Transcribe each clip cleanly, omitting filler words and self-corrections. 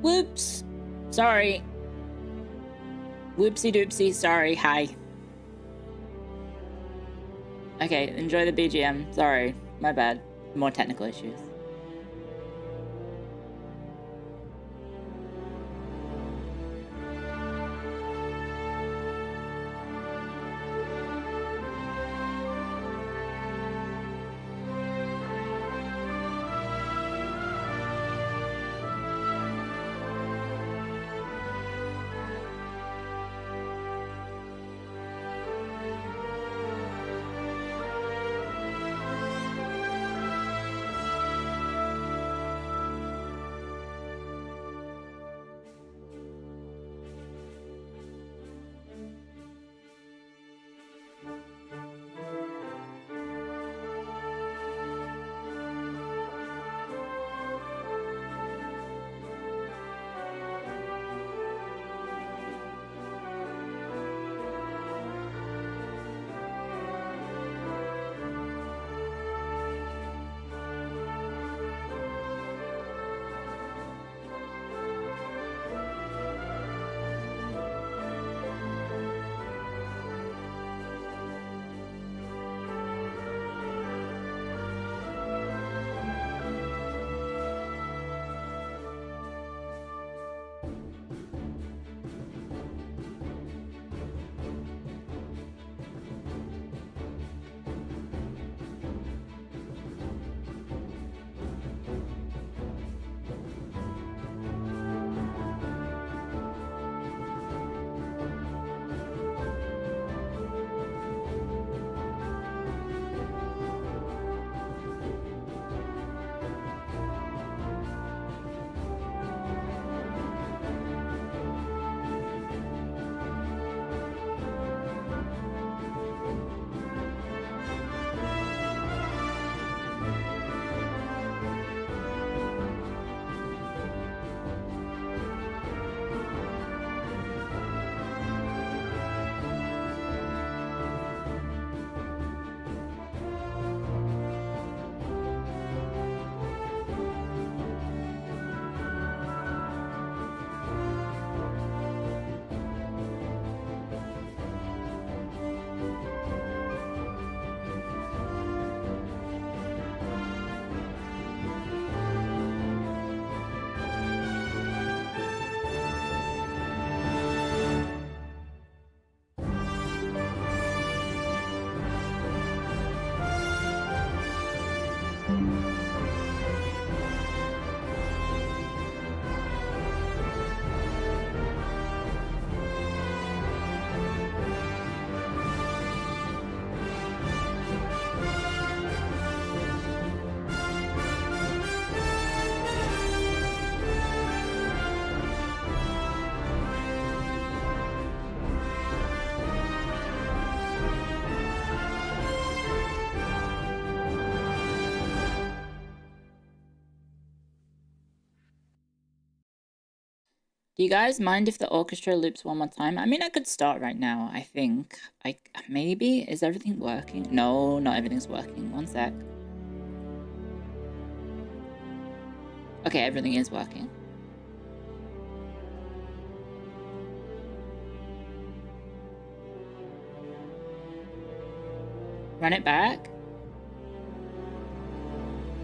Whoops. Sorry. Whoopsie doopsie. Sorry. Hi. Okay, enjoy the BGM. Sorry. My bad. More technical issues. Do you guys mind if the orchestra loops one more time? I mean, I could start right now, I think. Maybe? Is everything working? No, not everything's working. One sec. Okay, everything is working. Run it back?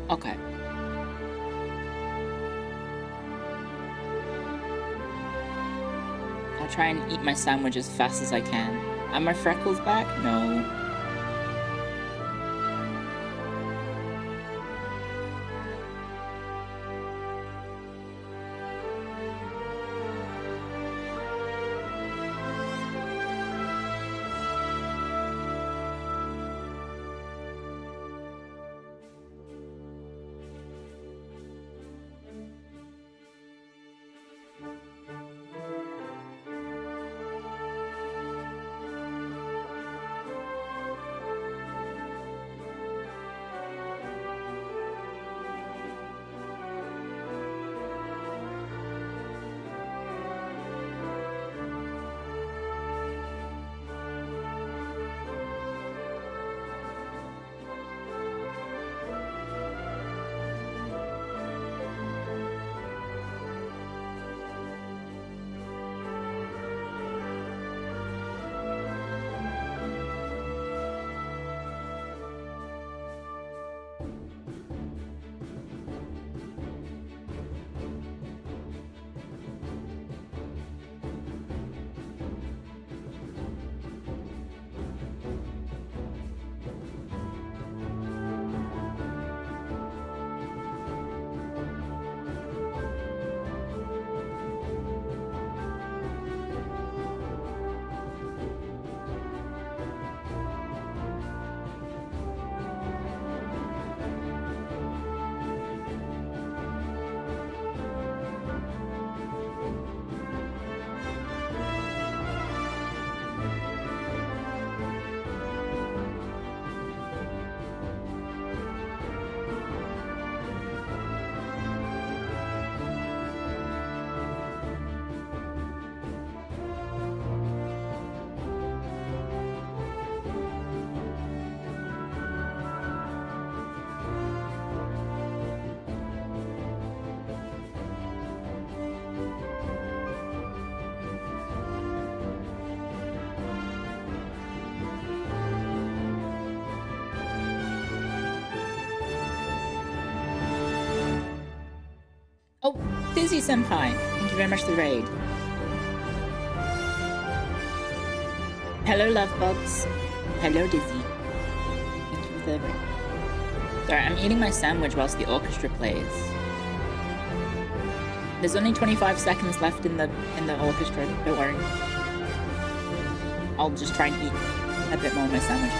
Okay. I'll try and eat my sandwich as fast as I can. Are my freckles back? No. Oh, Dizzy Senpai, thank you very much for the raid. Hello, Lovebugs. Hello, Dizzy. Thank you for the raid. Sorry, I'm eating my sandwich whilst the orchestra plays. There's only 25 seconds left in the orchestra, don't worry. I'll just try and eat a bit more of my sandwich.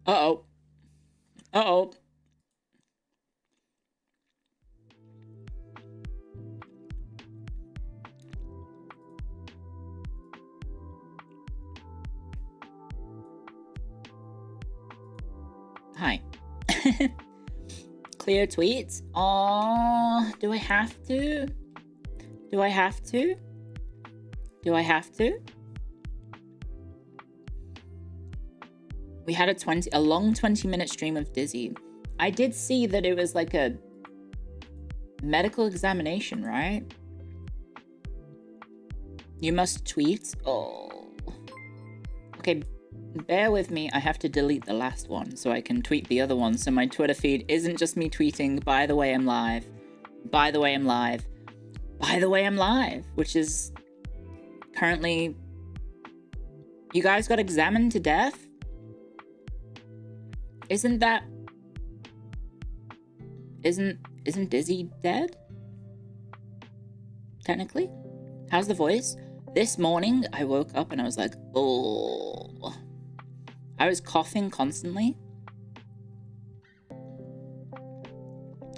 Uh-oh. Uh-oh. Hi. Clio tweets. Aww, do I have to? Do I have to? Do I have to? We had a long 20-minute stream of Dizzy. I did see that it was like a medical examination, right? You must tweet. Oh. Okay, bear with me. I have to delete the last one so I can tweet the other one. So my Twitter feed isn't just me tweeting, by the way, I'm live. By the way, I'm live. By the way, I'm live. Which is currently... You guys got examined to death? Isn't Dizzy dead? Technically? How's the voice? This morning, I woke up and I was like, oh. I was coughing constantly.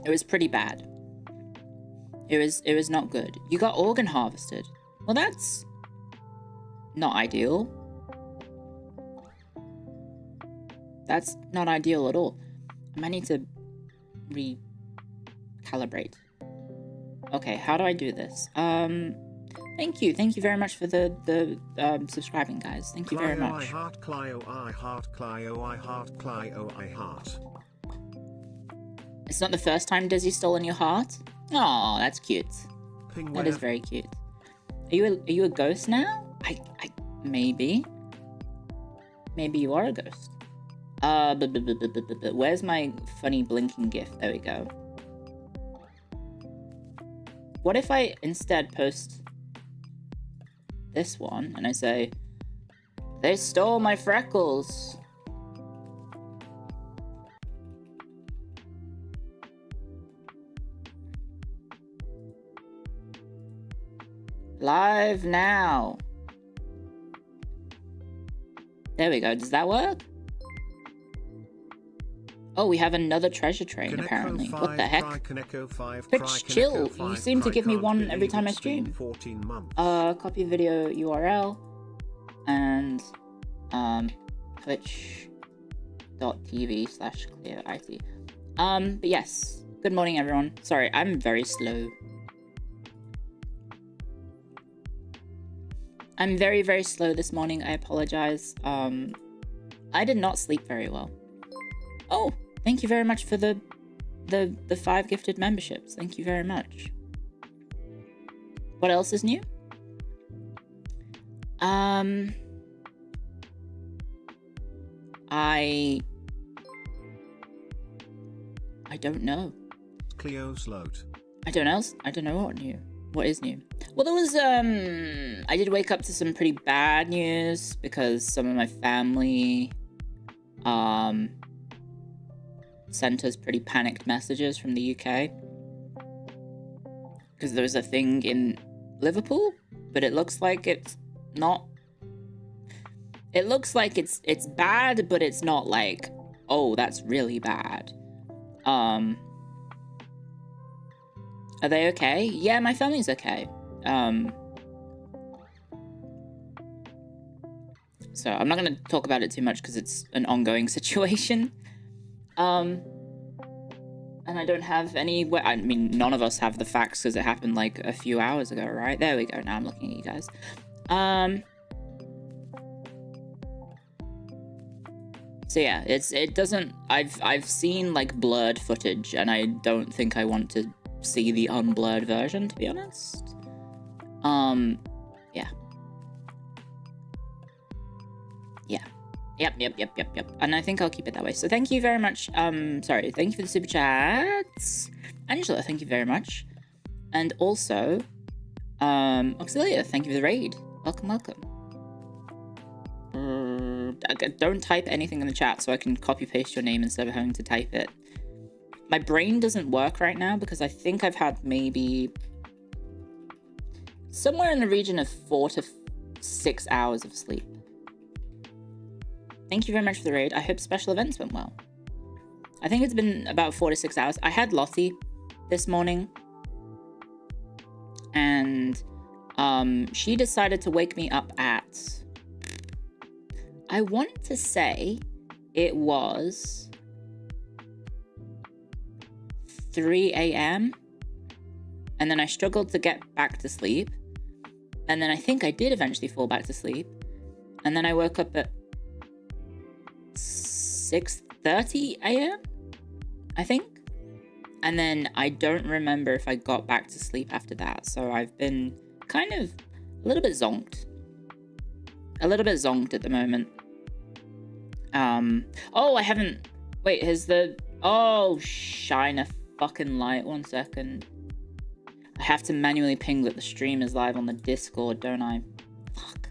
It was pretty bad. It was not good. You got organ harvested. Well, that's not ideal. That's not ideal at all. I might need to recalibrate. Okay, how do I do this? Thank you very much for the subscribing, guys. Thank you very much. I heart Clio, I heart Clio, I heart Clio, I heart. It's not the first time Dizzy's stolen your heart? Oh, that's cute. That is very cute. Are you a ghost now? I maybe. Maybe you are a ghost. Where's my funny blinking gif? There we go. What if I instead post this one and I say, they stole my freckles. Live now. There we go. Does that work? Oh, we have another treasure train, apparently. What the heck? Twitch, chill. You seem to give me one every time I stream. Copy video URL. And, twitch.tv/CleoIT. But yes. Good morning, everyone. Sorry, I'm very slow. I'm very, very slow this morning. I apologize. I did not sleep very well. Oh, thank you very much for the 5 gifted memberships. Thank you very much. What else is new? I don't know. Clio's load. I don't know what new. What is new? Well, there was I did wake up to some pretty bad news because some of my family sent us pretty panicked messages from the UK because there was a thing in Liverpool, but it looks like it's not. It looks like it's bad, but it's not like, oh, that's really bad. Are they okay? Yeah, my family's okay. So I'm not going to talk about it too much because it's an ongoing situation. And I don't have any... I mean, none of us have the facts because it happened like a few hours ago, right? There we go. Now I'm looking at you guys. So yeah, it doesn't... I've seen like blurred footage and I don't think I want to see the unblurred version, to be honest. Yeah. Yeah. Yep. And I think I'll keep it that way. So thank you very much. Sorry, thank you for the super chats. Angela, thank you very much. And also, Auxilia, thank you for the raid. Welcome. Don't type anything in the chat so I can copy paste your name instead of having to type it. My brain doesn't work right now because I think I've had maybe somewhere in the region of 4 to 6 hours of sleep. Thank you very much for the raid. I hope special events went well. I think it's been about 4 to 6 hours. I had Lottie this morning, and she decided to wake me up at, I want to say it was 3 a.m. and then I struggled to get back to sleep, and then I think I did eventually fall back to sleep, and then I woke up at 6:30 a.m. I think, and then I don't remember if I got back to sleep after that, so I've been kind of a little bit zonked at the moment. Oh, I haven't, wait, has the, oh, shine a fucking light, 1 second. I have to manually ping that the stream is live on the Discord, don't I? Fuck.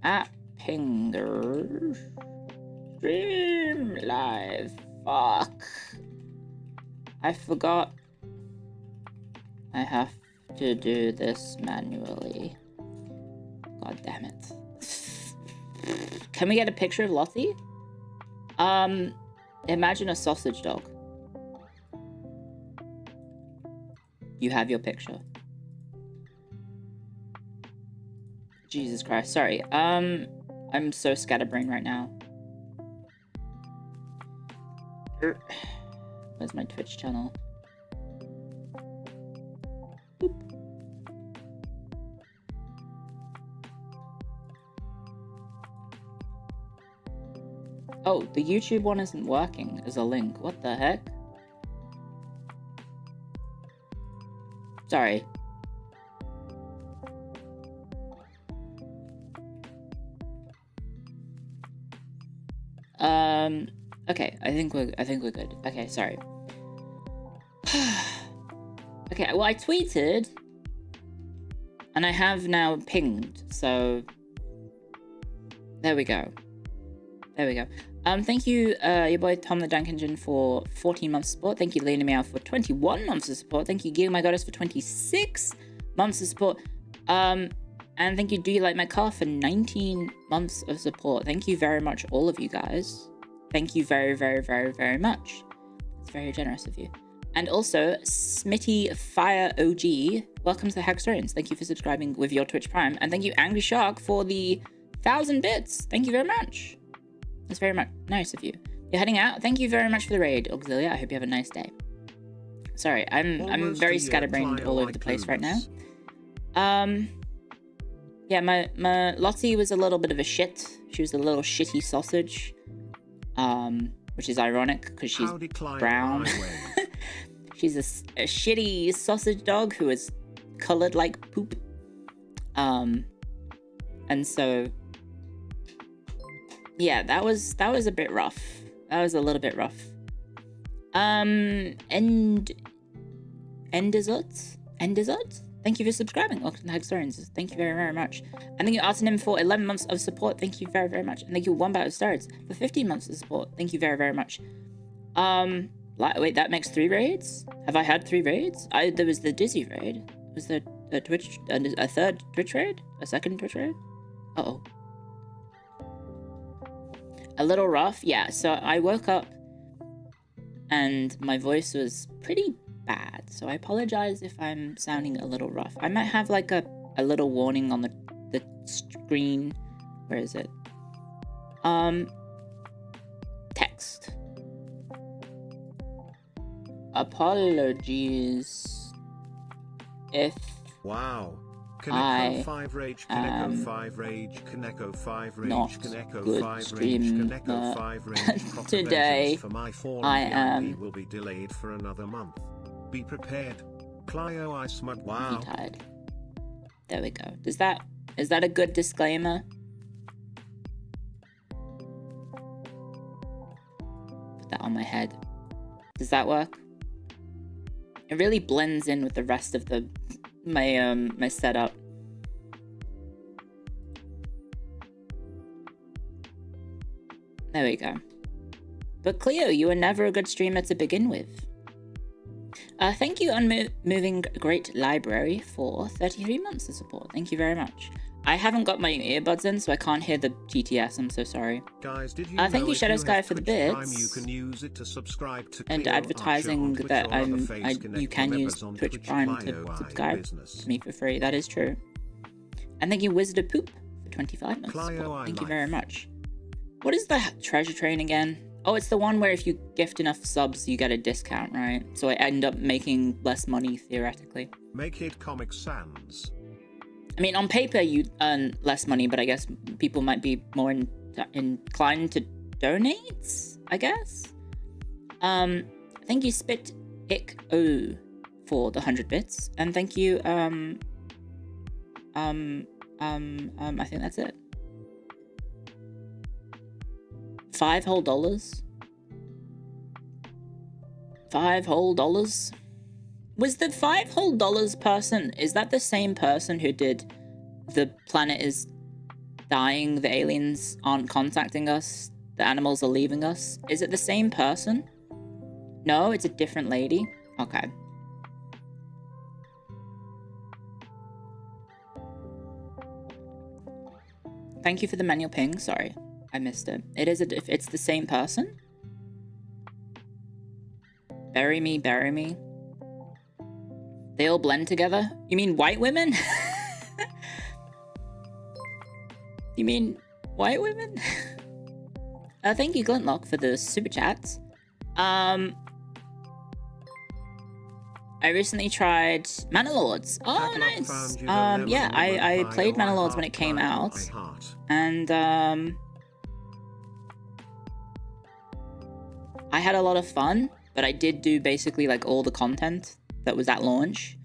At pinger stream live. Fuck. I forgot. I have to do this manually. God damn it. Can we get a picture of Lottie? Imagine a sausage dog. You have your picture. Jesus Christ, sorry. I'm so scatterbrained right now. Where's my Twitch channel? Boop. Oh, the YouTube one isn't working as a link. What the heck? Sorry. Okay, I think we're good. Okay, sorry. Okay, well, I tweeted and I have now pinged, so there we go. Thank you, your boy Tom the Dank Engine for 14 months of support. Thank you, Lena Meow, for 21 months of support. Thank you, Gil My Goddess, for 26 months of support. And thank you, Do You Like My Car, for 19 months of support. Thank you very much, all of you guys. Thank you very, very, very, very much. It's very generous of you. And also, Smitty Fire OG, welcome to the Hackstorians. Thank you for subscribing with your Twitch Prime. And thank you, Angry Shark, for the 1,000 bits. Thank you very much. That's very much nice of you. You're heading out? Thank you very much for the raid, Auxilia. I hope you have a nice day. Sorry, I'm very scatterbrained all over the place right now. Yeah, my Lottie was a little bit of a shit. She was a little shitty sausage. Which is ironic because she's brown. She's a shitty sausage dog who is colored like poop. And so yeah, that was a bit rough. That was a little bit rough. Endizot? Thank you for subscribing. Welcome to the Hackstorians. Thank you very, very much. And thank you, Artenim, for 11 months of support. Thank you very, very much. And thank you, Wombat of Stars, for 15 months of support. Thank you very, very much. Wait, that makes 3 raids? Have I had 3 raids? There was the Dizzy raid. Was there a third Twitch raid? A second Twitch raid? Uh-oh. A little rough? Yeah, so I woke up and my voice was pretty bad, so I apologize if I'm sounding a little rough. I might have like a little warning on the screen. Where is it? Text. Apologies if Kaneko 5 Rage, Kaneko 5 Rage, Kaneko 5 Rage, Kaneko 5 Rage, Kaneko 5 Rage. Today for my I am will be delayed for another month. Be prepared. Clio, I smut. Wow. I'm tired. There we go. Is that a good disclaimer? Put that on my head. Does that work? It really blends in with the rest of my setup. There we go. But Clio, you were never a good streamer to begin with. Thank you, Unmoving Great Library, for 33 months of support. Thank you very much. I haven't got my earbuds in, so I can't hear the GTS. I'm so sorry. Guys, did you thank you, Shadow Sky, for the bits. Prime, you can use it to subscribe to and Clio advertising that you can use Twitch Prime to subscribe to me for free. That is true. And thank you, Wizard of Poop, for 25 months. Thank you very much. What is the treasure train again? Oh, it's the one where if you gift enough subs, you get a discount, right? So I end up making less money, theoretically. Make it Comic Sans. I mean, on paper, you earn less money, but I guess people might be more inclined to donate, I guess? Thank you, Spit Ick O, for the 100 bits. And thank you, I think that's it. $5 whole. $5 whole. Was the $5 whole person, is that the same person who did the planet is dying, the aliens aren't contacting us, the animals are leaving us? Is it the same person? No, it's a different lady? Okay. Thank you for the manual ping, sorry. I missed it. It's the same person? Bury me, bury me. They all blend together? You mean white women? You mean white women? Thank you, Glintlock, for the super chats. I recently tried Manalords. Oh, nice. Yeah, I played Manalords when it came out. And, I had a lot of fun, but I did do basically like all the content that was at launch,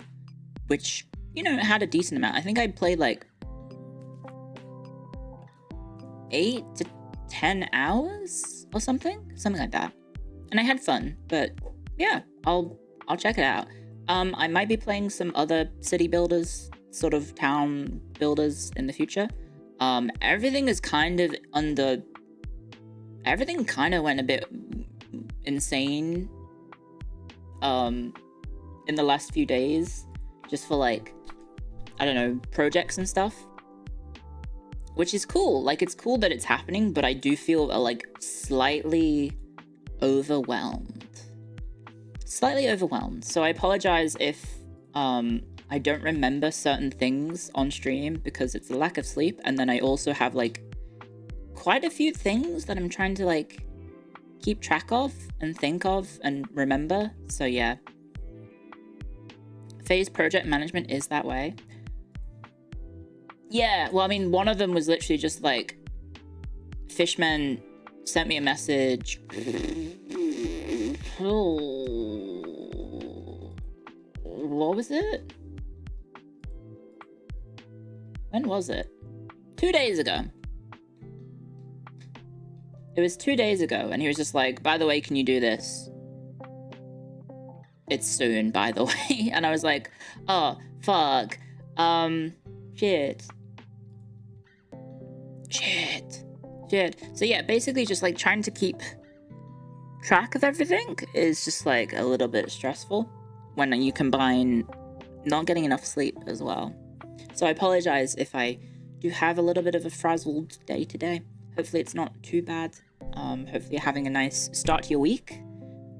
which, you know, had a decent amount. I think I played like 8 to 10 hours or something like that. And I had fun, but yeah, I'll check it out. I might be playing some other city builders, sort of town builders in the future. Everything is kind of everything kind of went a bit insane in the last few days, just for like, I don't know, projects and stuff, which is cool. Like, it's cool that it's happening, but I do feel like slightly overwhelmed. So I apologize if I don't remember certain things on stream because it's a lack of sleep, and then I also have like quite a few things that I'm trying to like keep track of and think of and remember. So yeah, phase project management is that way. Yeah, well, I mean, one of them was literally just like, Fishman sent me a message. What was it? When was it? 2 days ago. It was 2 days ago, and he was just like, by the way, can you do this? It's soon, by the way. And I was like, oh, fuck. Shit. So yeah, basically just like trying to keep track of everything is just like a little bit stressful when you combine not getting enough sleep as well. So I apologize if I do have a little bit of a frazzled day today. Hopefully it's not too bad. Hopefully you're having a nice start to your week.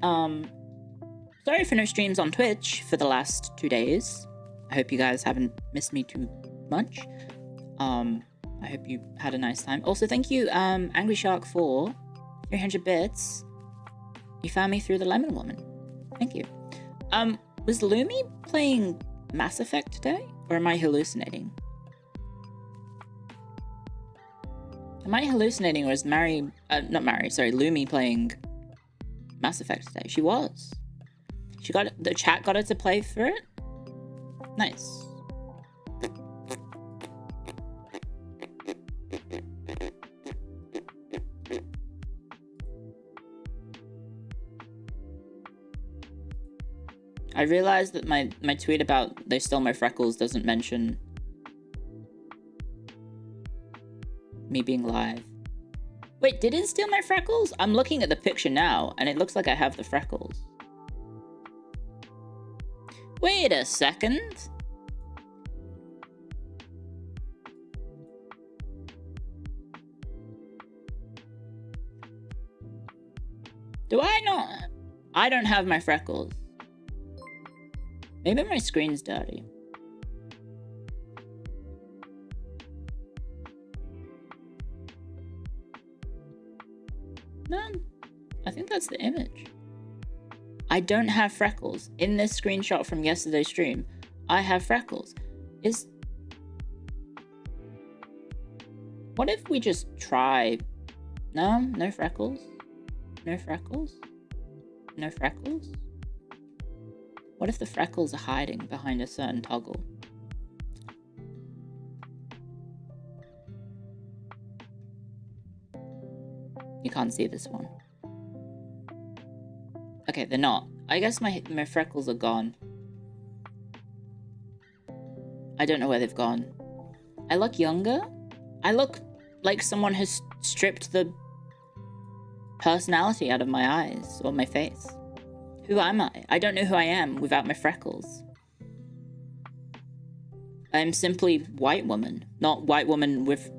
Sorry for no streams on Twitch for the last 2 days. I hope you guys haven't missed me too much. I hope you had a nice time. Also, thank you, Angry Shark, for 300 bits. You found me through the Lemon Woman. Thank you. Was Lumi playing Mass Effect today? Or am I hallucinating? Am I hallucinating, or is Lumi playing Mass Effect today? She was. The chat got her to play for it? Nice. I realized that my tweet about they stole my freckles doesn't mention me being live. Wait, did it steal my freckles? I'm looking at the picture now, and it looks like I have the freckles. Wait a second. Do I not? I don't have my freckles. Maybe my screen's dirty. No, I think that's the image. I don't have freckles. In this screenshot from yesterday's stream, I have freckles. What if we just try... No? No freckles? No freckles? No freckles? What if the freckles are hiding behind a certain toggle? You can't see this one. Okay, they're not. I guess my freckles are gone. I don't know where they've gone. I look younger? I look like someone has stripped the personality out of my eyes or my face. Who am I? I don't know who I am without my freckles. I'm simply white woman, not white woman with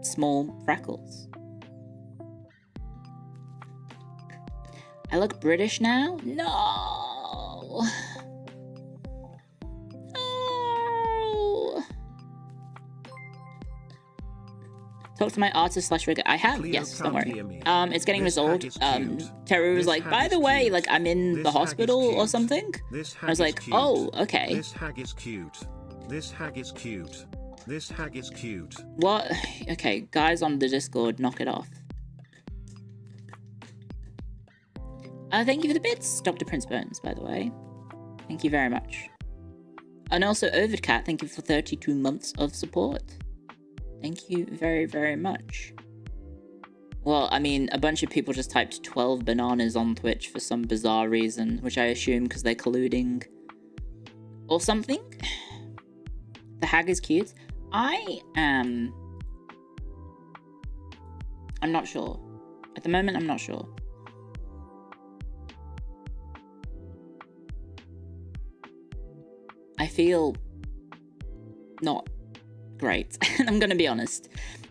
small freckles. I look British now? No! No! Talk to my artist / rigger. I have, Clio, yes, don't worry. me. It's getting This resolved. hag is cute. Terry was This like, hag by is the way, cute. like, I'm in This the hag is hospital or cute. something. This hag I was is like, cute. oh, okay. This hag is cute. This hag is cute. This hag is cute. What? Okay, guys on the Discord, knock it off. Thank you for the bits, Dr. Prince Bones, by the way. Thank you very much. And also, Ovidcat, thank you for 32 months of support. Thank you very, very much. Well, I mean, a bunch of people just typed 12 bananas on Twitch for some bizarre reason, which I assume because they're colluding. Or something. The hag is cute. I'm not sure. At the moment, I'm not sure. I feel not great. I'm gonna be honest.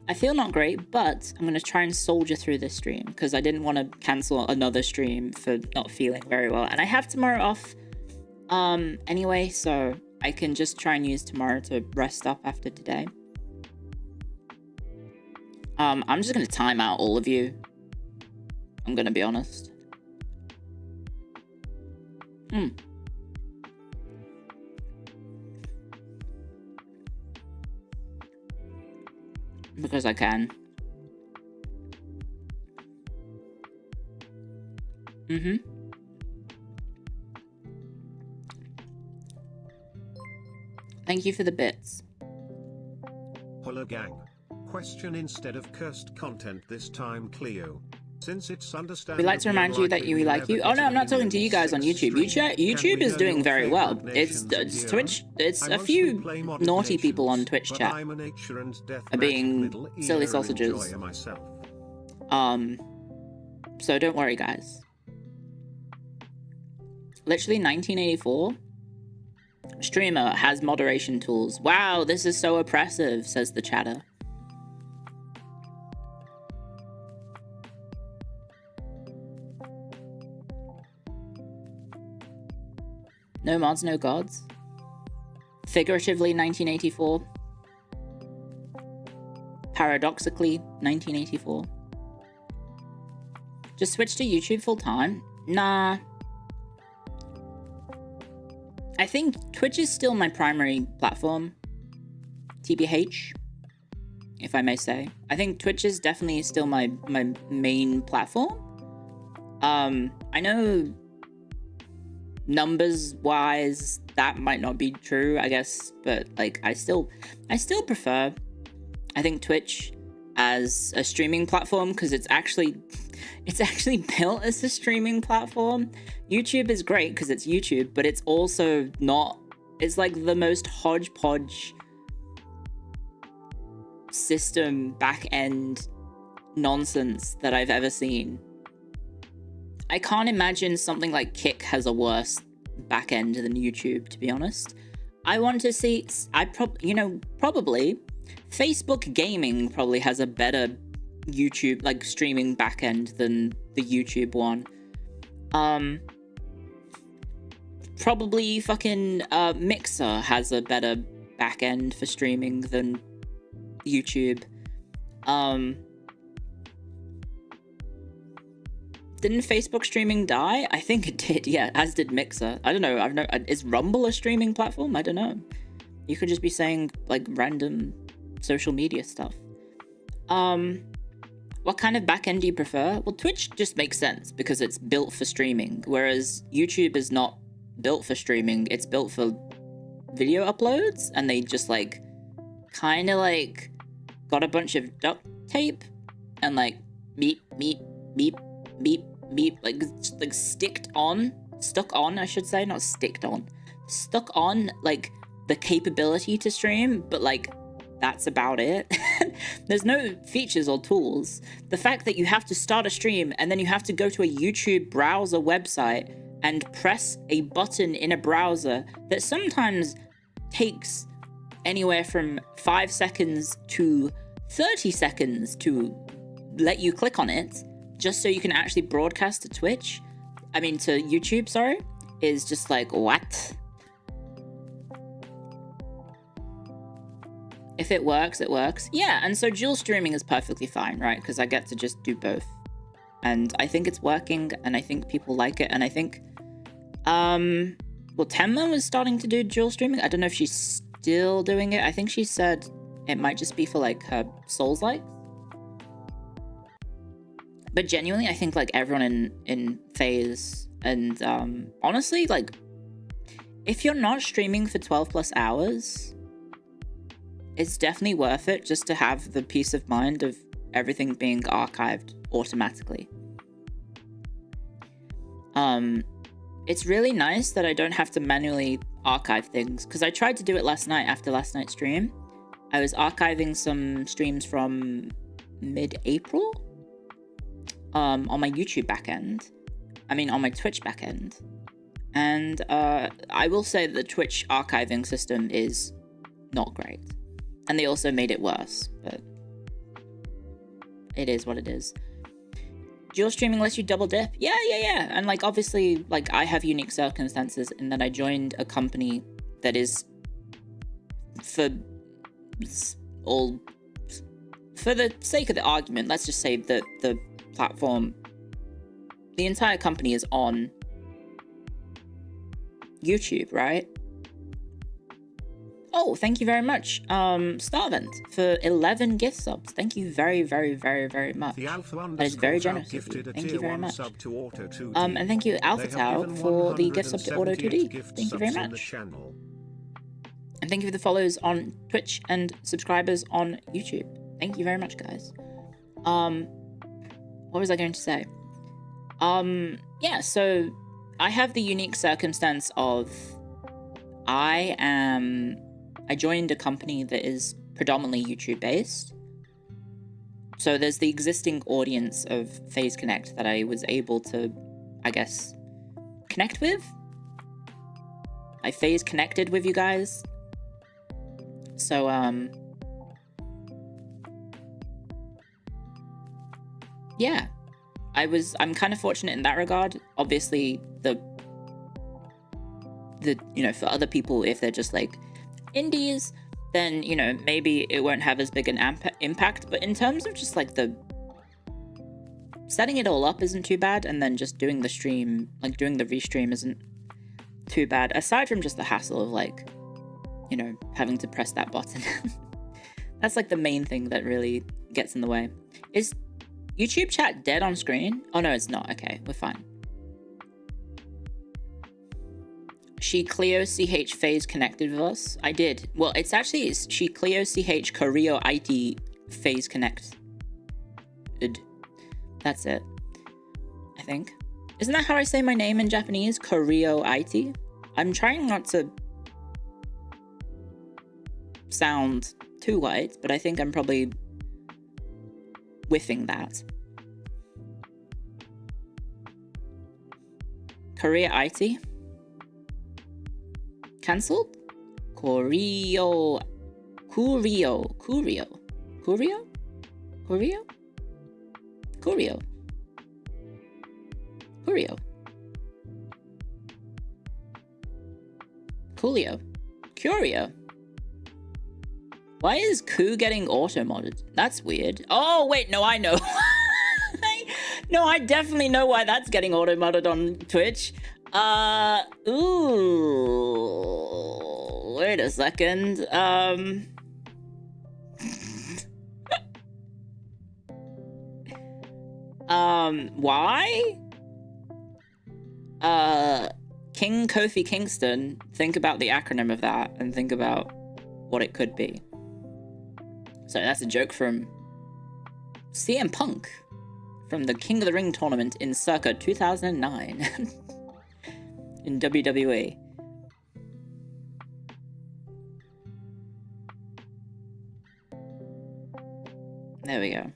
I feel not great, but I'm gonna try and soldier through this stream because I didn't want to cancel another stream for not feeling very well. And I have tomorrow off anyway, so I can just try and use tomorrow to rest up after today. I'm just gonna time out all of you. I'm gonna be honest. Because I can. Thank you for the bits. Hello gang. Question instead of cursed content this time, Clio. Since it's understandable. We'd like to remind you that we like you. Oh no, I'm not talking to you guys on YouTube. YouTube is doing very well. It's Twitch. It's a few naughty people on Twitch chat are being silly sausages. So don't worry, guys. Literally 1984. Streamer has moderation tools. Wow, this is so oppressive, says the chatter. No mods, no gods. Figuratively, 1984. Paradoxically, 1984. Just switch to YouTube full time? Nah. I think Twitch is still my primary platform. TBH, if I may say. I think Twitch is definitely still my main platform. I know numbers wise, that might not be true, I guess, but like I still prefer, I think, Twitch as a streaming platform, because it's actually built as a streaming platform. YouTube is great because it's YouTube, but it's also not. It's like the most hodgepodge system back end nonsense that I've ever seen. I can't imagine something like Kick has a worse back end than YouTube, to be honest. I want to see, probably Facebook gaming probably has a better YouTube, like, streaming back end than the YouTube one. Probably fucking Mixer has a better back end for streaming than YouTube. Didn't Facebook streaming die? I think it did, yeah, as did Mixer. I don't know, is Rumble a streaming platform? I don't know. You could just be saying, like, random social media stuff. What kind of backend do you prefer? Well, Twitch just makes sense because it's built for streaming, whereas YouTube is not built for streaming. It's built for video uploads, and they just, like, kind of, like, got a bunch of duct tape and, like, beep, beep, beep, beep, beep, like stuck on, I should say, not sticked on, stuck on, like, the capability to stream, but, like, that's about it. There's no features or tools. The fact that you have to start a stream and then you have to go to a YouTube browser website and press a button in a browser that sometimes takes anywhere from 5 seconds to 30 seconds to let you click on it, just so you can actually broadcast to Twitch, to YouTube, sorry, is just like, what? If it works, it works. Yeah, and so dual streaming is perfectly fine, right? Because I get to just do both. And I think it's working, and I think people like it, and I think, Tenma was starting to do dual streaming. I don't know if she's still doing it. I think she said it might just be for, like, her Souls likes. But genuinely, I think, like, everyone in FaZe, and honestly, like, if you're not streaming for 12 plus hours, it's definitely worth it just to have the peace of mind of everything being archived automatically. It's really nice that I don't have to manually archive things, because I tried to do it last night after last night's stream. I was archiving some streams from mid-April on my YouTube backend. On my Twitch backend. And I will say that the Twitch archiving system is not great. And they also made it worse, but it is what it is. Dual streaming lets you double dip? Yeah. And, like, obviously, like, I have unique circumstances in that I joined a company that is, for the sake of the argument, let's just say that the platform, the entire company is on YouTube, right? Oh, thank you very much, Starvent, for 11 gift subs. Thank you very, very, very, very much. That is very generous of you. Thank you very much. And thank you, AlphaTau, for the gift sub to Auto2D. Thank you very much. And thank you for the follows on Twitch and subscribers on YouTube. Thank you very much, guys. What was I going to say? Yeah, so I have the unique circumstance of I joined a company that is predominantly YouTube based. So there's the existing audience of FaZe Connect that I was able to, I guess, connect with. I FaZe connected with you guys. So, yeah. I'm kind of fortunate in that regard. Obviously, for other people, if they're just, like, indies, then, maybe it won't have as big an impact. But in terms of just, like, the setting it all up isn't too bad, and then just doing the stream, like, doing the restream isn't too bad, aside from just the hassle of, like, having to press that button. That's, like, the main thing that really gets in the way. Is YouTube chat dead on screen? Oh, no, it's not. Okay, we're fine. she Clio CH phase connected with us. I did. Well, it's she Clio CH Korea IT phase connect. That's it. I think. Isn't that how I say my name in Japanese? Korea IT? I'm trying not to sound too white, but I think I'm probably whiffing that. Korea IT? Cancelled? Corio. Curio. Why is Ku getting auto-modded? That's weird. Oh, wait, no, I know. No, I definitely know why that's getting auto-modded on Twitch. Ooh. Wait a second. Why? King Kofi Kingston, think about the acronym of that and think about what it could be. So that's a joke from CM Punk from the King of the Ring tournament in circa 2009 in WWE. There we go.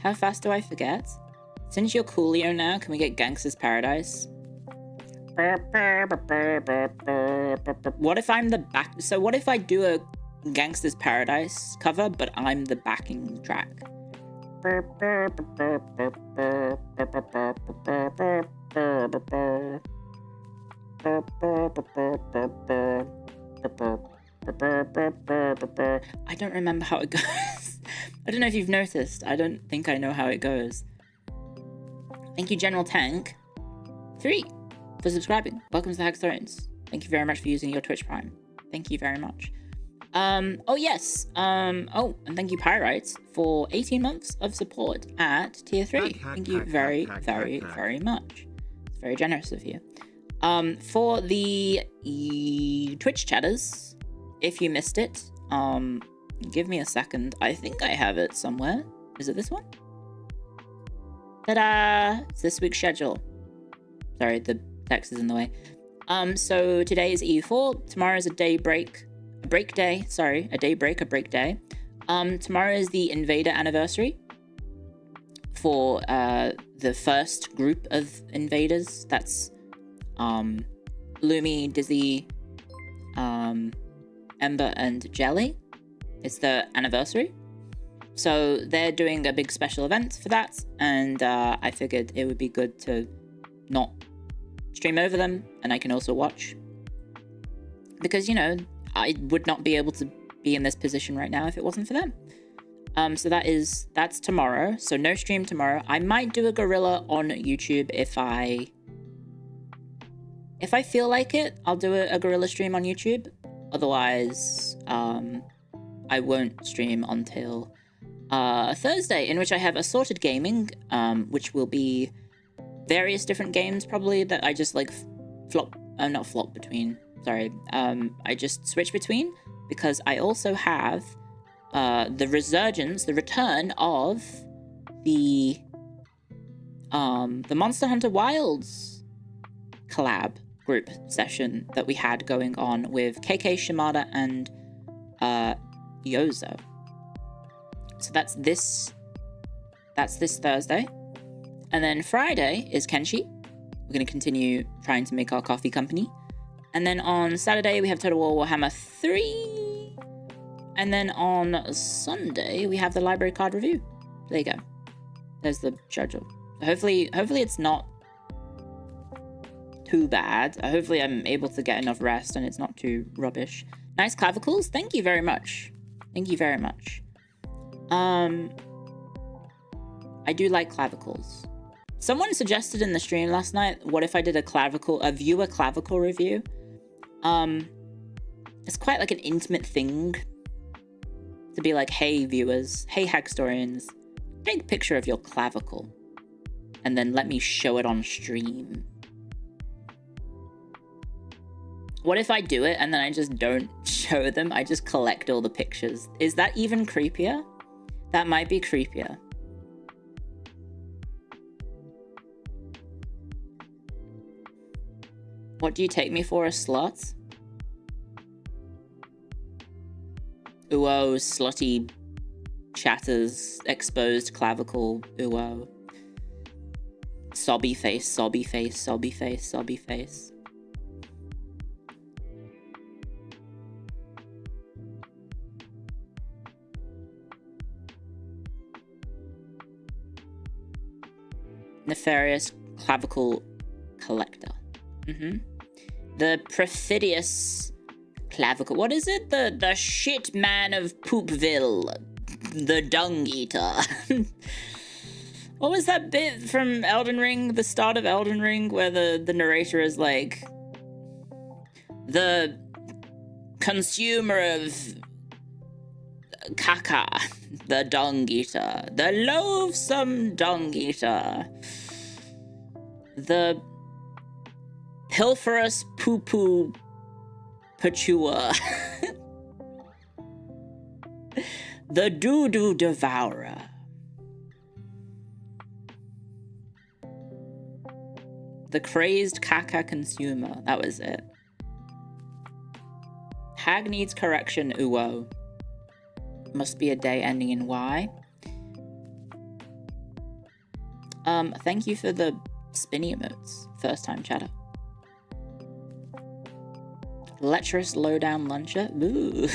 How fast do I forget? Since you're Coolio now, can we get Gangsta's Paradise? What if I'm the back? So what if I do a Gangsta's Paradise cover, but I'm the backing track? I don't remember how it goes. I don't know if you've noticed. I don't think I know how it goes. Thank you, General Tank 3, for subscribing. Welcome to the Hack Thrones. Thank you very much for using your Twitch Prime. Thank you very much. Oh yes. Oh, and thank you, Pyrites, for 18 months of support at tier 3. Thank you very, very, very much. It's very generous of you. For the Twitch chatters, if you missed it, give me a second. I think I have it somewhere. Is it this one? Ta-da! It's this week's schedule. Sorry, the text is in the way. So today is EU4. Tomorrow is a break day. Tomorrow is the Invader anniversary for the first group of Invaders. That's Lumi, Dizzy, Ember, and Jelly. It's the anniversary. So they're doing a big special event for that, and I figured it would be good to not stream over them, and I can also watch. Because, you know, I would not be able to be in this position right now if it wasn't for them. So that's tomorrow. So no stream tomorrow. I might do a gorilla on YouTube if I feel like it. I'll do a gorilla stream on YouTube. Otherwise, I won't stream until Thursday, in which I have assorted gaming, which will be various different games probably that I just like I just switch between, because I also have the return of the Monster Hunter Wilds collab group session that we had going on with KK Shimada and Yozo. So that's this Thursday. And then Friday is Kenshi. We're going to continue trying to make our coffee company. And then on Saturday, we have Total War Warhammer 3. And then on Sunday, we have the library card review. There you go. There's the schedule. Hopefully it's not too bad. Hopefully I'm able to get enough rest and it's not too rubbish. Nice clavicles. Thank you very much. Thank you very much. I do like clavicles. Someone suggested in the stream last night, what if I did a viewer clavicle review? It's quite like an intimate thing to be like, hey viewers, hey Hackstorians, take a picture of your clavicle and then let me show it on stream. What if I do it and then I just don't show them? I just collect all the pictures. Is that even creepier? That might be creepier. What do you take me for, a slut? Ooh, slutty chatters, exposed clavicle, ooh. Sobby face, sobby face, sobby face, sobby face. Nefarious clavicle collector. The perfidious clavicle. What is it? The shit man of Poopville. The dung eater. What was that bit from Elden Ring? The start of Elden Ring where the narrator is like, the consumer of caca, the dung eater, the loathsome dung eater, the pilferous poo-poo pachua, the doo-doo devourer, the crazed caca consumer. That was it. Hag needs correction, uwo. Must be a day ending in Y. Thank you for the spinny emotes. First time chatter. Lecherous lowdown luncher. Ooh.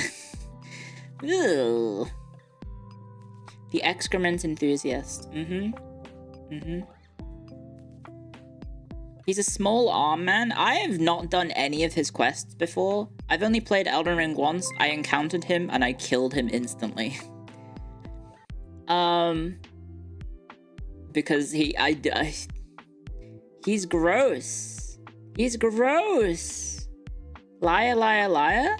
Ooh. The excrement enthusiast. He's a small arm man. I have not done any of his quests before. I've only played Elden Ring once. I encountered him and I killed him instantly. Because he's gross. He's gross. Liar, liar, liar?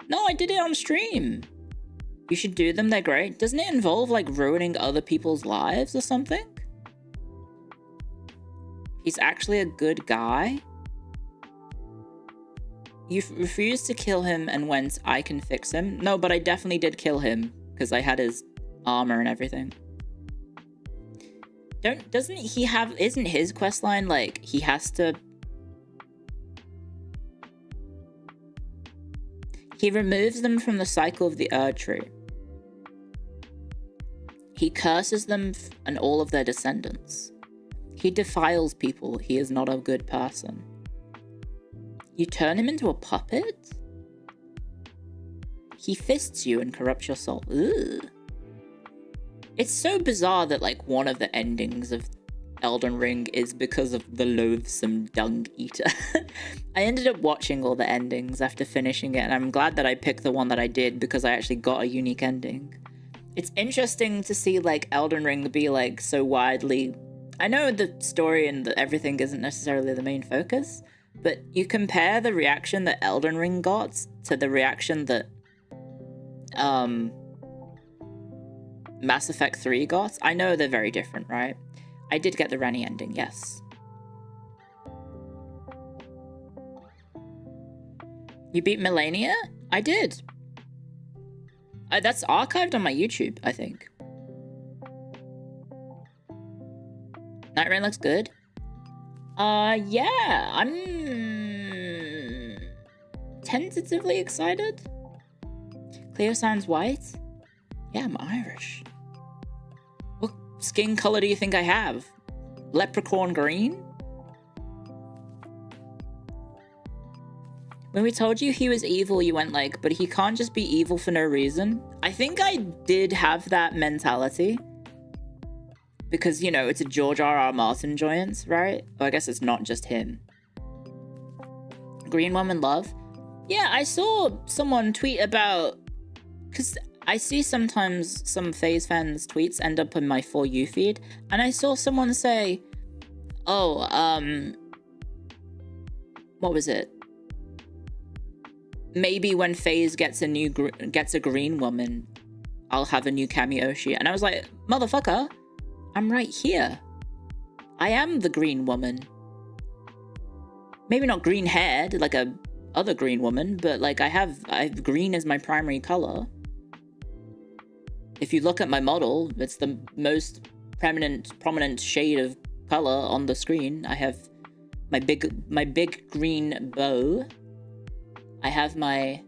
No, I did it on stream. You should do them, they're great. Doesn't it involve like ruining other people's lives or something? He's actually a good guy. You refused to kill him and went, I can fix him. No, but I definitely did kill him because I had his armor and everything. Doesn't he have, isn't his questline like he has to, he removes them from the cycle of the tree. He curses them and all of their descendants. He defiles people. He is not a good person. You turn him into a puppet? He fists you and corrupts your soul. Ugh. It's so bizarre that like one of the endings of Elden Ring is because of the loathsome dung eater. I ended up watching all the endings after finishing it, and I'm glad that I picked the one that I did because I actually got a unique ending. It's interesting to see like Elden Ring be like so widely, I know the story and everything isn't necessarily the main focus, but you compare the reaction that Elden Ring got to the reaction that Mass Effect 3 got. I know they're very different, right? I did get the Ranni ending, yes. You beat Melania? I did. That's archived on my YouTube, I think. Night Rain looks good. Yeah, I'm tentatively excited. Clio sounds white. Yeah, I'm Irish. What skin color do you think I have? Leprechaun green? When we told you he was evil, you went like, but he can't just be evil for no reason. I think I did have that mentality. Because, you know, it's a George R.R. Martin joint, right? Well, I guess it's not just him. Green Woman Love? Yeah, I saw someone tweet about... Because I see sometimes some FaZe fans' tweets end up in my For You feed. And I saw someone say, oh, what was it? Maybe when FaZe gets a green woman, I'll have a new cameo sheet. And I was like, motherfucker, I'm right here. I am the green woman. Maybe not green haired, like a other green woman, but like I have green as my primary color. If you look at my model, it's the most prominent shade of color on the screen. I have my big green bow. I have my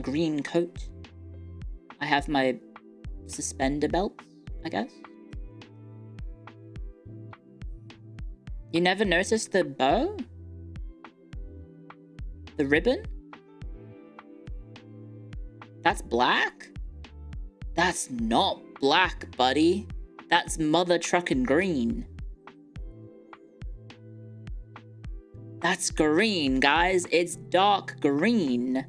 green coat. I have my suspender belt, I guess. You never noticed the bow? The ribbon? That's black? That's not black, buddy. That's mother truckin' green. That's green, guys. It's dark green.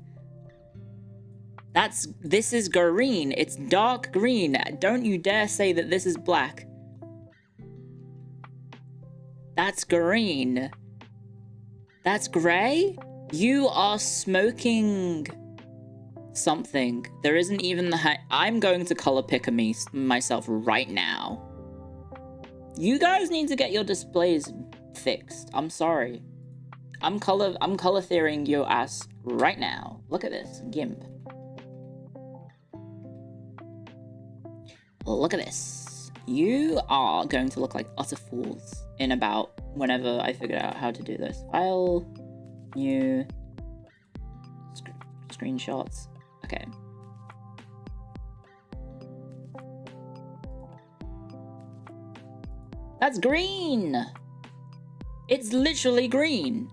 This is green. It's dark green. Don't you dare say that this is black. That's green. That's gray? You are smoking something. There isn't even the I'm going to color pick myself right now. You guys need to get your displays fixed. I'm sorry. I'm color theoring your ass right now. Look at this. GIMP. Look at this. You are going to look like utter fools in about whenever I figure out how to do this. File, new, screenshots. Okay. That's green. It's literally green.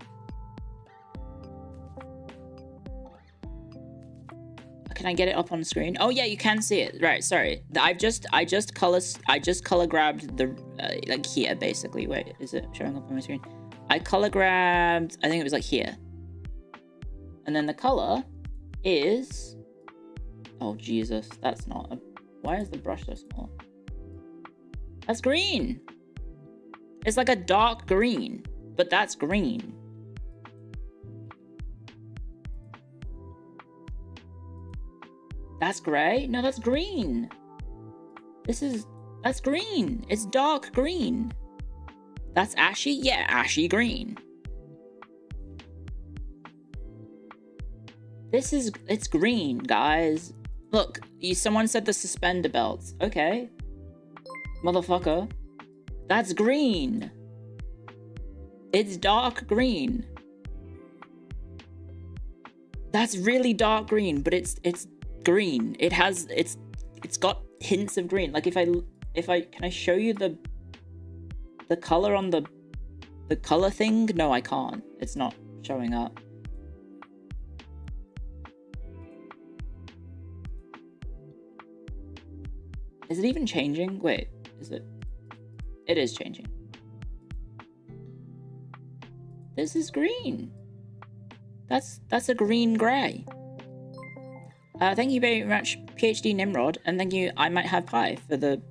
Can I get it up on screen? Oh yeah, you can see it. Right, sorry. I just color grabbed the like here basically. Wait, is it showing up on my screen? I color grabbed, I think it was like here. And then the color is, oh Jesus, that's not a, why is the brush so small? That's green. It's like a dark green, but that's green. That's gray? No, that's green. That's green. It's dark green. That's ashy? Yeah, ashy green. It's green, guys. Look, someone said the suspender belts. Okay. Motherfucker. That's green. It's dark green. That's really dark green, but it's green. It's got hints of green. Like if I can I show you the color on the color thing? No, I can't. It's not showing up. Is it even changing? Wait, is it? It is changing. This is green. That's a green gray. Thank you very much, PhD Nimrod, and thank you, I might have pie for the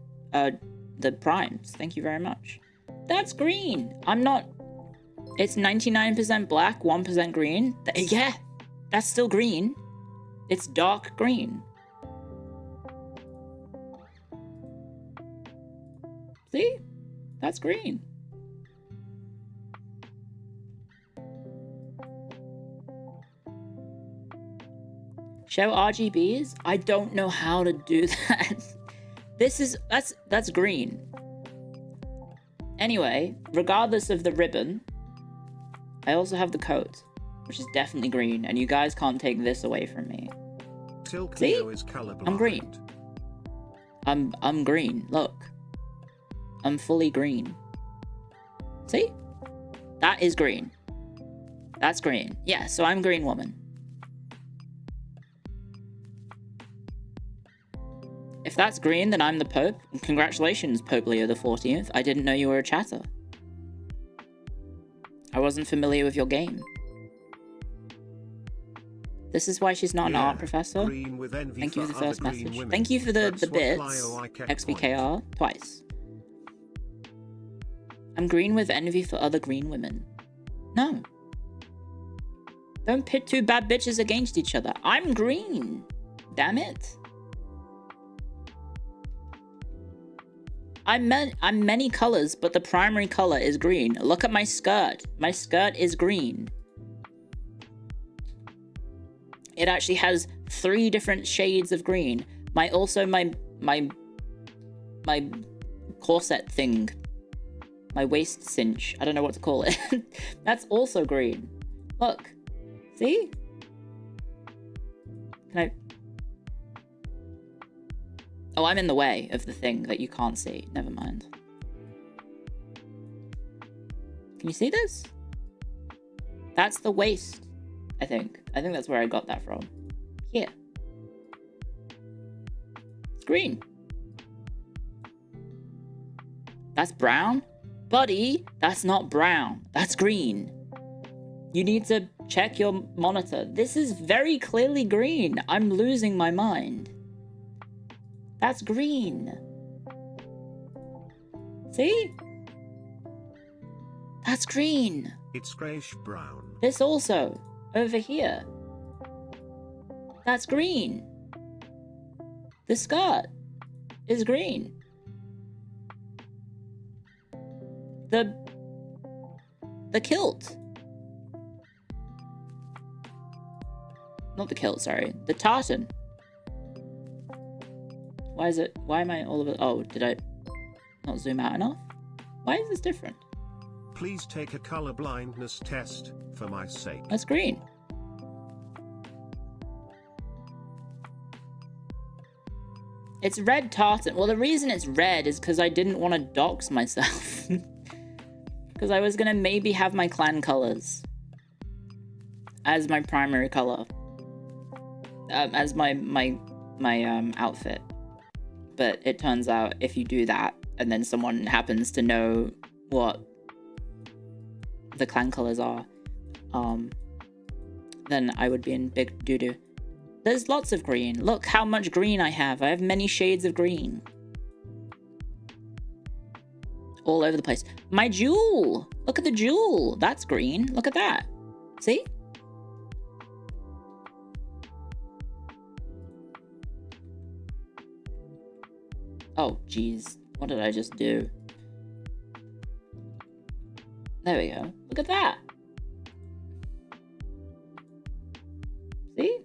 primes. Thank you very much. That's green. I'm not. It's 99% black, 1% green. Yeah, that's still green. It's dark green. See? That's green. Show RGBs? I don't know how to do that. That's green. Anyway, regardless of the ribbon, I also have the coat, which is definitely green, and you guys can't take this away from me. Till See? Clio is colorblind. I'm green. I'm green. Look. I'm fully green. See? That is green. That's green. Yeah, so I'm green woman. If that's green, then I'm the Pope. Congratulations, Pope Leo the 14th. I didn't know you were a chatter. I wasn't familiar with your game. This is why she's not an art professor. Thank you for the first message. Thank you for the bits, XVKR, twice. I'm green with envy for other green women. No. Don't pit two bad bitches against each other. I'm green. Damn it. I'm many colors, but the primary color is green. Look at my skirt. My skirt is green. It actually has 3 different shades of green. My corset thing, my waist cinch, I don't know what to call it. That's also green. Look, see? Can I? Oh, I'm in the way of the thing that you can't see. Never mind. Can you see this? That's the waist, I think. I think that's where I got that from. Here. It's green. That's brown? Buddy, that's not brown. That's green. You need to check your monitor. This is very clearly green. I'm losing my mind. That's green. See? That's green. It's greyish brown. This also, over here. That's green. The skirt is green. The kilt. Not the kilt, sorry. The tartan. Why am I all of it? Oh, did I not zoom out enough? Why is this different? Please take a color blindness test, for my sake. That's green. It's red tartan. Well, the reason it's red is because I didn't want to dox myself. Because I was gonna maybe have my clan colors as my primary color, as my outfit. But it turns out if you do that, and then someone happens to know what the clan colors are, then I would be in big doo-doo. There's lots of green. Look how much green I have. I have many shades of green. All over the place. My jewel! Look at the jewel! That's green. Look at that. See? Oh, jeez. What did I just do? There we go. Look at that. See?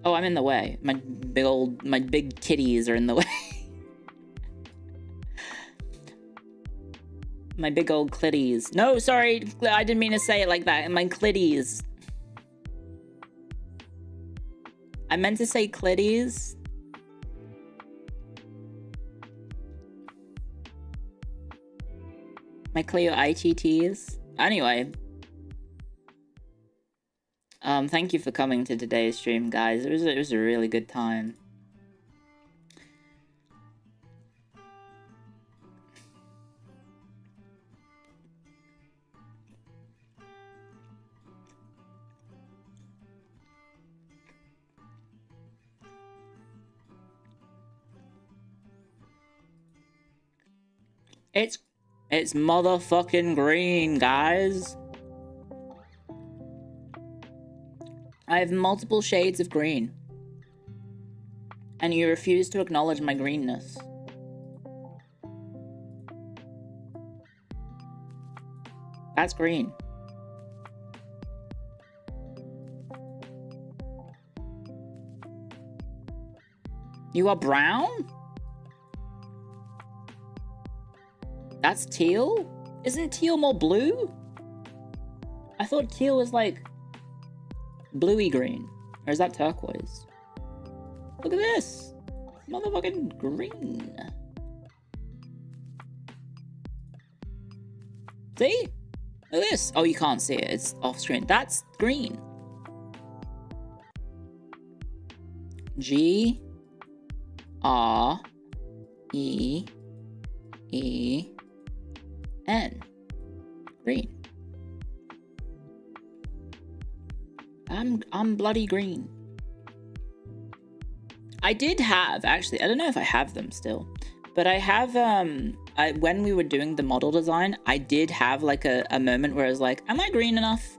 Oh, I'm in the way. My big titties are in the way. My big old clitties. No, sorry. I didn't mean to say it like that. My clitties. I meant to say clitties. My Clio ITTs. Anyway. Thank you for coming to today's stream, guys. It was a really good time. It's motherfucking green, guys. I have multiple shades of green. And you refuse to acknowledge my greenness. That's green. You are brown? That's teal? Isn't teal more blue? I thought teal was like bluey green. Or is that turquoise? Look at this. It's motherfucking green. See? Look at this. Oh, you can't see it. It's off screen. That's green. G R E E N. Green. I'm bloody green. I did have, actually, I don't know if I have them still, but I have, when we were doing the model design, I did have like a moment where I was like, am I green enough?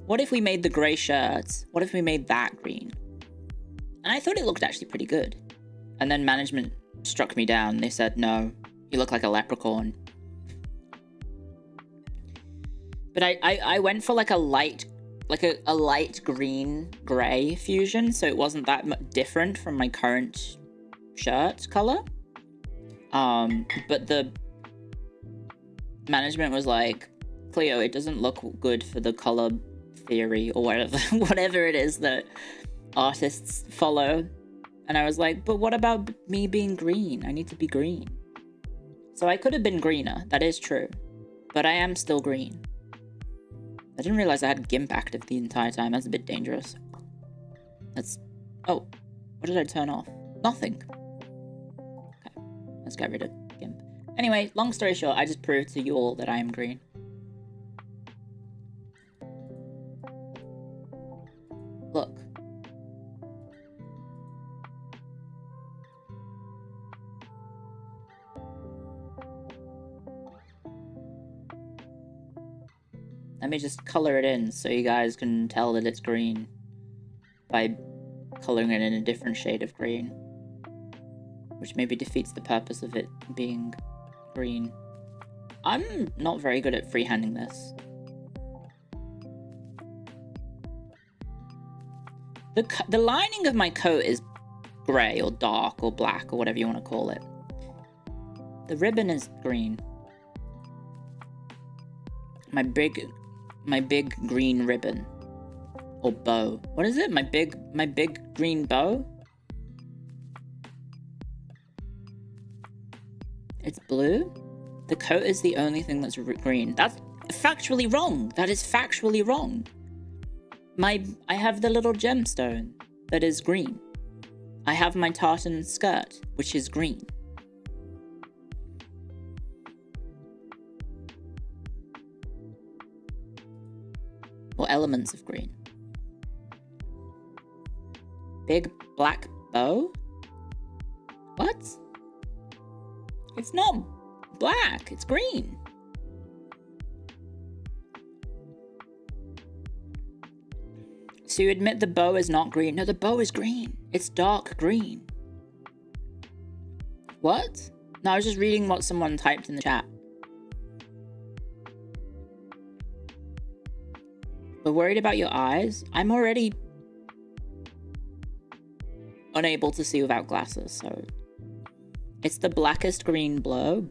What if we made the gray shirts? What if we made that green? And I thought it looked actually pretty good. And then management struck me down. They said, no, you look like a leprechaun. But I went for like a light like a light green gray fusion, so it wasn't that much different from my current shirt color. But the management was like, Clio, it doesn't look good for the color theory or whatever, whatever it is that artists follow. And I was like, but what about me being green? I need to be green. So I could have been greener, that is true. But I am still green. I didn't realize I had GIMP active the entire time. That's a bit dangerous. That's... Oh, what did I turn off? Nothing. Okay, let's get rid of GIMP. Anyway, long story short, I just proved to you all that I am green. Look. Let me just color it in so you guys can tell that it's green by coloring it in a different shade of green, which maybe defeats the purpose of it being green. I'm not very good at freehanding this. The lining of my coat is grey or dark or black or whatever you want to call it. The ribbon is green. My big green ribbon or bow. What is it? My big green bow? It's blue? The coat is the only thing that's green. That's factually wrong. That is factually wrong. I have the little gemstone that is green. I have my tartan skirt, which is green. Or elements of green. Big black bow? What? It's not black, it's green. So you admit the bow is not green? No, the bow is green. It's dark green. What? No, I was just reading what someone typed in the chat. We're worried about your eyes? I'm already unable to see without glasses, so... It's the blackest green bow.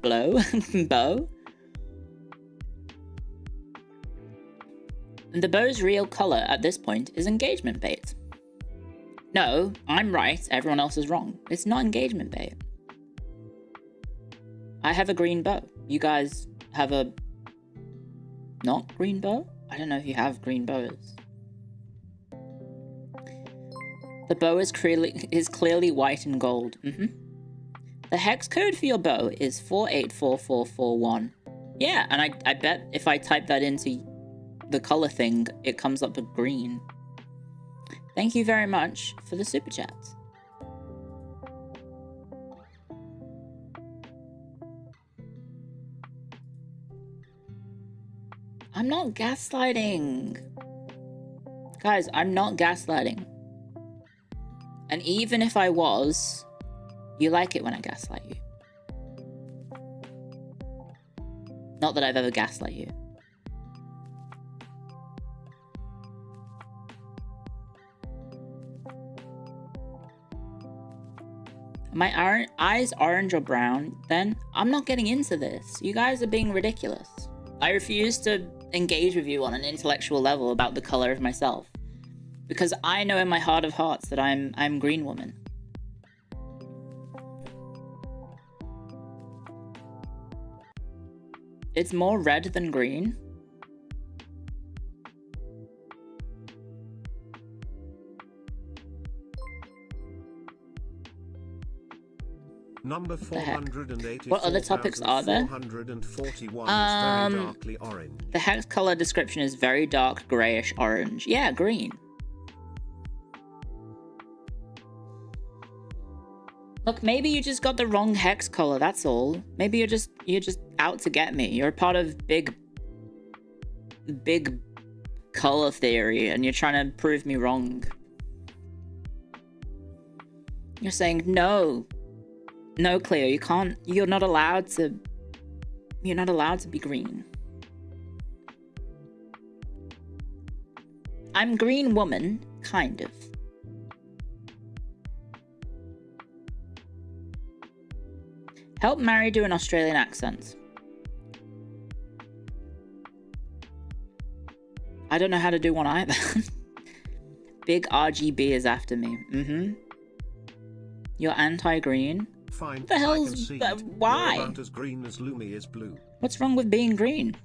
And the bow's real colour at this point is engagement bait. No, I'm right, everyone else is wrong. It's not engagement bait. I have a green bow. You guys have a... not green bow? I don't know if you have green bows. The bow is clearly white and gold. The hex code for your bow is 484441. Yeah, and I bet if I type that into the color thing, it comes up with green. Thank you very much for the super chat. I'm not gaslighting. Guys, I'm not gaslighting. And even if I was, you like it when I gaslight you. Not that I've ever gaslight you. My eyes orange or brown, then I'm not getting into this. You guys are being ridiculous. I refuse to engage with you on an intellectual level about the color of myself. Because I know in my heart of hearts that I'm green woman. It's more red than green. Number 484. What other topics are there? 441 is very darkly orange. The hex color description is very dark grayish orange. Yeah, green. Look, maybe you just got the wrong hex color, that's all. Maybe you're just out to get me. You're a part of big color theory and you're trying to prove me wrong. You're saying no, Clio, you're not allowed to be green. I'm green woman, kind of. Help Mary do an Australian accent. I don't know how to do one either. Big RGB is after me. You're anti-green? Fine. What the hell's why? You're about as green as Lumi is blue. What's wrong with being green?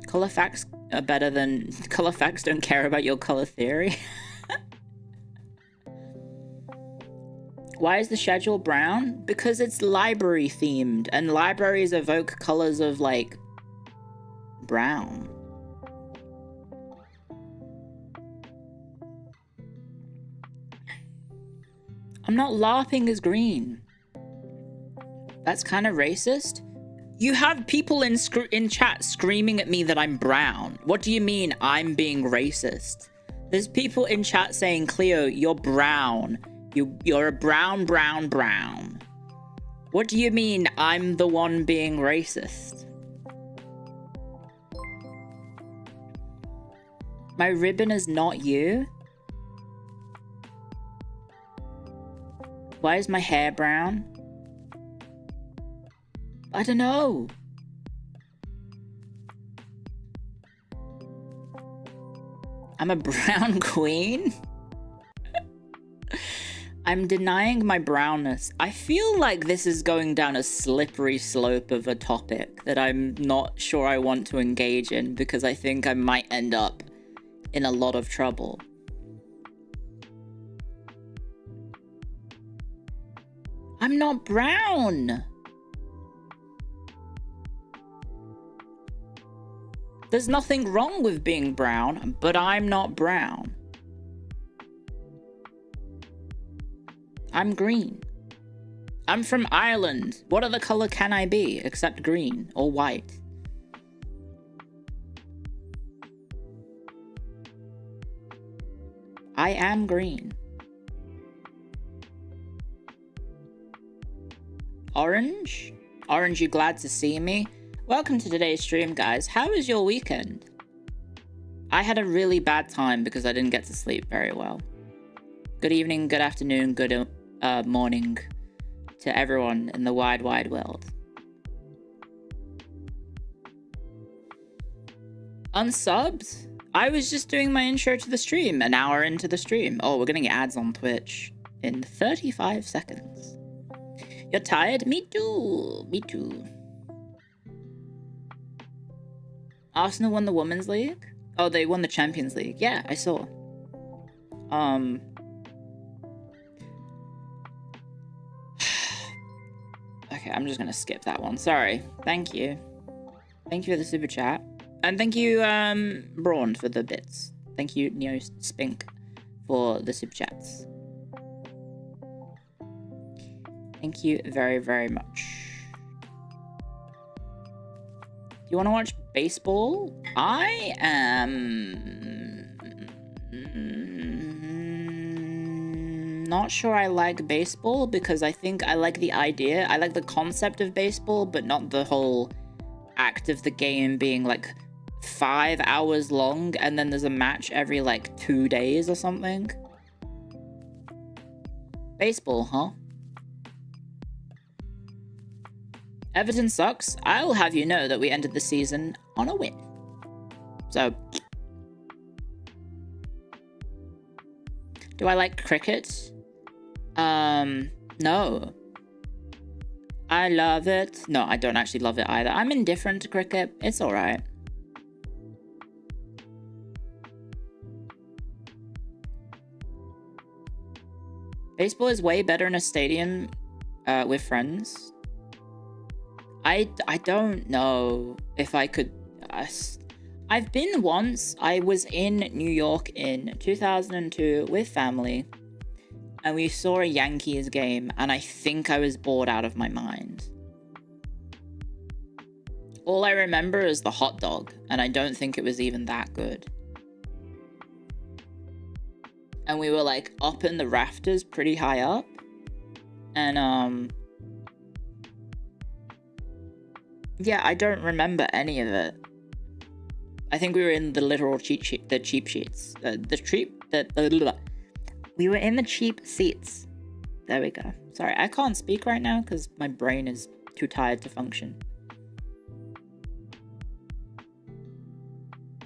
Color facts are better than... Color facts don't care about your color theory. Why is the schedule brown? Because it's library themed, and libraries evoke colors of, like, brown. I'm not LARPing as green. That's kind of racist. You have people in chat screaming at me that I'm brown. What do you mean I'm being racist? There's people in chat saying, Clio, you're brown. You're a brown. What do you mean I'm the one being racist? My ribbon is not you? Why is my hair brown? I don't know. I'm a brown queen? I'm denying my brownness. I feel like this is going down a slippery slope of a topic that I'm not sure I want to engage in because I think I might end up in a lot of trouble. I'm not brown. There's nothing wrong with being brown, but I'm not brown. I'm green. I'm from Ireland. What other color can I be except green or white? I am green. Orange? Orange, you glad to see me? Welcome to today's stream, guys. How was your weekend? I had a really bad time because I didn't get to sleep very well. Good evening, good afternoon, good morning to everyone in the wide, wide world. Unsubbed? I was just doing my intro to the stream, an hour into the stream. Oh, we're getting ads on Twitch in 35 seconds. You're tired? Me too. Me too. Arsenal won the Women's League? Oh, they won the Champions League. Yeah, I saw. Okay, I'm just gonna skip that one. Sorry. Thank you. Thank you for the super chat. And thank you, Braun, for the bits. Thank you, Neo Spink, for the super chats. Thank you very, very much. Do you want to watch baseball? I am not sure I like baseball because I think I like the idea. I like the concept of baseball, but not the whole act of the game being like 5 hours long and then there's a match every like 2 days or something. Baseball, huh? Everton sucks. I'll have you know that we ended the season on a win. So, do I like cricket? No. I love it. No, I don't actually love it either. I'm indifferent to cricket. It's alright. Baseball is way better in a stadium with friends. I don't know if I could... I've been once. I was in New York in 2002 with family. And we saw a Yankees game. And I think I was bored out of my mind. All I remember is the hot dog. And I don't think it was even that good. And we were like up in the rafters pretty high up. And yeah, I don't remember any of it. I think we were in the literal cheat sheet, the cheap sheets. We were in the cheap seats. There we go. Sorry, I can't speak right now because my brain is too tired to function.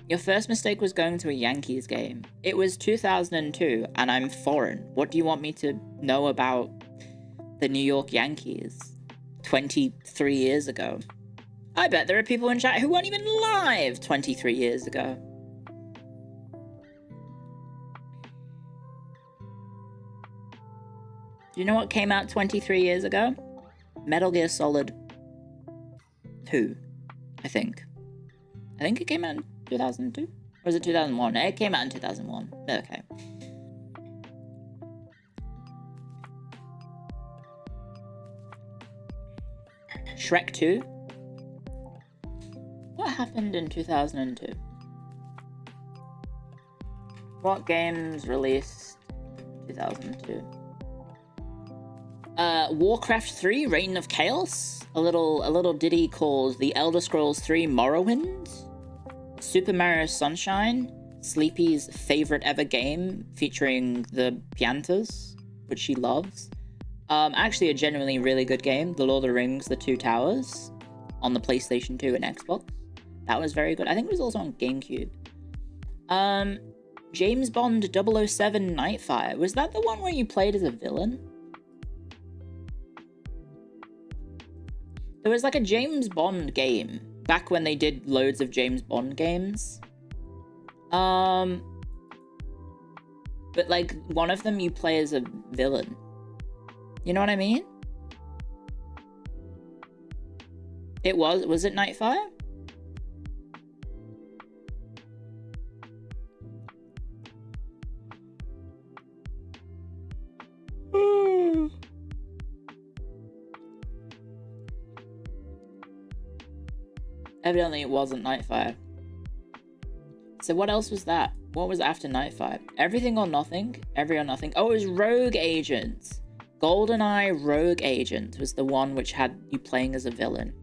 Your first mistake was going to a Yankees game. It was 2002 and I'm foreign. What do you want me to know about the New York Yankees 23 years ago? I bet there are people in chat who weren't even live 23 years ago. Do you know what came out 23 years ago? Metal Gear Solid 2, I think. I think it came out in 2002? Or was it 2001? It came out in 2001. Okay. Shrek 2? What happened in 2002? What games released 2002? Warcraft 3, Reign of Chaos? A little ditty called The Elder Scrolls 3 Morrowind? Super Mario Sunshine? Sleepy's favorite ever game featuring the Piantas, which she loves. Actually a genuinely really good game, The Lord of the Rings, The Two Towers, on the PlayStation 2 and Xbox. That was very good. I think it was also on GameCube. James Bond 007 Nightfire. Was that the one where you played as a villain? There was like a James Bond game back when they did loads of James Bond games. But like one of them you play as a villain. You know what I mean? Was it Nightfire? Evidently it wasn't Nightfire. So what else was that? What was after Nightfire? Everything or Nothing? Every or Nothing. Oh, it was Rogue Agent. GoldenEye Rogue Agent was the one which had you playing as a villain.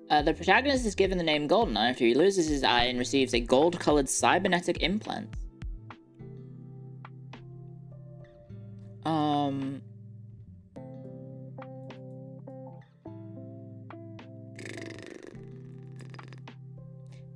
The protagonist is given the name GoldenEye after he loses his eye and receives a gold-colored cybernetic implant.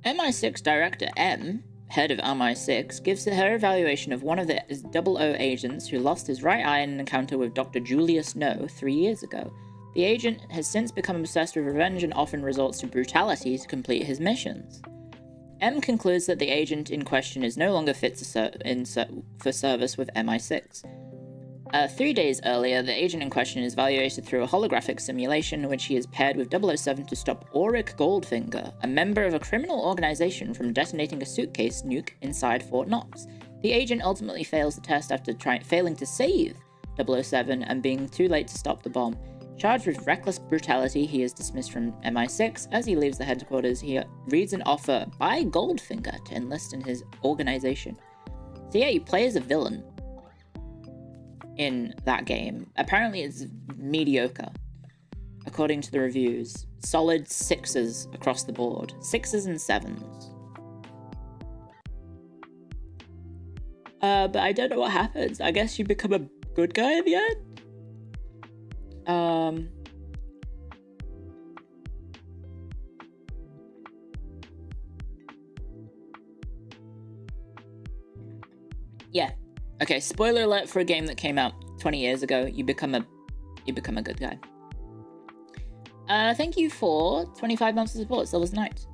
MI6 Director M, head of MI6, gives her evaluation of one of the 00 agents who lost his right eye in an encounter with Dr. Julius No 3 years ago. The agent has since become obsessed with revenge and often resorts to brutality to complete his missions. M concludes that the agent in question is no longer fit for service with MI6. 3 days earlier, the agent in question is evaluated through a holographic simulation in which he is paired with 007 to stop Auric Goldfinger, a member of a criminal organization, from detonating a suitcase nuke inside Fort Knox. The agent ultimately fails the test after failing to save 007 and being too late to stop the bomb. Charged with reckless brutality, he is dismissed from MI6. As he leaves the headquarters, he reads an offer by Goldfinger to enlist in his organization. So yeah, you play as a villain in that game. Apparently it's mediocre, according to the reviews. Solid 6s across the board. 6s and 7s. But I don't know what happens. I guess you become a good guy at the end? Yeah. Okay, spoiler alert for a game that came out 20 years ago. You become a good guy. Thank you for 25 months of support, Silver's Knight.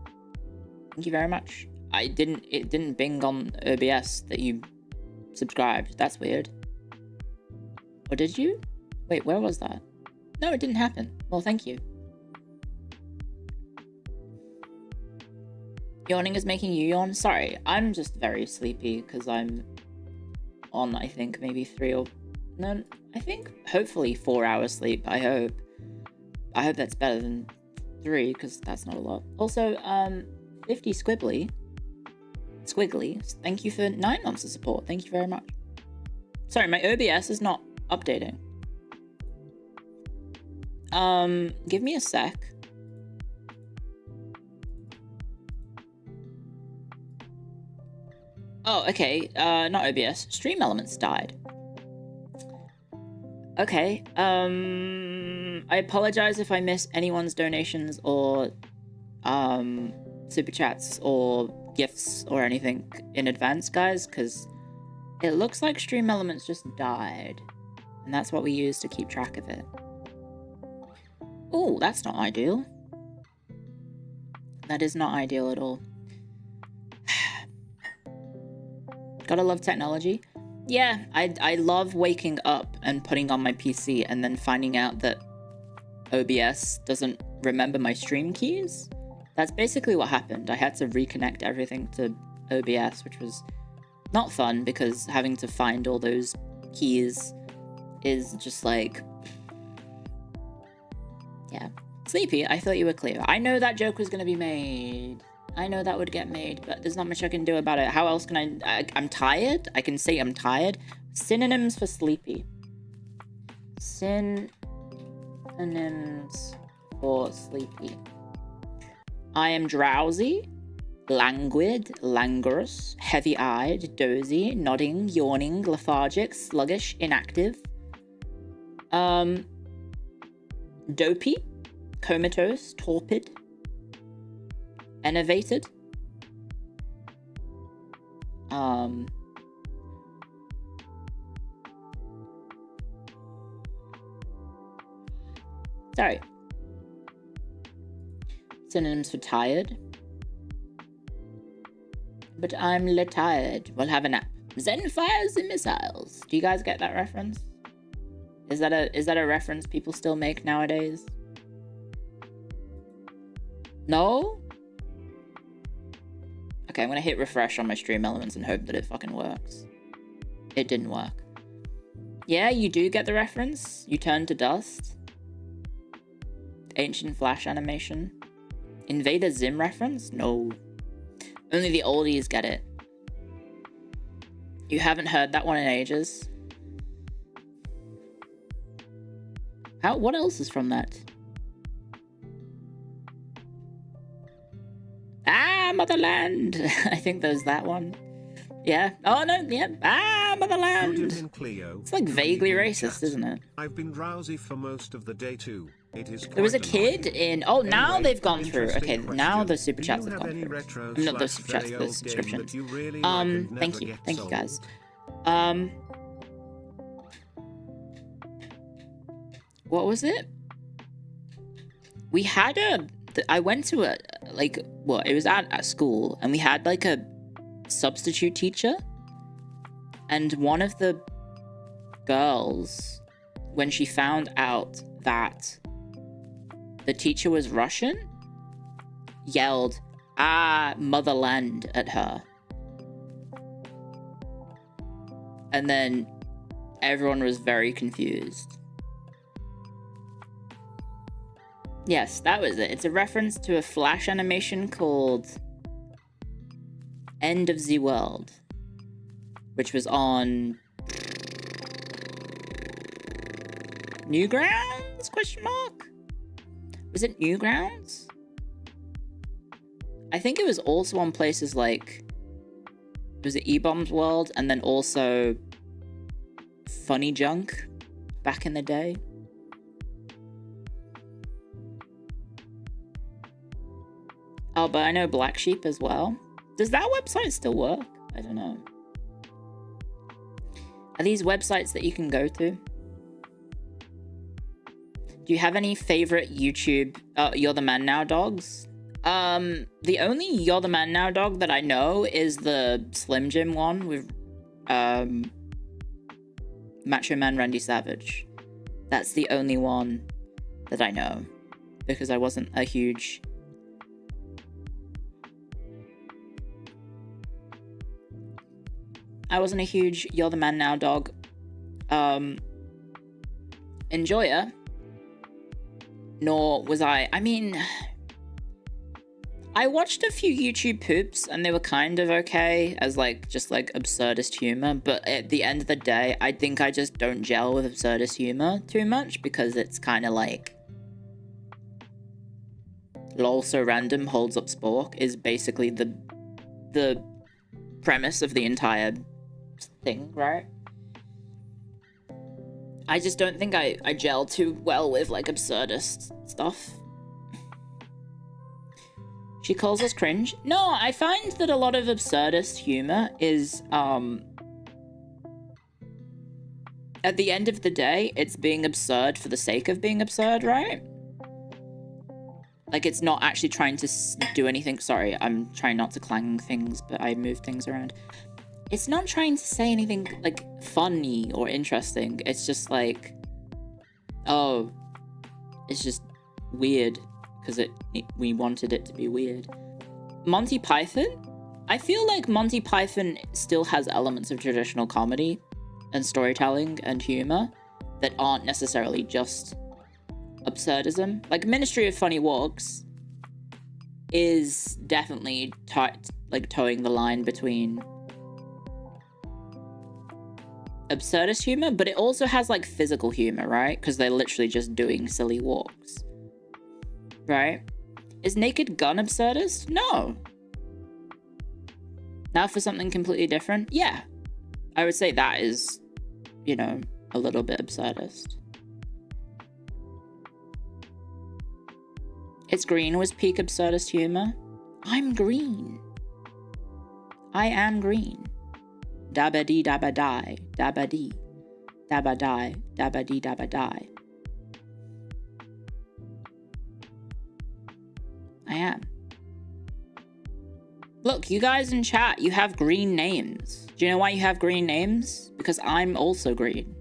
Thank you very much. It didn't bing on OBS that you subscribed. That's weird. Or did you? Wait, where was that? No, it didn't happen. Well, thank you. Yawning is making you yawn? Sorry, I'm just very sleepy because I'm on, I think, maybe 3 or... No, I think hopefully 4 hours sleep, I hope. I hope that's better than 3, because that's not a lot. Also, 50 Squiggly, thank you for 9 months of support. Thank you very much. Sorry, my OBS is not updating. Give me a sec. Oh, okay, not OBS. Stream Elements died. Okay, I apologize if I miss anyone's donations or, super chats or gifts or anything in advance, guys, because it looks like Stream Elements just died, and that's what we use to keep track of it. Oh, that's not ideal. That is not ideal at all. Gotta love technology. Yeah, I love waking up and putting on my PC and then finding out that OBS doesn't remember my stream keys. That's basically what happened. I had to reconnect everything to OBS, which was not fun because having to find all those keys is just like... Yeah. Sleepy, I thought you were Clio. I know that joke was gonna be made. I know that would get made, but there's not much I can do about it. How else can I'm tired? I can say I'm tired. Synonyms for sleepy. Synonyms for sleepy. I am drowsy, languid, languorous, heavy-eyed, dozy, nodding, yawning, lethargic, sluggish, inactive. Dopey, comatose, torpid, enervated. Sorry. Synonyms for tired. But I'm tired. We'll have a nap. Zen fires and missiles. Do you guys get that reference? Is that a reference people still make nowadays? No? Okay, I'm gonna hit refresh on my Stream Elements and hope that it fucking works. It didn't work. Yeah, you do get the reference. You turn to dust. Ancient Flash animation. Invader Zim reference? No. Only the oldies get it. You haven't heard that one in ages. What else is from that? Ah, Motherland! I think there's that one. Yeah. Oh, no, yeah. Ah, Motherland! It's like vaguely racist, isn't it? I've been drowsy for most of the day too. It is there was a kid in... Oh, now anyway, they've gone through. Okay, now the super chats have gone through. Not the super chats, the subscriptions. Really thank you. Thank you, guys. What was it? We had I went to a, like, well, it was at school, and we had, like, a substitute teacher, and one of the girls, when she found out that the teacher was Russian, yelled, "Ah, motherland," at her. And then everyone was very confused. Yes, that was it. It's a reference to a Flash animation called End of the World, which was on Newgrounds? Question mark? Was it Newgrounds? I think it was also on places like, was it E-Bombs World, and then also Funny Junk back in the day. Oh, but I know Black Sheep as well. Does that website still work? I don't know. Are these websites that you can go to? Do you have any favorite YouTube You're the Man Now dogs? The only You're the Man Now dog that I know is the Slim Jim one with Macho Man Randy Savage. That's the only one that I know, because I wasn't a huge... You're the Man Now dog enjoyer, nor was I mean, I watched a few YouTube poops and they were kind of okay as like, just like absurdist humor, but at the end of the day, I think I just don't gel with absurdist humor too much because it's kind of like, lol so random holds up spork is basically the premise of the entire thing, right? I just don't think I gel too well with, like, absurdist stuff. She calls us cringe. No, I find that a lot of absurdist humor is, at the end of the day, it's being absurd for the sake of being absurd, right? Like, it's not actually trying to do anything. Sorry, I'm trying not to clang things, but I move things around. It's not trying to say anything, like, funny or interesting. It's just like, oh, it's just weird because we wanted it to be weird. Monty Python? I feel like Monty Python still has elements of traditional comedy and storytelling and humor that aren't necessarily just absurdism. Like, Ministry of Funny Walks is definitely towing the line between absurdist humor, but it also has, like, physical humor, right? Because they're literally just doing silly walks, right? Is Naked Gun absurdist? No. Now for something completely different? Yeah. I would say that is, you know, a little bit absurdist. It's Green was peak absurdist humor. I'm green. I am green. Dabba dee dabba die. Dabba dee. Dabba die. Dabba dee dabba die. I am. Look, you guys in chat, you have green names. Do you know why you have green names? Because I'm also green.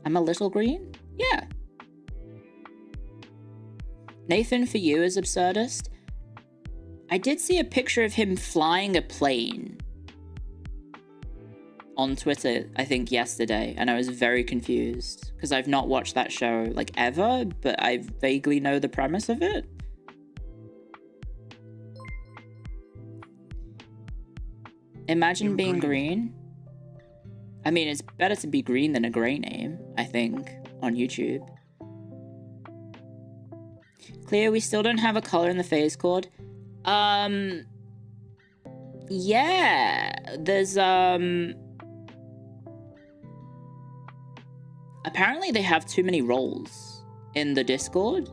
I'm a little green? Yeah. Nathan for you is absurdist. I did see a picture of him flying a plane on Twitter, I think yesterday, and I was very confused because I've not watched that show, like, ever, but I vaguely know the premise of it. Imagine being green. I mean, it's better to be green than a grey name, I think, on YouTube. Clio, we still don't have a color in the phase chord. Yeah, there's, apparently they have too many roles in the Discord.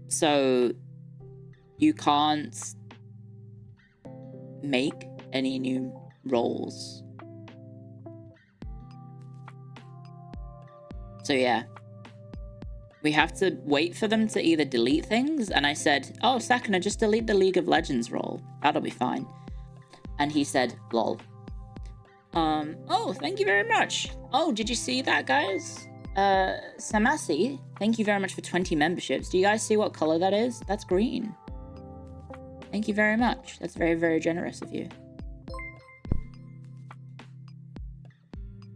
So you can't make any new roles. So yeah. We have to wait for them to either delete things, and I said, oh, Sakana, just delete the League of Legends role. That'll be fine. And he said, lol. Oh, thank you very much. Oh, did you see that, guys? Samasi, thank you very much for 20 memberships. Do you guys see what color that is? That's green. Thank you very much. That's very, very generous of you.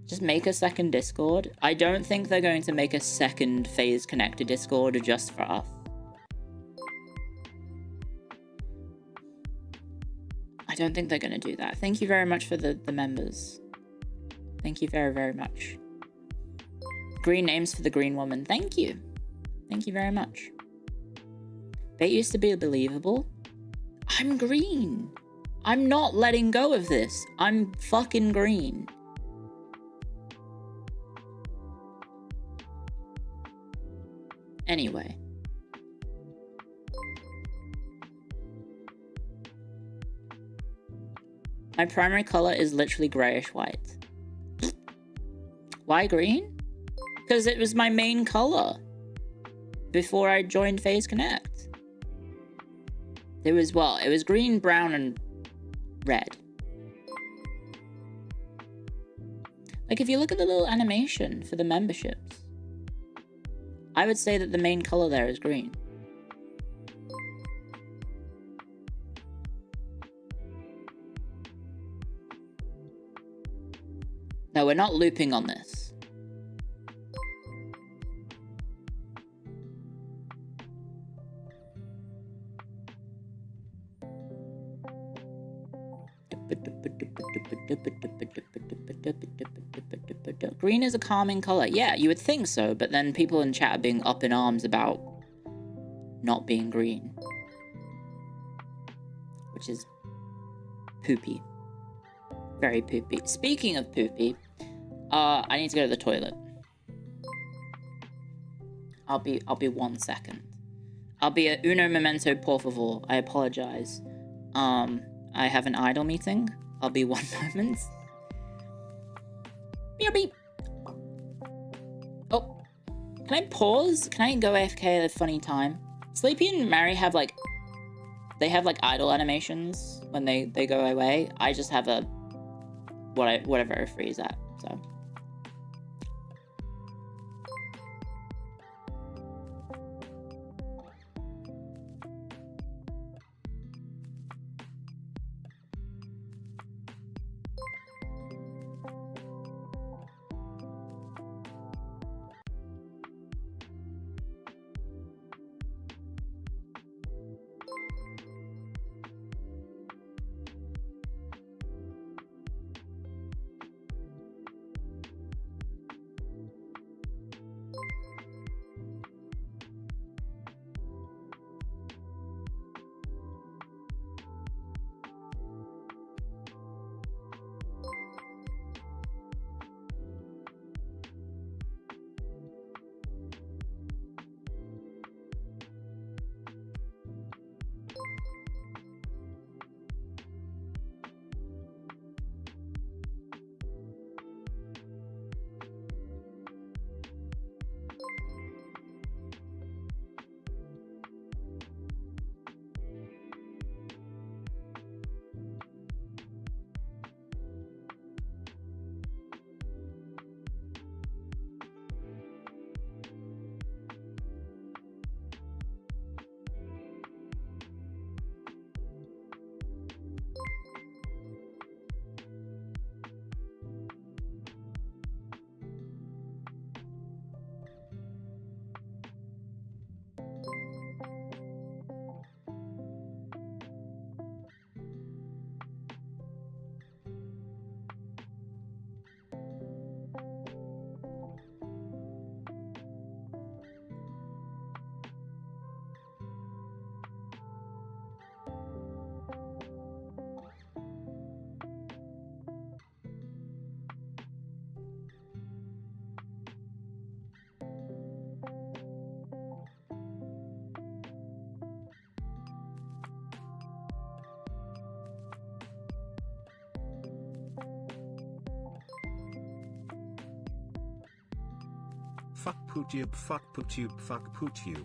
Just make a second Discord. I don't think they're going to make a second phase connected Discord just for us. I don't think they're going to do that. Thank you very much for the members. Thank you very, very much. Green names for the green woman. Thank you. Thank you very much. Bait used to be believable. I'm green. I'm not letting go of this. I'm fucking green. Anyway. My primary color is literally grayish white. Why green? Because it was my main color before I joined Phase Connect. It was, well, it was green, brown, and red. Like, if you look at the little animation for the memberships, I would say that the main color there is green. No, we're not looping on this. Green is a calming color. Yeah, you would think so, but then people in chat are being up in arms about not being green, which is poopy. Very poopy. Speaking of poopy, I need to go to the toilet. I'll be 1 second. I'll be at uno momento por favor. I apologize. I have an idol meeting. I'll be 1 moment. Beep. Oh, can I pause? Can I go AFK at a funny time? Sleepy and Mary have like, they have like idle animations when they go away. I just have a whatever I freeze at. So. Fuck PooTube, fuck PooTube, fuck PooTube.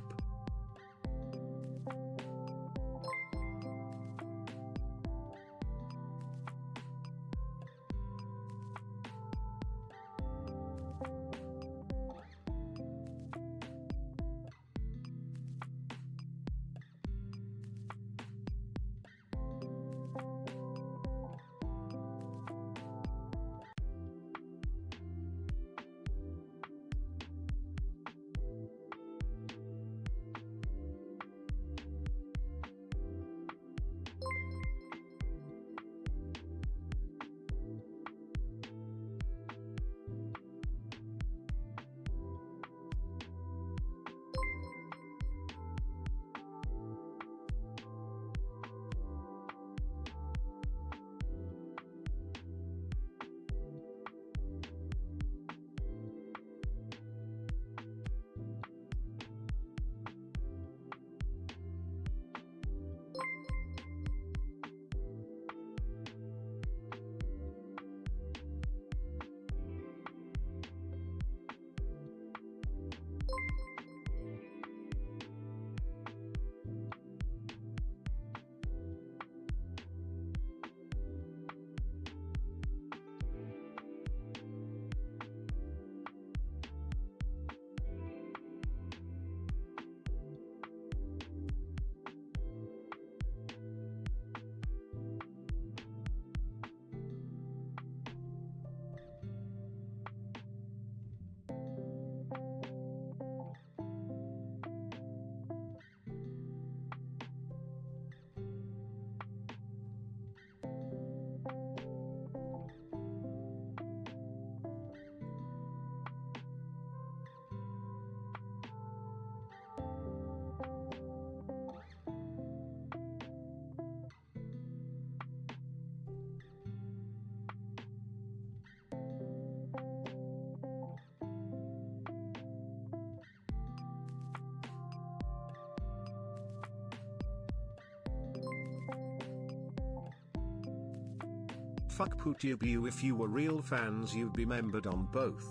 fuck PooTube you. If you were real fans you'd be membered on both.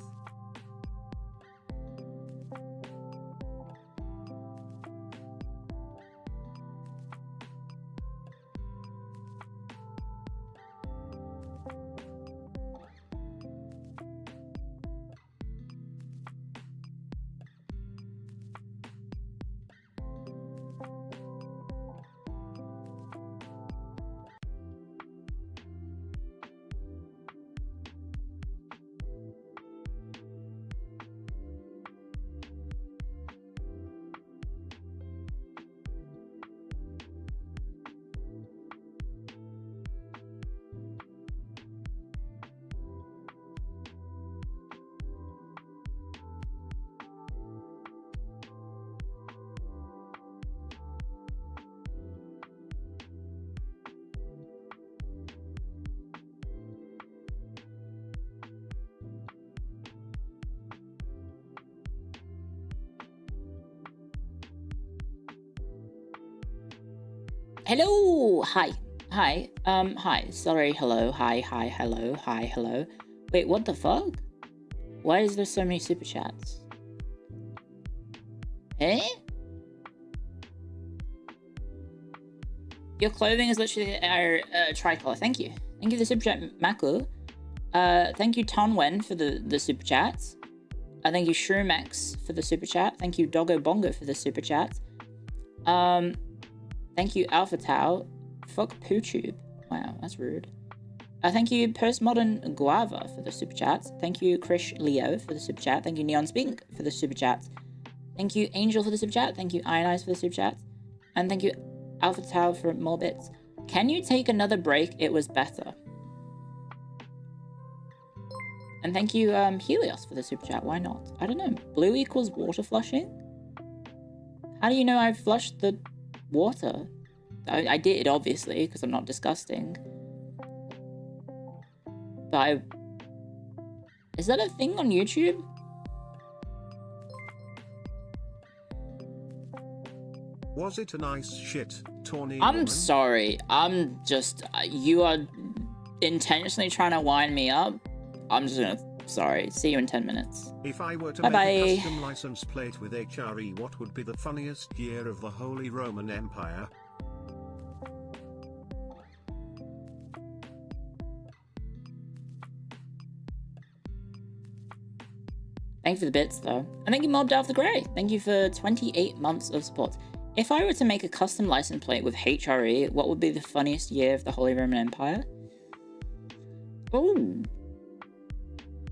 Hello! Hi. Hi. Hi. Sorry, hello. Hi, hello. Hi, hello. Wait, what the fuck? Why is there so many super chats? Eh? Your clothing is literally tricolor. Thank you. Thank you for the super chat, Maku. Thank you, Tonwen, for the super chats. Thank you, Shroomex, for the super chat. Thank you, Doggo Bongo, for the super chat. Thank you, Alpha Tau. Fuck PooTube. Wow, that's rude. Thank you, Postmodern Guava, for the super chat. Thank you, Krish Leo, for the super chat. Thank you, Neon Spink, for the super chat. Thank you, Angel, for the super chat. Thank you, Ionize, for the super chat. And thank you, Alpha Tau, for more bits. Can you take another break? It was better. And thank you, Helios, for the super chat. Why not? I don't know. Blue equals water flushing? How do you know I flushed the water? I did, obviously, because I'm not disgusting. But is that a thing on YouTube? Was it a nice shit, Tawny I'm woman? sorry. I'm just... you are intentionally trying to wind me up. I'm just gonna... Sorry. See you in 10 minutes. If I were to Bye-bye. make a custom license plate with HRE, what would be the funniest year of the Holy Roman Empire? Thank you for the bits, though. And thank you, Mobbed Alpha Grey. Thank you for 28 months of support. If I were to make a custom license plate with HRE, what would be the funniest year of the Holy Roman Empire? Ooh.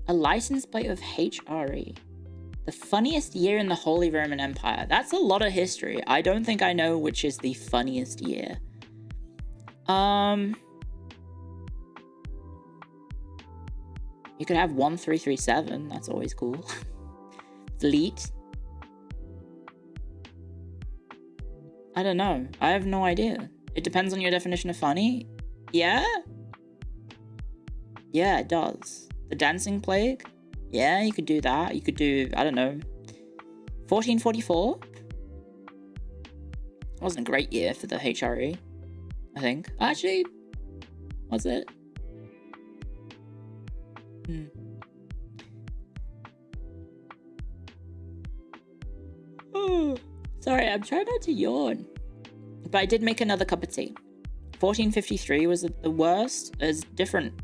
A license plate with HRE. The funniest year in the Holy Roman Empire. That's a lot of history. I don't think I know which is the funniest year. You could have 1337. That's always cool. Delete. I don't know. I have no idea. It depends on your definition of funny. Yeah? Yeah, it does. The Dancing Plague? Yeah, you could do that. You could do, I don't know, 1444? Wasn't a great year for the HRE, I think. Actually, was it? Oh, sorry, I'm trying not to yawn. But I did make another cup of tea. 1453 was the worst. There's different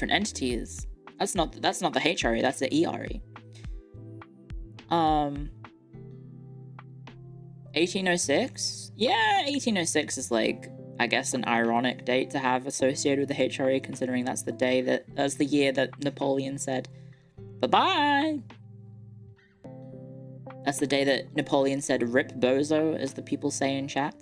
entities. That's not the HRE, that's the ERE. 1806? Yeah, 1806 is like, I guess, an ironic date to have associated with the HRE, considering that's the year that Napoleon said bye-bye. That's the day that Napoleon said rip bozo, as the people say in chat.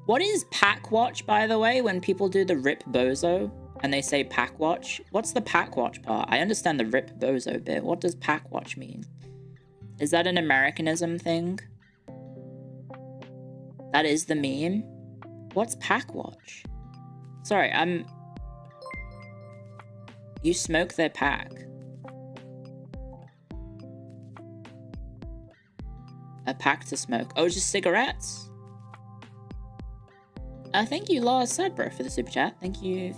What is pack watch, by the way, when people do the rip bozo and they say pack watch? What's the pack watch part? I understand the rip bozo bit. What does pack watch mean? Is that an Americanism thing? That is the meme? What's pack watch? Sorry, you smoke their pack. A pack to smoke. Oh, just cigarettes? Thank you, Laura Sadbro, for the super chat. Thank you.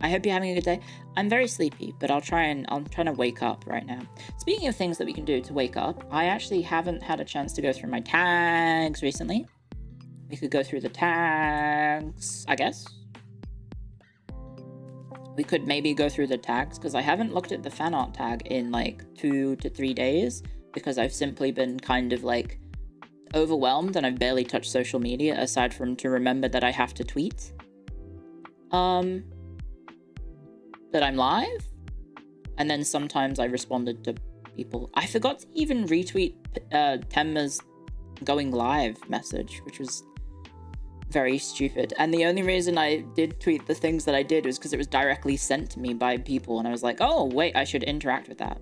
I hope you're having a good day. I'm very sleepy, but I'm trying to wake up right now. Speaking of things that we can do to wake up, I actually haven't had a chance to go through my tags recently. We could go through the tags, I guess. We could maybe go through the tags, because I haven't looked at the fan art tag in like 2 to 3 days, because I've simply been kind of like overwhelmed and I've barely touched social media aside from to remember that I have to tweet. That I'm live, and then sometimes I responded to people. I forgot to even retweet Tenma's going live message, which was very stupid. And the only reason I did tweet the things that I did was because it was directly sent to me by people, and I was like, oh wait, I should interact with that.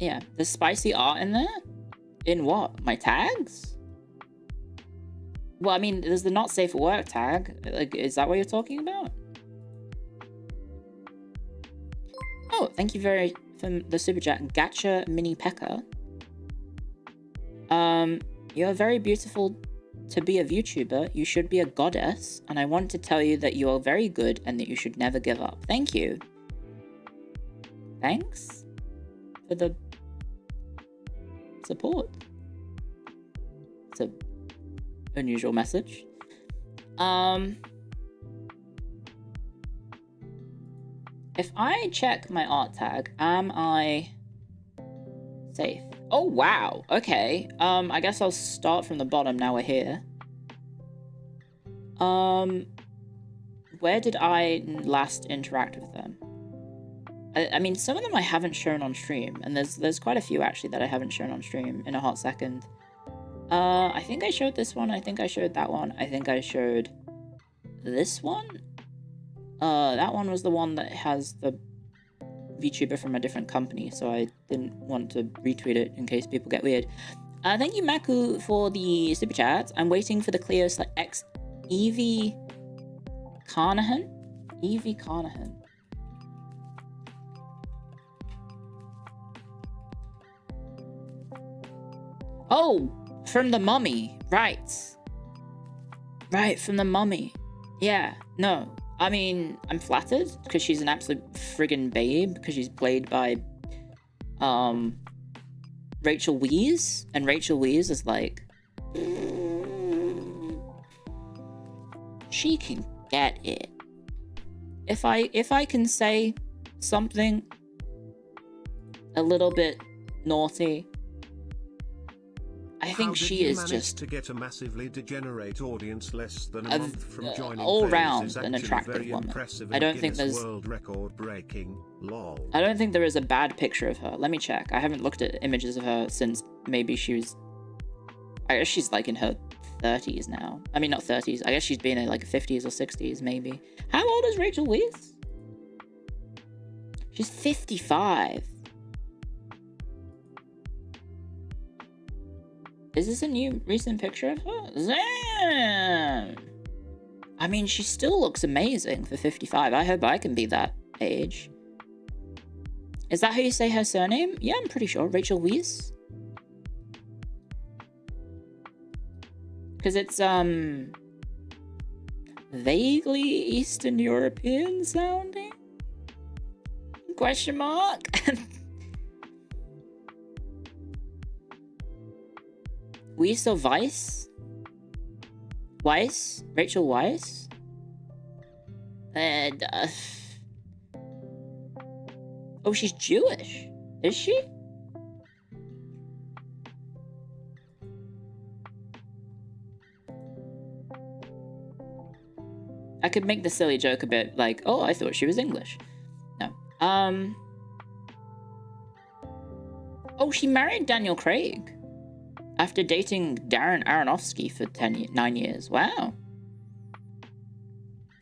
Yeah, there's spicy art in there? In what? My tags? Well, I mean, there's the not safe for work tag. Like, is that what you're talking about? Oh, thank you very for the super chat, Gacha Mini Pekka. You're very beautiful to be a VTuber. You should be a goddess, and I want to tell you that you are very good and that you should never give up. Thank you. Thanks for the support. It's an unusual message. If I check my art tag, am I safe? Oh, wow. Okay. I guess I'll start from the bottom now we're here. Where did I last interact with them? I mean, some of them I haven't shown on stream, and there's quite a few actually that I haven't shown on stream in a hot second. I think I showed this one. I think I showed that one. I think I showed this one. That one was the one that has the VTuber from a different company, so I didn't want to retweet it in case people get weird. Thank you, Maku, for the super chat. I'm waiting for the Clio X Eevee Carnahan. Eevee Carnahan. Oh, from the mummy. Right. Right, from the mummy. Yeah, no. I mean, I'm flattered because she's an absolute friggin' babe, because she's played by Rachel Weisz, and Rachel Weisz is like, she can get it. If I can say something a little bit naughty, I think she is just to get a massively degenerate audience less than a month from joining all round an attractive woman. I don't think there's world record breaking. Lol. I don't think there is a bad picture of her. Let me check. I haven't looked at images of her since maybe she was, I guess she's like in her 30s now. I mean, not 30s. I guess she's been in like 50s or 60s maybe. How old is Rachel Weisz? She's 55. Is this a new recent picture of her? Damn! I mean, she still looks amazing for 55. I hope I can be that age. Is that how you say her surname? Yeah, I'm pretty sure. Rachel Weisz? Because it's, vaguely Eastern European sounding? Question mark? Weisz or Weiss? Weiss? Rachel Weisz? And, oh, she's Jewish. Is she? I could make the silly joke a bit like, oh, I thought she was English. No. Oh, she married Daniel Craig after dating Darren Aronofsky for 9 years. Wow.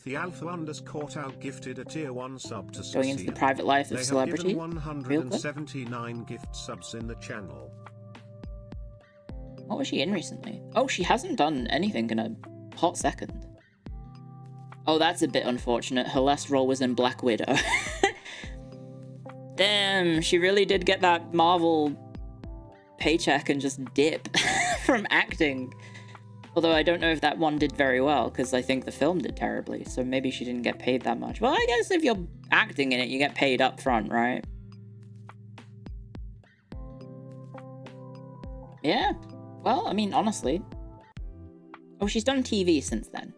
The Alpha Underscore gifted a tier 1 sub to Going into the private life of celebrity. They have given 179 gift subs in the channel. What was she in recently? Oh, she hasn't done anything in a hot second. Oh, that's a bit unfortunate. Her last role was in Black Widow. Damn, she really did get that Marvel paycheck and just dip from acting. Although I don't know if that one did very well, because I think the film did terribly, so maybe she didn't get paid that much. Well, I guess if you're acting in it, you get paid up front, right? Yeah. Well, I mean, honestly. Oh, she's done TV since then.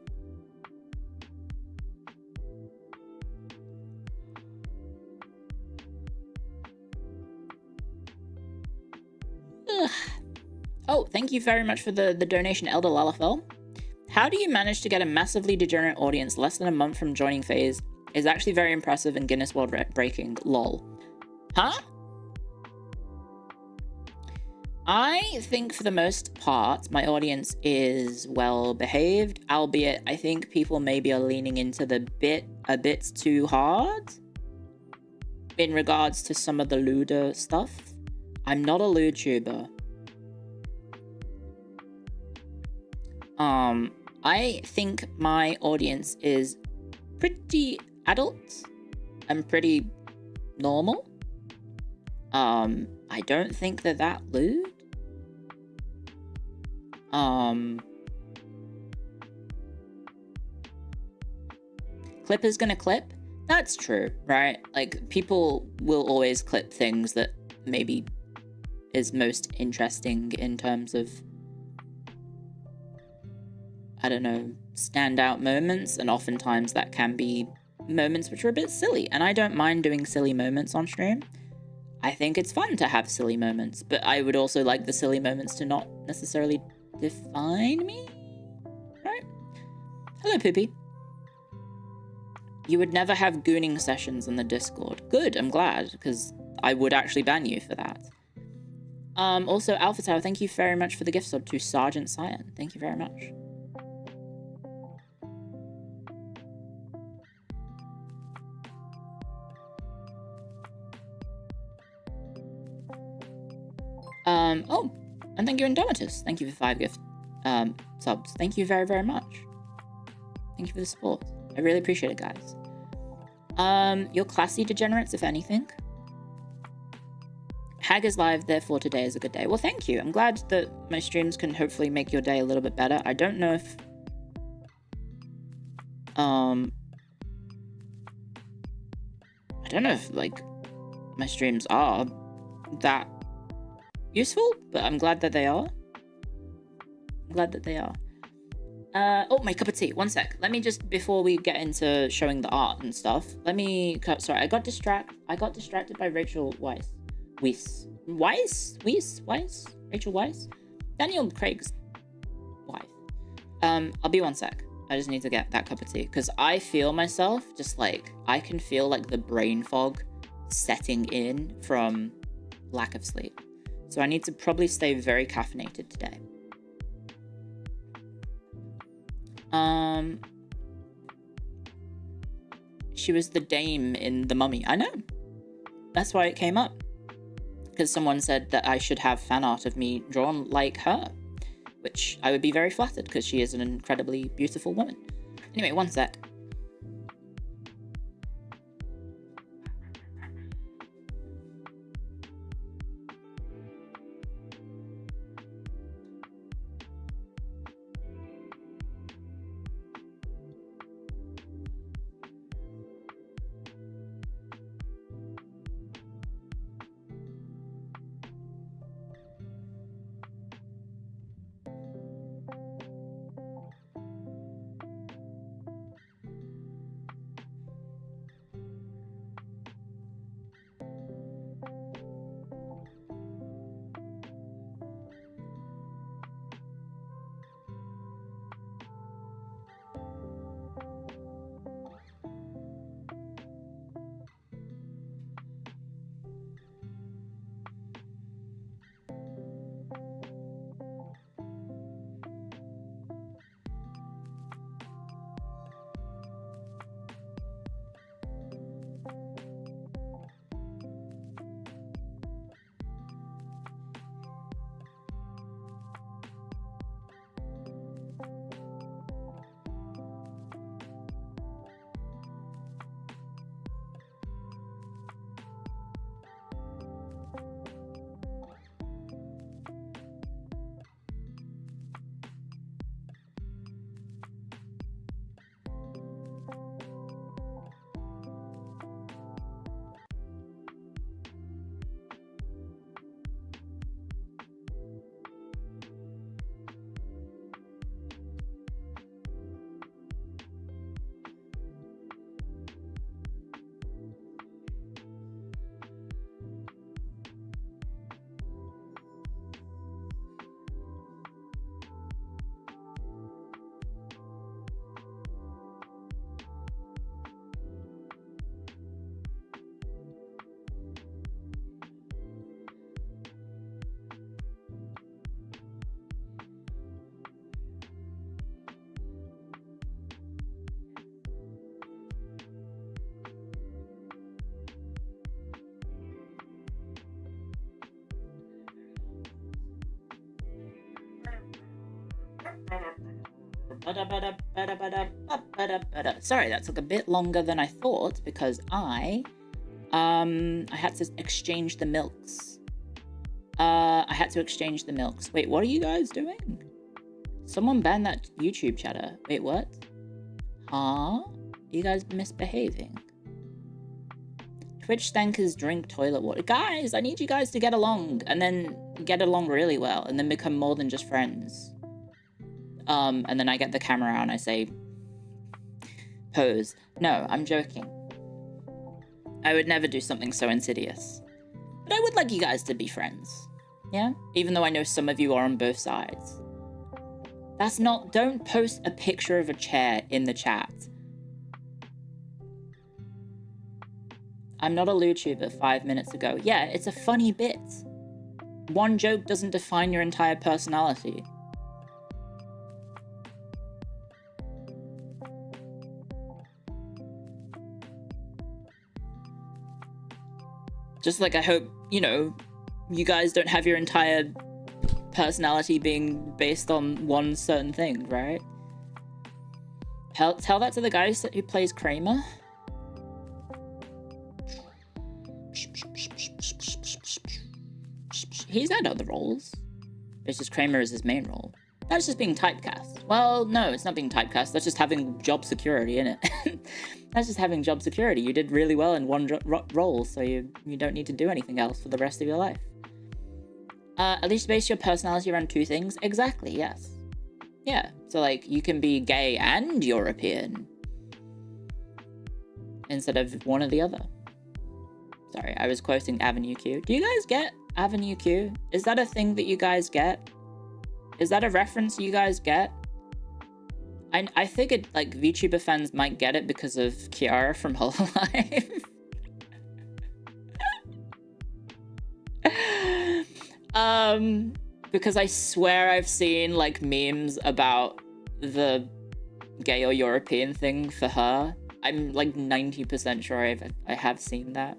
Ugh. Oh, thank you very much for the donation, Elder Lalafell. How do you manage to get a massively degenerate audience less than a month from joining phase? Is actually very impressive and Guinness World breaking. Lol. Huh? I think for the most part, my audience is well behaved, albeit I think people maybe are leaning into the a bit too hard in regards to some of the lewder stuff. I'm not a lewd tuber. I think my audience is pretty adult and pretty normal. I don't think they're that lewd. Clipper's gonna clip? That's true, right? Like, people will always clip things that maybe is most interesting in terms of, I don't know, standout moments, and oftentimes that can be moments which are a bit silly, and I don't mind doing silly moments on stream. I think it's fun to have silly moments, but I would also like the silly moments to not necessarily define me, right? Hello, Poopy. You would never have gooning sessions in the Discord. Good, I'm glad, because I would actually ban you for that. Also, Alpha Tower, thank you very much for the gift sub to Sergeant Cyan. Thank you very much. Oh, and thank you, Indomitus. Thank you for 5 gift subs. Thank you very, very much. Thank you for the support. I really appreciate it, guys. You're classy degenerates, if anything. Hag is live, therefore today is a good day. Well, thank you. I'm glad that my streams can hopefully make your day a little bit better. I don't know if... I don't know if, like, my streams are that useful, but I'm glad that they are. I'm glad that they are. Oh, my cup of tea. One sec. Let me just, before we get into showing the art and stuff, let me... Sorry, I got distracted by Rachel Weisz. Rachel Weisz? Daniel Craig's wife. I'll be one sec. I just need to get that cup of tea, because I feel myself just like, I can feel like the brain fog setting in from lack of sleep. So I need to probably stay very caffeinated today. She was the dame in The Mummy. I know. That's why it came up. Because someone said that I should have fan art of me drawn like her. Which I would be very flattered, because she is an incredibly beautiful woman. Anyway, one sec. Sorry, that took a bit longer than I thought because I had to exchange the milks. Wait, what are you guys doing? Someone banned that YouTube chatter. Wait, what? Huh? You guys misbehaving? Twitch stankers drink toilet water. Guys, I need you guys to get along and then get along really well and then become more than just friends. And then I get the camera out and I say, pose. No, I'm joking. I would never do something so insidious. But I would like you guys to be friends. Yeah? Even though I know some of you are on both sides. That's not... Don't post a picture of a chair in the chat. I'm not a YouTuber 5 minutes ago. Yeah, it's a funny bit. One joke doesn't define your entire personality. Just like I hope, you know, you guys don't have your entire personality being based on one certain thing, right? Tell that to the guy who plays Kramer. He's had other roles. It's just Kramer is his main role. That's just being typecast. Well, no, it's not being typecast. That's just having job security, innit? That's just having job security. You did really well in one role, so you don't need to do anything else for the rest of your life. At least base your personality around two things. Exactly, yes. Yeah, so like you can be gay and European instead of one or the other. Sorry, I was quoting Avenue Q. Do you guys get Avenue Q? Is that a thing that you guys get? Is that a reference you guys get? I figured like VTuber fans might get it because of Kiara from Hololive. Because I swear I've seen like memes about the gay or European thing for her. I'm like 90% sure I have seen that.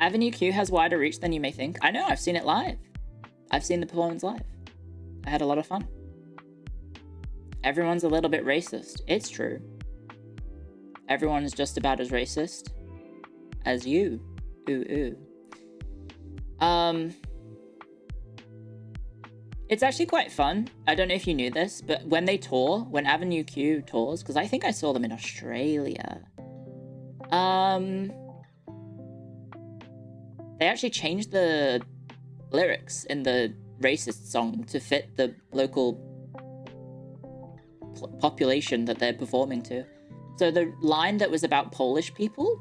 Avenue Q has wider reach than you may think. I know, I've seen it live. I've seen the performance live. I had a lot of fun. Everyone's a little bit racist. It's true. Everyone's just about as racist as you. Ooh. It's actually quite fun. I don't know if you knew this, but when they tour, when Avenue Q tours, because I think I saw them in Australia, they actually changed the lyrics in the racist song to fit the local population that they're performing to. So the line that was about Polish people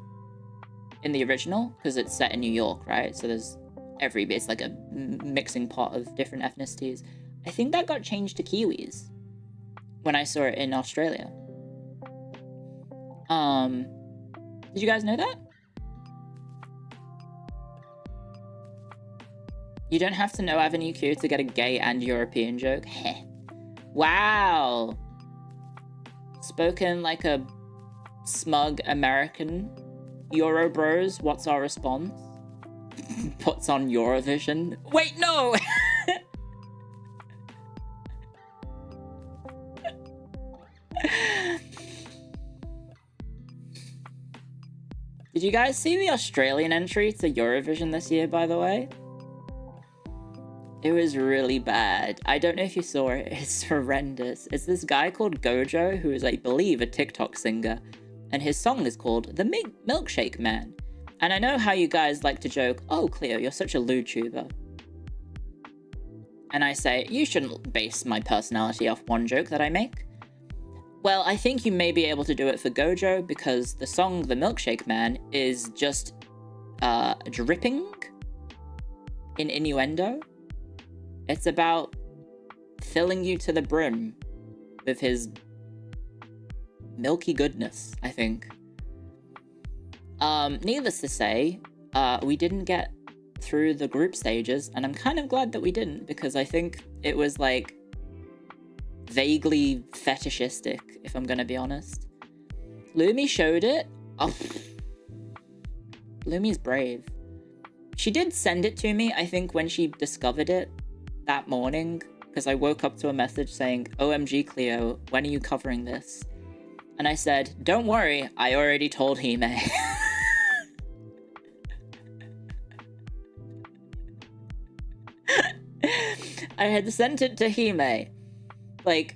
in the original, because it's set in New York, right? So there's it's like a mixing pot of different ethnicities. I think that got changed to Kiwis when I saw it in Australia. Did you guys know that? You don't have to know Avenue Q to get a gay and European joke. Heh. Wow. Spoken like a smug American. Euro bros, what's our response? Puts on Eurovision. Wait, no! Did you guys see the Australian entry to Eurovision this year, by the way? It was really bad. I don't know if you saw it. It's horrendous. It's this guy called Gojo, who is, I believe, a TikTok singer. And his song is called The Milkshake Man. And I know how you guys like to joke, oh, Clio, you're such a YouTuber. And I say, you shouldn't base my personality off one joke that I make. Well, I think you may be able to do it for Gojo because the song The Milkshake Man is just dripping in innuendo. It's about filling you to the brim with his milky goodness, I think. Needless to say, we didn't get through the group stages, and I'm kind of glad that we didn't, because I think it was, like, vaguely fetishistic, if I'm gonna be honest. Lumi showed it. Oh, Lumi's brave. She did send it to me, I think, when she discovered it that morning, because I woke up to a message saying, OMG Clio, when are you covering this? And I said, don't worry, I already told Hime. I had sent it to Hime, like,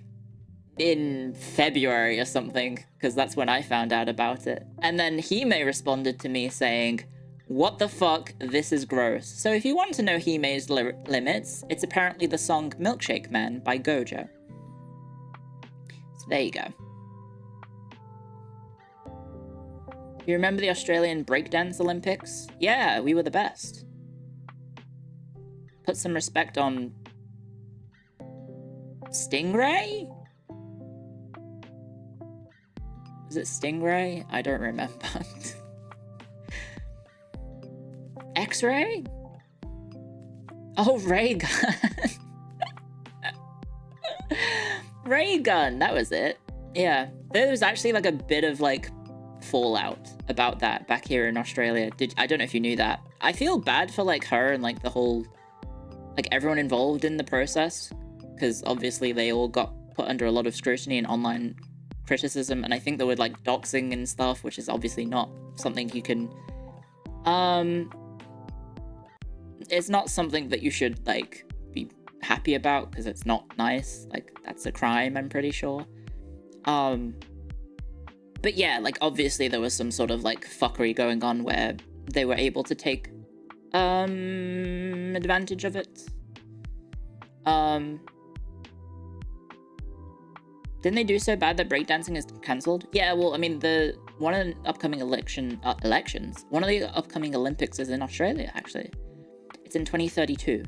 in February or something, because that's when I found out about it. And then Hime responded to me saying, what the fuck, this is gross. So if you want to know Hime's limits, it's apparently the song Milkshake Man by Gojo. So there you go. You remember the Australian breakdance Olympics? Yeah, we were the best. Put some respect on Stingray? Was it Stingray? I don't remember. X-ray? Oh, ray gun. Ray gun, that was it. Yeah, there was actually like a bit of like fallout about that back here in Australia. I don't know if you knew that. I feel bad for like her and like the whole, like everyone involved in the process, because obviously they all got put under a lot of scrutiny and online criticism, and I think there were like doxing and stuff, which is obviously not something you can it's not something that you should like be happy about, because it's not nice. Like, that's a crime, I'm pretty sure. But yeah, like obviously there was some sort of like fuckery going on where they were able to take advantage of it. Didn't they do so bad that breakdancing is cancelled? Yeah, well, I mean, one of the upcoming elections, one of the upcoming Olympics is in Australia, actually. It's in 2032.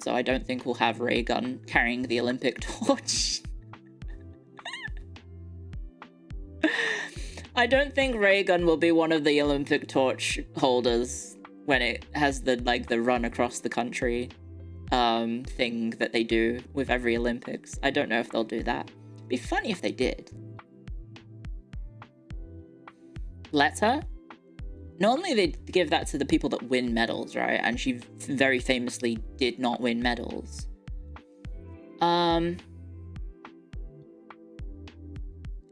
So I don't think we'll have Ray Gun carrying the Olympic torch. I don't think Ray Gun will be one of the Olympic torch holders when it has the run across the country thing that they do with every Olympics. I don't know if they'll do that. It'd be funny if they did. Let her? Normally they give that to the people that win medals, right? And she very famously did not win medals.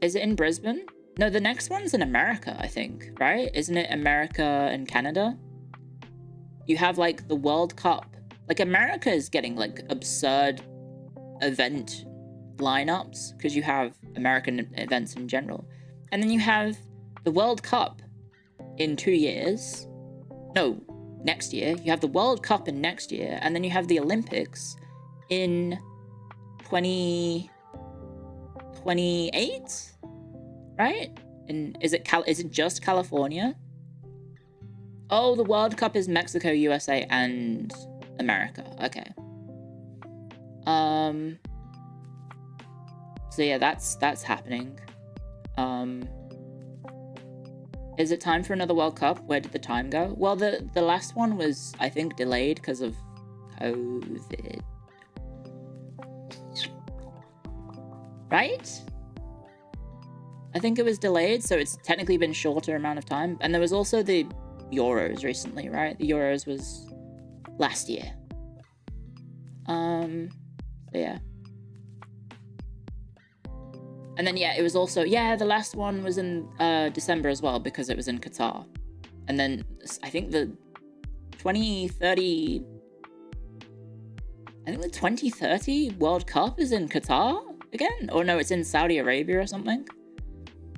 Is it in Brisbane? No, the next one's in America, I think, right? Isn't it America and Canada? You have like the World Cup. Like, America is getting like absurd event lineups because you have American events in general. And then you have the World Cup in 2 years. No, next year. You have the World Cup in next year, and then you have the Olympics in 2028, right? And is it just California? Oh, the World Cup is Mexico, USA, and America. Okay. So yeah, that's happening. Is it time for another World Cup? Where did the time go? Well, the last one was, I think, delayed because of COVID. Right? I think it was delayed, so it's technically been shorter amount of time. And there was also the Euros recently, right? The Euros was last year. So yeah. And then, yeah, it was also, yeah, the last one was in December as well, because it was in Qatar. And then I think the 2030 World Cup is in Qatar again? Or no, it's in Saudi Arabia or something.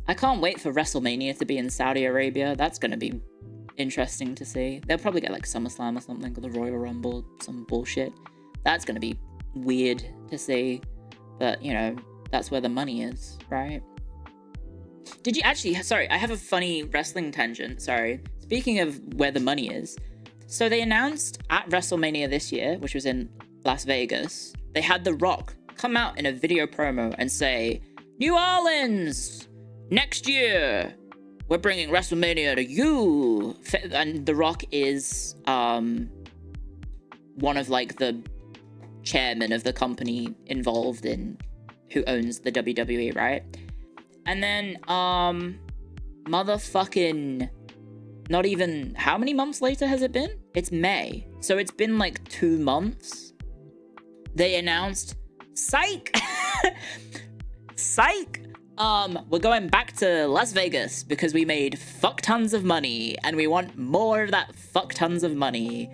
I can't wait for WrestleMania to be in Saudi Arabia. That's going to be interesting to see. They'll probably get like SummerSlam or something, or the Royal Rumble, some bullshit. That's going to be weird to see. But, you know, that's where the money is, right? Did you actually... Sorry, I have a funny wrestling tangent, sorry. Speaking of where the money is. So they announced at WrestleMania this year, which was in Las Vegas, they had The Rock come out in a video promo and say, New Orleans! Next year, we're bringing WrestleMania to you! And The Rock is one of, like, the chairman of the company involved in... who owns the WWE, right? And then, motherfucking... Not even... How many months later has it been? It's May. So it's been, like, 2 months. they announced, psych, psych. We're going back to Las Vegas because we made fuck tons of money and we want more of that fuck tons of money.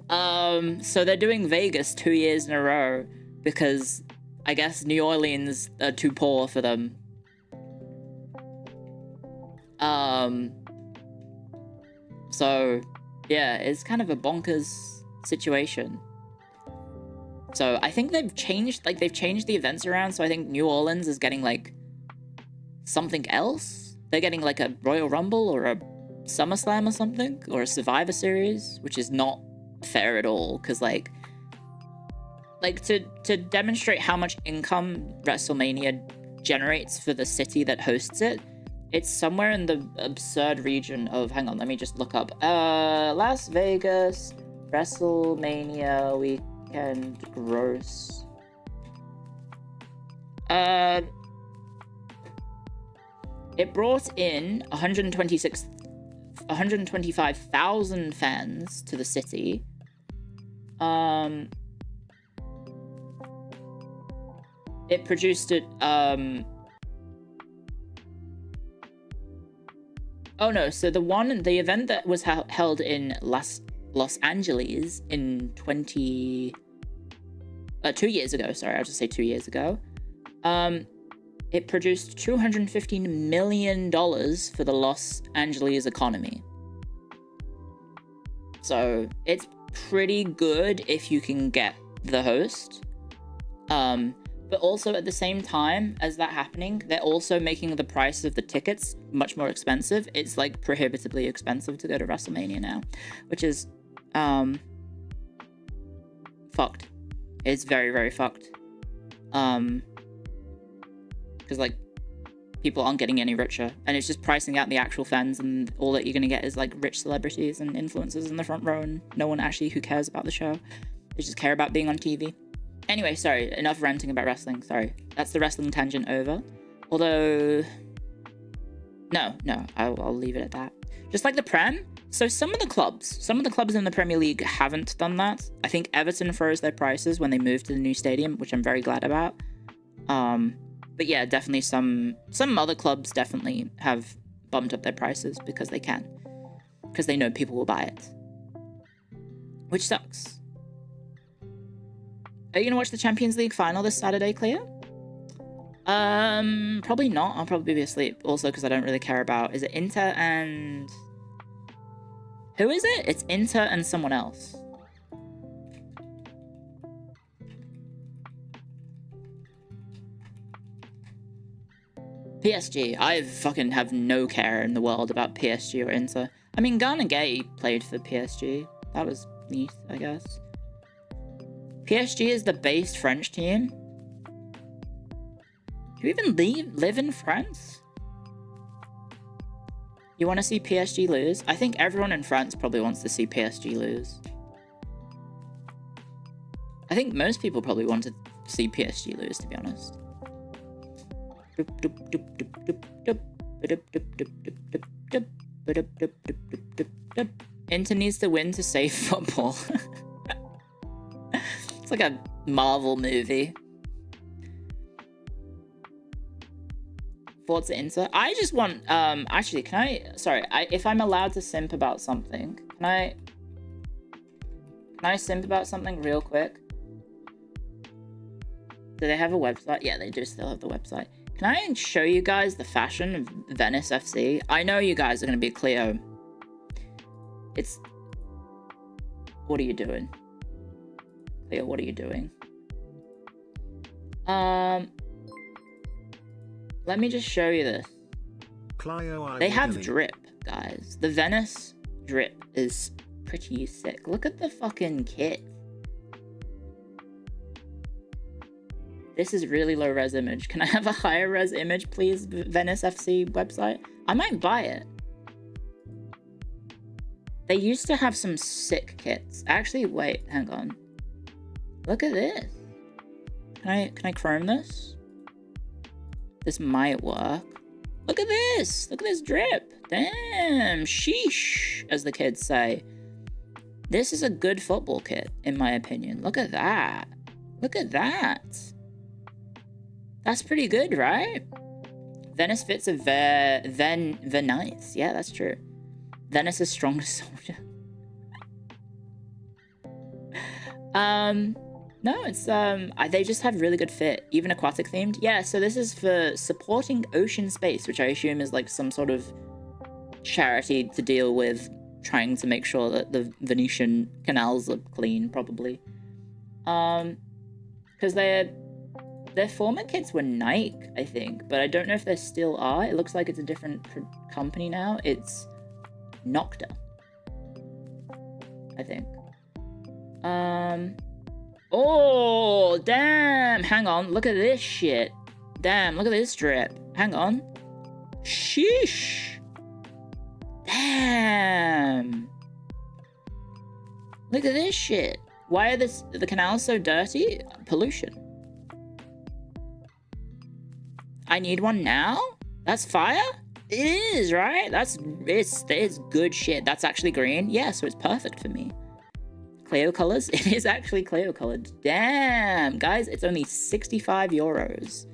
So they're doing Vegas 2 years in a row because I guess New Orleans are too poor for them. So yeah, it's kind of a bonkers situation. So I think they've changed the events around. So I think New Orleans is getting like something else. They're getting like a Royal Rumble or a SummerSlam or something, or a Survivor Series, which is not fair at all. Because like to demonstrate how much income WrestleMania generates for the city that hosts it, it's somewhere in the absurd region of, hang on, let me just look up. Las Vegas WrestleMania weekend gross. It brought in 125,000 fans to the city. It produced it, oh no, so the event that was held in Los Angeles in 2 years ago, sorry, I'll just say 2 years ago, it produced $215 million for the Los Angeles economy. So it's pretty good if you can get the host. But also at the same time as that happening, they're also making the price of the tickets much more expensive. It's like prohibitively expensive to go to WrestleMania now, which is fucked. It's very, very fucked. Because like people aren't getting any richer, and it's just pricing out the actual fans, and all that you're gonna get is like rich celebrities and influencers in the front row, and no one actually who cares about the show. They just care about being on TV. Anyway, sorry, enough ranting about wrestling. Sorry, that's the wrestling tangent over. Although, no, I'll leave it at that. Just like the Prem. So some of the clubs in the Premier League haven't done that. I think Everton froze their prices when they moved to the new stadium, which I'm very glad about. But yeah, definitely some other clubs definitely have bumped up their prices because they can. Because they know people will buy it. Which sucks. Are you gonna watch the Champions League final this Saturday, Clio? Probably not. I'll probably be asleep. Also, because I don't really care about... Is it Inter and... Who is it? It's Inter and someone else. PSG. I fucking have no care in the world about PSG or Inter. I mean, Gana Gay played for PSG. That was neat, I guess. PSG is the based French team. Do you even live in France? You want to see PSG lose? I think everyone in France probably wants to see PSG lose. I think most people probably want to see PSG lose, to be honest. Inter needs to win to save football. It's like a Marvel movie. Forza Inter. I just want, actually, can I, sorry, if I'm allowed to simp about something, can I simp about something real quick? Do they have a website? Yeah, they do still have the website. Can I show you guys the fashion of Venice FC? I know you guys are going to be Clio. It's... What are you doing? Clio, what are you doing? Let me just show you this. Clio, they have drip, guys. The Venice drip is pretty sick. Look at the fucking kit. This is really low res image. Can I have a higher res image, please? Venice FC website. I might buy it. They used to have some sick kits. Actually, wait, hang on. Look at this. Can I chrome this? This might work. Look at this. Look at this drip. Damn, sheesh, as the kids say. This is a good football kit, in my opinion. Look at that. Look at that. That's pretty good, right? Venice fits a nice. Yeah, that's true. Venice is strongest soldier. No, it's they just have really good fit, even aquatic themed. Yeah, so this is for supporting ocean space, which I assume is like some sort of charity to deal with trying to make sure that the Venetian canals are clean, probably. Because their former kits were Nike, I think, but I don't know if they still are. It looks like it's a different company now. It's Nocta, I think. Oh, damn! Hang on, look at this shit. Damn, look at this drip. Hang on. Sheesh! Damn! Look at this shit. Why are the canals so dirty? Pollution. I need one now? That's fire? It is, right? It's good shit. That's actually green. Yeah, so it's perfect for me. Clio colors? It is actually Clio colored. Damn, guys, it's only 65 euros.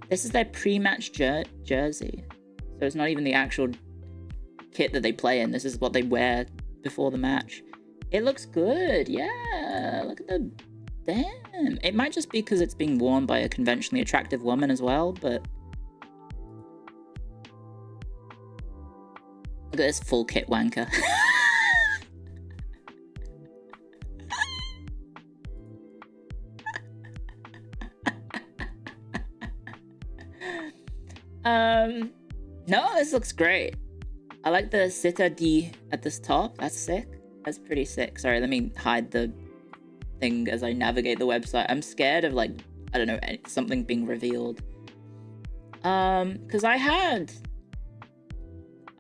This is their pre-match jersey. So it's not even the actual kit that they play in. This is what they wear before the match. It looks good. Yeah, look at the... Damn. It might just be because it's being worn by a conventionally attractive woman as well, but... Look at this full kit wanker. No, this looks great. I like the Cita D at this top. That's sick. That's pretty sick. Sorry, let me hide the thing as I navigate the website. I'm scared of, like, I don't know, something being revealed. Because I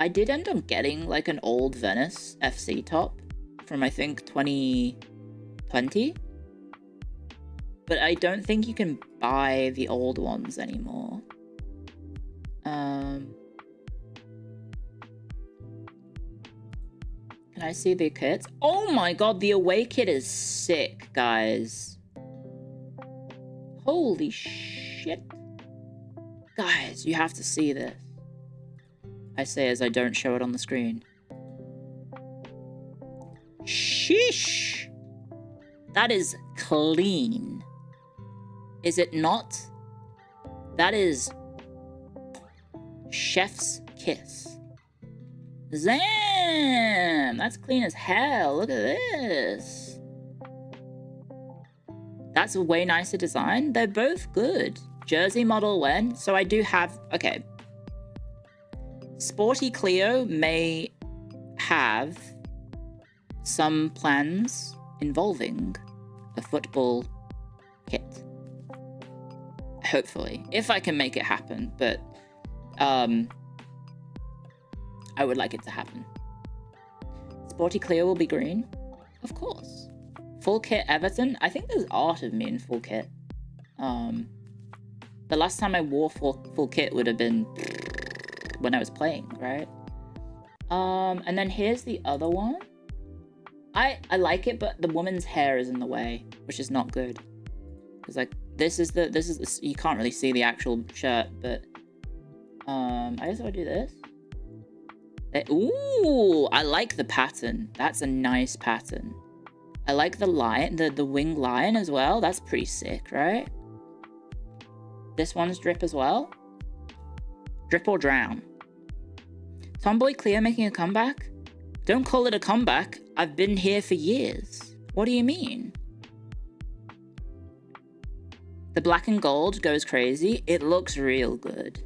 did end up getting, like, an old Venice FC top from, I think, 2020. But I don't think you can buy the old ones anymore. Can I see the kits? Oh my god, the away kit is sick, guys. Holy shit. Guys, you have to see this. I say as I don't show it on the screen. Sheesh. That is clean. Is it not? That is chef's kiss. Zam! That's clean as hell. Look at this. That's a way nicer design. They're both good. Jersey model when? So I do have... Okay. Sporty Clio may have some plans involving a football kit. Hopefully. If I can make it happen. But... I would like it to happen. Sporty Clio will be green. Of course. Full kit Everton. I think there's art of me in full kit. The last time I wore full kit would have been when I was playing, right? And then here's the other one. I like it, but the woman's hair is in the way, which is not good. Because like this is the you can't really see the actual shirt, but I guess I'll do this. Ooh, I like the pattern. That's a nice pattern. I like the lion, the wing lion as well. That's pretty sick, right? This one's drip as well. Drip or drown. Tomboy Clio making a comeback? Don't call it a comeback. I've been here for years. What do you mean? The black and gold goes crazy. It looks real good.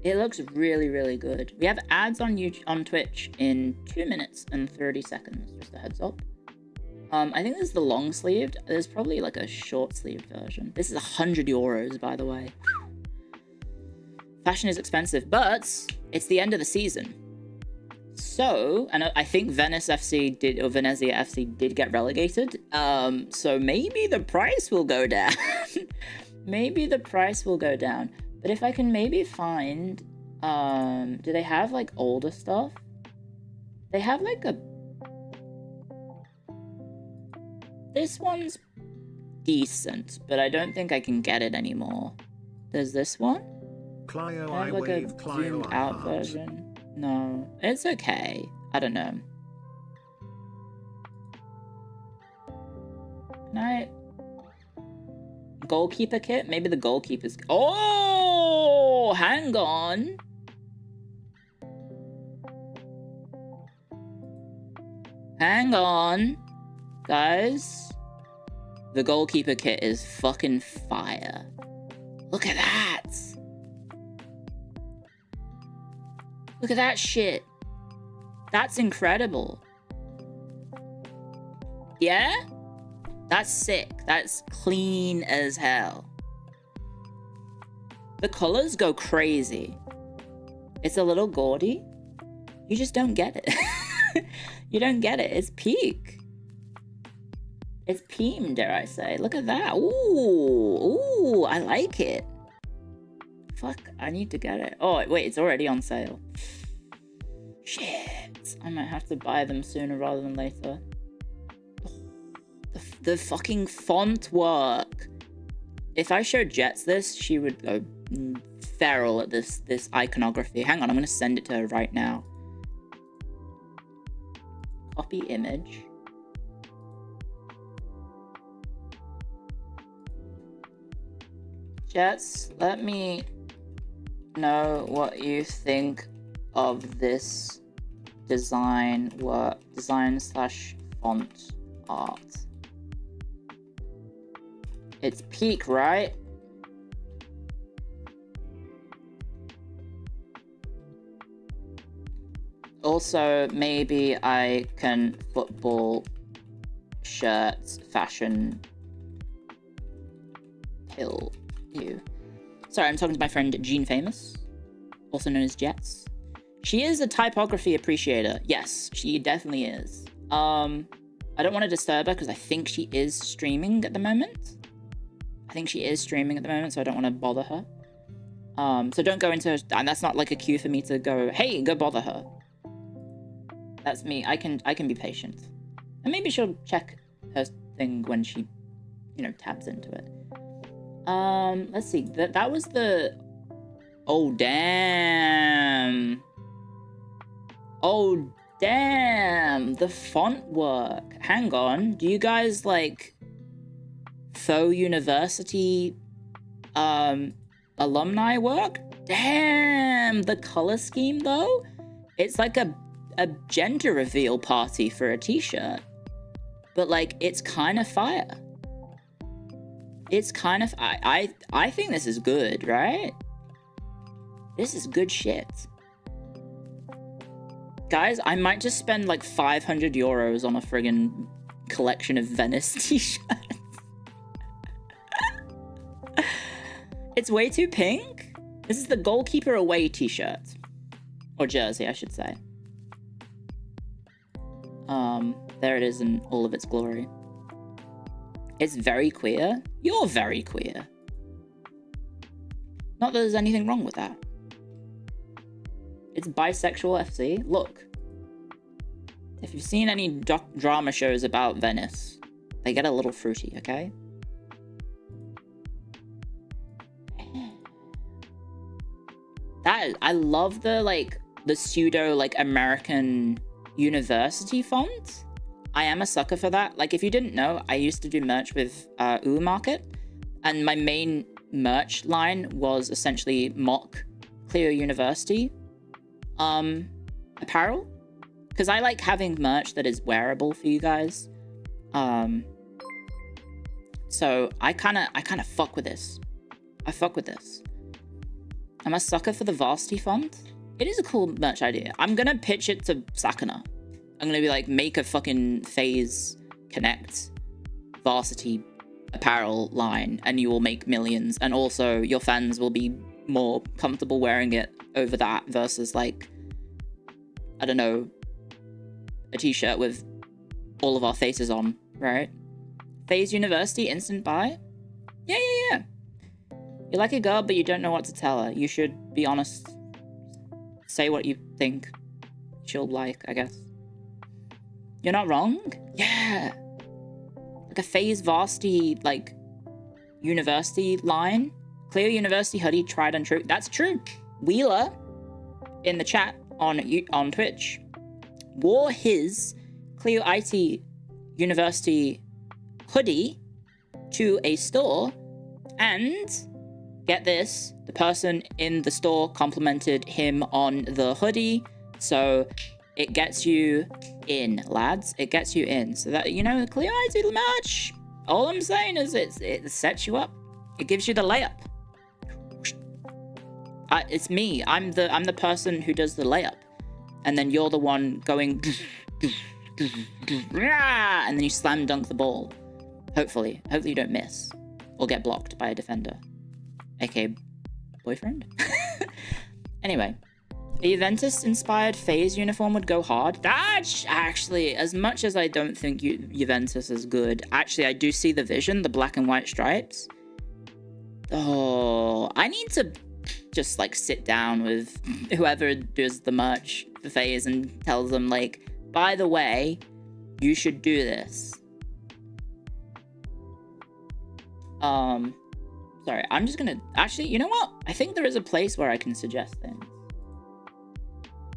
It looks really, really good. We have ads on Twitch in 2 minutes and 30 seconds. Just a heads up. I think this is the long sleeved. There's probably like a short sleeved version. This is 100 euros, by the way. Fashion is expensive, but it's the end of the season. So, and I think Venezia FC did get relegated. So maybe the price will go down. Maybe the price will go down. But if I can maybe find, do they have like older stuff? They have like this one's decent, but I don't think I can get it anymore. There's this one? Clio, I I have like a wave, Clio, zoomed I out heart. version. No, it's okay. I don't know. Can I... Goalkeeper kit? Maybe the goalkeeper's... Oh! Hang on! Hang on! Guys. The goalkeeper kit is fucking fire. Look at that! Look at that shit. That's incredible. Yeah? That's sick. That's clean as hell. The colors go crazy. It's a little gaudy. You just don't get it. You don't get it. It's peak. It's peem, dare I say. Look at that. Ooh. Ooh, I like it. Fuck, I need to get it. Oh, wait, it's already on sale. Shit. I might have to buy them sooner rather than later. The fucking font work. If I showed Jets this, she would go feral at this iconography. Hang on, I'm gonna send it to her right now. Copy image. Jets, let me know what you think of this design work, design/font art. It's peak, right? Also, maybe I can football shirts fashion pill you. Sorry, I'm talking to my friend Jean Famous, also known as Jets. She is a typography appreciator. Yes, she definitely is. I don't want to disturb her because I think she is streaming at the moment. So I don't want to bother her. So don't go into her, and that's not like a cue for me to go, hey, go bother her. That's me. I can be patient. And maybe she'll check her thing when she, tabs into it. Let's see. That was the... Oh, damn. Oh, damn. The font work. Hang on. Do you guys, faux university, alumni work? Damn. The color scheme, though? It's like a gender reveal party for a t-shirt. But, it's kind of fire. It's kind of... I think this is good, right? This is good shit. Guys, I might just spend 500 euros on a friggin' collection of Venice t-shirts. It's way too pink. This is the goalkeeper away t-shirt. Or jersey, I should say. There it is in all of its glory. It's very queer. You're very queer. Not that there's anything wrong with that. It's bisexual FC. Look. If you've seen any drama shows about Venice, they get a little fruity, okay? I love the pseudo American university font. I am a sucker for that. If you didn't know, I used to do merch with Market, and my main merch line was essentially mock Clio University apparel, because I like having merch that is wearable for you guys. So I kind of fuck with this. I'm a sucker for the Varsity font. It is a cool merch idea. I'm gonna pitch it to Sakana. I'm gonna be make a fucking FaZe Connect Varsity apparel line, and you will make millions, and also your fans will be more comfortable wearing it over that versus I don't know, a t-shirt with all of our faces on, right? FaZe University instant buy? Yeah. You like a girl, but you don't know what to tell her. You should be honest. Say what you think she'll like, I guess. You're not wrong? Yeah. A FaZe Varsity, University line. Clio University hoodie, tried and true. That's true. Wheeler in the chat on Twitch wore his Clio IT University hoodie to a store, and get this, the person in the store complimented him on the hoodie, so it gets you in, lads. It gets you in. So that, you know, the Clio IT merch, all I'm saying is it sets you up. It gives you the layup. It's me. I'm the person who does the layup, and then you're the one going, and then you slam dunk the ball. Hopefully you don't miss or get blocked by a defender, aka boyfriend. Anyway, a Juventus-inspired FaZe uniform would go hard. That's actually, as much as I don't think Juventus is good, actually I do see the vision, the black and white stripes. Oh, I need to just like sit down with whoever does the merch for FaZe and tell them, like, by the way, you should do this. Sorry, I'm just gonna, actually, you know what? I think there is a place where I can suggest things.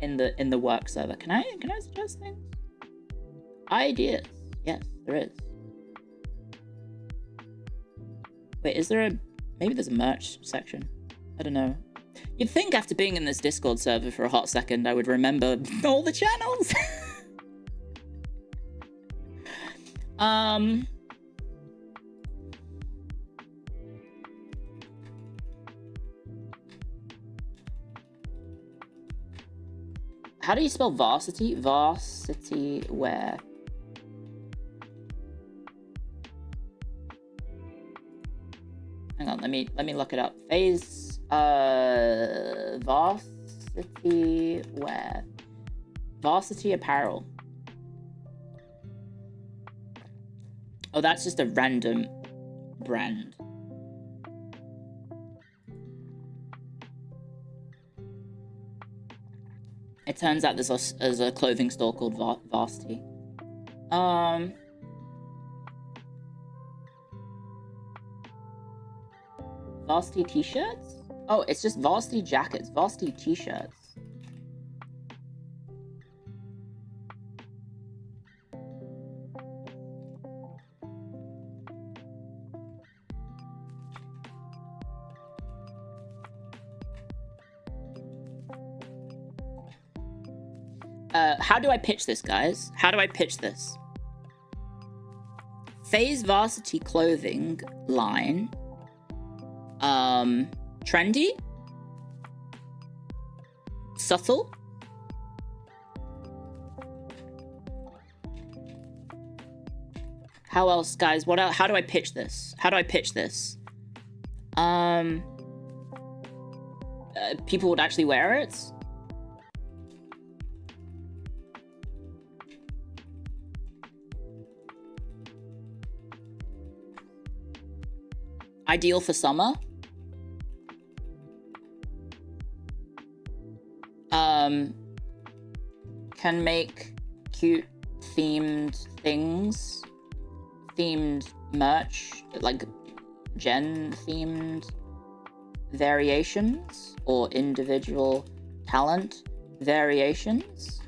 In the work server. Can I suggest things? Ideas. Yes, there is. Wait, is there maybe there's a merch section? I don't know. You'd think after being in this Discord server for a hot second, I would remember all the channels. How do you spell varsity? Varsity wear. Hang on, let me look it up. FaZe varsity wear. Varsity apparel. Oh, that's just a random brand. It turns out there's a clothing store called Varsity. Varsity t-shirts? Oh, it's just Varsity jackets. Varsity t-shirts. How do I pitch this, guys? How do I pitch this? FaZe Varsity clothing line. Trendy? Subtle? How else, guys? What else? How do I pitch this? How do I pitch this? People would actually wear it? Ideal for summer. Can make cute themed things. Themed merch. Like gen themed variations. Or individual talent variations.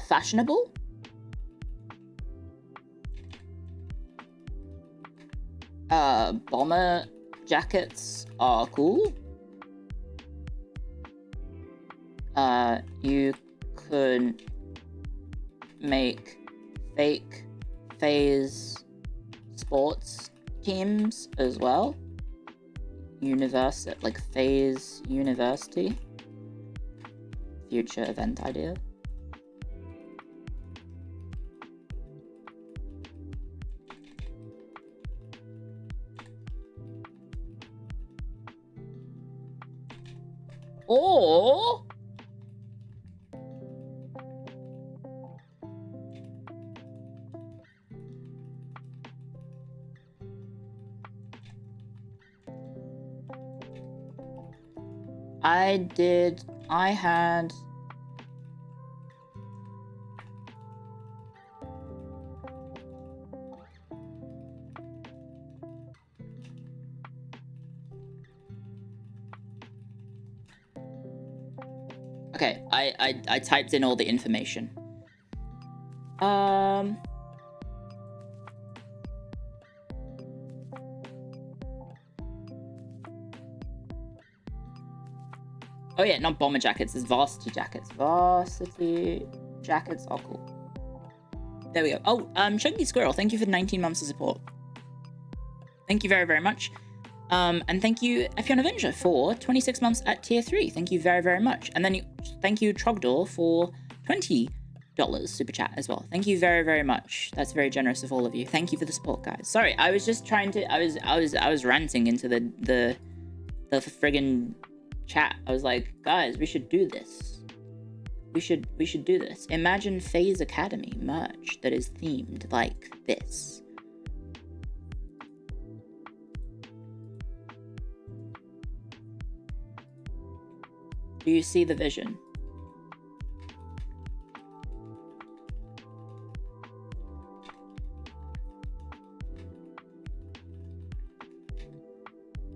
Fashionable. Bomber jackets are cool. You could make fake FaZe sports teams as well. Like FaZe University. Future event idea. Or I had Okay, I typed in all the information. Oh yeah, not bomber jackets, it's varsity jackets. Varsity jackets are cool. There we go. Oh, Chunky Squirrel, thank you for 19 months of support. Thank you very, very much. And thank you, Epion Avenger, for 26 months at tier 3. Thank you very, very much. And then thank you, Trogdor, for $20 super chat as well. Thank you very, very much. That's very generous of all of you. Thank you for the support, guys. Sorry, I was just trying to. I was ranting into the friggin' chat. I was like, guys, we should do this. We should do this. Imagine FaZe Academy merch that is themed like this. Do you see the vision?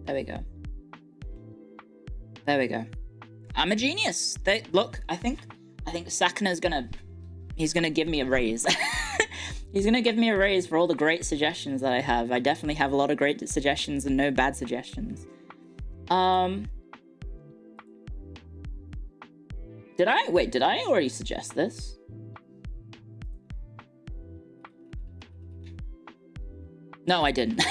There we go. There we go. I'm a genius. Look, I think Sakana's he's gonna give me a raise. He's gonna give me a raise for all the great suggestions that I have. I definitely have a lot of great suggestions and no bad suggestions. Did I already suggest this? No, I didn't.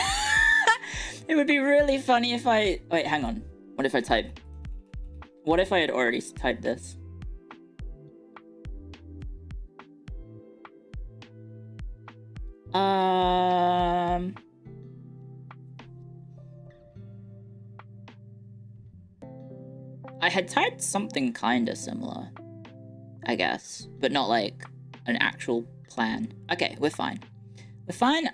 It would be really funny if I... Wait, hang on. What if I had already typed this? I had typed something kinda similar, I guess, but not like an actual plan. Okay, we're fine. We're fine.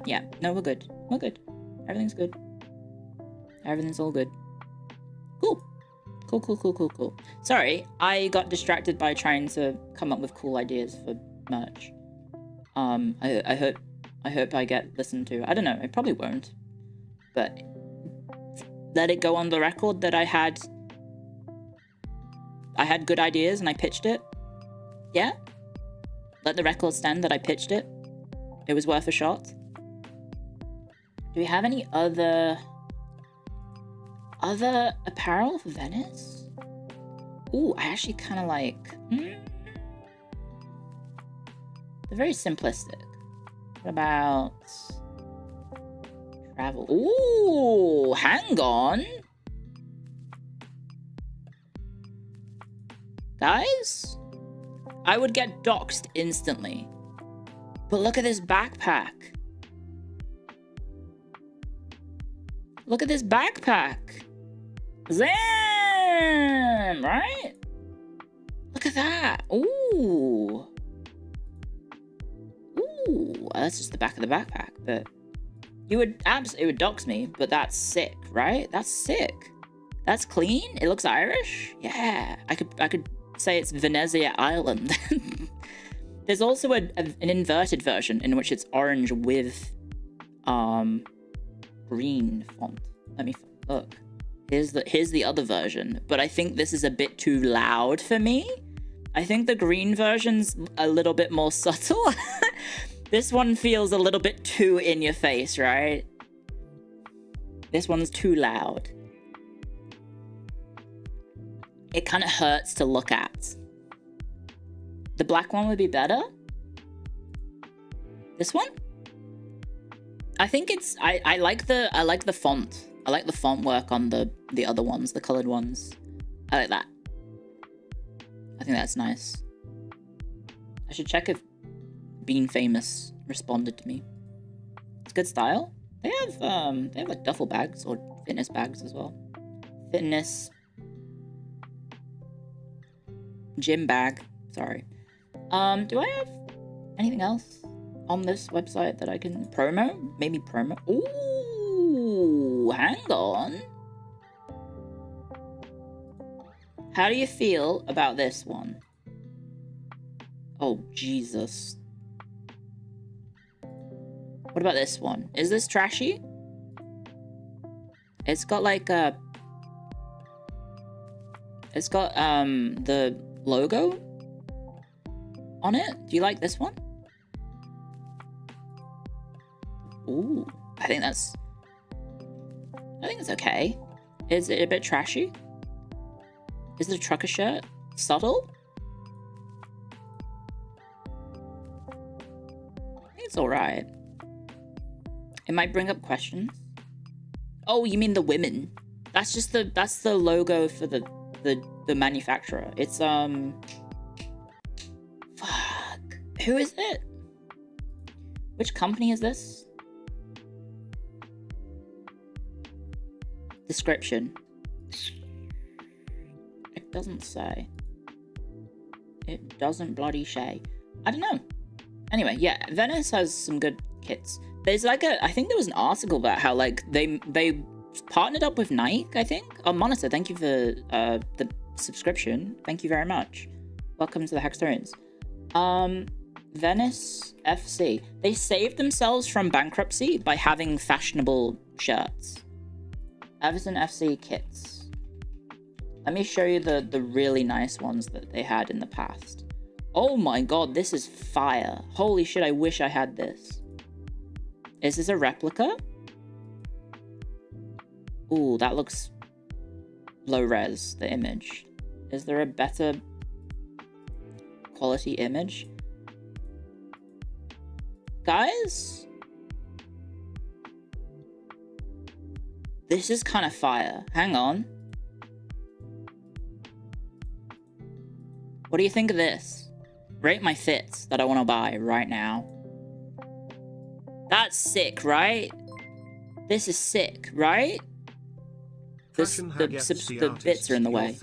Yeah, no, we're good. We're good. Everything's good. Everything's all good. Cool. Cool. Sorry, I got distracted by trying to come up with cool ideas for merch. I hope I get listened to. I don't know, I probably won't. But let it go on the record that I had good ideas and I pitched it. Yeah? Let the record stand that I pitched it. It was worth a shot. Do we have any other apparel for Venice? Ooh, I actually kind of like... They're very simplistic. What about... travel? Ooh, hang on. Guys? I would get doxxed instantly. But look at this backpack. Look at this backpack. Zam! Right? Look at that. Ooh. Ooh. That's just the back of the backpack, but it would dox me, but that's sick, right? That's sick. That's clean. It looks Irish. Yeah. I could say it's Venezia Island. There's also an inverted version in which it's orange with green font. Let me look. Here's the other version, but I think this is a bit too loud for me. I think the green version's a little bit more subtle. This one feels a little bit too in your face, right? This one's too loud. It kind of hurts to look at. The black one would be better. This one? I think it's I like the font. I like the font work on the other ones, the colored ones. I like that. I think that's nice. I should check if Being Famous responded to me. It's good style. They have like duffel bags or fitness bags as well. Fitness gym bag. Sorry. Do I have anything else on this website that I can promo? Maybe promo. Ooh, hang on. How do you feel about this one? Oh, Jesus. What about this one? Is this trashy? It's got like a It's got the logo on it. Do you like this one? Ooh, I think it's okay. Is it a bit trashy? Is the trucker shirt subtle? I think it's alright. It might bring up questions. Oh, you mean the women? That's just the logo for the manufacturer. It's fuck. Who is it? Which company is this? Description. It doesn't say. It doesn't bloody say. I don't know. Anyway, yeah, Venice has some good kits. There's like I think there was an article about how like they partnered up with Nike, I think. Oh, Monitor, thank you for the subscription. Thank you very much. Welcome to the Hackstorians. Venice FC. They saved themselves from bankruptcy by having fashionable shirts. Everton FC kits. Let me show you the really nice ones that they had in the past. Oh my god, this is fire. Holy shit, I wish I had this. Is this a replica? Ooh, that looks low res, the image. Is there a better quality image? Guys? This is kind of fire. Hang on. What do you think of this? Rate my fits that I want to buy right now. That's sick, right? This is sick, right? The bits are in the way.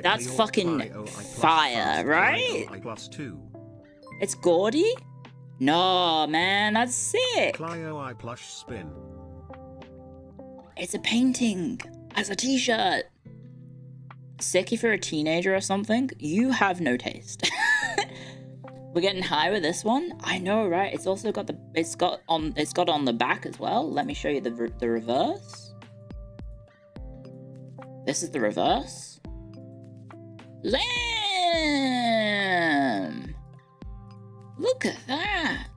That's fucking fire, right? It's gaudy? No, man, that's sick. Clio I plush spin. It's a painting as a t-shirt. Sick if you're a teenager or something. You have no taste. We're getting high with this one. I know, right? It's also got it's got on the back as well. Let me show you the reverse. This is the reverse. Damn! Look at that.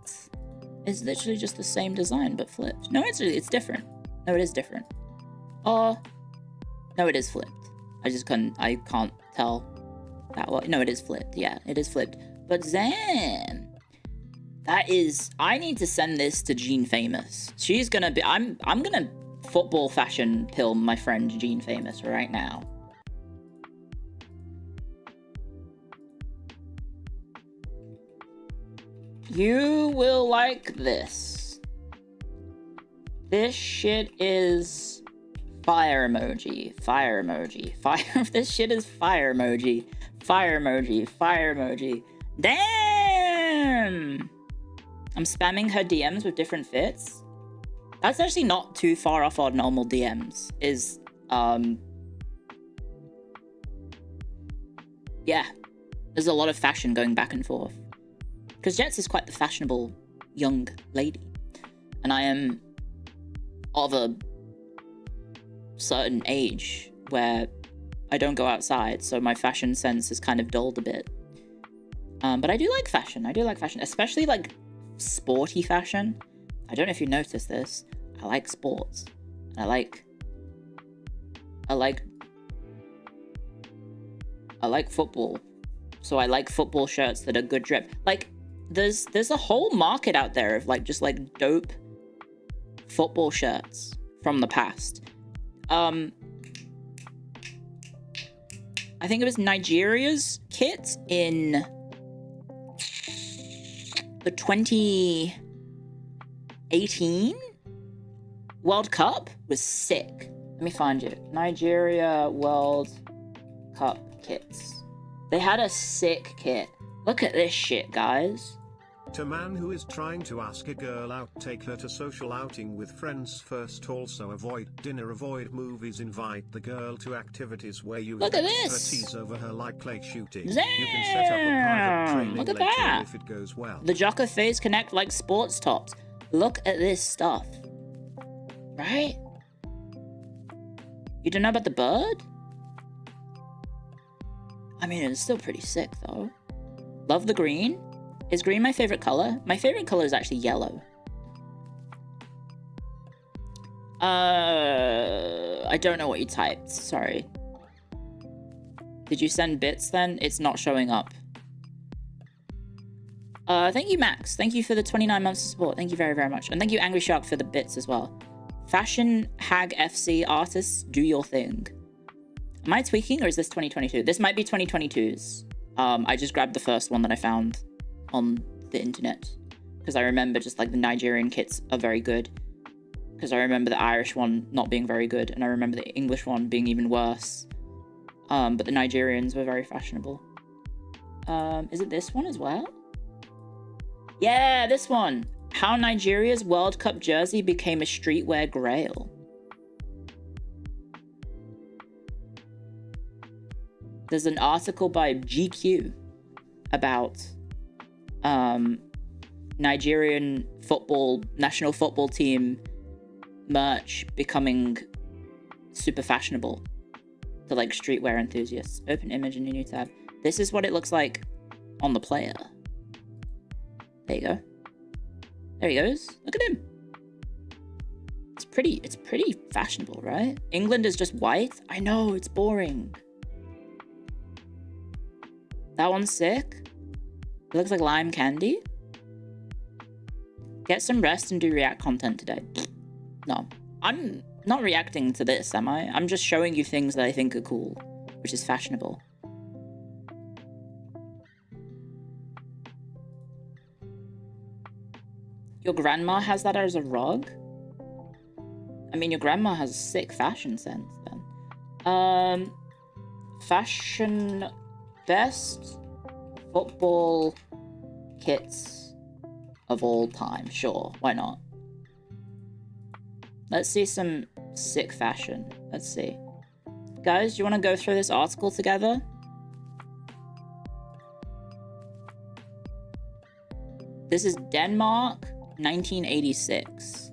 It's literally just the same design but flipped. No, it's different. No, it is different. Oh, no, it is flipped. I can't tell that well. No, it is flipped. Yeah, it is flipped. But damn, that is. I need to send this to Jean Famous. She's gonna be. I'm gonna football fashion pill my friend Jean Famous right now. You will like this. This shit is fire emoji. Fire emoji. Fire. This shit is fire emoji. Fire emoji. Fire emoji. Damn! I'm spamming her DMs with different fits. That's actually not too far off our normal DMs. Yeah. There's a lot of fashion going back and forth. Because Jets is quite the fashionable young lady. And I am of a certain age where I don't go outside, so my fashion sense is kind of dulled a bit. But I do like fashion. I do like fashion, especially like sporty fashion. I don't know if you noticed this. I like sports. I like football. So I like football shirts that are good drip. Like there's a whole market out there of like just like dope football shirts from the past. I think it was Nigeria's kit in the 2018 World Cup was sick. Let me find you. Nigeria World Cup kits. They had a sick kit. Look at this shit, guys. To man who is trying to ask a girl out, take her to social outing with friends first. Also avoid dinner, avoid movies, invite the girl to activities where you look at this. Tease over her like clay shooting. Damn. You can set up a private training look at later that. if it goes well. The Jocko Phase Connect like sports tops. Look at this stuff. Right? You don't know about the bird? I mean, it's still pretty sick, though. Love the green. Is green my favorite color? My favorite color is actually yellow. I don't know what you typed. Sorry. Did you send bits then? It's not showing up. Thank you, Max. Thank you for the 29 months of support. Thank you very, very much. And thank you, Angry Shark, for the bits as well. Fashion Hag FC artists, do your thing. Am I tweaking, or is this 2022? This might be 2022's. I just grabbed the first one that I found on the internet. Because I remember just, like, the Nigerian kits are very good. Because I remember the Irish one not being very good. And I remember the English one being even worse. But the Nigerians were very fashionable. Is it this one as well? Yeah, this one. How Nigeria's World Cup jersey became a streetwear grail. There's an article by GQ about Nigerian national football team merch becoming super fashionable to like streetwear enthusiasts. Open image in a new tab. This is what it looks like on the player. There you go. There he goes. Look at him. It's pretty fashionable, right? England is just white. I know, it's boring. That one's sick. It looks like lime candy. Get some rest and do React content today. No, I'm not reacting to this, am I? I'm just showing you things that I think are cool, which is fashionable. Your grandma has that as a rug? I mean, your grandma has a sick fashion sense then. Fashion best football kits of all time. Sure, why not? Let's see some sick fashion. Let's see. Guys, do you want to go through this article together? This is Denmark, 1986.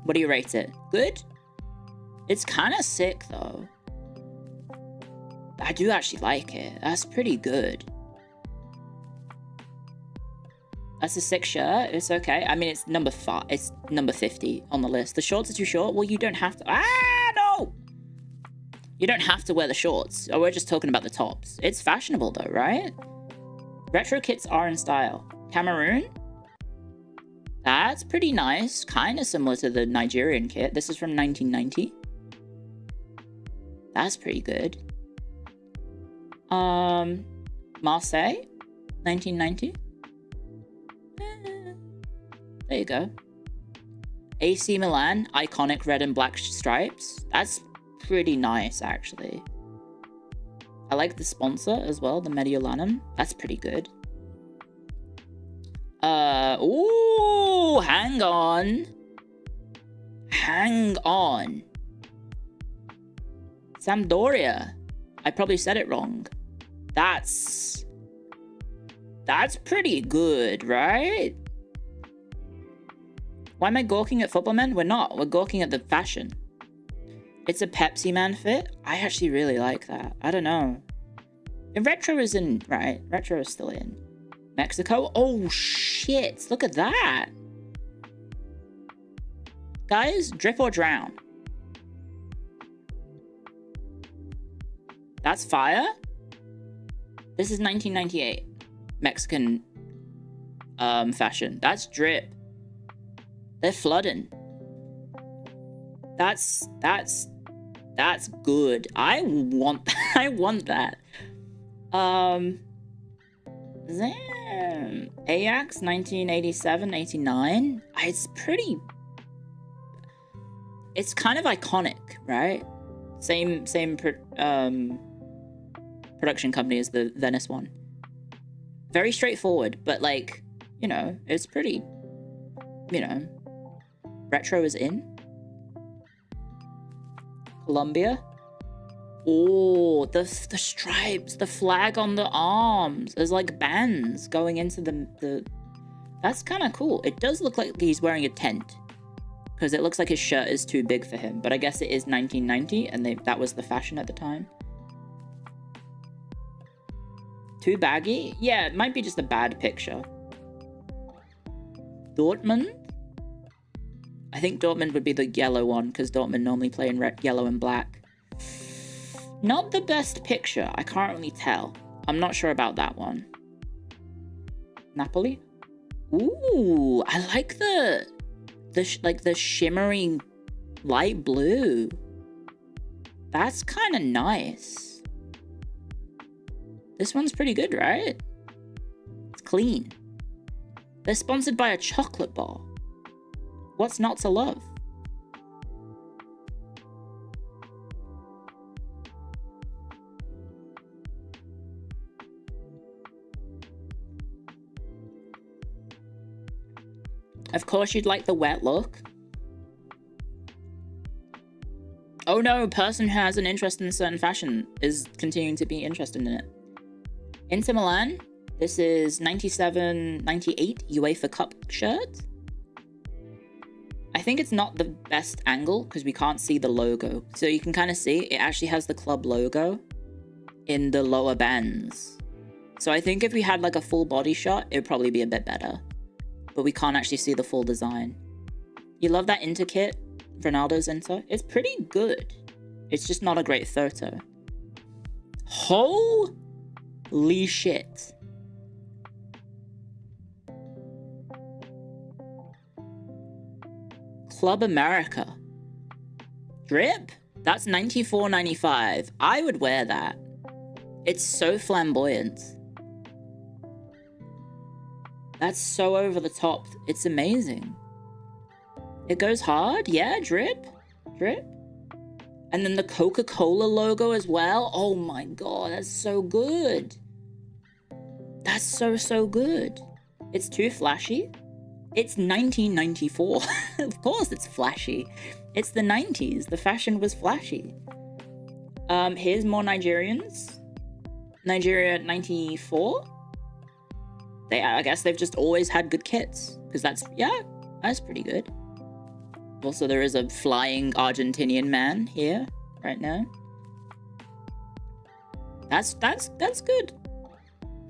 What do you rate it? Good? It's kind of sick, though. I do actually like it. That's pretty good. That's a sick shirt. It's okay. I mean, it's number 5. It's number 50 on the list. The shorts are too short. Well, you don't have to. Ah, no! You don't have to wear the shorts. Oh, we're just talking about the tops. It's fashionable, though, right? Retro kits are in style. Cameroon? That's pretty nice. Kind of similar to the Nigerian kit. This is from 1990. That's pretty good. Marseille? 1990? There you go. AC Milan, iconic red and black stripes. That's pretty nice, actually. I like the sponsor as well, the Mediolanum. That's pretty good. Ooh, hang on. Hang on. Sampdoria. I probably said it wrong. That's pretty good, right? Why am I gawking at football men? We're not. We're gawking at the fashion. It's a Pepsi Man fit. I actually really like that. I don't know. And retro is in, right? Retro is still in. Mexico? Oh, shit. Look at that. Guys, drip or drown. That's fire. This is 1998. Mexican fashion. That's drip. They're flooding. That's good. I want that. Damn. Ajax 1987-89. It's kind of iconic, right? Same production company as the Venice one. Very straightforward, but like, you know, it's pretty, you know, retro is in. Colombia. Oh, the stripes, the flag on the arms. There's like bands going into the that's kind of cool. It does look like he's wearing a tent because it looks like his shirt is too big for him. But I guess it is 1990 and that was the fashion at the time. Too baggy? Yeah, it might be just a bad picture. Dortmund? I think Dortmund would be the yellow one, because Dortmund normally play in red, yellow and black. Not the best picture, I can't really tell. I'm not sure about that one. Napoli? Ooh, I like the shimmering light blue. That's kind of nice. This one's pretty good, right? It's clean. They're sponsored by a chocolate bar. What's not to love? Of course you'd like the wet look. Oh no, person who has an interest in a certain fashion is continuing to be interested in it. Inter Milan, this is 97-98 UEFA Cup shirt. I think it's not the best angle because we can't see the logo. So you can kind of see it actually has the club logo in the lower bands. So I think if we had like a full body shot, it would probably be a bit better. But we can't actually see the full design. You love that Inter kit? Ronaldo's Inter? It's pretty good. It's just not a great photo. Holy shit. Club America. Drip? That's $94.95. I would wear that. It's so flamboyant. That's so over the top. It's amazing. It goes hard. Yeah, drip. Drip. And then the Coca-Cola logo as well. Oh my god, that's so good. That's so good. It's too flashy. It's 1994. Of course it's flashy. It's the 90s. The fashion was flashy. Here's more Nigerians. Nigeria 94. I guess they've just always had good kits. Because that's pretty good. Also, there is a flying Argentinian man here right now. That's good.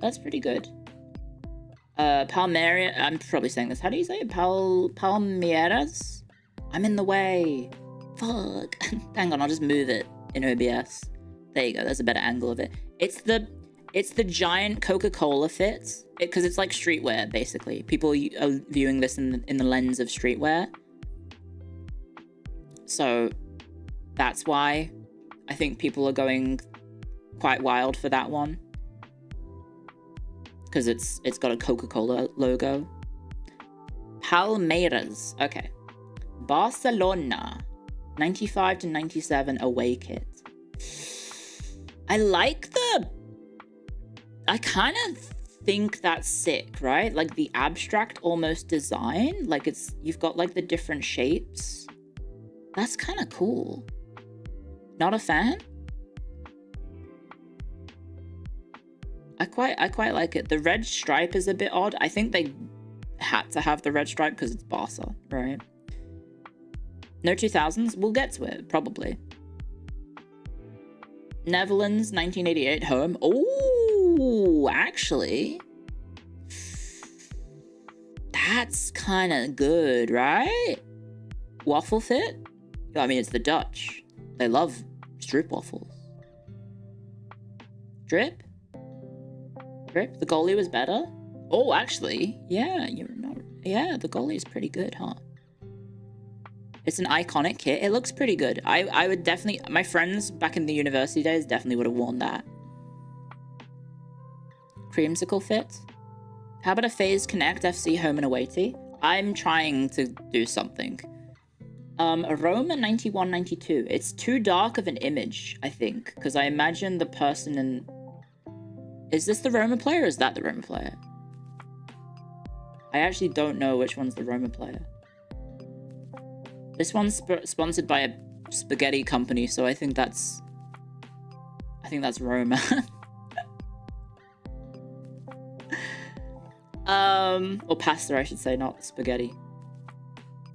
That's pretty good. Palmeiras. I'm probably saying this. How do you say it? Palmeiras? I'm in the way. Fuck. Hang on, I'll just move it in OBS. There you go. That's a better angle of it. It's the giant Coca-Cola fit. Because it's like streetwear, basically. People are viewing this in the lens of streetwear. So that's why I think people are going quite wild for that one. Because it's got a Coca-Cola logo. Palmeiras. Okay. Barcelona. 95-97 away kit. I kind of think that's sick, right? Like the abstract almost design. Like you've got like the different shapes. That's kind of cool. Not a fan? I quite like it. The red stripe is a bit odd. I think they had to have the red stripe because it's Barca, right? No 2000s? We'll get to it, probably. Netherlands, 1988 home. Oh, actually. That's kind of good, right? Waffle fit? I mean, it's the Dutch. They love stroopwafels. Drip? Drip? The goalie was better? Oh, actually, yeah, the goalie is pretty good, huh? It's an iconic kit. It looks pretty good. I would definitely... My friends back in the university days definitely would have worn that. Creamsicle fit? How about a FaZe Connect FC home and away tee? I'm trying to do something. Roma 91-92. It's too dark of an image, I think. Because I imagine the person in... Is this the Roma player or is that the Roma player? I actually don't know which one's the Roma player. This one's sponsored by a spaghetti company, so I think that's Roma. Or pasta, I should say, not spaghetti.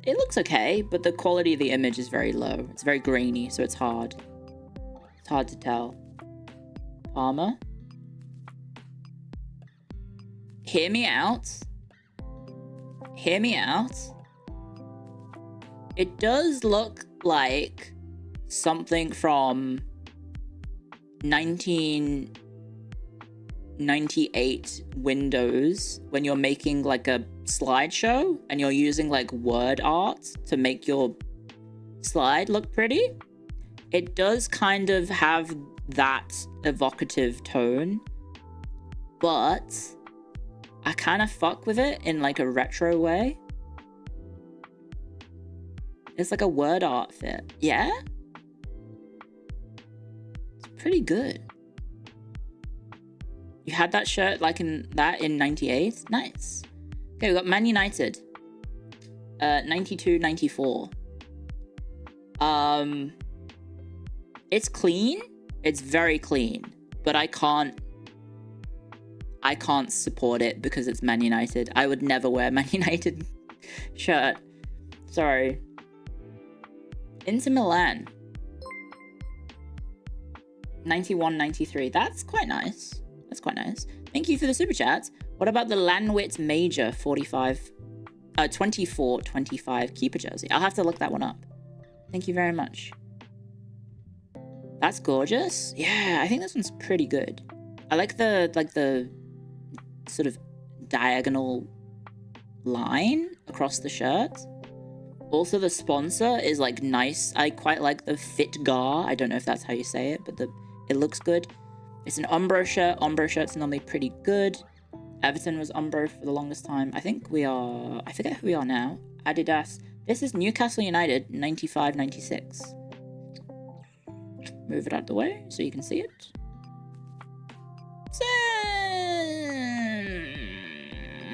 It looks okay, but the quality of the image is very low. It's very grainy, so it's hard. It's hard to tell. Parma? hear me out. Hear me out. It does look like something from 1998 Windows when you're making like a slideshow and you're using like word art to make your slide look pretty. It does kind of have that evocative tone, but I kind of fuck with it in like a retro way. It's like a word art fit. Yeah? It's pretty good. You had that shirt like in 98? Nice. Okay, we got Man United. 92, 94. It's clean. It's very clean. But I can't support it because it's Man United. I would never wear a Man United shirt. Sorry. Inter Milan. 91, 93. That's quite nice. That's quite nice. Thank you for the super chat. What about the Lanwit Major 24-25 keeper jersey? I'll have to look that one up. Thank you very much. That's gorgeous. Yeah, I think this one's pretty good. I like the sort of diagonal line across the shirt. Also, the sponsor is like nice. I quite like the Fit Gar. I don't know if that's how you say it, but it looks good. It's an Umbro shirt. Umbro shirts are normally pretty good. Everton was Umbro for the longest time. I forget who we are now. Adidas. This is Newcastle United, 95-96. Move it out of the way so you can see it.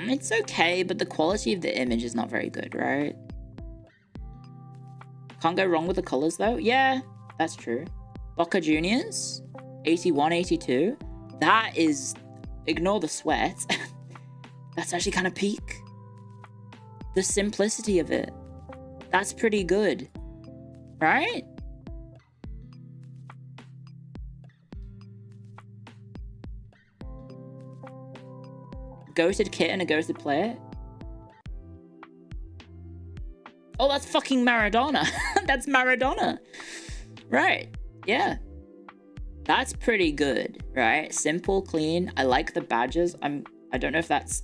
It's okay, but the quality of the image is not very good, right? Can't go wrong with the colors though. Yeah, that's true. Boca Juniors, 81, 82. That is, ignore the sweat. That's actually kind of peak. The simplicity of it. That's pretty good, right? Goated kit and a goated player. Oh, that's fucking Maradona. That's Maradona. Right. Yeah. That's pretty good, right? Simple, clean. I like the badges. I don't know if that's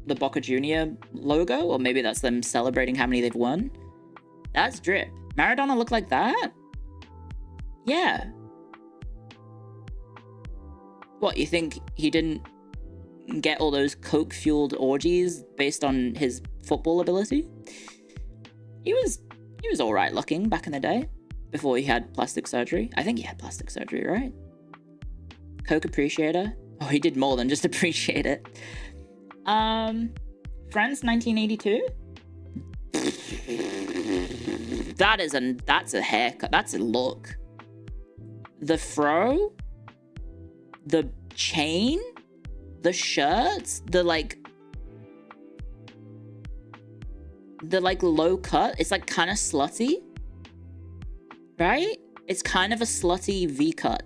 the Boca Junior logo, or maybe that's them celebrating how many they've won. That's drip. Maradona looked like that? Yeah. What, you think he didn't get all those coke-fueled orgies based on his football ability? He was all right looking back in the day before he had plastic surgery. I think he had plastic surgery, right? Coke appreciator. Oh, he did more than just appreciate it. France 1982. That's a haircut. That's a look. The fro, the chain, the shirts, the low cut. It's like kind of slutty, right? It's kind of a slutty V cut.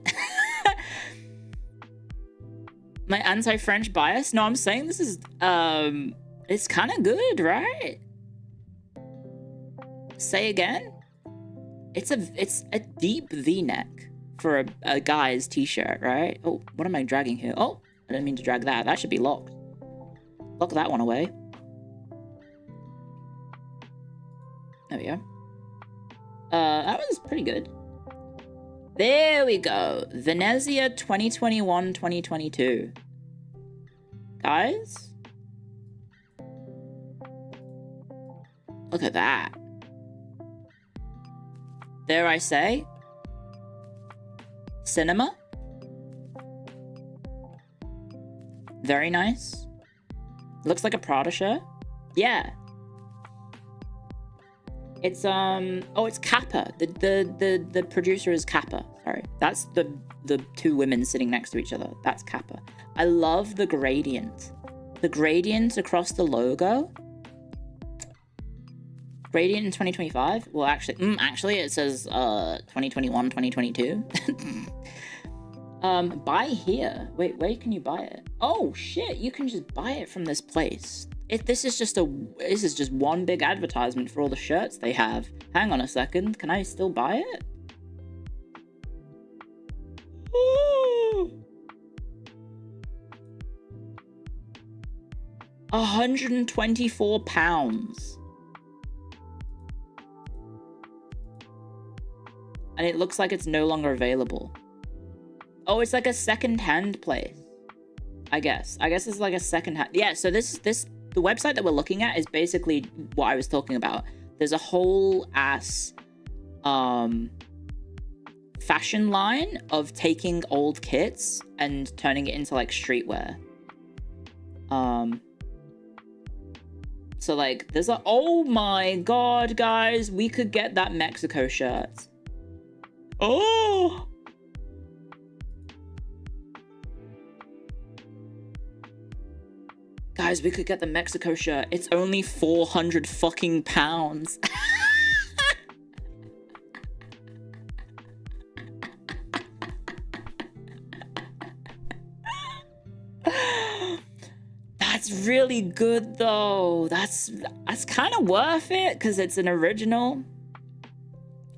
My anti-French bias? No, I'm saying this is it's kind of good, right? Say again? It's a deep V-neck for a guy's t-shirt, right? Oh, what am I dragging here? Oh, I didn't mean to drag that. That should be locked. Lock that one away. There we go. That was pretty good. There we go. Venezia 2021-2022. Guys? Look at that. Dare I say? Cinema? Very nice. Looks like a Prada shirt. Yeah. It's it's Kappa. The producer is Kappa. Sorry. That's the two women sitting next to each other. That's Kappa. I love the gradient. The gradient across the logo. Gradient in 2025? Well, actually it says 2021, 2022. Buy here. Wait, where can you buy it? Oh shit, you can just buy it from this place. This is just one big advertisement for all the shirts they have. Hang on a second, can I still buy it? £124. And it looks like it's no longer available. Oh, it's like a second-hand place. I guess it's like a second-hand. Yeah, so the website that we're looking at is basically what I was talking about. There's a whole ass fashion line of taking old kits and turning it into like streetwear. So like there's a, oh my god, guys, we could get that Mexico shirt. Oh, guys, we could get the Mexico shirt. It's only 400 fucking pounds. That's really good though. That's kind of worth it because it's an original.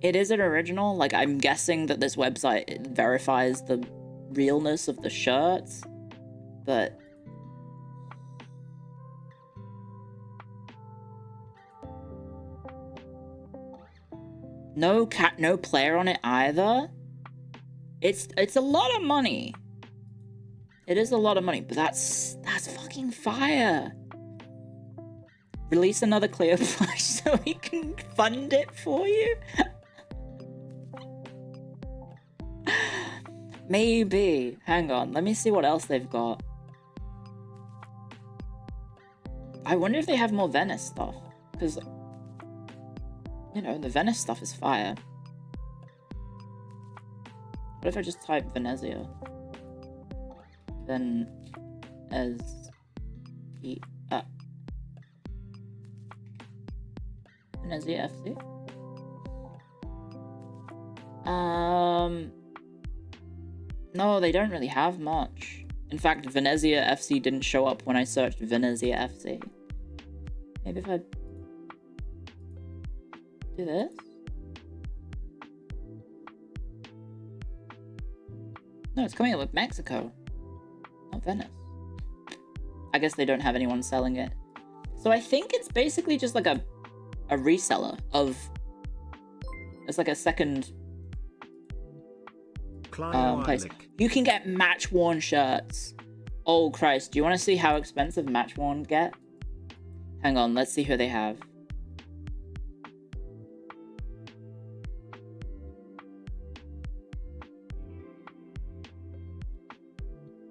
It is an original. Like, I'm guessing that this website verifies the realness of the shirts, but no player on it either. It's a lot of money. It is a lot of money, but that's fucking fire. Release another Clio plush so we can fund it for you. Maybe. Hang on, let me see what else they've got. I wonder if they have more Venice stuff, because, you know, the Venice stuff is fire. What if I just type Venezia? Then as Venezia FC. No, they don't really have much. In fact, Venezia FC didn't show up when I searched Venezia FC. Maybe if I do this. No, it's coming up with Mexico. Not Venice. I guess they don't have anyone selling it. So I think it's basically just like a reseller of... It's like a second place. You can get match-worn shirts. Oh, Christ. Do you want to see how expensive match-worn get? Hang on. Let's see who they have.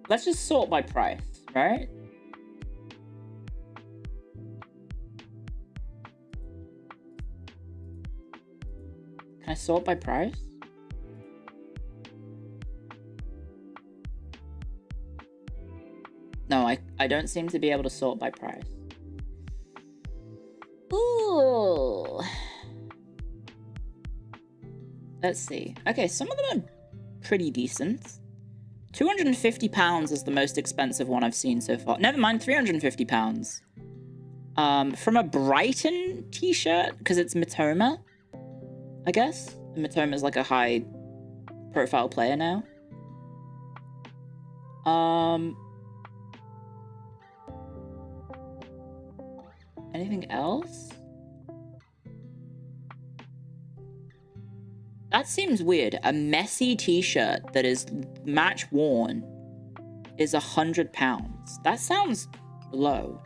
Let's just sort by price, right? Can I sort by price? No, I don't seem to be able to sort by price. Ooh. Let's see. Okay, some of them are pretty decent. £250 is the most expensive one I've seen so far. Never mind, £350. From a Brighton t-shirt, because it's Mitoma, I guess. Mitoma is like a high-profile player now. Anything else? That seems weird. A messy t-shirt that is match worn is £100. That sounds low.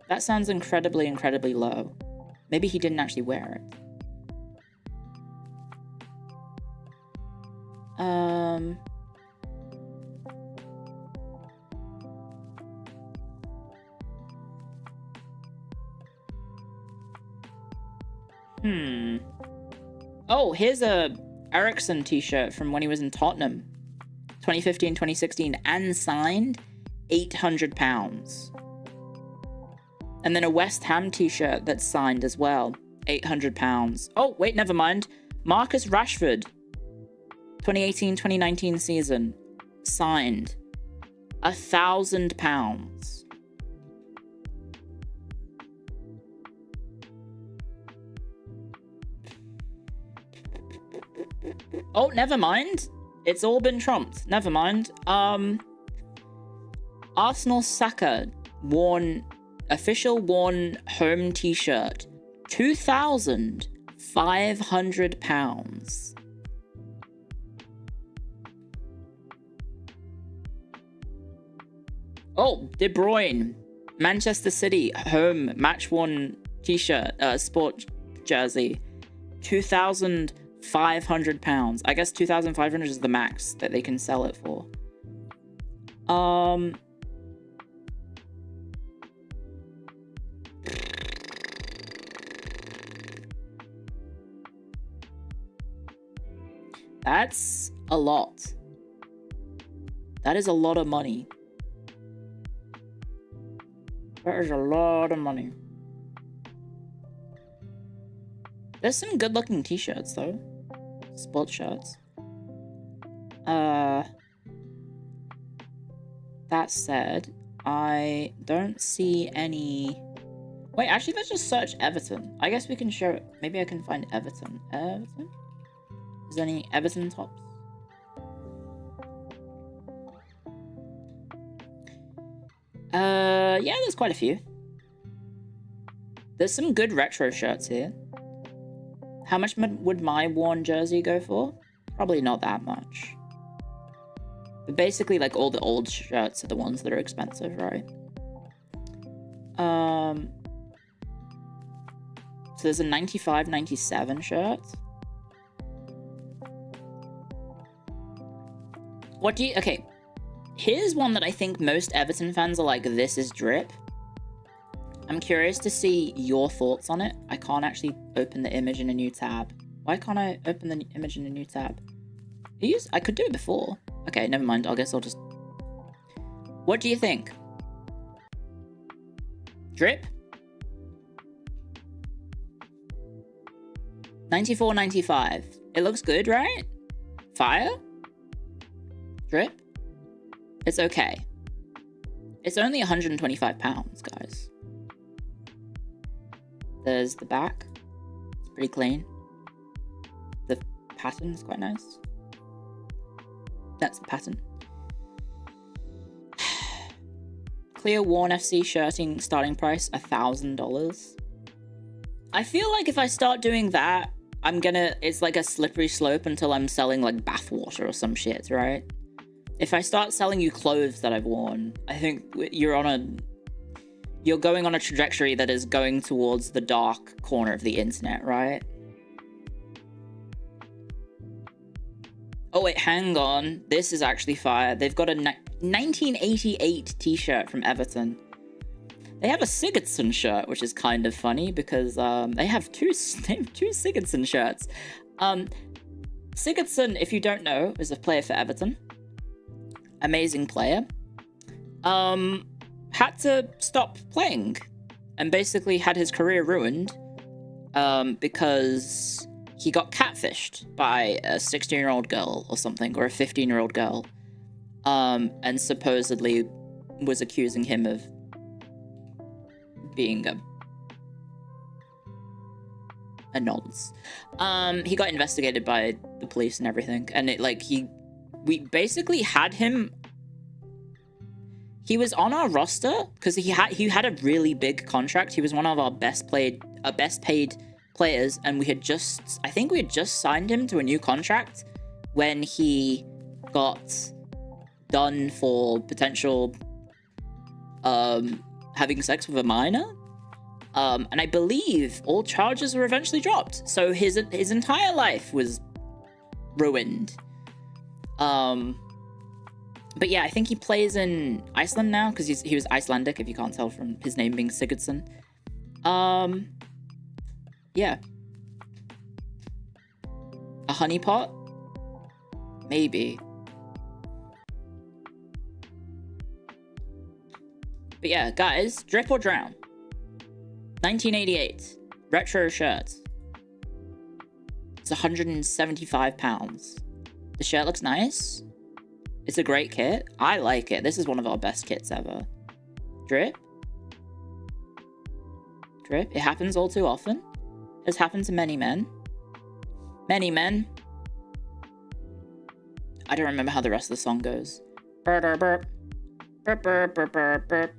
That sounds incredibly, incredibly low. Maybe he didn't actually wear it. Oh, here's a Ericsson t-shirt from when he was in Tottenham. 2015, 2016, and signed £800. And then a West Ham t-shirt that's signed as well. £800. Oh, wait, never mind. Marcus Rashford. 2018-2019 season. Signed. £1,000. Oh, never mind. It's all been trumped. Never mind. Arsenal Saka official worn home t-shirt. £2,500. Oh, De Bruyne, Manchester City home match worn t-shirt, sport jersey, £2,500. I guess 2,500 is the max that they can sell it for. That's a lot. That is a lot of money. That is a lot of money. There's some good looking t-shirts though. Sports shirts. That said, I don't see any... Wait, actually let's just search Everton. I guess we can show it. Maybe I can find Everton. Everton? Is there any Everton tops? Yeah, there's quite a few. There's some good retro shirts here. How much would my worn jersey go for? Probably not that much. But basically, like, all the old shirts are the ones that are expensive, right? So there's a 95-97 shirt. What do you... Okay. Here's one that I think most Everton fans are like, this is drip. I'm curious to see your thoughts on it. I can't actually open the image in a new tab. Why can't I open the image in a new tab? I could do it before. Okay, never mind. I guess I'll just... What do you think? Drip? 94.95. It looks good, right? Fire? Drip? It's okay. It's only £125, guys. There's the back. It's pretty clean. The pattern is quite nice. That's the pattern. Clio Worn FC shirting starting price $1,000. I feel like if I start doing that, it's like a slippery slope until I'm selling like bathwater or some shit, right? If I start selling you clothes that I've worn, I think you're going on a trajectory that is going towards the dark corner of the internet, right? Oh wait, hang on. This is actually fire. They've got a 1988 t-shirt from Everton. They have a Sigurdsson shirt, which is kind of funny because they have two Sigurdsson shirts. Sigurdsson, if you don't know, is a player for Everton. Amazing player. Had to stop playing and basically had his career ruined because he got catfished by a 16-year-old girl or something, or a 15-year-old girl, and supposedly was accusing him of being a nonce. He got investigated by the police and everything, and we basically had him. He was on our roster because he had a really big contract. He was one of our best paid players, and I think we had just signed him to a new contract when he got done for potential having sex with a minor. And I believe all charges were eventually dropped. So his entire life was ruined. But yeah, I think he plays in Iceland now because he was Icelandic, if you can't tell from his name being Sigurdsson. Yeah. A honeypot? Maybe. But yeah, guys, drip or drown. 1988. Retro shirt. It's £175. The shirt looks nice. It's a great kit. I like it. This is one of our best kits ever. Drip. Drip. It happens all too often. Has happened to many men. Many men. I don't remember how the rest of the song goes. Burp, burp, burp, burp, burp, burp,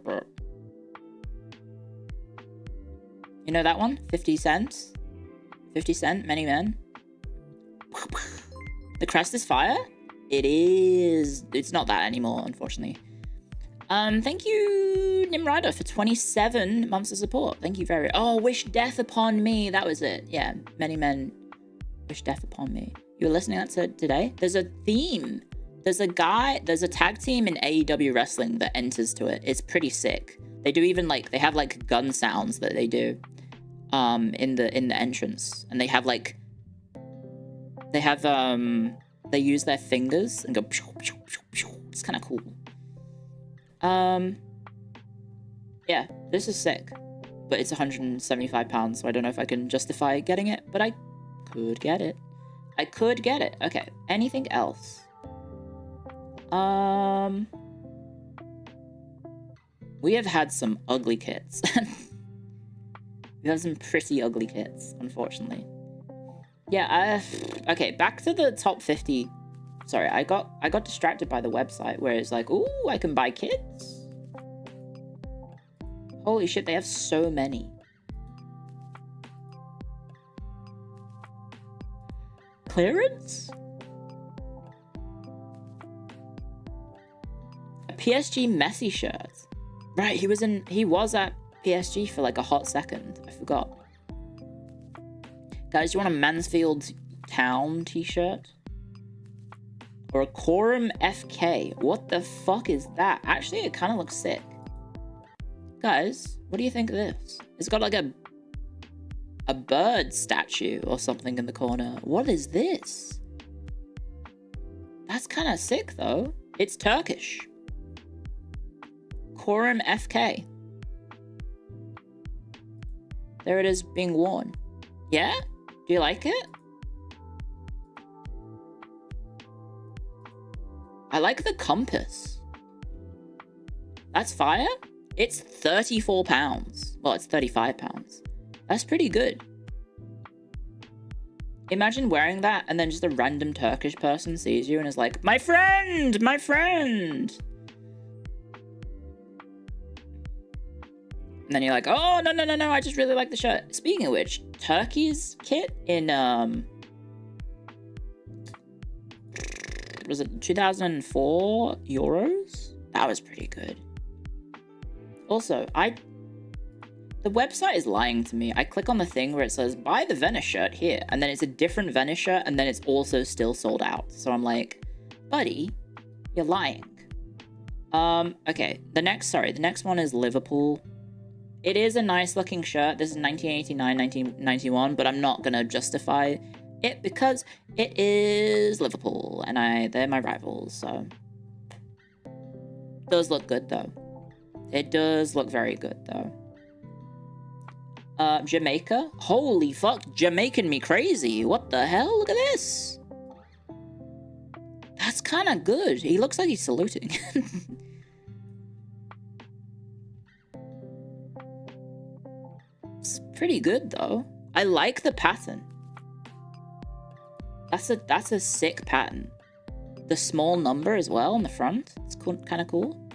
burp. You know that one? 50 cents? 50 Cent, Many Men. The crest is fire? It is. It's not that anymore, unfortunately. Thank you, Nimrida, for 27 months of support. Thank you very... Oh, wish death upon me. That was it. Yeah, many men wish death upon me. You were listening to that today? There's a theme. There's a tag team in AEW wrestling that enters to it. It's pretty sick. They do even like, they have like gun sounds that they do in the entrance. And they have like, they use their fingers and go, pew, pew, pew, pew. It's kind of cool. Yeah, this is sick, but it's 175 pounds, so I don't know if I can justify getting it, but I could get it. I could get it. Okay, anything else? We have had some ugly kits. We have some pretty ugly kits, unfortunately. Yeah, okay, back to the top 50. Sorry, I got distracted by the website where it's like, ooh, I can buy kits. Holy shit, they have so many. Clearance? A PSG Messi shirt. Right, he was at PSG for like a hot second. I forgot. Guys, do you want a Mansfield Town t-shirt? Or a Quorum FK. What the fuck is that? Actually, it kind of looks sick. Guys, what do you think of this? It's got like a bird statue or something in the corner. What is this? That's kind of sick, though. It's Turkish. Quorum FK. There it is being worn. Yeah? Do you like it? I like the compass. That's fire? It's 34 pounds. Well, it's 35 pounds. That's pretty good. Imagine wearing that and then just a random Turkish person sees you and is like, my friend, my friend. And then you're like, oh, no, I just really like the shirt. Speaking of which, Turkey's kit in, was it 2004 Euros? That was pretty good. Also, the website is lying to me. I click on the thing where it says, buy the Venice shirt here. And then it's a different Venice shirt, and then it's also still sold out. So I'm like, buddy, you're lying. Okay, the next one is Liverpool. It is a nice looking shirt. This is 1989, 1991, but I'm not gonna justify it because it is Liverpool, and they're my rivals, so. It does look good, though. It does look very good, though. Jamaica? Holy fuck, Jamaican me crazy. What the hell? Look at this. That's kind of good. He looks like he's saluting. It's pretty good, though. I like the pattern. That's a sick pattern. The small number as well on the front. It's cool, kind of cool.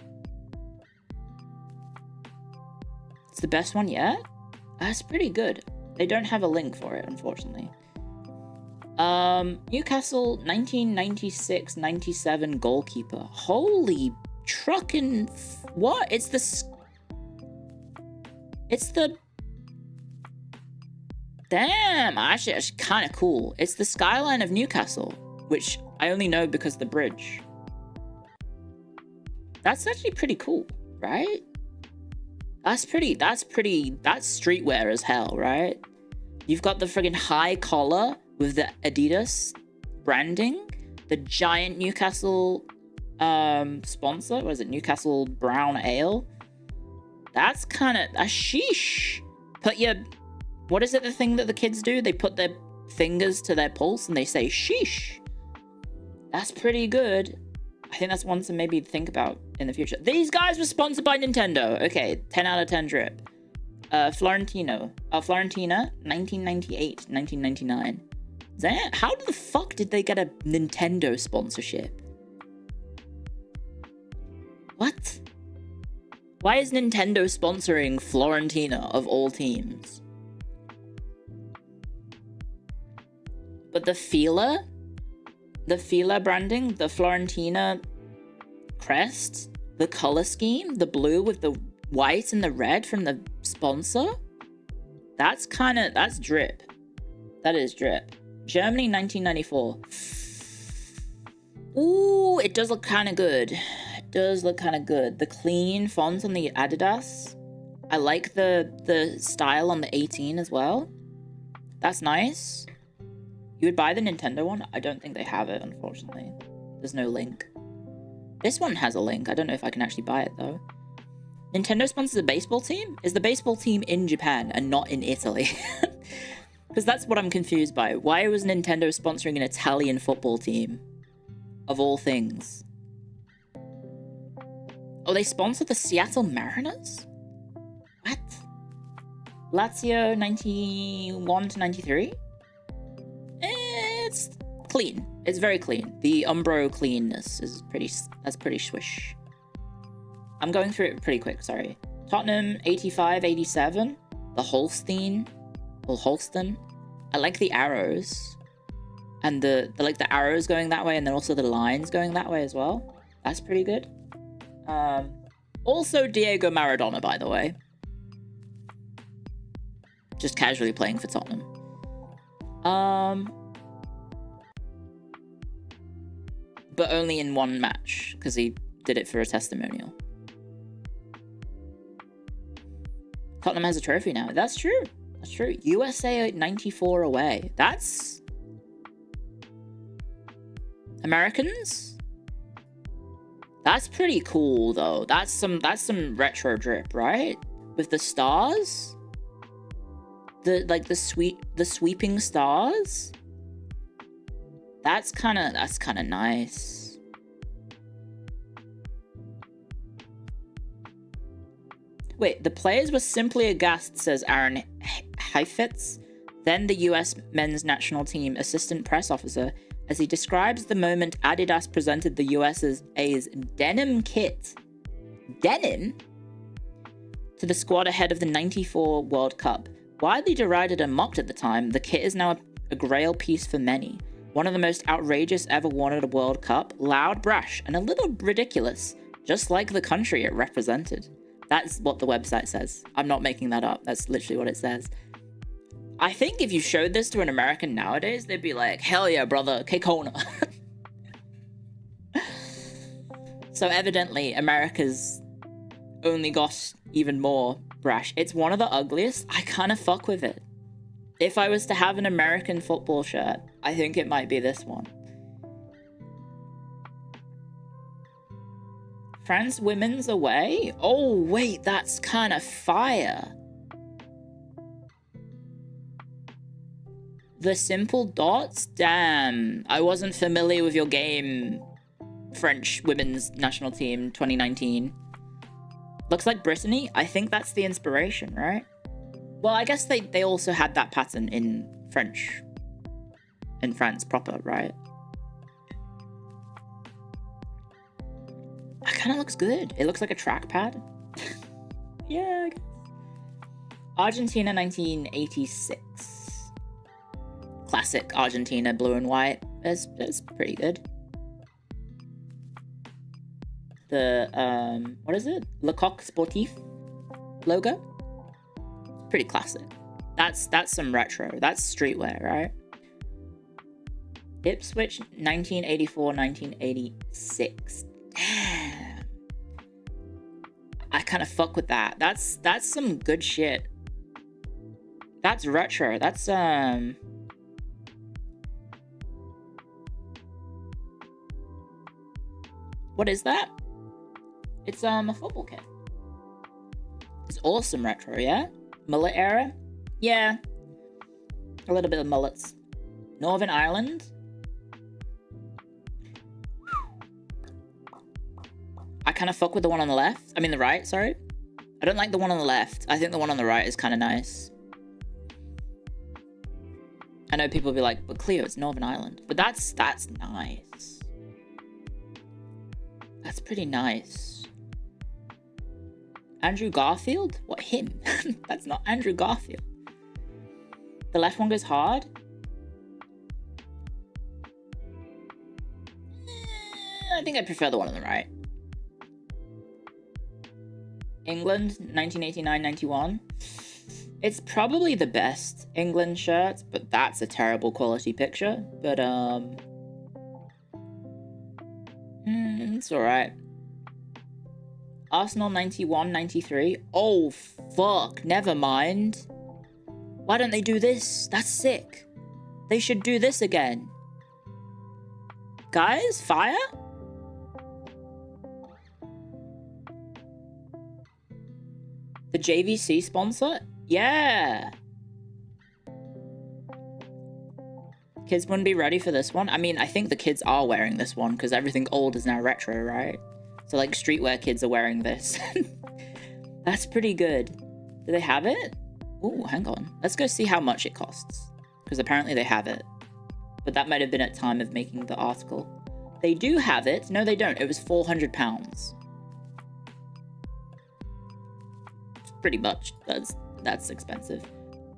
It's the best one yet. That's pretty good. They don't have a link for it, unfortunately. Newcastle 1996-97 goalkeeper. Holy truckin' what? It's the damn, actually it's kind of cool. It's the skyline of Newcastle, which I only know because of the bridge. That's actually pretty cool, right? That's streetwear as hell, right? You've got the friggin' high collar with the Adidas branding, the giant Newcastle sponsor, what is it, Newcastle Brown Ale? That's kind of a sheesh. Put your... What is it, the thing that the kids do? They put their fingers to their pulse and they say sheesh. That's pretty good. I think that's one to maybe think about in the future. These guys were sponsored by Nintendo. Okay, 10 out of 10 drip. Fiorentina, 1998, 1999. How the fuck did they get a Nintendo sponsorship? What? Why is Nintendo sponsoring Fiorentina of all teams? But the Fila branding, the Fiorentina crest, the color scheme, the blue with the white and the red from the sponsor, that's drip. That is drip. Germany, 1994. Ooh, it does look kind of good. It does look kind of good. The clean font on the Adidas. I like the style on the 18 as well. That's nice. You would buy the Nintendo one? I don't think they have it, unfortunately. There's no link. This one has a link. I don't know if I can actually buy it, though. Nintendo sponsors a baseball team? Is the baseball team in Japan and not in Italy? Because that's what I'm confused by. Why was Nintendo sponsoring an Italian football team? Of all things. Oh, they sponsor the Seattle Mariners? What? Lazio 91 to 93? It's clean. It's very clean. The Umbro cleanness is pretty swish. I'm going through it pretty quick, sorry. Tottenham 85, 87. The Holstein. I like the arrows. And the arrows going that way and then also the lines going that way as well. That's pretty good. Also Diego Maradona, by the way. Just casually playing for Tottenham. But only in one match, because he did it for a testimonial. Tottenham has a trophy now. That's true. That's true. USA 94 away. That's... Americans? That's pretty cool, though. That's some retro drip, right? With the stars? The sweeping stars? That's kind of nice. Wait, the players were simply aghast, says Aaron Heifetz, then the US men's national team assistant press officer, as he describes the moment Adidas presented the US's denim kit. Denim? To the squad ahead of the 94 World Cup. Widely derided and mocked at the time, the kit is now a grail piece for many. One of the most outrageous ever worn at a World Cup, loud, brash, and a little ridiculous, just like the country it represented. That's what the website says. I'm not making that up. That's literally what it says. I think if you showed this to an American nowadays, they'd be like, hell yeah, brother, K-Kona. So evidently, America's only got even more brash. It's one of the ugliest. I kind of fuck with it. If I was to have an American football shirt, I think it might be this one. France women's away? Oh, wait, that's kind of fire. The simple dots? Damn. I wasn't familiar with your game, French women's national team 2019. Looks like Brittany. I think that's the inspiration, right? Well, I guess they also had that pattern in French. In France proper, right? That kind of looks good. It looks like a trackpad. Yeah, I guess. Argentina 1986. Classic Argentina blue and white. It's pretty good. The, what is it? Le Coq Sportif logo? Pretty classic. That's some retro. That's streetwear, right? Ipswich 1984-1986. Damn. I kind of fuck with that. That's some good shit. That's retro. That's what is that? It's a football kit. It's awesome retro, yeah? Mullet era? Yeah. A little bit of mullets. Northern Ireland? I kind of fuck with the one on the left. I mean the right, sorry. I don't like the one on the left. I think the one on the right is kind of nice. I know people will be like, but Clio, it's Northern Ireland. But that's nice. That's pretty nice. Andrew Garfield? What, him? That's not Andrew Garfield. The left one goes hard. I think I prefer the one on the right. England, 1989-91. It's probably the best England shirt, but that's a terrible quality picture. But, it's alright. Arsenal, 91-93. Oh, fuck. Never mind. Why don't they do this? That's sick. They should do this again. Guys, fire? The JVC sponsor? Yeah. Kids wouldn't be ready for this one. I mean, I think the kids are wearing this one because everything old is now retro, right? So like streetwear kids are wearing this. That's pretty good. Do they have it? Oh, hang on. Let's go see how much it costs. Because apparently they have it. But that might have been at time of making the article. They do have it. No, they don't. It was £400. Pretty much. That's expensive.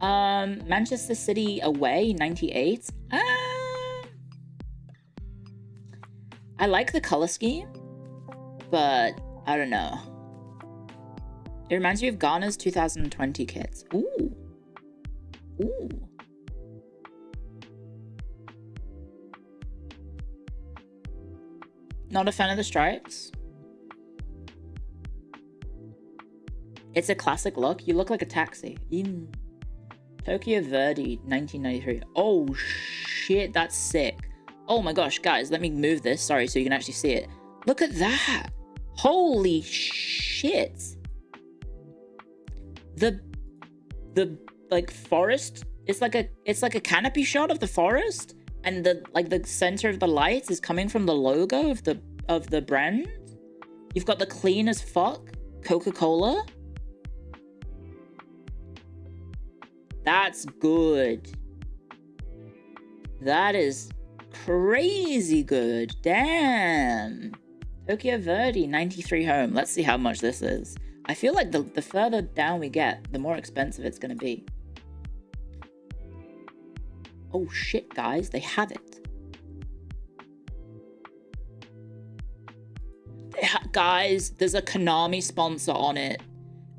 Manchester City away, 98. I like the color scheme, but I don't know. It reminds me of Ghana's 2020 kits. Ooh. Ooh. Not a fan of the stripes. It's a classic look. You look like a taxi. Tokyo Verde, 1993. Oh, shit. That's sick. Oh my gosh, guys. Let me move this. Sorry, so you can actually see it. Look at that. Holy shit. The like forest. It's like a canopy shot of the forest, and the center of the light is coming from the logo of the brand. You've got the clean as fuck Coca-Cola. That's good. That is crazy good. Damn. Tokyo Verde, 93 home. Let's see how much this is. I feel like the further down we get, the more expensive it's going to be. Oh shit, guys. They have it. Guys, there's a Konami sponsor on it.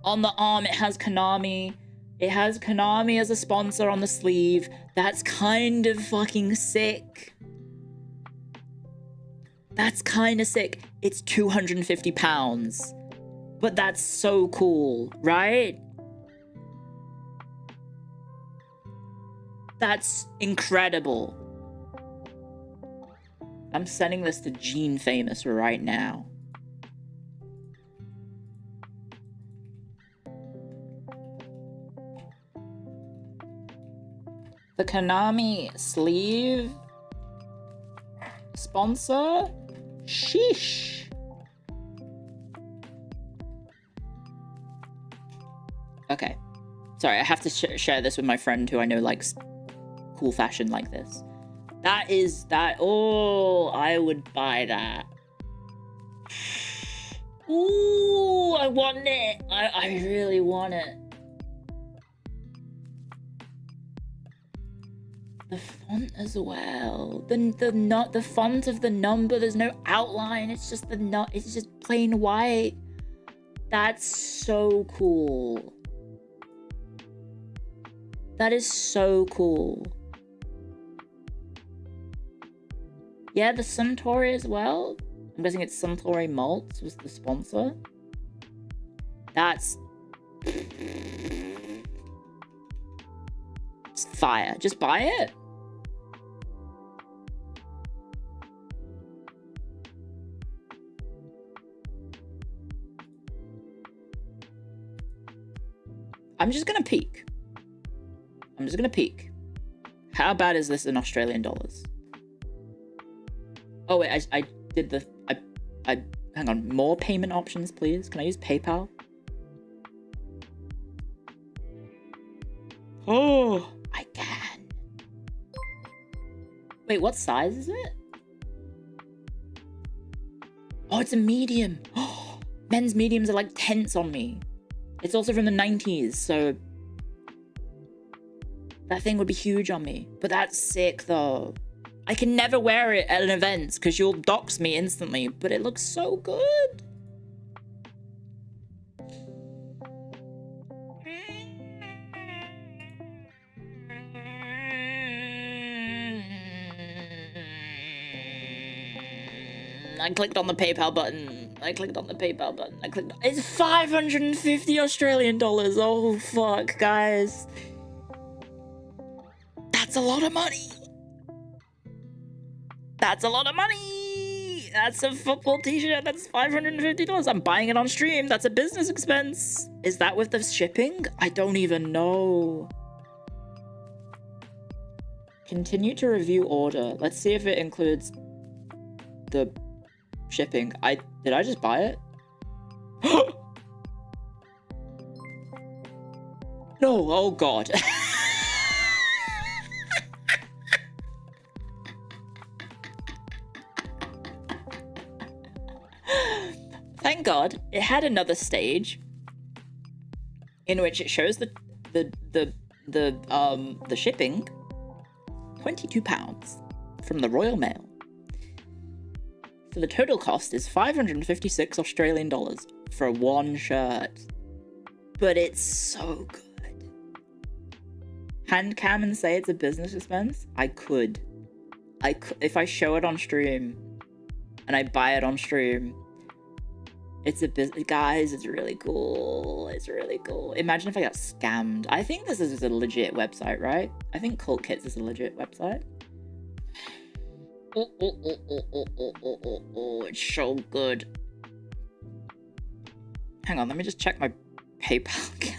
On the arm, it has Konami. It has Konami as a sponsor on the sleeve. That's kind of fucking sick. That's kind of sick. It's £250. But that's so cool, right? That's incredible. I'm sending this to Gene Famous right now. The Konami sleeve sponsor? Sheesh. Okay. Sorry, I have to share this with my friend who I know likes cool fashion like this. Oh, I would buy that. Ooh, I want it. I really want it. The font as well. The font of the number, there's no outline. It's just it's just plain white. That's so cool. That is so cool. Yeah, the Suntory as well. I'm guessing it's Suntory Malts was the sponsor. That's it's fire. Just buy it. I'm just gonna peek. How bad is this in Australian dollars? Oh wait, I did the hang on. More payment options, please. Can I use PayPal? Oh, I can. Wait, what size is it? Oh, it's a medium. Oh, men's mediums are like tenths on me. It's also from the 90s, so that thing would be huge on me. But that's sick though. I can never wear it at an event because you'll dox me instantly, but it looks so good. I clicked on the PayPal button. It's 550 Australian dollars. Oh, fuck, guys. That's a lot of money. That's a football t-shirt. That's $550. I'm buying it on stream. That's a business expense. Is that with the shipping? I don't even know. Continue to review order. Let's see if it includes the shipping. Did I just buy it? No, oh god. Thank god it had another stage in which it shows the shipping. £22 from the Royal Mail. So the total cost is 556 Australian dollars for one shirt. But it's so good. Hand cam and say it's a business expense? I could. If I show it on stream and I buy it on stream, it's a business. Guys, it's really cool. It's really cool. Imagine if I got scammed. I think this is a legit website, right? I think Cult Kits is a legit website. Oh, it's so good. Hang on, let me just check my PayPal account.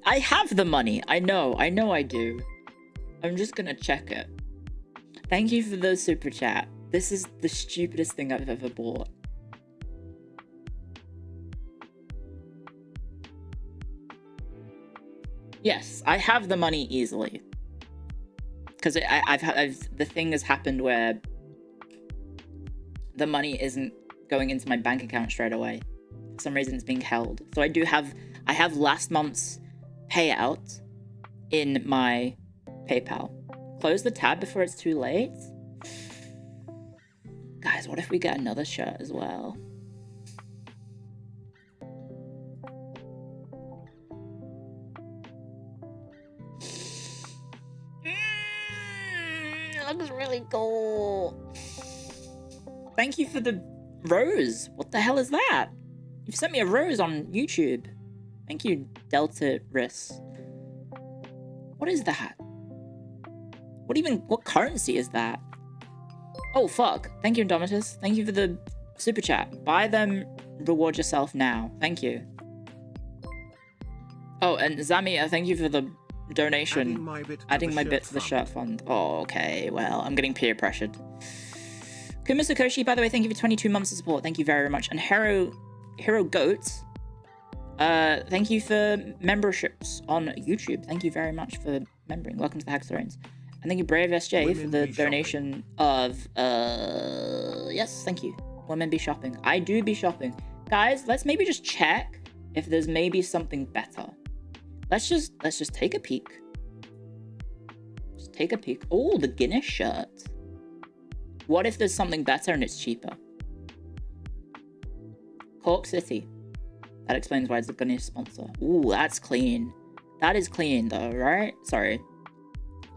I have the money. I know I do. I'm just gonna check it. Thank you for the super chat. This is the stupidest thing I've ever bought. Yes, I have the money easily. Because the thing has happened where the money isn't going into my bank account straight away. For some reason it's being held. So I have last month's payout in my PayPal. Close the tab before it's too late. Guys, what if we get another shirt as well? It looks really cool. Thank you for the rose. What the hell is that? You've sent me a rose on YouTube. Thank you, Delta Riss. What is that? What currency is that? Oh, fuck. Thank you, Indomitus. Thank you for the super chat. Buy them, reward yourself now. Thank you. Oh, and Zamia, thank you for the donation. Adding my bit to the shirt fund. Oh, okay. Well, I'm getting peer pressured. Kuma Sakoshi, by the way, thank you for 22 months of support. Thank you very much. And Hero Goat, thank you for memberships on YouTube. Thank you very much for membering. Welcome to the Hackstones. And thank you, Brave SJ, for the donation of, yes, thank you. Women be shopping. I do be shopping. Guys, let's maybe just check if there's maybe something better. Let's just take a peek. Just take a peek. Oh, the Guinness shirt. What if there's something better and it's cheaper? Cork City. That explains why it's a Guinness sponsor. Ooh, that's clean. That is clean though, right? Sorry.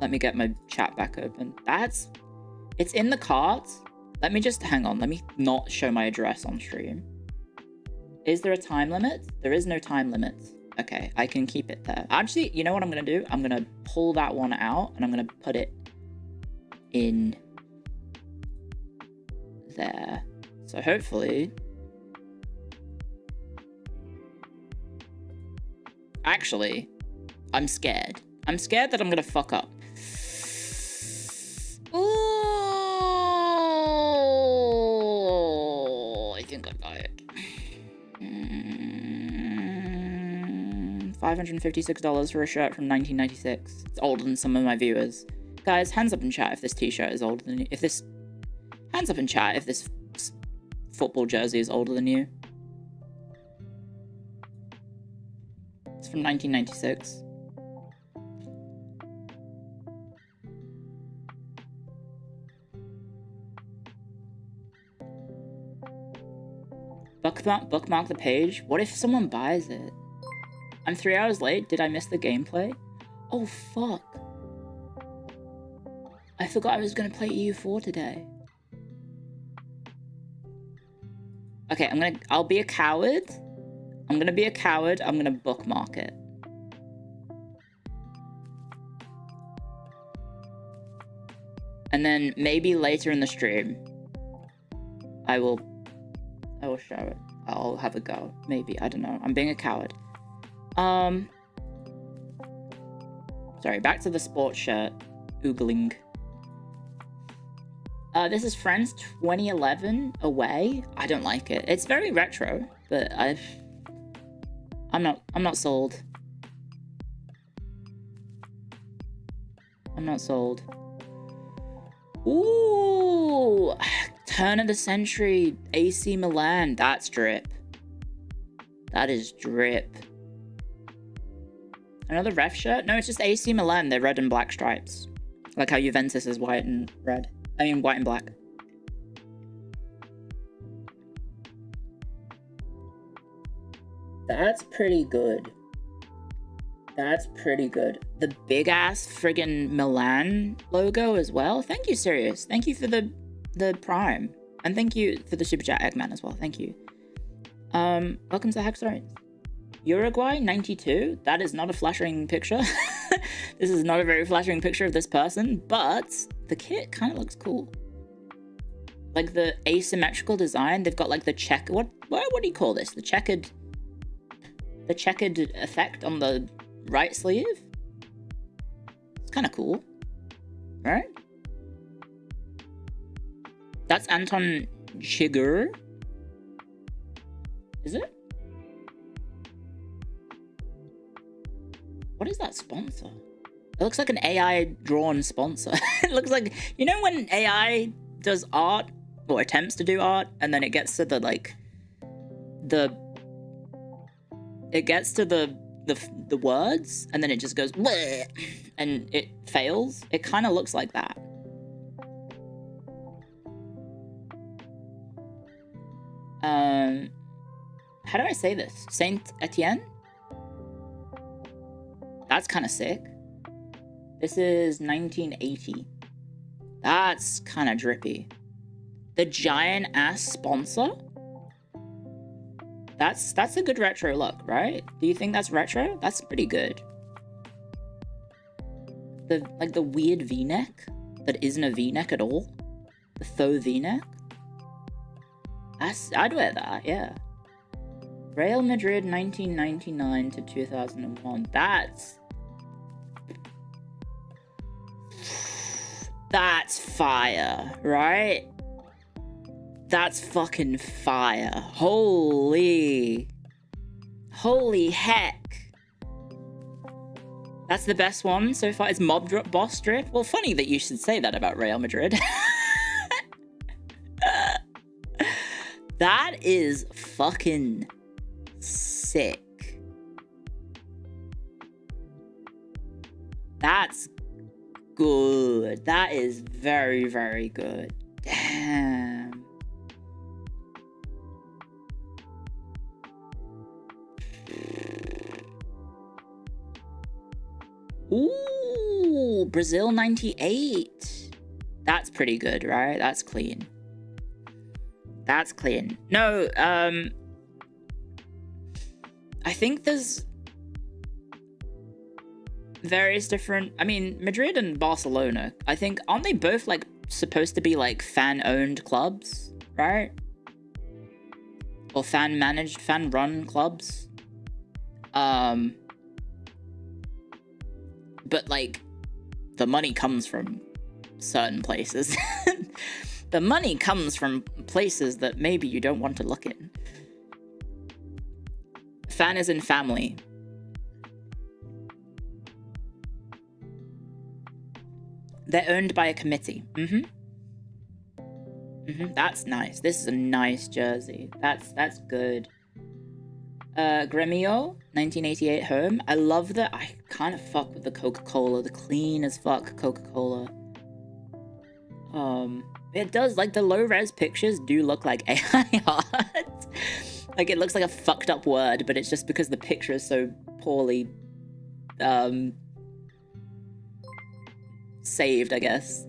Let me get my chat back open. It's in the cart. Let me just, hang on. Let me not show my address on stream. Is there a time limit? There is no time limit. Okay, I can keep it there. Actually, you know what I'm going to do? I'm going to pull that one out and I'm going to put it in there. So hopefully... Actually, I'm scared. I'm scared that I'm gonna fuck up. Oh, I think I got it. $556 for a shirt from 1996. It's older than some of my viewers. Guys, hands up in chat if this t-shirt is older than you. Hands up in chat if this football jersey is older than you. It's from 1996. Bookmark the page? What if someone buys it? I'm 3 hours late. Did I miss the gameplay? Oh, fuck. I forgot I was gonna play EU4 today. Okay, I'll be a coward. I'm gonna be a coward. I'm gonna bookmark it. And then maybe later in the stream, I will show it. I'll have a go. Maybe. I don't know. I'm being a coward. Sorry, back to the sports shirt. Oogling. This is Friends 2011 away. I don't like it. It's very retro, but I'm not sold. I'm not sold. Ooh, turn of the century AC Milan. That's drip. That is drip. Another ref shirt? No, it's just AC Milan. They're red and black stripes. Like how Juventus is white and red. I mean, white and black. That's pretty good. That's pretty good. The big ass friggin' Milan logo as well. Thank you, Sirius. Thank you for the Prime. And thank you for the Super Chat Eggman as well. Thank you. Welcome to the Hackstories. Uruguay 92. That is not a flattering picture. This is not a very flattering picture of this person, but the kit kind of looks cool. Like the asymmetrical design. They've got like the check. What do you call this? The checkered effect on the right sleeve. It's kind of cool, right? That's Anton Chigurh. Is it? What is that sponsor? It looks like an AI drawn sponsor. It looks like, you know when AI does art or attempts to do art and then it gets to the words and then it just goes bleh, and it fails. It kind of looks like that. How do I say this? Saint Etienne? That's kind of sick. This is 1980. That's kind of drippy. The giant ass sponsor? That's a good retro look, right? Do you think that's retro? That's pretty good. The weird V-neck that isn't a V-neck at all. The faux V-neck. I'd wear that, yeah. Real Madrid 1999 to 2001. That's fire, right? That's fucking fire. Holy heck. That's the best one so far. It's Boss Drip. Well, funny that you should say that about Real Madrid. That is fucking sick. That's good. That is very, very good. Damn. Ooh, Brazil 98. That's pretty good, right? That's clean. That's clean. No, I think there's various different... I mean, Madrid and Barcelona, I think, aren't they both, like, supposed to be, like, fan-owned clubs, right? or fan-managed, fan-run clubs. But like, the money comes from certain places. The money comes from places that maybe you don't want to look in. Fan is in family. They're owned by a committee. That's nice. This is a nice jersey. That's good. Gremio, 1988 home. I love that. I kind of fuck with the Coca-Cola. The clean as fuck Coca-Cola. It does, like, the low-res pictures do look like AI art. Like, it looks like a fucked up word, but it's just because the picture is so poorly, saved, I guess.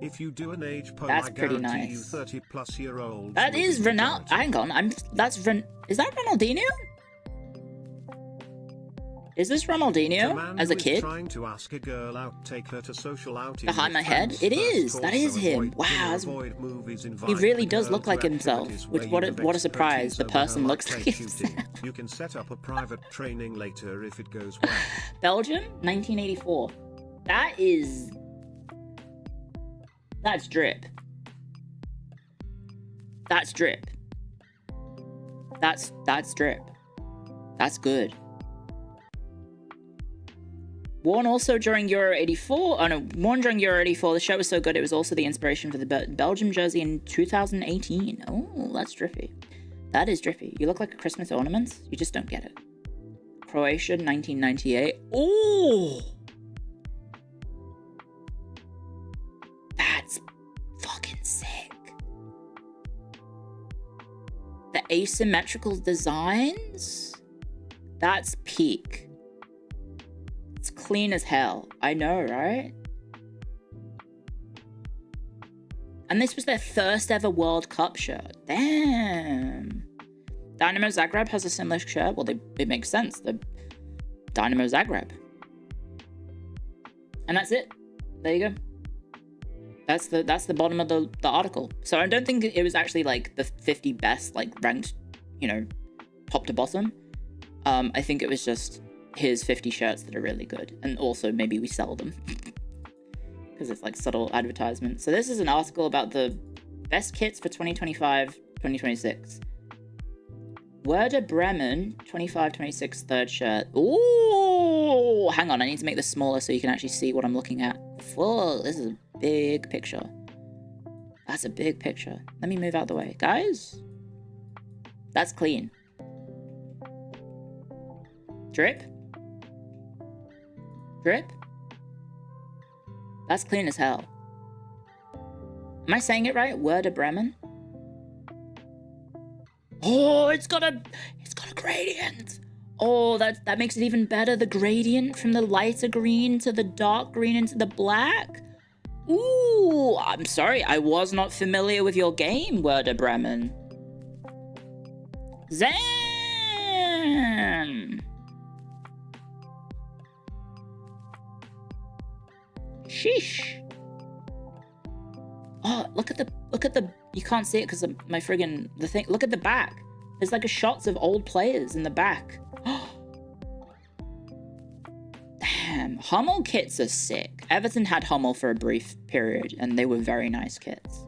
If you do an age poll, that's I pretty guarantee nice. You 30-plus-year-olds. That is Ronaldo. Hang on, is that Ronaldinho? Is this Ronaldinho as a kid? Trying to ask a girl out, take her to social outing behind my head? It is. That is him. Wow. He really does look like himself. Which what a surprise. The person looks like himself. You can set up a private training later if it goes well. Belgium, 1984. That's drip. That's drip. That's drip. That's good. Worn also during Euro 84. Oh no, worn during Euro 84. The shirt was so good it was also the inspiration for the Belgium jersey in 2018. Oh, that's drippy. That is drippy. You look like a Christmas ornament. You just don't get it. Croatia, 1998. Oh! That's fucking sick. The asymmetrical designs? That's peak. It's clean as hell. I know, right? And this was their first ever World Cup shirt. Damn. Dynamo Zagreb has a similar shirt. Well, it makes sense. The Dynamo Zagreb. And that's it. There you go. That's the bottom of the article. So I don't think it was actually like the 50 best, like ranked, you know, top to bottom. I think it was just here's 50 shirts that are really good, and also maybe we sell them because it's like subtle advertisement. So this is an article about the best kits for 2025-2026. Werder Bremen 25-26 third shirt. Ooh, hang on, I need to make this smaller so you can actually see what I'm looking at. Whoa, this is a big picture. That's a big picture. Let me move out the way, guys. That's clean. Drip. Drip? That's clean as hell. Am I saying it right? Werder Bremen? Oh, it's got a gradient. Oh, that makes it even better. The gradient from the lighter green to the dark green into the black. Ooh, I'm sorry. I was not familiar with your game, Werder Bremen. Zan! Sheesh. Oh, look at the, you can't see it because of my friggin' the thing. Look at the back. There's like a shots of old players in the back. Damn, Hummel kits are sick. Everton had Hummel for a brief period and they were very nice kits.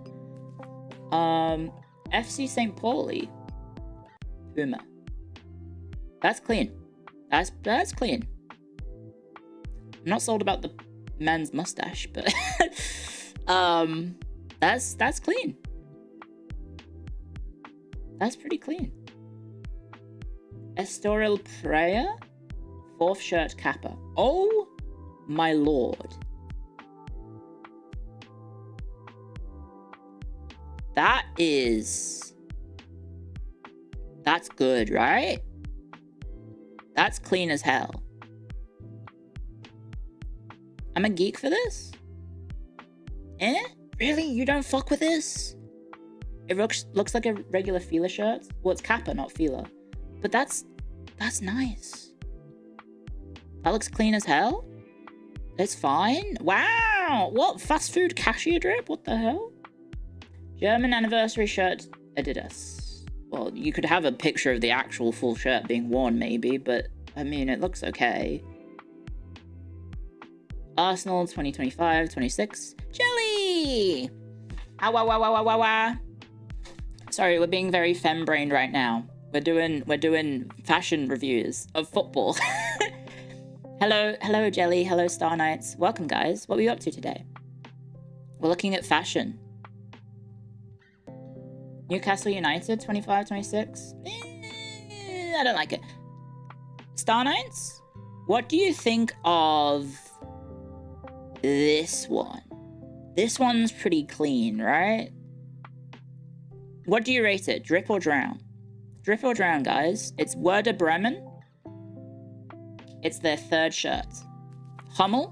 FC St. Pauli. Puma. That's clean. That's clean. I'm not sold about the man's mustache, but that's clean. That's pretty clean. Estoril Praia, 4th shirt Kappa. Oh my lord. That's good, right? That's clean as hell. I'm a geek for this? Eh? Really? You don't fuck with this? It looks like a regular Fila shirt. Well, it's Kappa, not Fila. But that's nice. That looks clean as hell. It's fine. Wow! What? Fast food cashier drip? What the hell? German anniversary shirt Adidas. Well, you could have a picture of the actual full shirt being worn, maybe, but I mean, it looks okay. Arsenal 2025-26. Jelly! Ow, wow, wow, wow, wow, wow, wow. Sorry, we're being very femme-brained right now. We're doing fashion reviews of football. Hello, Jelly. Hello, Star Knights. Welcome, guys. What are you up to today? We're looking at fashion. Newcastle United 25-26. I don't like it. Star Knights, what do you think of this one? This one's pretty clean, right? What do you rate it? Drip or drown? Drip or drown, guys. It's Werder Bremen. It's their third shirt. Hummel.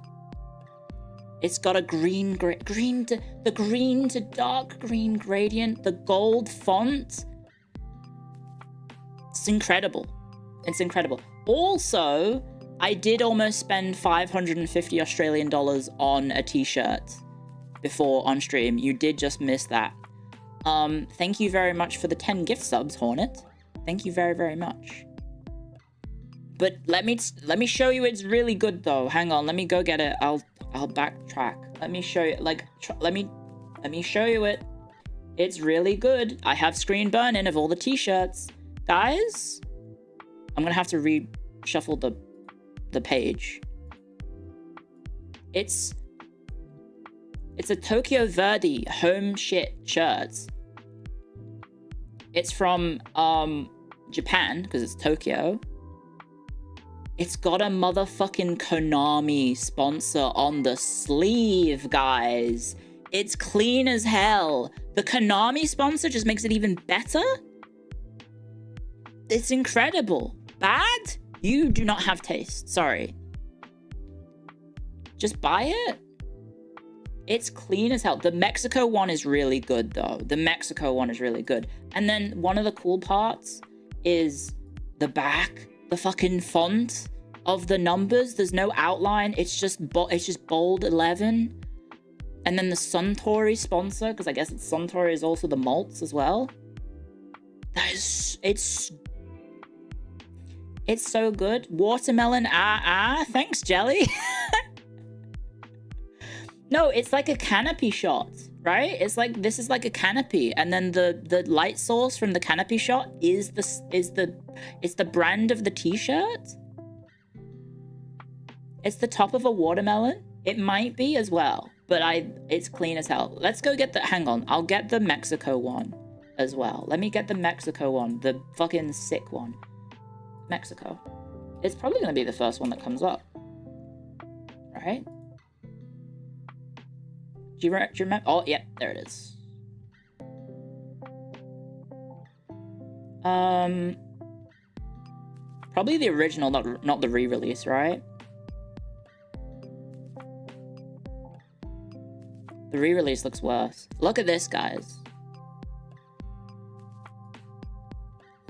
It's got a the green to dark green gradient, the gold font. It's incredible. It's incredible. Also, I did almost spend 550 Australian dollars on a t-shirt before on stream. You did just miss that. Thank you very much for the 10 gift subs, Hornet. Thank you very, very much. But let me show you it's really good though. Hang on, let me go get it. I'll backtrack. Let me show you, like, let me show you it. It's really good. I have screen burn-in of all the t-shirts. Guys, I'm gonna have to reshuffle the page. It's a Tokyo Verdy home shit shirts. It's from Japan, because it's Tokyo. It's got a motherfucking Konami sponsor on the sleeve, guys. It's clean as hell. The Konami sponsor just makes it even better. It's incredible. Bad? You do not have taste. Sorry. Just buy it. It's clean as hell. The Mexico one is really good, though. The Mexico one is really good. And then one of the cool parts is the back. The fucking font of the numbers. There's no outline. It's just bold 11. And then the Suntory sponsor, because I guess Suntory is also the malts as well. It's so good. Watermelon, thanks, Jelly. No, it's like a canopy shot, right? It's like, this is like a canopy, and then the light source from the canopy shot is the brand of the t-shirt. It's the top of a watermelon. It might be as well, but it's clean as hell. Let's go get hang on, I'll get the Mexico one as well. Let me get the Mexico one, the fucking sick one. Mexico. It's probably gonna be the first one that comes up, right? Do you remember? Oh, yeah, there it is. Probably the original, not the re-release, right? The re-release looks worse. Look at this, guys.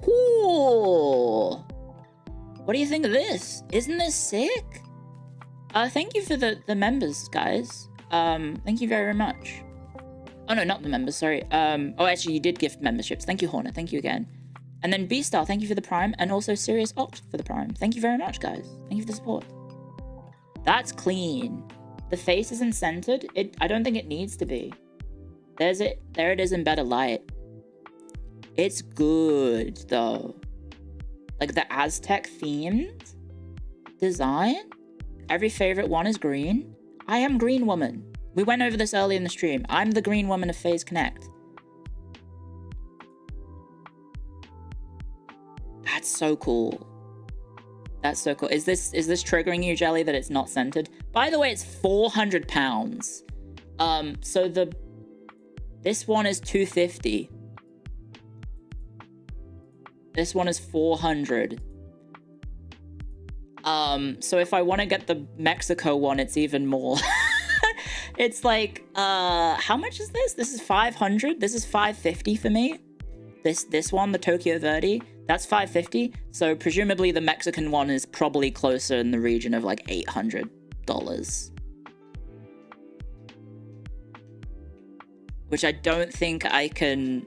Cool. What do you think of this? Isn't this sick? Thank you for the members, guys. Thank you very much. Oh no, not the members, sorry. Oh, actually, you did gift memberships. Thank you, Hornet. Thank you again. And then B-Star, thank you for the Prime, and also Sirius Opt for the Prime. Thank you very much, guys. Thank you for the support. That's clean. The face isn't centered. I don't think it needs to be. There it is in better light. It's good, though. Like the Aztec themed design. Every favorite one is green. I am Green Woman. We went over this early in the stream. I'm the Green Woman of FaZe Connect. That's so cool. That's so cool. Is this triggering you, Jelly, that it's not centered? By the way, it's £400. So this one is $250. This one is $400. So if I want to get the Mexico one, it's even more. It's like, how much is this? This is $500. This is $550 for me. This one, the Tokyo Verdy, that's $550. So presumably the Mexican one is probably closer in the region of like $800. Which I don't think I can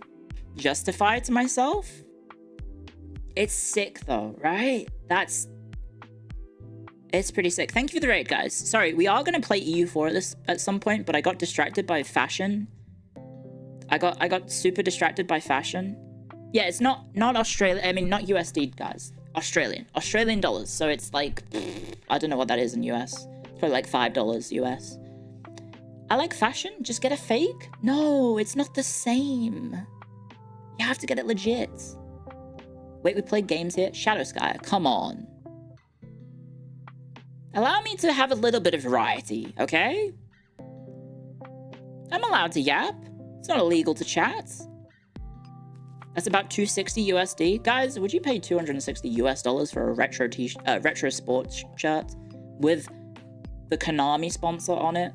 justify to myself, It's sick though, right? It's pretty sick. Thank you for the raid, guys. Sorry, we are gonna play EU4 at some point, but I got distracted by fashion. I got super distracted by fashion. Yeah, it's not Australia. I mean, not USD, guys. Australian dollars. So it's like, I don't know what that is in US. It's probably like $5 US. I like fashion. Just get a fake. No, it's not the same. You have to get it legit. Wait, we play games here. Shadow Sky, come on. Allow me to have a little bit of variety, okay? I'm allowed to yap. It's not illegal to chat. That's about 260 USD. Guys, would you pay 260 US dollars for a retro sports shirt with the Konami sponsor on it?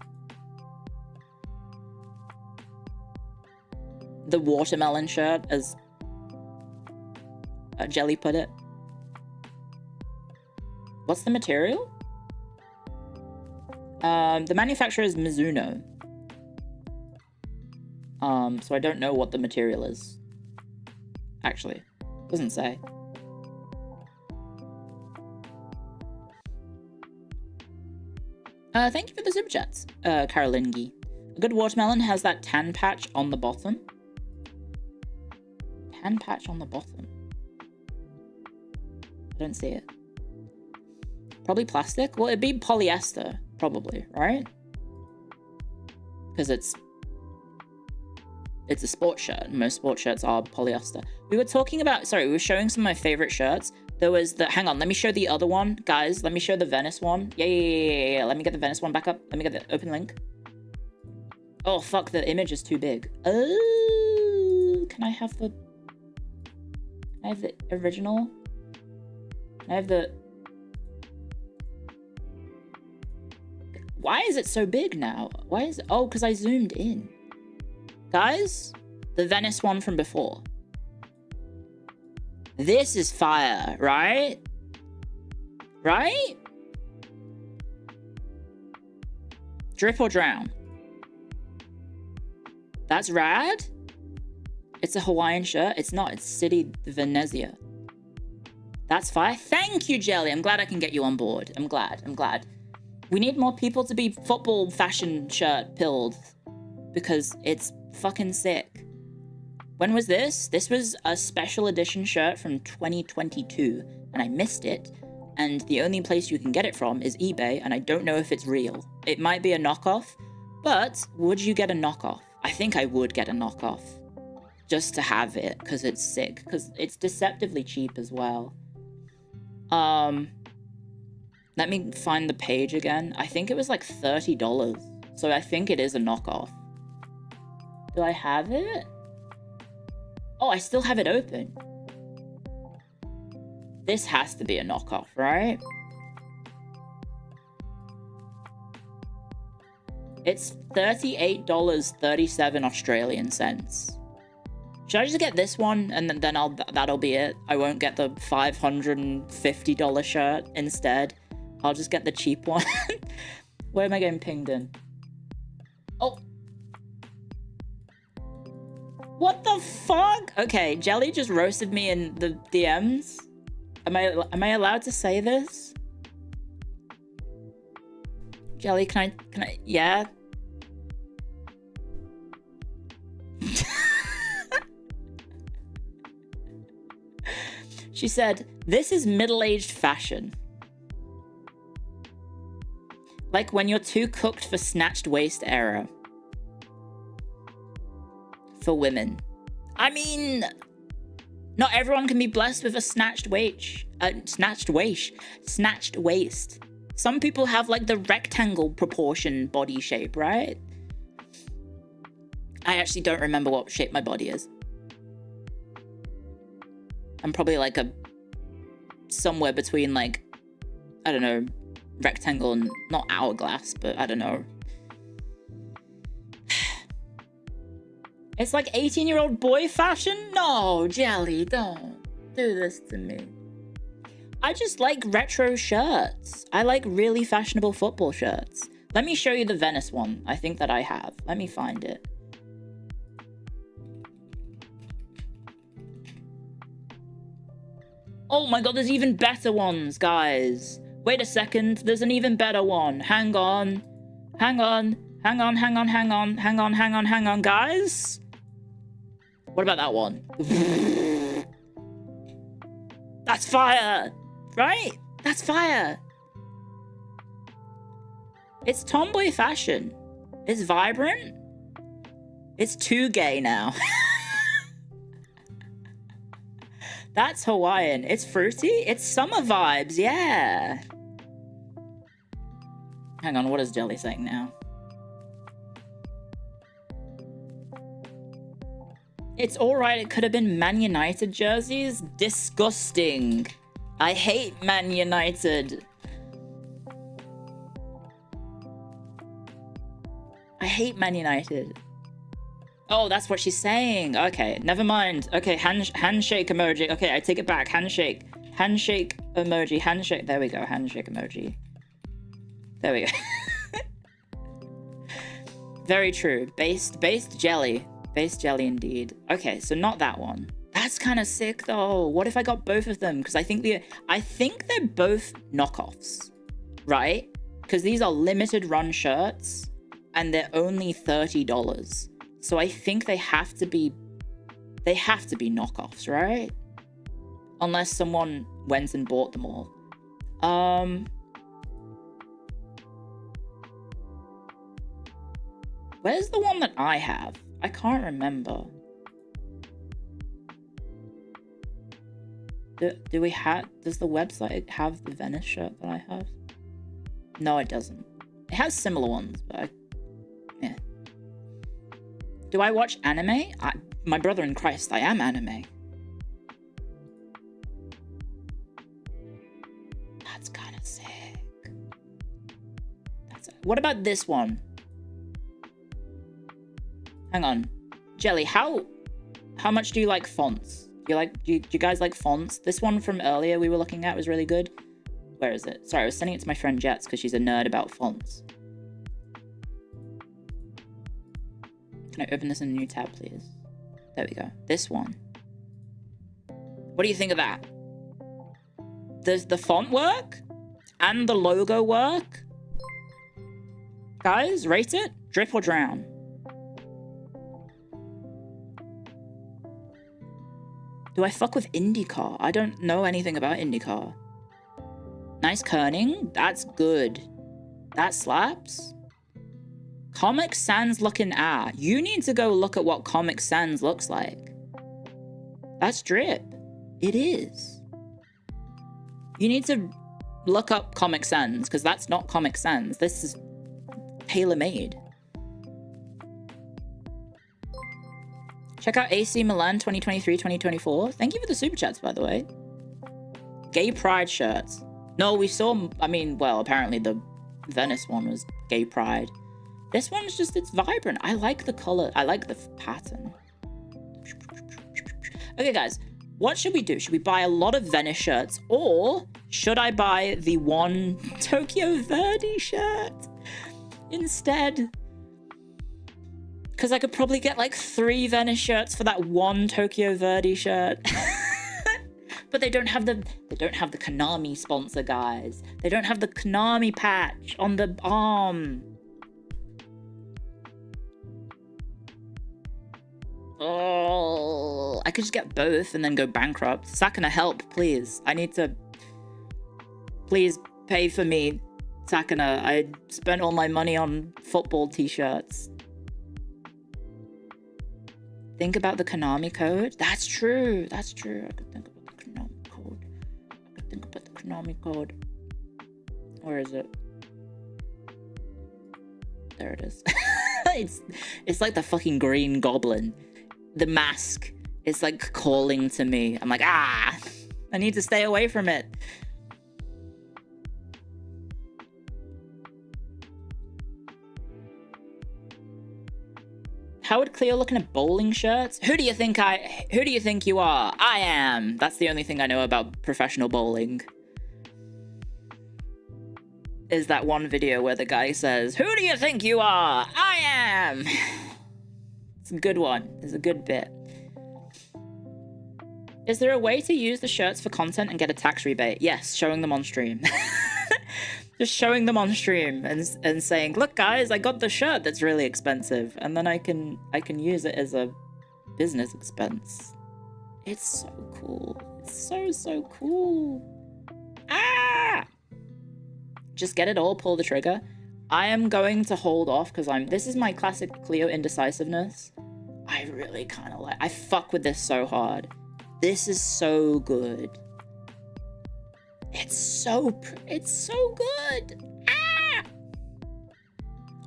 The watermelon shirt, as Jelly put it. What's the material? The manufacturer is Mizuno. So I don't know what the material is. Actually, doesn't say. Thank you for the super chats, Carolingi. A good watermelon has that tan patch on the bottom. Tan patch on the bottom. I don't see it. Probably plastic? Well, it'd be polyester, probably, right? Because it's a sports shirt, and most sports shirts are polyester. We were talking about, sorry, we were showing some of my favorite shirts. There was the, hang on, let me show the other one. Guys, let me show the Venice one. Yeah. Let me get the Venice one back up. Let me get the open link. Oh, fuck, the image is too big. Oh, can I have the original? Can I have the... Why is it so big now? Why is it... Oh, because I zoomed in. Guys, the Venice one from before. This is fire, right? Right? Drip or drown? That's rad. It's a Hawaiian shirt. It's not. It's City Venezia. That's fire. Thank you, Jelly. I'm glad I can get you on board. I'm glad. We need more people to be football fashion shirt pilled because it's fucking sick. When was this? This was a special edition shirt from 2022 and I missed it. And the only place you can get it from is eBay, and I don't know if it's real. It might be a knockoff, but would you get a knockoff? I think I would get a knockoff just to have it because it's sick, because it's deceptively cheap as well. Let me find the page again. I think it was like $30, so I think it is a knockoff. Do I have it? Oh, I still have it open. This has to be a knockoff, right? It's $38.37 Australian cents. Should I just get this one and then that'll be it? I won't get the $550 shirt instead. I'll just get the cheap one. Where am I getting pinged in? Oh. What the fuck? Okay, Jelly just roasted me in the DMs. Am I allowed to say this? Jelly, can I, yeah? She said, this is middle-aged fashion. Like when you're too cooked for snatched waist era. For women. I mean, not everyone can be blessed with a snatched waist. Snatched waist. Some people have like the rectangle proportion body shape, right? I actually don't remember what shape my body is. I'm probably like somewhere between like, I don't know, rectangle and not hourglass, but I don't know. It's like 18-year-old boy fashion? No, Jelly, don't do this to me. I just like retro shirts. I like really fashionable football shirts. Let me show you the Venice one. I think that I have. Let me find it. Oh my god, there's even better ones, guys. Wait a second, there's an even better one. Hang on. Hang on. Hang on, hang on, hang on, hang on, hang on, hang on, guys. What about that one? That's fire, right? That's fire. It's tomboy fashion. It's vibrant. It's too gay now. That's Hawaiian. It's fruity. It's summer vibes, yeah. Hang on, what is Jelly saying now? It's alright, it could have been Man United jerseys. Disgusting. I hate Man United. I hate Man United. Oh, that's what she's saying. Okay, never mind. Okay, handshake emoji. Okay, I take it back. Handshake. Handshake emoji. Handshake. There we go. Handshake emoji. There we go. Very true. Based jelly. Based jelly indeed. Okay, so not that one. That's kind of sick though. What if I got both of them? Because I think they're both knockoffs, right? Because these are limited run shirts and they're only $30. So I think they have to be knockoffs, right? Unless someone went and bought them all. Where's the one that I have? I can't remember. Does the website have the Venice shirt that I have? No, it doesn't. It has similar ones, but yeah. Do I watch anime? My brother in Christ, I am anime. That's kind of sick. What about this one? Hang on. Jelly, how much do you like fonts? Do you guys like fonts? This one from earlier we were looking at was really good. Where is it? Sorry, I was sending it to my friend Jets because she's a nerd about fonts. Can I open this in a new tab, please? There we go. This one. What do you think of that? Does the font work? And the logo work? Guys, rate it? Drip or drown? Do I fuck with IndyCar? I don't know anything about IndyCar. Nice kerning? That's good. That slaps. Comic Sans looking at. You need to go look at what Comic Sans looks like. That's drip. It is. You need to look up Comic Sans, because that's not Comic Sans. This is tailor-made. Check out AC Milan 2023-2024. Thank you for the super chats, by the way. Gay pride shirts. No, we saw, I mean, well, apparently the Venice one was gay pride. This one's just, it's vibrant. I like the color. I like the pattern. Okay, guys, what should we do? Should we buy a lot of Venice shirts, or should I buy the one Tokyo Verde shirt instead? Because I could probably get like 3 Venice shirts for that one Tokyo Verde shirt. But they don't have the Konami sponsor, guys. They don't have the Konami patch on the arm. Oh, I could just get both and then go bankrupt. Sakana, help, please. I need to... Please pay for me, Sakana. I spent all my money on football t-shirts. Think about the Konami code. That's true. That's true. I could think about the Konami code. I could think about the Konami code. Where is it? There it is. It's like the fucking Green Goblin. The mask is like calling to me. I'm like, I need to stay away from it. How would Clio look in a bowling shirt? Who do you think you are? I am. That's the only thing I know about professional bowling. Is that one video where the guy says, "Who do you think you are? I am." It's a good one. It's a good bit. Is there a way to use the shirts for content and get a tax rebate? Yes, showing them on stream. Just showing them on stream and saying, look guys, I got the shirt that's really expensive, and then I can use it as a business expense. It's so cool. It's so cool. Ah! Just get it all, pull the trigger. I am going to hold off because this is my classic Clio indecisiveness. I really kind of I fuck with this so hard. This is so good. It's so good. Ah!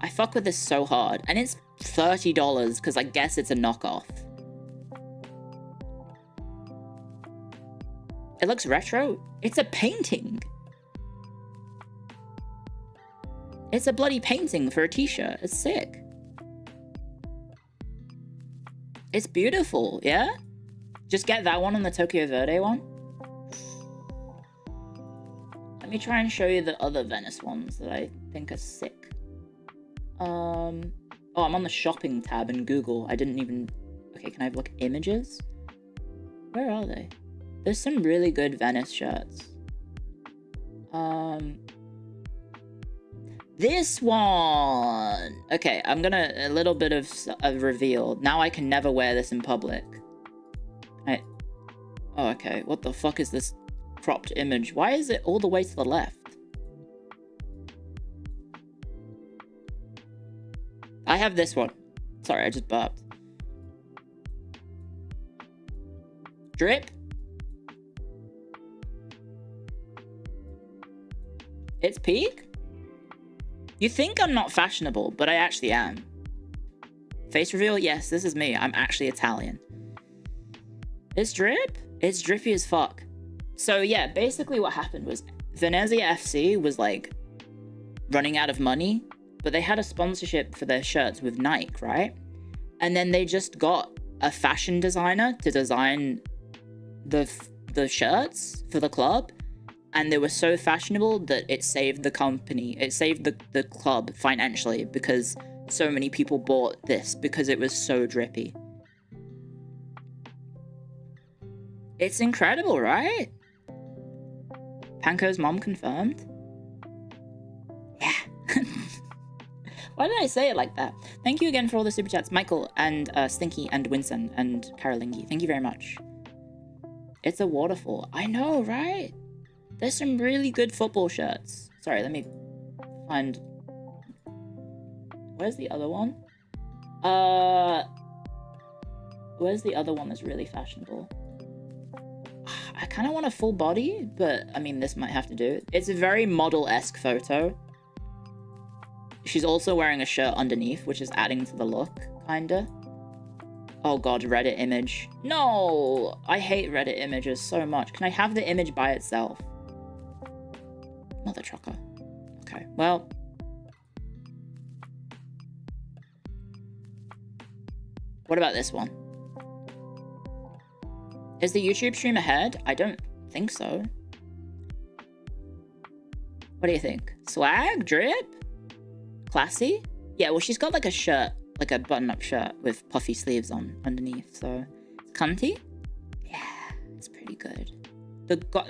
I fuck with this so hard. And it's $30 because I guess it's a knockoff. It looks retro. It's a painting. It's a bloody painting for a t-shirt. It's sick. It's beautiful, yeah? Just get that one on the Tokyo Verde one. Let me try and show you the other Venice ones that I think are sick. Oh, I'm on the shopping tab in Google. I didn't even... Okay, can I look at images? Where are they? There's some really good Venice shirts. This one! Okay, I'm gonna... A little bit of a reveal. Now I can never wear this in public. Oh, okay. What the fuck is this cropped image? Why is it all the way to the left? I have this one. Sorry, I just burped. Drip. It's peak? You think I'm not fashionable, but I actually am. Face reveal? Yes, this is me. I'm actually Italian. It's drip? It's drippy as fuck. So yeah, basically what happened was Venezia FC was like running out of money, but they had a sponsorship for their shirts with Nike, right? And then they just got a fashion designer to design the shirts for the club, and they were so fashionable that it saved the company. It saved the club financially because so many people bought this because it was so drippy. It's incredible, right? Panko's mom confirmed? Yeah. Why did I say it like that? Thank you again for all the super chats, Michael and Stinky and Winston and Carolingi. Thank you very much. It's a waterfall. I know, right? There's some really good football shirts. Sorry, let me find... Where's the other one? Where's the other one that's really fashionable? I kind of want a full body, but I mean, this might have to do. It's a very model-esque photo. She's also wearing a shirt underneath, which is adding to the look, kinda. Oh god, Reddit image. No! I hate Reddit images so much. Can I have the image by itself? Mother trucker. Okay, well. What about this one? Is the YouTube stream ahead? I don't think so. What do you think? Swag? Drip? Classy? Yeah, well, she's got like a shirt, like a button-up shirt with puffy sleeves on underneath, so it's cunty. Yeah, it's pretty good.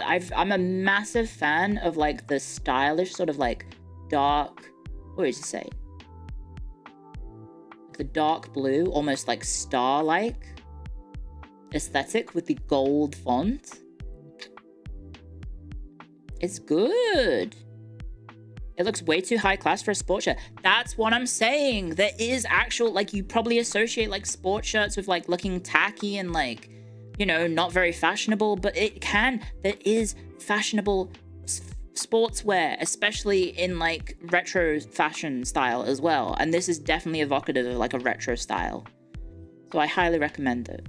I'm a massive fan of like the stylish sort of like dark, what would you say? The dark blue, almost like star-like aesthetic with the gold font. It's good. It looks way too high class for a sports shirt. That's what I'm saying. There is actual, like, you probably associate like sports shirts with like looking tacky and like, you know, not very fashionable, but there is fashionable sportswear, especially in like retro fashion style as well. And this is definitely evocative of like a retro style. So I highly recommend it.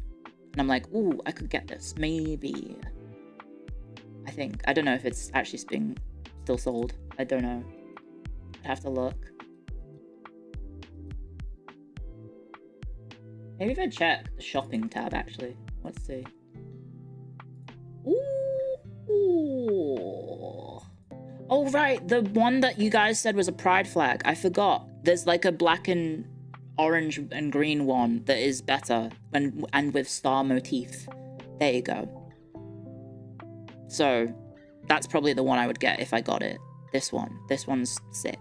And I'm like, ooh, I could get this, maybe. I think. I don't know if it's actually being still sold. I don't know. I'd have to look. Maybe if I check the shopping tab, actually. Let's see. Ooh. Oh, right. The one that you guys said was a pride flag. I forgot. There's like a black and orange and green one that is better and with star motif. There you go. So that's probably the one I would get if I got it. This one. This one's sick.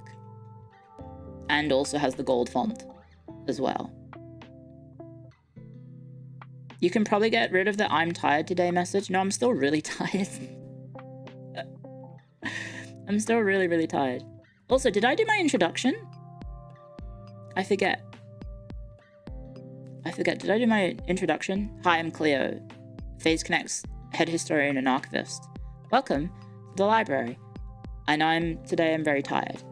And also has the gold font as well. You can probably get rid of the "I'm tired today" message. No, I'm still really tired. I'm still really, really tired. Also, did I do my introduction? I forget. Did I do my introduction? Hi, I'm Clio, Phase Connect's head historian and archivist. Welcome to the library. And today I'm very tired.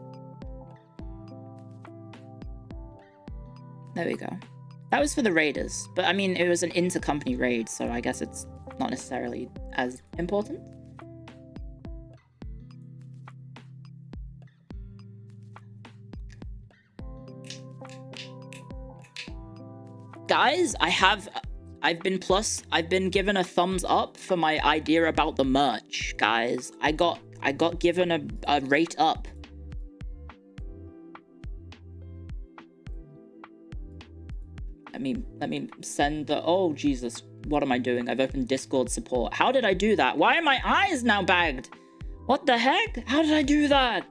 There we go. That was for the raiders, but I mean, it was an inter-company raid, so I guess it's not necessarily as important. Guys, I've been given a thumbs up for my idea about the merch, guys. I got given a rate up. Let me send the, oh Jesus, what am I doing? I've opened Discord support. How did I do that? Why are my eyes now bagged? What the heck? How did I do that?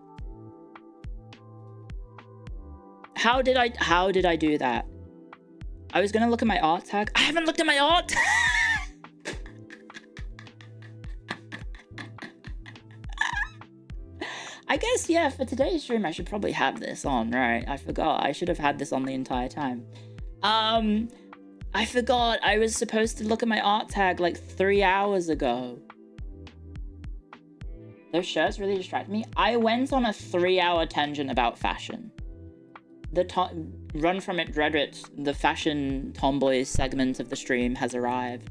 How did I do that? I was gonna look at my art tag. I haven't looked at my art. I guess, yeah, for today's stream, I should probably have this on, right? I forgot. I should have had this on the entire time. I forgot I was supposed to look at my art tag like 3 hours ago. Those shirts really distract me. I went on a 3-hour tangent about fashion. Run from it, dread it. The fashion tomboys segment of the stream has arrived.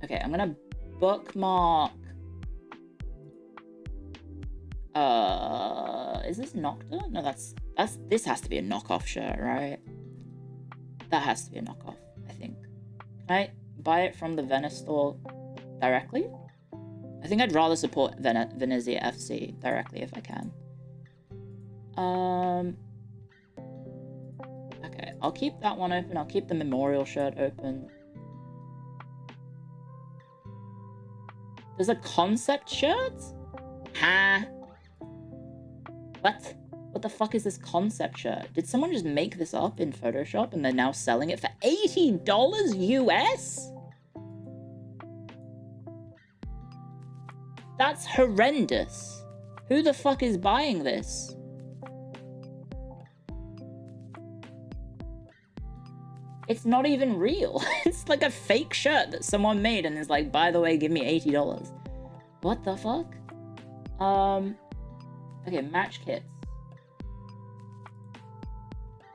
Okay, I'm gonna bookmark. Is this Nocta? No, this has to be a knockoff shirt, right? That has to be a knockoff, I think. Can I buy it from the Venice store directly? I think I'd rather support Venezia FC directly if I can. Okay, I'll keep that one open. I'll keep the memorial shirt open. There's a concept shirt? Huh? What? What the fuck is this concept shirt? Did someone just make this up in Photoshop and they're now selling it for $80 US? That's horrendous. Who the fuck is buying this? It's not even real. It's like a fake shirt that someone made and is like, by the way, give me $80. What the fuck? Okay, match kits.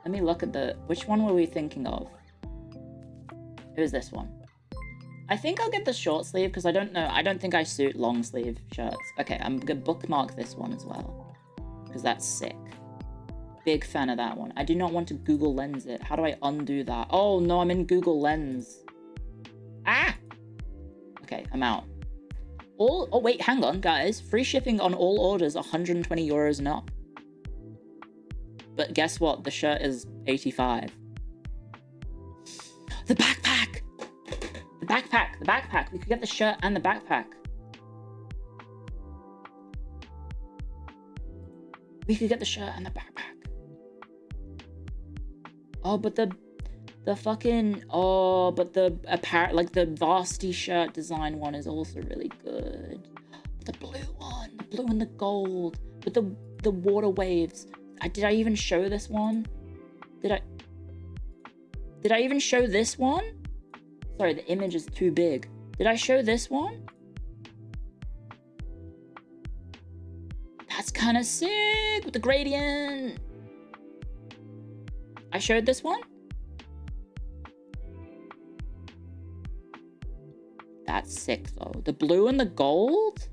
Let me look at which one were we thinking of? It was this one. I think I'll get the short sleeve because I don't know. I don't think I suit long sleeve shirts. Okay, I'm gonna bookmark this one as well because that's sick. Big fan of that one. I do not want to Google Lens it. How do I undo that? Oh no, I'm in Google Lens. Ah! Okay, I'm out. Oh wait, hang on, guys. Free shipping on all orders, 120 euros and up. But guess what? The shirt is 85. The backpack! The backpack! The backpack! We could get the shirt and the backpack. We could get the shirt and the backpack. Oh, but the fucking... Oh, but the like the Varsity shirt design one is also really good. The blue one. The blue and the gold. With the water waves. Did I even show this one? Did I even show this one? Sorry, the image is too big. Did I show this one? That's kind of sick with the gradient. I showed this one? That's sick though. The blue and the gold?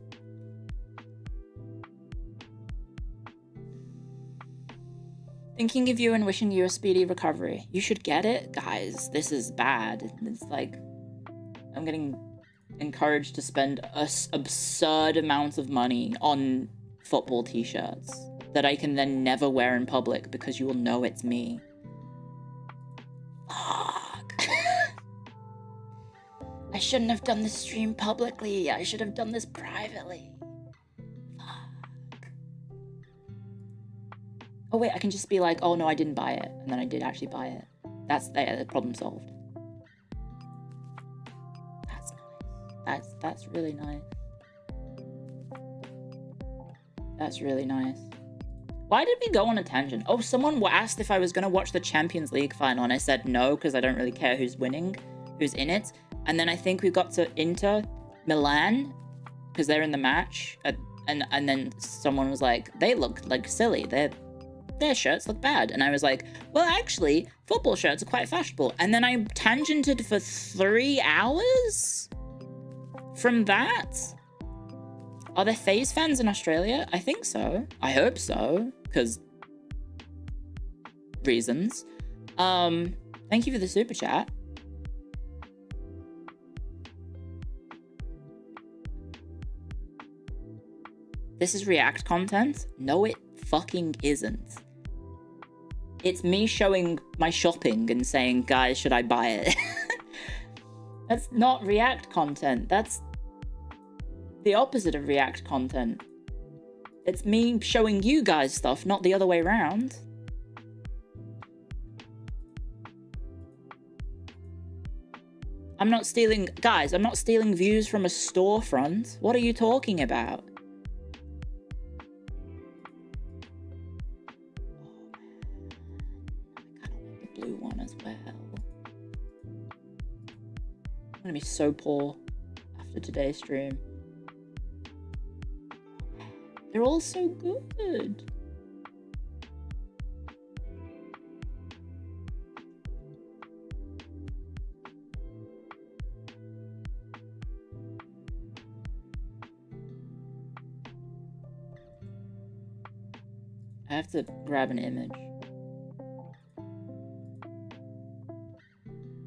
Thinking of you and wishing you a speedy recovery. You should get it? Guys, this is bad. It's like, I'm getting encouraged to spend absurd amounts of money on football t-shirts that I can then never wear in public because you will know it's me. Fuck. I shouldn't have done this stream publicly. I should have done this privately. Fuck. Oh wait, I can just be like, oh no, I didn't buy it. And then I did actually buy it. That's the problem solved. That's nice. That's really nice. That's really nice. Why did we go on a tangent? Oh, someone asked if I was going to watch the Champions League final, and I said no, because I don't really care who's winning, who's in it. And then I think we got to Inter Milan, because they're in the match, and then someone was like, they look like silly. Their shirts look bad. And I was like, well, actually, football shirts are quite fashionable. And then I tangented for 3 hours from that. Are there FaZe fans in Australia? I think so. I hope so, because reasons. Thank you for the super chat. This is React content? No, it fucking isn't. It's me showing my shopping and saying, guys, should I buy it? That's not React content. That's the opposite of React content. It's me showing you guys stuff, not the other way around. I'm not stealing... Guys, I'm not stealing views from a storefront. What are you talking about? Blue one as well. I'm gonna be so poor after today's stream. They're all so good. I have to grab an image.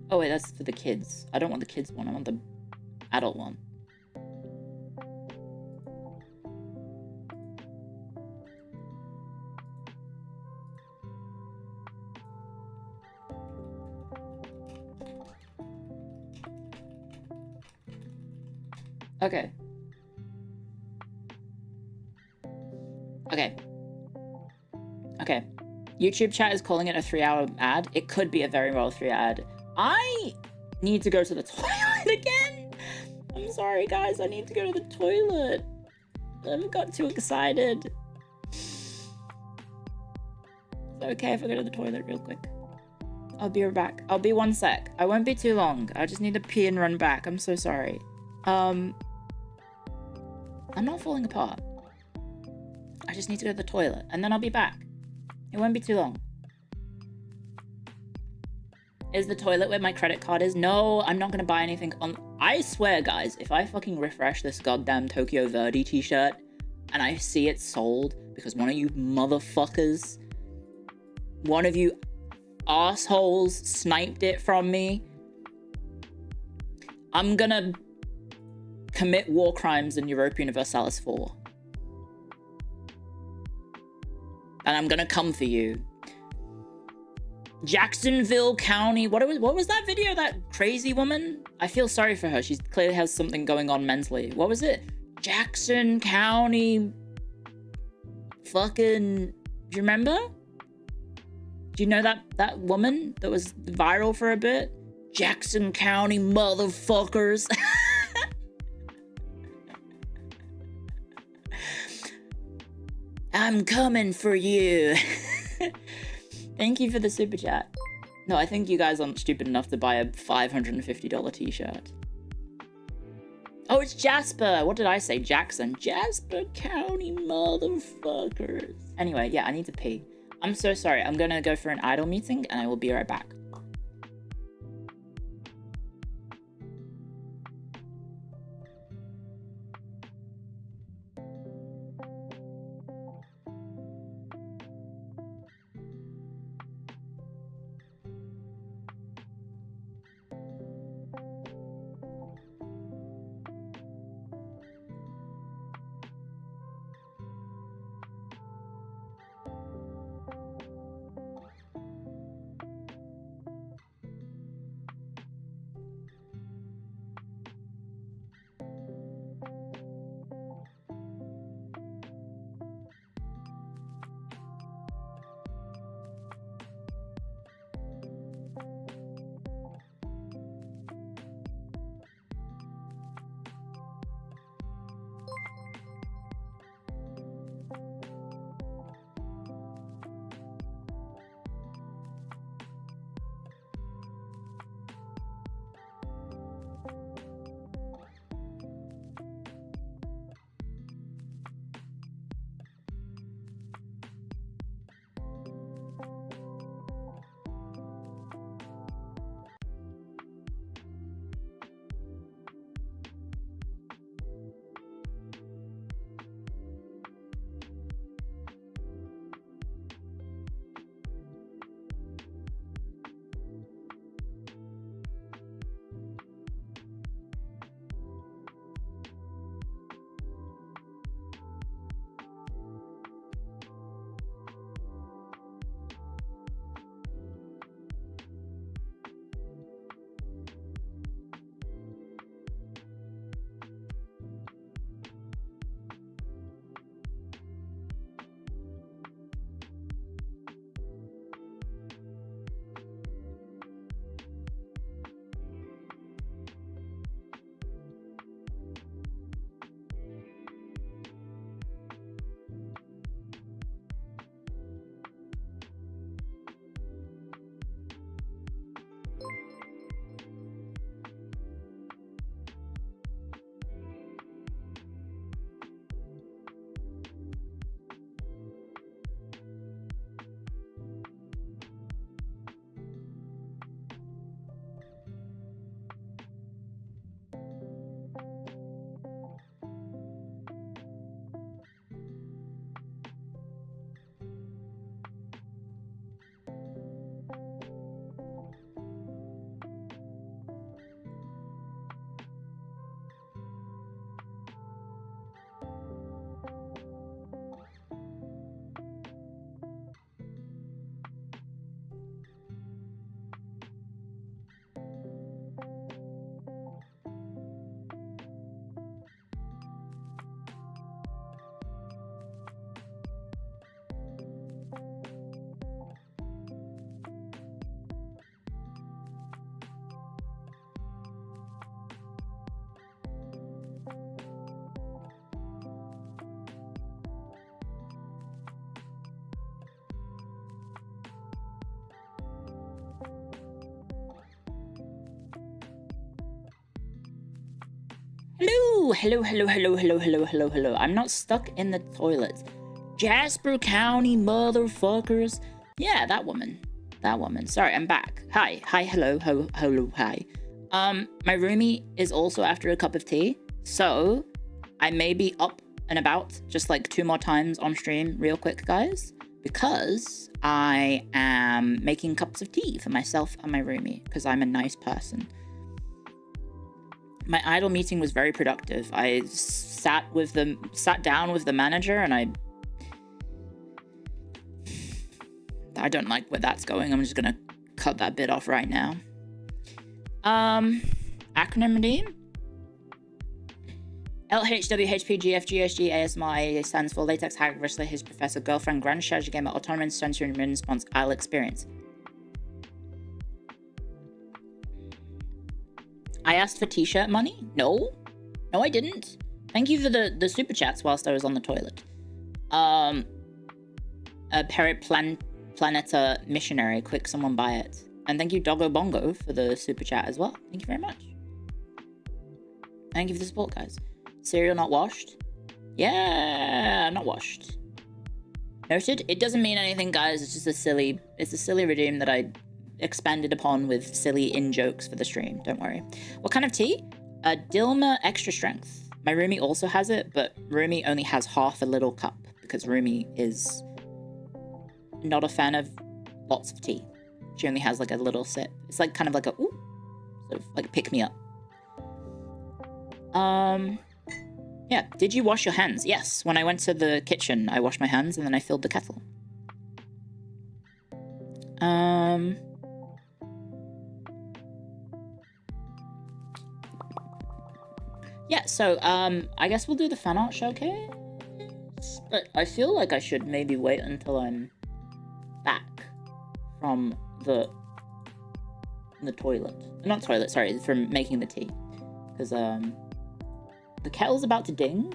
Oh wait, that's for the kids. I don't want the kids one, I want the adult one. Okay. Okay. YouTube chat is calling it a 3-hour ad. It could be a very well 3-hour ad. I need to go to the toilet again. I'm sorry, guys. I need to go to the toilet. I've got too excited. Is it okay if I go to the toilet real quick? I'll be right back. I'll be 1 sec. I won't be too long. I just need to pee and run back. I'm so sorry. I'm not falling apart. I just need to go to the toilet and then I'll be back. It won't be too long. Is the toilet where my credit card is? No, I'm not gonna buy anything on... I swear, guys, if I fucking refresh this goddamn Tokyo Verdy t-shirt and I see it sold because one of you motherfuckers, one of you assholes sniped it from me, I'm gonna commit war crimes in Europa Universalis IV. And I'm gonna come for you. Jacksonville County, what was that video, that crazy woman? I feel sorry for her, she clearly has something going on mentally. What was it? Jackson County fucking, do you remember? Do you know that woman that was viral for a bit? Jackson County motherfuckers. I'm coming for you. Thank you for the super chat. No, I think you guys aren't stupid enough to buy a $550 t-shirt. Oh, it's Jasper. What did I say? Jackson. Jasper County motherfuckers. Anyway, yeah, I need to pee. I'm so sorry. I'm gonna go for an idol meeting and I will be right back. Hello, hello, hello, hello, hello, hello, hello, hello. I'm not stuck in the toilet. Jasper County motherfuckers. Yeah, that woman. That woman. Sorry, I'm back. Hi, hi, hello, hello, hi. My roomie is also after a cup of tea, so I may be up and about just like 2 more times on stream real quick, guys, because I am making cups of tea for myself and my roomie, because I'm a nice person. My idle meeting was very productive. I sat down with the manager, and I don't like where that's going. I'm just gonna cut that bit off right now. Acronym redeem. LHWHPGFGSG ASMR stands for Latex Hack Wrestler, his professor, girlfriend, grand strategy gamer, autonomous censor and response, I'll experience. I asked for t-shirt money? No, I didn't. Thank you for the super chats whilst I was on the toilet. A Planeta missionary, quick, someone buy it. And thank you Doggo Bongo for the super chat as well. Thank you very much. Thank you for the support, guys. Cereal not washed? Yeah, not washed. Noted. It doesn't mean anything, guys. It's just a silly redeem that I expanded upon with silly in-jokes for the stream. Don't worry. What kind of tea? Dilma Extra Strength. My roomie also has it, but roomie only has half a little cup because roomie is not a fan of lots of tea. She only has like a little sip. It's like kind of like a ooh, sort of like pick me up. Yeah. Did you wash your hands? Yes. When I went to the kitchen, I washed my hands and then I filled the kettle. Yeah, so, I guess we'll do the fan art showcase, but I feel like I should maybe wait until I'm back from the toilet. Not toilet, sorry, from making the tea. Because, the kettle's about to ding,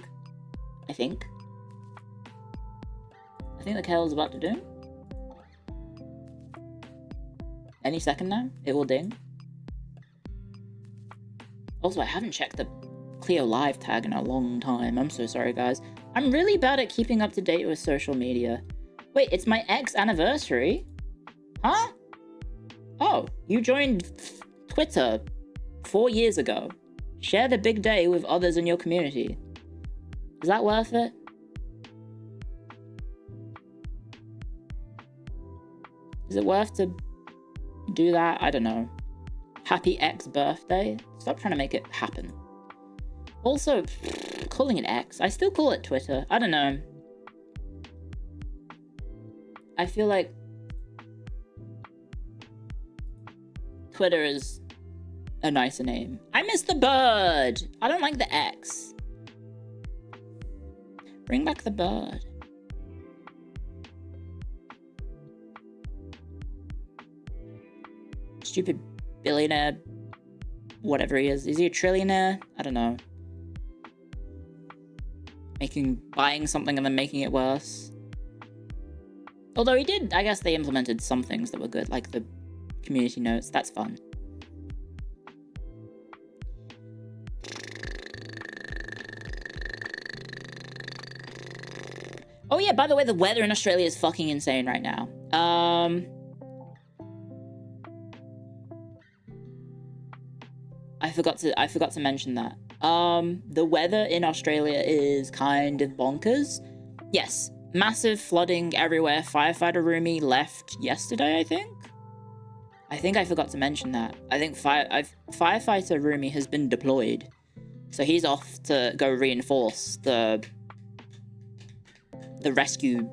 I think. I think the kettle's about to ding. Any second now, it will ding. Also, I haven't checked the Clio live tag in a long time. I'm so sorry, guys. I'm really bad at keeping up to date with social media. Wait, it's my ex anniversary? Huh? Oh, you joined Twitter 4 years ago. Share the big day with others in your community. Is that worth it? Is it worth to do that? I don't know. Happy ex birthday? Stop trying to make it happen. Also, calling it X. I still call it Twitter. I don't know. I feel like Twitter is a nicer name. I miss the bird. I don't like the X. Bring back the bird. Stupid billionaire. Whatever he is. Is he a trillionaire? I don't know. Buying something and then making it worse. Although he did, I guess they implemented some things that were good, like the community notes. That's fun. Oh yeah, by the way, the weather in Australia is fucking insane right now. I forgot to mention that. The weather in Australia is kind of bonkers. Yes, massive flooding everywhere. Firefighter roomie left yesterday, I think. I forgot to mention that. I think firefighter roomie has been deployed. So he's off to go reinforce the rescue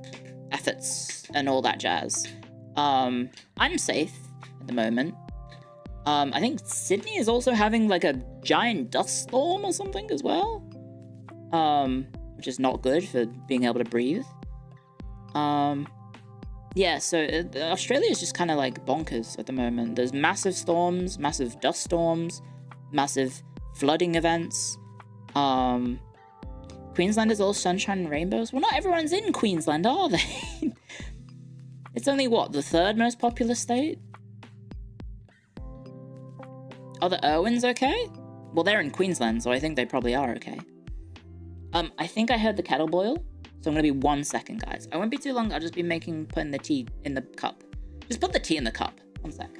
efforts and all that jazz. I'm safe at the moment. I think Sydney is also having like a giant dust storm or something as well. Which is not good for being able to breathe. Yeah, so Australia is just kind of like bonkers at the moment. There's massive storms, massive dust storms, massive flooding events. Queensland is all sunshine and rainbows. Well, not everyone's in Queensland, are they? It's only, what, the 3rd most populous state? Are the Irwins okay? Well, they're in Queensland, so I think they probably are okay. I think I heard the kettle boil, so I'm gonna be 1 second, guys. I won't be too long. I'll just be putting the tea in the cup. Just put the tea in the cup. 1 sec.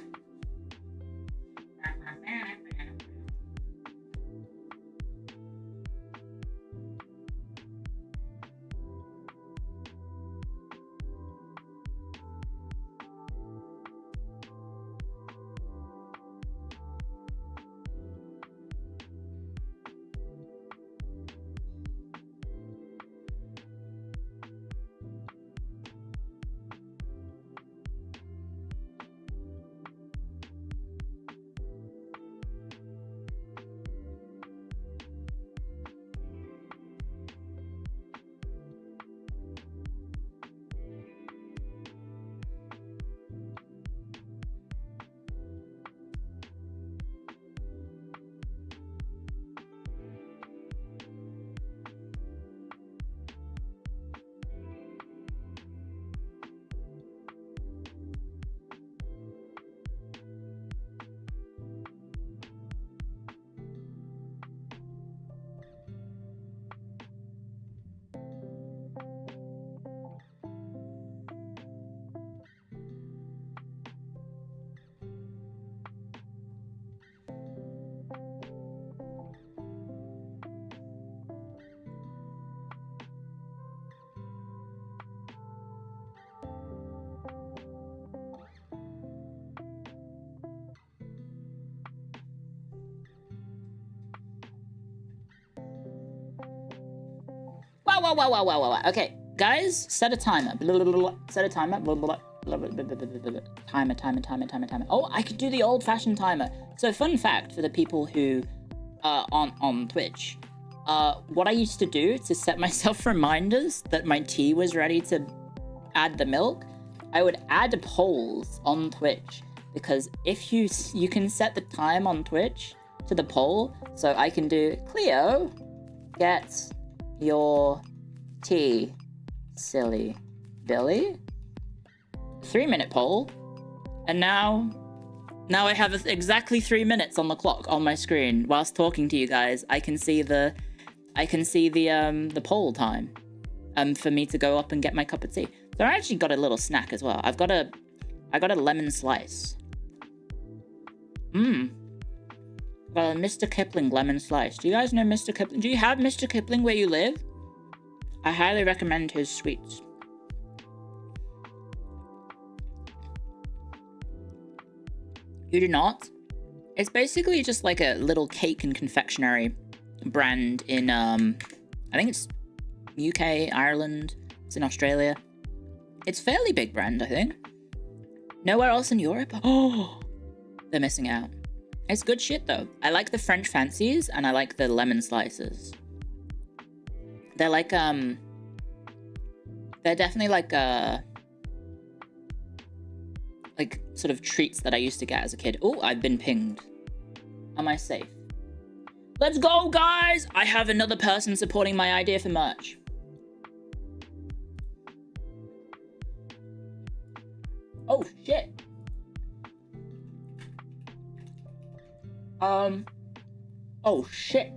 Wow. Okay, guys, set a timer. Set a timer. Timer. Oh, I could do the old-fashioned timer. So, fun fact for the people who are on Twitch. What I used to do to set myself reminders that my tea was ready to add the milk, I would add polls on Twitch. Because if you can set the time on Twitch to the poll, so I can do, Clio, get your tea, silly Billy. 3-minute poll, and now I have exactly 3 minutes on the clock on my screen whilst talking to you guys. I can see the poll time, for me to go up and get my cup of tea. So I actually got a little snack as well. I got a lemon slice. Got a Mr. Kipling lemon slice. Do you guys know Mr. Kipling? Do you have Mr. Kipling where you live? I highly recommend his sweets. You do not? It's basically just like a little cake and confectionery brand in, I think it's UK, Ireland, it's in Australia. It's a fairly big brand, I think. Nowhere else in Europe? Oh, they're missing out. It's good shit, though. I like the French fancies, and I like the lemon slices. They're like, they're definitely like sort of treats that I used to get as a kid. Oh, I've been pinged. Am I safe? Let's go, guys! I have another person supporting my idea for merch. Oh, shit. Oh, shit.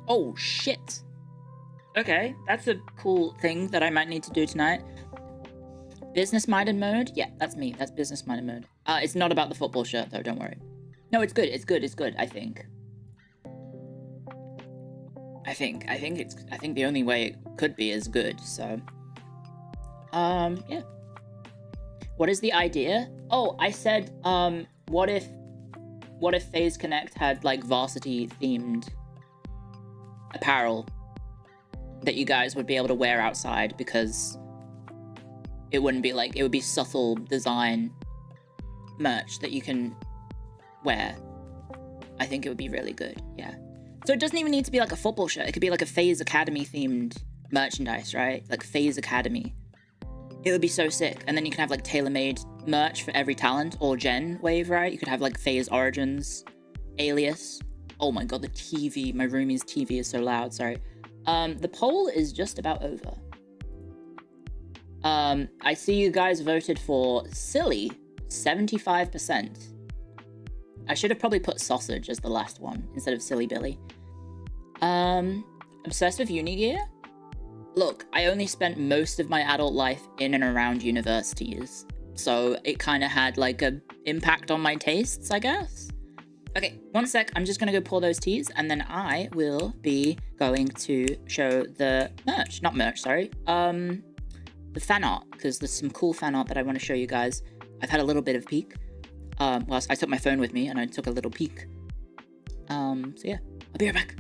Oh, shit. Okay, that's a cool thing that I might need to do tonight. Business-minded mode? Yeah, that's me. That's business-minded mode. It's not about the football shirt, though, don't worry. No, it's good. It's good. It's good, I think. I think the only way it could be is good, so... yeah. What is the idea? Oh, I said, what if FaZe Connect had, like, varsity-themed apparel that you guys would be able to wear outside, because it wouldn't be like, it would be subtle design merch that you can wear. I think it would be really good, yeah. So it doesn't even need to be like a football shirt. It could be like a FaZe Academy themed merchandise, right? Like FaZe Academy. It would be so sick. And then you can have like tailor-made merch for every talent or gen wave, right? You could have like FaZe Origins, Alias, Oh my god, the TV, my roomie's TV is so loud, sorry. The poll is just about over. I see you guys voted for silly, 75%. I should have probably put sausage as the last one instead of silly Billy. Obsessed with uni gear? Look, I only spent most of my adult life in and around universities, so it kind of had like a impact on my tastes, I guess. Okay, one sec, I'm just gonna go pour those teas, and then I will be going to show the the fan art, because there's some cool fan art that I want to show you guys. I've had a little bit of peek, whilst I took my phone with me, and I took a little peek. So yeah, I'll be right back.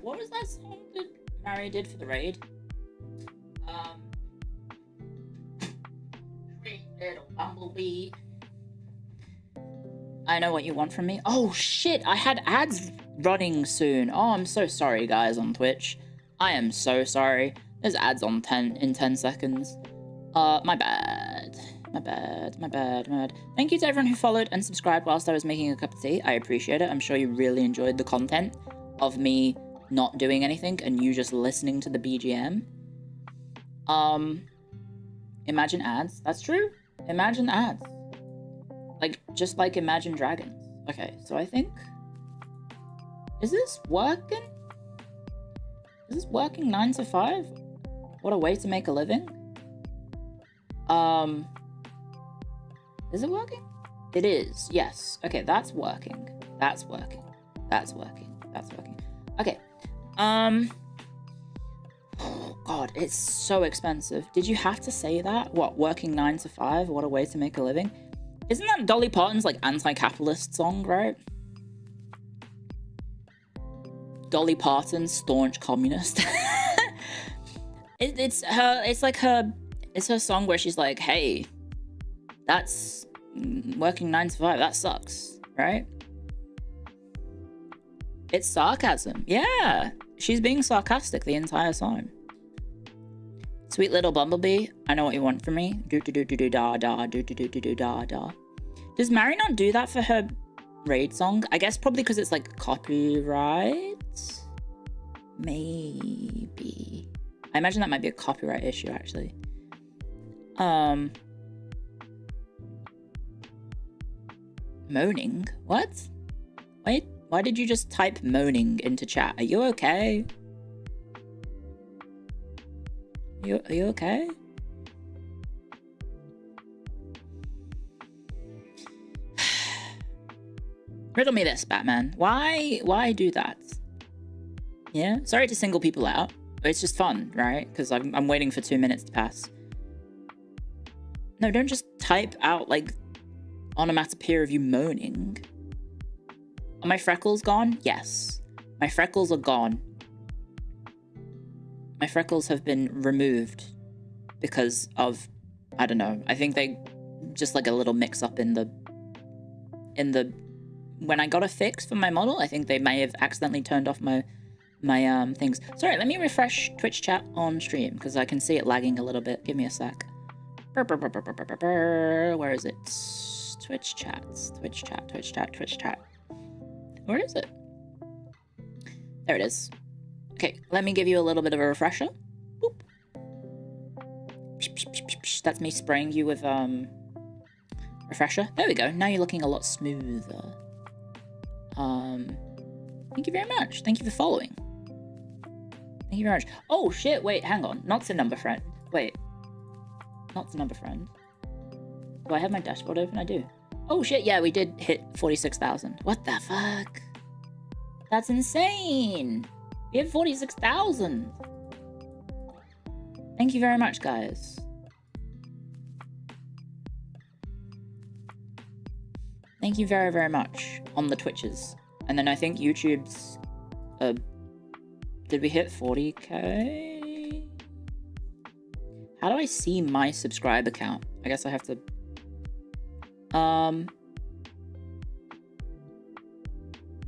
What was that song that Mary did for the raid? Sweet little bumblebee. I know what you want from me. Oh shit, I had ads running soon. Oh, I'm so sorry guys on Twitch. I am so sorry. There's ads on 10 seconds. My bad. My bad. Thank you to everyone who followed and subscribed whilst I was making a cup of tea. I appreciate it. I'm sure you really enjoyed the content of me not doing anything and you just listening to the BGM. Imagine ads. That's true. Imagine ads. Like, just like Imagine Dragons. Okay, so I think... Is this working? Is this working 9 to 5? What a way to make a living. Is it working? It is, yes. Okay, that's working. That's working. Okay. Oh God, it's so expensive. Did you have to say that? What, working 9 to 5? What a way to make a living? Isn't that Dolly Parton's like anti-capitalist song, right? Dolly Parton, staunch communist. It's her song where she's like, hey, that's working 9 to 5, that sucks, right? It's sarcasm. Yeah, she's being sarcastic the entire time. Sweet little bumblebee, I know what you want from me. Do do do do do da da do do do do do da da. Does Mary not do that for her raid song? I guess probably because it's like copyright. Maybe. I imagine that might be a copyright issue actually. Moaning? What? Wait, why did you just type moaning into chat? Are you okay? Are you okay? Riddle me this, Batman. Why do that? Yeah, sorry to single people out. It's just fun, right? Because I'm waiting for 2 minutes to pass. No, don't just type out like onomatopoeia of you moaning. Are my freckles gone? Yes. My freckles are gone. My freckles have been removed because of, I don't know, I think they just like a little mix up in the when I got a fix for my model, I think they may have accidentally turned off my things. Sorry, let me refresh Twitch chat on stream because I can see it lagging a little bit. Give me a sec. Where is it? Twitch chat. Where is it? There it is. Okay, let me give you a little bit of a refresher. Boop. That's me spraying you with refresher. There we go. Now you're looking a lot smoother. Thank you very much. Thank you for following. Thank you very much. Oh shit, wait, hang on. Not the number friend. Wait. Not the number friend. Do I have my dashboard open? I do. Oh shit, yeah, we did hit 46,000. What the fuck? That's insane. We have 46,000. Thank you very much, guys. Thank you very, very much on the Twitches. And then I think YouTube's... did we hit 40k? How do I see my subscriber count? I guess I have to...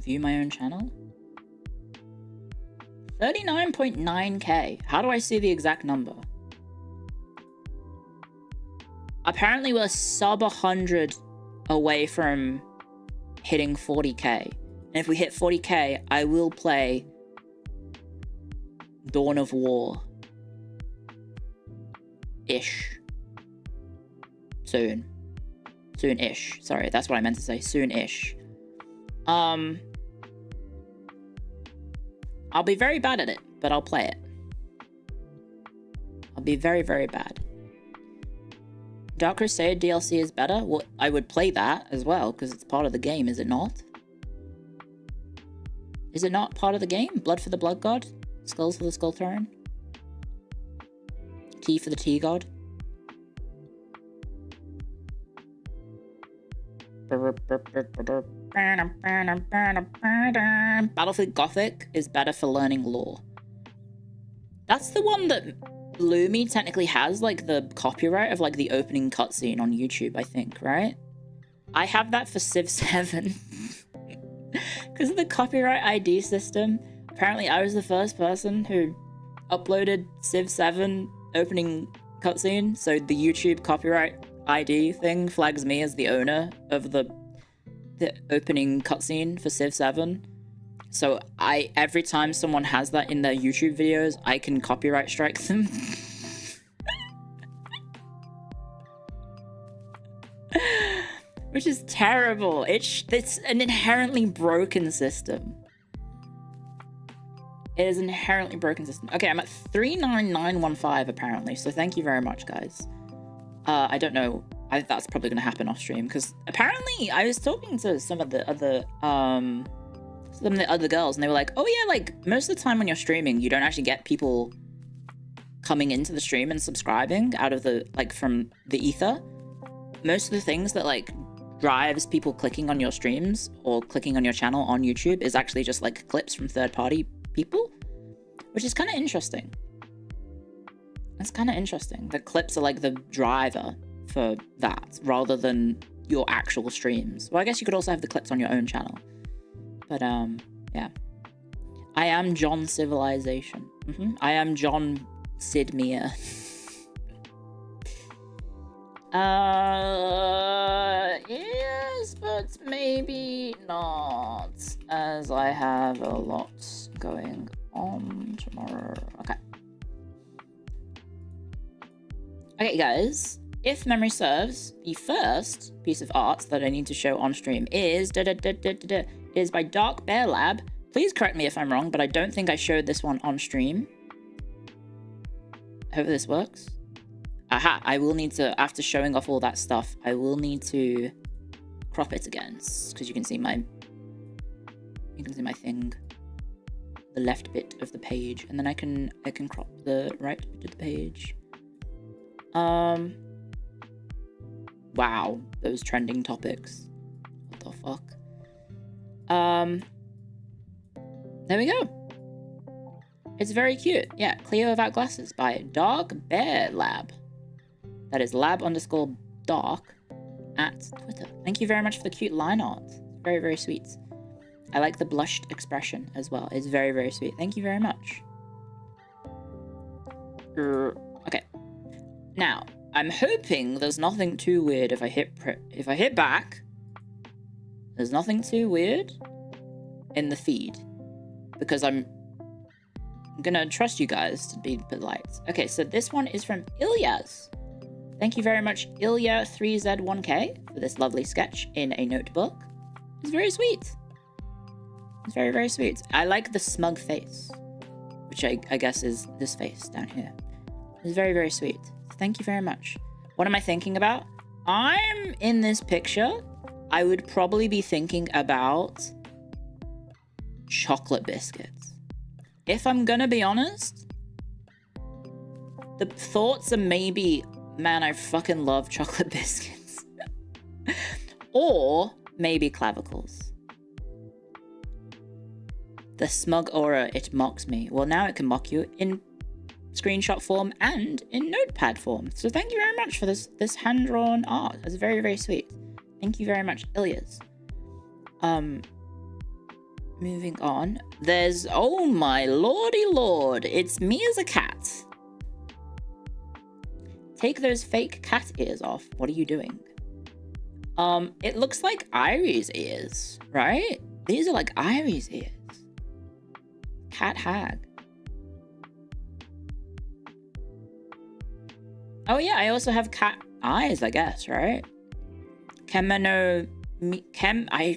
view my own channel? 39.9k. How do I see the exact number? Apparently we're sub 100 away from hitting 40k. And if we hit 40k, I will play Dawn of War. Ish. Soon. Soon-ish. Sorry, that's what I meant to say. Soon-ish. I'll be very bad at it, but I'll play it. I'll be very, very bad. Dark Crusade DLC is better? Well, I would play that as well, because it's part of the game, is it not? Is it not part of the game? Blood for the Blood God? Skulls for the Skull Throne? Tea for the Tea God? Battlefield Gothic is better for learning lore. That's the one that Lumi technically has, like, the copyright of, like, the opening cutscene on YouTube, I think, right? I have that for Civ 7. Because of the copyright ID system. Apparently, I was the first person who uploaded Civ 7 opening cutscene, so the YouTube copyright ID thing flags me as the owner of the opening cutscene for Civ 7. So every time someone has that in their YouTube videos, I can copyright strike them. Which is terrible. It's an inherently broken system. It is an inherently broken system. Okay, I'm at 39915 apparently, so thank you very much, guys. I don't know. That's probably going to happen off stream because apparently I was talking to some of the other girls and they were like, oh yeah, like most of the time when you're streaming, you don't actually get people coming into the stream and subscribing out of the, like, from the ether. Most of the things that like drives people clicking on your streams or clicking on your channel on YouTube is actually just like clips from third-party people, which is kind of interesting. It's kind of interesting. The clips are like the driver for that rather than your actual streams. Well, I guess you could also have the clips on your own channel. But yeah. I am John Civilization. I am John Sidmere. Yes, but maybe not, as I have a lot going on tomorrow. Okay, guys. If memory serves, the first piece of art that I need to show on stream is by Dark Bear Lab. Please correct me if I'm wrong, but I don't think I showed this one on stream. Hope this works. Aha, I will need to, after showing off all that stuff, I will need to crop it again, because you can see my thing, the left bit of the page, and then I can crop the right bit of the page. Wow, those trending topics. What the fuck? There we go. It's very cute. Yeah, Clio without glasses by Dark Bear Lab. That is lab_dark at Twitter. Thank you very much for the cute line art. It's very, very sweet. I like the blushed expression as well. It's very, very sweet. Thank you very much. Okay. Now, I'm hoping there's nothing too weird if I hit back. There's nothing too weird in the feed, because I'm gonna trust you guys to be polite. Okay, so this one is from Ilyas. Thank you very much, Ilya3Z1K, for this lovely sketch in a notebook. It's very sweet. It's very, very sweet. I like the smug face, which I guess is this face down here. It's very, very sweet. Thank you very much. What am I thinking about? I'm in this picture. I would probably be thinking about chocolate biscuits. If I'm gonna be honest, the thoughts are maybe, man, I fucking love chocolate biscuits. Or maybe clavicles. The smug aura, it mocks me. Well, now it can mock you in screenshot form and in notepad form. So thank you very much for this hand-drawn art. It's very, very sweet. Thank you very much, Ilyas. Moving on. There's, oh my lordy lord, it's me as a cat. Take those fake cat ears off. What are you doing? It looks like Irie's ears, right? These are like Irie's ears. Cat hag. Oh yeah, I also have cat eyes, I guess, right? I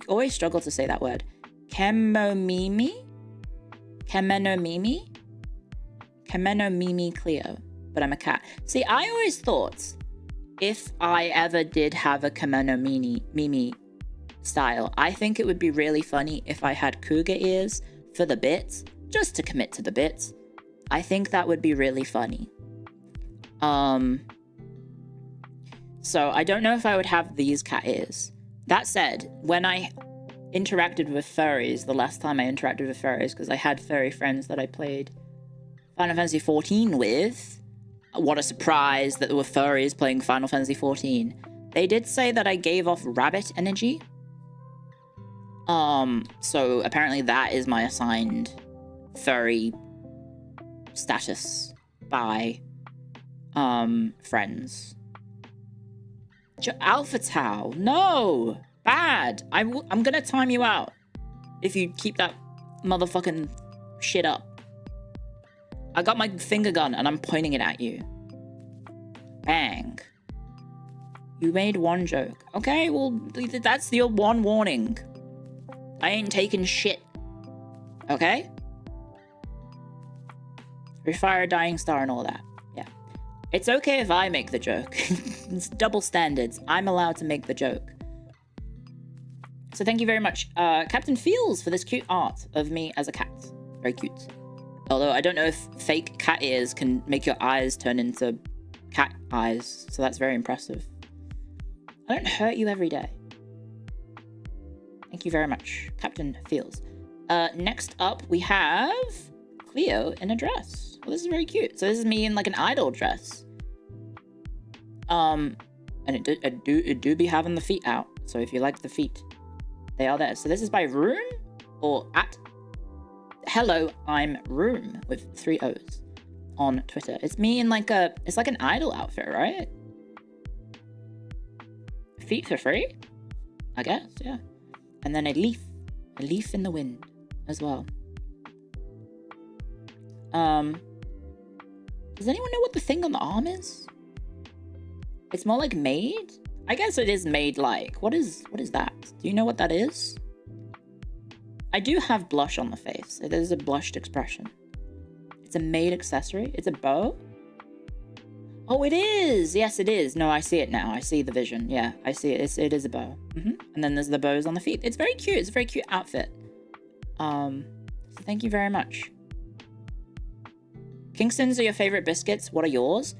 always struggle to say that word. Kemonomimi Clio. But I'm a cat. See, I always thought if I ever did have a Kemonomimi style, I think it would be really funny if I had cougar ears for the bit, just to commit to the bit. I think that would be really funny. So I don't know if I would have these cat ears. That said, when I interacted with furries, the last time I interacted with furries, because I had furry friends that I played Final Fantasy XIV with, what a surprise that there were furries playing Final Fantasy XIV. They did say that I gave off rabbit energy. So apparently that is my assigned furry status by friends. Alpha Tau, no, bad. I'm gonna time you out if you keep that motherfucking shit up. I got my finger gun and I'm pointing it at you. Bang. You made one joke. Okay, well, that's your one warning. I ain't taking shit. Okay? Refire a dying star and all that. Yeah. It's okay if I make the joke. It's double standards. I'm allowed to make the joke. So thank you very much, Captain Feels, for this cute art of me as a cat. Very cute. Although I don't know if fake cat ears can make your eyes turn into cat eyes, so that's very impressive. I don't hurt you every day. Thank you very much, Captain Feels. Next up, we have Clio in a dress. Well, this is very cute. So this is me in like an idol dress. And it do be having the feet out. So if you like the feet, they are there. So this is by Rune or at hello, I'm Room with 3 O's on Twitter. It's me in like it's like an idol outfit, right? Feet for free? I guess, yeah. And then a leaf in the wind as well. Does anyone know what the thing on the arm is? It's more like made? I guess it is made like. What is that? Do you know what that is? I do have blush on the face. It is a blushed expression. It's a maid accessory. It's a bow. Oh, it is. Yes, it is. No, I see it now. I see the vision. Yeah, I see it. It is a bow. And then there's the bows on the feet. It's very cute. It's a very cute outfit. So thank you very much. Kingston's are your favorite biscuits. What are yours?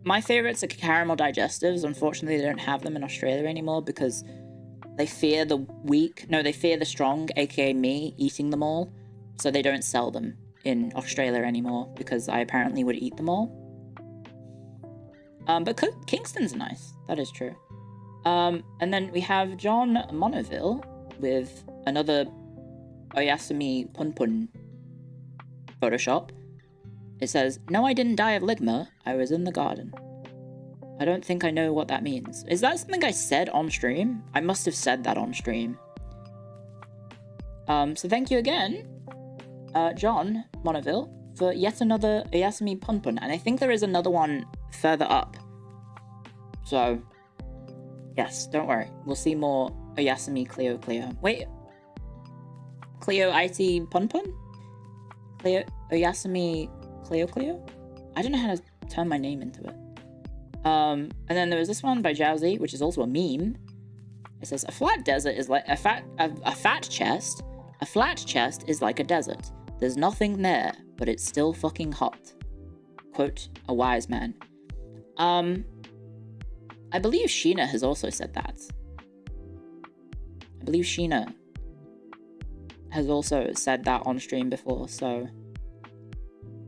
My favorites are caramel digestives. Unfortunately, they don't have them in Australia anymore because they fear the weak. No, they fear the strong, aka me, eating them all. So they don't sell them in Australia anymore because I apparently would eat them all. But Kingston's are nice. That is true. And then we have John Monoville with another Oyasumi Punpun Photoshop. It says, "No, I didn't die of ligma. I was in the garden." I don't think I know what that means. Is that something I said on stream? I must have said that on stream. So thank you again, John Monoville, for yet another Oyasumi Punpun. And I think there is another one further up. So, yes, don't worry. We'll see more Oyasumi Clio. Wait. Clio IT Punpun? Clio Oyasumi Clio? I don't know how to turn my name into it. And then there was this one by Jowsy, which is also a meme. It says, a flat desert is like a fat chest. A flat chest is like a desert. There's nothing there, but it's still fucking hot. Quote, a wise man. I believe Sheena has also said that. I believe Sheena has also said that on stream before, so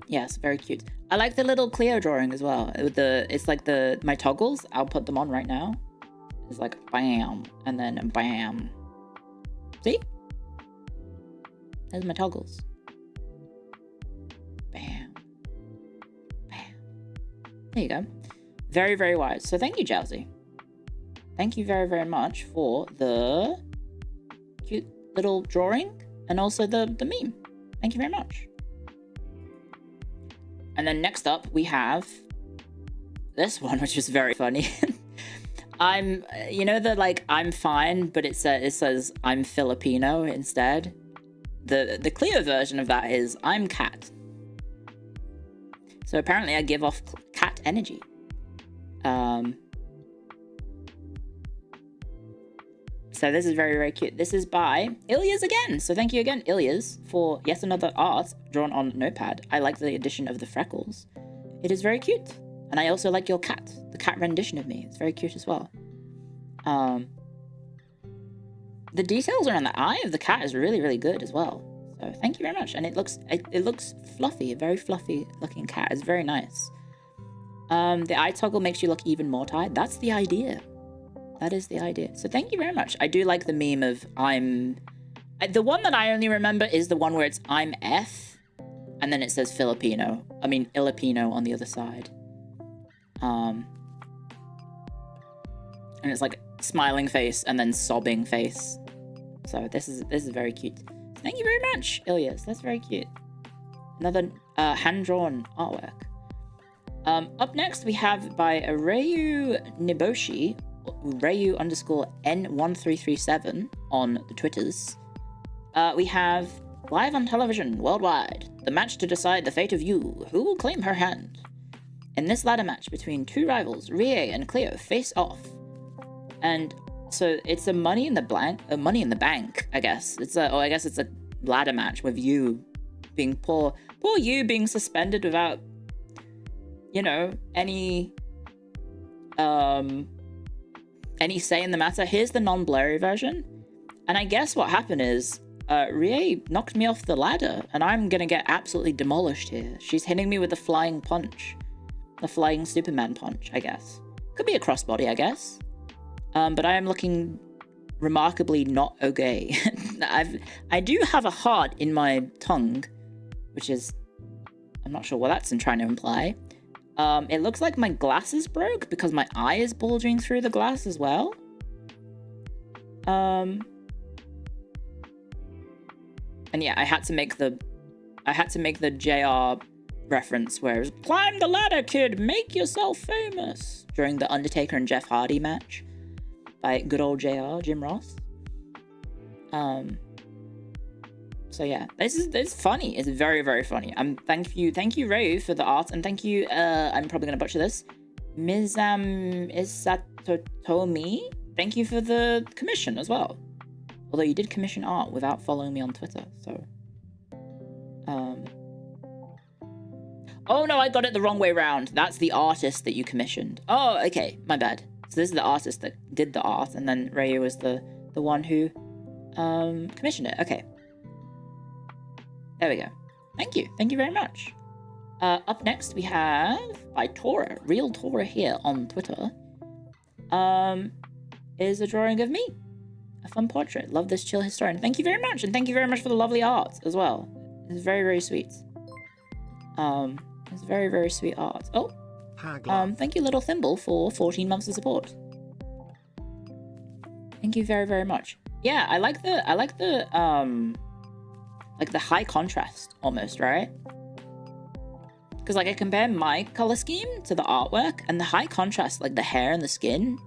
yes, very cute. I like the little Clio drawing as well. It's like my toggles. I'll put them on right now. It's like bam, and then bam. See? There's my toggles. Bam. Bam. There you go. Very, very wise. So thank you, Jowsy. Thank you very, very much for the cute little drawing and also the meme. Thank you very much. And then next up, we have this one, which is very funny. I'm fine, but it says I'm Filipino instead. The Clio version of that is I'm cat. So apparently I give off cat energy. So this is very, very cute. This is by Ilias again. So thank you again, Ilias, for yet another art drawn on Notepad. I like the addition of the freckles. It is very cute. And I also like your cat, the cat rendition of me. It's very cute as well. The details around the eye of the cat is really, really good as well. So thank you very much. And it looks fluffy, a very fluffy looking cat. It's very nice. The eye toggle makes you look even more tired. That's the idea. That is the idea. So thank you very much. I do like the meme of the one that I only remember is the one where it's I'm F, and then it says Filipino. I mean, Ilipino on the other side. And it's like smiling face and then sobbing face. So this is very cute. So thank you very much, Ilias. That's very cute. Another hand-drawn artwork. Up next, we have by Rayu Niboshi, Rayu_N1337 on the Twitters. We have live on television worldwide, the match to decide the fate of you. Who will claim her hand? In this ladder match between two rivals, Rie and Clio face off. And so it's a money in the bank, I guess. I guess it's a ladder match with you being poor you being suspended without, any say in the matter. Here's the non-blurry version. And I guess what happened is, Rie knocked me off the ladder, and I'm gonna get absolutely demolished here. She's hitting me with the flying punch. The flying Superman punch, I guess. Could be a crossbody, I guess. But I am looking remarkably not okay. I do have a heart in my tongue, which is, I'm not sure what that's trying to imply. It looks like my glasses broke because my eye is bulging through the glass as well. And yeah, I had to make the JR reference where it was, climb the ladder, kid, make yourself famous, during the Undertaker and Jeff Hardy match by good old JR, Jim Ross. So yeah, it's funny. It's very, very funny. Thank you, Ray, for the art, and thank you, I'm probably gonna butcher this, Mizam Isatotomi. Thank you for the commission as well. Although you did commission art without following me on Twitter, so. Oh no, I got it the wrong way round. That's the artist that you commissioned. Oh, okay, my bad. So this is the artist that did the art, and then Ray was the one who commissioned it. Okay. There we go. Thank you very much. Up next we have by Tora, Real Tora here on Twitter, is a drawing of me. A fun portrait. Love this chill historian. Thank you very much, and thank you very much for the lovely art as well. It's very, very sweet. It's very, very sweet art. Oh, thank you, Little Thimble, for 14 months of support. Thank you very, very much. Yeah, I like the high contrast almost, right? Because like I compare my color scheme to the artwork, and the high contrast, like the hair and the skin,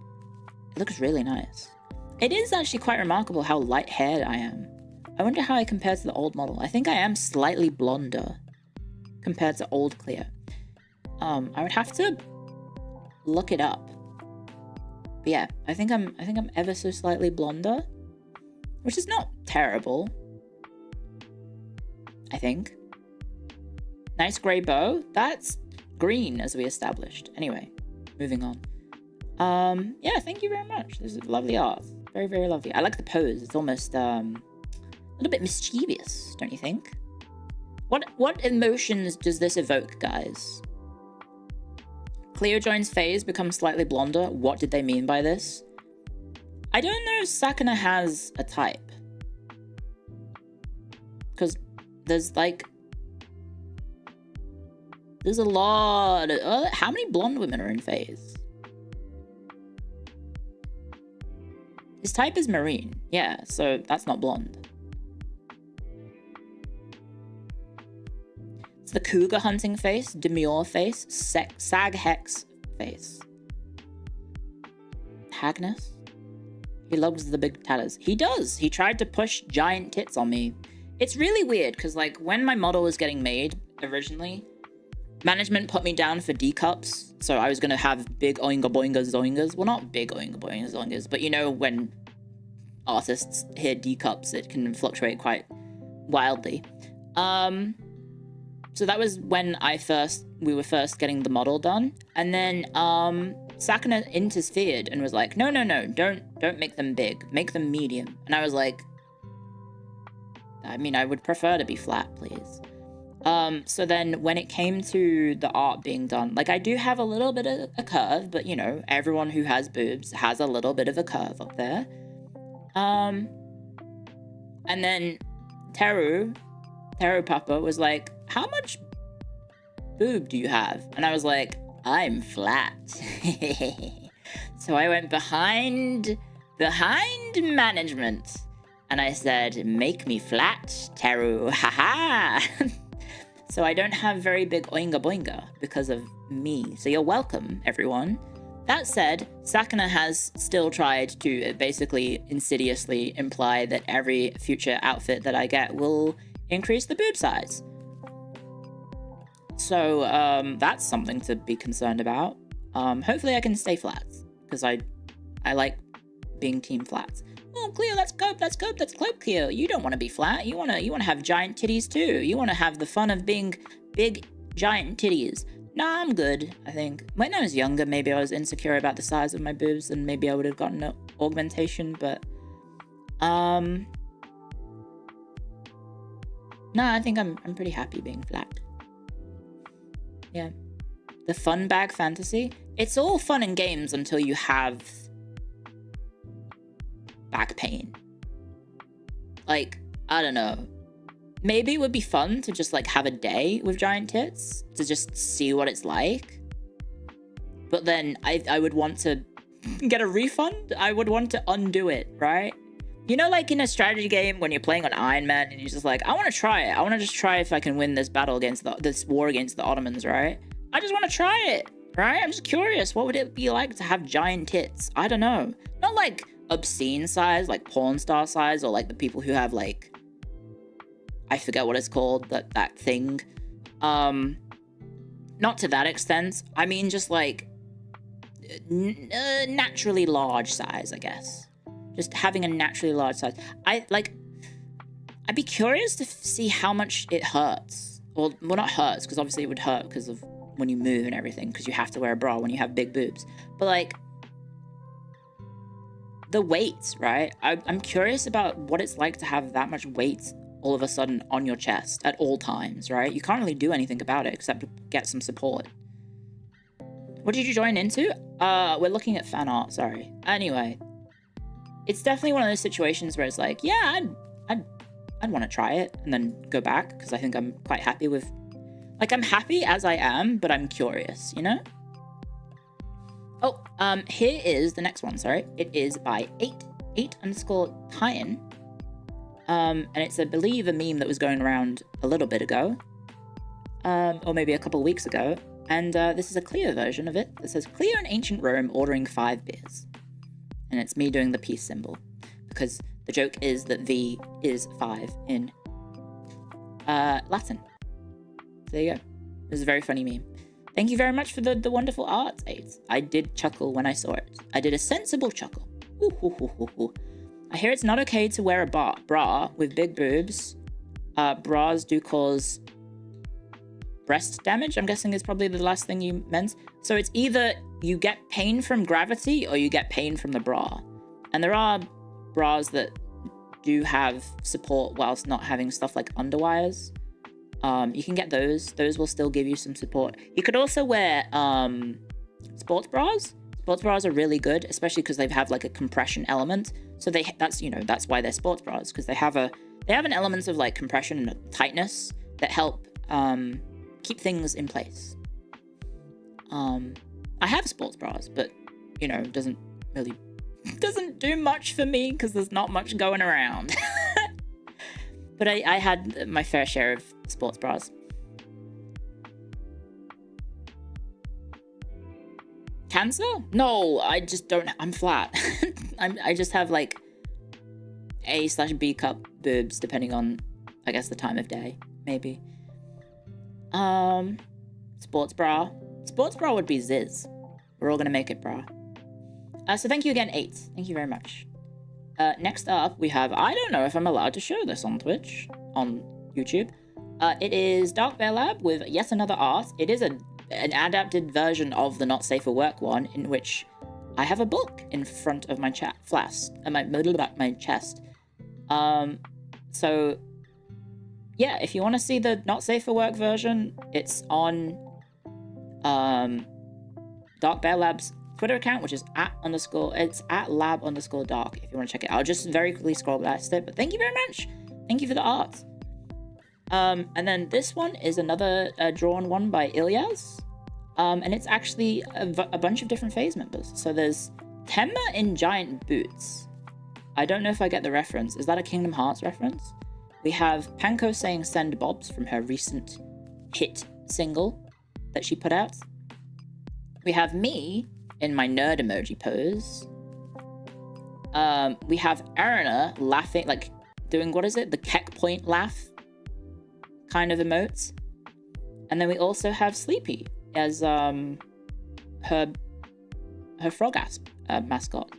it looks really nice. It is actually quite remarkable how light-haired I am. I wonder how I compare to the old model. I think I am slightly blonder compared to old Clio. I would have to look it up. But yeah, I think I'm ever so slightly blonder, which is not terrible. I think. Nice grey bow. That's green, as we established. Anyway, moving on. Yeah, thank you very much. This is lovely art. Very, very lovely. I like the pose. It's almost a little bit mischievous, don't you think? What emotions does this evoke, guys? Clio joins phase, becomes slightly blonder. What did they mean by this? I don't know if Sakuna has a type. Because there's a lot of, how many blonde women are in phase? His type is marine. Yeah, so that's not blonde. It's the cougar hunting face, demure face, sag hex face. Hagnus? He loves the big tatters. He does. He tried to push giant tits on me. It's really weird because like when my model was getting made originally, management put me down for D cups. So I was going to have big oinga boinga zoingas. Well, not big oinga boinga zoingas, but you know, when artists hear D cups, it can fluctuate quite wildly. So that was when we were first getting the model done. And then Sakuna interfered and was like, no, don't make them big, make them medium. And I was like, I mean, I would prefer to be flat, please. So then when it came to the art being done, like I do have a little bit of a curve, but you know, everyone who has boobs has a little bit of a curve up there. And then Teru Papa was like, how much boob do you have? And I was like, I'm flat. So I went behind management and I said, make me flat, Teru, haha. So I don't have very big oinga boinga because of me. So you're welcome, everyone. That said, Sakuna has still tried to basically insidiously imply that every future outfit that I get will increase the boob size. So that's something to be concerned about. Hopefully I can stay flat because I like being team flat. Oh, Clio, that's Clio, Clio. You don't want to be flat. You want to have giant titties too. You want to have the fun of being big, giant titties. Nah, I'm good, I think. When I was younger, maybe I was insecure about the size of my boobs and maybe I would have gotten an augmentation, but nah, I think I'm pretty happy being flat. Yeah. The fun bag fantasy. It's all fun and games until you have back pain. Like, I don't know. maybe it would be fun to just like have a day with giant tits to just see what it's like. But then I would want to get a refund. I would want to undo it, right? You know, like in a strategy game when you're playing on Iron Man and you're just like, I want to try it. I want to just try if I can win this battle against this war against the Ottomans, right? I just want to try it, right? I'm just curious. What would it be like to have giant tits? I don't know. Not like obscene size, like porn star size, or like the people who have like, I forget what it's called, that thing. Not to that extent. I mean, just like naturally large size, I guess. Just having a naturally large size. I'd be curious to see how much it hurts. Well, not hurts, because obviously it would hurt because of when you move and everything, because you have to wear a bra when you have big boobs. But like, the weight, right? I'm curious about what it's like to have that much weight all of a sudden on your chest at all times, right? You can't really do anything about it except to get some support. What did you join into? We're looking at fan art, sorry. Anyway. It's definitely one of those situations where it's like, yeah, I'd want to try it and then go back, because I think I'm quite happy with, like, I'm happy as I am, but I'm curious, you know? Oh, here is the next one, sorry. It is by 8_Tyen. And it's, I believe, a meme that was going around a little bit ago. Or maybe a couple of weeks ago. And this is a Clio version of it that says, Clio in ancient Rome ordering 5 beers. And it's me doing the peace symbol, because the joke is that V is 5 in Latin. So there you go. It was a very funny meme. Thank you very much for the wonderful art, 8. I did chuckle when I saw it. I did a sensible chuckle. Ooh, ooh, ooh, ooh, ooh. I hear it's not okay to wear a bra with big boobs. Bras do cause breast damage, I'm guessing is probably the last thing you meant. So it's either you get pain from gravity or you get pain from the bra. And there are bras that do have support whilst not having stuff like underwires. You can get those. Those will still give you some support. You could also wear sports bras. Sports bras are really good, especially because they have like a compression element. So that's why they're sports bras, because they have an element of like compression and tightness that help keep things in place. I have sports bras, but doesn't do much for me because there's not much going around. But I had my fair share of sports bras. Cancer? No, I just don't. I'm flat. I just have like A/B cup boobs, depending on, I guess, the time of day, maybe. Sports bra. Sports bra would be Ziz. We're all gonna make it bra. So thank you again, 8. Thank you very much. Next up, we have, I don't know if I'm allowed to show this on Twitch, on YouTube. It is Dark Bear Lab with yet another art. It is an adapted version of the Not Safe for Work one, in which I have a book in front of my my chest. So yeah, if you want to see the Not Safe for Work version, it's on Dark Bear Lab's Twitter account, which is @lab_dark, if you want to check it out. I'll just very quickly scroll past it, but thank you very much. Thank you for the art. And then this one is another drawn one by Ilyas. And it's actually a bunch of different phase members. So there's Temma in giant boots. I don't know if I get the reference. Is that a Kingdom Hearts reference? We have Panko saying send bobs from her recent hit single that she put out. We have me in my nerd emoji pose. We have Arena laughing, like doing, what is it? The Keck point laugh kind of emotes. And then we also have Sleepy as her frog mascot.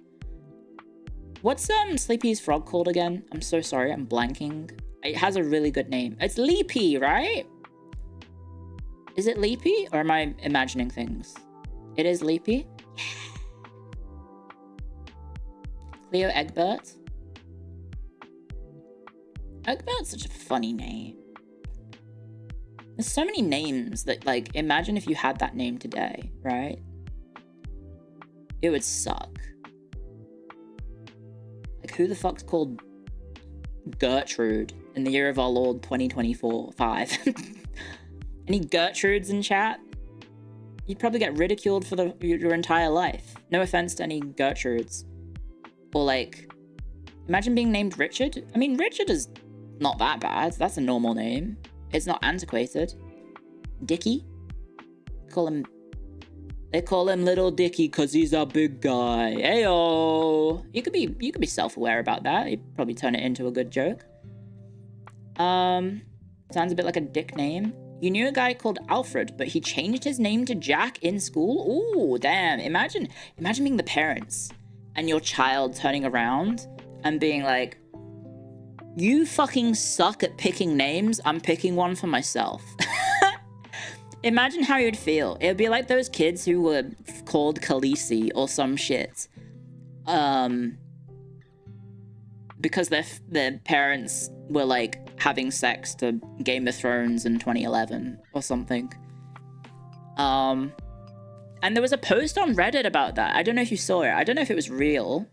What's Sleepy's frog called again? I'm so sorry, I'm blanking. It has a really good name. It's Leapy, right? Is it Leapy, or am I imagining things? It is Leapy. Clio Egbert. Egbert's such a funny name. There's so many names that, like, imagine if you had that name today, right? It would suck. Like, who the fuck's called Gertrude in the year of our Lord 2024-5. Any Gertrudes in chat? You'd probably get ridiculed for your entire life. No offense to any Gertrudes. Or like, imagine being named Richard. I mean, Richard is not that bad. That's a normal name. It's not antiquated. Dickie? They call him Little Dickie because he's a big guy. Ayo! You could be self-aware about that. You'd probably turn it into a good joke. Sounds a bit like a dick name. You knew a guy called Alfred, but he changed his name to Jack in school? Ooh, damn. Imagine being the parents and your child turning around and being like, you fucking suck at picking names. I'm picking one for myself. Imagine how you'd feel. It would be like those kids who were called Khaleesi or some shit. Because their parents were like having sex to Game of Thrones in 2011 or something. And there was a post on Reddit about that. I don't know if you saw it. I don't know if it was real.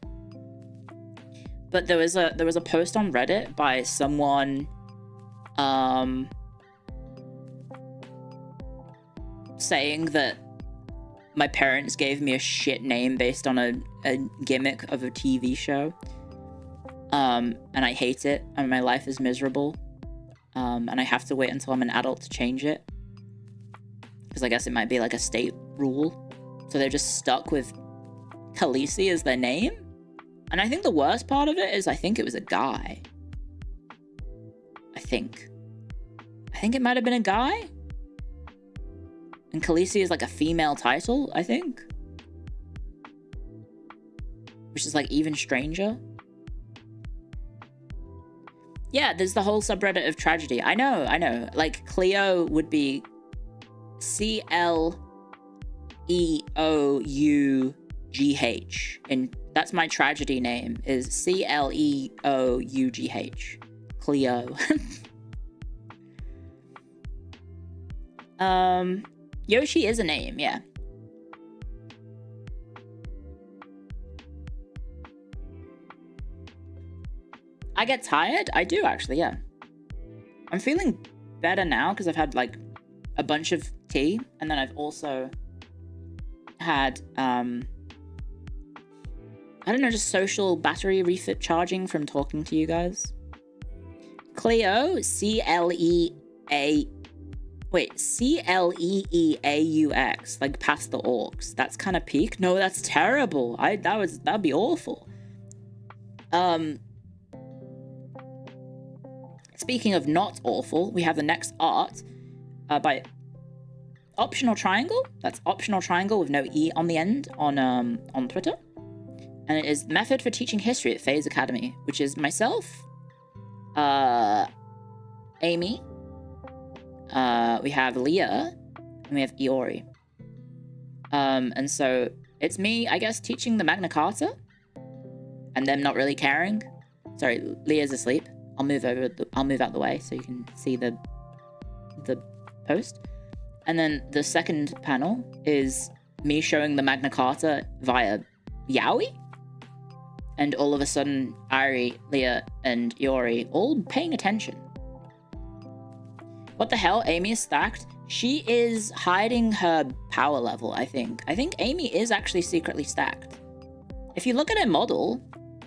But there was a post on Reddit by someone saying that my parents gave me a shit name based on a gimmick of a TV show. And I hate it, and my life is miserable. And I have to wait until I'm an adult to change it. Because I guess it might be like a state rule. So they're just stuck with Khaleesi as their name. And I think the worst part of it is I think it was a guy. I think it might have been a guy. And Khaleesi is like a female title, I think. Which is like even stranger. Yeah, there's the whole subreddit of tragedy. I know. Like Clio would be CLEOUGH. And that's my tragedy name, is CLEOUGH. Clio. Yoshi is a name, yeah. I get tired? I do, actually, yeah. I'm feeling better now because I've had, like, a bunch of tea. And then I've also had, I don't know, just social battery refit charging from talking to you guys. Clio, CLEEAUX, like past the orcs. That's kind of peak. No, that's terrible. That'd be awful. Speaking of not awful, we have the next art by Optional Triangle. That's Optional Triangle with no E on the end on Twitter. And it is Method for Teaching History at FaZe Academy, which is myself, Amy, we have Leah, and we have Iori. And so it's me, I guess, teaching the Magna Carta, and them not really caring. Sorry, Leah's asleep. I'll move out the way so you can see the post. And then the second panel is me showing the Magna Carta via Yowie. And all of a sudden, Ari, Leah, and Iori all paying attention. What the hell? Amy is stacked? She is hiding her power level, I think. I think Amy is actually secretly stacked. If you look at her model,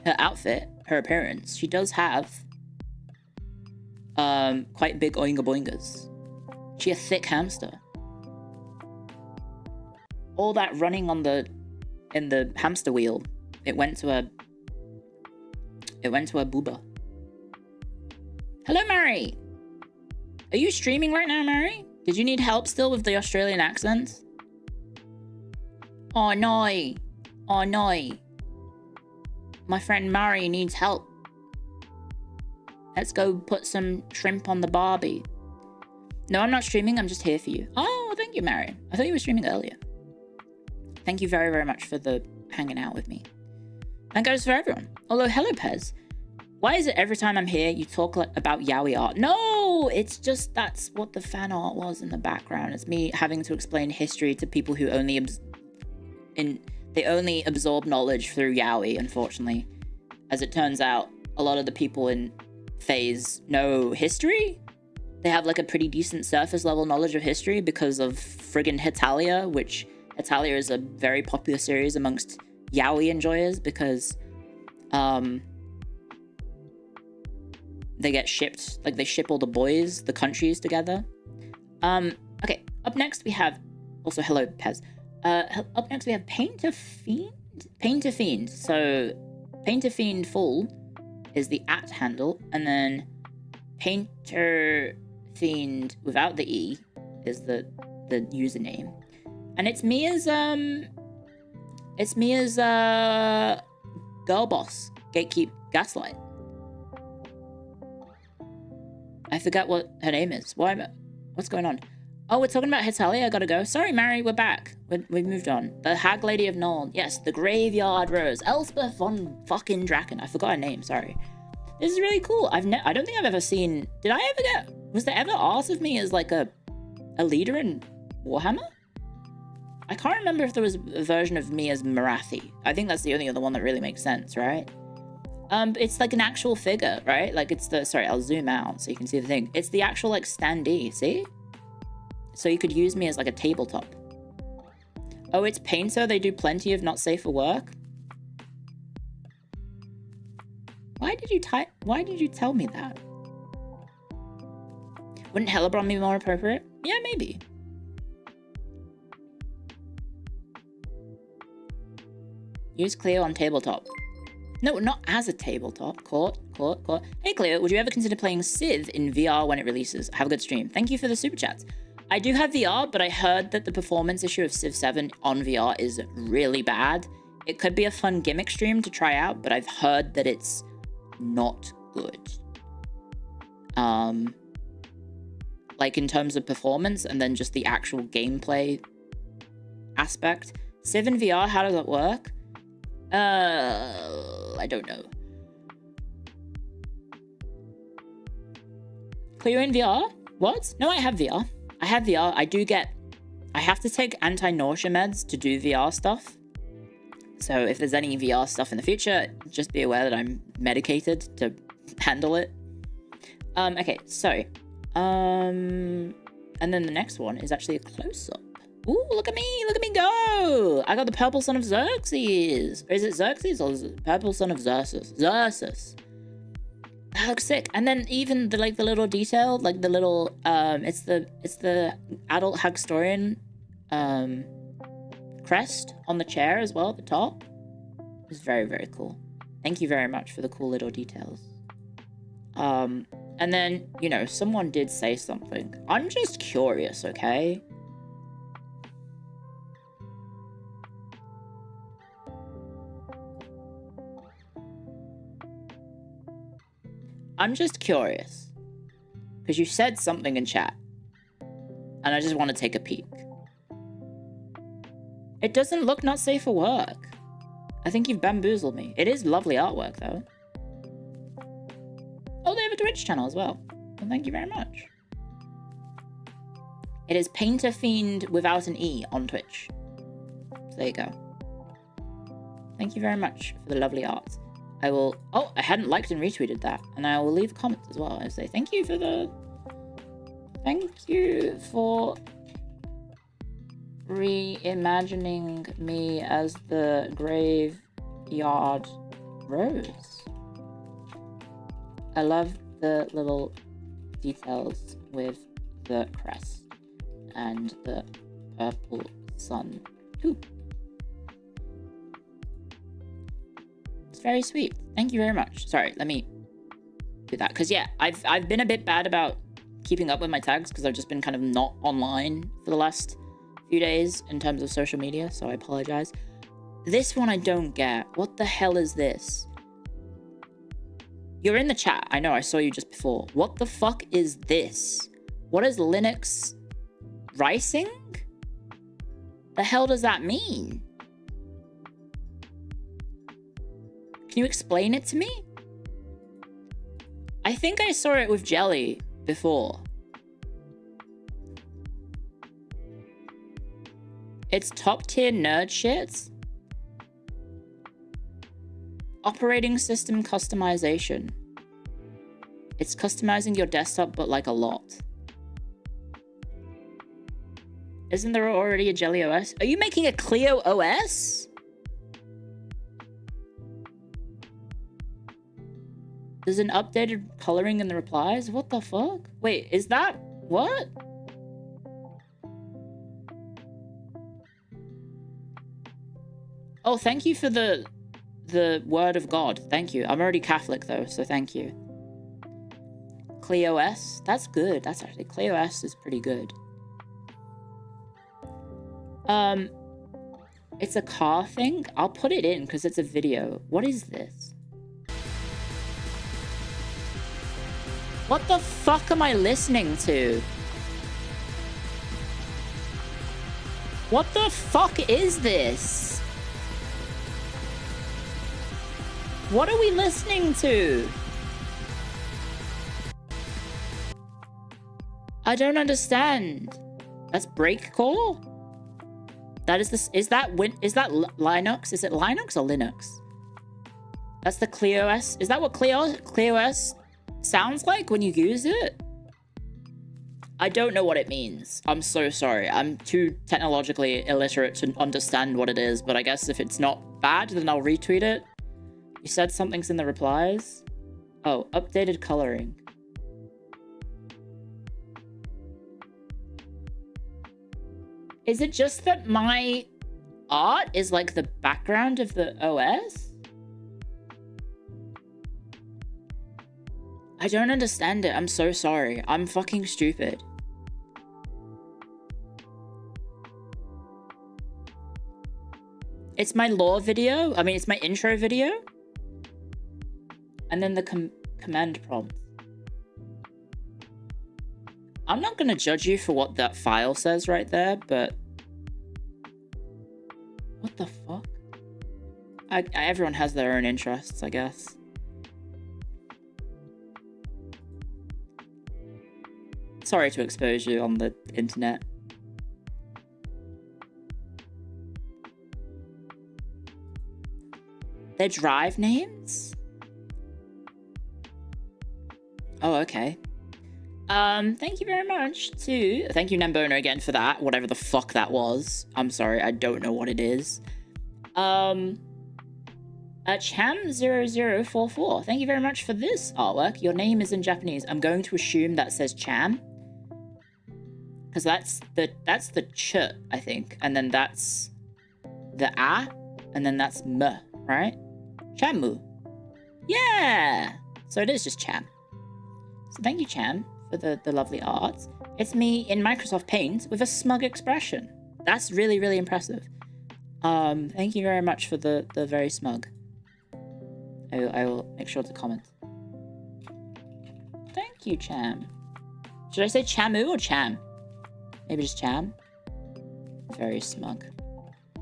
her outfit, her appearance, she does have quite big oinga boingas. She a thick hamster. All that running in the hamster wheel, it went to a booba. Hello, Mary. Are you streaming right now, Mary? Did you need help still with the Australian accent? Oh no. Oh no. My friend Mary needs help. Let's go put some shrimp on the barbie. No, I'm not streaming. I'm just here for you. Oh, thank you, Mary. I thought you were streaming earlier. Thank you very, very much for the hanging out with me. That goes for everyone. Although, hello, Pez. Why is it every time I'm here, you talk about yaoi art? No, it's just that's what the fan art was in the background. It's me having to explain history to people who only absorb knowledge through yaoi, unfortunately. As it turns out, a lot of the people in phase no history. They have like a pretty decent surface level knowledge of history because of friggin' Hetalia, which Hetalia is a very popular series amongst yaoi enjoyers because they get shipped, like they ship all the boys, the countries together. Okay, up next we have, also hello Pez. Up next we have Painter Fiend. So Painter Fiend full is the @ handle, and then Painter Fiend without the E is the username. And it's me as girl boss, gatekeep, gaslight. I forgot what her name is. What's going on? Oh, we're talking about Hetalia. I gotta go. Sorry, Mary, we're back. We've moved on. The Hag Lady of Nuln. Yes, the Graveyard Rose. Elspeth von fucking Draken. I forgot her name, sorry. This is really cool. I don't think I've ever seen... Was there ever art of me as like a leader in Warhammer? I can't remember if there was a version of me as Marathi. I think that's the only other one that really makes sense, right? It's like an actual figure, right? Like it's the... Sorry, I'll zoom out so you can see the thing. It's the actual like standee, see? So you could use me as like a tabletop. Oh, it's Painter. They do plenty of not safe for work. Why did you tell me that? Wouldn't Hellebron be more appropriate? Yeah, maybe. Use Clio on tabletop. No, not as a tabletop. Court. Hey Clio, would you ever consider playing Civ in VR when it releases? Have a good stream. Thank you for the super chats. I do have VR, but I heard that the performance issue of Civ 7 on VR is really bad. It could be a fun gimmick stream to try out, but I've heard that it's not good. Like in terms of performance and then just the actual gameplay aspect. Civ in VR, how does it work? I don't know. Clio in VR? What? No, I have VR. I have VR. I have to take anti-nausea meds to do VR stuff. So if there's any VR stuff in the future, just be aware that I'm medicated to handle it. Okay, so, and then the next one is actually a close-up. Ooh, look at me go! I got the Purple Son of Xerxes. Or is it Xerxes or is it Purple Son of Xerxes? Xerxes. That looks sick. And then even the little detail, like the little, it's the adult Hagstorian, crest on the chair as well at the top. It's very, very cool. Thank you very much for the cool little details. And then, you know, someone did say something. I'm just curious, okay? I'm just curious. Because you said something in chat. And I just want to take a peek. It doesn't look not safe for work. I think you've bamboozled me. It is lovely artwork, though. Oh, they have a Twitch channel as well. Well, thank you very much. It is Painter Fiend without an E on Twitch. So there you go. Thank you very much for the lovely art. I will... Oh, I hadn't liked and retweeted that. And I will leave comments as well. I say thank you for the... Thank you for... reimagining me as the Graveyard Rose. I love the little details with the crest and the purple sun too. It's very sweet. Thank you very much. Sorry, let me do that. Because yeah, I've been a bit bad about keeping up with my tags because I've just been kind of not online for the last few days in terms of social media, so I apologize. This one I don't get. What the hell is this? You're in the chat. I know, I saw you just before. What the fuck is this? What is Linux Rising? The hell does that mean? Can you explain it to me? I think I saw it with Jelly before. It's top tier nerd shit. Operating system customization. It's customizing your desktop, but like a lot. Isn't there already a Jelly OS? Are you making a Clio OS? There's an updated coloring in the replies? What the fuck? Wait, is that... what? Oh, thank you for the word of God. Thank you. I'm already Catholic though, so thank you. Clio S? That's good. That's actually... Clio S is pretty good. It's a car thing? I'll put it in because it's a video. What is this? What the fuck am I listening to? What the fuck is this? What are we listening to? I don't understand. That's breakcore? That is this. Is that Linux? Is it Linux or Linux? That's the Clio S. Is that what Clio S sounds like when you use it? I don't know what it means. I'm so sorry. I'm too technologically illiterate to understand what it is, but I guess if it's not bad, then I'll retweet it. You said something's in the replies. Oh, updated coloring. Is it just that my art is like the background of the OS? I don't understand it. I'm so sorry. I'm fucking stupid. It's my lore video. I mean, it's my intro video. And then the command prompt. I'm not going to judge you for what that file says right there, but... what the fuck? Everyone has their own interests, I guess. Sorry to expose you on the internet. They're drive names? Oh, okay. Thank you very much to... thank you, Nambono, again for that, whatever the fuck that was. I'm sorry, I don't know what it is. Cham0044, thank you very much for this artwork. Your name is in Japanese. I'm going to assume that says Cham. Because that's the ch, I think. And then that's the a, and then that's m, right? Chamu. Yeah! So it is just Cham. So thank you, Cham, for the lovely art. It's me in Microsoft Paint with a smug expression. That's really, really impressive. Thank you very much for the very smug. I will make sure to comment. Thank you, Cham. Should I say Chamu or Cham? Maybe just Cham? Very smug.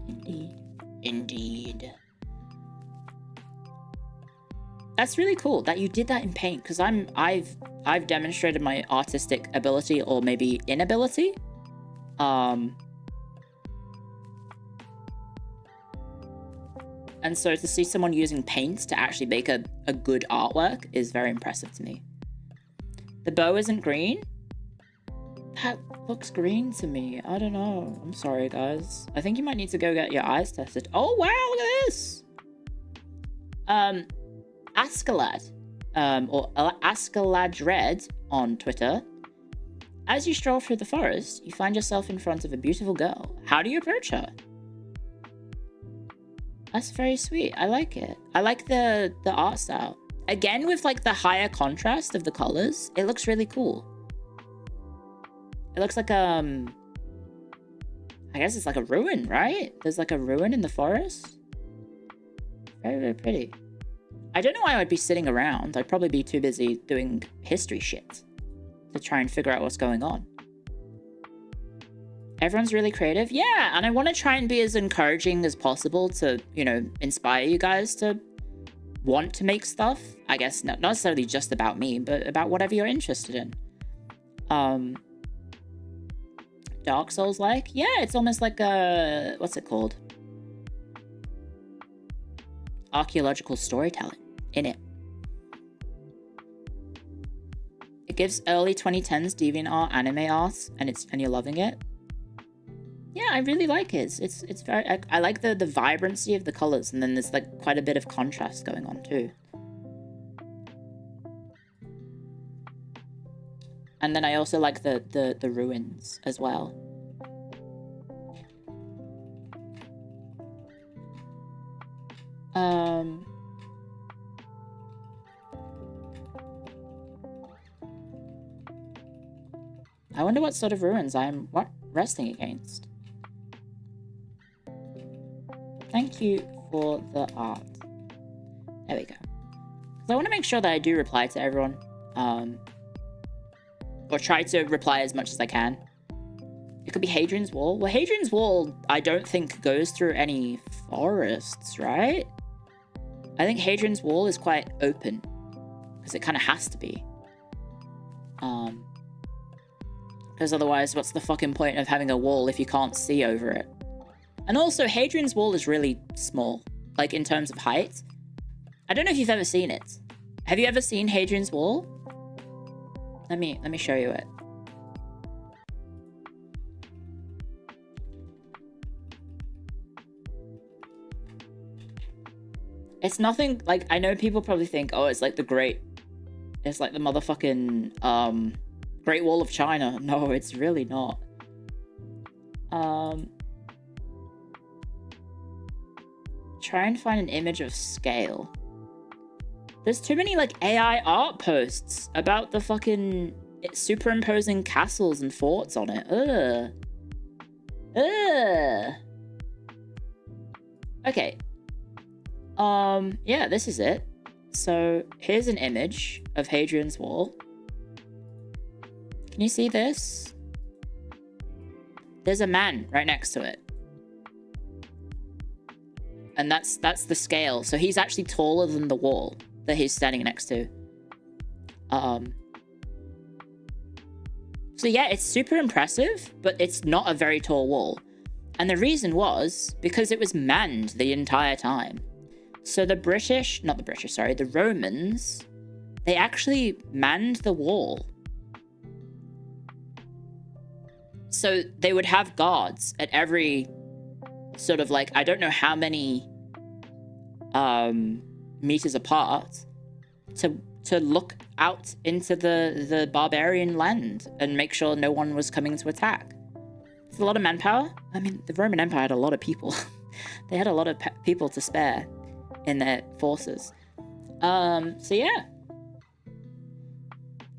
Indeed. Indeed. That's really cool that you did that in Paint, because I've demonstrated my artistic ability, or maybe inability. And so to see someone using Paint to actually make a good artwork is very impressive to me. The bow isn't green? That looks green to me. I don't know. I'm sorry, guys. I think you might need to go get your eyes tested. Oh, wow, look at this! Ascalad, or Ascaladred on Twitter. As you stroll through the forest, you find yourself in front of a beautiful girl. How do you approach her? That's very sweet. I like it. I like the art style. Again, with like the higher contrast of the colors, it looks really cool. It looks like I guess it's like a ruin, right? There's like a ruin in the forest. Very, very pretty. I don't know why I would be sitting around. I'd probably be too busy doing history shit to try and figure out what's going on. Everyone's really creative. Yeah, and I want to try and be as encouraging as possible to, you know, inspire you guys to want to make stuff. I guess not necessarily just about me, but about whatever you're interested in. Dark Souls-like? Yeah, it's almost like a... what's it called? Archaeological storytelling in it. gives early 2010s DeviantArt anime art, and you're loving it. Yeah, I really like it. It's very. I like the vibrancy of the colors, and then there's like quite a bit of contrast going on too. And then I also like the ruins as well. I wonder what sort of ruins I'm resting against. Thank you for the art. There we go. Because I want to make sure that I do reply to everyone. Or try to reply as much as I can. It could be Hadrian's Wall. Well, Hadrian's Wall, I don't think goes through any forests, right? I think Hadrian's Wall is quite open. Because it kind of has to be. Because otherwise, what's the fucking point of having a wall if you can't see over it? And also, Hadrian's Wall is really small. Like, in terms of height. I don't know if you've ever seen it. Have you ever seen Hadrian's Wall? Let me show you it. It's nothing like, I know people probably think, oh, it's like the motherfucking Great Wall of China. No, it's really not. Try and find an image of scale. There's too many like AI art posts about the fucking superimposing castles and forts on it. Ugh. Ugh. Okay. Yeah, this is it. So here's an image of Hadrian's Wall. Can you see this? There's a man right next to it. And that's the scale. So he's actually taller than the wall that he's standing next to. So yeah, it's super impressive, but it's not a very tall wall. And the reason was because it was manned the entire time. So the Romans, they actually manned the wall. So they would have guards at every sort of like, I don't know how many meters apart to look out into the barbarian land and make sure no one was coming to attack. It's a lot of manpower. I mean, the Roman Empire had a lot of people. They had a lot of people to spare in their forces. So yeah.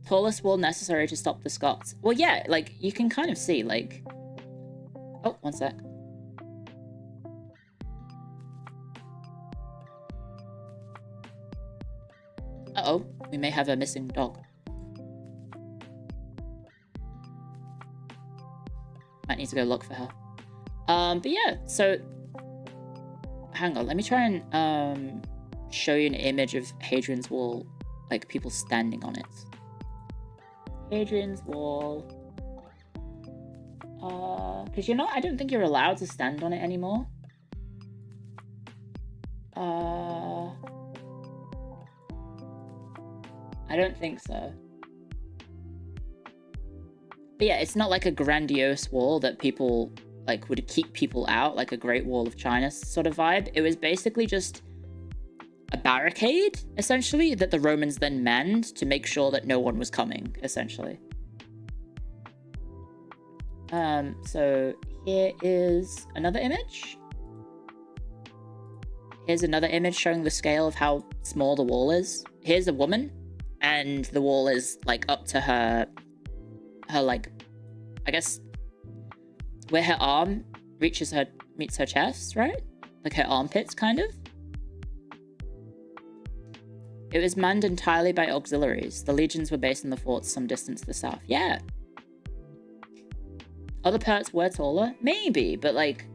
Tallest wall necessary to stop the Scots. Well, yeah, like, you can kind of see, like... Oh, one sec. Uh-oh, we may have a missing dog. Might need to go look for her. But yeah, so... Hang on, let me try and show you an image of Hadrian's Wall, like people standing on it. Hadrian's Wall. Because I don't think you're allowed to stand on it anymore. I don't think so. But yeah, it's not like a grandiose wall that people like would keep people out, like a Great Wall of China sort of vibe. It was basically just a barricade, essentially, that the Romans then manned to make sure that no one was coming, essentially. So here is another image. Here's another image showing the scale of how small the wall is. Here's a woman, and the wall is like up to her like, I guess, where her arm meets her chest, right? Like her armpits, kind of. It was manned entirely by auxiliaries. The legions were based in the forts some distance to the south. Yeah. Other parts were taller? Maybe, but like,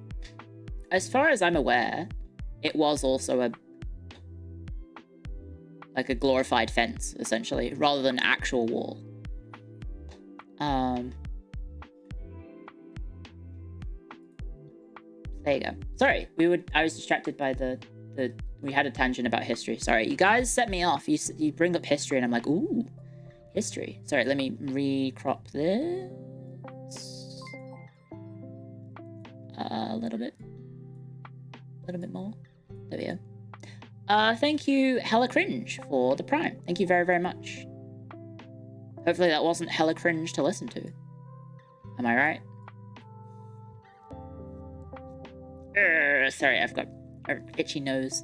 as far as I'm aware, it was also a glorified fence, essentially, rather than an actual wall. There you go. Sorry, I was distracted by we had a tangent about history. Sorry, you guys set me off. You bring up history and I'm like, ooh, history. Sorry, let me recrop this a little bit more. There we go. Thank you, Hella Cringe, for the Prime. Thank you very, very much. Hopefully that wasn't hella cringe to listen to. Am I right? Sorry, I've got an itchy nose.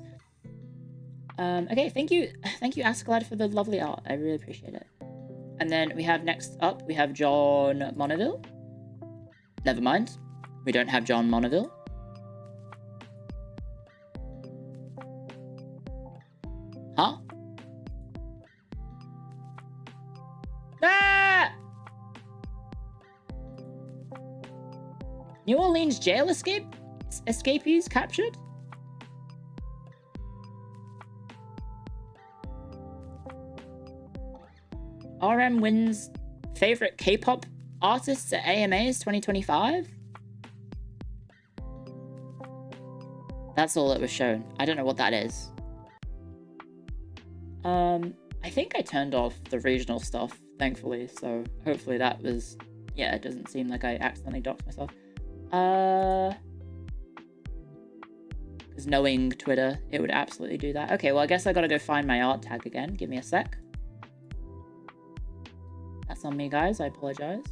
Okay, thank you, Ascalad, for the lovely art. I really appreciate it. And then we have next up, we have John Monaville. Never mind, we don't have John Monaville. Huh? Ah! New Orleans jail escapees captured? RM wins favorite K-pop artists at AMAs 2025? That's all that was shown. I don't know what that is. I think I turned off the regional stuff, thankfully, so hopefully that was... Yeah, it doesn't seem like I accidentally doxed myself. Because knowing Twitter, it would absolutely do that. Okay, well, I guess I gotta go find my art tag again. Give me a sec. That's on me, guys. I apologize.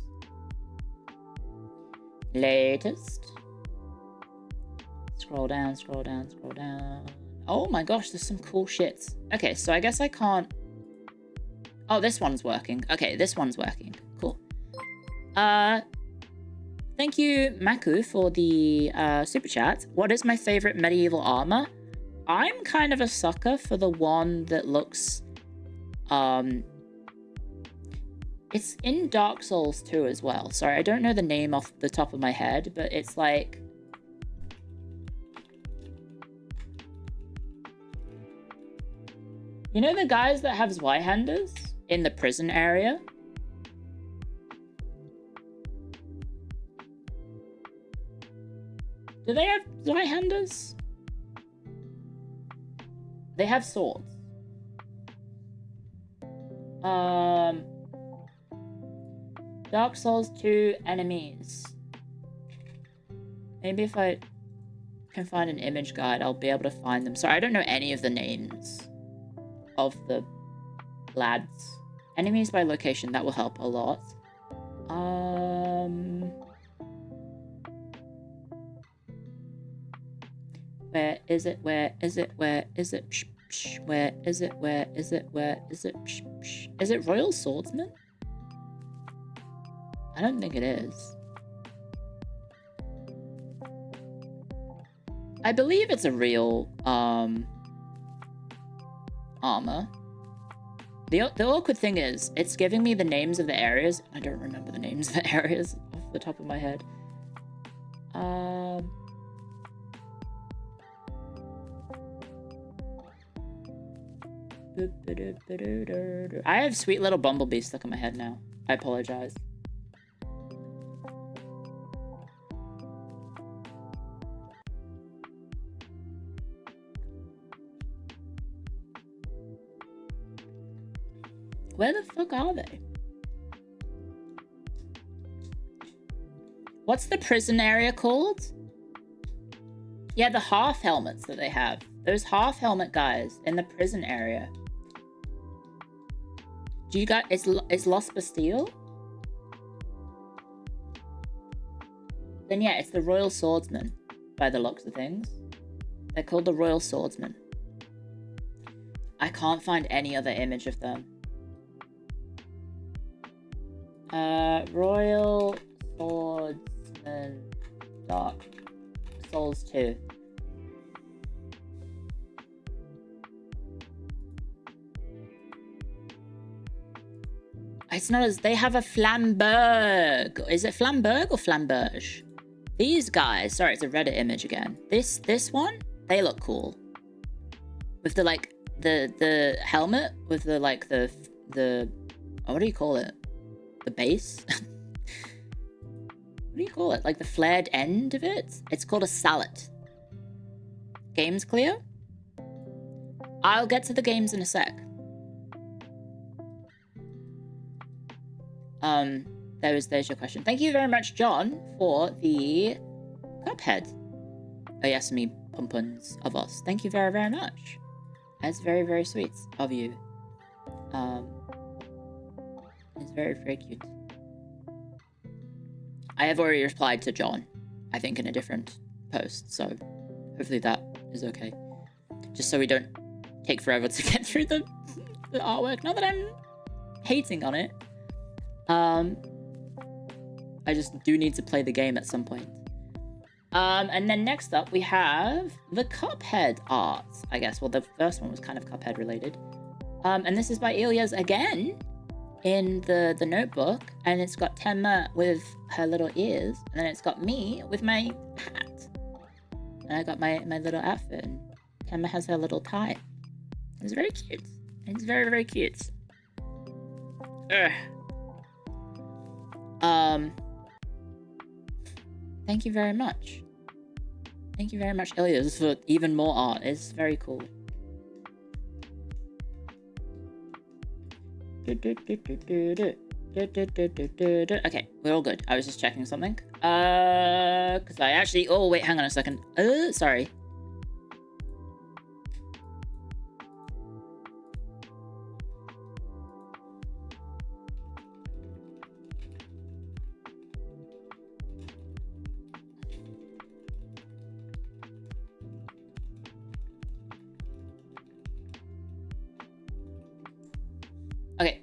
Latest. Scroll down, scroll down, scroll down. Oh my gosh, there's some cool shit. Okay, so I guess I can't... Oh, this one's working. Okay, this one's working. Cool. Thank you, Maku, for the super chat. What is my favorite medieval armor? I'm kind of a sucker for the one that looks... It's in Dark Souls 2 as well. Sorry, I don't know the name off the top of my head, but it's like... You know the guys that have Zweihanders in the prison area? Do they have Zweihanders? They have swords. Dark Souls 2 enemies. Maybe if I can find an image guide, I'll be able to find them. Sorry, I don't know any of the names of the lads. Enemies by location, that will help a lot. Where is it? Where is it? Where is it? Psh, psh. Where is it? Where is it? Where is it? Psh, psh. Is it Royal Swordsman? I don't think it is. I believe it's a real armor. The awkward thing is, it's giving me the names of the areas. I don't remember the names of the areas off the top of my head. I have Sweet Little Bumblebee stuck in my head now. I apologize. Where the fuck are they? What's the prison area called? Yeah, the half helmets that they have. Those half helmet guys in the prison area. Do you got... Is Los Bastille? Then yeah, it's the Royal Swordsman, by the looks of things. They're called the Royal Swordsman. I can't find any other image of them. Royal Swordsman Dark Souls 2. It's not as... They have a Flamberg. Is it Flamberg or Flamberge? These guys... Sorry, it's a Reddit image again. This one? They look cool. With the, like, the helmet with the, like, the... Oh, what do you call it? The base? What do you call it? Like the flared end of it? It's called a sallet. Games, Clio? I'll get to the games in a sec. There's your question. Thank you very much, John, for the Cuphead. Oh yes, me pumpins of us. Thank you very, very much. That's very, very sweet of you. It's very, very cute. I have already replied to John, I think in a different post, so hopefully that is okay. Just so we don't take forever to get through the artwork. Not that I'm hating on it. I just do need to play the game at some point. And then next up we have the Cuphead art, I guess. Well, the first one was kind of Cuphead related. And this is by Ilias again in the notebook, and it's got Temma with her little ears, and then it's got me with my hat. And I got my little outfit, and Temma has her little tie. It's very cute. It's very, very cute. Ugh. Thank you very much. Thank you very much, Ilias, for even more art. It's very cool. Okay, we're all good. I was just checking something. Because I actually... Oh, wait, hang on a second. Sorry. Okay,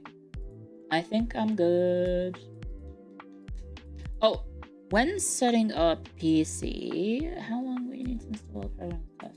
I think I'm good. Oh, when setting up PC, how long will you need to install a program first?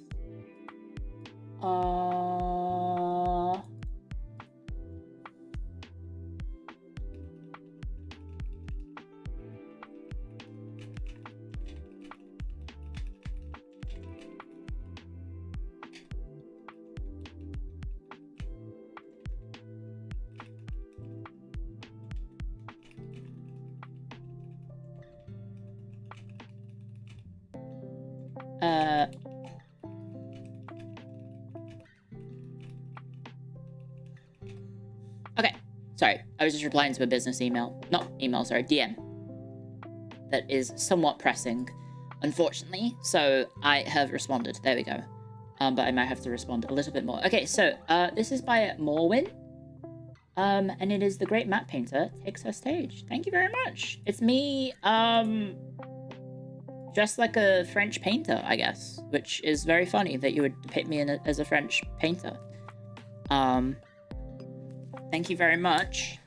Okay, sorry. I was just replying to a business email. Not email, sorry, DM. That is somewhat pressing, unfortunately. So I have responded. There we go. But I might have to respond a little bit more. Okay, so this is by Morwin. And it is The Great Map Painter Takes Her Stage. Thank you very much. It's me, dressed like a French painter, I guess, which is very funny that you would depict me as a French painter. Thank you very much.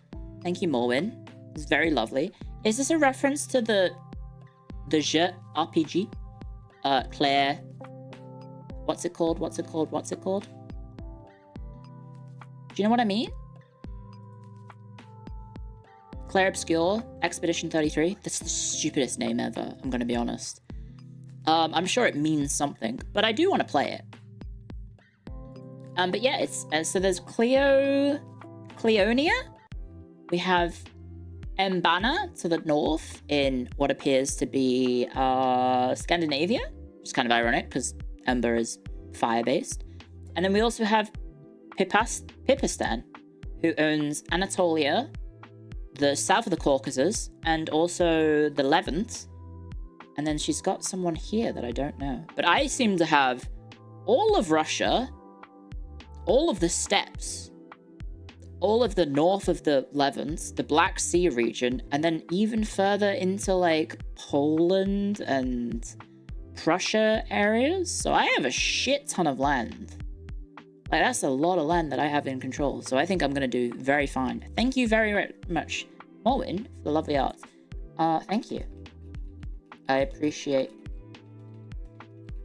Thank you, Morwin. It's very lovely. Is this a reference to the jeu RPG? Claire... What's it called? What's it called? What's it called? Do you know what I mean? Claire Obscure, Expedition 33. That's the stupidest name ever, I'm gonna be honest. I'm sure it means something, but I do want to play it. But yeah, it's so there's Cleonia. We have Mbana to the north in what appears to be Scandinavia, which is kind of ironic because Ember is fire-based. And then we also have Pipistan, who owns Anatolia, the south of the Caucasus, and also the Levant. And then she's got someone here that I don't know. But I seem to have all of Russia, all of the steppes, all of the north of the Levant, the Black Sea region, and then even further into like Poland and Prussia areas. So I have a shit ton of land. Like, that's a lot of land that I have in control. So I think I'm going to do very fine. Thank you very, very much, Morwin, for the lovely art. Thank you. I appreciate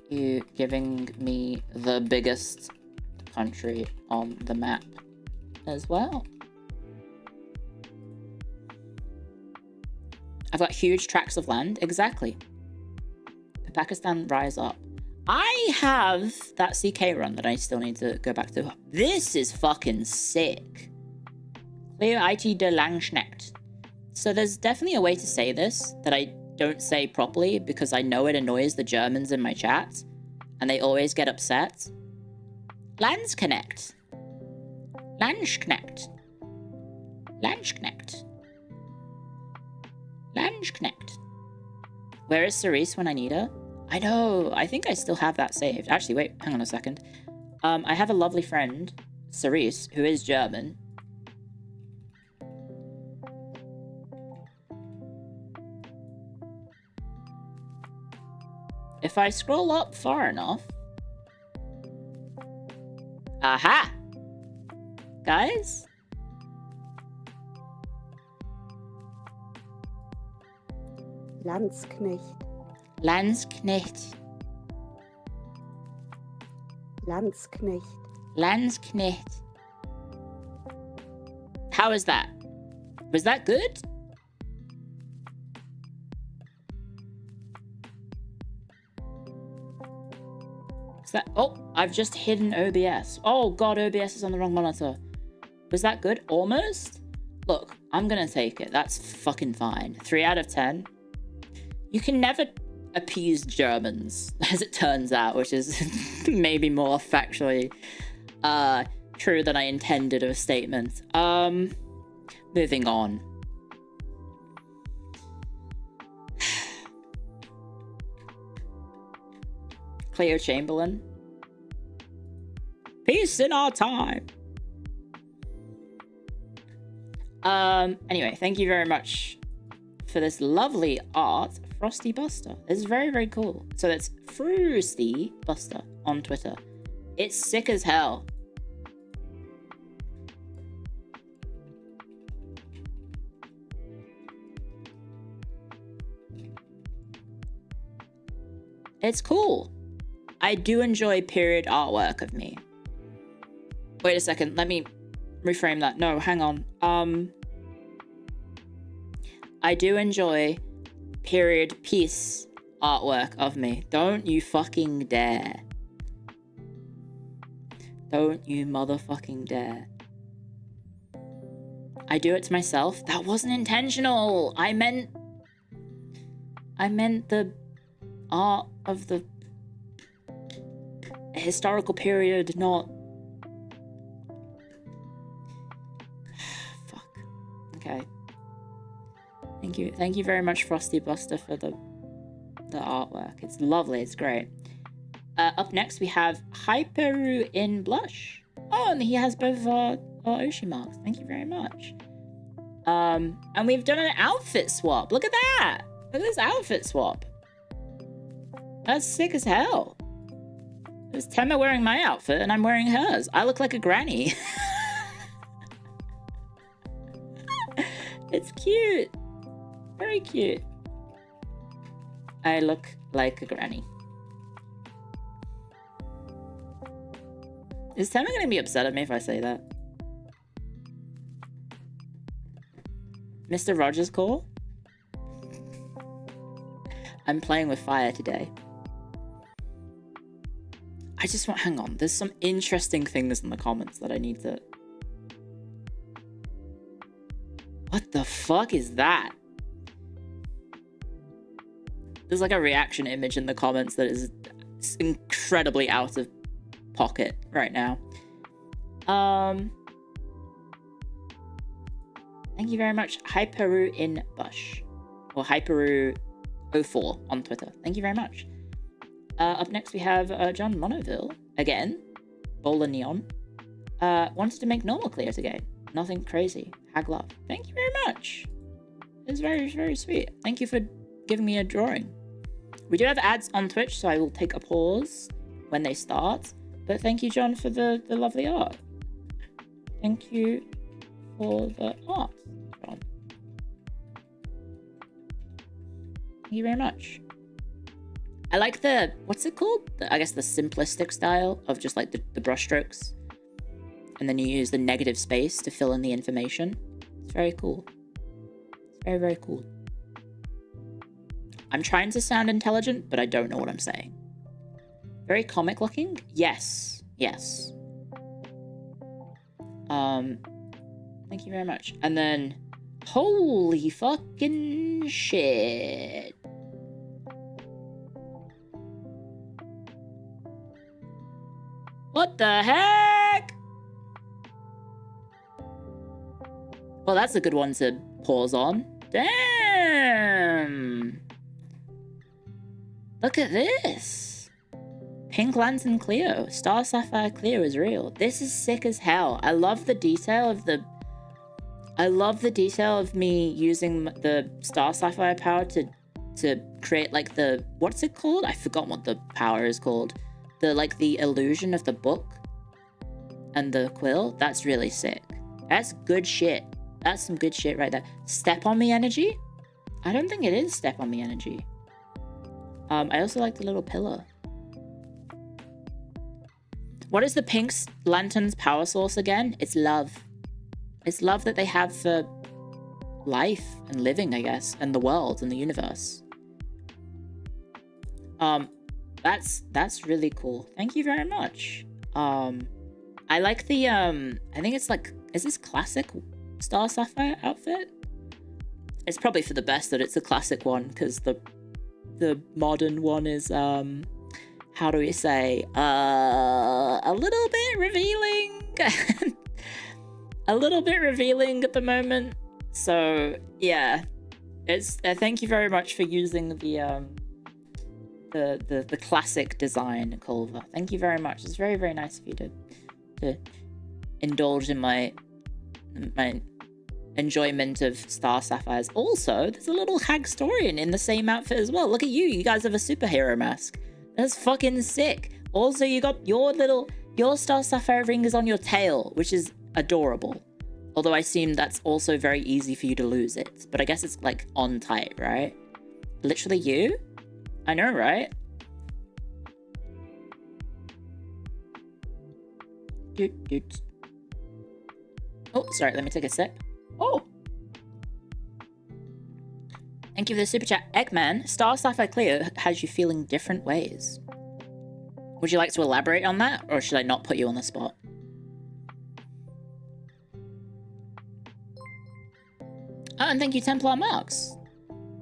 you giving me the biggest country on the map as well. I've got huge tracts of land. Exactly. Pakistan, rise up. I have that CK run that I still need to go back to. This is fucking sick. Clio IT de Langschnecht. So there's definitely a way to say this that I don't say properly because I know it annoys the Germans in my chat and they always get upset. Landsknecht. Landsknecht. Landsknecht. Landsknecht. Where is Cerise when I need her? I know. I think I still have that saved. Actually, wait. Hang on a second. I have a lovely friend, Cerise, who is German. If I scroll up far enough... Aha! Guys? Landsknecht. Landsknecht. Landsknecht. Landsknecht. How is that? Was that good? Is that... Oh, I've just hidden OBS. Oh god, OBS is on the wrong monitor. Was that good? Almost? Look, I'm gonna take it. That's fucking fine. 3 out of 10. You can never appease Germans, as it turns out, which is maybe more factually true than I intended of a statement. Moving on. Clio Chamberlain. Peace in our time. Anyway, thank you very much for this lovely art, Frosty Buster. This is very, very cool. So that's Frosty Buster on Twitter. It's sick as hell. It's cool. I do enjoy period artwork of me. Wait a second, let me reframe that. No, hang on. I do enjoy period piece artwork of me. Don't you fucking dare. Don't you motherfucking dare. I do it to myself. That wasn't intentional. I meant the art of the historical period, not... Fuck. Okay. Thank you very much, Frosty Buster, for the artwork. It's lovely, it's great. Up next we have Hyperu in Blush. Oh, and he has both our Oshi marks. Thank you very much. And we've done an outfit swap. Look at that! Look at this outfit swap. That's sick as hell. There's Temma wearing my outfit and I'm wearing hers. I look like a granny. It's cute. Very cute. I look like a granny. Is Temma gonna be upset at me if I say that? Mr. Rogers call? I'm playing with fire today. I just want... Hang on. There's some interesting things in the comments that I need to... What the fuck is that? There's like a reaction image in the comments that is incredibly out of pocket right now. Thank you very much, Hyperu in Bush. Or Hyperu04 on Twitter. Thank you very much. Up next we have John Monoville. Again. Bowler Neon. Wanted to make normal clears again. Nothing crazy. Hag love. Thank you very much. It's very, very sweet. Thank you for giving me a drawing. We do have ads on Twitch, so I will take a pause when they start. But thank you, John, for the lovely art. Thank you for the art, John. Thank you very much. I like the... What's it called? I guess the simplistic style of just like the brush strokes. And then you use the negative space to fill in the information. It's very cool. It's very, very cool. I'm trying to sound intelligent, but I don't know what I'm saying. Very comic looking? Yes. Yes. Thank you very much. And then... Holy fucking shit. What the heck? Well, that's a good one to pause on. Damn! Look at this. Pink Lantern Clio. Star Sapphire Clio is real. This is sick as hell. I love the detail of the... I love the detail of me using the Star Sapphire power to create like the... What's it called? I forgot what the power is called. The illusion of the book and the quill. That's really sick. That's good shit. That's some good shit right there. Step on me energy? I don't think it is step on me energy. I also like the little pillar. What is the Pink Lantern's power source again? It's love. It's love that they have for life and living, I guess, and the world and the universe. That's really cool. Thank you very much. I like the I think it's like, is this classic Star Sapphire outfit? It's probably for the best that it's a classic one, because the modern one is how do we say, a little bit revealing. A little bit revealing at the moment. So yeah, it's thank you very much for using the classic design, Culver. Thank you very much. It's very, very nice of you to indulge in my enjoyment of Star Sapphires. Also, there's a little Hagstorian in the same outfit as well. Look at you. You guys have a superhero mask. That's fucking sick. Also, you got your Star Sapphire ring is on your tail, which is adorable. Although I assume that's also very easy for you to lose it. But I guess it's like on tight, right? Literally you? I know, right? Oh, sorry, let me take a sip. Oh! Thank you for the super chat. Eggman, Star Sapphire Clio has you feeling different ways. Would you like to elaborate on that, or should I not put you on the spot? Oh, and thank you, Templar Marks.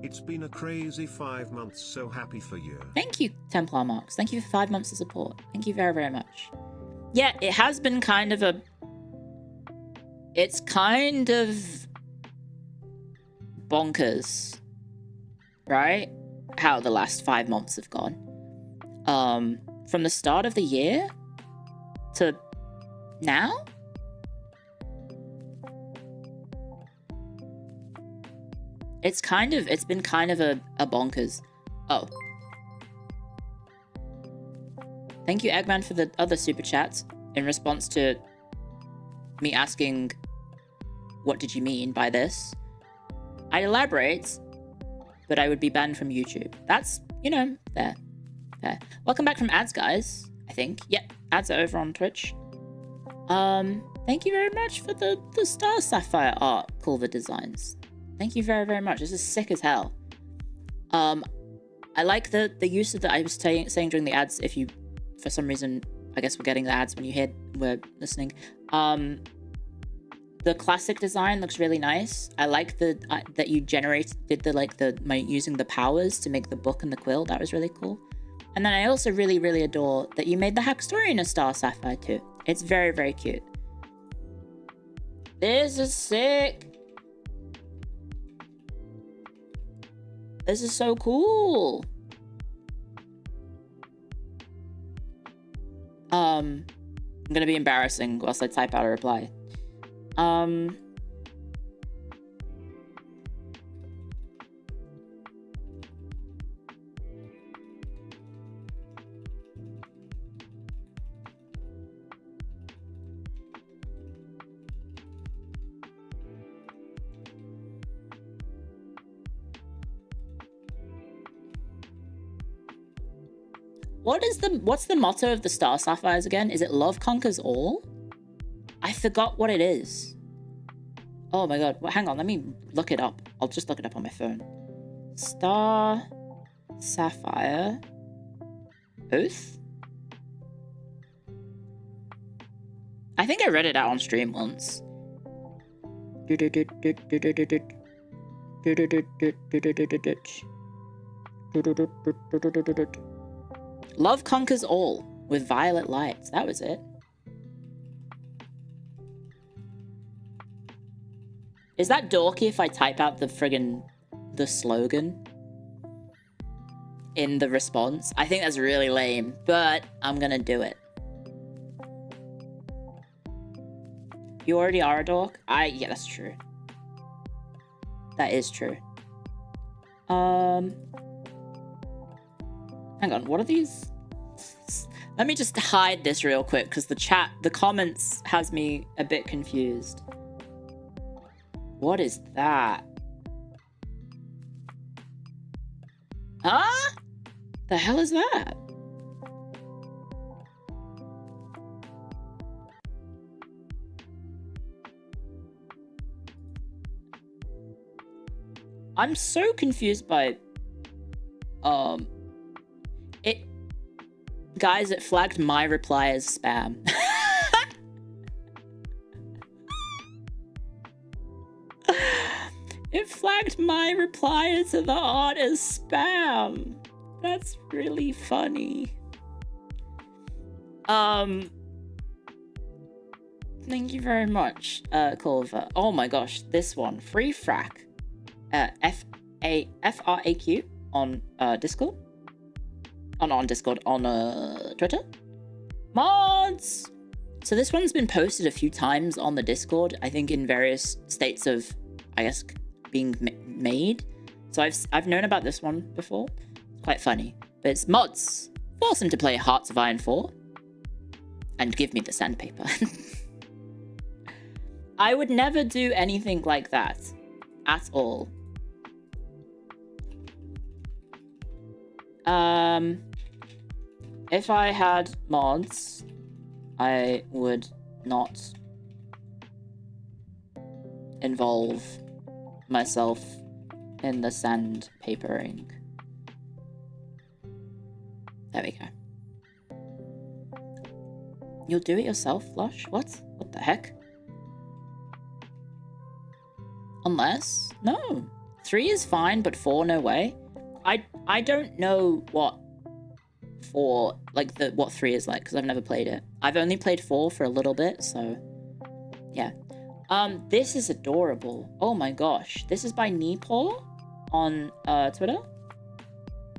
It's been a crazy 5 months, so happy for you. Thank you, Templar Marks. Thank you for 5 months of support. Thank you very, very much. Yeah, it has been kind of a... It's kind of... bonkers. Right? How the last 5 months have gone. From the start of the year to now? It's been kind of a bonkers. Oh. Thank you, Eggman, for the other super chats in response to me asking, what did you mean by this? I'd elaborate, but I would be banned from YouTube. That's, you know, there. Welcome back from ads, guys, I think. Yep, ads are over on Twitch. Thank you very much for the Star Sapphire art, Culver Designs. Thank you very, very much. This is sick as hell. I like the use of I was saying during the ads, if you, for some reason, I guess we're getting the ads when we're listening. The classic design looks really nice. I like that you using the powers to make the book and the quill. That was really cool. And then I also really, really adore that you made the Hagstorian a Star Sapphire too. It's very, very cute. This is sick. This is so cool. I'm gonna be embarrassing whilst I type out a reply. What's the motto of the Star Sapphires again? Is it love conquers all? I forgot what it is. Oh my god, well, hang on, let me look it up. I'll just look it up on my phone. Star Sapphire Oath? I think I read it out on stream once. Love conquers all with violet lights. That was it. Is that dorky if I type out the slogan? in the response. I think that's really lame, but I'm gonna do it. You already are a dork? Yeah, that's true. That is true. Hang on, what are these? Let me just hide this real quick, because the comments has me a bit confused. What is that? Huh? The hell is that? I'm so confused by guys, it flagged my reply as spam. It flagged my reply to the art as spam. That's really funny. Thank you very much, Culver. Oh my gosh, this one. Free frack. FRAQ on Discord. On Discord, on Twitter. Mods! So this one's been posted a few times on the Discord, I think in various states of, I guess, being made. So I've known about this one before. It's quite funny. But it's mods. Force him to play Hearts of Iron 4. And give me the sandpaper. I would never do anything like that. At all. If I had mods, I would not involve myself in the sandpapering. There we go. You'll do it yourself, Lush? What? What the heck? Unless? No. 3 is fine, but 4, no way. I don't know what 4, like, what 3 is like, because I've never played it. I've only played 4 for a little bit, so... yeah. This is adorable. Oh my gosh. This is by Neepaw on, Twitter.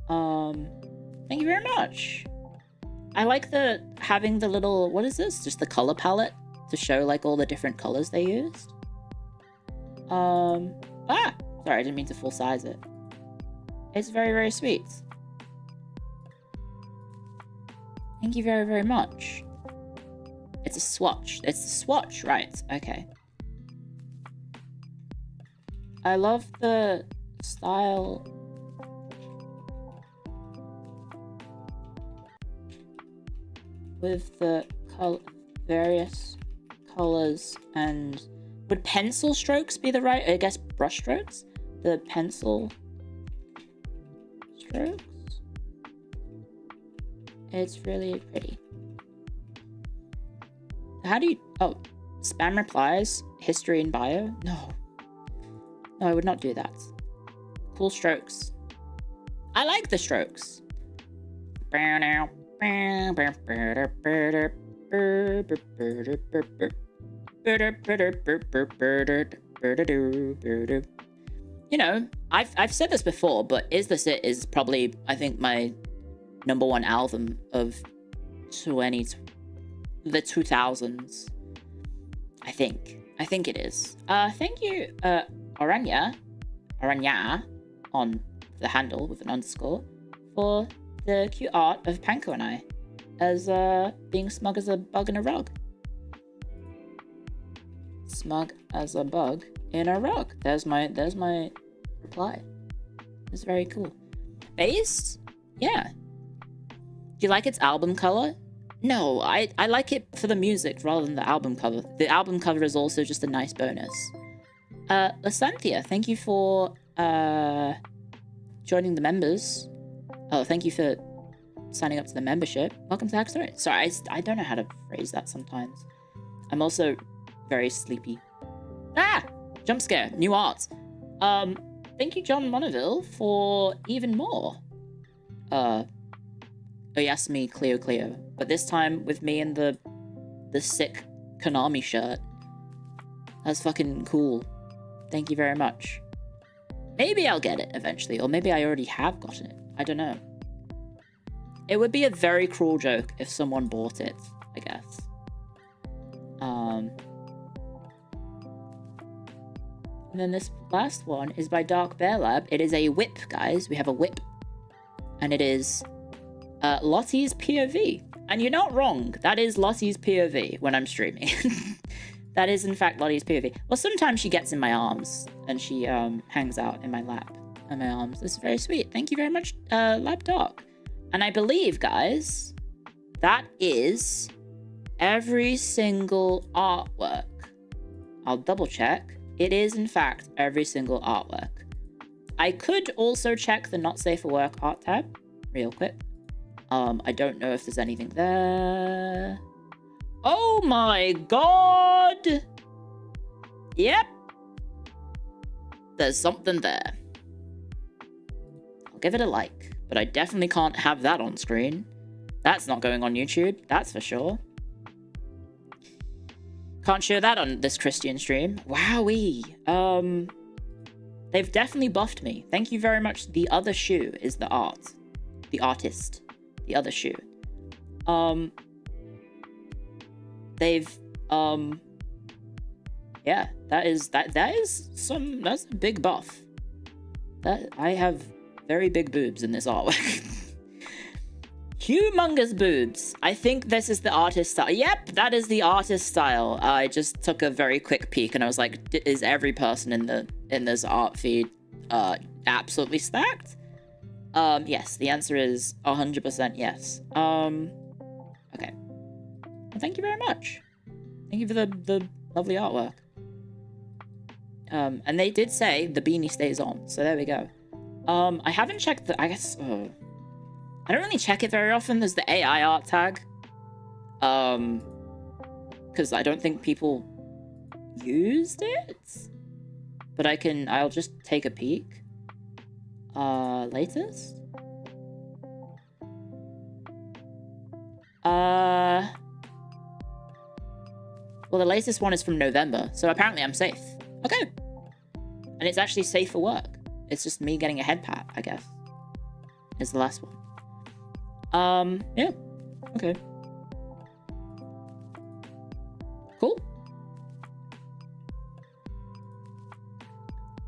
Thank you very much. I like having the little... what is this? Just the color palette to show, like, all the different colors they used. Sorry, I didn't mean to full size it. It's very, very sweet. Thank you very, very much. It's a swatch. It's a swatch, right. Okay. I love the style. With the various colors and... would pencil strokes be the right... I guess brush strokes? The pencil strokes? It's really pretty. How do you... oh, spam replies, history and bio? No. No, I would not do that. Cool strokes. I like the strokes. You know, I've said this before, but Is This It is probably, I think, my #1 album of the 2000s. I think it is. Thank you, Aranya on the handle with an underscore for the cute art of Panko and I as being smug as a bug in a rug. Smug as a bug in a rug. There's my reply. It's very cool. Bass? Yeah. Do you like its album color? No, I like it for the music rather than the album cover. The album cover is also just a nice bonus. Lasanthia, thank you for joining the members. Oh, thank you for signing up to the membership. Welcome to Hack Story. Sorry, I don't know how to phrase that sometimes. I'm also very sleepy. Ah! Jump scare. New art. Thank you, John Monaville, for even more. Oyasumi Clio. But this time with me in the sick Konami shirt. That's fucking cool. Thank you very much. Maybe I'll get it eventually, or maybe I already have gotten it. I don't know. It would be a very cruel joke if someone bought it, I guess. And then this last one is by Dark Bear Lab. It is a whip, guys. We have a whip. And it is Lottie's POV. And you're not wrong. That is Lottie's POV when I'm streaming. That is, in fact, Lottie's POV. Well, sometimes she gets in my arms and she hangs out in my lap and my arms. This is very sweet. Thank you very much, Lab Dark. And I believe, guys, that is every single artwork. I'll double check. It is, in fact, every single artwork. I could also check the Not Safe for Work art tab real quick. I don't know if there's anything there. Oh my god! Yep. There's something there. I'll give it a like, but I definitely can't have that on screen. That's not going on YouTube, that's for sure. Can't show that on this Christian stream. Wowee. They've definitely buffed me. Thank you very much. The Other Shoe is the art. The artist. The Other Shoe. They've yeah, that's a big buff. That I have very big boobs in this artwork. Humongous boobs. I think this is the artist style. Yep, that is the artist style. I just took a very quick peek and I was like, is every person in this art feed absolutely stacked? Yes, the answer is 100% yes. Okay. Well, thank you very much. Thank you for the lovely artwork. And they did say the beanie stays on, so there we go. I haven't checked the, I guess, I don't really check it very often. There's the AI art tag. Because I don't think people used it. But I'll just take a peek. Latest? Well, the latest one is from November, so apparently I'm safe. Okay. And it's actually safe for work. It's just me getting a head pat, I guess. Is the last one. Yeah. Okay. Cool.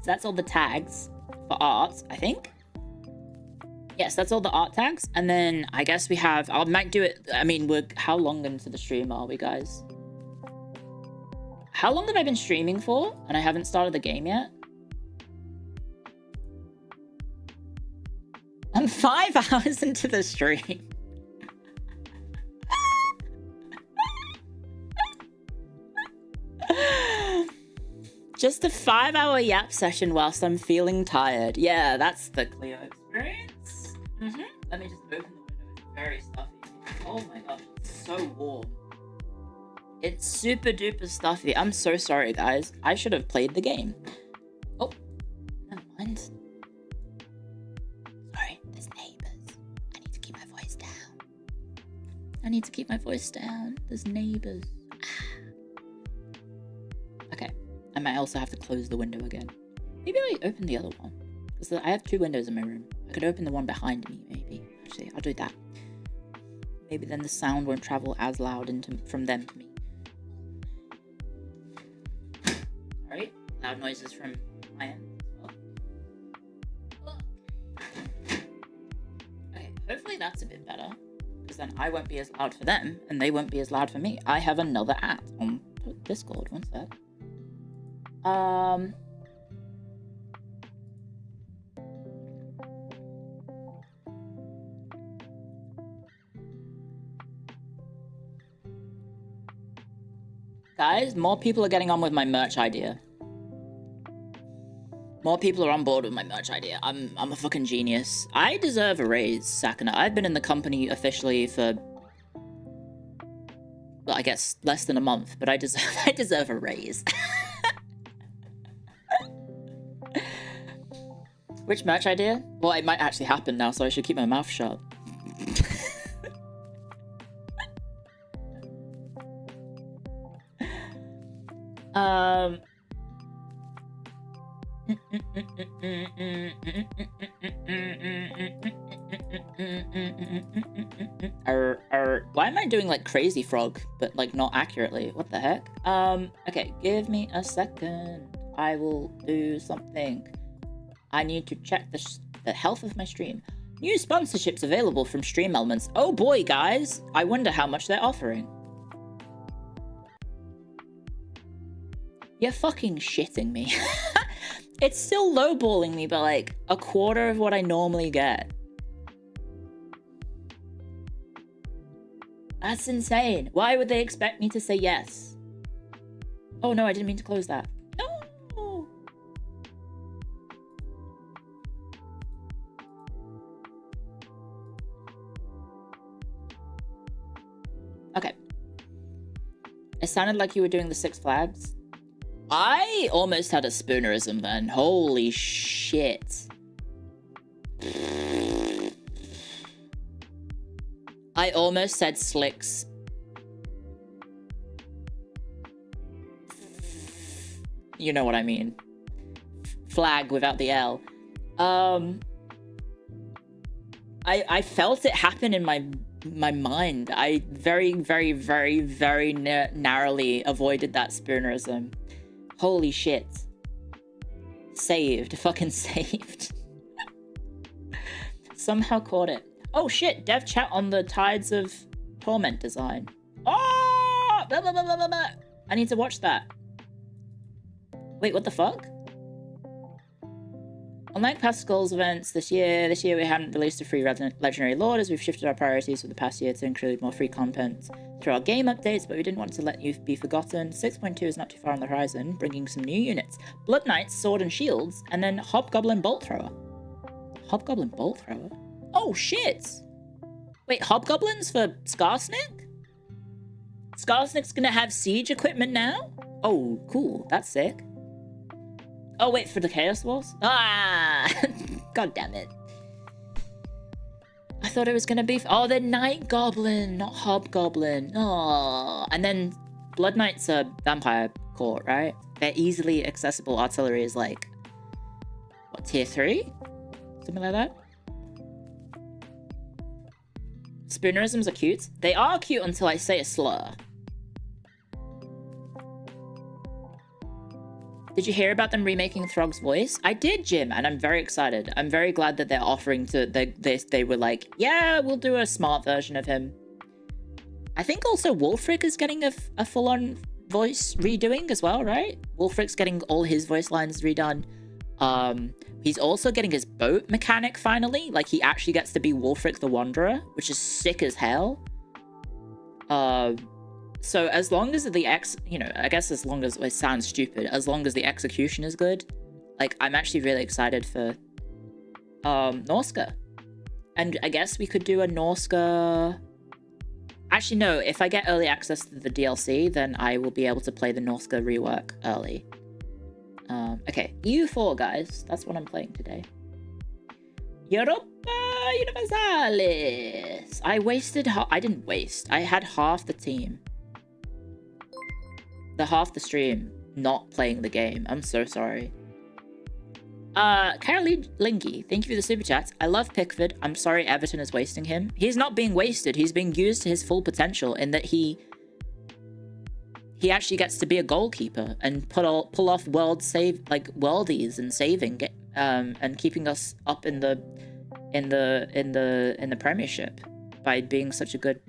So that's all the tags for art, I think. Yes, that's all the art tags. And then I guess we have, I might do it, I mean, how long into the stream are we, guys? How long have I been streaming for? And I haven't started the game yet? I'm 5 hours into the stream. Just a 5-hour yap session whilst I'm feeling tired. Yeah, that's the Clio experience. Let me just open the window. It's very stuffy. Oh my gosh, it's so warm. It's super duper stuffy. I'm so sorry, guys. I should have played the game. Oh, never mind. Sorry, there's neighbors. I need to keep my voice down. There's neighbors. Okay, I might also have to close the window again. Maybe I open the other one. Because I have 2 windows in my room. I could open the one behind me, maybe. Actually, I'll do that. Maybe then the sound won't travel as loud from them to me. Alright, loud noises from my end as well. Okay, hopefully that's a bit better. Because then I won't be as loud for them, and they won't be as loud for me. I have another at on Discord. One sec. Guys, more people are getting on with my merch idea. More people are on board with my merch idea. I'm a fucking genius. I deserve a raise, Sakana. I've been in the company officially for, well, I guess less than a month, but I deserve a raise. Which merch idea? Well, it might actually happen now, so I should keep my mouth shut. Why am I doing like Crazy Frog, but like not accurately? What the heck? Okay, give me a second. I will do something. I need to check the health of my stream. New sponsorships available from Stream Elements. Oh boy, guys! I wonder how much they're offering. You're fucking shitting me. It's still lowballing me by like a quarter of what I normally get. That's insane. Why would they expect me to say yes? Oh no, I didn't mean to close that. No! Okay. It sounded like you were doing the Six Flags. I almost had a spoonerism then. Holy shit. I almost said Slicks. You know what I mean. Flag without the L. I felt it happen in my mind. I very, very, very, very narrowly avoided that spoonerism. Holy shit. Saved. Fucking saved. Somehow caught it. Oh shit, dev chat on the Tides of Torment design. Oh! Blah, blah, blah, blah, blah. I need to watch that. Wait, what the fuck? Unlike past goals events this year we haven't released a free legendary lord, as we've shifted our priorities for the past year to include more free content through our game updates, but we didn't want to let you be forgotten. 6.2 is not too far on the horizon, bringing some new units. Blood Knights, Sword and Shields, and then Hobgoblin Bolt Thrower. Hobgoblin Bolt Thrower? Oh shit! Wait, Hobgoblins for Skarsnik? Skarsnik's gonna have siege equipment now? Oh, cool. That's sick. Oh, wait, for the Chaos Wars? Ah! God damn it. I thought it was gonna be... Oh, the Night Goblin, not Hobgoblin. Oh. And then Blood Knights are Vampire Court, right? Their easily accessible artillery is like... What, tier 3? Something like that? Spoonerisms are cute. They are cute until I say a slur. Did you hear about them remaking Throg's voice? I did, Jim, and I'm very excited. I'm very glad that they're offering to... They were like, yeah, we'll do a smart version of him. I think also Wulfric is getting a full-on voice redoing as well, right? Wulfric's getting all his voice lines redone. He's also getting his boat mechanic finally. Like, he actually gets to be Wulfric the Wanderer, which is sick as hell. So as long as I guess as long as it sounds stupid, as long as the execution is good, like, I'm actually really excited for Norska. And I guess we could do a Norska... Actually, no, if I get early access to the DLC, then I will be able to play the Norska rework early. Okay, EU4, guys. That's what I'm playing today. Europa Universalis! I didn't waste. I had half the team. Half the stream not playing the game. I'm so sorry. Caroline Lingy, thank you for the super chats. I love Pickford. I'm sorry Everton is wasting him. He's not being wasted. He's being used to his full potential in that he actually gets to be a goalkeeper and pull off worldies and saving and keeping us up in the Premiership by being such a good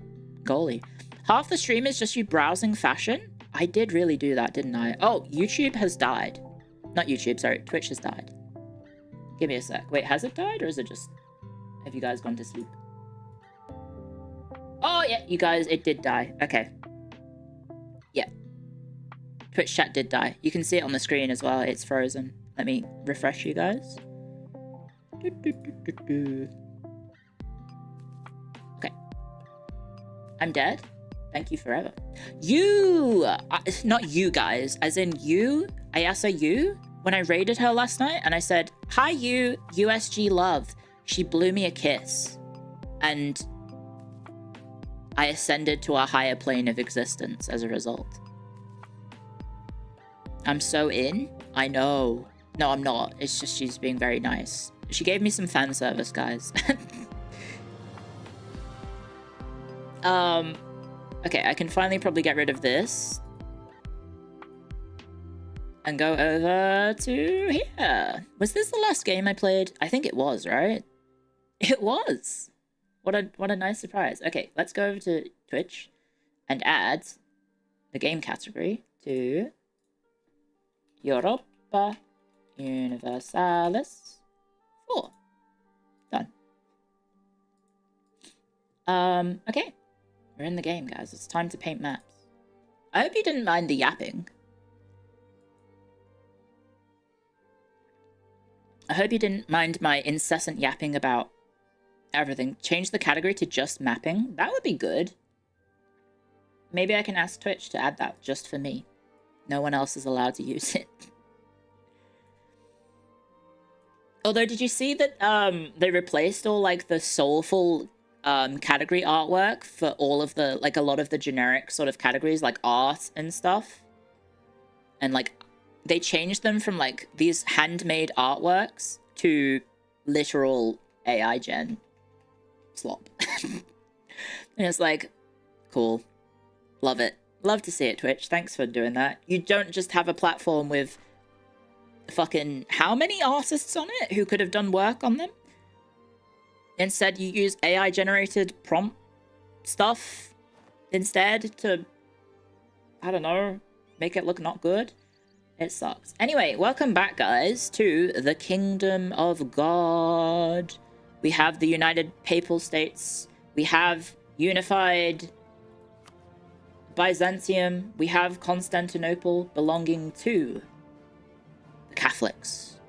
goalie. Half the stream is just you browsing fashion. I did really do that, didn't I? Oh, YouTube has died. Not YouTube, sorry. Twitch has died. Give me a sec. Wait, has it died or is it just... Have you guys gone to sleep? Oh, yeah, you guys, it did die. Okay. Yeah. Twitch chat did die. You can see it on the screen as well. It's frozen. Let me refresh you guys. Okay. I'm dead. Thank you forever. You! Not you guys. As in you. Ayasa you. When I raided her last night and I said, hi you, USG love. She blew me a kiss. And I ascended to a higher plane of existence as a result. I'm so in. I know. No, I'm not. It's just she's being very nice. She gave me some fan service, guys. Okay, I can finally probably get rid of this. And go over to here. Was this the last game I played? I think it was, right? It was. What a nice surprise. Okay, let's go over to Twitch and add the game category to Europa Universalis IV. Done. Okay. We're in the game, guys. It's time to paint maps. I hope you didn't mind the yapping. I hope you didn't mind my incessant yapping about everything. Change the category to just mapping. That would be good. Maybe I can ask Twitch to add that just for me. No one else is allowed to use it. Although, did you see that they replaced all like the soulful category artwork for all of the, like, a lot of the generic sort of categories like art and stuff? And like they changed them from like these handmade artworks to literal AI gen slop. And it's like, cool. Love it. Love to see it, Twitch. Thanks for doing that. You don't just have a platform with fucking how many artists on it who could have done work on them? Instead, you use AI generated prompt stuff instead to, I don't know, make it look not good. It sucks. Anyway, welcome back, guys, to the Kingdom of God. We have the United Papal States. We have Unified Byzantium. We have Constantinople belonging to the Catholics.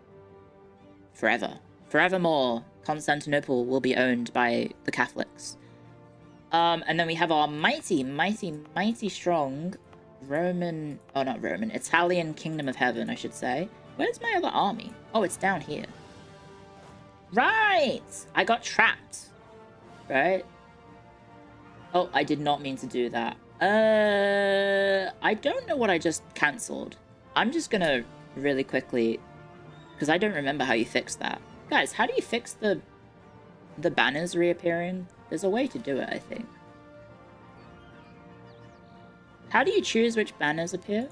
Forever. Forevermore, Constantinople will be owned by the Catholics. And then we have our mighty, mighty, mighty strong Roman... Oh, not Roman. Italian Kingdom of Heaven, I should say. Where's my other army? Oh, it's down here. Right! I got trapped. Right? Oh, I did not mean to do that. I don't know what I just cancelled. I'm just gonna really quickly... Because I don't remember how you fixed that. Guys, how do you fix the banners reappearing? There's a way to do it, I think. How do you choose which banners appear?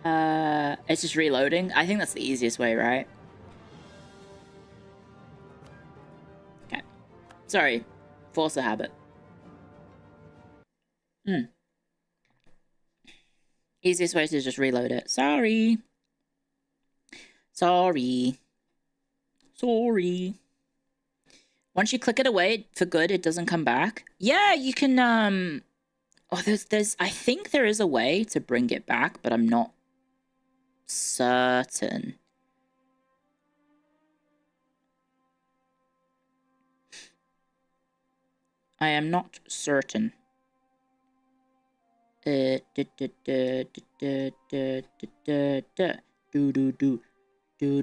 It's just reloading. I think that's the easiest way, right? Okay. Sorry. Force a habit. Easiest way to just reload it. Sorry. Sorry. Sorry. Once you click it away for good, it doesn't come back. Yeah, you can, oh, I think there is a way to bring it back, but I'm not certain. I am not certain. Do do do do do do do do do do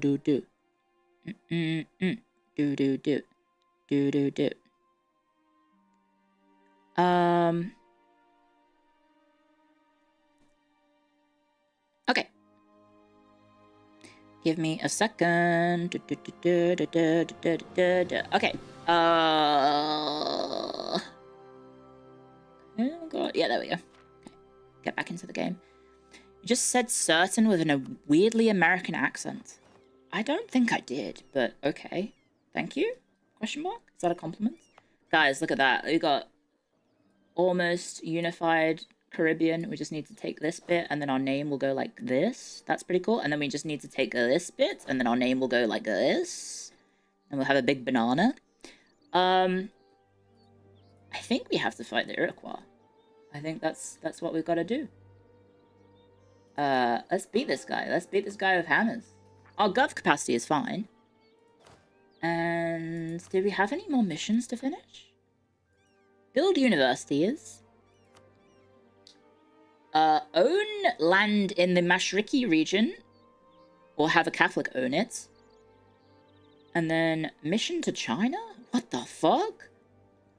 do. Okay. Give me a second. Okay. Oh god. Yeah, there we go. Okay. Get back into the game. You just said certain with a weirdly American accent. I don't think I did, but okay. Thank you? Question mark? Is that a compliment? Guys, look at that. We got almost unified Caribbean. We just need to take this bit, and then our name will go like this. That's pretty cool. And then we just need to take this bit, and then our name will go like this. And we'll have a big banana. I think we have to fight the Iroquois. I think that's what we've got to do. Let's beat this guy. Let's beat this guy with hammers. Our gov capacity is fine. And do we have any more missions to finish? Build universities. Own land in the Mashariki region. Or have a Catholic own it. And then mission to China? What the fuck?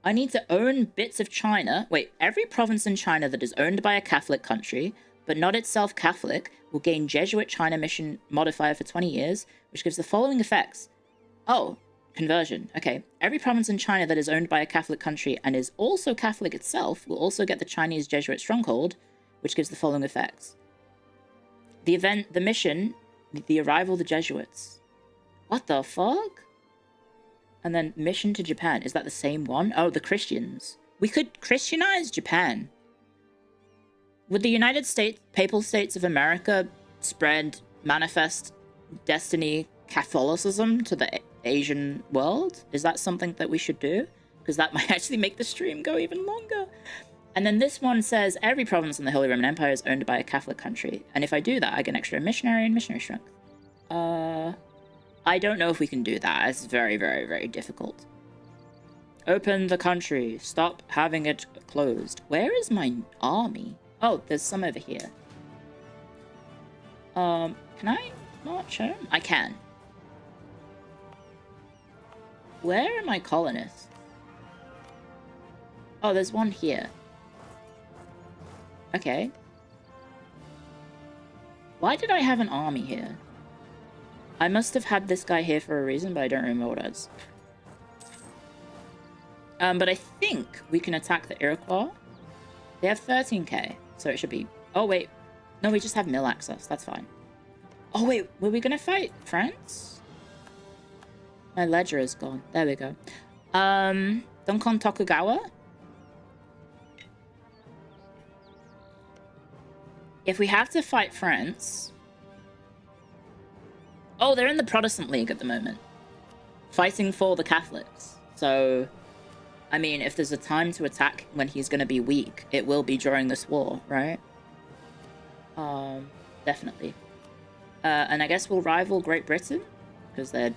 I need to own bits of China. Wait, every province in China that is owned by a Catholic country but not itself Catholic, will gain Jesuit China mission modifier for 20 years, which gives the following effects. Oh, conversion. Okay. Every province in China that is owned by a Catholic country and is also Catholic itself will also get the Chinese Jesuit stronghold, which gives the following effects. The event, the mission, the arrival of the Jesuits. What the fuck? And then mission to Japan. Is that the same one? Oh, the Christians. We could Christianize Japan. Would the United States, Papal States of America spread manifest destiny Catholicism to the Asian world? Is that something that we should do? Because that might actually make the stream go even longer. And then this one says, every province in the Holy Roman Empire is owned by a Catholic country. And if I do that, I get an extra missionary and missionary strength. I don't know if we can do that. It's very, very, very difficult. Open the country. Stop having it closed. Where is my army? Oh, there's some over here. Can I march home? I can. Where are my colonists? Oh, there's one here. Okay. Why did I have an army here? I must have had this guy here for a reason, but I don't remember what it is. But I think we can attack the Iroquois. They have 13k, so it should be... Oh, wait. No, we just have mill access. That's fine. Oh, wait. Were we going to fight France? My ledger is gone. There we go. Dunkon Tokugawa? If we have to fight France... Oh, they're in the Protestant League at the moment. Fighting for the Catholics. So, I mean, if there's a time to attack when he's going to be weak, it will be during this war, right? Definitely. And I guess we'll rival Great Britain, because they're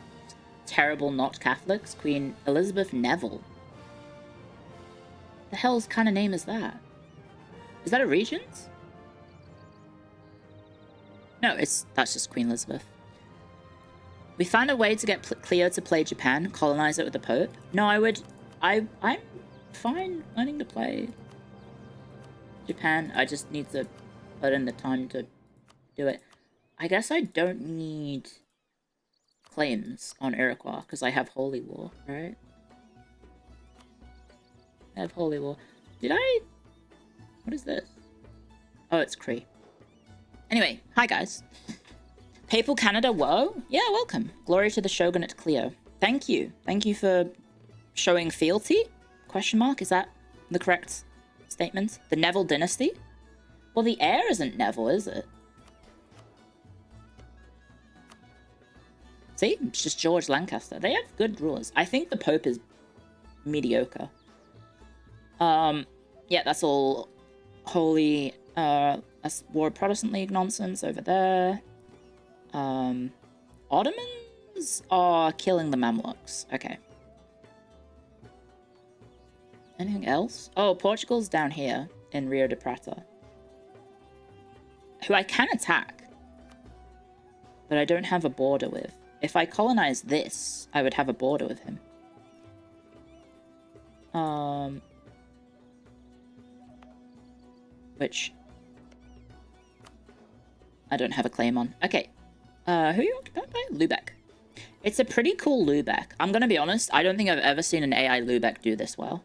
terrible not Catholics. Queen Elizabeth Neville. The hell's kind of name is that? Is that a regent? No, that's just Queen Elizabeth. We found a way to get Clio to play Japan, colonize it with the Pope. No, I'm fine learning to play Japan. I just need to put in the time to do it. I guess I don't need claims on Iroquois, because I have Holy War, right? I have Holy War. Did I... What is this? Oh, it's Cree. Anyway, hi guys. Papal Canada, whoa. Yeah, welcome. Glory to the Shogunate Clio. Thank you. Thank you for showing fealty? Question mark. Is that the correct statement? The Neville dynasty? Well, the heir isn't Neville, is it? See? It's just George Lancaster. They have good rulers. I think the Pope is mediocre. Yeah, that's all holy, that's War Protestant League nonsense over there. Ottomans are killing the Mamluks. Okay. Anything else? Oh, Portugal's down here in Rio de Prata. Who I can attack. But I don't have a border with. If I colonize this, I would have a border with him. Which I don't have a claim on. Okay. Who are you occupied by? Lubeck. It's a pretty cool Lubeck. I'm gonna be honest, I don't think I've ever seen an AI Lubeck do this well.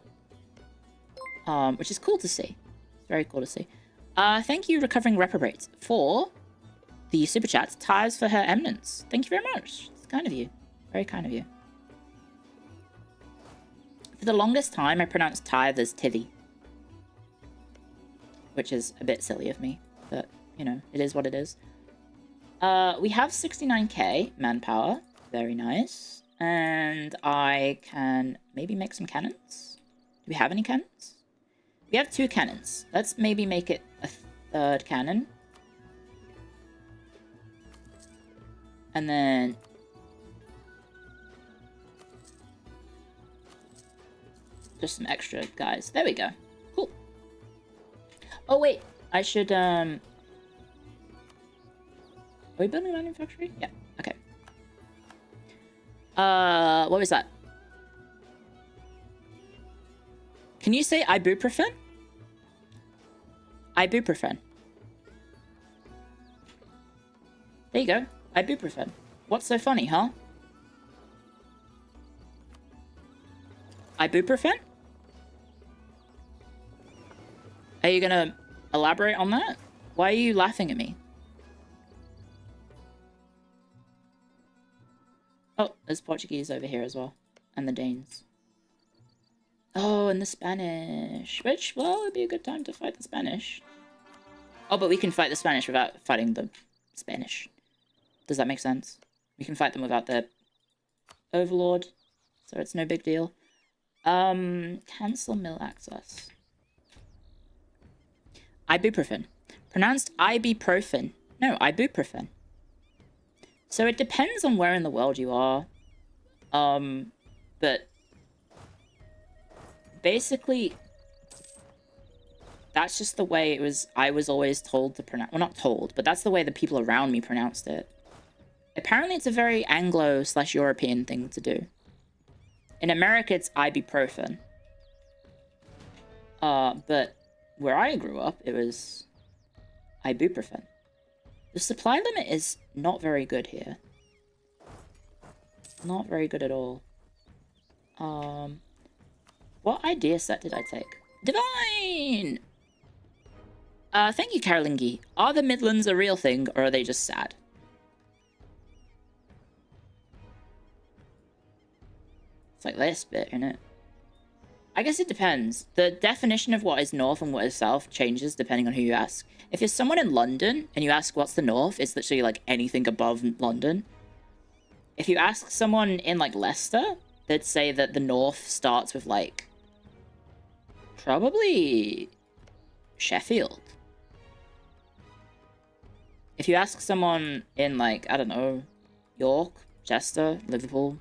Which is cool to see. Very cool to see. Thank you, Recovering Reprobates, for the super chat. Tires for Her Eminence. Thank you very much. It's kind of you. Very kind of you. For the longest time, I pronounced tithe as tithy. Which is a bit silly of me. But, you know, it is what it is. We have 69k manpower. Very nice. And I can maybe make some cannons. Do we have any cannons? We have 2 cannons. Let's maybe make it a 3rd cannon. And then... just some extra guys. There we go. Cool. Oh, wait. I should, Are we building a manufactory? Yeah. Okay. What was that? Can you say ibuprofen? Ibuprofen. There you go. Ibuprofen. What's so funny, huh? Ibuprofen? Are you gonna elaborate on that? Why are you laughing at me? Oh, there's Portuguese over here as well. And the Danes. Oh, and the Spanish. Which, well, it'd be a good time to fight the Spanish. Oh, but we can fight the Spanish without fighting the Spanish. Does that make sense? We can fight them without their overlord. So it's no big deal. Cancel mill access. Ibuprofen. Pronounced ibuprofen. No, ibuprofen. So it depends on where in the world you are. But basically, that's just the way it was. I was always told to pronounce. Well, not told, but that's the way the people around me pronounced it. Apparently, it's a very Anglo/European thing to do. In America, it's ibuprofen. But where I grew up, it was ibuprofen. The supply limit is not very good here. Not very good at all. What idea set did I take? Divine! Thank you, Carolingi. Are the Midlands a real thing, or are they just sad? It's like this bit, innit? I guess it depends. The definition of what is north and what is south changes depending on who you ask. If you're someone in London and you ask what's the north, it's literally like anything above London. If you ask someone in like Leicester, they'd say that the north starts with like probably Sheffield. If you ask someone in like, I don't know, York, Chester, Liverpool,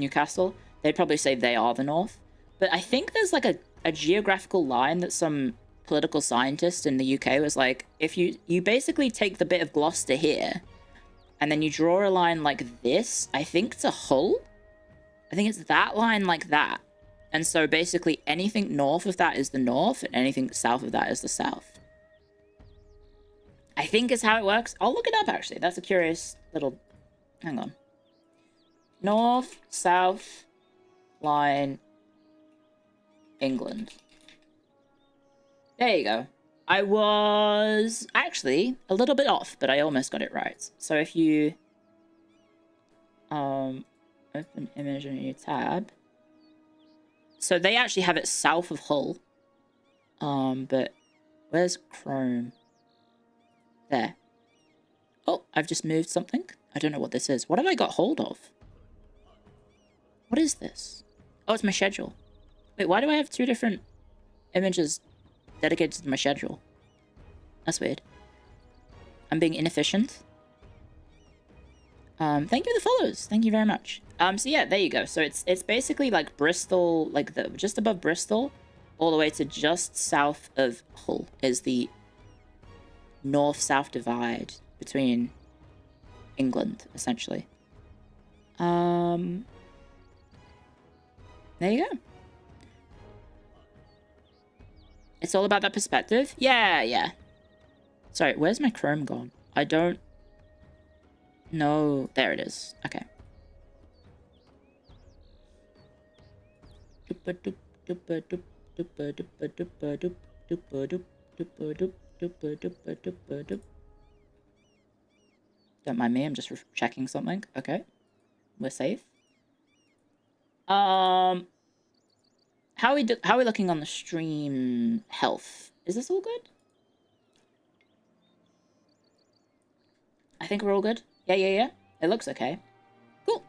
Newcastle, they'd probably say they are the north. But I think there's like a geographical line that some political scientist in the UK was like, if you basically take the bit of Gloucester here and then you draw a line like this, I think it's a Hull. I think it's that line like that. And so basically anything north of that is the north and anything south of that is the south. I think is how it works. I'll look it up actually. That's a curious little... Hang on. North, south, line, England. There you go. I was actually a little bit off, but I almost got it right. So if you open image in a new tab. So they actually have it south of Hull. But where's Chrome? There. Oh, I've just moved something. I don't know what this is. What have I got hold of? What is this? Oh, it's my schedule. Wait, why do I have two different images dedicated to my schedule? That's weird. I'm being inefficient. Thank you for the follows. Thank you very much. So yeah, there you go. So it's basically like Bristol, like the just above Bristol, all the way to just south of Hull is the north-south divide between England, essentially. There you go. It's all about that perspective. Yeah. Sorry, where's my Chrome gone? I don't know. There it is. Okay. Don't mind me, I'm just checking something. Okay. We're safe. How are we looking on the stream health? Is this all good? I think we're all good. Yeah. It looks okay. Cool.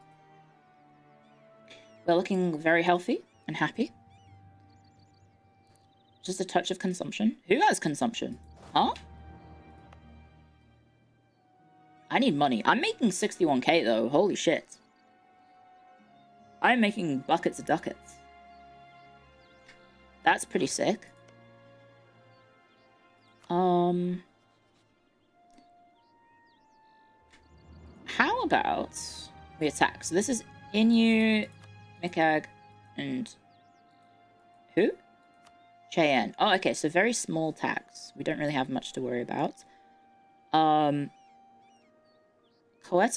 We're looking very healthy and happy. Just a touch of consumption. Who has consumption? Huh? I need money. I'm making 61k though. Holy shit. I'm making buckets of ducats. That's pretty sick. How about we attack? So this is Inu, Mikag, and who? Cheyenne. Oh, okay, so very small tags. We don't really have much to worry about. Coetta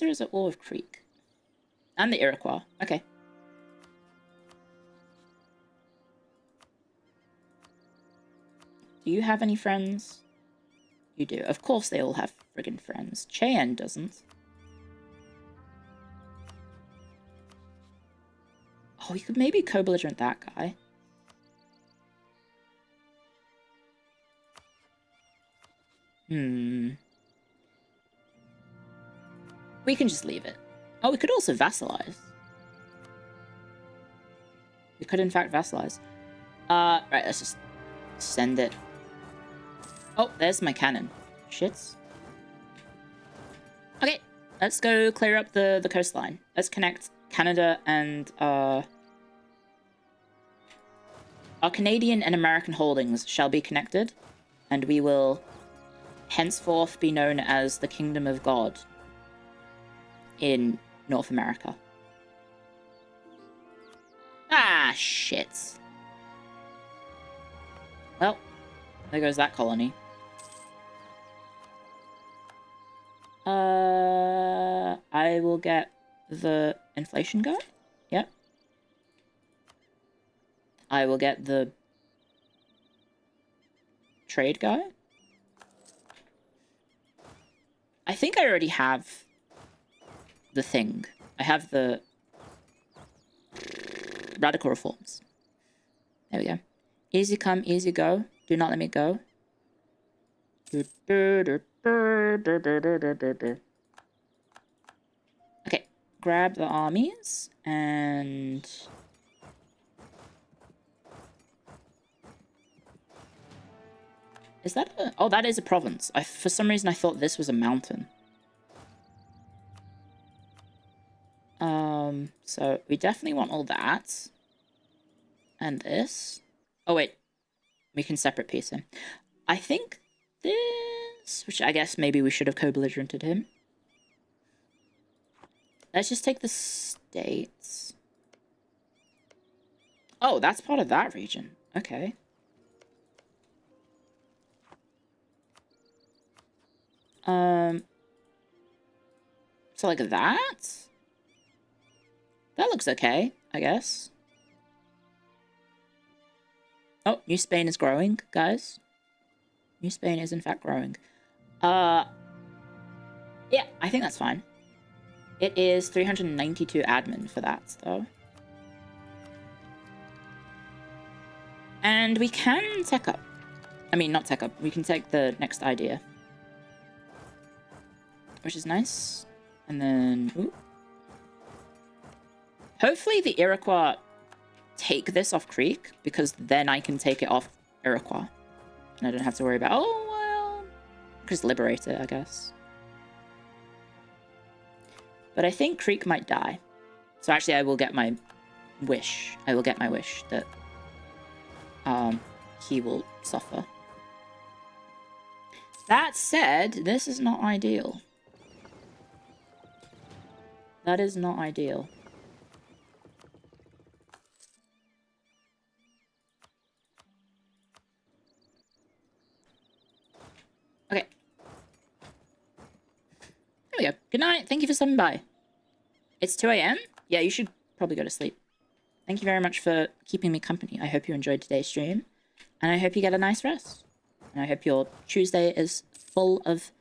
is at war with Creek. And the Iroquois. Okay. Do you have any friends? You do. Of course they all have friggin' friends. Cheyenne doesn't. Oh, we could maybe co-belligerent that guy. We can just leave it. Oh, we could also vassalize. We could, in fact, vassalize. Right, let's just send it. Oh, there's my cannon. Shits. Okay, let's go clear up the coastline. Let's connect Canada and, our Canadian and American holdings shall be connected, and we will henceforth be known as the Kingdom of God in North America. Ah, shit. Well, there goes that colony. I will get the inflation guy. Yep. I will get the trade guy. I think I already have the thing. I have the radical reforms. There we go. Easy come, easy go. Do not let me go. Okay, grab the armies and is that a... Oh, that is a province. For some reason I thought this was a mountain. So we definitely want all that. And this. Oh, wait. We can separate piece him. I think this... Which I guess maybe we should have co-belligerented him. Let's just take the states. Oh, that's part of that region. Okay. So like that? That looks okay, I guess. Oh, New Spain is growing, guys. New Spain is in fact growing. Yeah, I think that's fine. It is 392 admin for that, though. And we can tech up. I mean, not tech up. We can take the next idea. Which is nice. And then... Ooh. Hopefully the Iroquois take this off Creek, because then I can take it off Iroquois. And I don't have to worry about... Oh, well... Just liberate it, I guess. But I think Creek might die. So actually I will get my wish. I will get my wish that he will suffer. That said, this is not ideal. That is not ideal. Okay. There we go. Good night. Thank you for stopping by. It's 2 AM? Yeah, you should probably go to sleep. Thank you very much for keeping me company. I hope you enjoyed today's stream. And I hope you get a nice rest. And I hope your Tuesday is full of...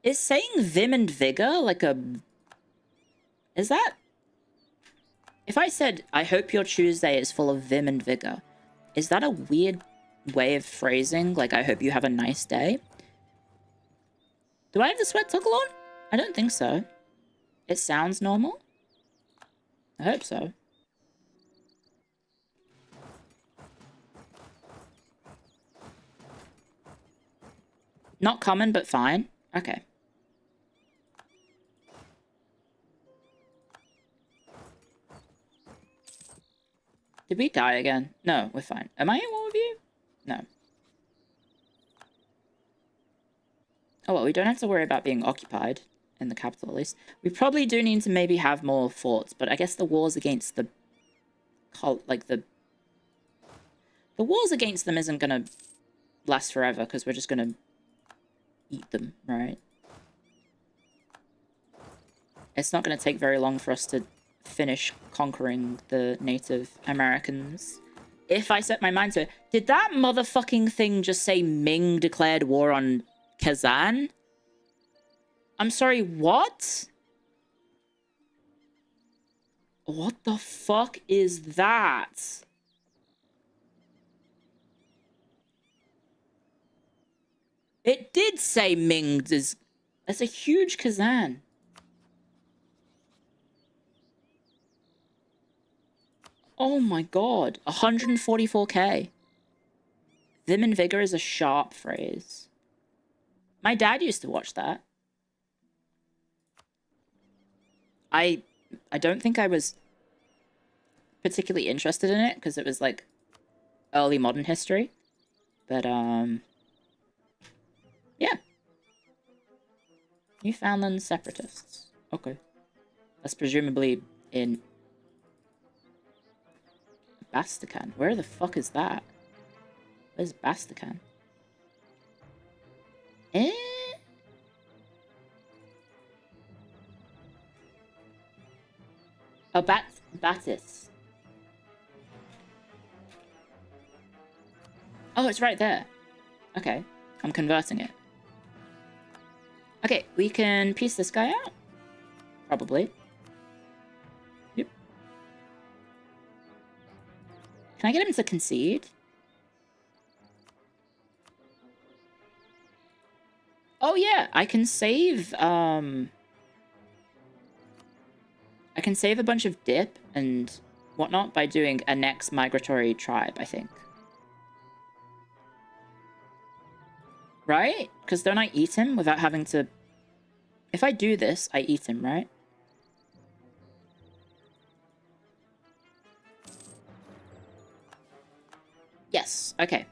Is saying vim and vigor like a... Is that... If I said, I hope your Tuesday is full of vim and vigor, is that a weird way of phrasing? Like, I hope you have a nice day? Do I have the sweat toggle on? I don't think so. It sounds normal? I hope so. Not common, but fine. Okay. Did we die again? No, we're fine. Am I in war with you? No. Oh well, we don't have to worry about being occupied. In the capital, at least. We probably do need to maybe have more forts, but I guess the wars against the... Like, the wars against them isn't gonna last forever because we're just gonna eat them, right? It's not gonna take very long for us to finish conquering the Native Americans. If I set my mind to it. Did that motherfucking thing just say Ming declared war on Kazan? I'm sorry, what? What the fuck is that? It did say Ming is... That's a huge Kazan. Oh my god. 144k. Vim and Vigor is a sharp phrase. My dad used to watch that. I don't think I was particularly interested in it because it was like early modern history. But yeah. Newfoundland separatists. Okay. That's presumably in Bastakan. Where the fuck is that? Where's Bastakan? Eh? Oh, Batis. Oh, it's right there. Okay. I'm converting it. Okay, we can piece this guy out. Probably. Yep. Can I get him to concede? Oh yeah, I can save I can save a bunch of dip and whatnot by doing a next migratory tribe, I think. Right? Because don't I eat him without having to... If I do this, I eat him, right? Yes, okay.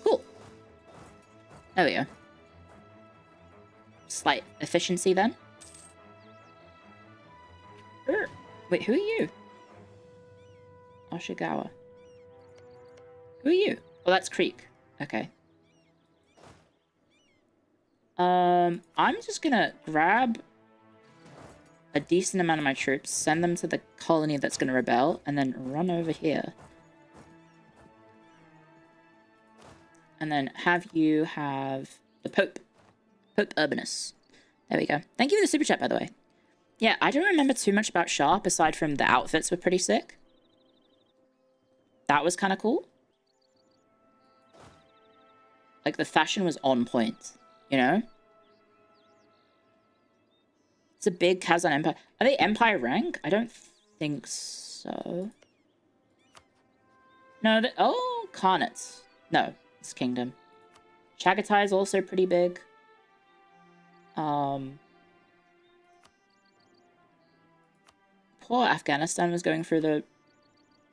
Cool. There we go. Slight efficiency then. Wait, who are you? Oshigawa. Who are you? Oh, that's Creek. Okay. I'm just gonna grab a decent amount of my troops, send them to the colony that's gonna rebel, and then run over here. And then have you have the Pope. Pope Urbanus. There we go. Thank you for the super chat, by the way. Yeah, I don't remember too much about Sharp, aside from the outfits were pretty sick. That was kind of cool. Like, the fashion was on point, you know? It's a big Kazan Empire. Are they Empire rank? I don't think so. No, oh, Khanate. No, it's Kingdom. Chagatai is also pretty big. Poor Afghanistan was going through the...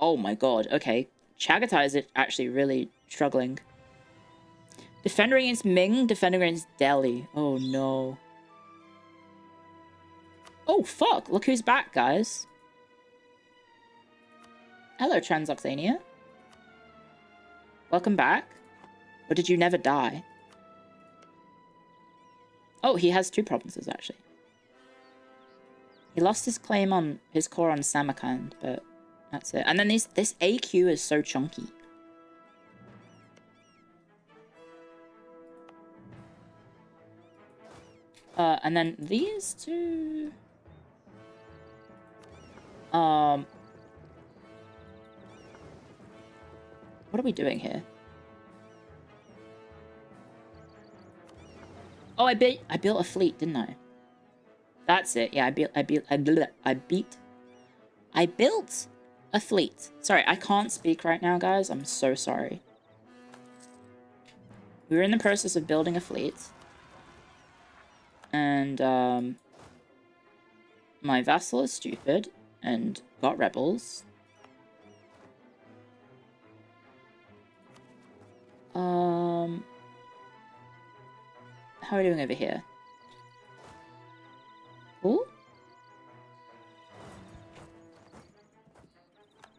Oh my god, okay. Chagatai is actually really struggling. Defender against Ming, defender against Delhi. Oh no. Oh fuck, look who's back, guys. Hello, Transoxania. Welcome back. Or did you never die? Oh, he has 2 provinces, actually. He lost his claim on his core on Samarkand, but that's it. And then this AQ is so chunky. And then these 2... What are we doing here? Oh, I built a fleet, didn't I? That's it. Yeah, I built a fleet. Sorry, I can't speak right now, guys. I'm so sorry. We were in the process of building a fleet. And, my vassal is stupid and got rebels. How are we doing over here? Cool.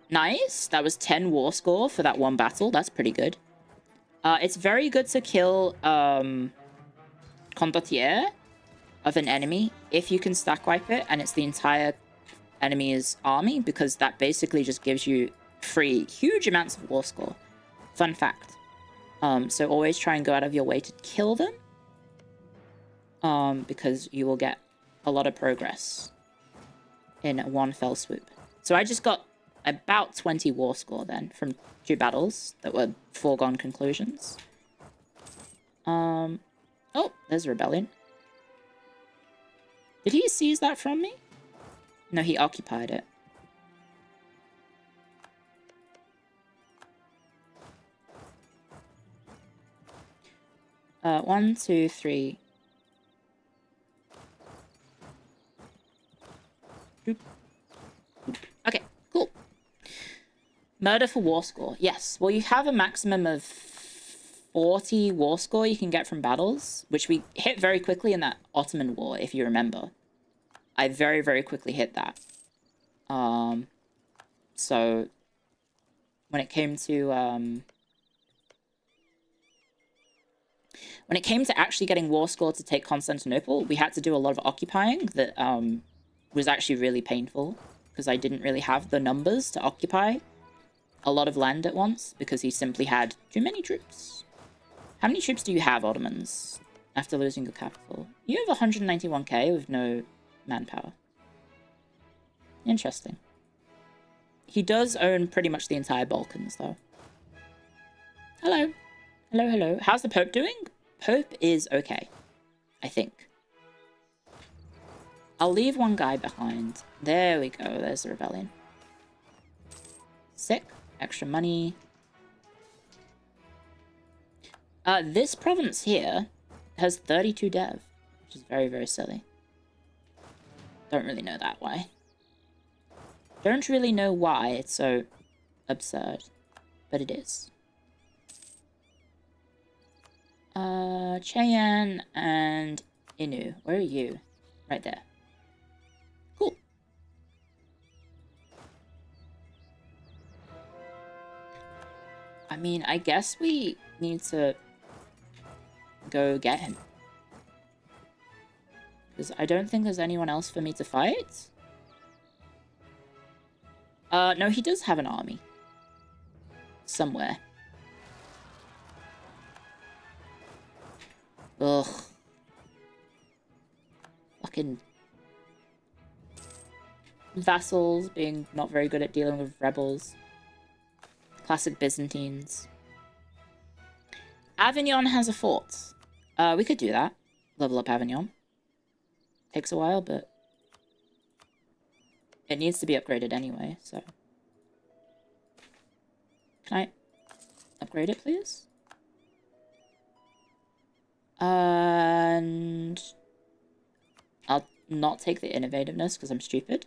Nice. That was 10 war score for that one battle. That's pretty good. It's very good to kill condottiere of an enemy if you can stack wipe it and it's the entire enemy's army, because that basically just gives you free huge amounts of war score. Fun fact. So always try and go out of your way to kill them, because you will get a lot of progress in one fell swoop. So I just got about 20 war score then from 2 battles that were foregone conclusions. Oh, there's a rebellion. Did he seize that from me? No, he occupied it. One, two, three. Boop. Boop. Okay, cool. Murder for war score. Yes. Well, you have a maximum of 40 war score you can get from battles, which we hit very quickly in that Ottoman War, if you remember. I very, very quickly hit that. So when it came to actually getting war score to take Constantinople, we had to do a lot of occupying that was actually really painful, because I didn't really have the numbers to occupy a lot of land at once, because he simply had too many troops. How many troops do you have, Ottomans, after losing your capital? You have 191k with no manpower. Interesting. He does own pretty much the entire Balkans, though. Hello. Hello, hello. How's the Pope doing? Pope is okay, I think. I'll leave one guy behind. There we go. There's the rebellion. Sick. Extra money. This province here has 32 dev, which is very, very silly. Don't really know that why. Don't really know why it's so absurd, but it is. Cheyenne and Inu. Where are you? Right there. Cool. I mean, I guess we need to go get him, because I don't think there's anyone else for me to fight. No, he does have an army. Somewhere. Ugh. Fucking vassals being not very good at dealing with rebels. Classic Byzantines. Avignon has a fort. We could do that. Level up Avignon. Takes a while, but it needs to be upgraded anyway, so. Can I upgrade it, please? And I'll not take the innovativeness because I'm stupid.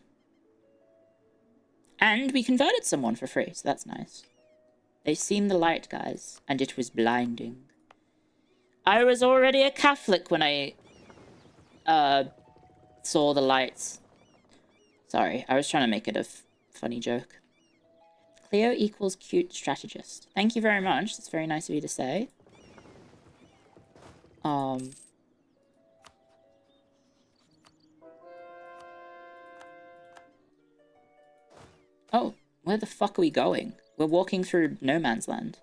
And we converted someone for free, so that's nice. They seen the light, guys, and it was blinding. I was already a Catholic when I saw the lights. Sorry, I was trying to make it a funny joke. Clio equals cute strategist. Thank you very much. That's very nice of you to say. Oh, where the fuck are we going? We're walking through no man's land.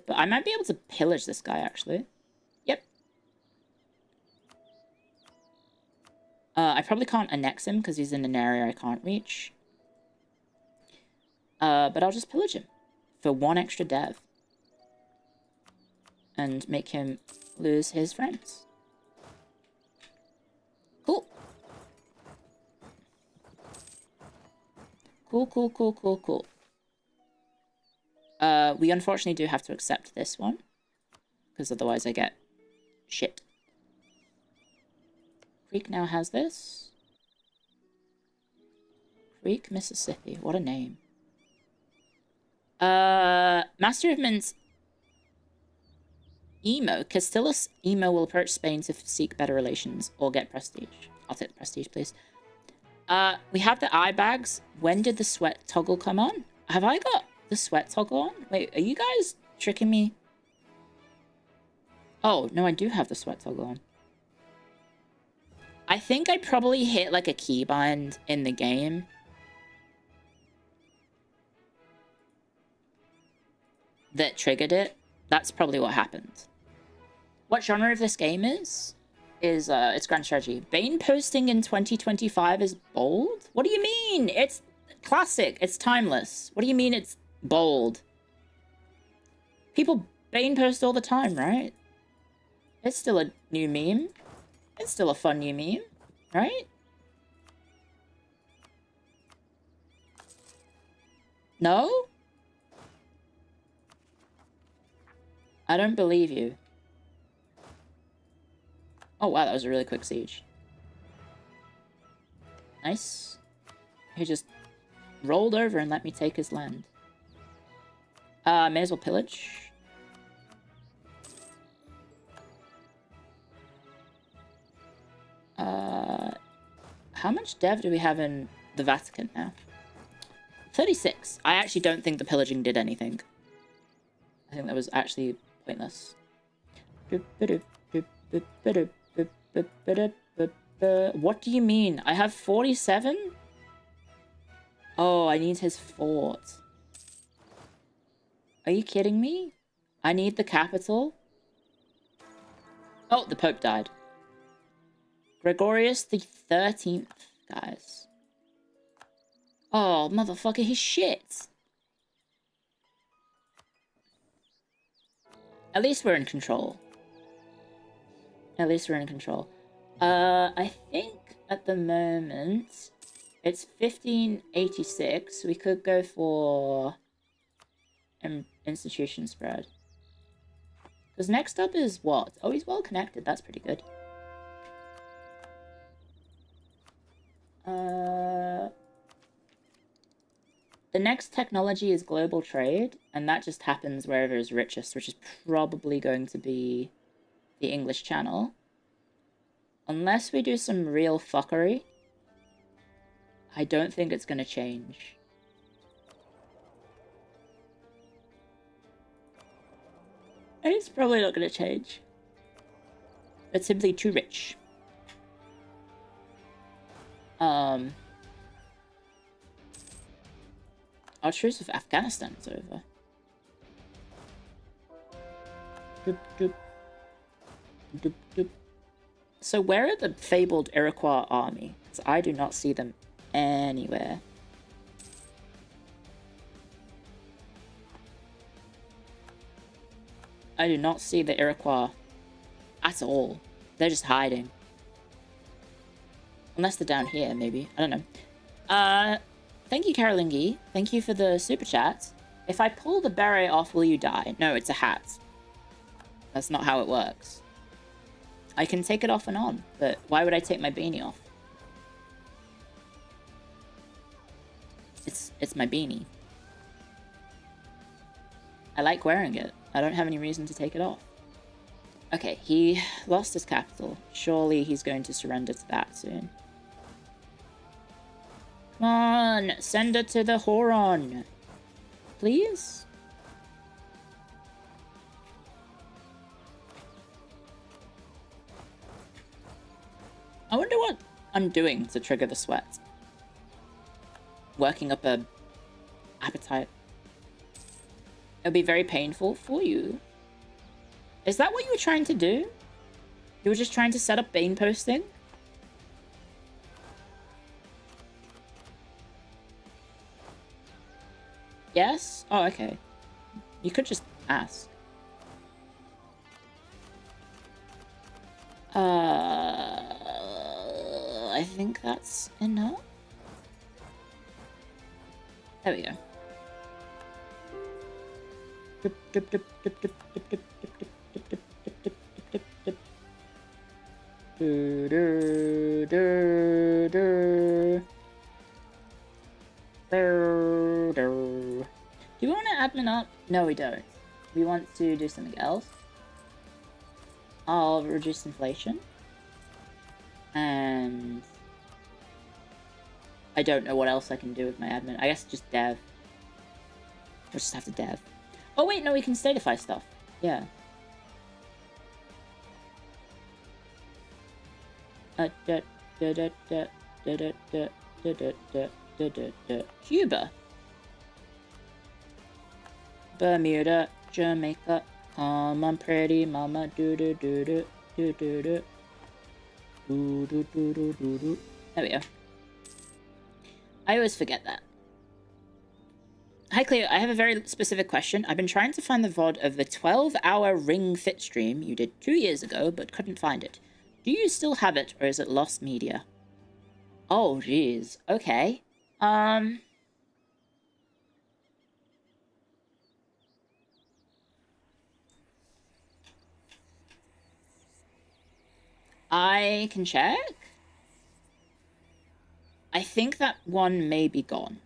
I might be able to pillage this guy, actually. Yep. I probably can't annex him because he's in an area I can't reach. But I'll just pillage him for 1 extra dev. And make him lose his friends. Cool. Cool, cool, cool, cool, cool. We unfortunately do have to accept this one, because otherwise I get shit. Creek now has this. Creek, Mississippi. What a name. Master of Mint Emo. Castillas Emo will approach Spain to seek better relations or get prestige. I'll take the prestige, please. We have the eye bags. When did the sweat toggle come on? Have I got the sweat toggle on? Wait, are you guys tricking me? Oh, no, I do have the sweat toggle on. I think I probably hit like a keybind in the game. That triggered it. That's probably what happened. What genre of this game is it's Grand Strategy. Bane posting in 2025 is bold? What do you mean? It's classic. It's timeless. What do you mean it's bold? People Bane post all the time, right? It's still a new meme. It's still a fun new meme, right? No? I don't believe you. Oh wow, that was a really quick siege. Nice. He just rolled over and let me take his land. May as well pillage. How much dev do we have in the Vatican now? 36. I actually don't think the pillaging did anything. I think that was actually pointless. What do you mean? I have 47? Oh, I need his fort. Are you kidding me? I need the capital? Oh, the Pope died. Gregorius the 13th, guys. Oh, motherfucker, he's shit. At least we're in control. At least we're in control. I think at the moment it's 1586. We could go for institution spread. Because next up is what? Oh, he's well connected. That's pretty good. The next technology is global trade, and that just happens wherever is richest, which is probably going to be the English Channel. Unless we do some real fuckery, I don't think it's going to change. And it's probably not going to change. It's simply too rich. Our truce with Afghanistan is over. Doop, doop. Doop, doop. So where are the fabled Iroquois army? Because I do not see them anywhere. I do not see the Iroquois at all. They're just hiding. Unless they're down here, maybe. I don't know. Thank you, Carolingi. Thank you for the super chat. If I pull the beret off, will you die? No, it's a hat. That's not how it works. I can take it off and on, but why would I take my beanie off? It's my beanie. I like wearing it. I don't have any reason to take it off. Okay, he lost his capital. Surely he's going to surrender to that soon. Come on, send her to the Horon. Please? I wonder what I'm doing to trigger the sweat. Working up a appetite. It'll be very painful for you. Is that what you were trying to do? You were just trying to set up Bane posting? Yes? Oh, okay. You could just ask. I think that's enough. There we go. Do we want to admin up? No, we don't. We want to do something else. I'll reduce inflation. And I don't know what else I can do with my admin. I guess just dev. We'll just have to dev. Oh wait, no, we can statify stuff. Yeah. Cuba. Bermuda, Jamaica. Come on, pretty mama. Do do do do do do do. Do do do do do do. There we go. I always forget that. Hi Clio, I have a very specific question. I've been trying to find the VOD of the 12-hour Ring Fit stream you did 2 years ago, but couldn't find it. Do you still have it, or is it lost media? Oh, jeez. Okay. I can check. I think that one may be gone.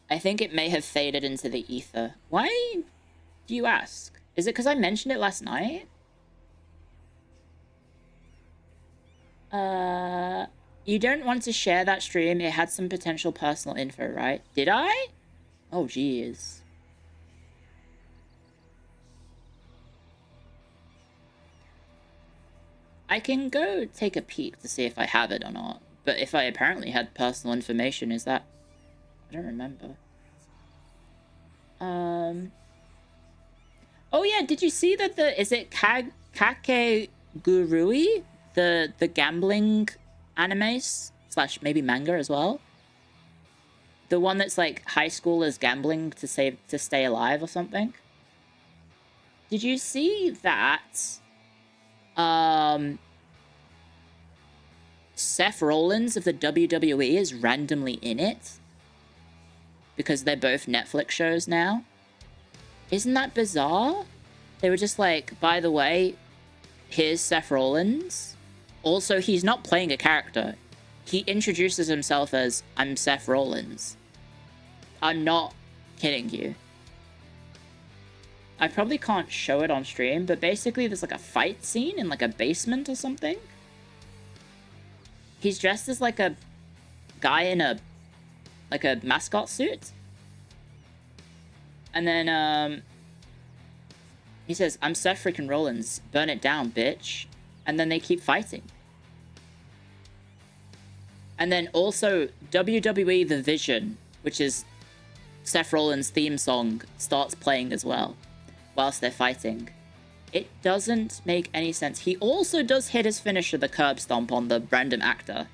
I think it may have faded into the ether. Why do you ask? Is it because I mentioned it last night? You don't want to share that stream. It had some potential personal info, right? Did I? Oh, jeez. I can go take a peek to see if I have it or not. But if I apparently had personal information, is that... I don't remember. Oh yeah, did you see that the... Is it Kakegurui? The gambling anime slash maybe manga as well? The one that's like high schoolers gambling to stay alive or something? Did you see that? Seth Rollins of the WWE is randomly in it because they're both Netflix shows now. Isn't that bizarre? They were just like, by the way, here's Seth Rollins. Also, he's not playing a character. He introduces himself as, I'm Seth Rollins. I'm not kidding you. I probably can't show it on stream, but basically there's like a fight scene in like a basement or something. He's dressed as like a guy in a mascot suit. And then he says, I'm Seth freaking Rollins. Burn it down, bitch. And then they keep fighting. And then also WWE The Vision, which is Seth Rollins' theme song, starts playing as well whilst they're fighting. It doesn't make any sense. He also does hit his finisher, the curb stomp, on the random actor.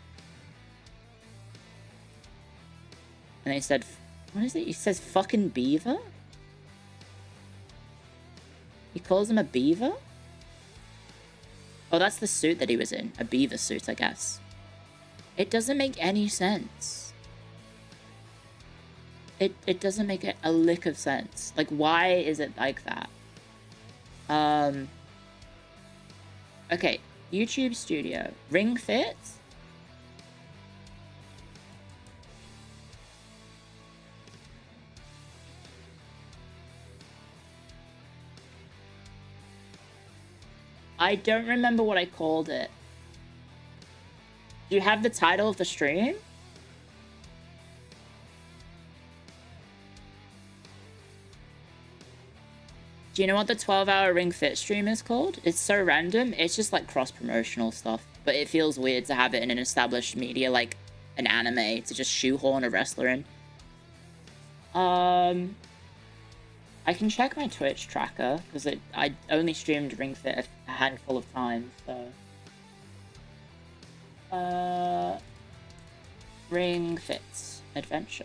And he said, what is it? He says fucking beaver? He calls him a beaver? Oh, that's the suit that he was in. A beaver suit, I guess. It doesn't make any sense. It doesn't make a lick of sense. Like, why is it like that? Okay, YouTube Studio. Ring Fit? I don't remember what I called it. Do you have the title of the stream? Do you know what the 12-hour Ring Fit stream is called? It's so random. It's just like cross-promotional stuff. But it feels weird to have it in an established media like an anime to just shoehorn a wrestler in. I can check my Twitch tracker because I only streamed Ring Fit a handful of times, so... Ring Fit Adventure.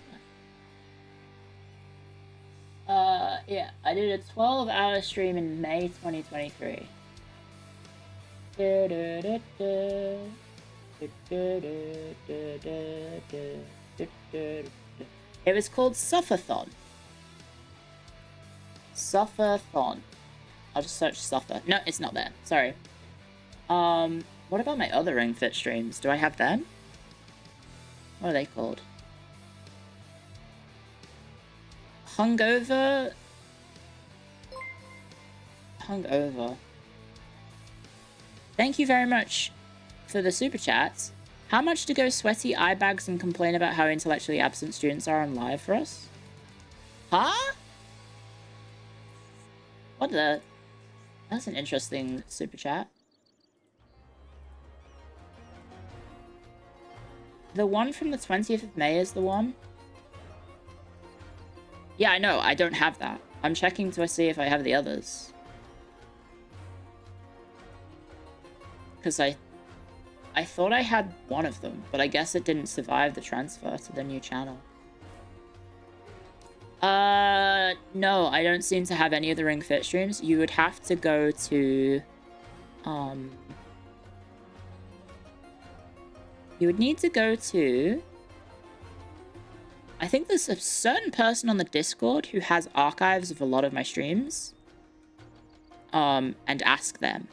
Yeah, I did a 12-hour stream in May 2023. It was called Sufferthon. Sufferthon. I'll just search Suffer. No, it's not there. Sorry. What about my other Ring Fit streams? Do I have them? What are they called? Hungover? Hungover. Thank you very much for for the super chats, how much to go sweaty eye bags and complain about how intellectually absent students are on live for us? Huh? What the? That's an interesting super chat. The one from the 20th of May is the one? Yeah, I know. I don't have that. I'm checking to see if I have the others. Because I thought I had one of them, but I guess it didn't survive the transfer to the new channel. No, I don't seem to have any of the Ring Fit streams. You would have to go to, you would need to go to, I think there's a certain person on the Discord who has archives of a lot of my streams, and ask them.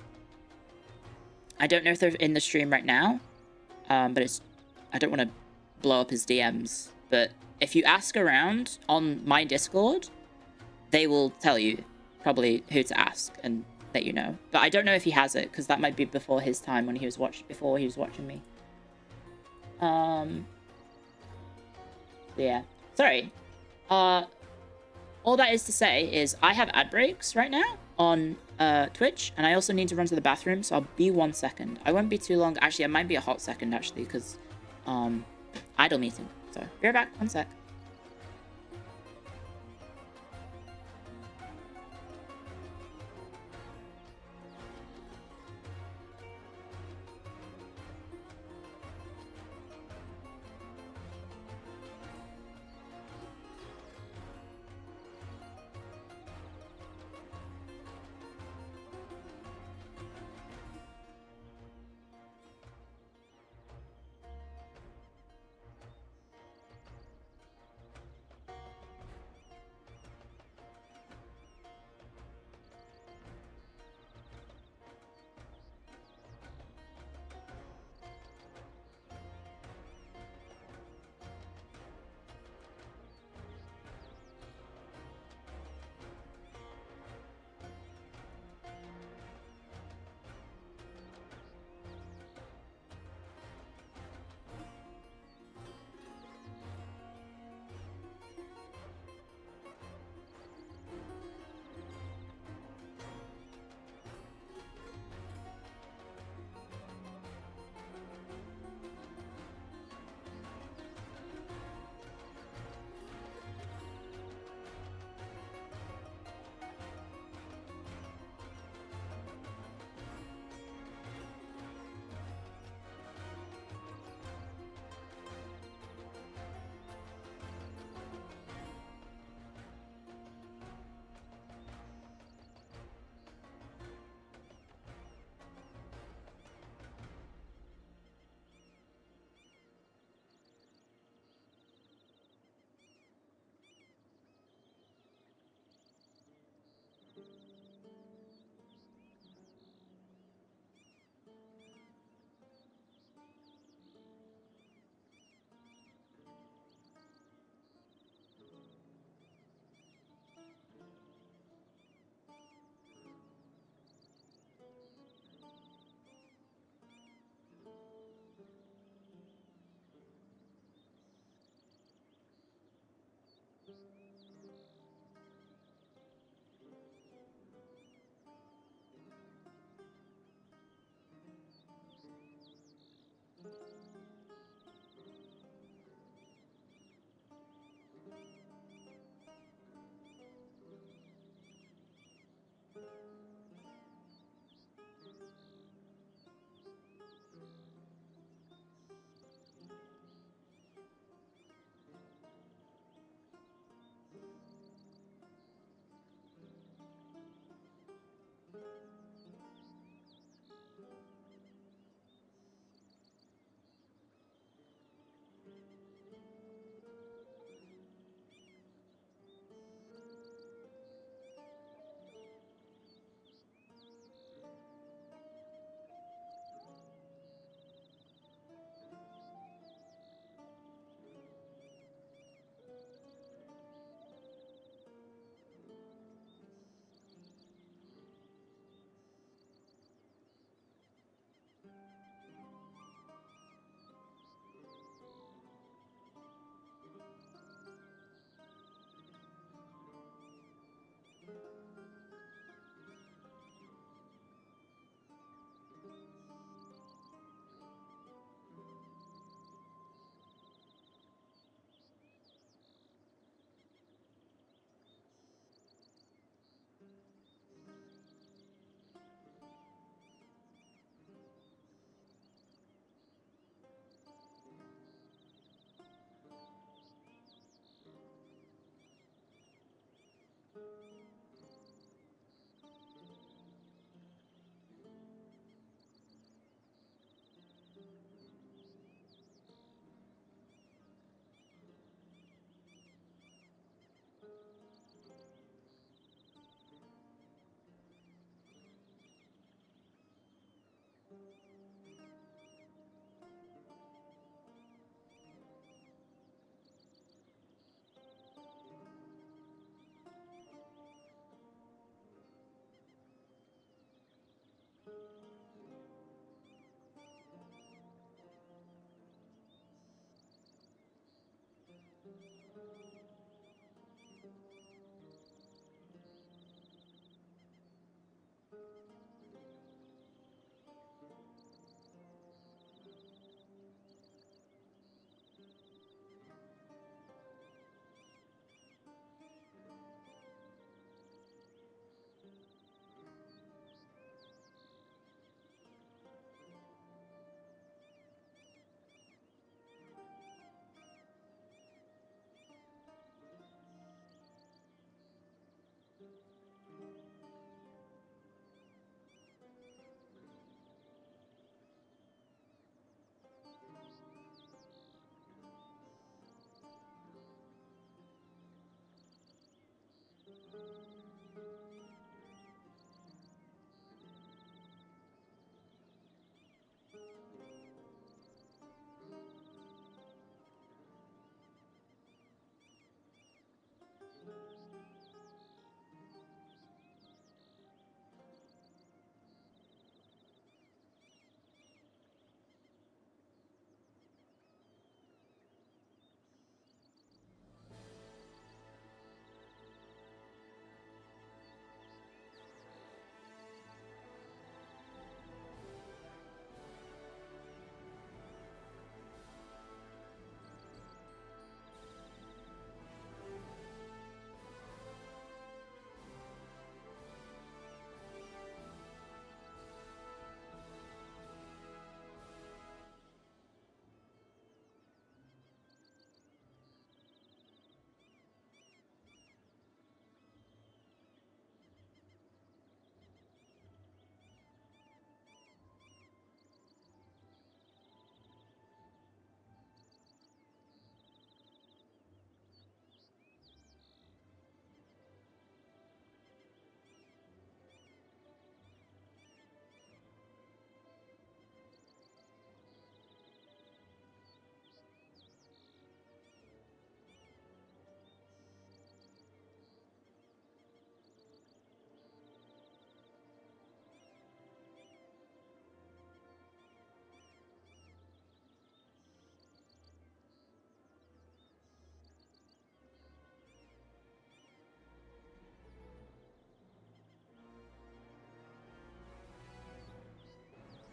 I don't know if they're in the stream right now, but I don't want to blow up his DMs, but if you ask around on my Discord, they will tell you probably who to ask and let you know. But I don't know if he has it, because that might be before his time when he was before he was watching me. Yeah. Sorry. All that is to say is I have ad breaks right now on Twitch, and I also need to run to the bathroom, so I'll be 1 second. I won't be too long. Actually, it might be a hot second, actually, because idle meeting. So, be right back. 1 sec.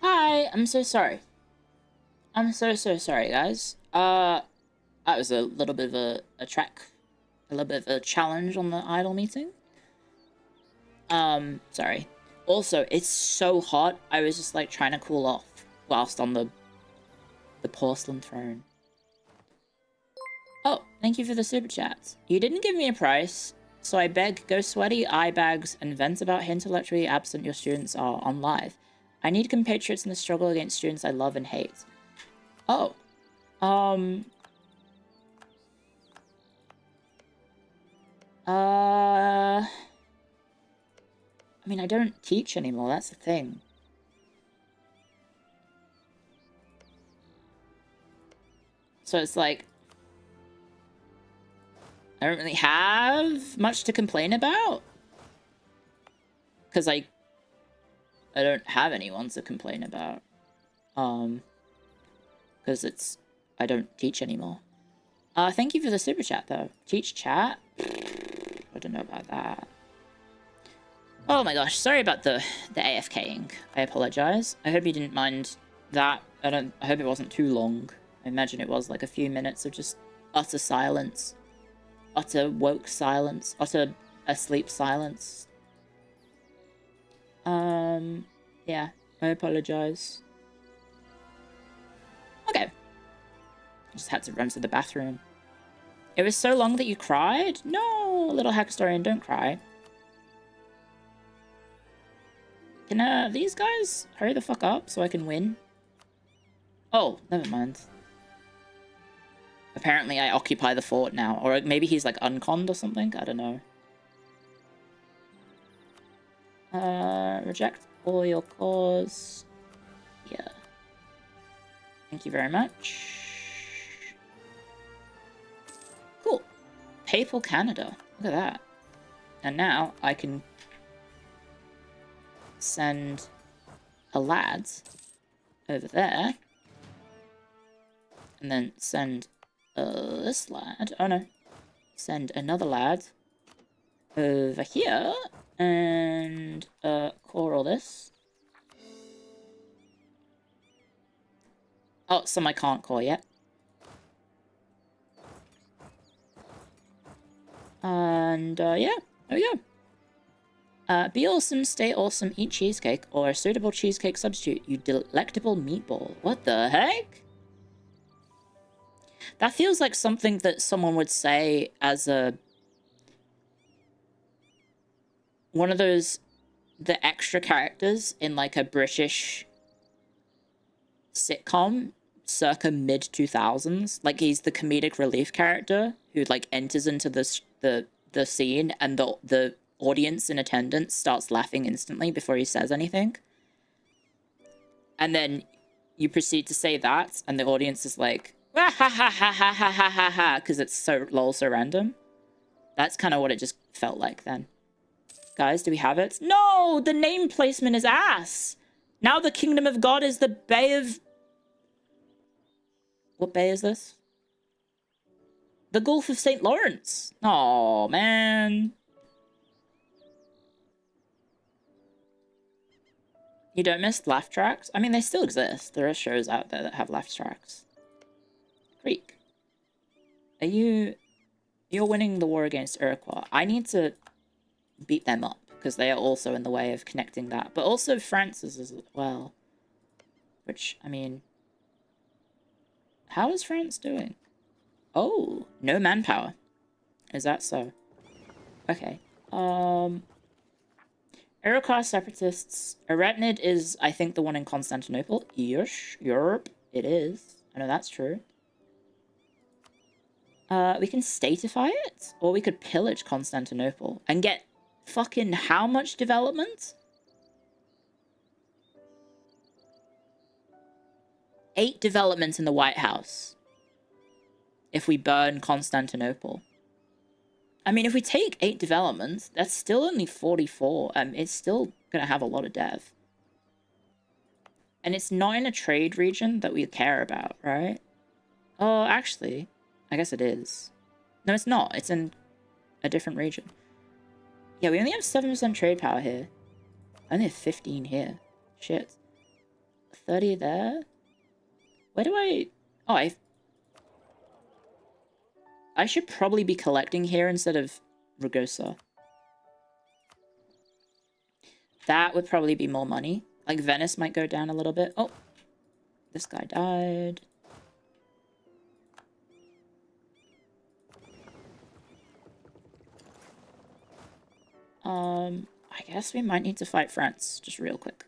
Hi, I'm so sorry. I'm so sorry, guys. That was a little bit of a trek. A little bit of a challenge on the idol meeting. Sorry. Also, it's so hot, I was just, like, trying to cool off whilst on the porcelain throne. Oh, thank you for the super chat. You didn't give me a price, so I beg, go sweaty eye bags and vent about how intellectually absent your students are on live. I need compatriots in the struggle against students I love and hate. Oh. I mean, I don't teach anymore, that's the thing. So it's like, I don't really have much to complain about. Because I don't have anyone to complain about. Because I don't teach anymore. Thank you for the super chat, though. Teach chat? I don't know about that. Oh my gosh, sorry about the AFKing. I apologize. I hope you didn't mind that. I hope it wasn't too long. I imagine it was like a few minutes of just utter silence. Utter woke silence. Utter asleep silence. Yeah, I apologize. Okay. Just had to run to the bathroom. It was so long that you cried? No, little Hackastorian, don't cry. Can, these guys hurry the fuck up so I can win? Oh, never mind. Apparently I occupy the fort now. Or maybe he's like unconned or something? I don't know. Reject all your cause. Yeah. Thank you very much. Cool. Papal Canada. Look at that. And now I can send a lad over there. And then send this lad. Oh no. Send another lad over here and core all this. Oh, some I can't core yet. And yeah, there we go. Be awesome, stay awesome, eat cheesecake, or a suitable cheesecake substitute, you delectable meatball. What the heck? That feels like something that someone would say as a... one of those... the extra characters in, like, a British sitcom circa mid-2000s. Like, he's the comedic relief character who, like, enters into the scene and the audience in attendance starts laughing instantly before he says anything. And then you proceed to say that, and the audience is like, ha ha ha ha ha ha ha ha ha, because it's so lol, so random. That's kind of what it just felt like then. Guys, do we have it? No! The name placement is ass! Now the Kingdom of God is the Bay of... what bay is this? The Gulf of St. Lawrence. Oh man. You don't miss laugh tracks? I mean, they still exist. There are shows out there that have laugh tracks. Creek. Are you... you're winning the war against Iroquois. I need to beat them up, because they are also in the way of connecting that. But also France is as well. Which, I mean... how is France doing? Oh, no manpower. Is that so? Okay. Iroquois separatists. Aretnid is, I think, the one in Constantinople. Yes, Europe. It is. I know that's true. We can statify it? Or we could pillage Constantinople and get fucking how much development? 8 developments in the White House. If we burn Constantinople. I mean, if we take 8 developments, that's still only 44. It's still gonna have a lot of dev. And it's not in a trade region that we care about, right? Oh, actually, I guess it is. No, it's not. It's in a different region. Yeah, we only have 7% trade power here. I only have 15 here. Shit. 30 there? Where do I... oh, I should probably be collecting here instead of Ragosa. That would probably be more money. Like, Venice might go down a little bit. Oh, this guy died. I guess we might need to fight France, just real quick.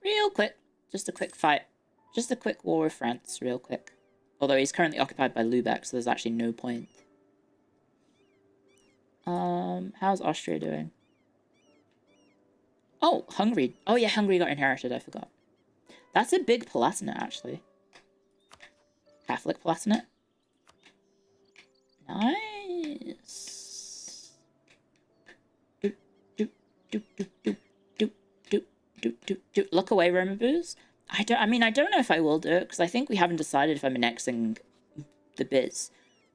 Real quick. Just a quick fight. Just a quick war with France, real quick. Although he's currently occupied by Lubeck, so there's actually no point. How's Austria doing? Oh, Hungary. Oh yeah, Hungary got inherited, I forgot. That's a big Palatinate, actually. Catholic Palatinate. Nice. Look away, Romabooz. I don't know if I will do it, because I think we haven't decided if I'm annexing the Biz.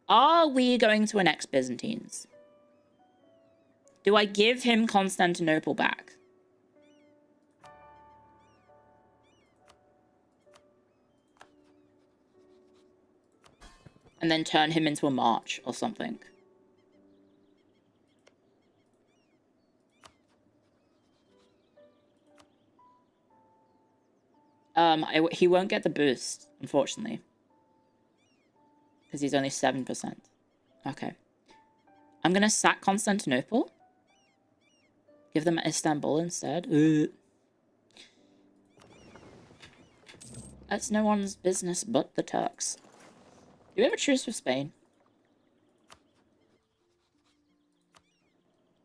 Are we going to annex Byzantines? Do I give him Constantinople back? And then turn him into a march or something? He won't get the boost, unfortunately. Because he's only 7%. Okay. I'm gonna sack Constantinople. Give them Istanbul instead. That's no one's business but the Turks. Do we have a truce with Spain?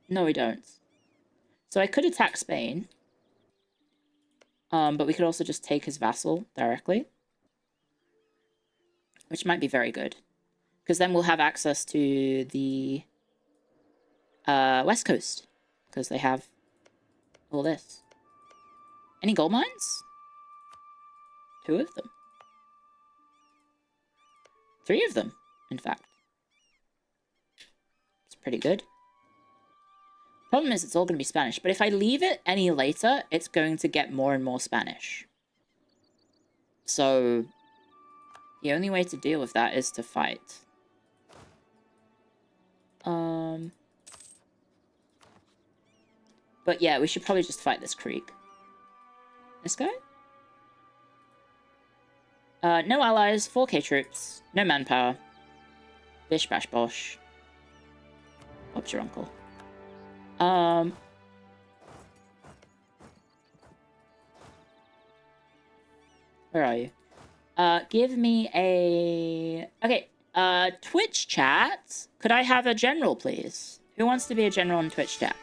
No, we don't. So I could attack Spain. But we could also just take his vassal directly. Which might be very good. Because then we'll have access to the West Coast. Because they have all this. Any gold mines? 2 of them. 3 of them, in fact. It's pretty good. Problem is, it's all going to be Spanish. But if I leave it any later, it's going to get more and more Spanish. So, the only way to deal with that is to fight. But yeah, we should probably just fight this creek. This guy? No allies, 4K troops, no manpower. Bish bash bosh. Bob's your uncle. Where are you? Give me a... Okay, Twitch chat. Could I have a general, please? Who wants to be a general in Twitch chat?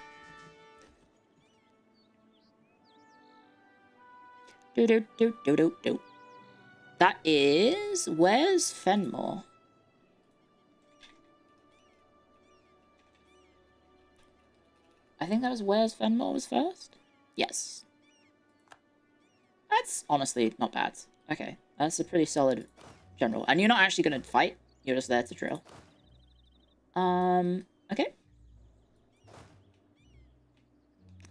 Do. That is... Where's Fenmore? I think that was where's Fenmore was first? Yes. That's honestly not bad. Okay, that's a pretty solid general. And you're not actually going to fight. You're just there to drill. Okay.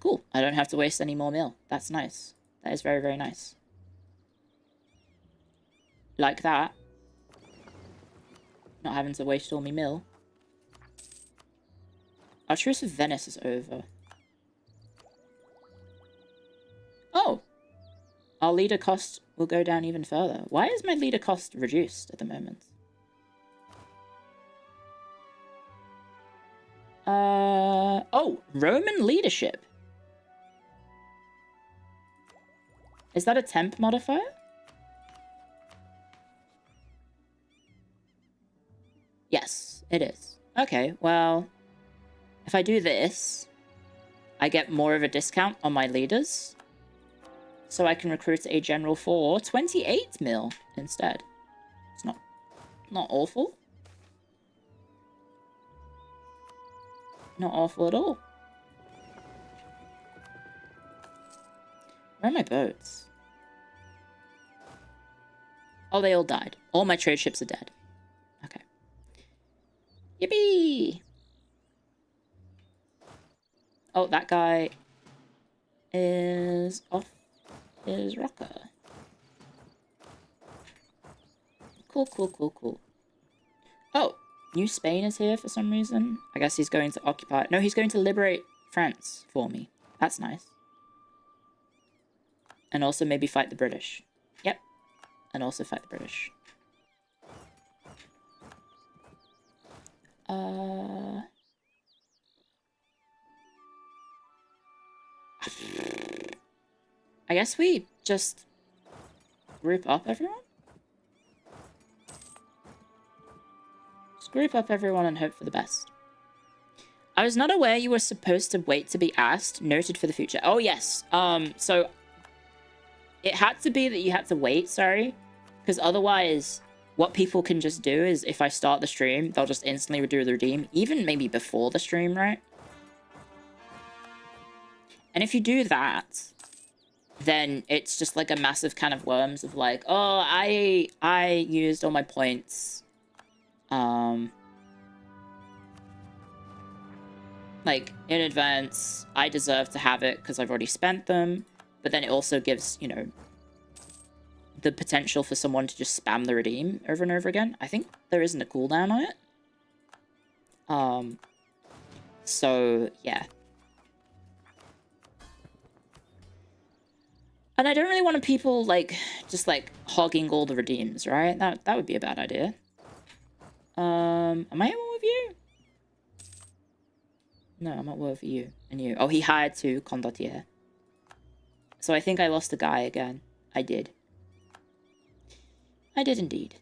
Cool. I don't have to waste any more meal. That's nice. That is very, very nice. Like that. Not having to waste all my meal. Our truce with Venice is over. Oh! Our leader cost will go down even further. Why is my leader cost reduced at the moment? Oh! Roman leadership! Is that a temp modifier? Yes, it is. Okay, well... If I do this, I get more of a discount on my leaders. So I can recruit a general for 28 mil instead. It's not awful. Not awful at all. Where are my boats? Oh, they all died. All my trade ships are dead. Okay. Yippee! Oh, that guy is off his rocker. Cool. Oh, New Spain is here for some reason. I guess he's going to occupy... No, he's going to liberate France for me. That's nice. And also maybe fight the British. Yep. And also fight the British. I guess we just group up everyone? Just group up everyone and hope for the best. I was not aware you were supposed to wait to be asked. Noted for the future. Oh, yes. So it had to be that you had to wait, sorry. Because otherwise, what people can just do is if I start the stream, they'll just instantly do the redeem. Even maybe before the stream, right? And if you do that... then it's just like a massive can of worms of like, oh, I used all my points. Like, in advance, I deserve to have it because I've already spent them. But then it also gives, you know, the potential for someone to just spam the redeem over and over again. I think there isn't a cooldown on it. So, yeah. And I don't really want people, like, just, like, hogging all the redeems, right? That would be a bad idea. Am I at war with you? No, I'm at war with you and you. Oh, he hired 2 condottiere. So I think I lost a guy again. I did. I did indeed.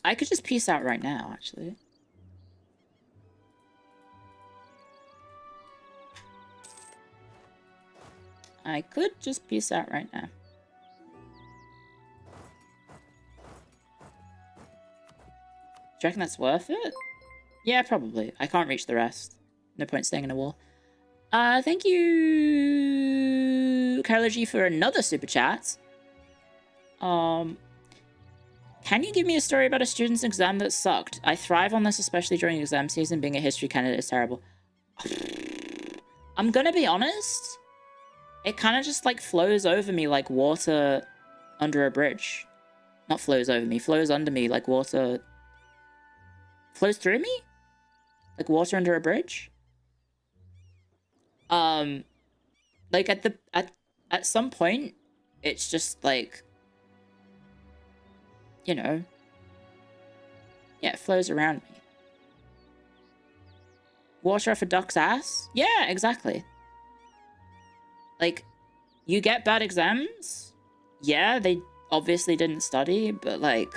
I could just peace out right now, actually. I could just peace out right now. Do you reckon that's worth it? Yeah, probably. I can't reach the rest. No point staying in a war. Thank you, Carla G, for another super chat. Can you give me a story about a student's exam that sucked? I thrive on this, especially during exam season. Being a history candidate is terrible. I'm gonna be honest. It kind of just, like, flows over me like water under a bridge. Not flows over me. Flows under me like water... Flows through me? Like water under a bridge? Like, at some point, it's just, like... You know... Yeah, it flows around me. Water off a duck's ass? Yeah, exactly. Like, you get bad exams? Yeah, they obviously didn't study, but, like...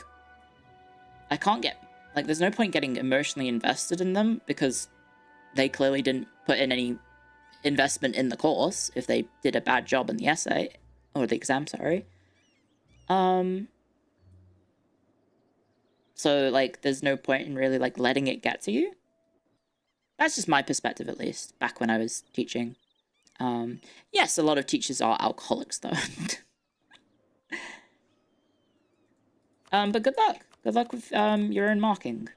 I can't get... Like, there's no point getting emotionally invested in them, because they clearly didn't put in any investment in the course, if they did a bad job in the essay. Or the exam, sorry. So, like, there's no point in really, like, letting it get to you. That's just my perspective, at least, back when I was teaching. Yes, a lot of teachers are alcoholics, though. But good luck. Good luck with your own marking.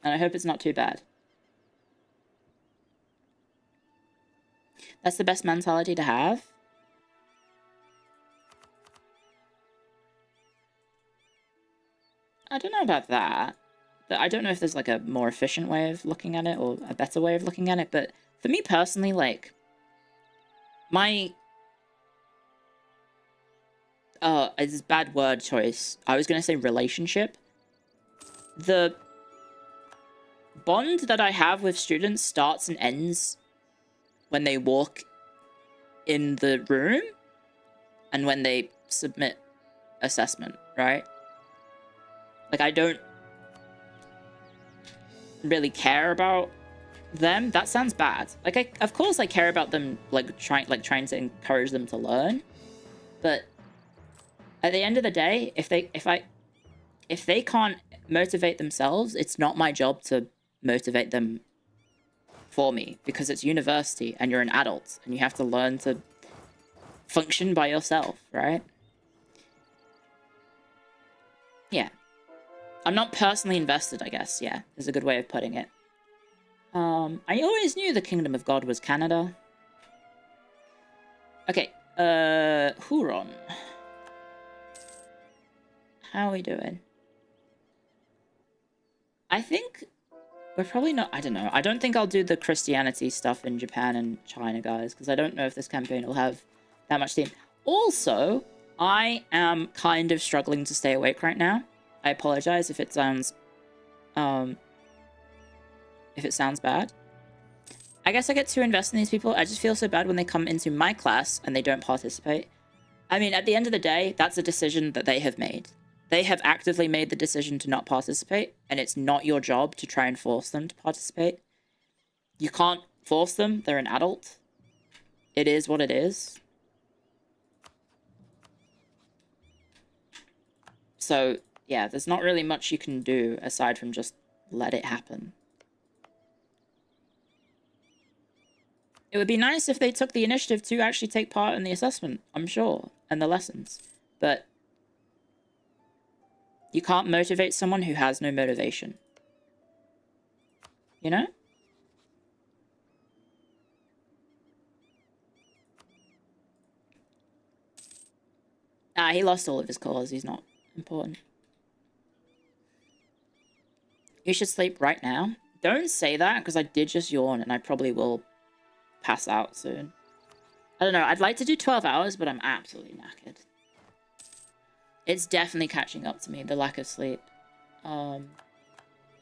And I hope it's not too bad. That's the best mentality to have. I don't know about that. But I don't know if there's, like, a more efficient way of looking at it or a better way of looking at it. But for me personally, like, my... it's a bad word choice. I was going to say relationship. The bond that I have with students starts and ends when they walk in the room and when they submit assessment, right? Like, I don't really care about them. That sounds bad. Like, of course I care about them, like, trying to encourage them to learn. But at the end of the day, if they can't motivate themselves, it's not my job to motivate them for me, because it's university and you're an adult and you have to learn to function by yourself, right? Yeah. I'm not personally invested, I guess. Yeah, is a good way of putting it. I always knew the Kingdom of God was Canada. Okay, Huron. How are we doing? I think we're probably not... I don't know. I don't think I'll do the Christianity stuff in Japan and China, guys, because I don't know if this campaign will have that much theme. Also, I am kind of struggling to stay awake right now. I apologize if it sounds... bad. I guess I get too invested in these people. I just feel so bad when they come into my class and they don't participate. I mean, at the end of the day, that's a decision that they have made. They have actively made the decision to not participate, and it's not your job to try and force them to participate. You can't force them. They're an adult. It is what it is. So, yeah, there's not really much you can do aside from just let it happen. It would be nice if they took the initiative to actually take part in the assessment, I'm sure, and the lessons. But you can't motivate someone who has no motivation. You know? Ah, he lost all of his cause. He's not important. You should sleep right now. Don't say that, because I did just yawn, and I probably will pass out soon. I don't know. I'd like to do 12 hours, but I'm absolutely knackered. It's definitely catching up to me, the lack of sleep. And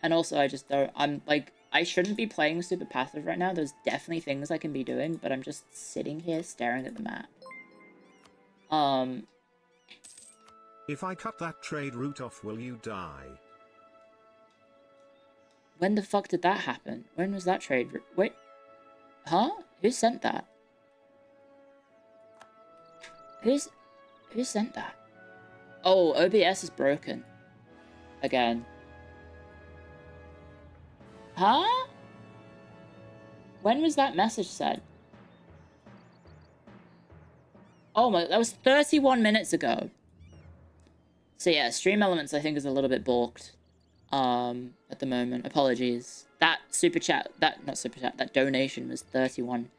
also, I just don't... I'm, like... I shouldn't be playing super passive right now. There's definitely things I can be doing, but I'm just sitting here staring at the map. If I cut that trade route off, will you die? When the fuck did that happen? When was that trade route? Wait. Huh? Who sent that? Who sent that? Oh, OBS is broken. Again. Huh? When was that message sent? Oh my, that was 31 minutes ago. So yeah, stream elements I think is a little bit balked at the moment. Apologies. That super chat, not super chat, that donation was 31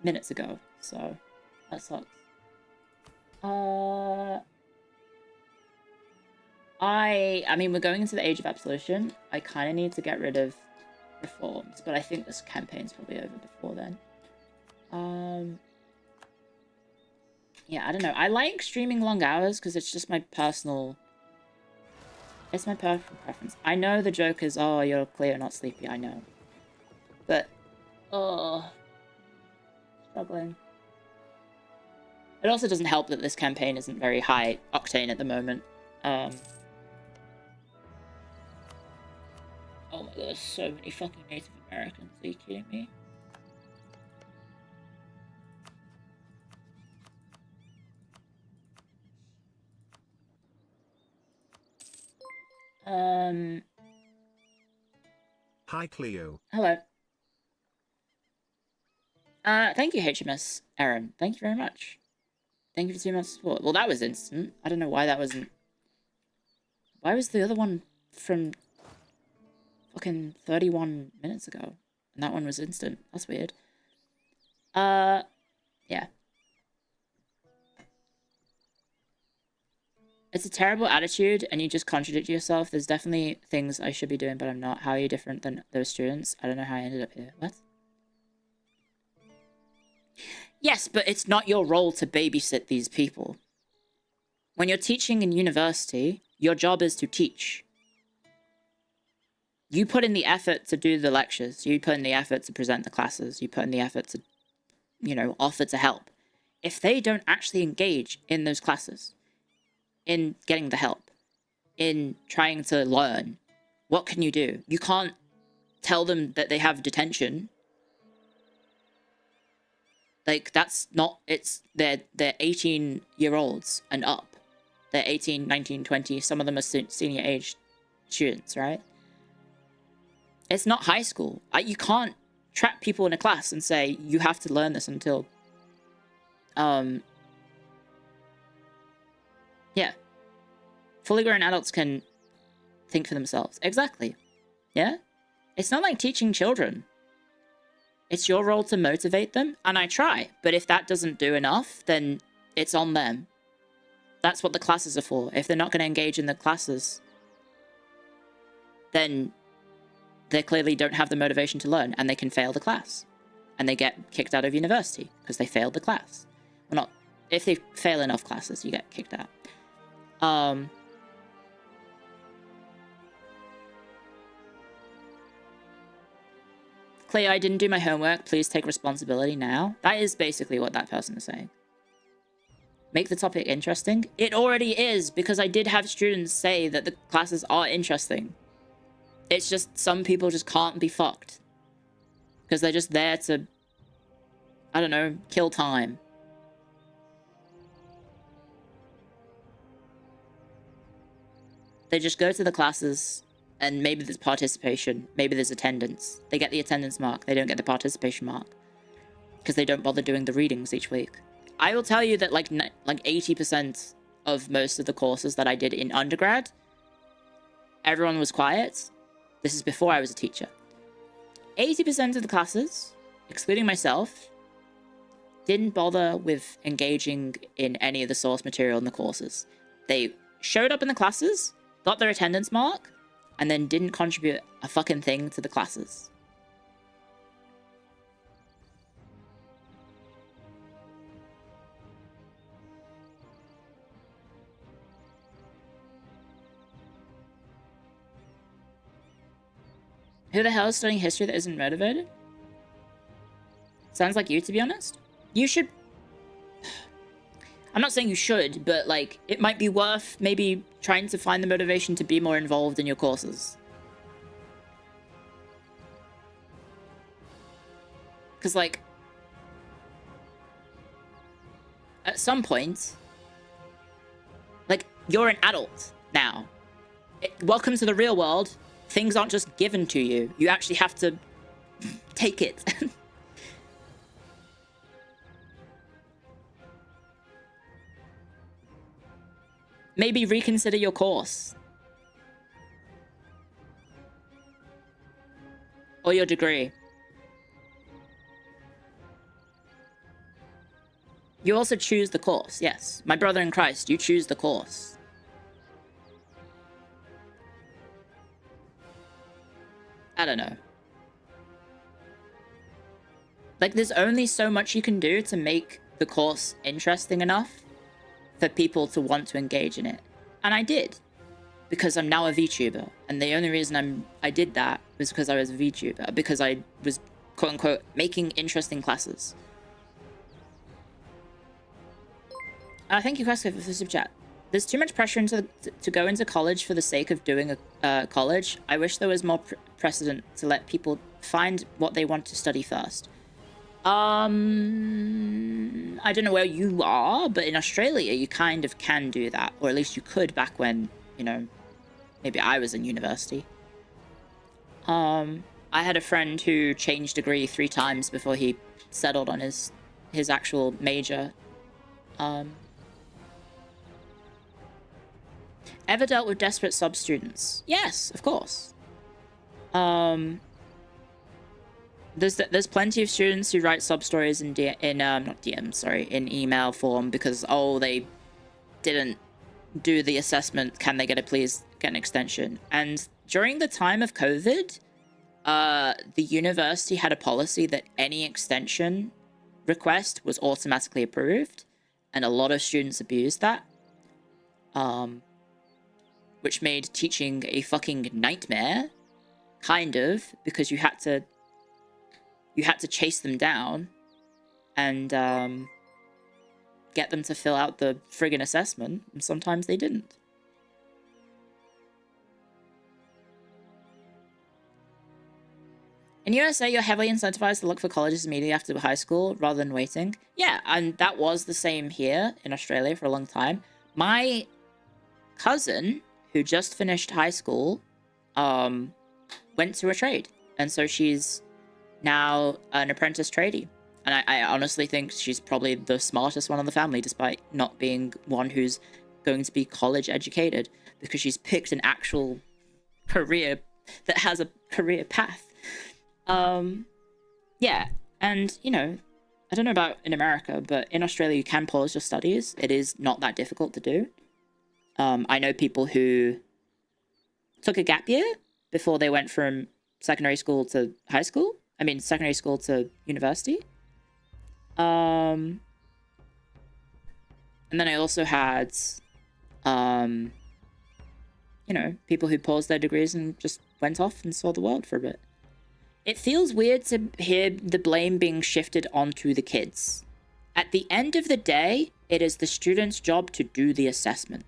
minutes ago. So that sucks. I mean, we're going into the age of absolution. I kind of need to get rid of reforms, but I think this campaign's probably over before then. Yeah, I don't know. I like streaming long hours because it's just my personal... It's my personal preference. I know the joke is, oh, you're Clio, not Sleepy. I know. But, oh... Struggling. It also doesn't help that this campaign isn't very high octane at the moment. Oh my god, there's so many fucking Native Americans. Are you kidding me? Hi, Clio. Hello. Thank you, HMS Aaron. Thank you very much. Thank you for 2 months of support. Well, that was instant. I don't know why that wasn't... Why was the other one from fucking 31 minutes ago? And that one was instant. That's weird. Yeah. It's a terrible attitude, and you just contradict yourself. There's definitely things I should be doing, but I'm not. How are you different than those students? I don't know how I ended up here. What? Yes, but it's not your role to babysit these people. When you're teaching in university, your job is to teach. You put in the effort to do the lectures. You put in the effort to present the classes. You put in the effort to, you know, offer to help. If they don't actually engage in those classes, in getting the help, in trying to learn, what can you do? You can't tell them that they have detention. Like, that's not... It's... They're 18-year-olds and up. They're 18, 19, 20. Some of them are senior age students, right? It's not high school. You can't trap people in a class and say, you have to learn this until... Yeah. Fully grown adults can think for themselves. Exactly. Yeah? It's not like teaching children. It's your role to motivate them, and I try. But if that doesn't do enough, then it's on them. That's what the classes are for. If they're not going to engage in the classes, then they clearly don't have the motivation to learn, and they can fail the class. And they get kicked out of university because they failed the class. Well, not... If they fail enough classes, you get kicked out. Clay, I didn't do my homework. Please take responsibility now. That is basically what that person is saying. Make the topic interesting. It already is, because I did have students say that the classes are interesting. It's just some people just can't be fucked. Because they're just there to, I don't know, kill time. They just go to the classes, and maybe there's participation, maybe there's attendance. They get the attendance mark, they don't get the participation mark. Because they don't bother doing the readings each week. I will tell you that like 80% of most of the courses that I did in undergrad, everyone was quiet. This is before I was a teacher. 80% of the classes, excluding myself, didn't bother with engaging in any of the source material in the courses. They showed up in the classes, got their attendance mark, and then didn't contribute a fucking thing to the classes. Who the hell is studying history that isn't motivated? Sounds like you, to be honest. You should... I'm not saying you should, but, like, it might be worth maybe trying to find the motivation to be more involved in your courses. Because, like, at some point, like, you're an adult now. Welcome to the real world. Things aren't just given to you. You actually have to take it. maybe reconsider your course. Or your degree. You also choose the course, yes. My brother in Christ, you choose the course. I don't know. Like, there's only so much you can do to make the course interesting enough for people to want to engage in it. And I did. Because I'm now a VTuber. And the only reason I did that was because I was a VTuber. Because I was, quote-unquote, making interesting classes. Thank you, Cresco, for the super chat. There's too much pressure to go into college for the sake of doing a college. I wish there was more precedent to let people find what they want to study first. I don't know where you are, but in Australia, you kind of can do that. Or at least you could back when, you know, maybe I was in university. I had a friend who changed degree 3 times before he settled on his actual major. Ever dealt with desperate sub-students? Yes, of course. There's plenty of students who write sub-stories in in email form because, oh, they didn't do the assessment. Can they please get an extension? And during the time of COVID, the university had a policy that any extension request was automatically approved, and a lot of students abused that. Which made teaching a fucking nightmare, kind of, because you had to chase them down and get them to fill out the friggin' assessment, and sometimes they didn't. In USA, you're heavily incentivized to look for colleges immediately after high school rather than waiting. Yeah, and that was the same here in Australia for a long time. My cousin, who just finished high school, went to a trade. And so she's now an apprentice tradie. And I honestly think she's probably the smartest one in the family, despite not being one who's going to be college educated, because she's picked an actual career that has a career path. Yeah, and, you know, I don't know about in America, but in Australia you can pause your studies. It is not that difficult to do. I know people who took a gap year before they went from secondary school to high school. I mean, secondary school to university. And then I also had, you know, people who paused their degrees and just went off and saw the world for a bit. It feels weird to hear the blame being shifted onto the kids. At the end of the day, it is the student's job to do the assessment.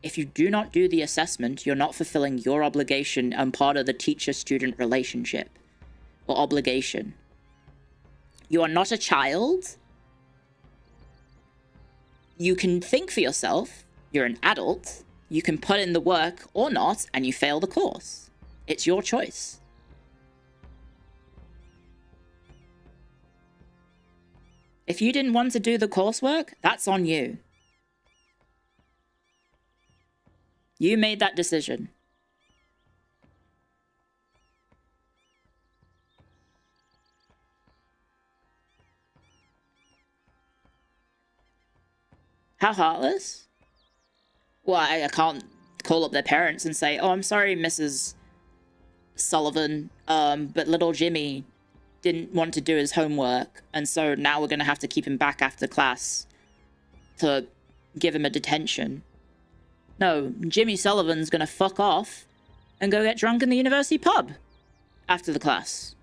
If you do not do the assessment, you're not fulfilling your obligation and part of the teacher-student relationship or obligation. You are not a child. You can think for yourself. You're an adult. You can put in the work or not, and you fail the course. It's your choice. If you didn't want to do the coursework, that's on you. You made that decision. How heartless? Well, I can't call up their parents and say, oh, I'm sorry, Mrs. Sullivan, but little Jimmy didn't want to do his homework, and so now we're going to have to keep him back after class to give him a detention. No, Jimmy Sullivan's going to fuck off and go get drunk in the university pub after the class.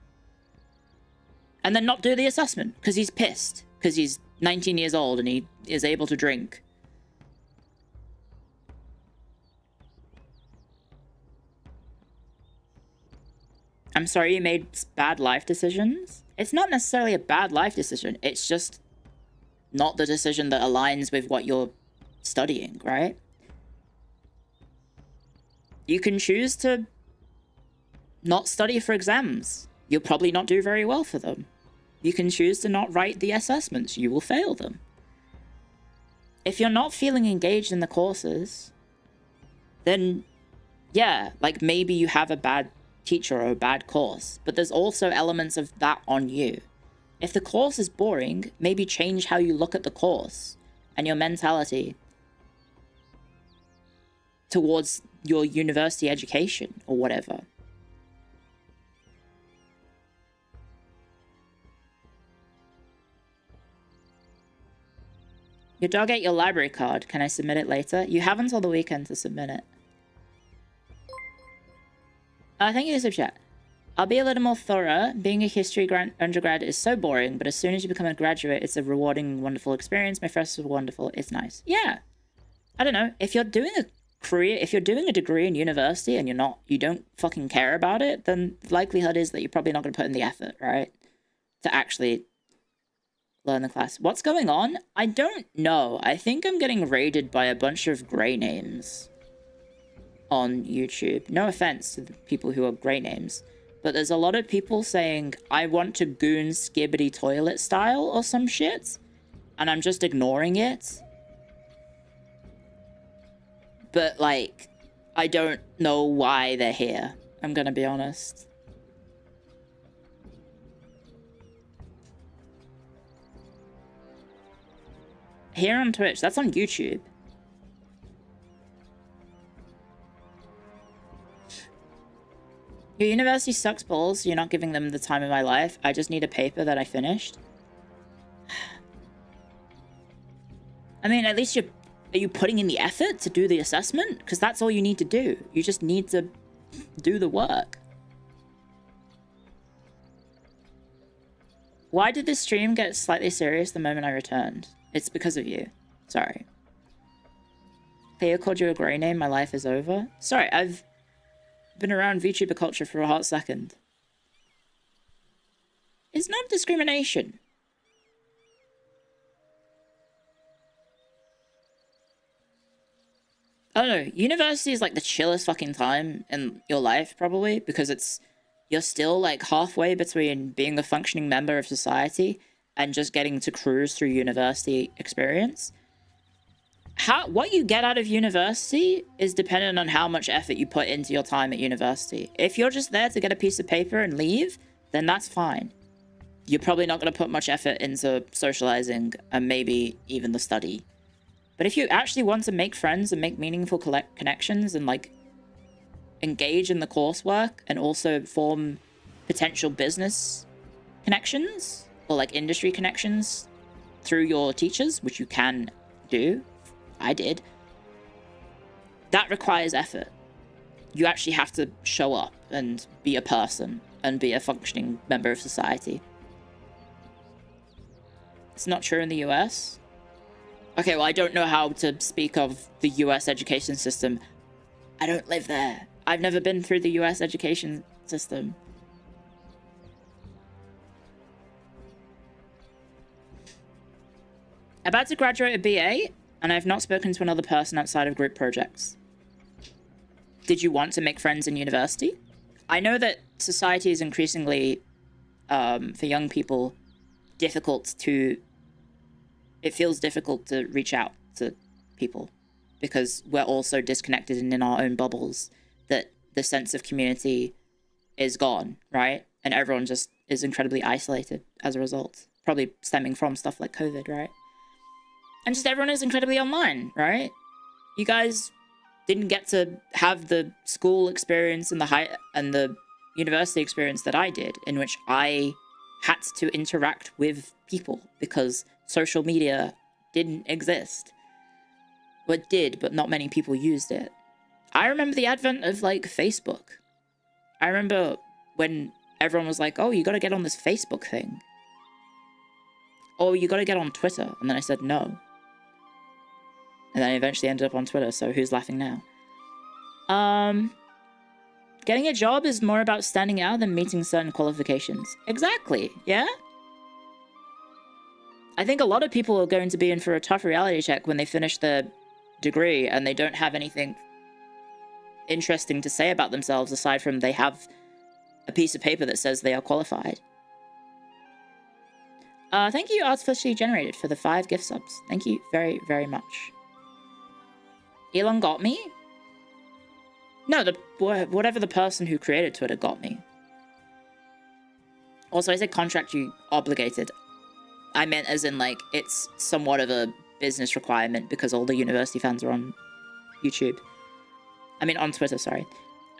And then not do the assessment, because he's pissed, because he's 19 years old and he is able to drink. I'm sorry you made bad life decisions. It's not necessarily a bad life decision. It's just not the decision that aligns with what you're studying, right? You can choose to not study for exams. You'll probably not do very well for them. You can choose to not write the assessments. You will fail them. if you're not feeling engaged in the courses, then yeah, like maybe you have a bad teacher or a bad course, but there's also elements of that on you. If the course is boring, maybe change how you look at the course and your mentality towards your university education or whatever. Your dog ate your library card. Can I submit it later? You have until the weekend to submit it. Thank you for the chat. I'll be a little more thorough. Being a history undergrad is so boring, but as soon as you become a graduate, it's a rewarding, wonderful experience. My first was wonderful. It's nice. Yeah. I don't know. If you're doing a career, if you're doing a degree in university and you don't fucking care about it, then the likelihood is that you're probably not going to put in the effort, right? To actually learn the class. What's going on? I don't know. I think I'm getting raided by a bunch of grey names on YouTube. No offense to the people who are grey names, but there's a lot of people saying, I want to goon skibbity toilet style or some shit, and I'm just ignoring it. But, like, I don't know why they're here. I'm gonna be honest. Here on Twitch. That's on YouTube. Your university sucks balls. You're not giving them the time of my life. I just need a paper that I finished. I mean, at least are you putting in the effort to do the assessment? Because that's all you need to do. You just need to do the work. Why did this stream get slightly serious the moment I returned? It's because of you. Sorry. Clio called you a grey name. My life is over. Sorry, I've been around VTuber culture for a hot second. It's not discrimination. I don't know. University is like the chillest fucking time in your life, probably, because you're still like halfway between being a functioning member of society and just getting to cruise through university experience. What you get out of university is dependent on how much effort you put into your time at university. If you're just there to get a piece of paper and leave, then that's fine. You're probably not going to put much effort into socializing and maybe even the study. But if you actually want to make friends and make meaningful connections and like engage in the coursework and also form potential business connections or like industry connections through your teachers, which you can do, I did, that requires effort. You actually have to show up and be a person and be a functioning member of society. It's not true in the US. Okay, well, I don't know how to speak of the US education system. I don't live there. I've never been through the US education system. About to graduate a BA, and I've not spoken to another person outside of group projects. Did you want to make friends in university? I know that society is increasingly, for young people, it feels difficult to reach out to people because we're all so disconnected and in our own bubbles that the sense of community is gone, right? And everyone just is incredibly isolated as a result, probably stemming from stuff like COVID, right? And just everyone is incredibly online, right? You guys didn't get to have the school experience and the university experience that I did, in which I had to interact with people because social media didn't exist. Well, it did, but not many people used it. I remember the advent of like Facebook. I remember when everyone was like, oh, you gotta get on this Facebook thing. Oh, you gotta get on Twitter. And then I said no. And then I eventually ended up on Twitter, so who's laughing now? Getting a job is more about standing out than meeting certain qualifications. Exactly, yeah? I think a lot of people are going to be in for a tough reality check when they finish their degree and they don't have anything interesting to say about themselves aside from they have a piece of paper that says they are qualified. Thank you, Artificially Generated, for the 5 gift subs. Thank you very, very much. Elon got me? No, whatever the person who created Twitter got me. Also, I said contract you obligated. I meant as in, like, it's somewhat of a business requirement because all the university fans are on YouTube. I mean, on Twitter, sorry.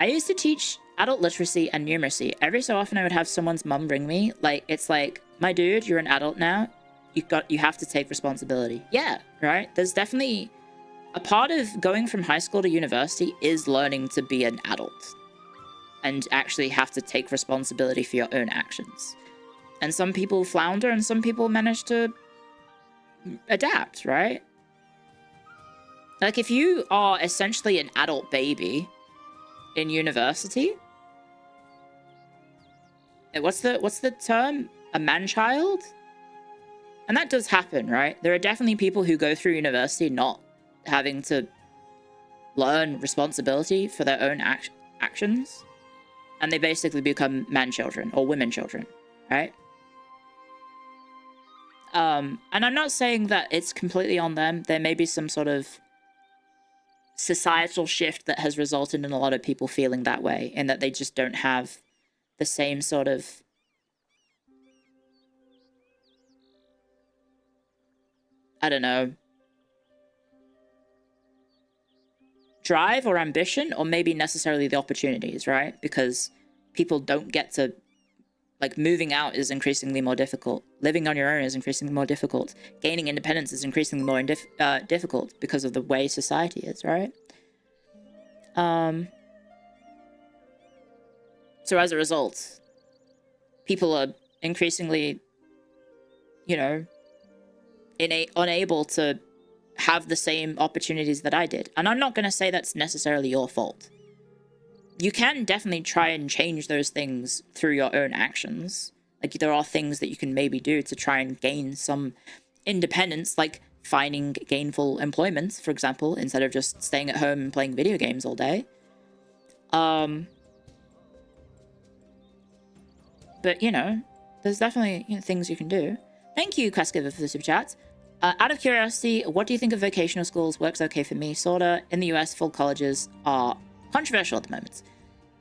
I used to teach adult literacy and numeracy. Every so often I would have someone's mum ring me. Like, it's like, my dude, you're an adult now. You have to take responsibility. Yeah, right? There's definitely... A part of going from high school to university is learning to be an adult. And actually have to take responsibility for your own actions. And some people flounder and some people manage to adapt, right? Like, if you are essentially an adult baby in university... What's the term? A man-child? And that does happen, right? There are definitely people who go through university not having to learn responsibility for their own actions. And they basically become man-children or women-children, right? And I'm not saying that it's completely on them. There may be some sort of societal shift that has resulted in a lot of people feeling that way, and that they just don't have the same sort of I don't know, drive or ambition, or maybe necessarily the opportunities, right? Because people don't get to, like, moving out is increasingly more difficult. Living on your own is increasingly more difficult. Gaining independence is increasingly more difficult because of the way society is, right? So as a result, people are increasingly, you know, unable to have the same opportunities that I did. And I'm not going to say that's necessarily your fault. You can definitely try and change those things through your own actions. Like, there are things that you can maybe do to try and gain some independence, like finding gainful employment, for example, instead of just staying at home and playing video games all day. But, you know, there's definitely, you know, things you can do. Thank you, Questgiver, for the super chat. Out of curiosity, what do you think of vocational schools? Works okay for me, sorta. In the US, full colleges are controversial at the moment.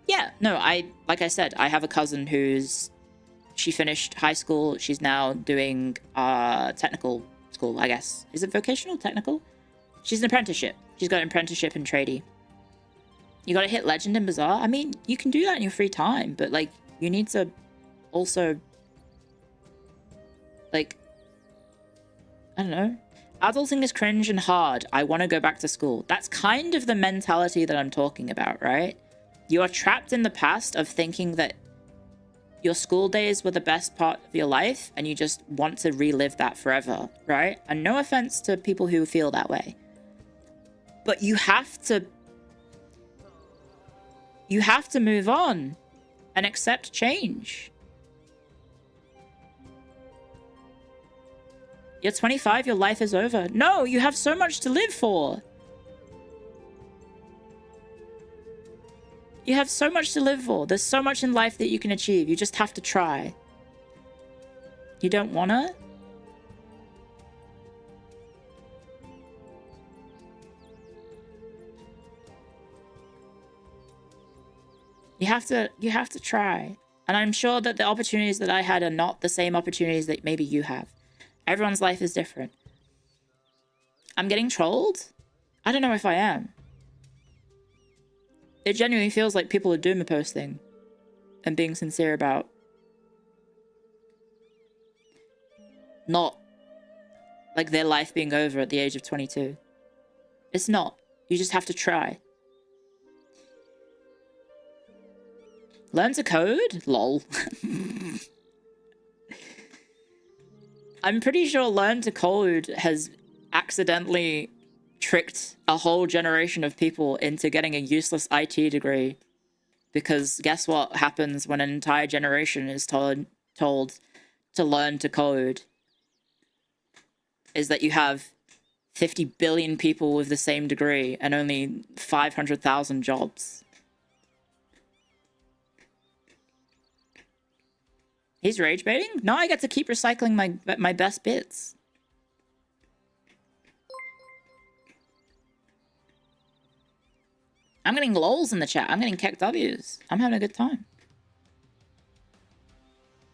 Yeah, no, like I said, I have a cousin she finished high school. She's now doing technical school, I guess. Is it vocational? Technical? She's an apprenticeship. She's got an apprenticeship in tradie. You gotta hit Legend and Bazaar. I mean, you can do that in your free time, but, like, you need to also, like, I don't know. Adulting is cringe and hard. I want to go back to school. That's kind of the mentality that I'm talking about, right? You are trapped in the past of thinking that your school days were the best part of your life, and you just want to relive that forever, right? And no offense to people who feel that way. But you have to move on and accept change. You're 25, your life is over. No, you have so much to live for. You have so much to live for. There's so much in life that you can achieve. You just have to try. You don't wanna? You have to try. And I'm sure that the opportunities that I had are not the same opportunities that maybe you have. Everyone's life is different. I'm getting trolled? I don't know if I am. It genuinely feels like people are doomer posting and being sincere about not, like, their life being over at the age of 22. It's not. You just have to try. Learn to code? Lol. I'm pretty sure Learn to Code has accidentally tricked a whole generation of people into getting a useless IT degree. Because guess what happens when an entire generation is told to learn to code? Is that you have 50 billion people with the same degree and only 500,000 jobs. He's rage baiting? No, I get to keep recycling my best bits. I'm getting lols in the chat. I'm getting keck W's. I'm having a good time.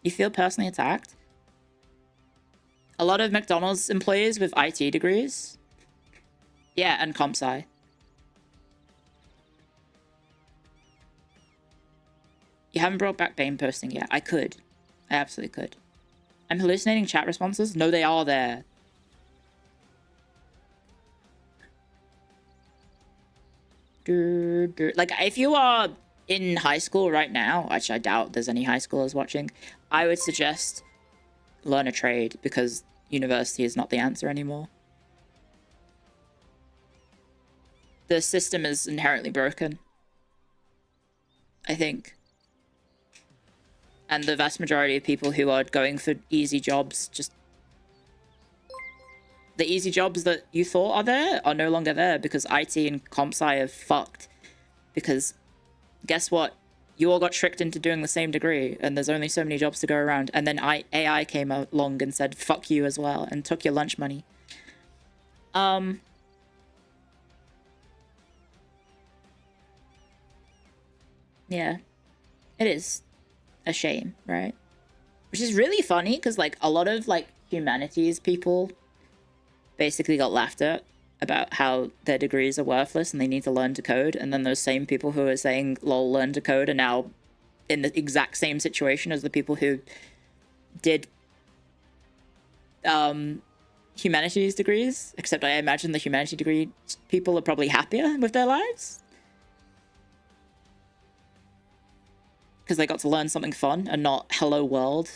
You feel personally attacked? A lot of McDonald's employees with IT degrees. Yeah, and comp sci. You haven't brought back Bane posting yet. I could. I absolutely could. I'm hallucinating chat responses? No, they are there. Like, if you are in high school right now, which I doubt there's any high schoolers watching, I would suggest learn a trade, because university is not the answer anymore. The system is inherently broken, I think. And the vast majority of people who are going for easy jobs, just... the easy jobs that you thought are there are no longer there, because IT and comp sci have fucked. Because, guess what? You all got tricked into doing the same degree, and there's only so many jobs to go around. And then AI came along and said, fuck you as well, and took your lunch money. Yeah. It is a shame, right? Which is really funny, because, like, a lot of, like, humanities people basically got laughed at about how their degrees are worthless and they need to learn to code, and then those same people who are saying, lol, learn to code, are now in the exact same situation as the people who did humanities degrees, except I imagine the humanities degree people are probably happier with their lives. Because they got to learn something fun and not hello world.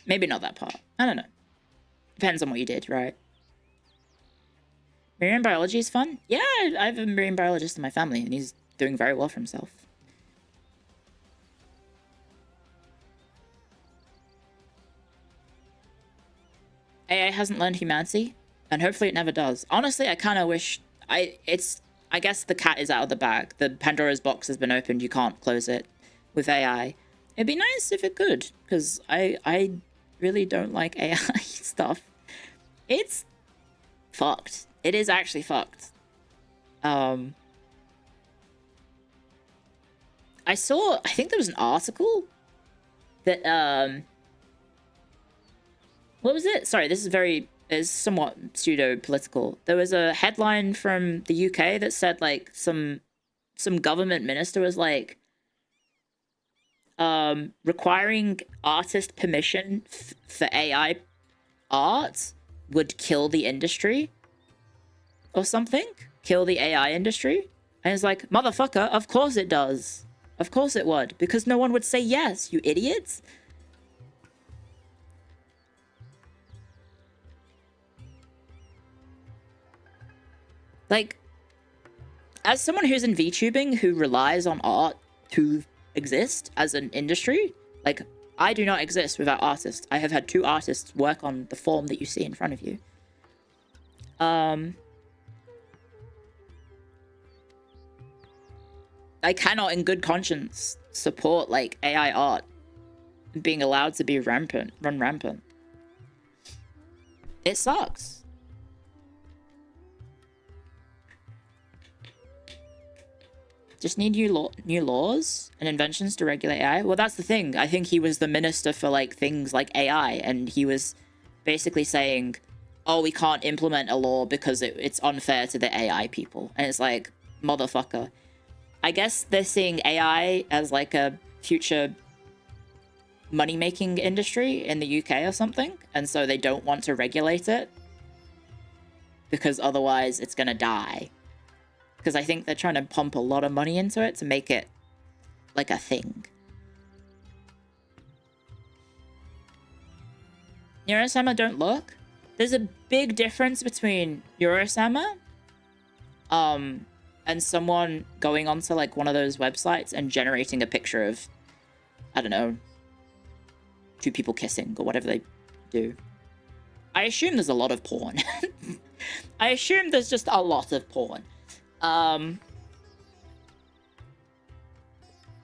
Maybe not that part. I don't know. Depends on what you did, right? Marine biology is fun? Yeah, I have a marine biologist in my family, and he's doing very well for himself. AI hasn't learned humanity, and hopefully it never does. Honestly, I kind of wish... I guess the cat is out of the bag. The Pandora's box has been opened. You can't close it with AI. It'd be nice if it could, because I really don't like AI stuff. It's fucked. It is actually fucked. I think there was an article that, what was it? Sorry, this is somewhat pseudo-political. There was a headline from the UK that said, like, some government minister was like, requiring artist permission for AI art would kill the industry or something. Kill the AI industry. And it's like, motherfucker, of course it does. Of course it would, because no one would say yes, you idiots. Like, as someone who's in VTubing who relies on art to exist as an industry, like, I do not exist without artists. I have had 2 artists work on the form that you see in front of you. I cannot in good conscience support, like, AI art being allowed to be run rampant. It sucks. Just need new laws and inventions to regulate AI. Well, that's the thing. I think he was the minister for, like, things like AI, and he was basically saying, oh, we can't implement a law because it's unfair to the AI people. And it's like, motherfucker. I guess they're seeing AI as, like, a future money-making industry in the UK or something, and so they don't want to regulate it because otherwise it's gonna die. Because I think they're trying to pump a lot of money into it to make it, like, a thing. Eurosama don't look. There's a big difference between Eurosama and someone going onto, like, one of those websites and generating a picture of, I don't know, 2 people kissing or whatever they do. I assume there's a lot of porn. I assume there's just a lot of porn.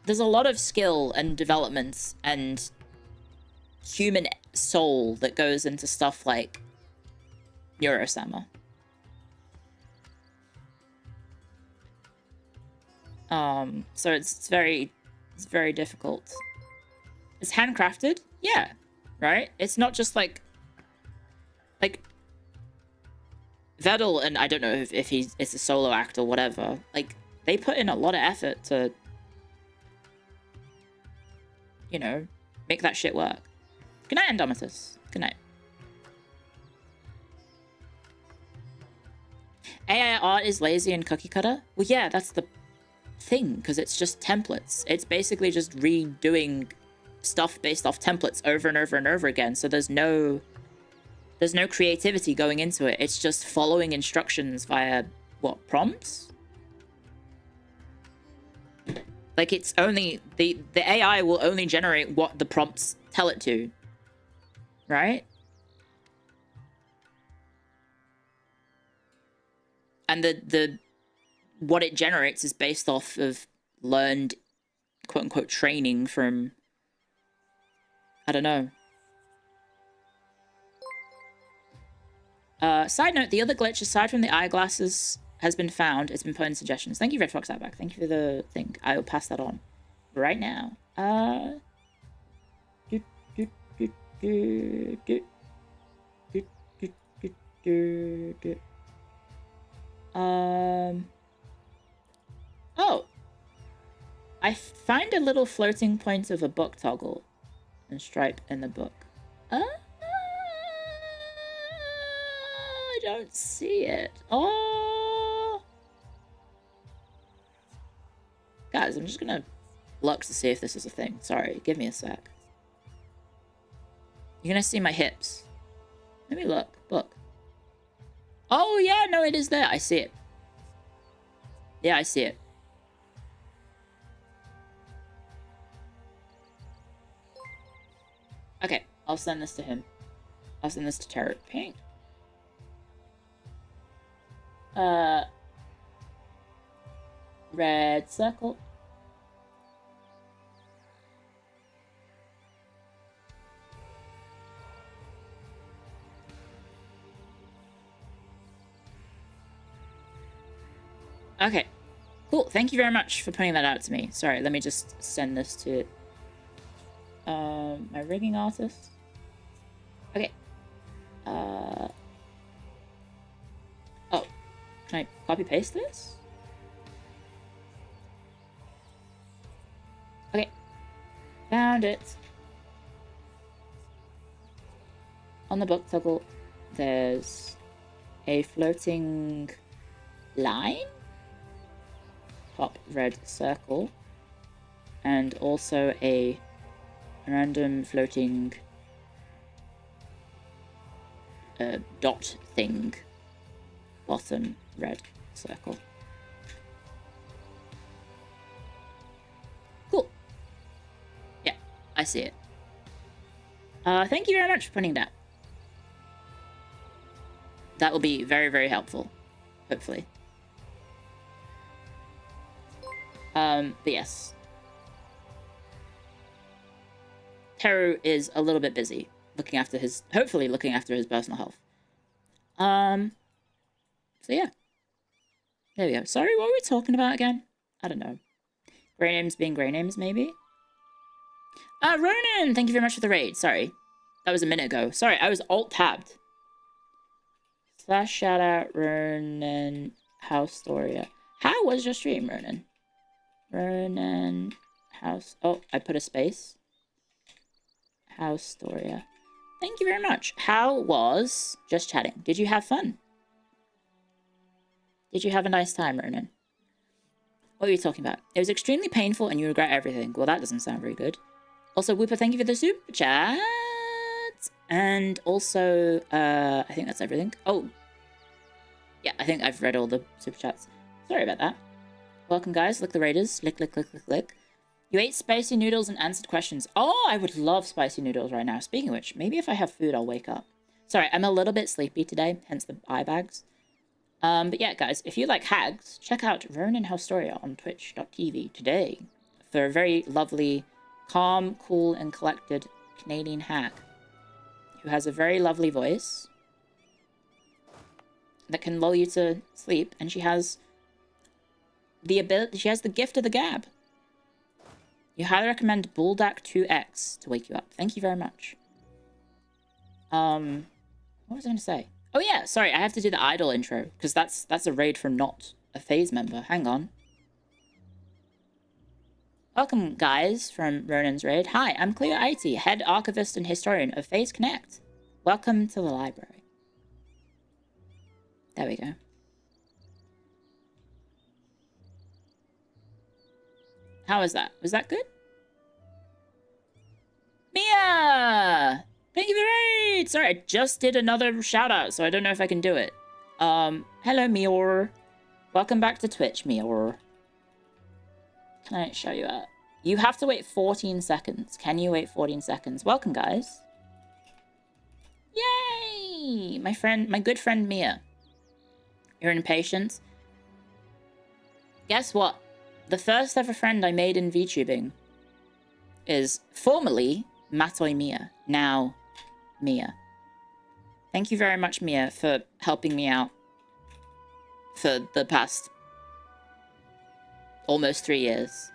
there's a lot of skill and development and human soul that goes into stuff like Neurosummer. So it's very difficult. It's handcrafted, yeah, right? It's not just like Vedel, and I don't know if it's a solo act or whatever. Like, they put in a lot of effort to, you know, make that shit work. Good night, Indomitus. Good night. AI art is lazy and cookie cutter? Well, yeah, that's the thing, because it's just templates. It's basically just redoing stuff based off templates over and over and over again. So there's no creativity going into it. It's just following instructions via, what, prompts? Like, it's only... The AI will only generate what the prompts tell it to. Right? And the what it generates is based off of learned, quote-unquote, training from... I don't know. Side note, the other glitch, aside from the eyeglasses, has been found. It's been put in suggestions. Thank you, Red Fox Outback. Thank you for the thing. I will pass that on right now. Oh. I find a little floating point of a book toggle and stripe in the book. I don't see it. Oh. Guys, I'm just gonna look to see if this is a thing. Sorry, give me a sec. You're gonna see my hips. Let me look. Look. Oh, yeah, no, it is there. I see it. Yeah, I see it. Okay, I'll send this to him. I'll send this to Tarot Pink. Red circle. Okay, cool. Thank you very much for pointing that out to me. Sorry, let me just send this to my rigging artist. Okay. Oh, can I copy paste this? Okay, found it. On the book toggle, there's a floating line. Top red circle, and also a random floating dot thing, bottom red circle. Cool. Yeah, I see it. Thank you very much for putting that. That will be very, very helpful, hopefully. But yes. Teru is a little bit busy hopefully looking after his personal health. So yeah. There we go. Sorry, what were we talking about again? I don't know. Grey names being grey names, maybe? Ronan! Thank you very much for the raid. Sorry. That was a minute ago. Sorry, I was alt-tabbed. / shout out Ronan House Storia. How was your stream, Ronan? Ronan House... Oh, I put a space. House Storia. Thank you very much. How was just chatting? Did you have fun? Did you have a nice time, Ronan? What were you talking about? It was extremely painful and you regret everything. Well, that doesn't sound very good. Also, Whooper, thank you for the super chat. And also, I think that's everything. Oh, yeah, I think I've read all the super chats. Sorry about that. Welcome, guys. Lick the Raiders. Lick, lick, lick, lick, lick. You ate spicy noodles and answered questions. Oh, I would love spicy noodles right now. Speaking of which, maybe if I have food, I'll wake up. Sorry, I'm a little bit sleepy today, hence the eye bags. But yeah, guys, if you like hags, check out Ronan Houstoria on twitch.tv today for a very lovely, calm, cool, and collected Canadian hag who has a very lovely voice that can lull you to sleep, and she has the gift of the gab. You highly recommend Bulldog 2X to wake you up. Thank you very much. What was I going to say? Oh yeah, sorry, I have to do the idol intro, because that's a raid from not a phase member. Hang on. Welcome, guys, from Ronan's raid. Hi, I'm Clio IT, head archivist and historian of Phase Connect. Welcome to the library. There we go. How was that? Was that good? Mia! Thank you for the raid! Sorry, I just did another shout out, so I don't know if I can do it. Hello, Mior. Welcome back to Twitch, Mior. Can I show you out? You have to wait 14 seconds. Can you wait 14 seconds? Welcome, guys. Yay! My good friend Mia. You're impatient. Guess what? The first ever friend I made in VTubing is formerly Matoi Mia, now Mia. Thank you very much, Mia, for helping me out for the past almost 3 years.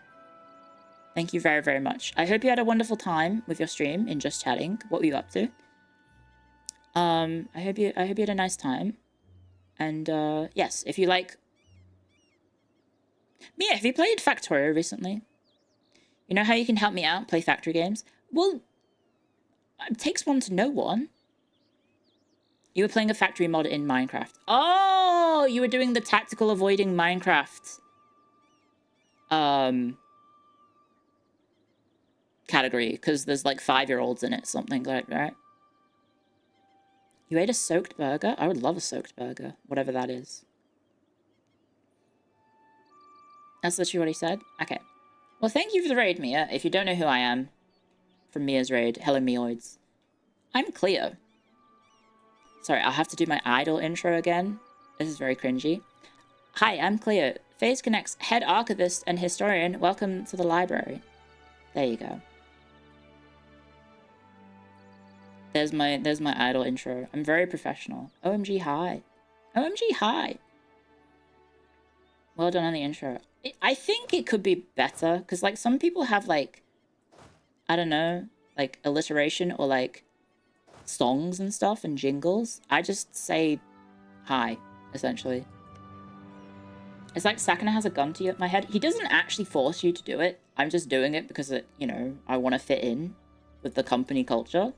Thank you very, very much. I hope you had a wonderful time with your stream in Just Chatting. What were you up to? I hope you had a nice time. And yes, if you like... Mia, have you played Factorio recently? You know how you can help me out, play factory games? Well, it takes one to know one. You were playing a factory mod in Minecraft. Oh, you were doing the tactical avoiding Minecraft category, because there's like 5-year-olds in it, something like that, right? You ate a soaked burger? I would love a soaked burger, whatever that is. That's literally what he said? Okay. Well, thank you for the raid, Mia. If you don't know who I am from Mia's raid, hello, Meoids. I'm Clio. Sorry, I'll have to do my idol intro again. This is very cringy. Hi, I'm Clio, Phase Connect's head archivist and historian. Welcome to the library. There you go. There's my idol intro. I'm very professional. OMG hi. OMG hi. Well done on the intro. I think it could be better, because like some people have like, I don't know, like alliteration or like songs and stuff and jingles. I just say hi, essentially. It's like Sakana has a gun to my head. He doesn't actually force you to do it. I'm just doing it because it, you know, I want to fit in with the company culture.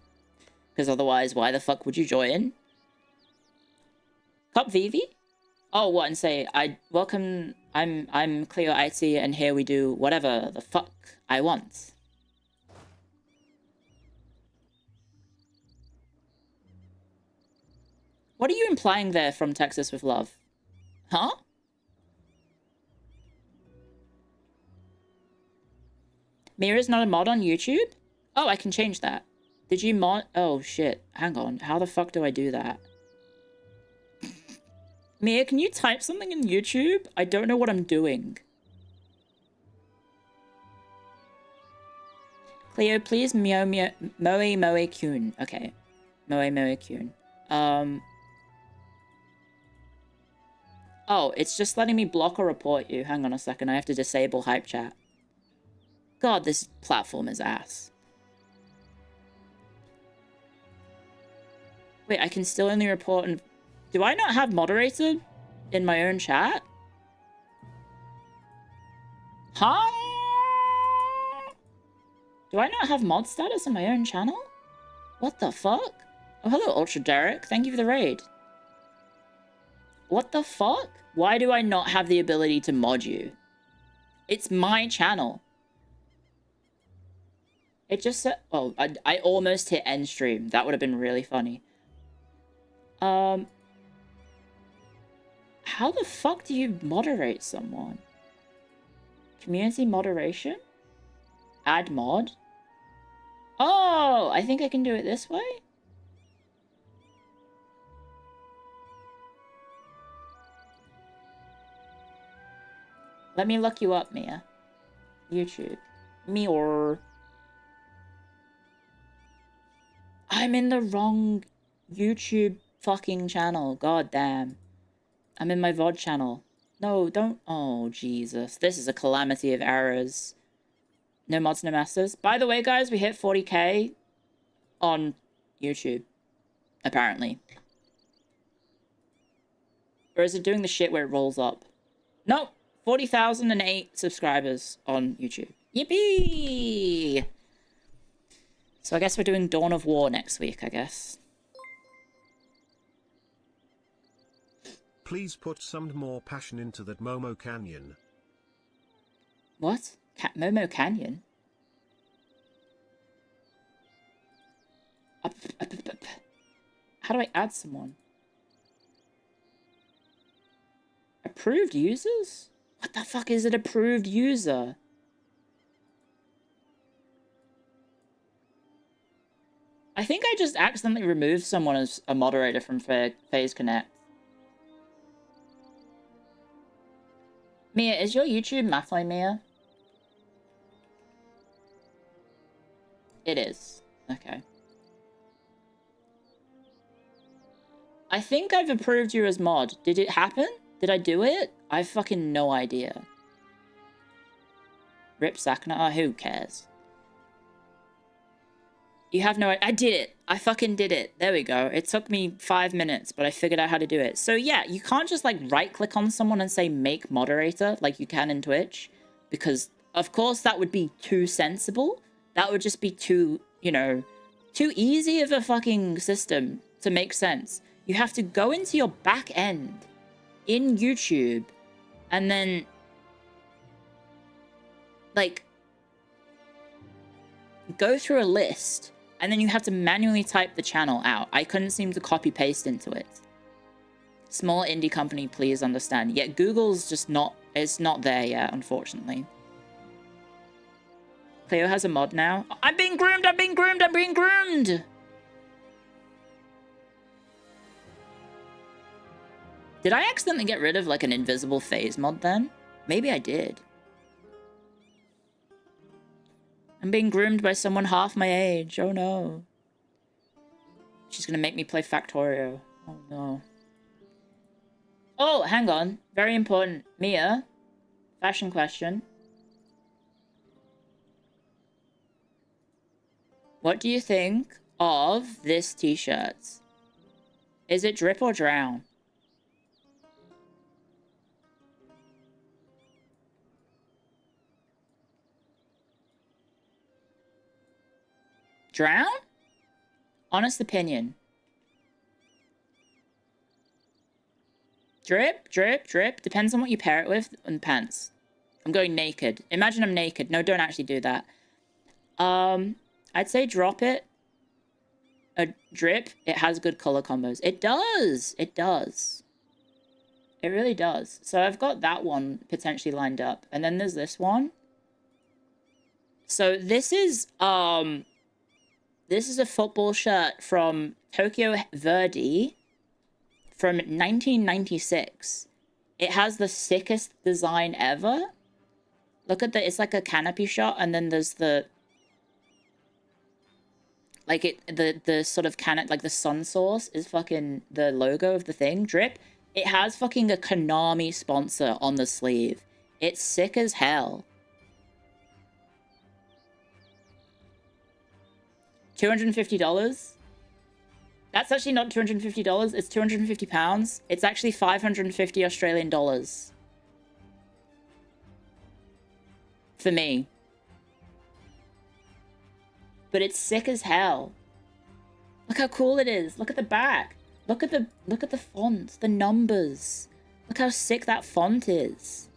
Because otherwise, why the fuck would you join? Cup Vivi? Oh, what, and say, I'm Clio IT, and here we do whatever the fuck I want. What are you implying there from Texas with Love? Huh? Mira's not a mod on YouTube? Oh, I can change that. Did you mod? Oh, shit. Hang on. How the fuck do I do that? Mia, can you type something in YouTube? I don't know what I'm doing. Clio, please moe kun. Okay. Moe kun. Oh, it's just letting me block or report you. Hang on a second. I have to disable hype chat. God, this platform is ass. Wait, I can still only report and... Do I not have moderator in my own chat? Huh? Do I not have mod status on my own channel? What the fuck? Oh, hello, Ultra Derek. Thank you for the raid. What the fuck? Why do I not have the ability to mod you? It's my channel. It just said... Oh, I almost hit end stream. That would have been really funny. How the fuck do you moderate someone? Community moderation? Add mod? Oh, I think I can do it this way? Let me look you up, Mia. YouTube. Meow. I'm in the wrong YouTube fucking channel. God damn. I'm in my VOD channel. No, don't. Oh, Jesus. This is a calamity of errors. No mods, no masters. By the way, guys, we hit 40k on YouTube. Apparently. Or is it doing the shit where it rolls up? Nope. 40,008 subscribers on YouTube. Yippee! So I guess we're doing Dawn of War next week, I guess. Please put some more passion into that Momo Canyon. What? Momo Canyon? How do I add someone? Approved users? What the fuck is an approved user? I think I just accidentally removed someone as a moderator from Phase Connect. Mia, is your YouTube Mathline Mia? It is. Okay. I think I've approved you as mod. Did it happen? Did I do it? I have fucking no idea. Rip Sakna, who cares? You have no... I did it. I fucking did it. There we go. It took me 5 minutes, but I figured out how to do it. So yeah, you can't just like right-click on someone and say make moderator like you can in Twitch. Because, of course, that would be too sensible. That would just be too, you know, too easy of a fucking system to make sense. You have to go into your back end in YouTube and then, like, go through a list. And then you have to manually type the channel out. I couldn't seem to copy paste into it. Small indie company, please understand. Yet Google's just not, it's not there yet, unfortunately. Clio has a mod now. I'm being groomed, I'm being groomed, I'm being groomed! Did I accidentally get rid of like an invisible phase mod then? Maybe I did. I'm being groomed by someone half my age. Oh no. She's gonna make me play Factorio. Oh no. Oh, hang on. Very important. Mia, fashion question. What do you think of this t-shirt? Is it drip or drown? Drown? Honest opinion. Drip, drip, drip. Depends on what you pair it with and pants. I'm going naked. Imagine I'm naked. No, don't actually do that. I'd say drop it. A drip, it has good color combos. It does. It does. It really does. So I've got that one potentially lined up. And then there's this one. So this is a football shirt from Tokyo Verdy from 1996. It has the sickest design ever. Look at the, it's like a canopy shot, and then there's the, like the sort of like the sun source is fucking the logo of the thing. Drip. It has fucking a Konami sponsor on the sleeve. It's sick as hell. $250? That's actually not $250. It's £250. It's actually 550 Australian dollars. For me. But it's sick as hell. Look how cool it is. Look at the back. Look at the font, the numbers. Look how sick that font is.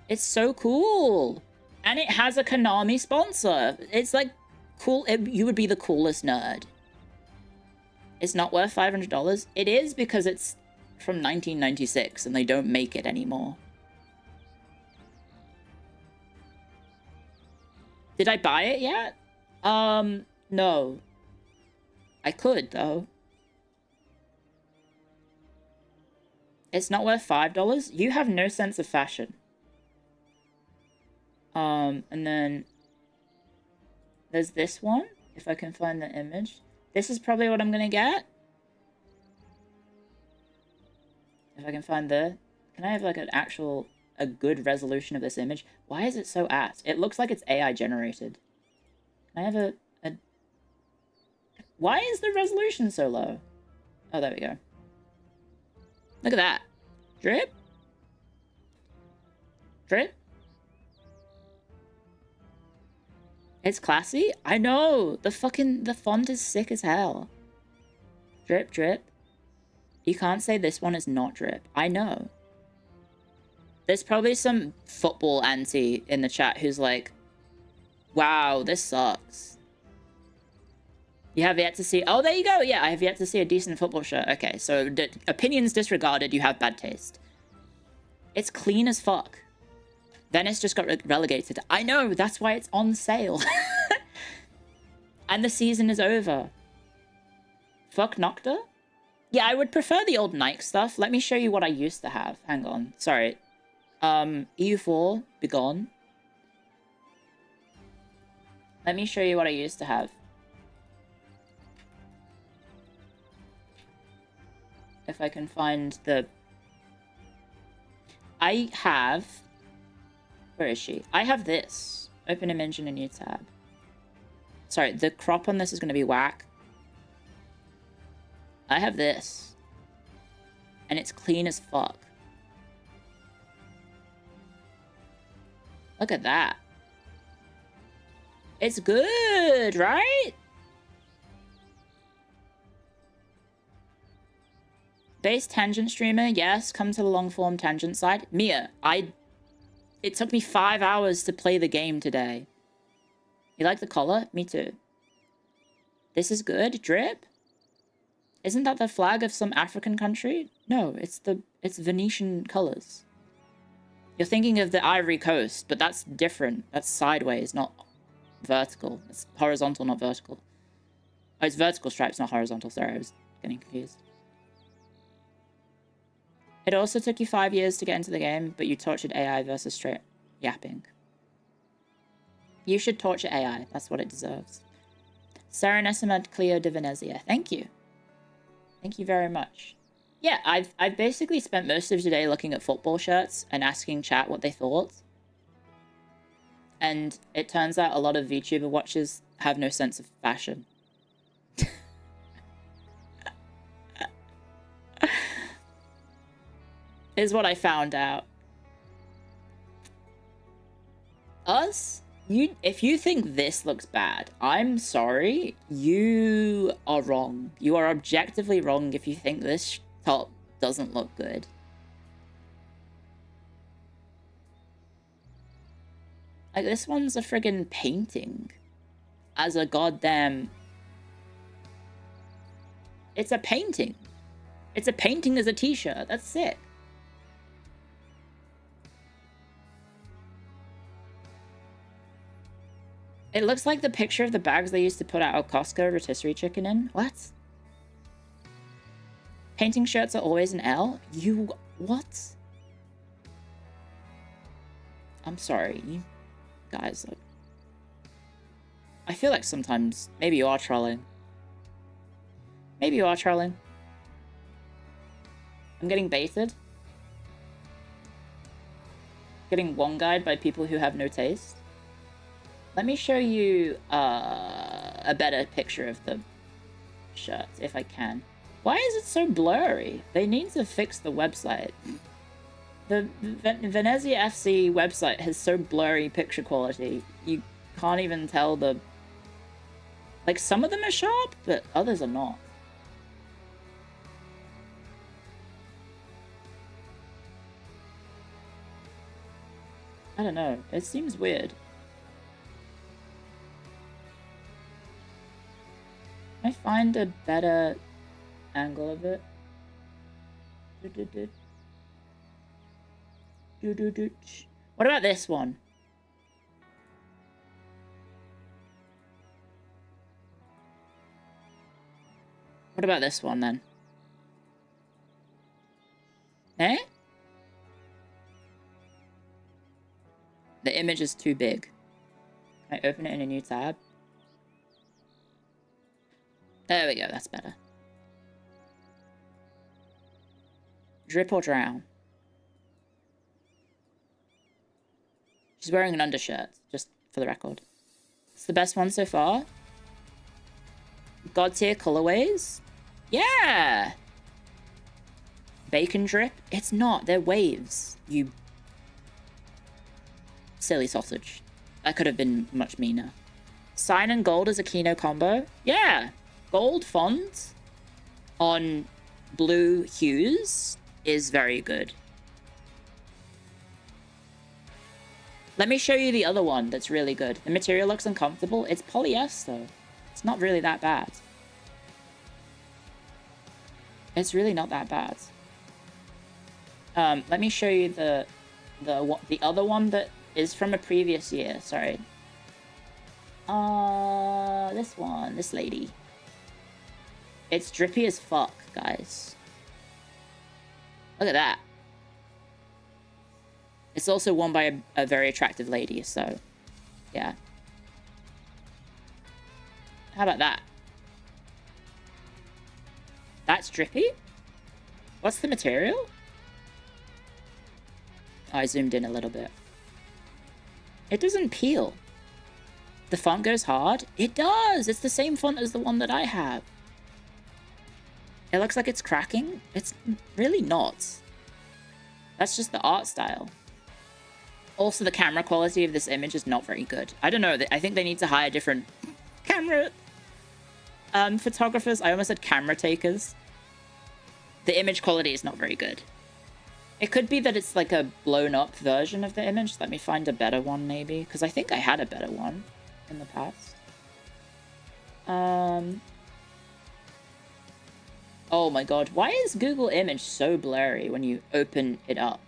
It's so cool. And it has a Konami sponsor. It's like cool. You would be the coolest nerd. It's not worth $500. It is because it's from 1996 and they don't make it anymore. Did I buy it yet? No. I could, though. It's not worth $5? You have no sense of fashion. And then there's this one, if I can find the image. This is probably what I'm gonna get. If I can find the... Can I have, like, a good resolution of this image? Why is it so ass? It looks like it's AI generated. Can I have a... Why is the resolution so low? Oh, there we go. Look at that. Drip? Drip? It's classy? I know! The font is sick as hell. Drip, drip. You can't say this one is not drip. I know. There's probably some football auntie in the chat who's like, wow, this sucks. You have yet to see... Oh, there you go. Yeah, I have yet to see a decent football shirt. Okay, so opinions disregarded, you have bad taste. It's clean as fuck. Venice just got relegated. I know, that's why it's on sale. And the season is over. Fuck Nocta? Yeah, I would prefer the old Nike stuff. Let me show you what I used to have. Hang on. Sorry. EU4, begone. Let me show you what I used to have. If I can find the... I have... Where is she? I have this. Open image in a new tab. Sorry, the crop on this is going to be whack. I have this. And it's clean as fuck. Look at that. It's good, right? Base tangent streamer, yes. Come to the long form tangent side. Mia, it took me 5 hours to play the game today. You like the collar? Me too. This is good. Drip? Isn't that the flag of some African country? No, it's Venetian colors. You're thinking of the Ivory Coast, but that's different. That's sideways, not vertical. It's horizontal, not vertical. Oh, it's vertical stripes, not horizontal. Sorry, I was getting confused. It also took you 5 years to get into the game, but you tortured AI versus straight yapping. You should torture AI. That's what it deserves. Serenissima Clio de Venezia. Thank you. Thank you very much. Yeah, I've basically spent most of today looking at football shirts and asking chat what they thought. And it turns out a lot of VTuber watchers have no sense of fashion. Is what I found out. Us? If you think this looks bad, I'm sorry. You are wrong. You are objectively wrong if you think this top doesn't look good. Like, this one's a friggin' painting. As a goddamn... It's a painting. It's a painting as a t-shirt. That's sick. It looks like the picture of the bags they used to put out at Costco rotisserie chicken in. What? Painting shirts are always an L? You... What? I'm sorry. You guys... I feel like sometimes... Maybe you are trolling. Maybe you are trolling. I'm getting baited. Getting one-guyed by people who have no taste. Let me show you a better picture of the shirts, if I can. Why is it so blurry? They need to fix the website. The Venezia FC website has so blurry picture quality, you can't even tell the... Like, some of them are sharp, but others are not. I don't know, it seems weird. Can I find a better angle of it? What about this one? What about this one then? Eh? the image is too big. Can I open it in a new tab? There we go, that's better. Drip or drown? She's wearing an undershirt, just for the record. It's the best one so far. God tier colorways? Yeah! Bacon drip? It's not, they're waves. You silly sausage. That could have been much meaner. Cyan and gold is a Kino combo? Yeah! Gold font on blue hues is very good. Let me show you the other one that's really good. The material looks uncomfortable. It's polyester. It's not really that bad. It's really not that bad. Let me show you the other one that is from a previous year. Sorry. This one. This lady. It's drippy as fuck, guys. Look at that. It's also worn by a very attractive lady, so yeah. How about that? That's drippy? What's the material? Oh, I zoomed in a little bit. It doesn't peel. The font goes hard? It does! It's the same font as the one that I have. It looks like it's cracking. It's really not. That's just the art style. Also, the camera quality of this image is not very good. I don't know. I think they need to hire different camera photographers. I almost said camera takers. The image quality is not very good. It could be that it's like a blown up version of the image. Let me find a better one maybe. Because I think I had a better one in the past. Oh my god. Why is Google Image so blurry when you open it up?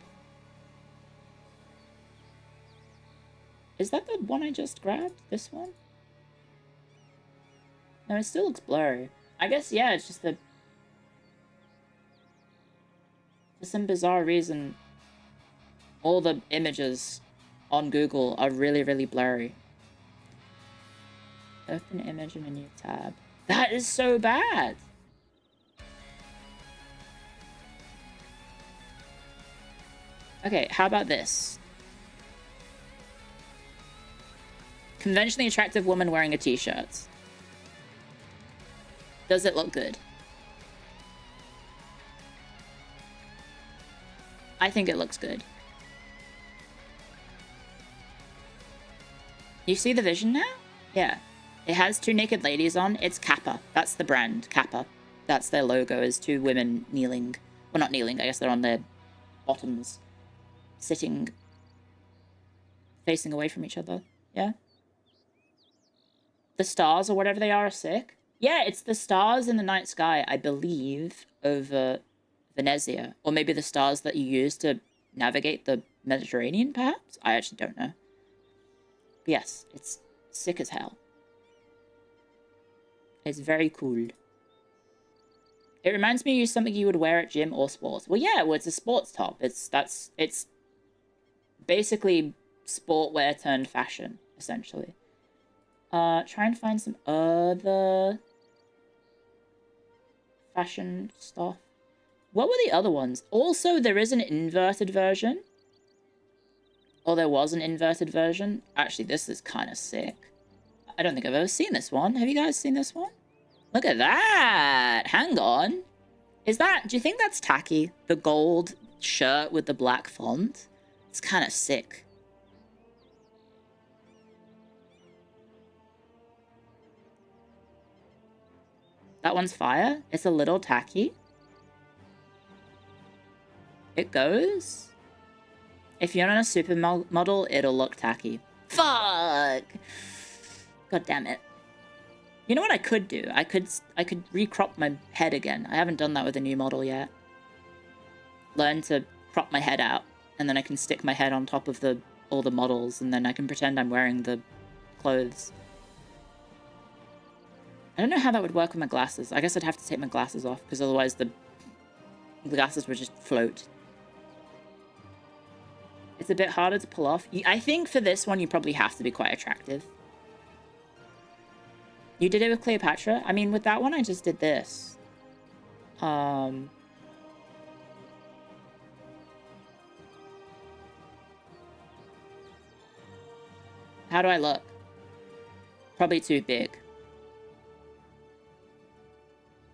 Is that the one I just grabbed? This one? No, it still looks blurry. I guess, yeah, it's just that... For some bizarre reason, all the images on Google are really, really blurry. Open image in a new tab. That is so bad! Okay, how about this? Conventionally attractive woman wearing a t-shirt. Does it look good? I think it looks good. You see the vision now? Yeah. It has two naked ladies on. It's Kappa. That's the brand, Kappa. That's their logo, is two women kneeling. Well, not kneeling, I guess they're on their bottoms. Sitting. Facing away from each other. Yeah? The stars, or whatever they are sick. Yeah, it's the stars in the night sky, I believe, over Venezia. Or maybe the stars that you use to navigate the Mediterranean, perhaps? I actually don't know. But yes, it's sick as hell. It's very cool. It reminds me of something you would wear at gym or sports. Well, yeah, well, it's a sports top. It's basically sportwear turned fashion, essentially. Try and find some other fashion stuff. What were the other ones? Also, there is an inverted version. Or there was an inverted version. Actually, this is kind of sick. I don't think I've ever seen this one. Have you guys seen this one? Look at that! Hang on. Do you think that's tacky? The gold shirt with the black font? It's kind of sick. That one's fire. It's a little tacky. It goes. If you're on a supermodel, it'll look tacky. Fuck! God damn it. You know what I could do? I could recrop my head again. I haven't done that with a new model yet. Learn to crop my head out, and then I can stick my head on top of all the models, and then I can pretend I'm wearing the clothes. I don't know how that would work with my glasses. I guess I'd have to take my glasses off, because otherwise the glasses would just float. It's a bit harder to pull off. I think for this one, you probably have to be quite attractive. You did it with Cleopatra? I mean, with that one, I just did this. How do I look? Probably too big.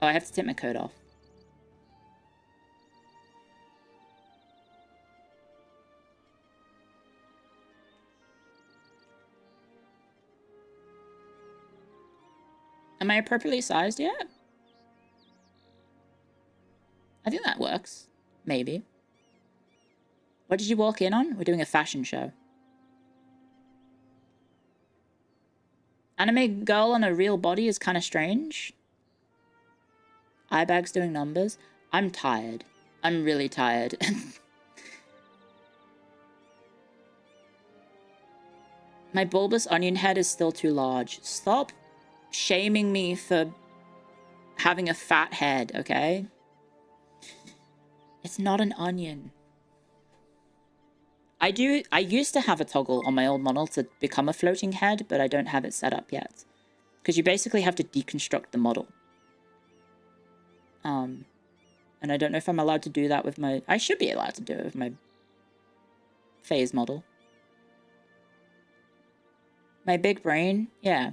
Oh, I have to take my coat off. Am I appropriately sized yet? I think that works. Maybe. What did you walk in on? We're doing a fashion show. Anime girl on a real body is kind of strange. Eye bag's doing numbers. I'm tired. I'm really tired. My bulbous onion head is still too large. Stop shaming me for having a fat head, okay? It's not an onion. I used to have a toggle on my old model to become a floating head, but I don't have it set up yet. Because you basically have to deconstruct the model. And I don't know if I'm allowed to do that with my... I should be allowed to do it with my phase model. My big brain? Yeah.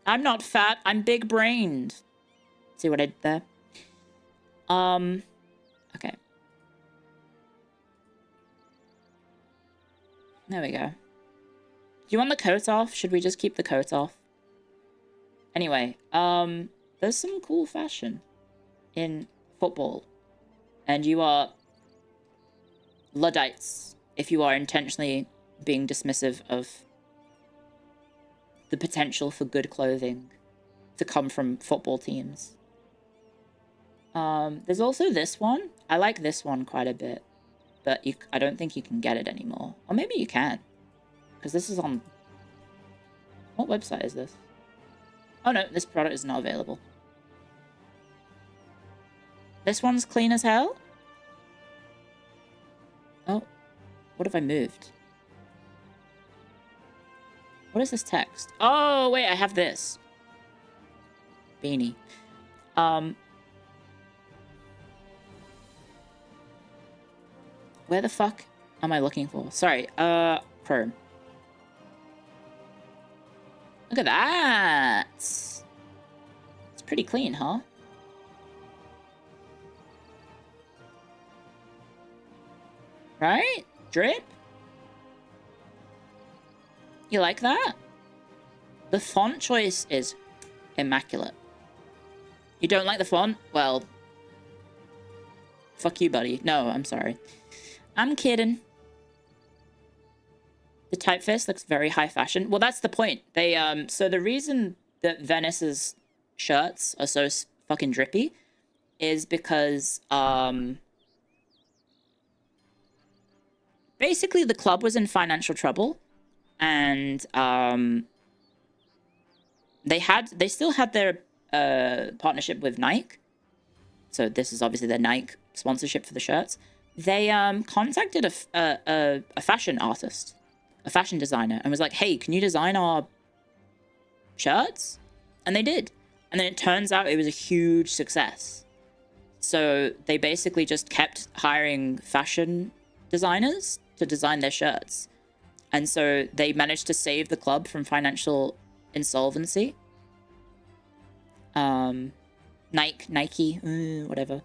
I'm not fat, I'm big-brained. See what I did there? Okay. There we go. Do you want the coat off? Should we just keep the coat off? Anyway, there's some cool fashion in football. And you are Luddites if you are intentionally being dismissive of the potential for good clothing to come from football teams. There's also this one. I like this one quite a bit. But I don't think you can get it anymore. Or maybe you can. Because this is on... What website is this? Oh no, this product is not available. This one's clean as hell? Oh. What have I moved? What is this text? Oh, wait, I have this. Beanie. Where the fuck am I looking for? Sorry, Chrome. Look at that! It's pretty clean, huh? Right? Drip? You like that? The font choice is immaculate. You don't like the font? Well, fuck you, buddy. No, I'm sorry. I'm kidding. The typeface looks very high fashion. Well, that's the point. They, so the reason that Venice's shirts are so fucking drippy is because, basically the club was in financial trouble and, they still had their, partnership with Nike. So this is obviously their Nike sponsorship for the shirts. They contacted a fashion artist, a fashion designer, and was like, hey, can you design our shirts? And they did. And then it turns out it was a huge success. So they basically just kept hiring fashion designers to design their shirts. And so they managed to save the club from financial insolvency. Nike, whatever.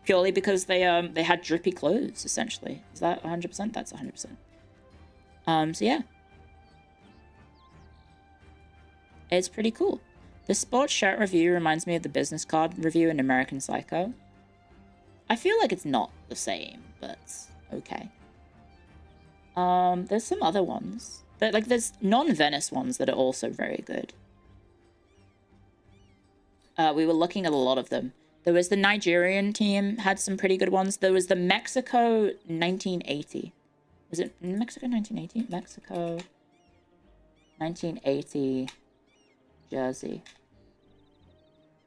Purely because they had drippy clothes, essentially. Is that 100%? That's 100%. So yeah. It's pretty cool. The sports shirt review reminds me of the business card review in American Psycho. I feel like it's not the same, but okay. There's some other ones. There's non-Venice ones that are also very good. We were looking at a lot of them. There was the Nigerian team, had some pretty good ones. There was the Mexico 1980. Was it Mexico 1980? Mexico 1980 jersey.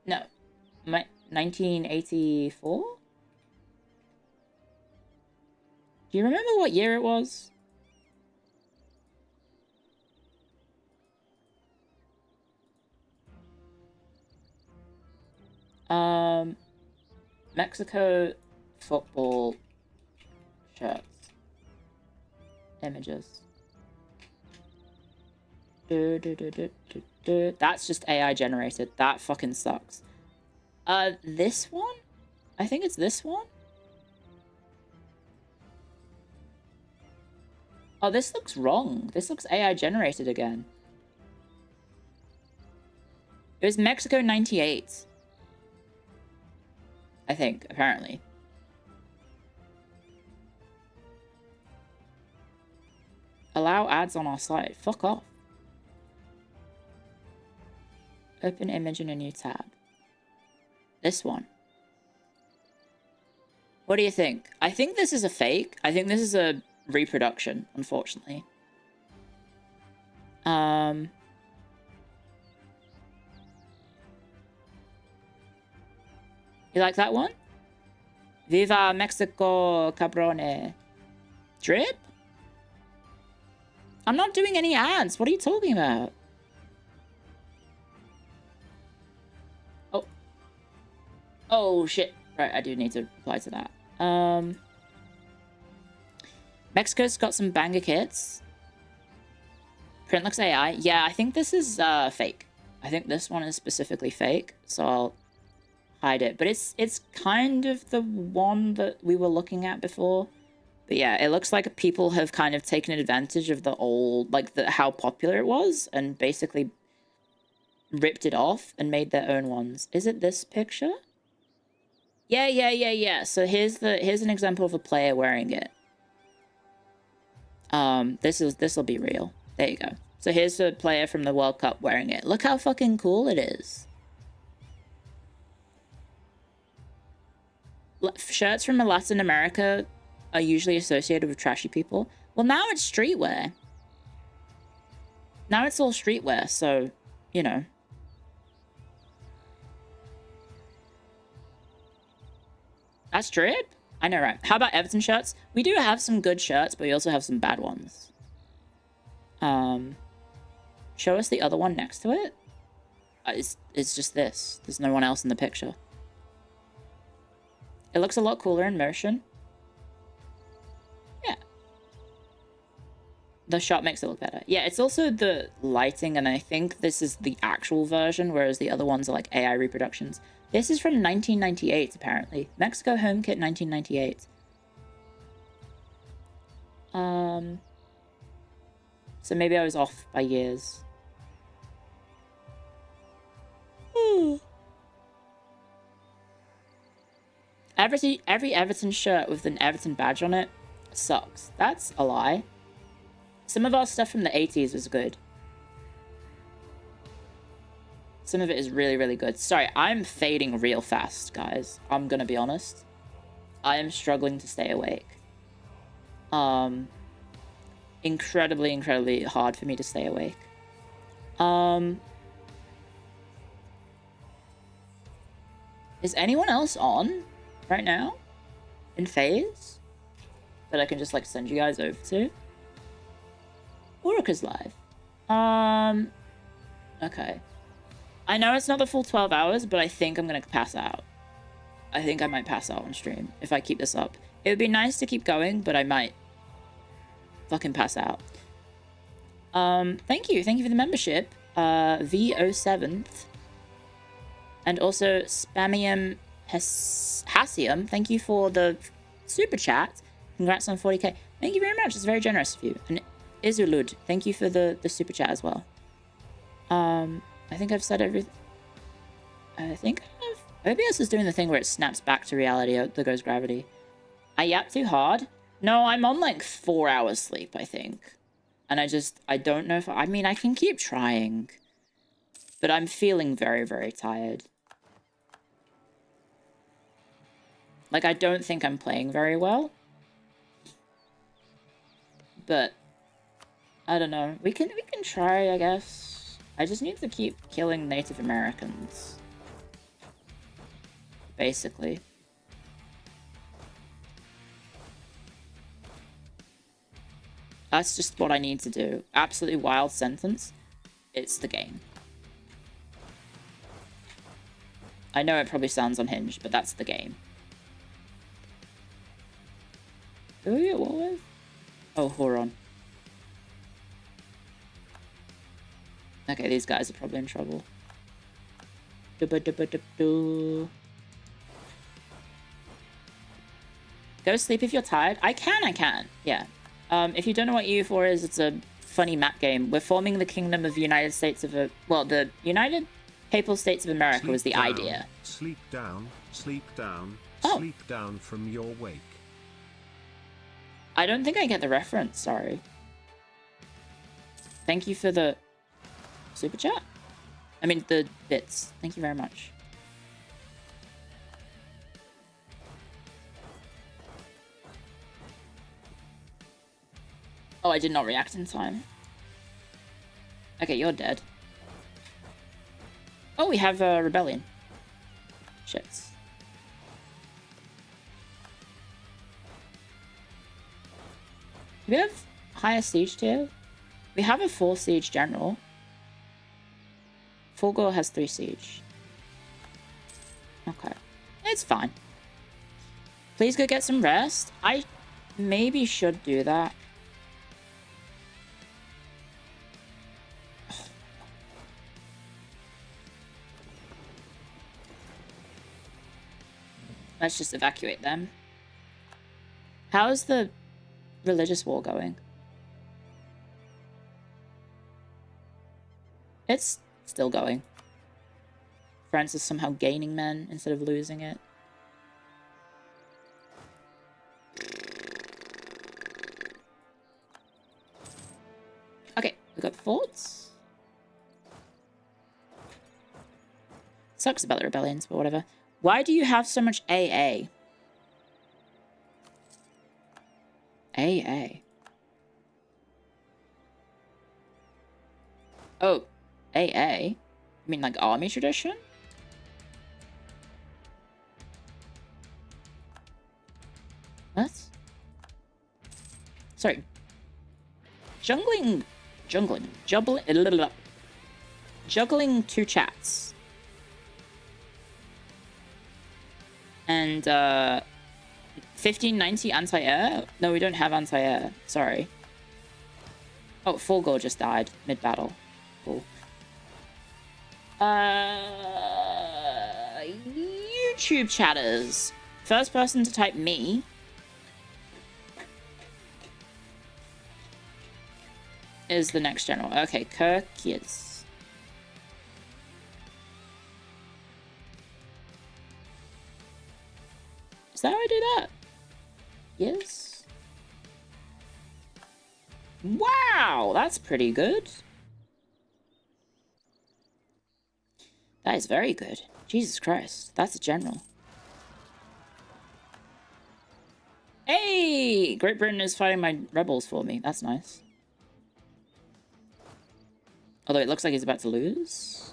No. 1984? Do you remember what year it was? Mexico football shirts. Images. That's just AI generated. That fucking sucks. This one? I think it's this one. Oh, this looks wrong. This looks AI generated again. It was Mexico 98. I think, apparently. Allow ads on our site. Fuck off. Open image in a new tab. This one. What do you think? I think this is a fake. I think this is a reproduction, unfortunately. You like that one? Viva Mexico, cabrone. Drip? I'm not doing any ads. What are you talking about? Oh. Oh, shit. Right, I do need to reply to that. Mexico's got some banger kits. Print looks AI. Yeah, I think this is fake. I think this one is specifically fake, so I'll hide it. But it's kind of the one that we were looking at before. But yeah, it looks like people have kind of taken advantage of the old, like how popular it was, and basically ripped it off and made their own ones. Is it this picture? Yeah. So here's an example of a player wearing it. This will be real. There you go. So here's a player from the World Cup wearing it. Look how fucking cool it is. Shirts from Latin America are usually associated with trashy people. Well, now it's streetwear. Now it's all streetwear, so, you know. That's drip? I know, right? How about Everton shirts? We do have some good shirts, but we also have some bad ones. Show us the other one next to it. It's just this. There's no one else in the picture. It looks a lot cooler in motion. Yeah. The shot makes it look better. Yeah, it's also the lighting, and I think this is the actual version, whereas the other ones are like AI reproductions. This is from 1998, apparently. Mexico Home Kit 1998. So maybe I was off by years. Every Everton shirt with an Everton badge on it sucks. That's a lie. Some of our stuff from the 80s was good. Some of it is really, really good. Sorry, I'm fading real fast, guys. I'm gonna be honest. I am struggling to stay awake. Incredibly, incredibly hard for me to stay awake. Is anyone else on right now in phase that I can just like send you guys over to? Orca's live. Okay. I know it's not the full 12 hours, but I think I'm gonna pass out. I think I might pass out on stream if I keep this up. It would be nice to keep going, but I might fucking pass out. Thank you for the membership, VO7th. And also Spamium Hassium, thank you for the super chat. Congrats on 40k. Thank you very much, it's very generous of you. And Izulud, thank you for the super chat as well. I think I've said everything. I think OBS is doing the thing where it snaps back to reality. There goes gravity. I yapped too hard. No, I'm on like 4 hours sleep, I think. And I don't know if, I mean, I can keep trying. But I'm feeling very, very tired. Like, I don't think I'm playing very well. But, I don't know. We can try, I guess. I just need to keep killing Native Americans. Basically. That's just what I need to do. Absolutely wild sentence. It's the game. I know it probably sounds unhinged, but that's the game. Who are you at war with? Oh, Horon. Okay, these guys are probably in trouble. Go sleep if you're tired. I can. Yeah. If you don't know what EU4 is, it's a funny map game. We're forming the Kingdom of United States of... well, the United Papal States of America Sleep was the down, idea. Sleep down, sleep down, Oh. sleep down from your wake. I don't think I get the reference, sorry. Thank you for the super chat. I mean, the bits. Thank you very much. Oh, I did not react in time. Okay, you're dead. Oh, we have a rebellion. Shits. Do we have higher siege tier? We have a 4 siege general. Fulgor has 3 siege. Okay. It's fine. Please go get some rest. I maybe should do that. Let's just evacuate them. How's the religious war going? It's still going. France is somehow gaining men instead of losing it. Okay, we got forts. Sucks about the rebellions, but whatever. Why do you have so much AA? AA. Oh, AA? You mean like army tradition? What? Sorry. Juggling two chats. And 1590 anti-air? No, we don't have anti-air. Sorry. Oh, Fulgor just died mid-battle. Cool. YouTube chatters. First person to type me. Is the next general. Okay, Kirkias. Is that how I do that? Yes. Wow, that's pretty good. That is very good. Jesus Christ, that's a general. Hey! Great Britain is fighting my rebels for me. That's nice. Although it looks like he's about to lose.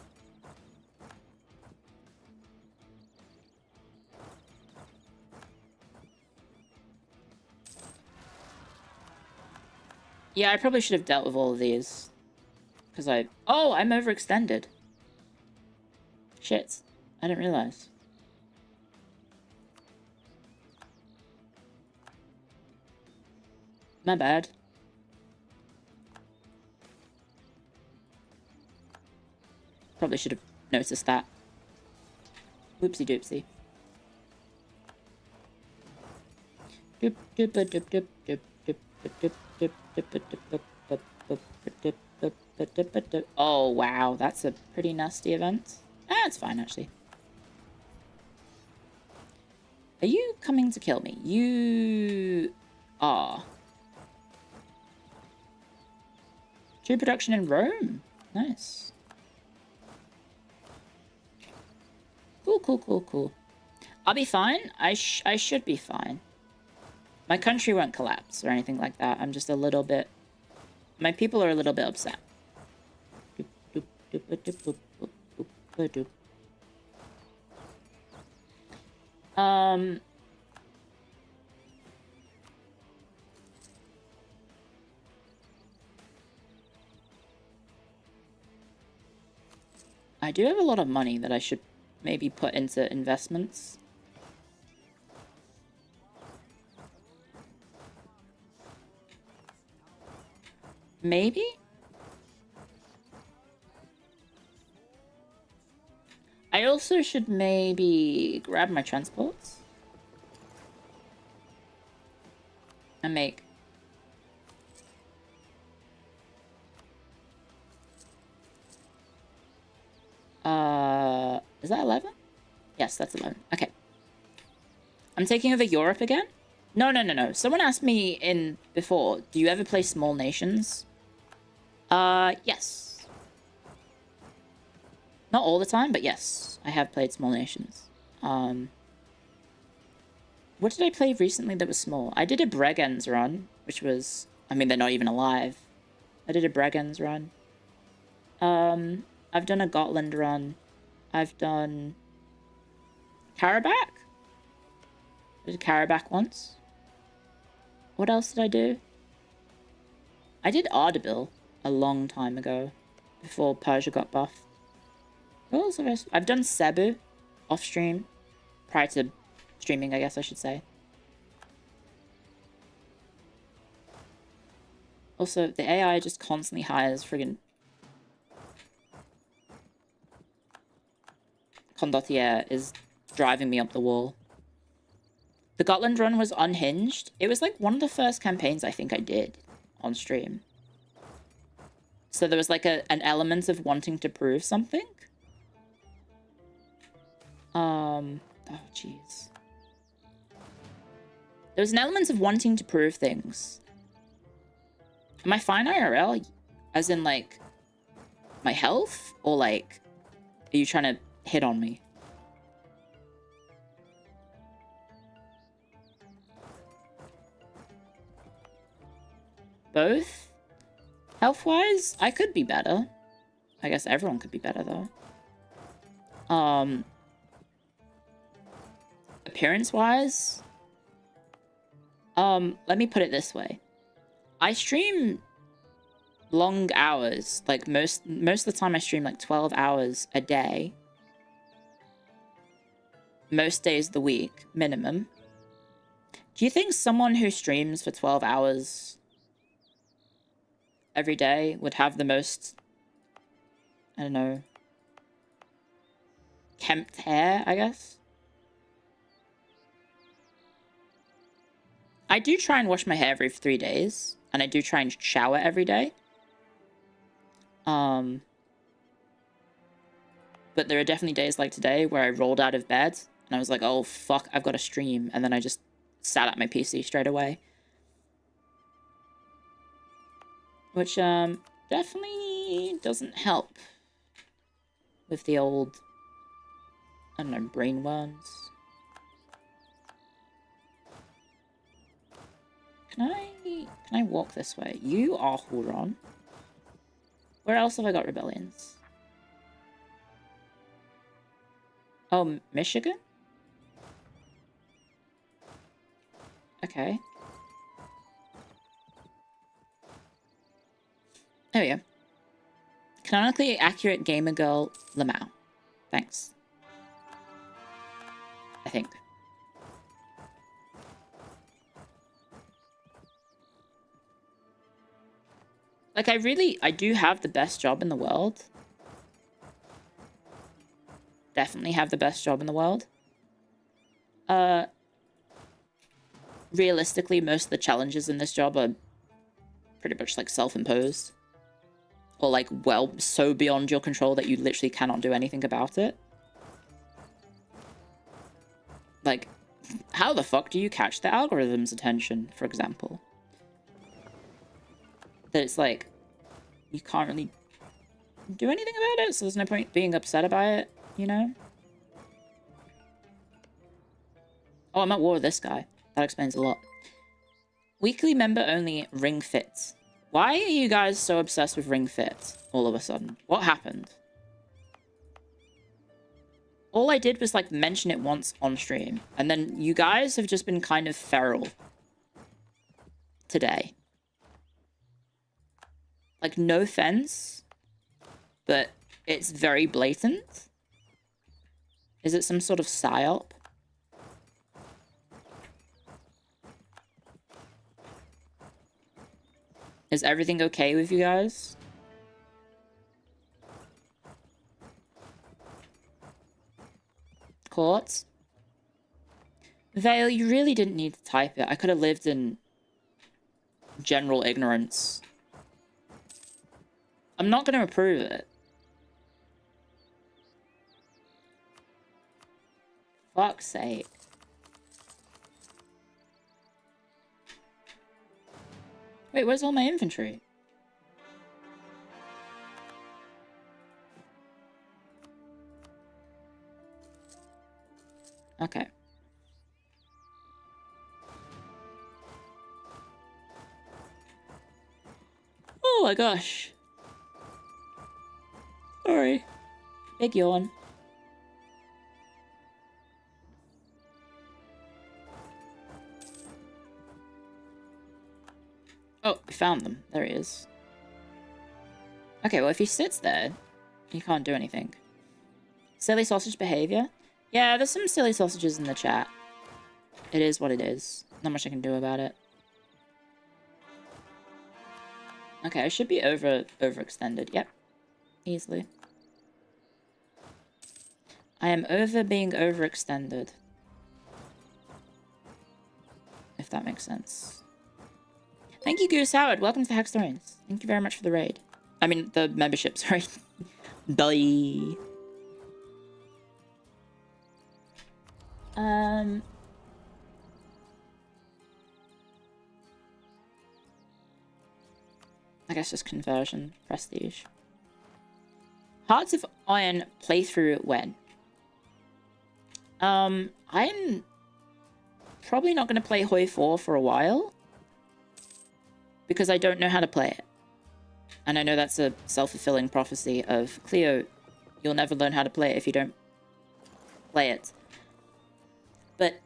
Yeah, I probably should have dealt with all of these. Because oh, I'm overextended. Shit. I didn't realize. My bad. Probably should have noticed that. Whoopsie doopsie. Doop doop doop doop doop doop doop doop doop doop. Oh wow, that's a pretty nasty event. Ah, it's fine actually. Are you coming to kill me? You are. True production in Rome. Nice. Cool, cool, cool, cool. I'll be fine. I should be fine. My country won't collapse or anything like that. I'm just a little bit... My people are a little bit upset. I do have a lot of money that I should maybe put into investments. Maybe? I also should maybe grab my transports and make is that 11? Yes, that's 11. Okay. I'm taking over Europe again? No. Someone asked me in before, do you ever play Small Nations? Yes. Not all the time, but yes, I have played Small Nations. What did I play recently that was small? I did a Bregenz run, which was, I mean, they're not even alive. I did a Bregenz run. I've done a Gotland run. I've done Karabakh. I did Karabakh once. What else did I do? I did Ardabil a long time ago, before Persia got buffed. What else have I've done Cebu off stream, prior to streaming, I guess I should say. Also, the AI just constantly hires friggin' Condottiere is driving me up the wall. The Gotland run was unhinged. It was like one of the first campaigns I think I did on stream. So there was like an element of wanting to prove something. Oh jeez. There was an element of wanting to prove things. Am I fine IRL? As in like my health? Or like, are you trying to hit on me? Both? Health-wise, I could be better. I guess everyone could be better, though. Appearance-wise? Let me put it this way. I stream long hours. Like, most of the time I stream, like, 12 hours a day. Most days of the week, minimum. Do you think someone who streams for 12 hours every day would have the most, I don't know, kempt hair, I guess? I do try and wash my hair every 3 days, and I do try and shower every day. But there are definitely days like today where I rolled out of bed, and I was like, oh, fuck, I've got to stream, and then I just sat at my PC straight away. Which, definitely doesn't help with the old, I don't know, brain worms. Can I walk this way? You are Huron. Where else have I got rebellions? Oh, Michigan? Okay. There we go. Canonically accurate gamer girl, Lamau. Thanks. I think. Like, I do have the best job in the world. Definitely have the best job in the world. Realistically, most of the challenges in this job are pretty much, like, self-imposed. Or, like, well, so beyond your control that you literally cannot do anything about it. Like, how the fuck do you catch the algorithm's attention, for example? That it's like, you can't really do anything about it, so there's no point being upset about it, you know? Oh, I'm at war with this guy. That explains a lot. Weekly member only Ring Fit. Why are you guys so obsessed with Ring Fit all of a sudden? What happened? All I did was, like, mention it once on stream, and then you guys have just been kind of feral today. Like, no offense, but it's very blatant. Is it some sort of psyop? Is everything okay with you guys? Court? Vale, you really didn't need to type it. I could have lived in general ignorance. I'm not going to approve it. Fuck's sake. Wait, where's all my inventory? Okay. Oh my gosh. Sorry. Big yawn. Oh, we found them. There he is. Okay, well, if he sits there, he can't do anything. Silly sausage behavior? Yeah, there's some silly sausages in the chat. It is what it is. Not much I can do about it. Okay, I should be overextended. Yep. Easily. I am being overextended. If that makes sense. Thank you, Goose Howard. Welcome to the Hackstorians. Thank you very much for the raid. I mean, the membership, sorry. Bye. I guess just conversion, prestige. Hearts of Iron playthrough when? I'm probably not going to play Hoi 4 for a while. Because I don't know how to play it. And I know that's a self-fulfilling prophecy of Clio. You'll never learn how to play it if you don't play it. But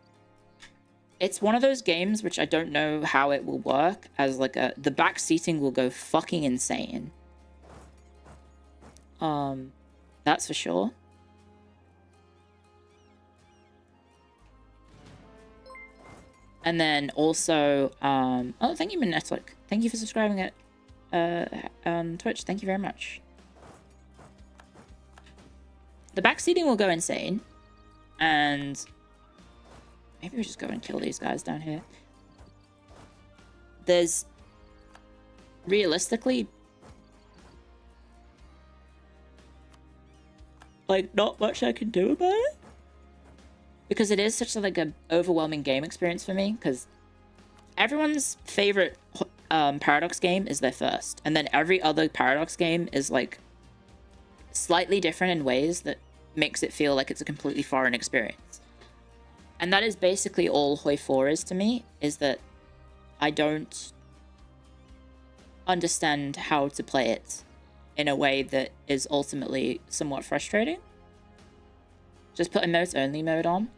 it's one of those games which I don't know how it will work. As like the backseating will go fucking insane. That's for sure. And then also, oh, thank you, Netflix. Thank you for subscribing on Twitch. Thank you very much. The backseating will go insane. And maybe we just go and kill these guys down here. There's realistically like not much I can do about it. Because it is such like a overwhelming game experience for me. Because everyone's favorite Paradox game is their first. And then every other Paradox game is like slightly different in ways that makes it feel like it's a completely foreign experience. And that is basically all Hoi 4 is to me. Is that I don't understand how to play it in a way that is ultimately somewhat frustrating. Just put emotes only mode on.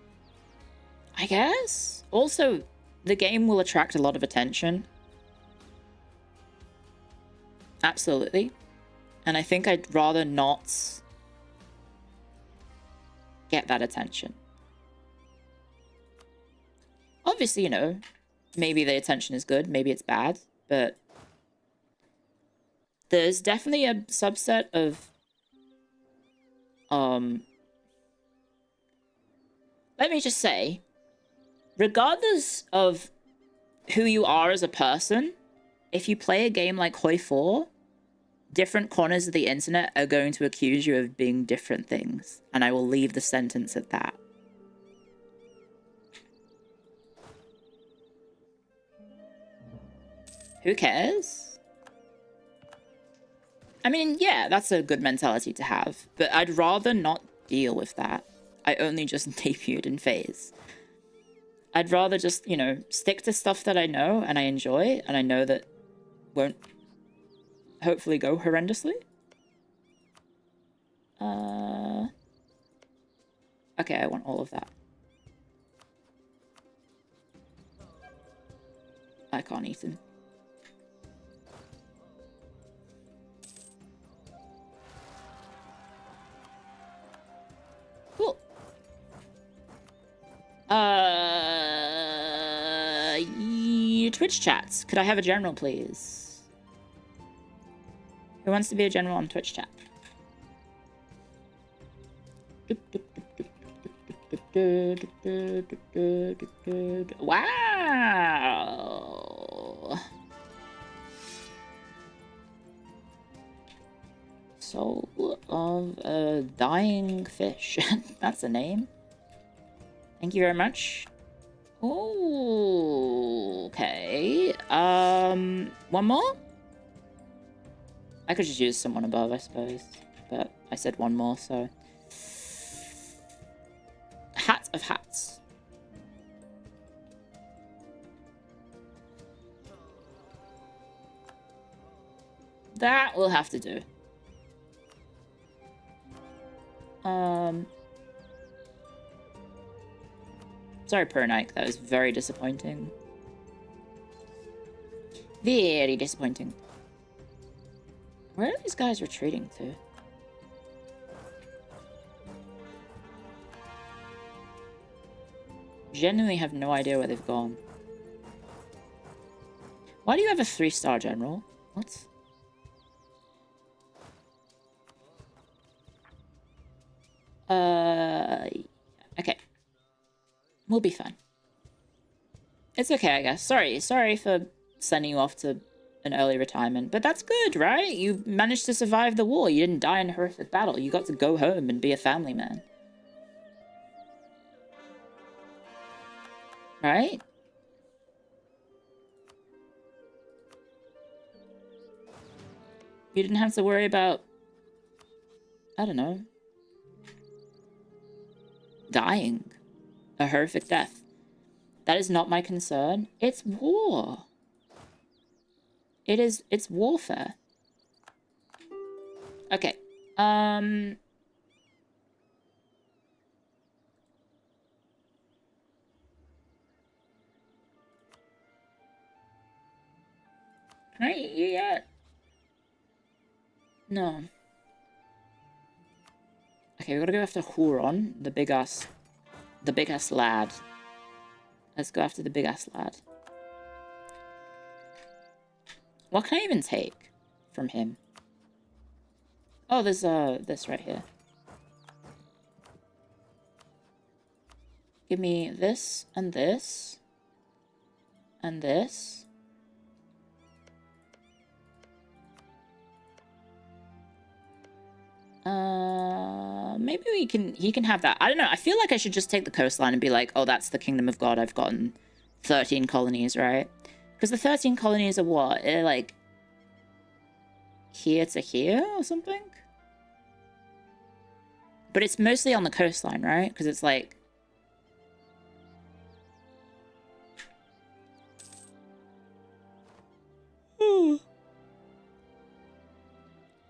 I guess. Also, the game will attract a lot of attention. Absolutely. And I think I'd rather not get that attention. Obviously, you know, maybe the attention is good, maybe it's bad, but there's definitely a subset of let me just say, regardless of who you are as a person, if you play a game like Hoi 4, different corners of the internet are going to accuse you of being different things. And I will leave the sentence at that. Who cares? I mean, yeah, that's a good mentality to have. But I'd rather not deal with that. I only just debuted in phase. I'd rather just, you know, stick to stuff that I know and I enjoy and I know that won't hopefully go horrendously. Okay, I want all of that. I can't eat him. Twitch chats. Could I have a general, please? Who wants to be a general on Twitch chat? Wow. Soul of a dying fish. That's a name. Thank you very much. Oh, okay. One more? I could just use someone above, I suppose. But I said one more, so... Hat of hats. That will have to do. Sorry, Pernike, that was very disappointing. Very disappointing. Where are these guys retreating to? Genuinely have no idea where they've gone. Why do you have a 3-star general? What? Okay. We'll be fine. It's okay, I guess. Sorry for sending you off to an early retirement, but that's good, right? You managed to survive the war. You didn't die in a horrific battle. You got to go home and be a family man. Right? You didn't have to worry about, I don't know, dying. A horrific death. That is not my concern. It's war. It's warfare. Okay. Can I eat you yet? No. Okay, we gotta go after Huron, the big ass lad. Let's go after the big ass lad. What can I even take from him? Oh, there's this right here. Give me this and this and this. Maybe he can have that. I don't know. I feel like I should just take the coastline and be like, oh, that's the Kingdom of God. I've gotten 13 colonies, right? Because the 13 colonies are what? They're like here to here or something? But it's mostly on the coastline, right? Because it's like...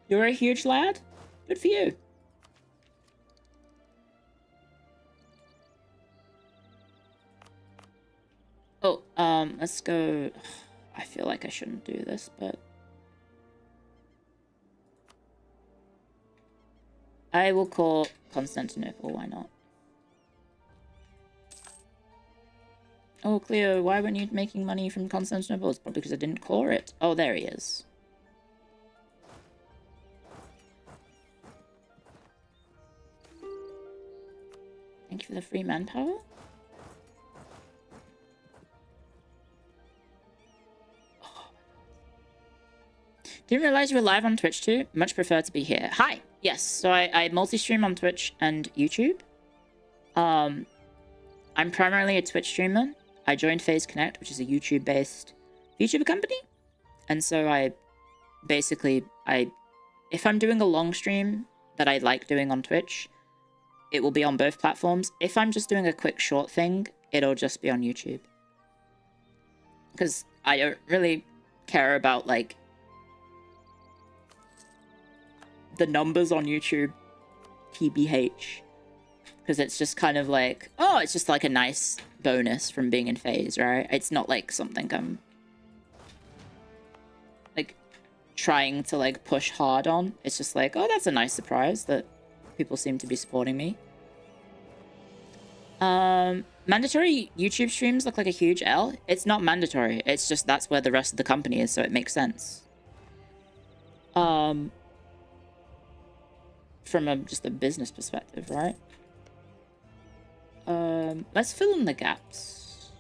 You're a huge lad? Good for you. Oh, let's go... I feel like I shouldn't do this, but... I will call Constantinople, why not? Oh, Clio, why weren't you making money from Constantinople? It's probably because I didn't core it. Oh, there he is. Thank you for the free manpower. Didn't realize you were live on Twitch too. Much prefer to be here. Hi. Yes, so I multi-stream on Twitch and YouTube. I'm primarily a Twitch streamer. I joined FaZe Connect, which is a YouTube-based VTuber company. And so I basically, if I'm doing a long stream that I like doing on Twitch, it will be on both platforms. If I'm just doing a quick short thing, it'll just be on YouTube. Because I don't really care about, like, the numbers on YouTube, TBH. Because it's just kind of like, oh, it's just like a nice bonus from being in FaZe, right? It's not like something I'm, like, trying to, like, push hard on. It's just like, oh, that's a nice surprise that people seem to be supporting me. Mandatory YouTube streams look like a huge L. It's not mandatory. It's just that's where the rest of the company is, so it makes sense. From just a business perspective, right? Let's fill in the gaps.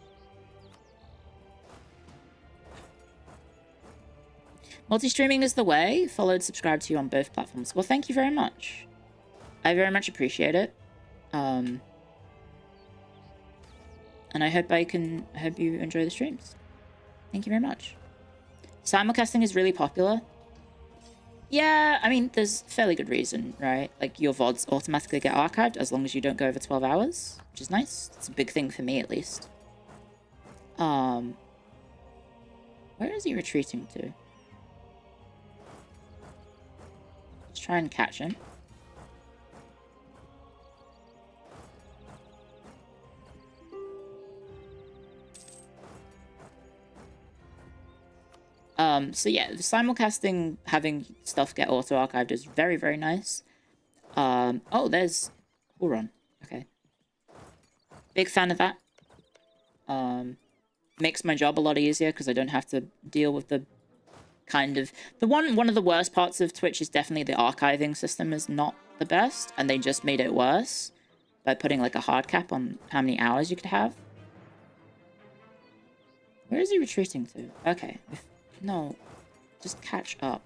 Multi-streaming is the way. Followed, subscribe to you on both platforms. Well, thank you very much. I very much appreciate it. And I hope you enjoy the streams. Thank you very much. Simulcasting is really popular. Yeah, I mean, there's fairly good reason, right? Like, your VODs automatically get archived as long as you don't go over 12 hours, which is nice. It's a big thing for me, at least. Where is he retreating to? Let's try and catch him. So yeah, the simulcasting, having stuff get auto-archived is very, very nice. Oh, there's Huron. Okay. Big fan of that. Makes my job a lot easier because I don't have to deal with the kind of... One of the worst parts of Twitch is definitely the archiving system is not the best, and they just made it worse by putting like a hard cap on how many hours you could have. Where is he retreating to? Okay. No, just catch up.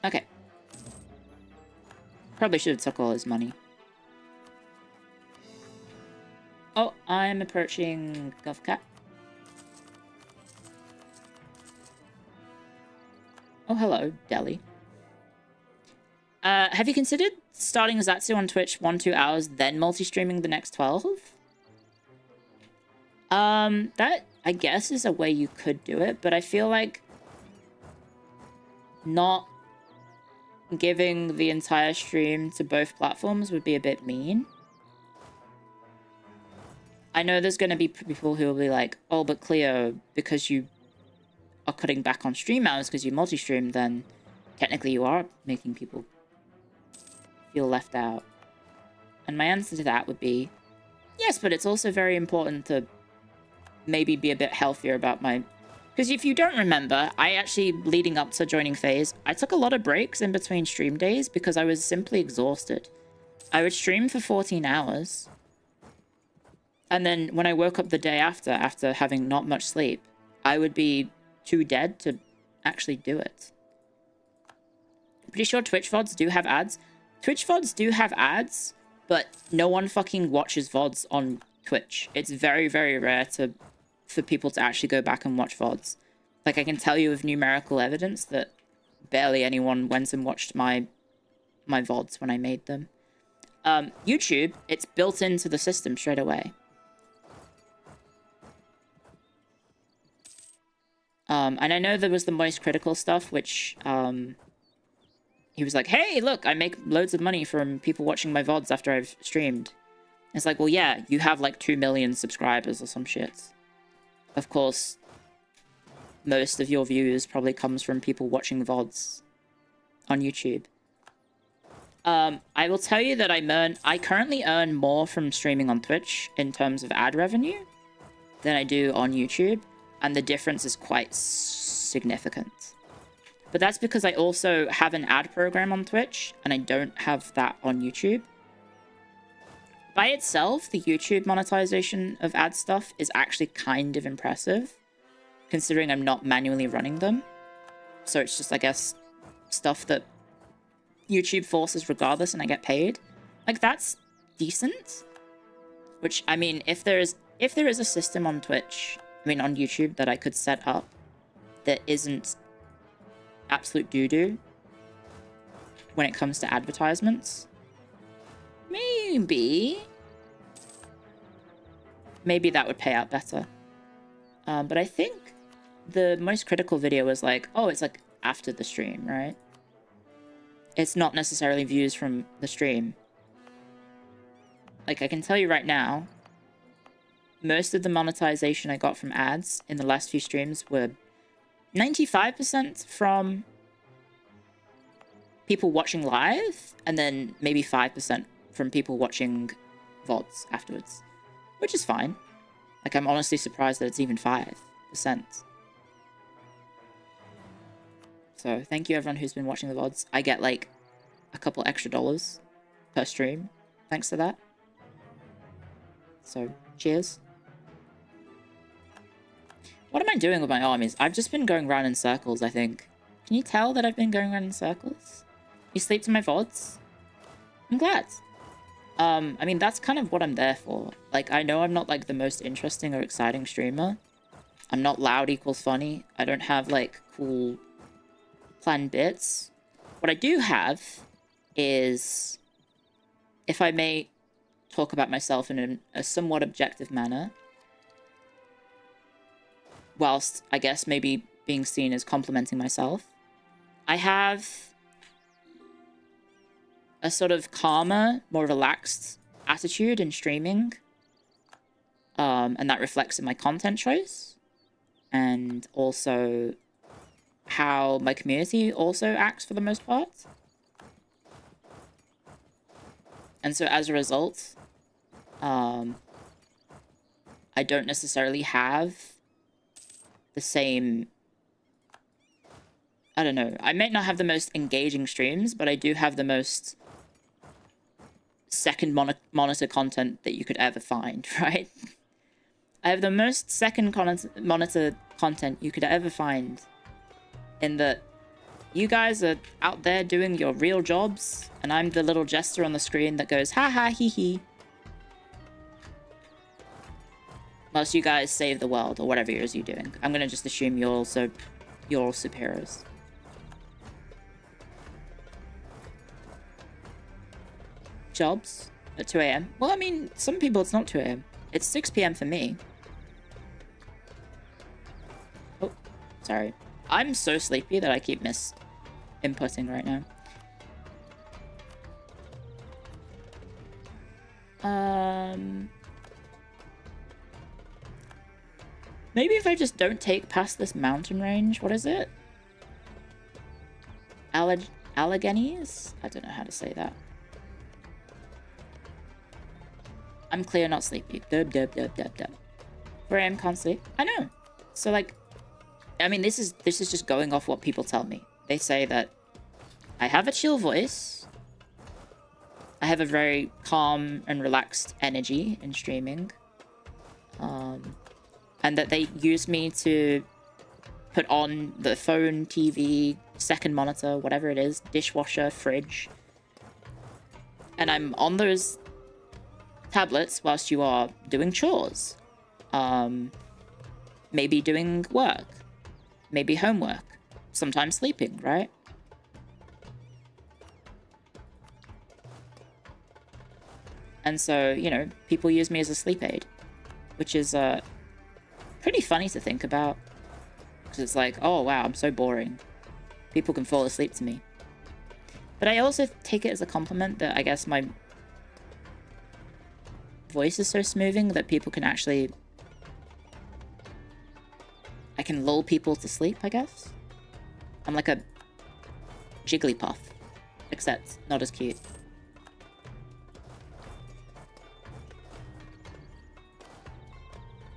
Okay. Probably should have took all his money. Oh, I'm approaching GovCat. Oh, hello, Delhi. Have you considered starting Zatsu on Twitch 1-2 hours, then multi-streaming the next 12? That, I guess, is a way you could do it, but I feel like not giving the entire stream to both platforms would be a bit mean. I know there's going to be people who will be like, oh, but Clio, because you are cutting back on stream hours because you multi-stream, then technically you are making people feel left out. And my answer to that would be, yes, but it's also very important to maybe be a bit healthier about my... Because if you don't remember, I actually, leading up to joining FaZe, I took a lot of breaks in between stream days because I was simply exhausted. I would stream for 14 hours. And then when I woke up the day after having not much sleep, I would be too dead to actually do it. Pretty sure Twitch VODs do have ads. Twitch VODs do have ads, but no one fucking watches VODs on Twitch. It's very, very rare for people to actually go back and watch VODs. Like, I can tell you with numerical evidence that barely anyone went and watched my VODs when I made them. YouTube, it's built into the system straight away. And I know there was the Moist Critical stuff, which... he was like, hey, look, I make loads of money from people watching my VODs after I've streamed. It's like, well, yeah, you have like 2 million subscribers or some shit. Of course, most of your views probably comes from people watching VODs on YouTube. I will tell you that I currently earn more from streaming on Twitch in terms of ad revenue than I do on YouTube. And the difference is quite significant. But that's because I also have an ad program on Twitch, and I don't have that on YouTube. By itself, the YouTube monetization of ad stuff is actually kind of impressive, considering I'm not manually running them. So it's just, I guess, stuff that YouTube forces regardless, and I get paid. Like, that's decent. Which, I mean, if there is a system on Twitch, on YouTube that I could set up that isn't absolute doo-doo when it comes to advertisements, maybe that would pay out better. But I think the most critical video was like, oh, it's like after the stream, right? It's not necessarily views from the stream. Like, I can tell you right now, most of the monetization I got from ads in the last few streams were 95% from people watching live, and then maybe 5% from people watching VODs afterwards, which is fine. Like, I'm honestly surprised that it's even 5%. So thank you everyone who's been watching the VODs. I get like a couple extra dollars per stream thanks to that. So cheers. What am I doing with my armies? I've just been going around in circles, I think. Can you tell that I've been going around in circles? You sleep to my VODs? I'm glad. I mean, that's kind of what I'm there for. Like, I know I'm not like the most interesting or exciting streamer. I'm not loud equals funny. I don't have like cool planned bits. What I do have is, if I may talk about myself in a somewhat objective manner, whilst I guess maybe being seen as complimenting myself, I have a sort of calmer, more relaxed attitude in streaming, and that reflects in my content choice, and also how my community also acts for the most part. And so as a result, I don't necessarily have the same, I don't know, I might not have the most engaging streams, but I do have the most second monitor content that you could ever find, right? I have the most second monitor content you could ever find, in that you guys are out there doing your real jobs, and I'm the little jester on the screen that goes, ha ha hee hee. Whilst you guys save the world, or whatever it is you're doing. I'm gonna just assume you're all superheroes. Jobs at 2 AM? Well, I mean, some people it's not 2 AM. It's 6 PM for me. Oh, sorry. I'm so sleepy that I keep inputting right now. Maybe if I just don't take past this mountain range, what is it? Alleghenies? I don't know how to say that. I'm Clio, not sleepy. Dub. 4 AM can't sleep. I know. So like, I mean, this is just going off what people tell me. They say that I have a chill voice. I have a very calm and relaxed energy in streaming. And that they use me to put on the phone, TV, second monitor, whatever it is, dishwasher, fridge. And I'm on those tablets whilst you are doing chores. Maybe doing work. Maybe homework. Sometimes sleeping, right? And so, you know, people use me as a sleep aid, which is pretty funny to think about. Because it's like, oh wow, I'm so boring. People can fall asleep to me. But I also take it as a compliment that I guess my voice is so smoothing that people can actually... I can lull people to sleep, I guess. I'm like a Jigglypuff, except not as cute.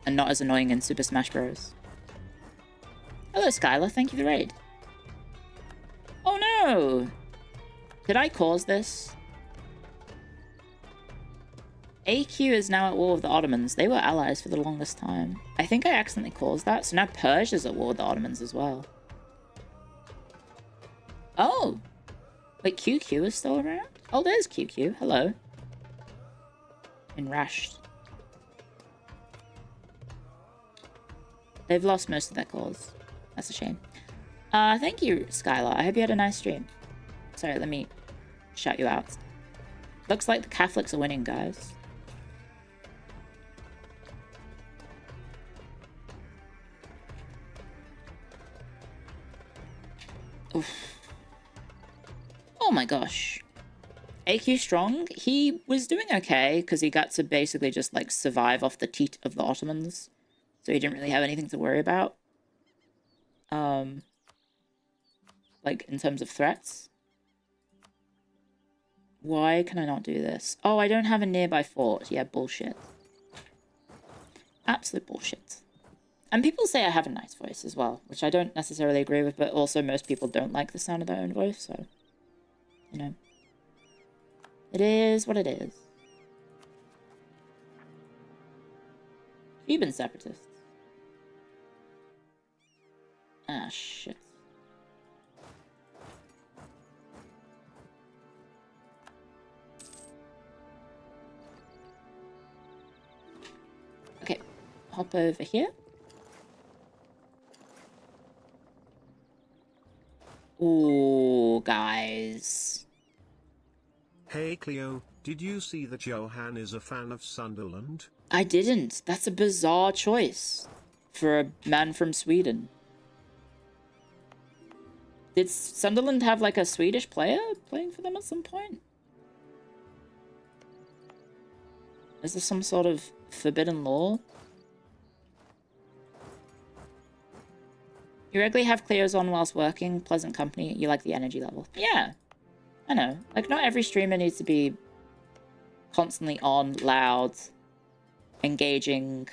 And not as annoying in Super Smash Bros. Hello, Skylar. Thank you for the raid. Oh no! Did I cause this? AQ is now at war with the Ottomans. They were allies for the longest time. I think I accidentally caused that, so now Persia's at war with the Ottomans as well. Oh! Wait, QQ is still around? Oh, there's QQ. Hello. Enrashed. They've lost most of their cause. That's a shame. Thank you, Skylar. I hope you had a nice stream. Sorry, let me shout you out. Looks like the Catholics are winning, guys. Oof. Oh my gosh. AQ Strong, he was doing okay because he got to basically just like survive off the teat of the Ottomans. So he didn't really have anything to worry about. Like in terms of threats. Why can I not do this? Oh, I don't have a nearby fort. Yeah, bullshit. Absolute bullshit. And people say I have a nice voice as well, which I don't necessarily agree with, but also most people don't like the sound of their own voice, so, you know. It is what it is. Cuban separatists. Ah, shit. Okay, hop over here. Ooh, guys. Hey Clio, did you see that Johan is a fan of Sunderland? I didn't. That's a bizarre choice for a man from Sweden. Did Sunderland have like a Swedish player playing for them at some point? Is there some sort of forbidden law? You regularly have Clios on whilst working, pleasant company, you like the energy level. Yeah, I know. Like, not every streamer needs to be constantly on, loud, engaging.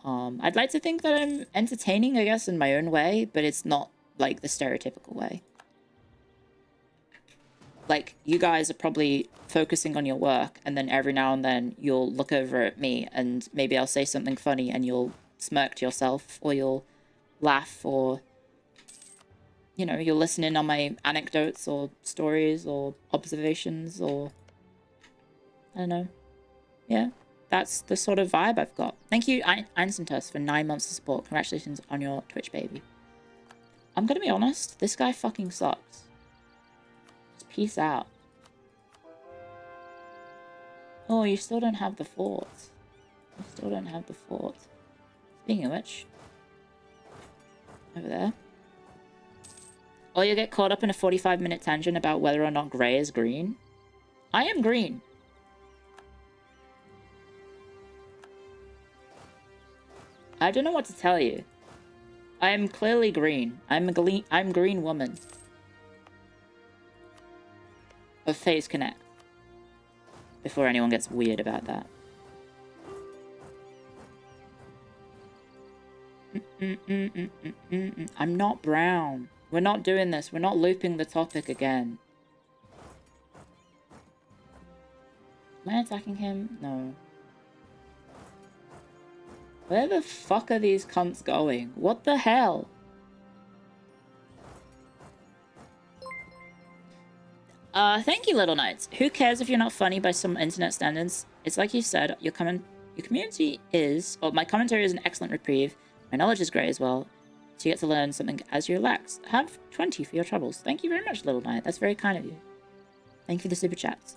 I'd like to think that I'm entertaining, I guess, in my own way, but it's not, like, the stereotypical way. Like, you guys are probably focusing on your work, and then every now and then you'll look over at me, and maybe I'll say something funny, and you'll smirk to yourself, or you'll laugh, or, you know, you'll listen in on my anecdotes, or stories, or observations, or, I don't know. Yeah, that's the sort of vibe I've got. Thank you, Einsentus, for 9 months of support. Congratulations on your Twitch, baby. I'm gonna be honest, this guy fucking sucks. Just peace out. Oh, you still don't have the fort. You still don't have the fort. Speaking of which, over there. Or you'll get caught up in a 45-minute tangent about whether or not grey is green. I am green. I don't know what to tell you. I am clearly green. I'm green woman. Of Phase Connect. Before anyone gets weird about that. I'm not brown. We're not doing this. We're not looping the topic again. Am I attacking him? No. Where the fuck are these cunts going? What the hell? Thank you, Little Knights. Who cares if you're not funny by some internet standards? It's like you said, your community is, or my commentary is an excellent reprieve. My knowledge is great as well. So you get to learn something as you relax. Have 20 for your troubles. Thank you very much, Little Knight. That's very kind of you. Thank you for the super chats.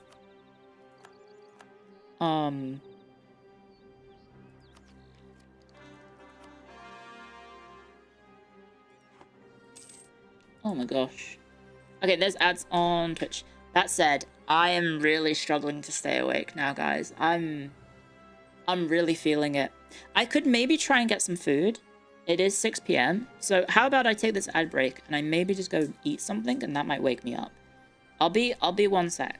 Oh my gosh. Okay, there's ads on Twitch. That said, I am really struggling to stay awake now, guys. I'm really feeling it. I could maybe try and get some food. It is 6 p.m. So how about I take this ad break and I maybe just go eat something, and that might wake me up. I'll be 1 sec.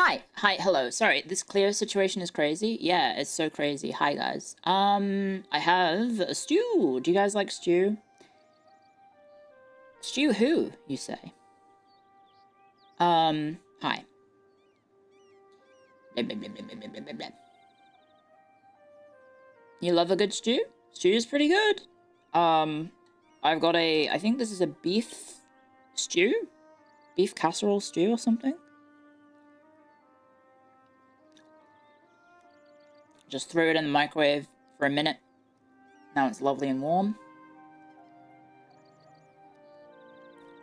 Hi, hello. Sorry, this Clio situation is crazy. Yeah, it's so crazy. Hi, guys. I have a stew. Do you guys like stew? Stew who, you say? Hi. Blah, blah, blah, blah, blah, blah, blah, blah. You love a good stew? Stew is pretty good. I've got I think this is a beef stew? Beef casserole stew or something? Just threw it in the microwave for a minute. Now it's lovely and warm.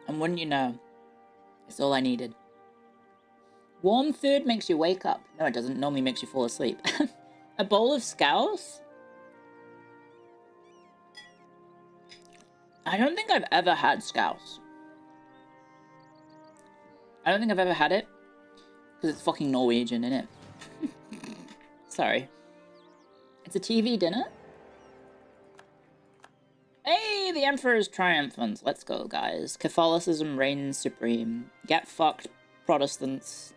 And wouldn't you know, it's all I needed. Warm food makes you wake up. No, it doesn't. Normally makes you fall asleep. A bowl of scouse? I don't think I've ever had scouse. I don't think I've ever had it. Because it's fucking Norwegian, innit? Sorry. It's a TV dinner? Hey, the Emperor is triumphant. Let's go, guys. Catholicism reigns supreme. Get fucked, Protestants.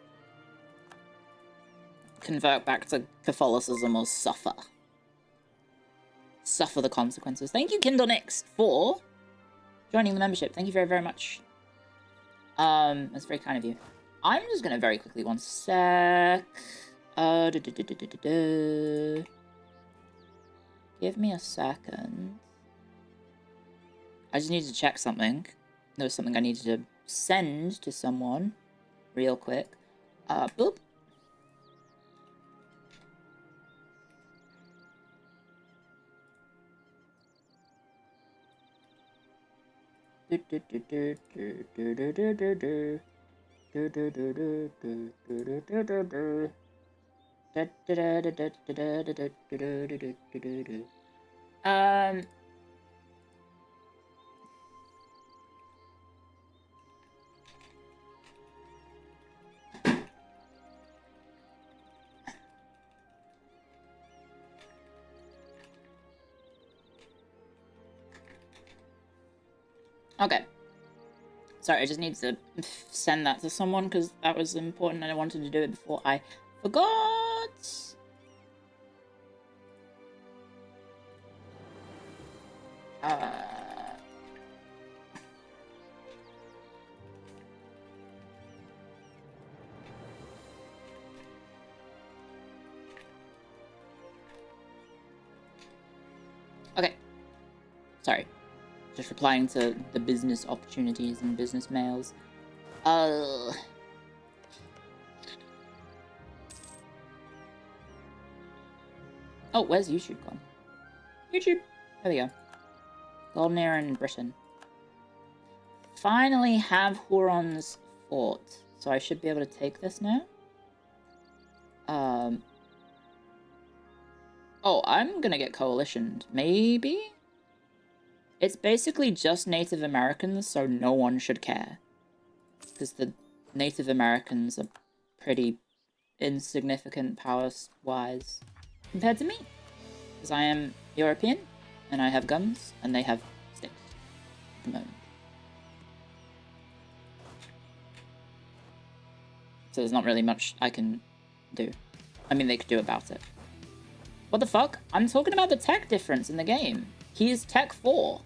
Convert back to Catholicism or suffer. Suffer the consequences. Thank you, KindleNix, for joining the membership. Thank you very, very much. That's very kind of you. I'm just gonna very quickly, one sec. Give me a second. I just needed to check something. There was something I needed to send to someone real quick. Boop. Okay. Sorry, I just need to send that to someone because that was important and I wanted to do it before I forgot. Okay. Sorry. Just replying to the business opportunities and business mails. Oh, where's YouTube gone? YouTube. There we go. Golden Era in Britain. Finally have Huron's fort. So I should be able to take this now. Oh, I'm gonna get coalitioned. Maybe? It's basically just Native Americans, so no one should care. Because the Native Americans are pretty insignificant power-wise compared to me. Because I am European, and I have guns, and they have sticks at the moment. So there's not really much I can do. I mean, they could do about it. What the fuck? I'm talking about the tech difference in the game. He is Tech 4.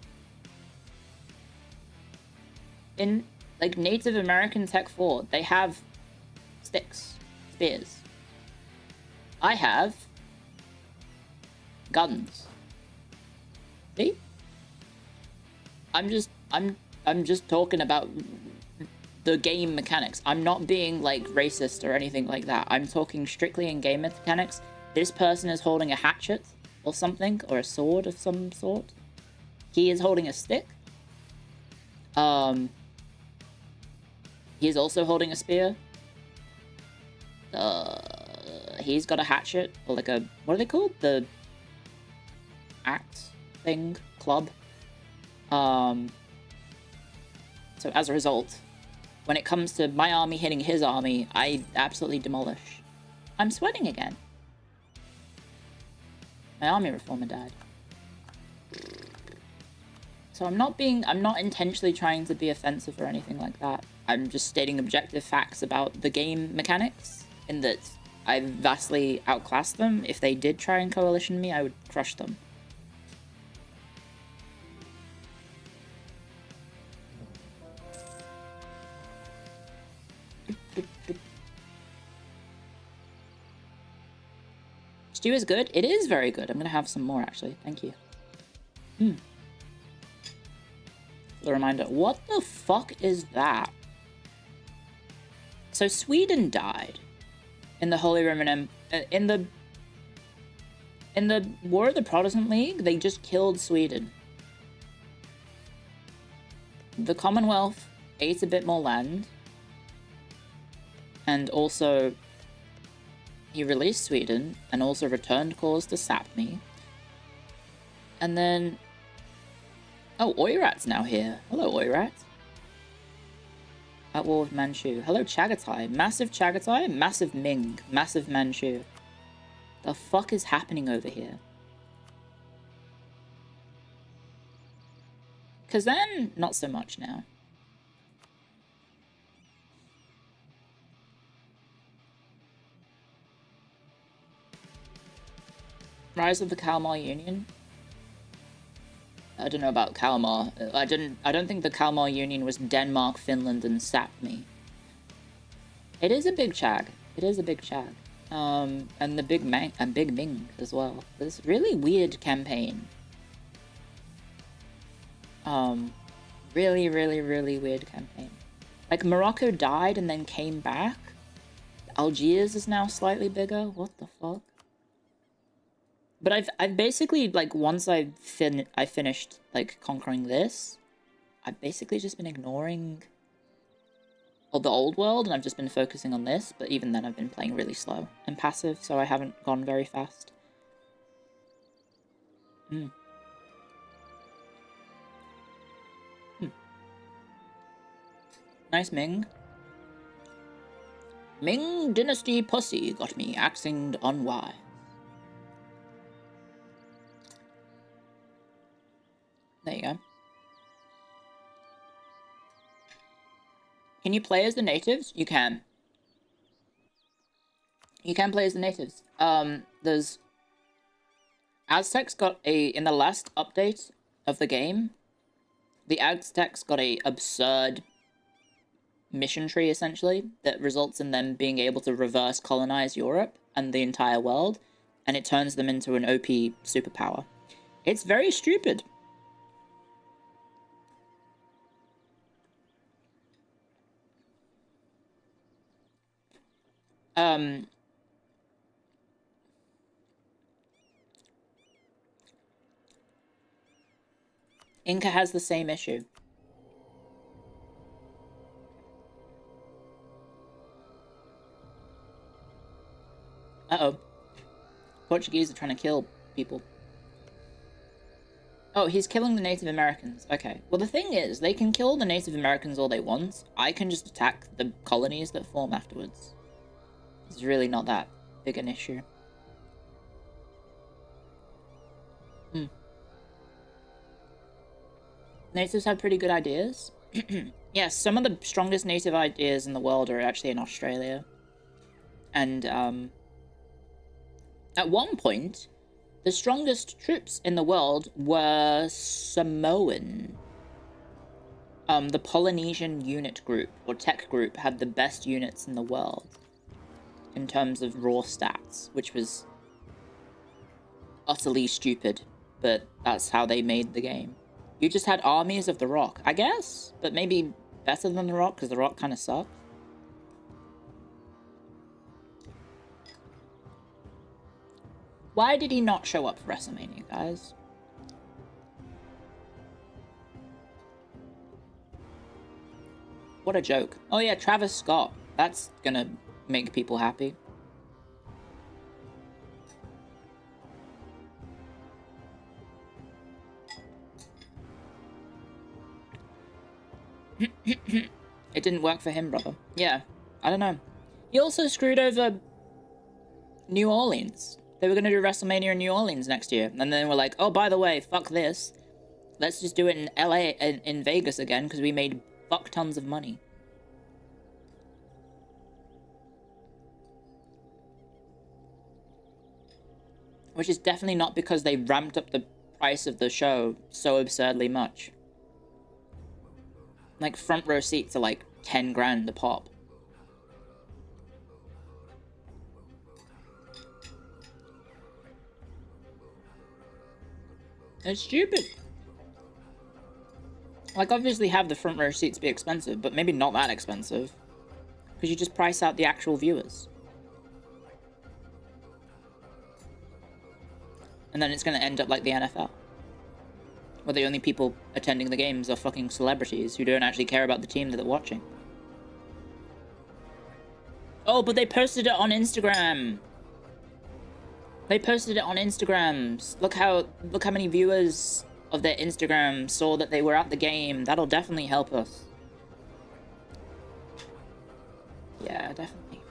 In, like, Native American Tech 4, they have sticks, spears. I have guns. See? I'm just talking about the game mechanics. I'm not being, like, racist or anything like that. I'm talking strictly in game mechanics. This person is holding a hatchet or something, or a sword of some sort. He is holding a stick. He's also holding a spear. He's got a hatchet, or like a, what are they called? The axe thing, club. So as a result, when it comes to my army hitting his army, I absolutely demolish. I'm sweating again. My army reformer died. So I'm not intentionally trying to be offensive or anything like that. I'm just stating objective facts about the game mechanics. in that I vastly outclassed them. If they did try and coalition me, I would crush them. Stew is good? It is very good. I'm gonna have some more, actually. Thank you. The reminder. What the fuck is that? So Sweden died in the Holy Roman in the War of the Protestant League. They just killed Sweden. The Commonwealth ate a bit more land, and also he released Sweden and also returned calls to Sapmi. And then, oh, Oirat's now here. Hello, Oirat. At war with Manchu. Hello, Chagatai. Massive Chagatai, massive Ming, massive Manchu. The fuck is happening over here? Kazan, not so much now. Rise of the Kalmar Union. I don't know about Kalmar. I don't think the Kalmar Union was Denmark, Finland, and Sapmi. It is a big chag. It is a big chag. And the Big Ming as well. This really weird campaign. Really, really, really weird campaign. Like, Morocco died and then came back. Algiers is now slightly bigger. What the fuck? But I've basically, like, once I finished, like, conquering this, I've basically just been ignoring all the old world, and I've just been focusing on this, but even then I've been playing really slow and passive, so I haven't gone very fast. Nice Ming. Ming Dynasty pussy got me axing unwise. There you go. Can you play as the natives? You can. You can play as the natives. There's... Aztecs got in the last update of the game, the Aztecs got a absurd mission tree, essentially, that results in them being able to reverse colonize Europe and the entire world, and it turns them into an OP superpower. It's very stupid. Inca has the same issue. Uh-oh. Portuguese are trying to kill people. Oh, he's killing the Native Americans. Okay. Well, the thing is, they can kill the Native Americans all they want. I can just attack the colonies that form afterwards. It's really not that big an issue. Natives have pretty good ideas. Yes, some of the strongest native ideas in the world are actually in Australia. And, at one point, the strongest troops in the world were Samoan. The Polynesian unit group, or tech group, had the best units in the world in terms of raw stats, which was utterly stupid, but that's how they made the game. You just had armies of the Rock, I guess, but maybe better than the Rock, because the Rock kind of sucked. Why did he not show up for WrestleMania, guys? What a joke. Oh yeah, Travis Scott. That's gonna make people happy. It didn't work for him, brother. Yeah, I don't know. He also screwed over New Orleans. They were going to do WrestleMania in New Orleans next year. And then we're like, oh, by the way, fuck this. Let's just do it in LA, in Vegas again, because we made fuck tons of money. Which is definitely not because they ramped up the price of the show so absurdly much. Like, front row seats are like 10 grand a pop. It's stupid. Like, obviously have the front row seats be expensive, but maybe not that expensive. Because you just price out the actual viewers. And then it's going to end up like the NFL. Where the only people attending the games are fucking celebrities who don't actually care about the team that they're watching. Oh, but they posted it on Instagram! They posted it on Instagram. Look how many viewers of their Instagram saw that they were at the game. That'll definitely help us. Yeah, definitely.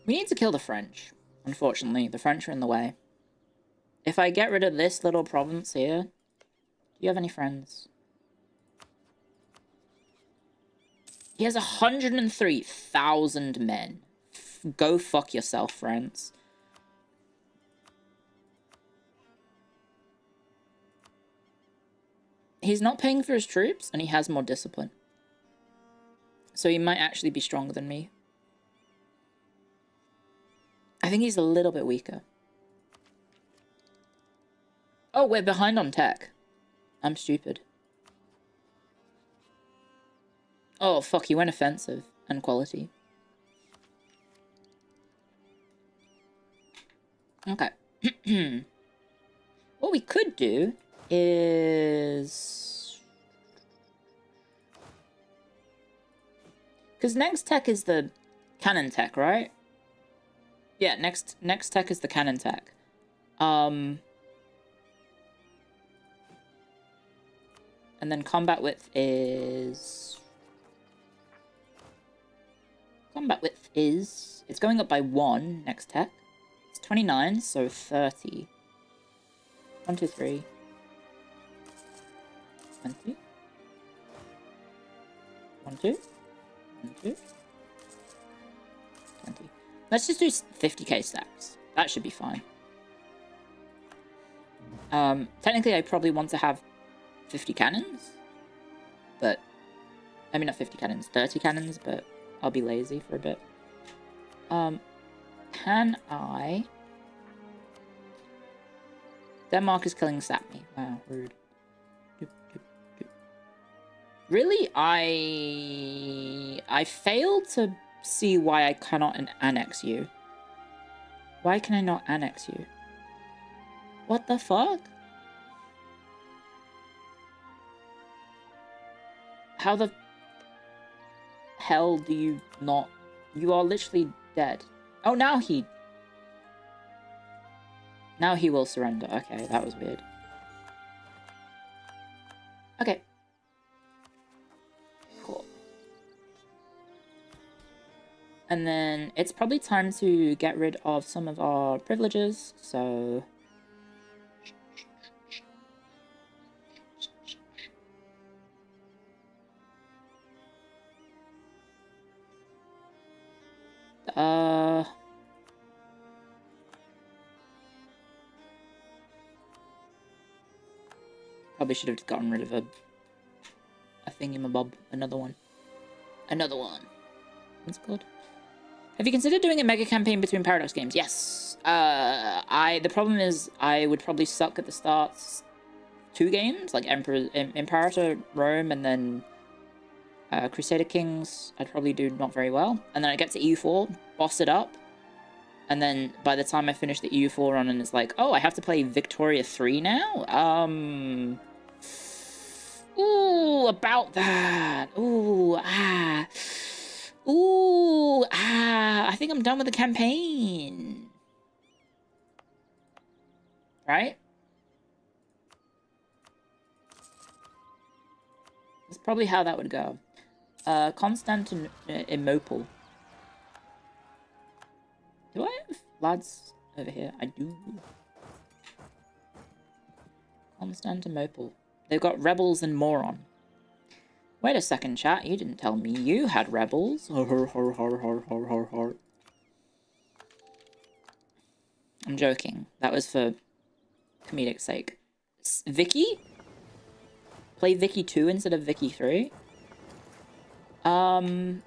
We need to kill the French. Unfortunately, the French are in the way. If I get rid of this little province here... Do you have any friends? He has 103,000 men. Go fuck yourself, France. He's not paying for his troops, and he has more discipline. So he might actually be stronger than me. I think he's a little bit weaker. Oh, we're behind on tech. I'm stupid. Oh, fuck, he went offensive and quality. Okay. What we could do is... Because next tech is the cannon tech, right? Yeah, next tech is the cannon tech. And then combat width is... Combat width is... It's going up by 1, next tech. It's 29, so 30. 1, 2, 3. 20. 1, 2. 1, 2. 20. Let's just do 50k stacks. That should be fine. Technically, I probably want to have 50 cannons. But... I mean, not 50 cannons, 30 cannons, but I'll be lazy for a bit. Can I... Denmark is killing Sapmi. Wow, rude. Really? I failed to see why I cannot annex you. Why can I not annex you? What the fuck? How the hell do you not... You are literally dead. Oh, now he will surrender. Okay, that was weird. Okay. Cool. And then it's probably time to get rid of some of our privileges, so... Probably should have gotten rid of a thingamabob. Another one. Another one. What's it called? Have you considered doing a mega campaign between Paradox games? Yes. The problem is I would probably suck at the starts 2 games, like Imperator Rome and then Crusader Kings. I'd probably do not very well. And then I get to EU4, boss it up. And then by the time I finish the EU4 run and it's like, oh, I have to play Victoria 3 now? Ooh, about that. Ooh, I think I'm done with the campaign. Right? That's probably how that would go. Constantinople. Do I have lads over here? I do. Constantinople. They've got rebels and moron. Wait a second, chat. You didn't tell me you had rebels. I'm joking. That was for comedic sake. Vicky? Play Vicky 2 instead of Vicky 3? I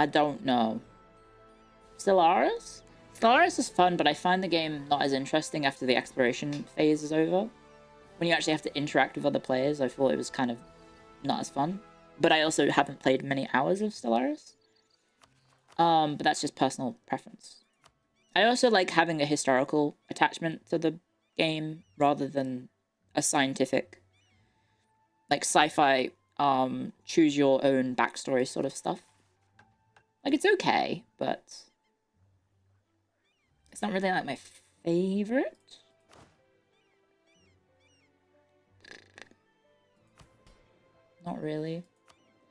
don't know. Stellaris? Stellaris is fun, but I find the game not as interesting after the exploration phase is over. When you actually have to interact with other players, I thought it was kind of not as fun. But I also haven't played many hours of Stellaris. But that's just personal preference. I also like having a historical attachment to the game rather than a scientific, like sci-fi, choose your own backstory sort of stuff. Like, it's okay, but it's not really like my favorite. Not really.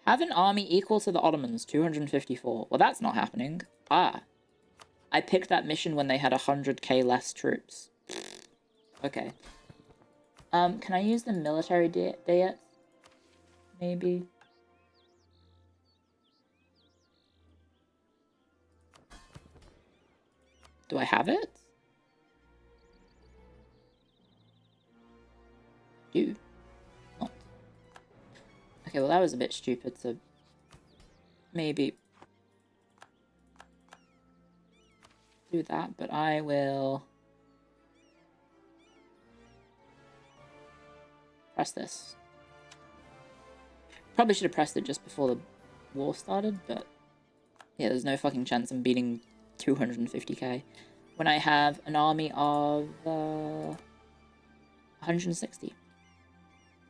Have an army equal to the Ottomans, 254. Well, that's not happening. Ah. I picked that mission when they had 100k less troops. Okay. Can I use the military diet? Maybe. Do I have it? Do. Not. Okay, well that was a bit stupid to maybe do that, but I will press this. Probably should have pressed it just before the war started, but yeah, there's no fucking chance I'm beating 250k when I have an army of 160.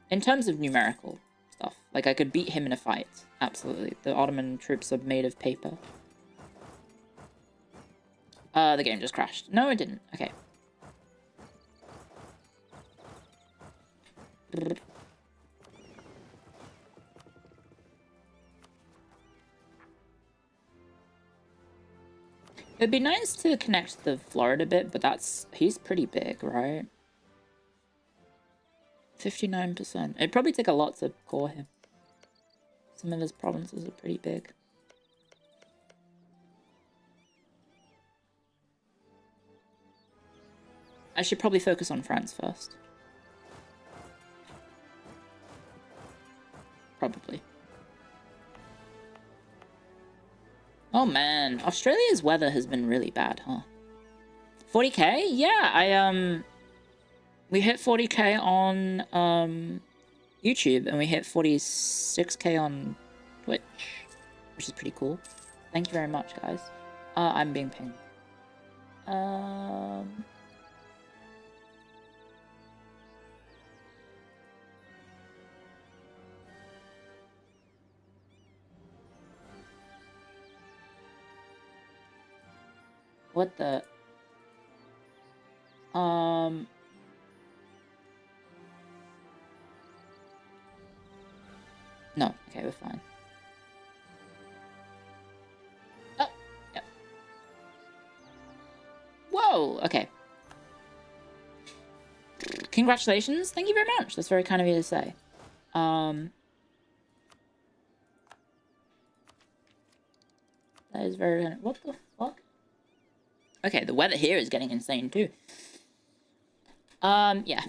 In terms of numerical stuff, like I could beat him in a fight, absolutely. The Ottoman troops are made of paper. The game just crashed. No, it didn't. Okay. It'd be nice to connect the Florida bit, but he's pretty big, right? 59%. It'd probably take a lot to core him. Some of his provinces are pretty big. I should probably focus on France first. Probably. Oh man, Australia's weather has been really bad, huh? 40k? Yeah, we hit 40k on YouTube, and we hit 46k on Twitch, which is pretty cool. Thank you very much, guys. I'm being pinged. What the? No. Okay, we're fine. Oh, yeah. Whoa, okay. Congratulations. Thank you very much. That's very kind of you to say. That is very... What the fuck? Okay, the weather here is getting insane too. Yeah.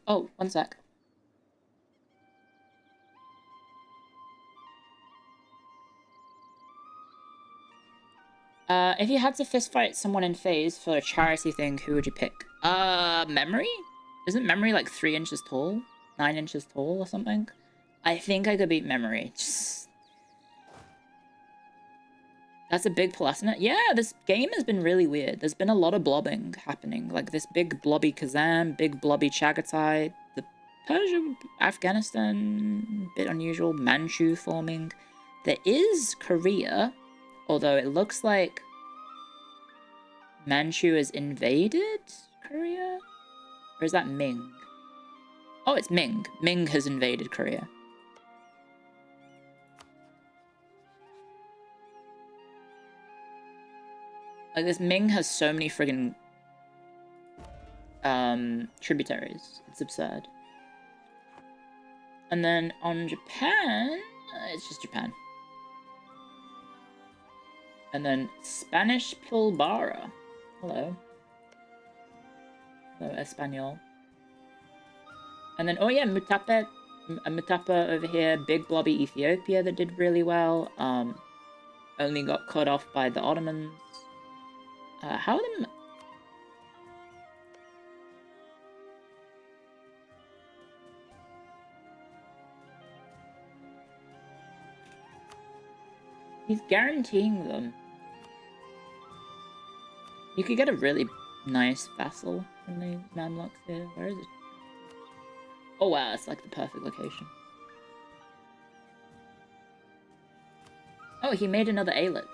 Oh, one sec. If you had to fistfight someone in phase for a charity thing, who would you pick? Memory? Isn't Memory like 3 inches tall? 9 inches tall or something? I think I could beat Memory. Just... That's a big plus, isn't it? Yeah, this game has been really weird. There's been a lot of blobbing happening. Like this big blobby Kazan, big blobby Chagatai, the Persia, Afghanistan, bit unusual, Manchu forming. There is Korea, although it looks like Manchu has invaded Korea? Or is that Ming? Oh, it's Ming. Ming has invaded Korea. Like, this Ming has so many friggin' tributaries. It's absurd. And then on Japan, it's just Japan. And then Spanish Pilbara. Hello. Hello, Espanol. And then, oh yeah, Mutapa over here. Big Blobby Ethiopia that did really well. Only got cut off by the Ottomans. How are them... He's guaranteeing them. You could get a really nice vassal from the Mamluks here. Where is it? Oh wow, it's like the perfect location. Oh, he made another Alet.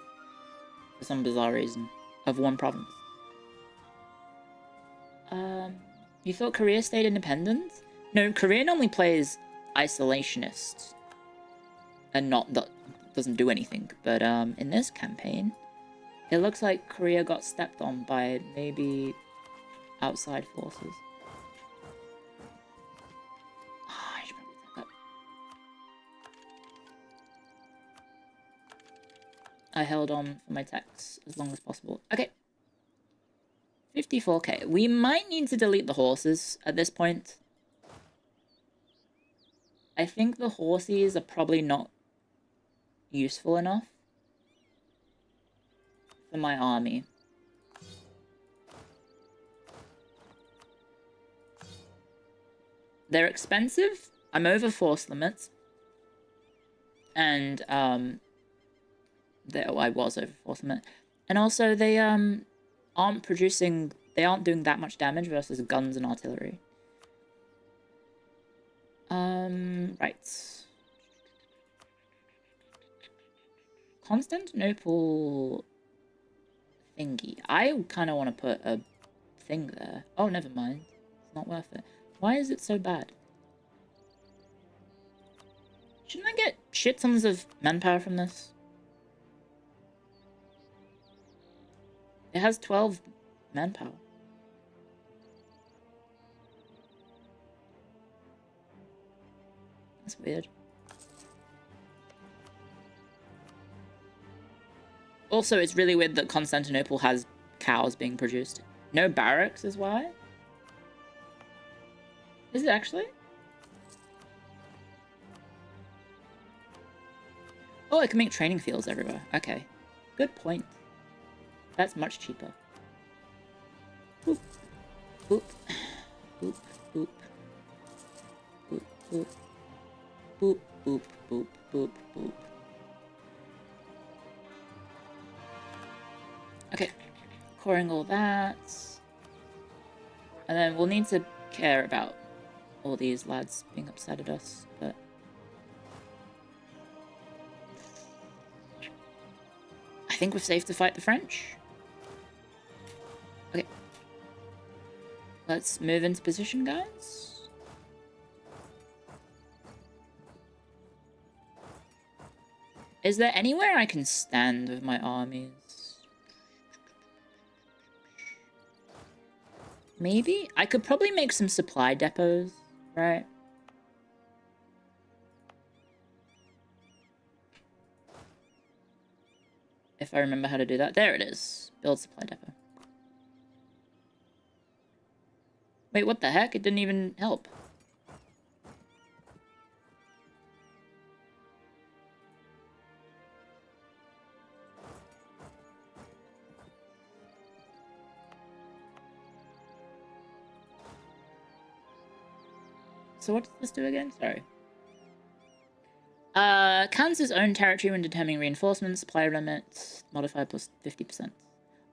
For some bizarre reason. Of one province. You thought Korea stayed independent? No, Korea normally plays isolationist. And not that doesn't do anything. But in this campaign, it looks like Korea got stepped on by maybe outside forces. Oh, I should probably take that. I held on for my techs as long as possible. Okay. 54k. We might need to delete the horses at this point. I think the horses are probably not useful enough for my army. They're expensive. I'm over force limits. And, I was over force limit. And also, they, aren't producing... They aren't doing that much damage versus guns and artillery. Right. Constantinople... thingy. I kind of want to put a thing there. Oh, never mind. It's not worth it. Why is it so bad? Shouldn't I get shit tons of manpower from this? It has 12 manpower. That's weird. Also, it's really weird that Constantinople has cows being produced. No barracks is why? Is it actually? Oh, I can make training fields everywhere. Okay. Good point. That's much cheaper. Boop. Boop. Boop. Boop. Boop. Boop. Boop. Boop. Boop. Boop. Boop. Okay. Coring all that. And then we'll need to care about all these lads being upset at us, but... I think we're safe to fight the French. Okay. Let's move into position, guys. Is there anywhere I can stand with my armies? Maybe? I could probably make some supply depots, right? If I remember how to do that. There it is. Build supply depot. Wait, what the heck? It didn't even help. So what does this do again? Sorry. Counts its own territory when determining reinforcements, supply limits, modifier plus 50%.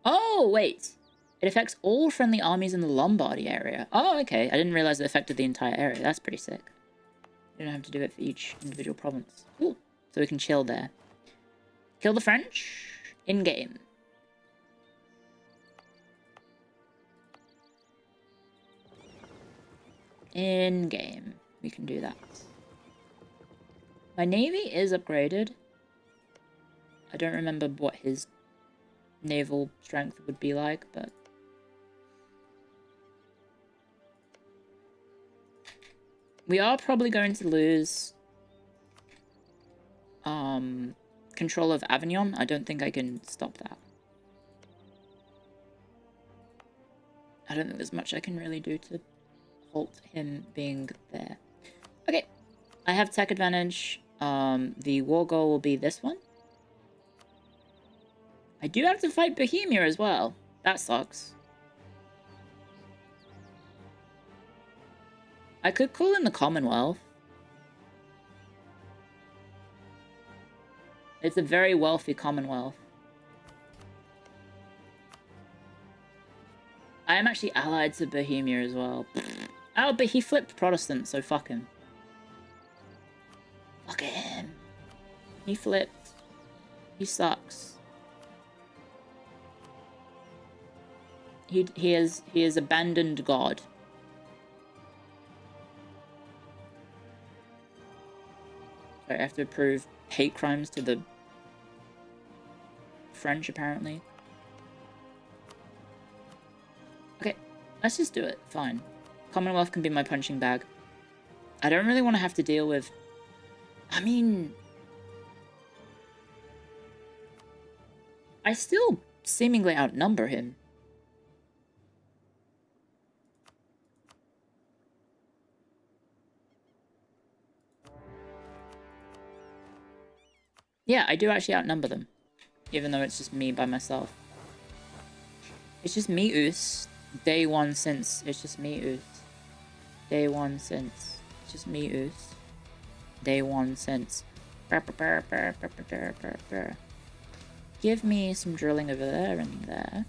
Oh, wait. It affects all friendly armies in the Lombardy area. Oh, okay. I didn't realize it affected the entire area. That's pretty sick. You don't have to do it for each individual province. Cool. So we can chill there. Kill the French. In-game. In-game. We can do that. My navy is upgraded. I don't remember what his naval strength would be like, but... we are probably going to lose... control of Avignon, I don't think I can stop that. I don't think there's much I can really do to halt him being there. Okay, I have tech advantage. The war goal will be this one. I do have to fight Bohemia as well. That sucks. I could call in the Commonwealth. It's a very wealthy Commonwealth. I am actually allied to Bohemia as well. Oh, but he flipped Protestant, so fuck him. Fuck him. He flipped. He sucks. He has abandoned God. So I have to prove hate crimes to the French, apparently. Okay, let's just do it. Fine. Commonwealth can be my punching bag. I don't really want to have to deal with... I mean... I still seemingly outnumber him. Yeah, I do actually outnumber them. Even though it's just me by myself. It's just me, Us. Day one since. It's just me, Us. Day one since. It's just me, Us. Day one since. Give me some drilling over there and there.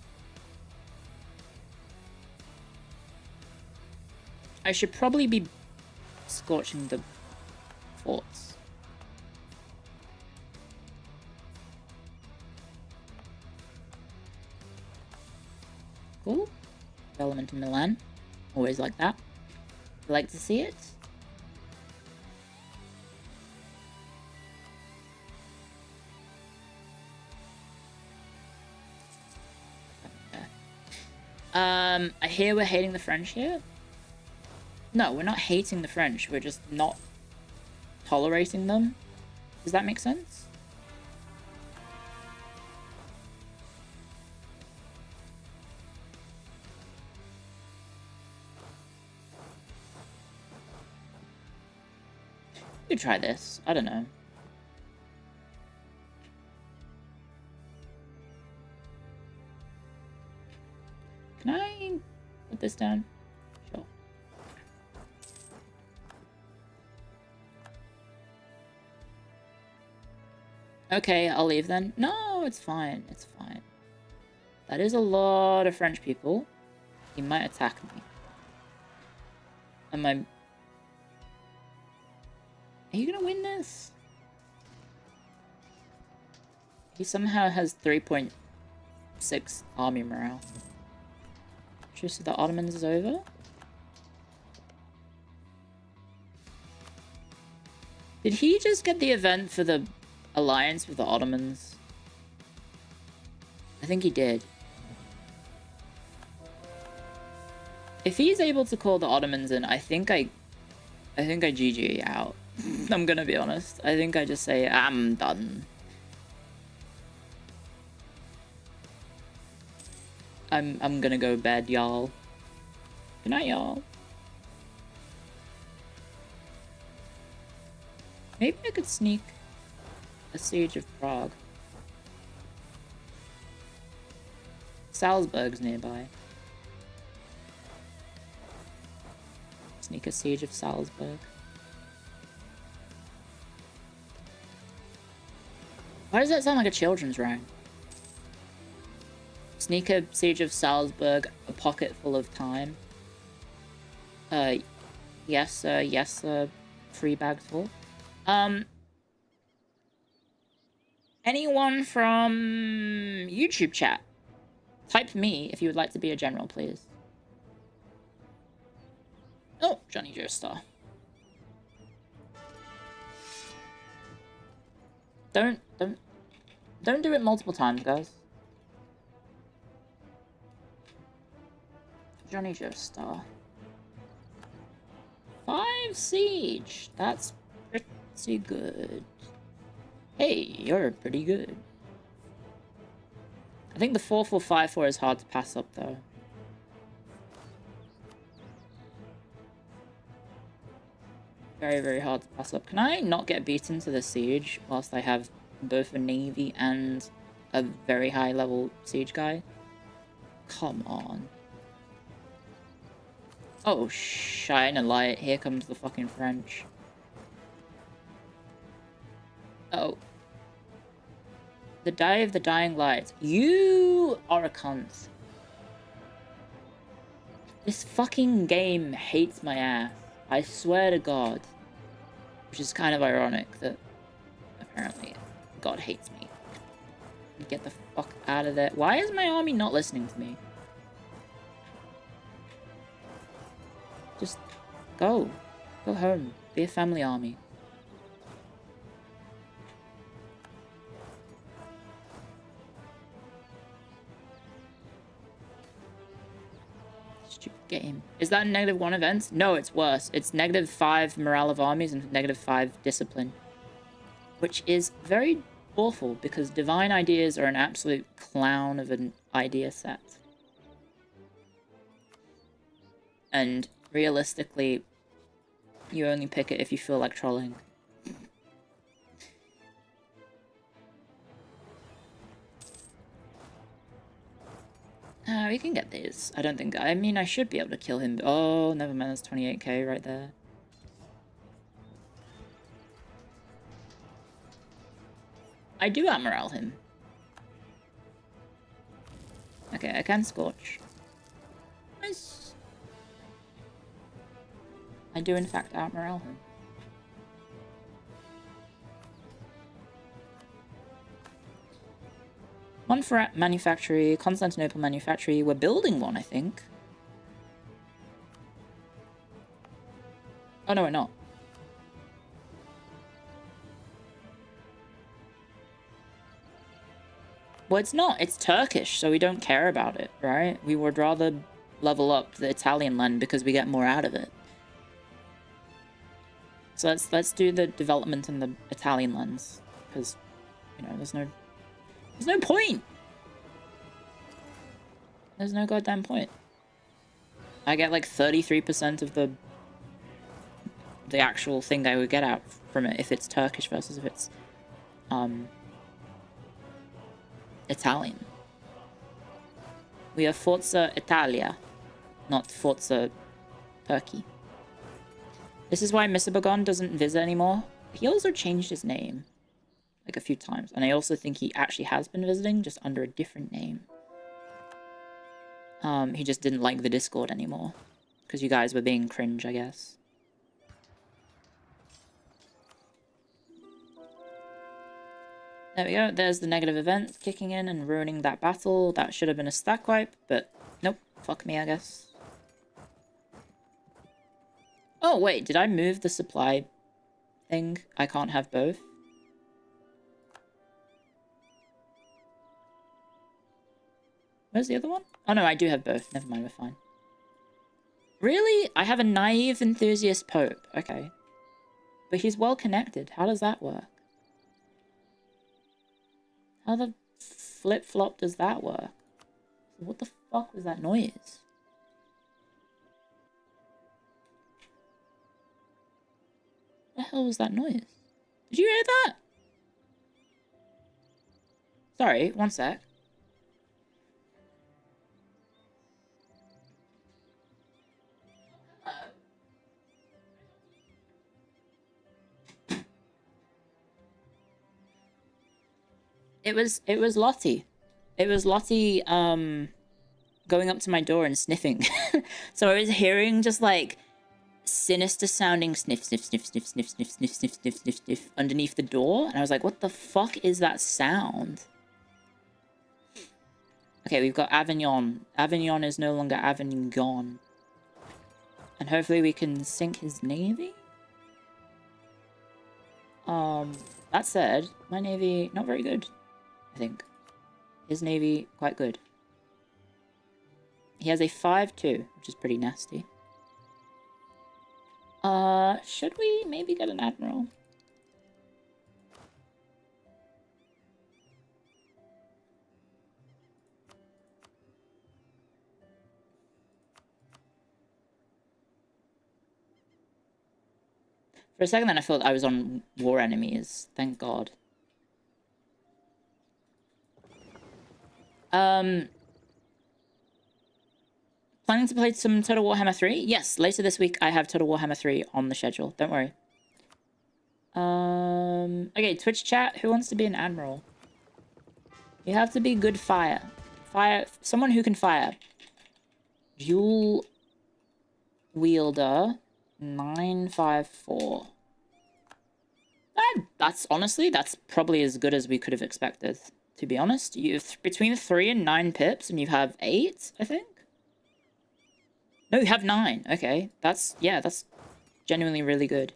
I should probably be scorching the forts. Cool. Development in Milan. Always like that. Like to see it. I hear we're hating the French here. No, we're not hating the French. We're just not tolerating them. Does that make sense? We could try this. I don't know. Can I put this down? Sure. Okay, I'll leave then. No, it's fine. It's fine. That is a lot of French people. He might attack me. Am I... Are you gonna win this? He somehow has 3.6 army morale. Truce with the Ottomans is over? Did he just get the event for the alliance with the Ottomans? I think he did. If he's able to call the Ottomans in, I think I GG out. I'm gonna be honest. I think I just say, I'm done. I'm gonna go bed, y'all. Good night, y'all. Maybe I could sneak a siege of Prague. Salzburg's nearby. Sneak a siege of Salzburg. Why does that sound like a children's rhyme? Sneak a siege of Salzburg, a pocket full of time. Yes, sir, yes, sir. 3 bags full. Anyone from YouTube chat? Type me if you would like to be a general, please. Oh, Johnny Joestar. Don't do it multiple times, guys. Johnny Joestar. 5 siege. That's pretty good. Hey, you're pretty good. I think the 4454 is hard to pass up, though. Very, very hard to pass up. Can I not get beaten to the siege whilst I have both a navy and a very high level siege guy? Come on. Oh, shine a light. Here comes the fucking French. Oh. The Day of the Dying Light. You are a cunt. This fucking game hates my ass. I swear to God. Which is kind of ironic that apparently God hates me. Get the fuck out of there. Why is my army not listening to me? Just go. Go home. Be a family army. Stupid game. Is that a -1 event? No, it's worse. It's -5 morale of armies and -5 discipline. Which is very awful because divine ideas are an absolute clown of an idea set. And realistically, you only pick it if you feel like trolling. We can get these. I don't think... I mean, I should be able to kill him. Oh, never mind. That's 28k right there. I do outmorale him. Okay, I can Scorch. Nice. I do, in fact, outmorale him. Montferrat Manufactory, Constantinople Manufactory. We're building one, I think. Oh, no, we're not. Well, it's not. It's Turkish, so we don't care about it, right? We would rather level up the Italian land because we get more out of it. So let's do the development in the Italian lands, because, you know, there's no point. There's no goddamn point. I get like 33% of the actual thing I would get out from it if it's Turkish versus if it's Italian. We are Forza Italia, not Forza Turkey. This is why Mr. doesn't visit anymore. He also changed his name like a few times, and I also think he actually has been visiting, just under a different name. He just didn't like the Discord anymore, because you guys were being cringe, I guess. There we go, there's the negative event kicking in and ruining that battle. That should have been a stack wipe, but nope, fuck me, I guess. Oh, wait, did I move the supply thing? I can't have both? Where's the other one? Oh no, I do have both. Never mind, we're fine. Really? I have a naive enthusiast pope. Okay. But he's well connected. How does that work? How the flip-flop does that work? What the fuck was that noise? What the hell was that noise? Did you hear that? Sorry, one sec. It was Lottie. It was Lottie going up to my door and sniffing. So I was hearing just like sinister sounding sniff, sniff, sniff, sniff, sniff, sniff, sniff, sniff, sniff, sniff, sniff underneath the door, and I was like, what the fuck is that sound? Okay, we've got Avignon. Avignon is no longer Avignon. And hopefully we can sink his navy? That said, my navy, not very good, I think. His navy, quite good. He has a 5-2, which is pretty nasty. Should we maybe get an admiral? For a second then I thought I was on war enemies. Thank God. Planning to play some Total Warhammer 3? Yes, later this week I have Total Warhammer 3 on the schedule. Don't worry. Okay, Twitch chat. Who wants to be an admiral? You have to be good fire. Someone who can fire. Dual wielder 954. That's honestly, that's probably as good as we could have expected. To be honest, you've between 3 and 9 pips, and you have 8, I think. No, you have 9. Okay, that's genuinely really good.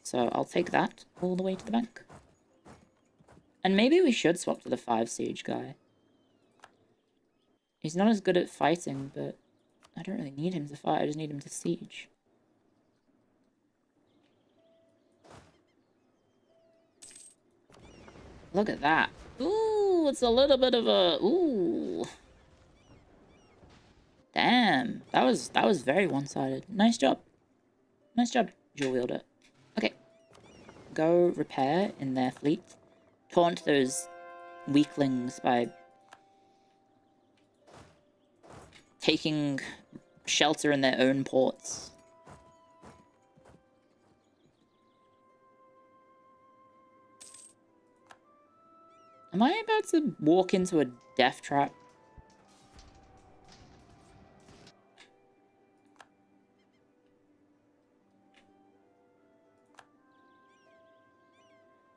So I'll take that all the way to the bank. And maybe we should swap to the 5 siege guy. He's not as good at fighting, but I don't really need him to fight. I just need him to siege. Look at that. Ooh, it's a little bit of a... Ooh. Damn. That was very one-sided. Nice job. Nice job, dual wielder. Okay. Go repair in their fleet. Taunt those weaklings by taking shelter in their own ports. Am I about to walk into a death trap?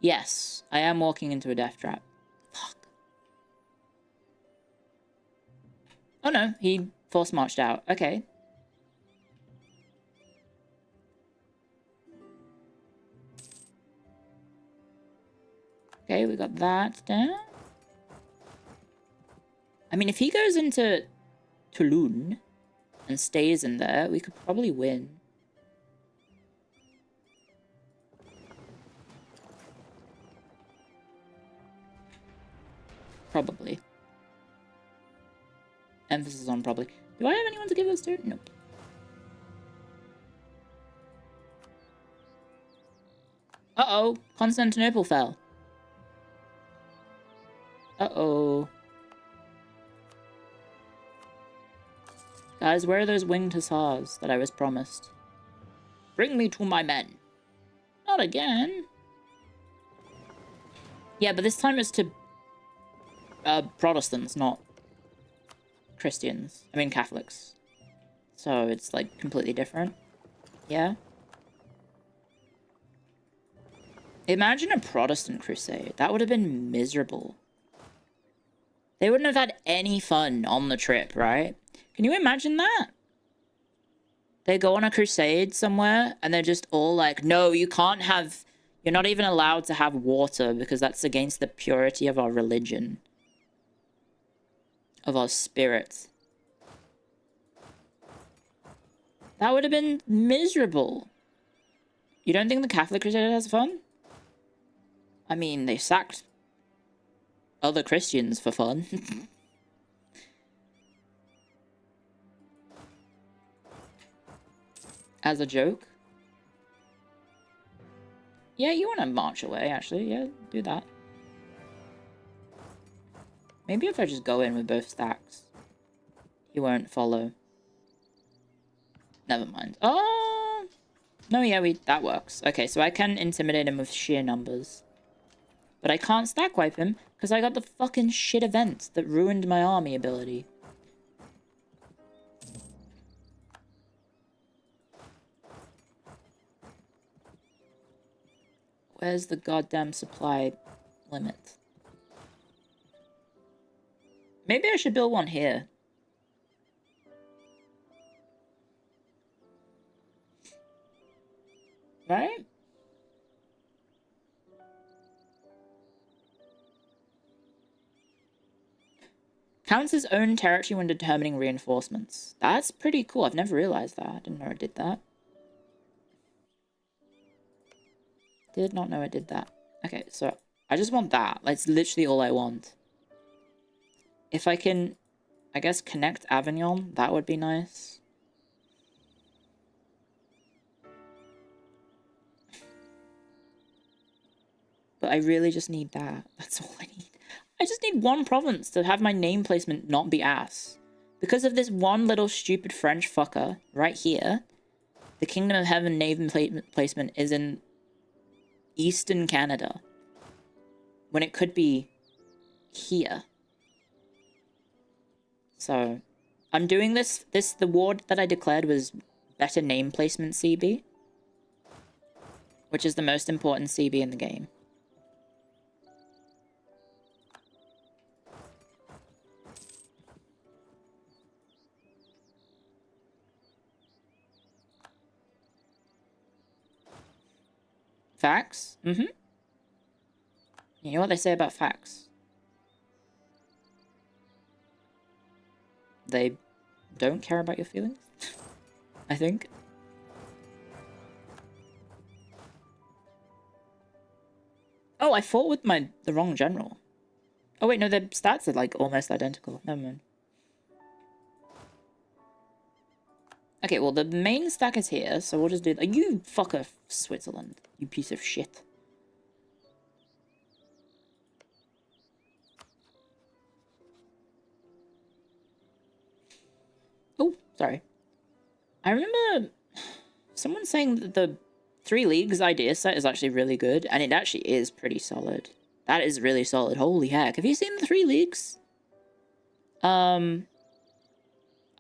Yes, I am walking into a death trap. Fuck. Oh no, he force marched out. Okay. Okay, we got that down. I mean, if he goes into Toulon and stays in there, we could probably win. Probably. Emphasis on probably. Do I have anyone to give this to? Nope. Uh-oh. Constantinople fell. Uh-oh. Guys, where are those winged hussars that I was promised? Bring me to my men. Not again. Yeah, but this time it's to Protestants, not Christians. I mean Catholics. So it's like completely different. Yeah. Imagine a Protestant crusade. That would have been miserable. They wouldn't have had any fun on the trip, right? Can you imagine that? They go on a crusade somewhere and they're just all like, no, you can't have... You're not even allowed to have water because that's against the purity of our religion. Of our spirit. That would have been miserable. You don't think the Catholic Crusade has fun? I mean, they sacked other Christians for fun. As a joke. Yeah, you want to march away, actually. Yeah, do that. Maybe if I just go in with both stacks, he won't follow. Never mind. Oh! No, yeah, that works. Okay, so I can intimidate him with sheer numbers. But I can't stack wipe him, because I got the fucking shit event that ruined my army ability. Where's the goddamn supply limit? Maybe I should build one here. Right? Counts his own territory when determining reinforcements. That's pretty cool. I've never realized that. I didn't know it did that. Did not know it did that. Okay, so I just want that. That's literally all I want. If I can, I guess, connect Avignon, that would be nice. But I really just need that. That's all I need. I just need one province to have my name placement not be ass. Because of this one little stupid French fucker right here, the Kingdom of Heaven name placement is in Eastern Canada. When it could be here. So, I'm doing this. The ward that I declared was better name placement CB. Which is the most important CB in the game. Facts? Mm-hmm. You know what they say about facts? They don't care about your feelings, I think. Oh, I fought with the wrong general. Oh wait, no, their stats are like almost identical. Never mind. Okay, well the main stack is here, so we'll just do that. You fucker, Switzerland, you piece of shit. Oh, sorry. I remember someone saying that the 3 Leagues idea set is actually really good, and it actually is pretty solid. That is really solid. Holy heck. Have you seen the 3 Leagues?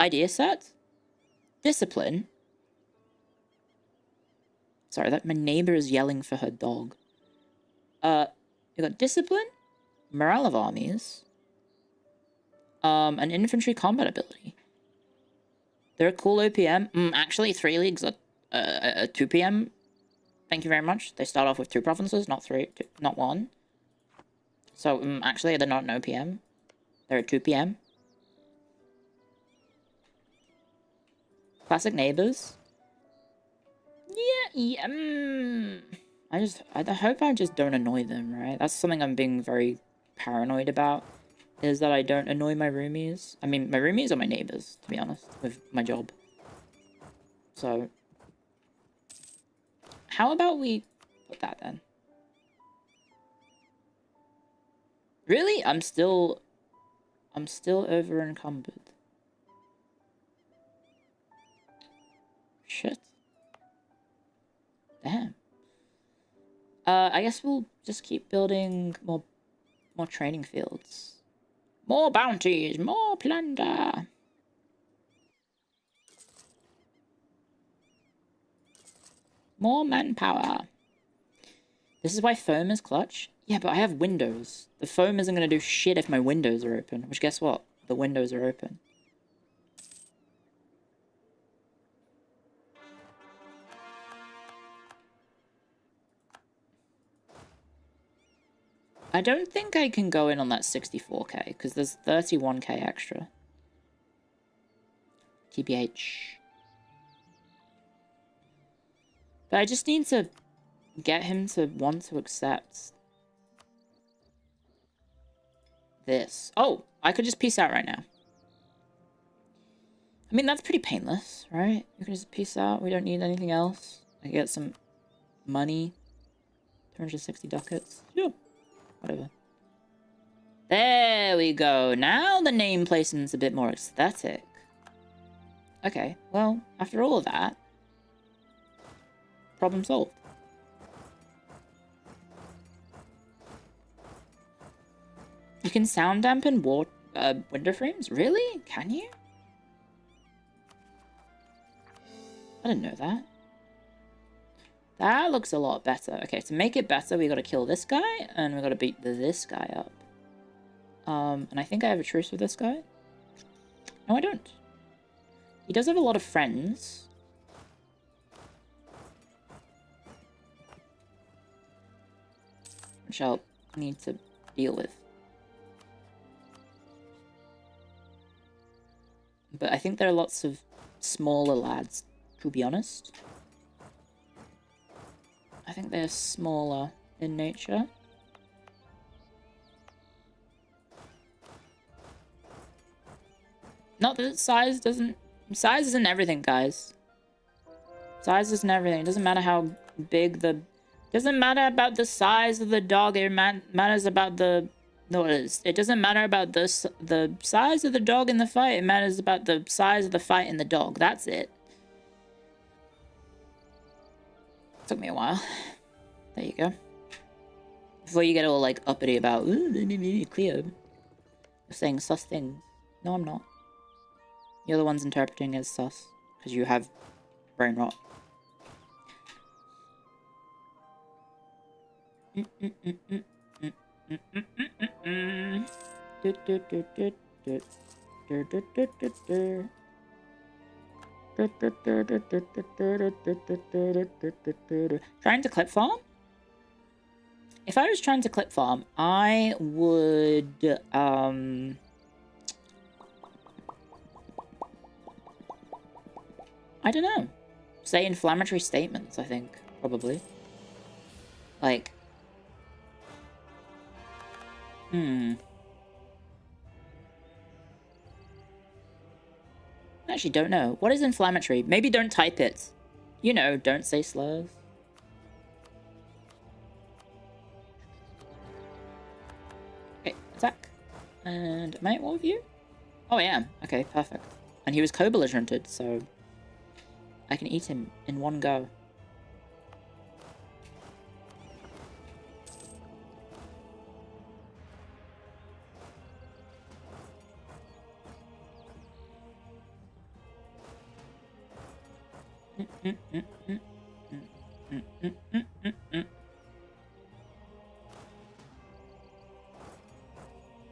Idea set? Discipline? Sorry, that my neighbor is yelling for her dog. You got Discipline, Morale of Armies, an Infantry Combat Ability. They're a cool OPM. Actually, 3 Leagues are 2 PM. Thank you very much. They start off with 2 provinces, not 3, not 1. So, actually, they're not an OPM. They're a 2 PM. Classic Neighbors. Yeah, I hope I just don't annoy them, right? That's something I'm being very paranoid about, is that I don't annoy my roomies. I mean, my roomies are my neighbors, to be honest, with my job. So, how about we put that then? Really? I'm still over encumbered. Shit. Damn. I guess we'll just keep building more training fields. More bounties, more plunder. More manpower. This is why foam is clutch? Yeah, but I have windows. The foam isn't going to do shit if my windows are open. Which, guess what? The windows are open. I don't think I can go in on that 64k, because there's 31k extra. TBH. But I just need to get him to want to accept this. Oh, I could just peace out right now. I mean, that's pretty painless, right? You can just peace out. We don't need anything else. I get some money. 260 ducats. Yeah. Whatever. There we go. Now the name placement's a bit more aesthetic. Okay, well, after all of that, problem solved. You can sound dampen window frames? Really? Can you? I didn't know that. That looks a lot better. Okay, to make it better, we gotta kill this guy, and we gotta beat this guy up. And I think I have a truce with this guy. No, I don't. He does have a lot of friends. Which I'll need to deal with. But I think there are lots of smaller lads, to be honest. I think they're smaller in nature. Not that size doesn't... Size isn't everything, guys. Size isn't everything. It doesn't matter how big the Doesn't matter about the size of the dog. It matters about the... No, it doesn't matter about the size of the dog in the fight. It matters about the size of the fight in the dog. That's it. Took me a while. There you go. Before you get all like uppity about Clio. You're saying sus things. No, I'm not. You're the ones interpreting as sus. Because you have brain rot. Trying to clip farm? If I was trying to clip farm, I would I don't know. Say inflammatory statements, I think, probably. Like I actually don't know. What is inflammatory? Maybe don't type it. You know, don't say slurs. Okay, attack. And am I at war with you? Oh, I am. Okay, perfect. And he was co-belligerented, so I can eat him in one go.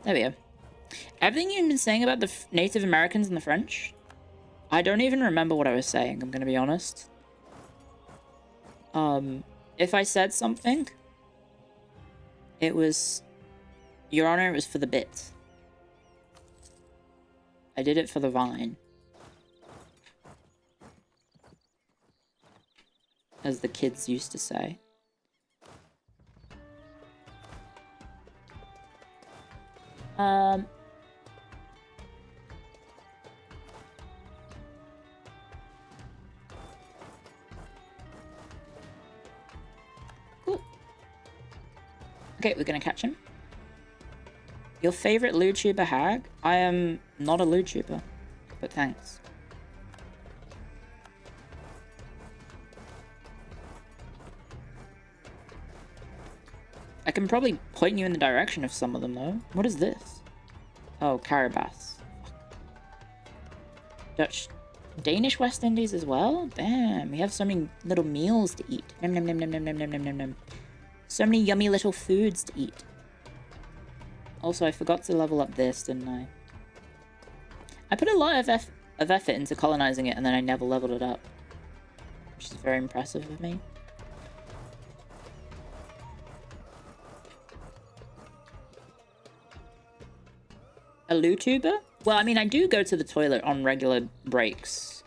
There we go. Everything you've been saying about the Native Americans and the French, I don't even remember what I was saying, I'm gonna be honest. If I said something, it was... Your Honor, it was for the bit. I did it for the vine. As the kids used to say. Cool. Okay, we're gonna catch him. Your favorite LootTuber hag? I am not a LootTuber, but thanks. I can probably point you in the direction of some of them, though. What is this? Oh, Caribas. Dutch... Danish West Indies as well? Damn, we have so many little meals to eat. Nom nom nom nom nom nom nom nom nom nom. So many yummy little foods to eat. Also, I forgot to level up this, didn't I? I put a lot of effort into colonizing it, and then I never leveled it up. Which is very impressive of me. A LootTuber? Well, I mean, I do go to the toilet on regular breaks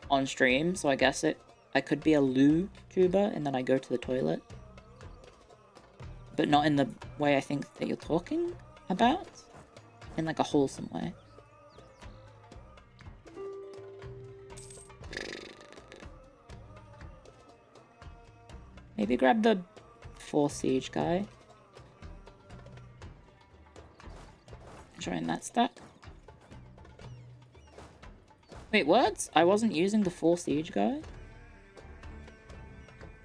on stream, so I guess I could be a LootTuber, and then I go to the toilet. But not in the way I think that you're talking about. In like a wholesome way. Maybe grab the 4 siege guy. Join that stack. Wait, what? I wasn't using the 4 siege guy?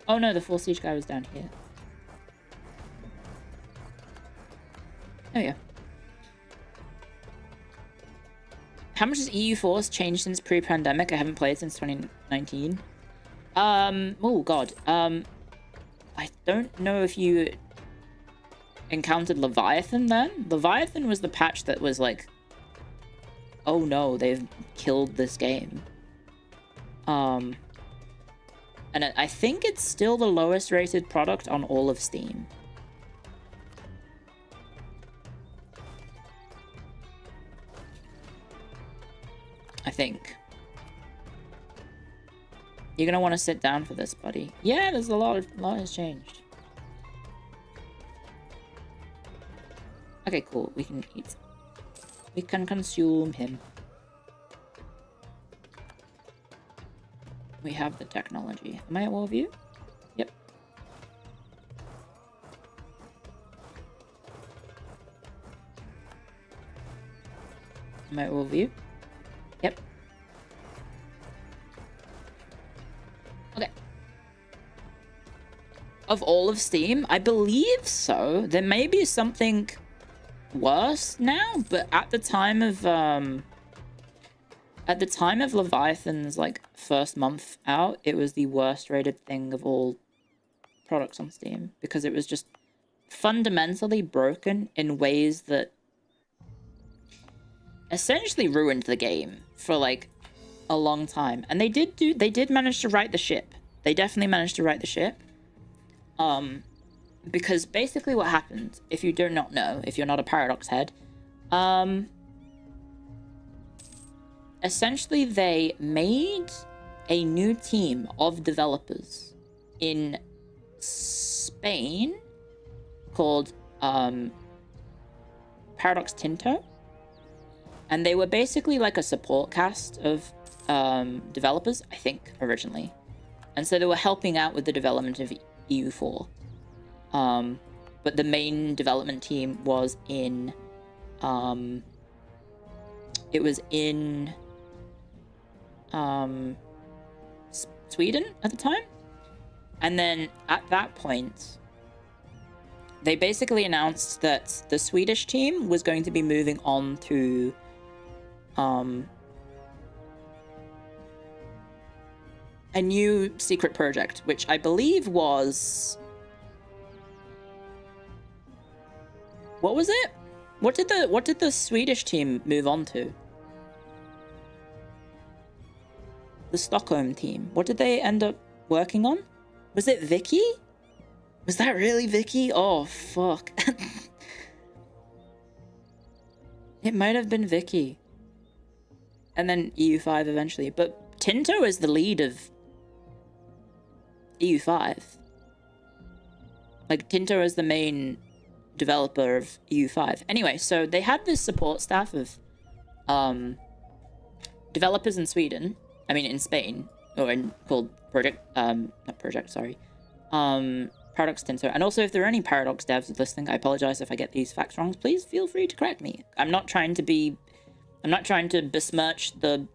Oh no, the 4 siege guy was down here. Oh yeah. How much has EU Force changed since pre-pandemic? I haven't played since 2019. Oh god. I don't know if you encountered Leviathan then. Leviathan was the patch that was like, oh no, they've killed this game. And I think it's still the lowest rated product on all of Steam. I think. You're gonna want to sit down for this, buddy. Yeah, there's a lot has changed. Okay, cool. We can eat. We can consume him. We have the technology. Am I at war with you? Yep. Am I overview? Yep. Okay. Of all of Steam, I believe so. There may be something worse now, but at the time of Leviathan's like first month out, it was the worst rated thing of all products on Steam because it was just fundamentally broken in ways that essentially ruined the game for like a long time. And they did manage to right the ship. They definitely managed to right the ship. Because basically what happened, if you do not know, if you're not a Paradox head, essentially they made a new team of developers in Spain called Paradox Tinto, and they were basically like a support cast of developers, I think, originally. And so they were helping out with the development of EU4. But the main development team was in Sweden at the time. And then at that point, they basically announced that the Swedish team was going to be moving on to a new secret project, which I believe was... What was it? What did the Swedish team move on to? The Stockholm team. What did they end up working on? Was it Vicky? Was that really Vicky? Oh, fuck. It might have been Vicky. And then EU5 eventually. But Tinto is the lead of EU5. Like, Tinto is the main developer of EU5. Anyway, so they had this support staff of developers in Sweden. I mean, in Spain. Called Paradox Tinto. And also, if there are any Paradox devs listening, I apologize if I get these facts wrong. Please feel free to correct me. I'm not trying to besmirch the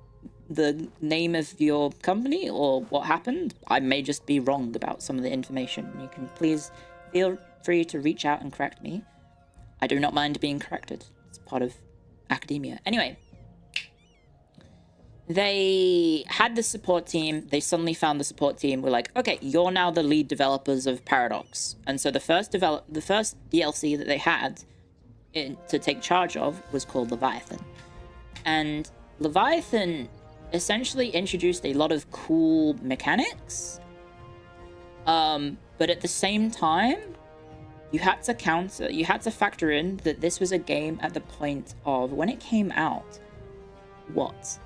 name of your company or what happened. I may just be wrong about some of the information. You can please feel free to reach out and correct me. I do not mind being corrected. It's part of academia. Anyway, they had the support team. They suddenly found the support team. We're like, okay, you're now the lead developers of Paradox. And so the first DLC that they had to take charge of was called Leviathan. And Leviathan essentially introduced a lot of cool mechanics. But at the same time, you had to factor in that this was a game at the point of when it came out. What?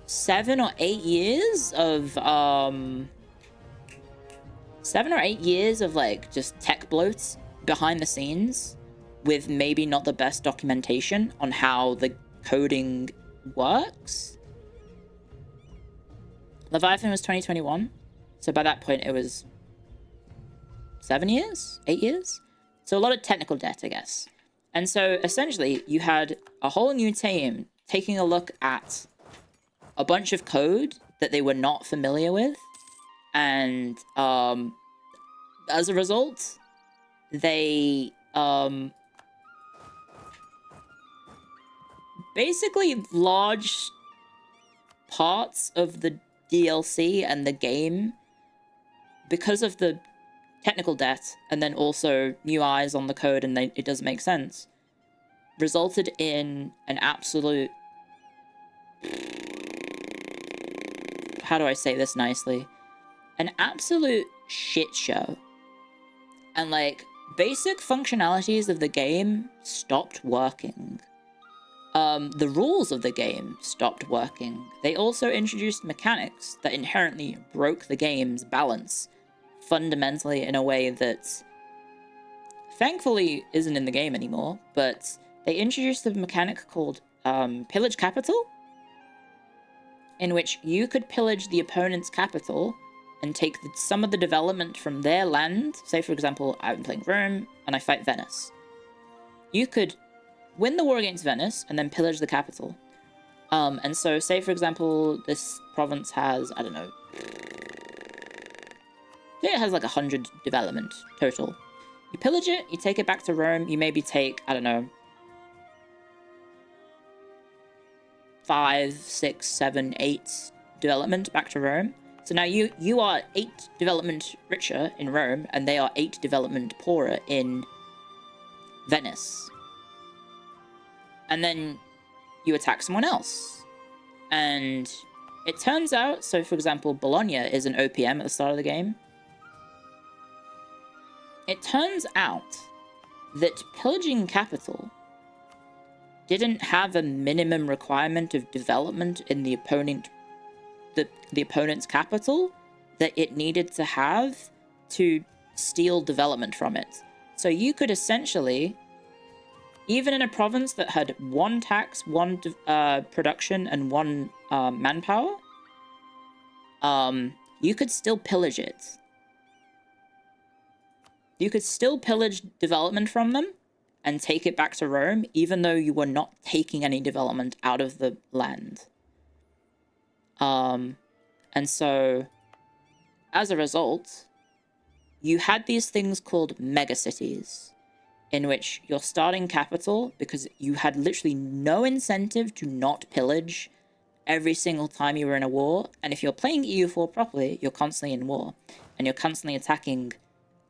7 or 8 years of like just tech bloats behind the scenes with maybe not the best documentation on how the coding works. Leviathan was 2021, so by that point it was 7 years, 8 years, so a lot of technical debt, I guess. And so essentially you had a whole new team taking a look at a bunch of code that they were not familiar with, and as a result, they basically large parts of the DLC and the game, because of the technical debt and then also new eyes on the code and it doesn't make sense, resulted in an absolute... How do I say this nicely? An absolute shit show. And like, basic functionalities of the game stopped working. The rules of the game stopped working. They also introduced mechanics that inherently broke the game's balance fundamentally in a way that thankfully isn't in the game anymore, but they introduced a mechanic called Pillage Capital, in which you could pillage the opponent's capital and take some of the development from their land. Say, for example, I'm playing Rome and I fight Venice. You could win the war against Venice and then pillage the capital. And so, say for example, this province has, I don't know, say it has like 100 development total. You pillage it, you take it back to Rome, you maybe take, I don't know, 5, 6, 7, 8 development back to Rome. So now you are 8 development richer in Rome, and they are 8 development poorer in Venice. And then you attack someone else. And it turns out, so for example, Bologna is an OPM at the start of the game. It turns out that pillaging capital didn't have a minimum requirement of development in the opponent's capital that it needed to have to steal development from it. So you could essentially, even in a province that had 1 tax, 1 production, and 1 manpower, you could still pillage it. You could still pillage development from them and take it back to Rome, even though you were not taking any development out of the land. And so, as a result, you had these things called megacities, in which your starting capital, because you had literally no incentive to not pillage every single time you were in a war, and if you're playing EU4 properly, you're constantly in war, and you're constantly attacking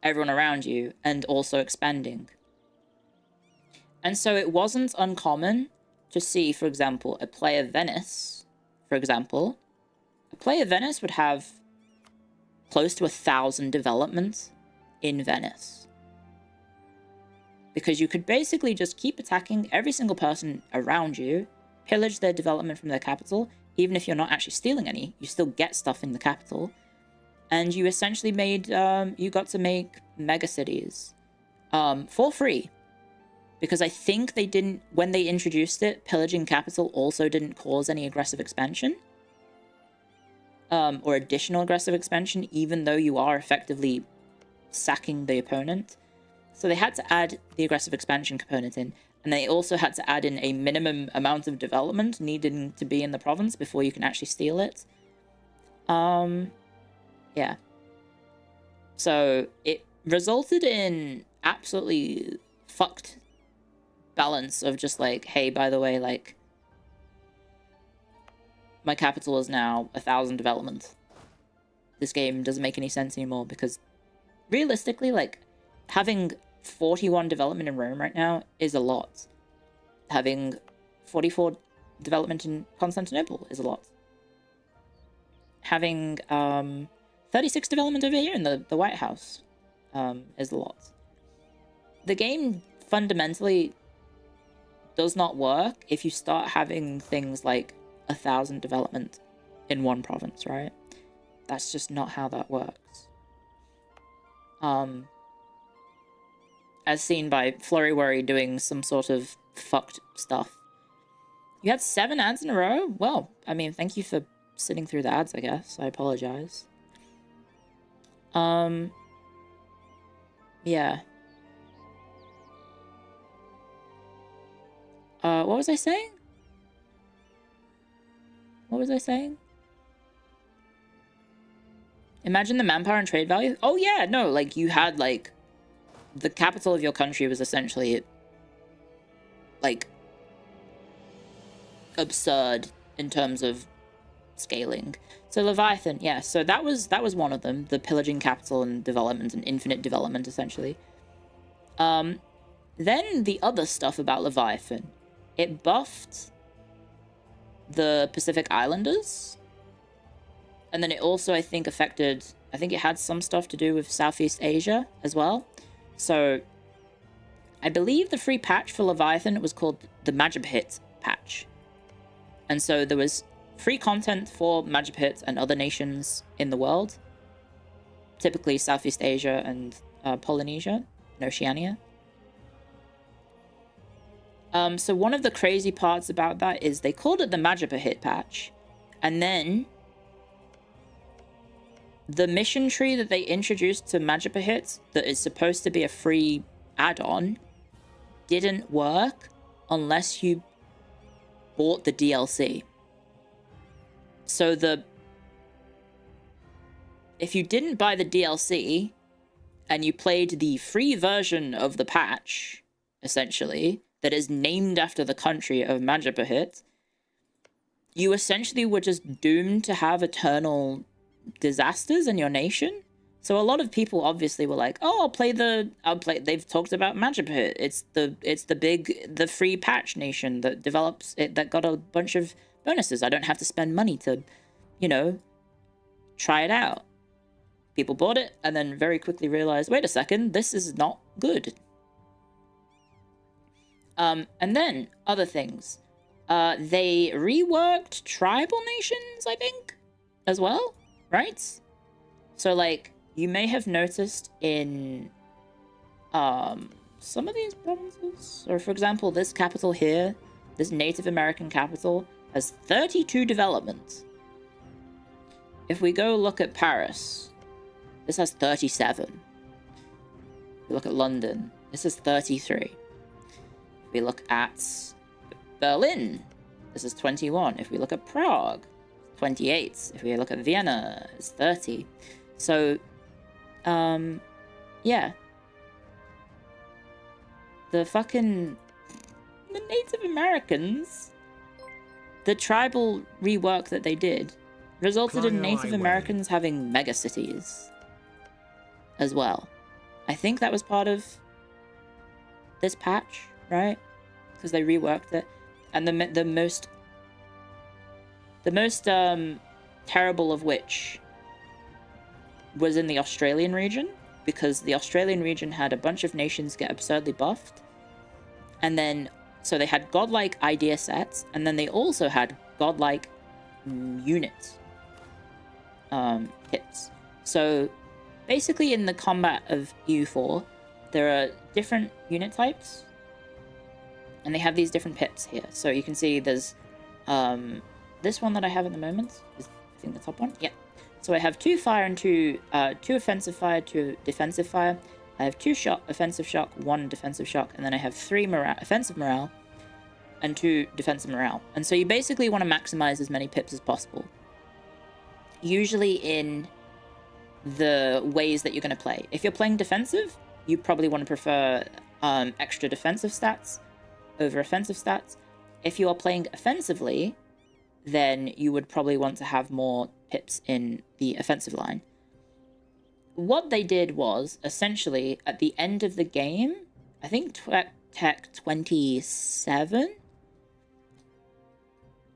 everyone around you, and also expanding. And so it wasn't uncommon to see, for example, a player Venice, for example, a player Venice would have close to 1,000 developments in Venice. Because you could basically just keep attacking every single person around you, pillage their development from their capital, even if you're not actually stealing any, you still get stuff in the capital. And you essentially made, you got to make megacities for free. Because I think they didn't, when they introduced it, pillaging capital also didn't cause any aggressive expansion. Or additional aggressive expansion, even though you are effectively sacking the opponent. So they had to add the aggressive expansion component in, and they also had to add in a minimum amount of development needing to be in the province before you can actually steal it. Yeah. So it resulted in absolutely fucked balance of just like, hey, by the way, like, my capital is now 1,000 development. This game doesn't make any sense anymore, because realistically, like, having 41 development in Rome right now is a lot. Having 44 development in Constantinople is a lot. Having 36 development over here in the White House is a lot. The game fundamentally does not work if you start having things like 1,000 development in one province, right? That's just not how that works. As seen by Flurry Worry doing some sort of fucked stuff. You had 7 ads in a row? Well, I mean, thank you for sitting through the ads, I guess. I apologize. Yeah. What was I saying? What was I saying? Imagine the manpower and trade value. Oh yeah, no, like you had like the capital of your country was essentially like absurd in terms of scaling. So Leviathan, yeah, so that was one of them, the pillaging capital and development and infinite development essentially. Then the other stuff about Leviathan, it buffed the Pacific Islanders, and then it also I think it had some stuff to do with Southeast Asia as well. So I believe the free patch for Leviathan was called the Majapahit patch, and so there was free content for Majapahit and other nations in the world, typically Southeast Asia and Polynesia and Oceania. So one of the crazy parts about that is they called it the Majapahit patch, and then the mission tree that they introduced to Majapahit that is supposed to be a free add-on didn't work unless you bought the DLC. So if you didn't buy the DLC and you played the free version of the patch, essentially, that is named after the country of Majapahit, you essentially were just doomed to have eternal disasters in your nation. So a lot of people obviously were like, oh, I'll play, they've talked about Majapahit. It's the free patch nation that develops it, that got a bunch of bonuses. I don't have to spend money to, you know, try it out. People bought it and then very quickly realized, wait a second, this is not good. And then other things. They reworked tribal nations, I think, as well, right? So, like, you may have noticed in some of these provinces, or for example, this capital here, this Native American capital, has 32 developments. If we go look at Paris, this has 37. If we look at London, this is 33. If we look at Berlin, this is 21. If we look at Prague, 28. If we look at Vienna, it's 30. So, yeah. The Native Americans, the tribal rework that they did, resulted in Native Americans having megacities as well. I think that was part of this patch, right? Because they reworked it. And the most terrible of which was in the Australian region, because the Australian region had a bunch of nations get absurdly buffed. And then, so they had godlike idea sets, and then they also had godlike unit hits. So basically in the combat of EU4, there are different unit types, and they have these different pits here. So you can see there's this one that I have at the moment is, I think, the top one. Yeah. So I have 2 fire and 2 offensive fire, 2 defensive fire. I have 2 offensive shock, 1 defensive shock, and then I have 3 offensive morale and 2 defensive morale. And so you basically want to maximize as many pips as possible. Usually in the ways that you're going to play. If you're playing defensive, you probably want to prefer extra defensive stats over offensive stats. If you are playing offensively, then you would probably want to have more pips in the offensive line. What they did was, essentially, at the end of the game, I think Tech 27.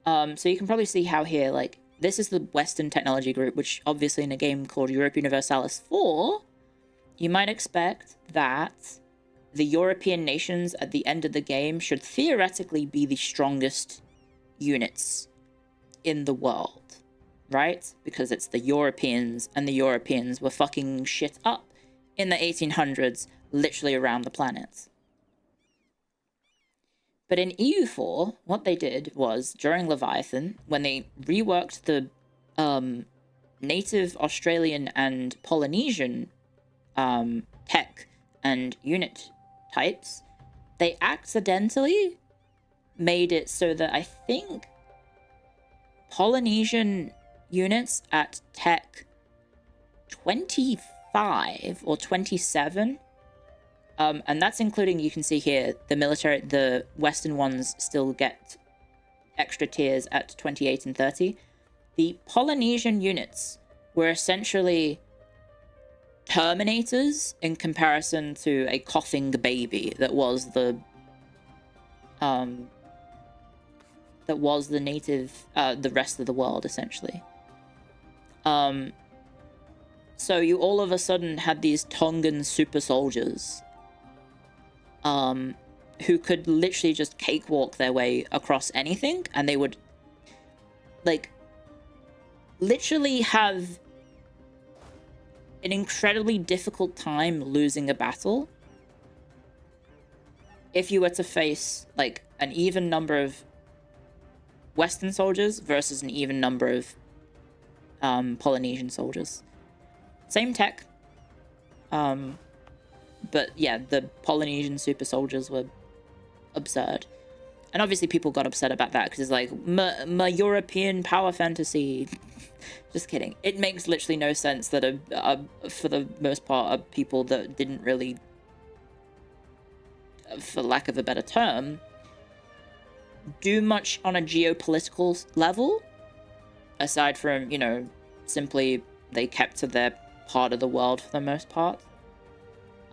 So you can probably see how here, like, this is the Western Technology Group, which obviously in a game called EUROPA Universalis IV, you might expect that the European nations at the end of the game should theoretically be the strongest units in the world, right? Because it's the Europeans, and the Europeans were fucking shit up in the 1800s, literally around the planet. But in EU4, what they did was, during Leviathan, when they reworked the native Australian and Polynesian tech and unit types, they accidentally made it so that I think Polynesian units at tech 25 or 27, and that's including, you can see here, the Western ones still get extra tiers at 28 and 30. The Polynesian units were essentially Terminators in comparison to a coughing baby that was the native, the rest of the world, essentially. So you all of a sudden had these Tongan super soldiers who could literally just cakewalk their way across anything, and they would, like, literally have an incredibly difficult time losing a battle if you were to face, like, an even number of Western soldiers versus an even number of Polynesian soldiers. Same tech. But yeah, the Polynesian super soldiers were absurd. And obviously people got upset about that because it's like, my European power fantasy. Just kidding. It makes literally no sense that for the most part, are people that didn't really, for lack of a better term, do much on a geopolitical level, aside from, you know, simply they kept to their part of the world for the most part.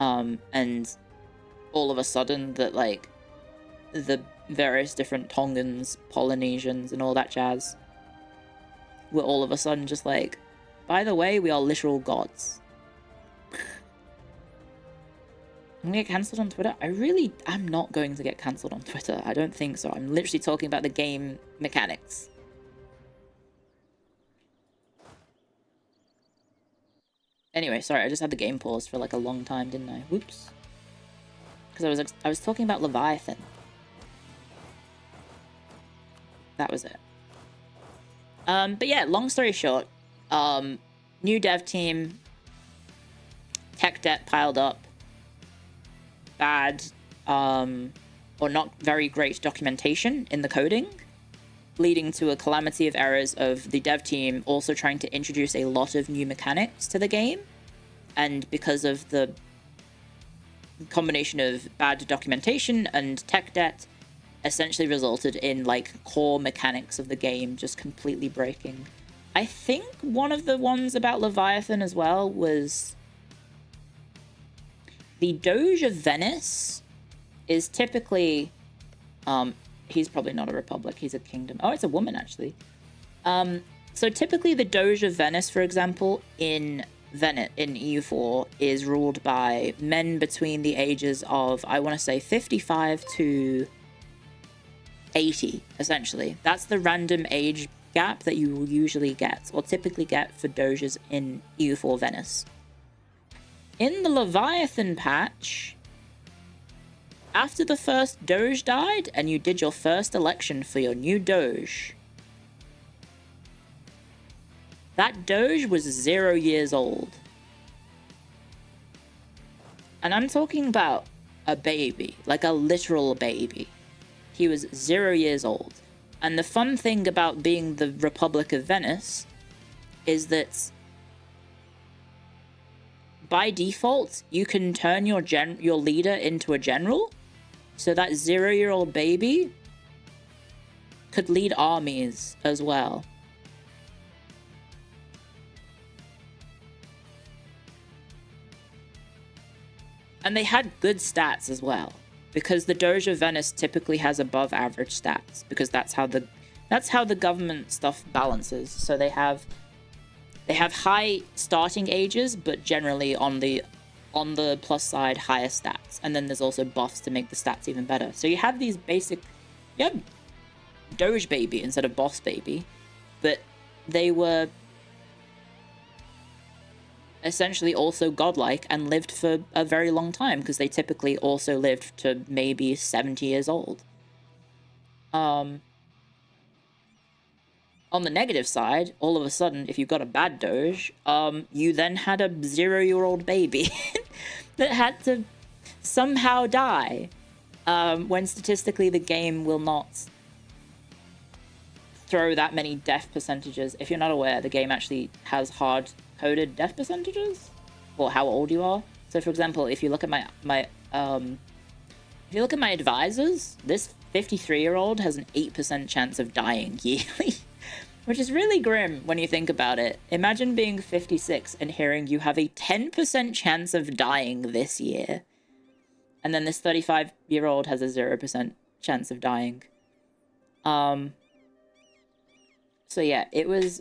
And all of a sudden that, like, the various different Tongans, Polynesians, and all that jazz were all of a sudden just like, by the way, we are literal gods. I'm gonna get cancelled on Twitter? I'm not going to get cancelled on Twitter. I don't think so. I'm literally talking about the game mechanics. Anyway, sorry, I just had the game paused for like a long time, didn't I? Whoops. Because I was talking about Leviathan. That was it. But yeah, long story short, new dev team, tech debt piled up, bad, or not very great documentation in the coding, leading to a calamity of errors of the dev team also trying to introduce a lot of new mechanics to the game. And because of the combination of bad documentation and tech debt, essentially resulted in, like, core mechanics of the game just completely breaking. I think one of the ones about Leviathan as well was the Doge of Venice is typically, he's probably not a republic, he's a kingdom. Oh, it's a woman, actually. So typically the Doge of Venice, for example, in EU4 is ruled by men between the ages of, I want to say, 55 to 80, essentially. That's the random age gap that you will usually get, or typically get for Doges in EU4 Venice. In the Leviathan patch, after the first Doge died, and you did your first election for your new Doge, that Doge was 0 years old. And I'm talking about a baby, like a literal baby. He was 0 years old. And the fun thing about being the Republic of Venice is that by default, you can turn your leader into a general. So that 0-year-old baby could lead armies as well. And they had good stats as well, because the Doge of Venice typically has above average stats, because that's how the government stuff balances. So they have high starting ages, but generally on the plus side, higher stats. And then there's also buffs to make the stats even better. So you have these basic, you have Doge baby instead of boss baby, but they were essentially also godlike and lived for a very long time, because they typically also lived to maybe 70 years old. On the negative side, all of a sudden, if you got a bad Doge, you then had a 0-year-old baby that had to somehow die, when statistically the game will not throw that many death percentages. If you're not aware, the game actually has hard-coded death percentages, or how old you are. So, for example, if you look at my advisors, this 53-year-old has an 8% chance of dying yearly, which is really grim when you think about it. Imagine being 56 and hearing you have a 10% chance of dying this year, and then this 35-year-old has a 0% chance of dying. So yeah, it was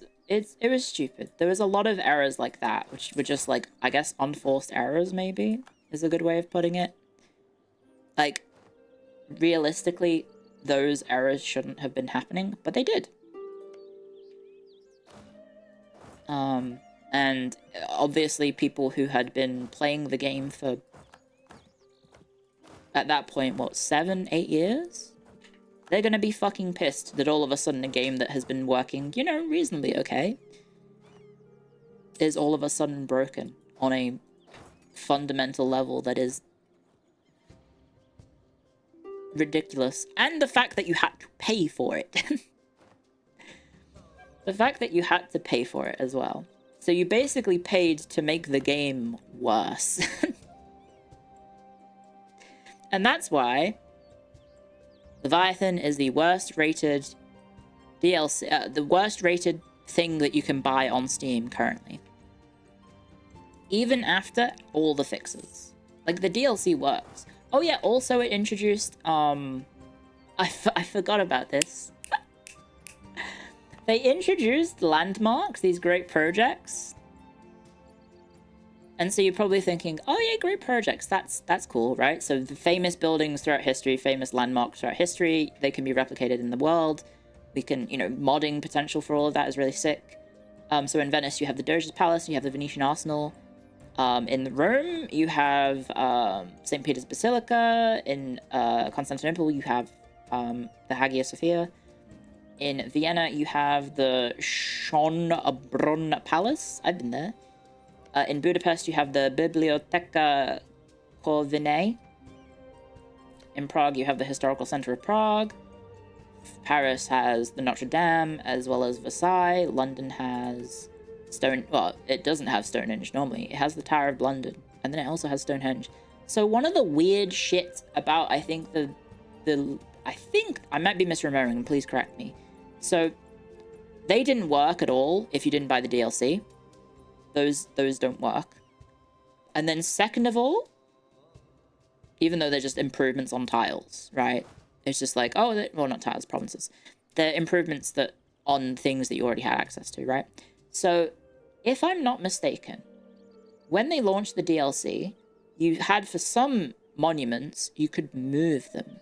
stupid. There was a lot of errors like that, which were just, like, I guess unforced errors, maybe, is a good way of putting it. Like, realistically, those errors shouldn't have been happening, but they did. And obviously people who had been playing the game for, at that point, what, 7, 8 years? They're gonna be fucking pissed that all of a sudden a game that has been working, you know, reasonably okay, is all of a sudden broken on a fundamental level that is ridiculous. And the fact that you had to pay for it. The fact that you had to pay for it as well. So you basically paid to make the game worse. And that's why Leviathan is the worst rated DLC, the worst rated thing that you can buy on Steam currently. Even after all the fixes. Like, the DLC works. Oh yeah, also it introduced, I forgot about this. They introduced landmarks, these great projects. And so you're probably thinking, oh yeah, great projects, that's cool, right? So the famous buildings throughout history, famous landmarks throughout history, they can be replicated in the world. We can, you know, modding potential for all of that is really sick. So in Venice, you have the Doge's Palace, you have the Venetian Arsenal. In Rome, you have St. Peter's Basilica. In Constantinople, you have the Hagia Sophia. In Vienna, you have the Schönbrunn Palace. I've been there. In Budapest, you have the Biblioteca Corvinei. In Prague, you have the Historical Center of Prague. Paris has the Notre Dame, as well as Versailles. London has well, it doesn't have Stonehenge normally. It has the Tower of London, and then it also has Stonehenge. So one of the weird shit about, I think, I think, I might be misremembering, please correct me. So they didn't work at all if you didn't buy the DLC. Those don't work. And then second of all, even though they're just improvements on tiles, right? It's just like, oh, well, not tiles, provinces. They're improvements that on things that you already had access to, right? So if I'm not mistaken, when they launched the DLC, you had, for some monuments, you could move them.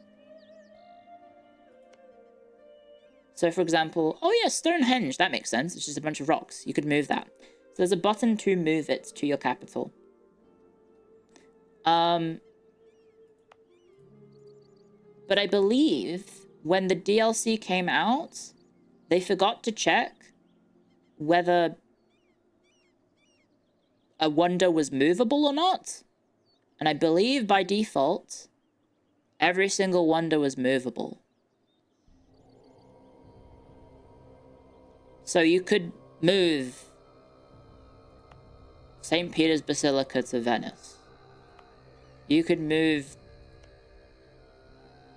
So for example, oh yeah, Stonehenge, that makes sense. It's just a bunch of rocks. You could move that. So there's a button to move it to your capital. But I believe when the DLC came out, they forgot to check whether a wonder was movable or not. And I believe by default, every single wonder was movable. So you could move St. Peter's Basilica to Venice. You could move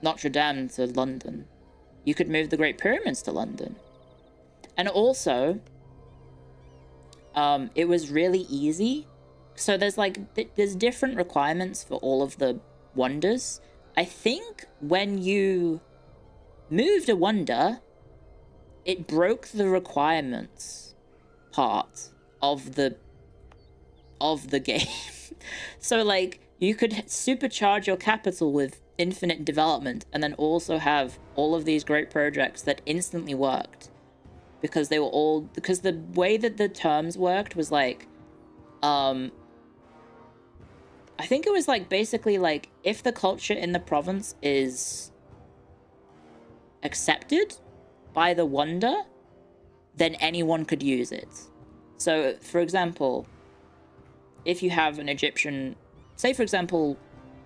Notre Dame to London. You could move the Great Pyramids to London. And also, it was really easy. So there's there's different requirements for all of the wonders. I think when you moved a wonder, it broke the requirements part of the game. So like, you could supercharge your capital with infinite development and then also have all of these great projects that instantly worked because they were all, because the way that the terms worked was like, I think it was like basically like, if the culture in the province is accepted by the wonder, then anyone could use it. So for example, if you have an Egyptian, say for example,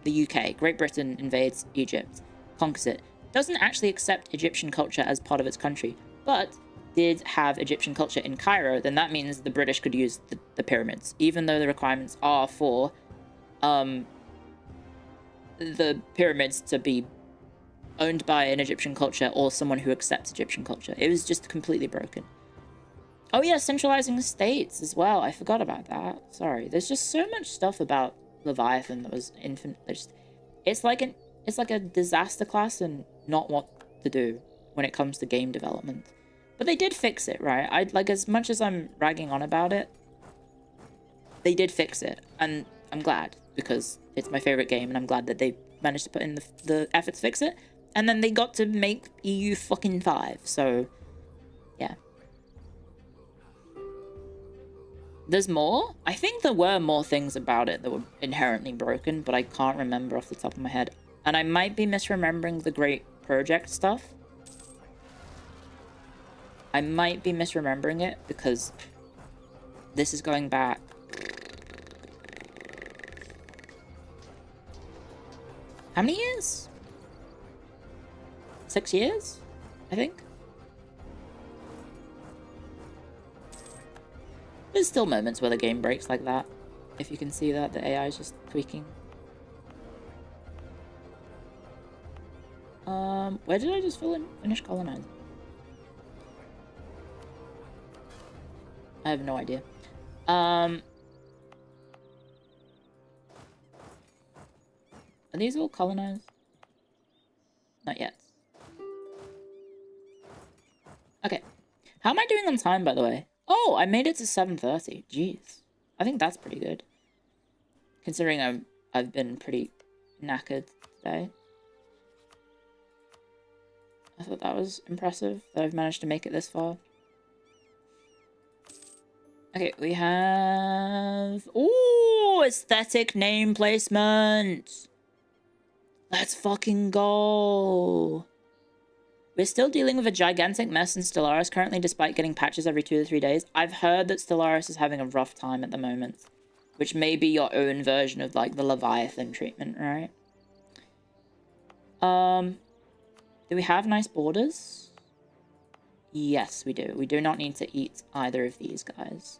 the UK, Great Britain invades Egypt, conquers it, doesn't actually accept Egyptian culture as part of its country, but did have Egyptian culture in Cairo, then that means the British could use the pyramids, even though the requirements are for the pyramids to be owned by an Egyptian culture or someone who accepts Egyptian culture. It was just completely broken. Oh yeah, centralizing the states as well. I forgot about that. Sorry. There's just so much stuff about Leviathan that was infinite. It's like a disaster class and not what to do when it comes to game development. But they did fix it, right? Like, as much as I'm ragging on about it, they did fix it, and I'm glad, because it's my favorite game, and I'm glad that they managed to put in the effort to fix it. And then they got to make EU fucking 5, so yeah. There's more? I think there were more things about it that were inherently broken, but I can't remember off the top of my head. And I might be misremembering the Great Project stuff. I might be misremembering it, because this is going back. How many years? 6 years, I think. There's still moments where the game breaks like that. If you can see that, the AI is just tweaking. Where did I just finish colonizing? I have no idea. Are these all colonized? Not yet. Okay. How am I doing on time, by the way? Oh, I made it to 7:30. Jeez. I think that's pretty good. Considering I've been pretty knackered today. I thought that was impressive that I've managed to make it this far. Okay, we have... Ooh, aesthetic name placement! Let's fucking go! We're still dealing with a gigantic mess in Stellaris currently, despite getting patches every 2 to 3 days. I've heard that Stellaris is having a rough time at the moment. Which may be your own version of, like, the Leviathan treatment, right? Do we have nice borders? Yes, we do. We do not need to eat either of these guys.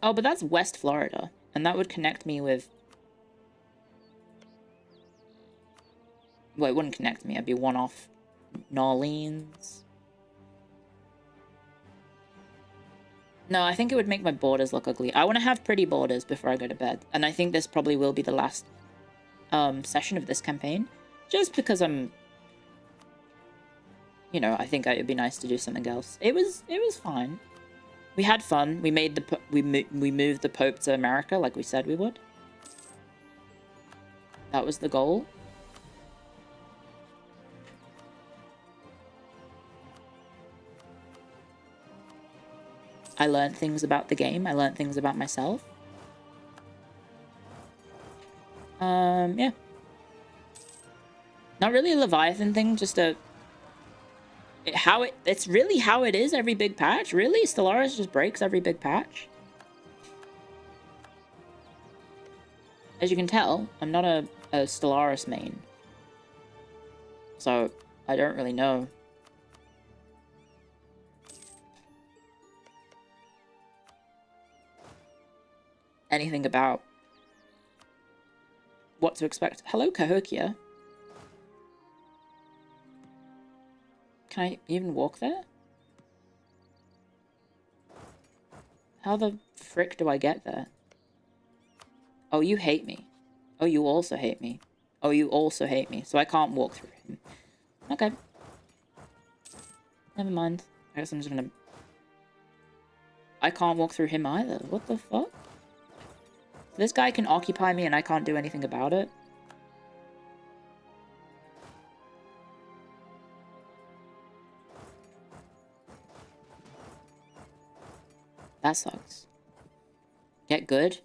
Oh, but that's West Florida. And that would connect me with... Well, it wouldn't connect me. I'd be one off New Orleans. No, I think it would make my borders look ugly. I want to have pretty borders before I go to bed. And I think this probably will be the last session of this campaign. Just because I'm... You know, I think it'd be nice to do something else. It was fine. We had fun. We made the... We moved the Pope to America like we said we would. That was the goal. I learned things about the game. I learned things about myself. Yeah. Not really a Leviathan thing, just a... It's really how it is every big patch? Really? Stellaris just breaks every big patch? As you can tell, I'm not a Stellaris main. So, I don't really know. Anything about what to expect. Hello, Cahokia. Can I even walk there? How the frick do I get there? Oh, you hate me. Oh, you also hate me. Oh, you also hate me. So I can't walk through him. Okay. Never mind. I guess I'm just gonna... I can't walk through him either. What the fuck? This guy can occupy me and I can't do anything about it? That sucks. Get good?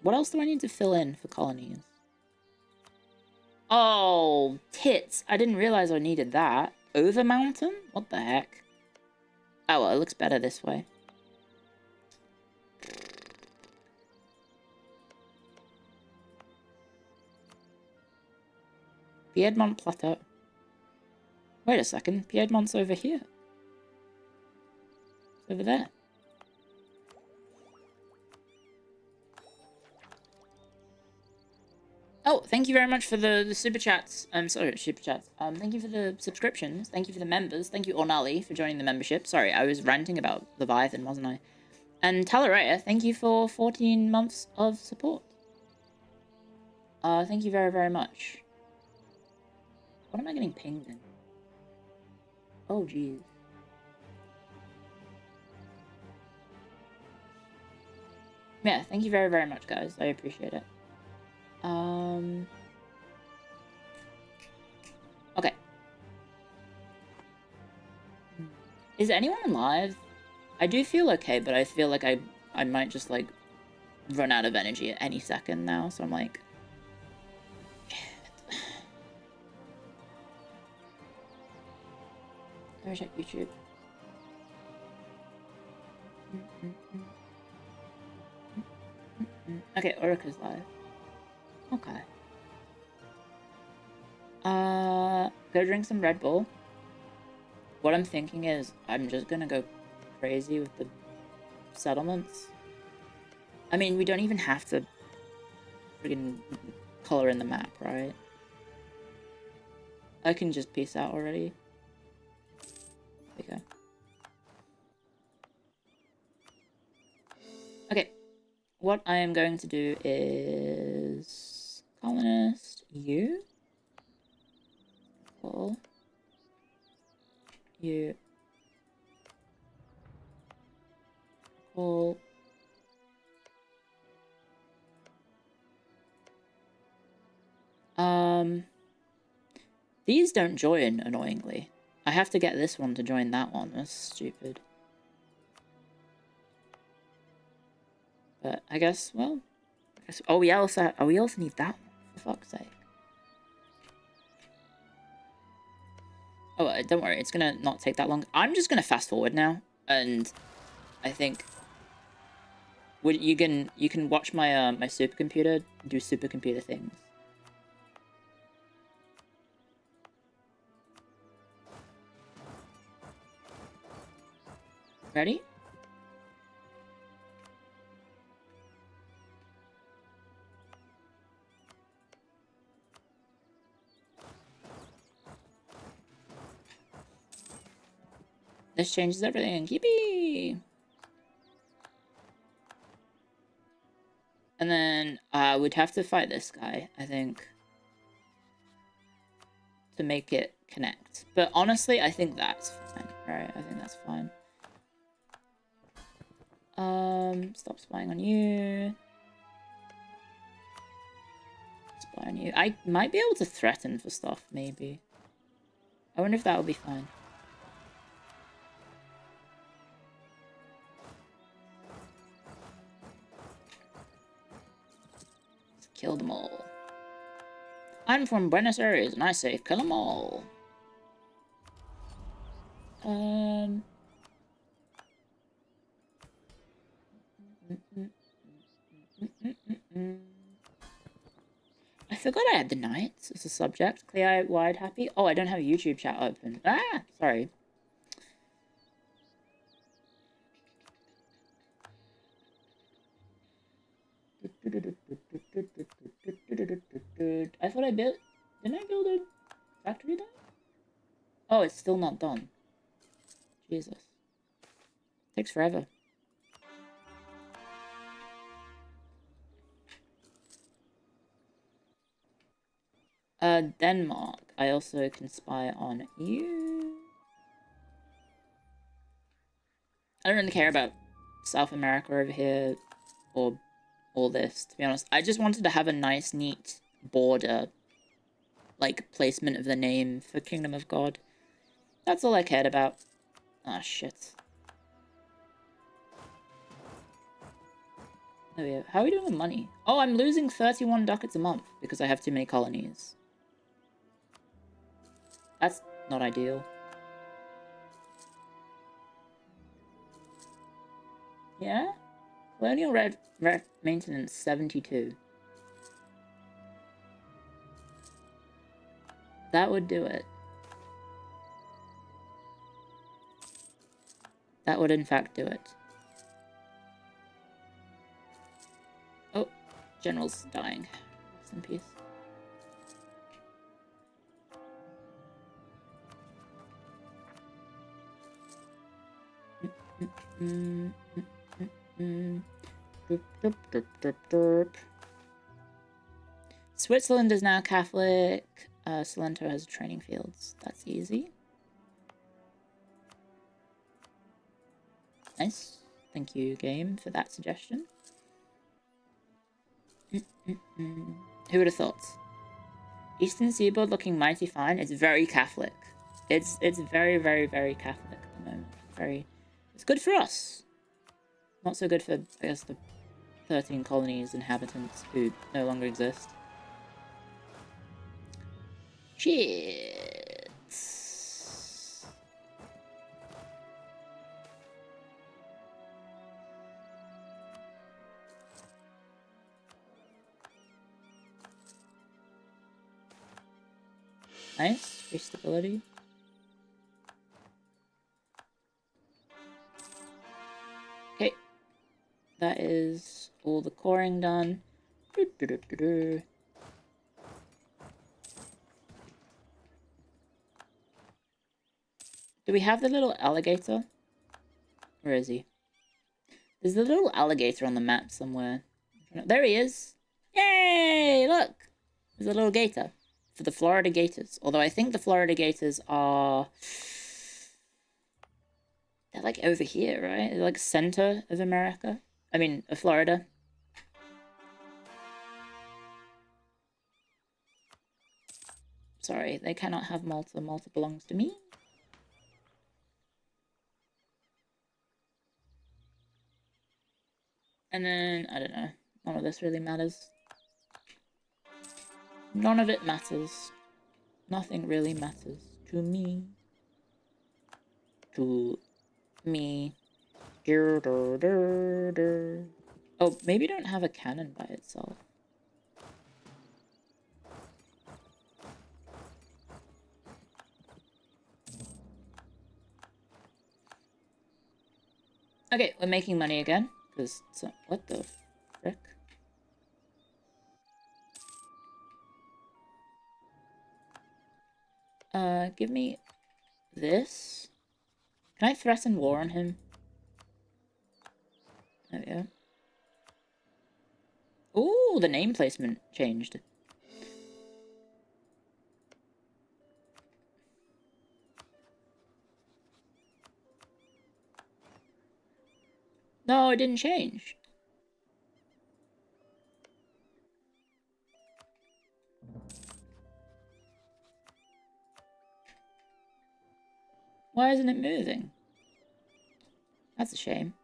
What else do I need to fill in for colonies? Oh, tits. I didn't realize I needed that. Over mountain? What the heck? Oh, well, it looks better this way. Piedmont Plateau. Wait a second. Piedmont's over here. It's over there. Oh, thank you very much for the super chats. I'm sorry, super chats. Thank you for the subscriptions. Thank you for the members. Thank you, Ornali, for joining the membership. Sorry, I was ranting about Leviathan, wasn't I? And Talarea, thank you for 14 months of support. Thank you very, very much. What am I getting pinged in? Oh, jeez. Yeah, thank you very, very much, guys. I appreciate it. Okay. Is anyone alive? I do feel okay, but I feel like I might just, like, run out of energy at any second now, so I'm like... Shit. Go check YouTube. Okay, Orica's live. Okay. Go drink some Red Bull. What I'm thinking is I'm just gonna go crazy with the settlements. I mean, we don't even have to friggin' color in the map, right? I can just peace out already. Okay. Okay. What I am going to do is colonist you. Call you. Call. These don't join, annoyingly. I have to get this one to join that one. That's stupid. But I guess, well... oh, we also need that one, for fuck's sake. Oh, don't worry, it's gonna not take that long. I'm just gonna fast forward now, and I think... you can watch my my supercomputer do supercomputer things. Ready? This changes everything. Yippee! And then we'd have to fight this guy, I think, to make it connect. But honestly, I think that's fine. Right, I think that's fine. Stop spying on you. Spy on you. I might be able to threaten for stuff, maybe. I wonder if that would be fine. Let's kill them all. I'm from Buenos Aires, and I say kill them all. I forgot I had the Knights as a subject. Clio wide happy. Oh, I don't have a YouTube chat open. Ah, sorry. I thought I built... didn't I build a factory there? Oh, it's still not done. Jesus. Takes forever. Denmark. I also can spy on you. I don't really care about South America over here, or all this, to be honest. I just wanted to have a nice, neat border, like, placement of the name for Kingdom of God. That's all I cared about. Ah, shit. There we go. How are we doing with money? Oh, I'm losing 31 ducats a month because I have too many colonies. That's not ideal. Yeah? Colonial maintenance 72. That would do it. That would in fact do it. Oh, General's dying. Rest in peace. Switzerland is now Catholic. Salento has training fields. That's easy. Nice. Thank you, game, for that suggestion. Who would have thought? Eastern Seaboard looking mighty fine. It's very Catholic. It's very, very, very Catholic at the moment. It's good for us. Not so good for, I guess, the 13 colonies inhabitants who no longer exist. Shit. Nice. Free stability. Okay. That is all the coring done. Do we have the little alligator? Where is he? There's a little alligator on the map somewhere. There he is! Yay! Look! There's a little gator. For the Florida Gators. Although I think the Florida Gators are... They're like over here, right? They're like center of America. I mean, of Florida. Sorry, they cannot have Malta. Malta belongs to me. And then, I don't know. None of this really matters. None of it matters. Nothing really matters to me. To me. Oh, maybe don't have a cannon by itself. Okay, we're making money again. Because, what the frick? Give me this. Can I threaten war on him? There we go. Ooh, the name placement changed. No, it didn't change. Why isn't it moving? That's a shame.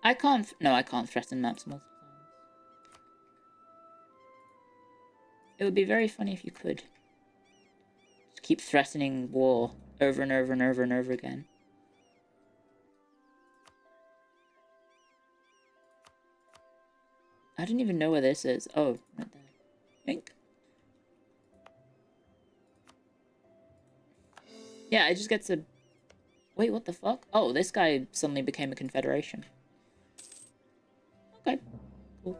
I can't threaten maps multiple times. It would be very funny if you could. Just keep threatening war over and over and over and over again. I don't even know where this is. Oh, right there. Think. Yeah, I just get to... Wait, what the fuck? Oh, this guy suddenly became a confederation. Okay. Cool.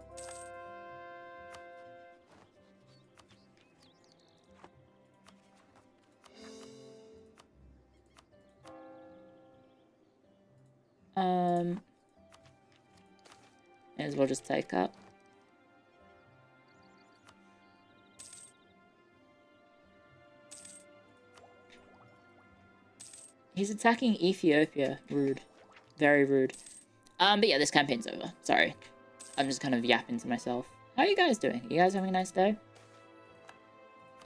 May as well just take up. He's attacking Ethiopia. Rude. Very rude. But yeah, this campaign's over. Sorry. I'm just kind of yapping to myself. How are you guys doing? You guys having a nice day?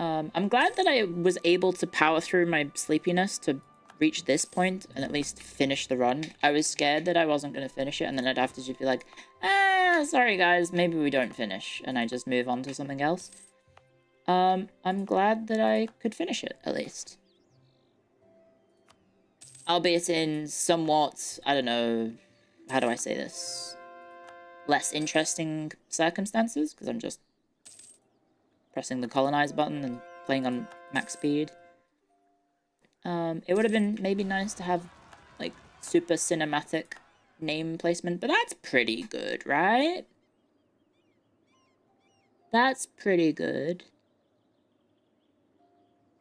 I'm glad that I was able to power through my sleepiness to reach this point and at least finish the run. I was scared that I wasn't going to finish it and then I'd have to just be like, sorry guys, maybe we don't finish. And I just move on to something else. I'm glad that I could finish it, at least. Albeit in somewhat, I don't know, how do I say this? Less interesting circumstances, because I'm just pressing the colonize button and playing on max speed. It would have been maybe nice to have, like, super cinematic name placement, but that's pretty good, right? That's pretty good.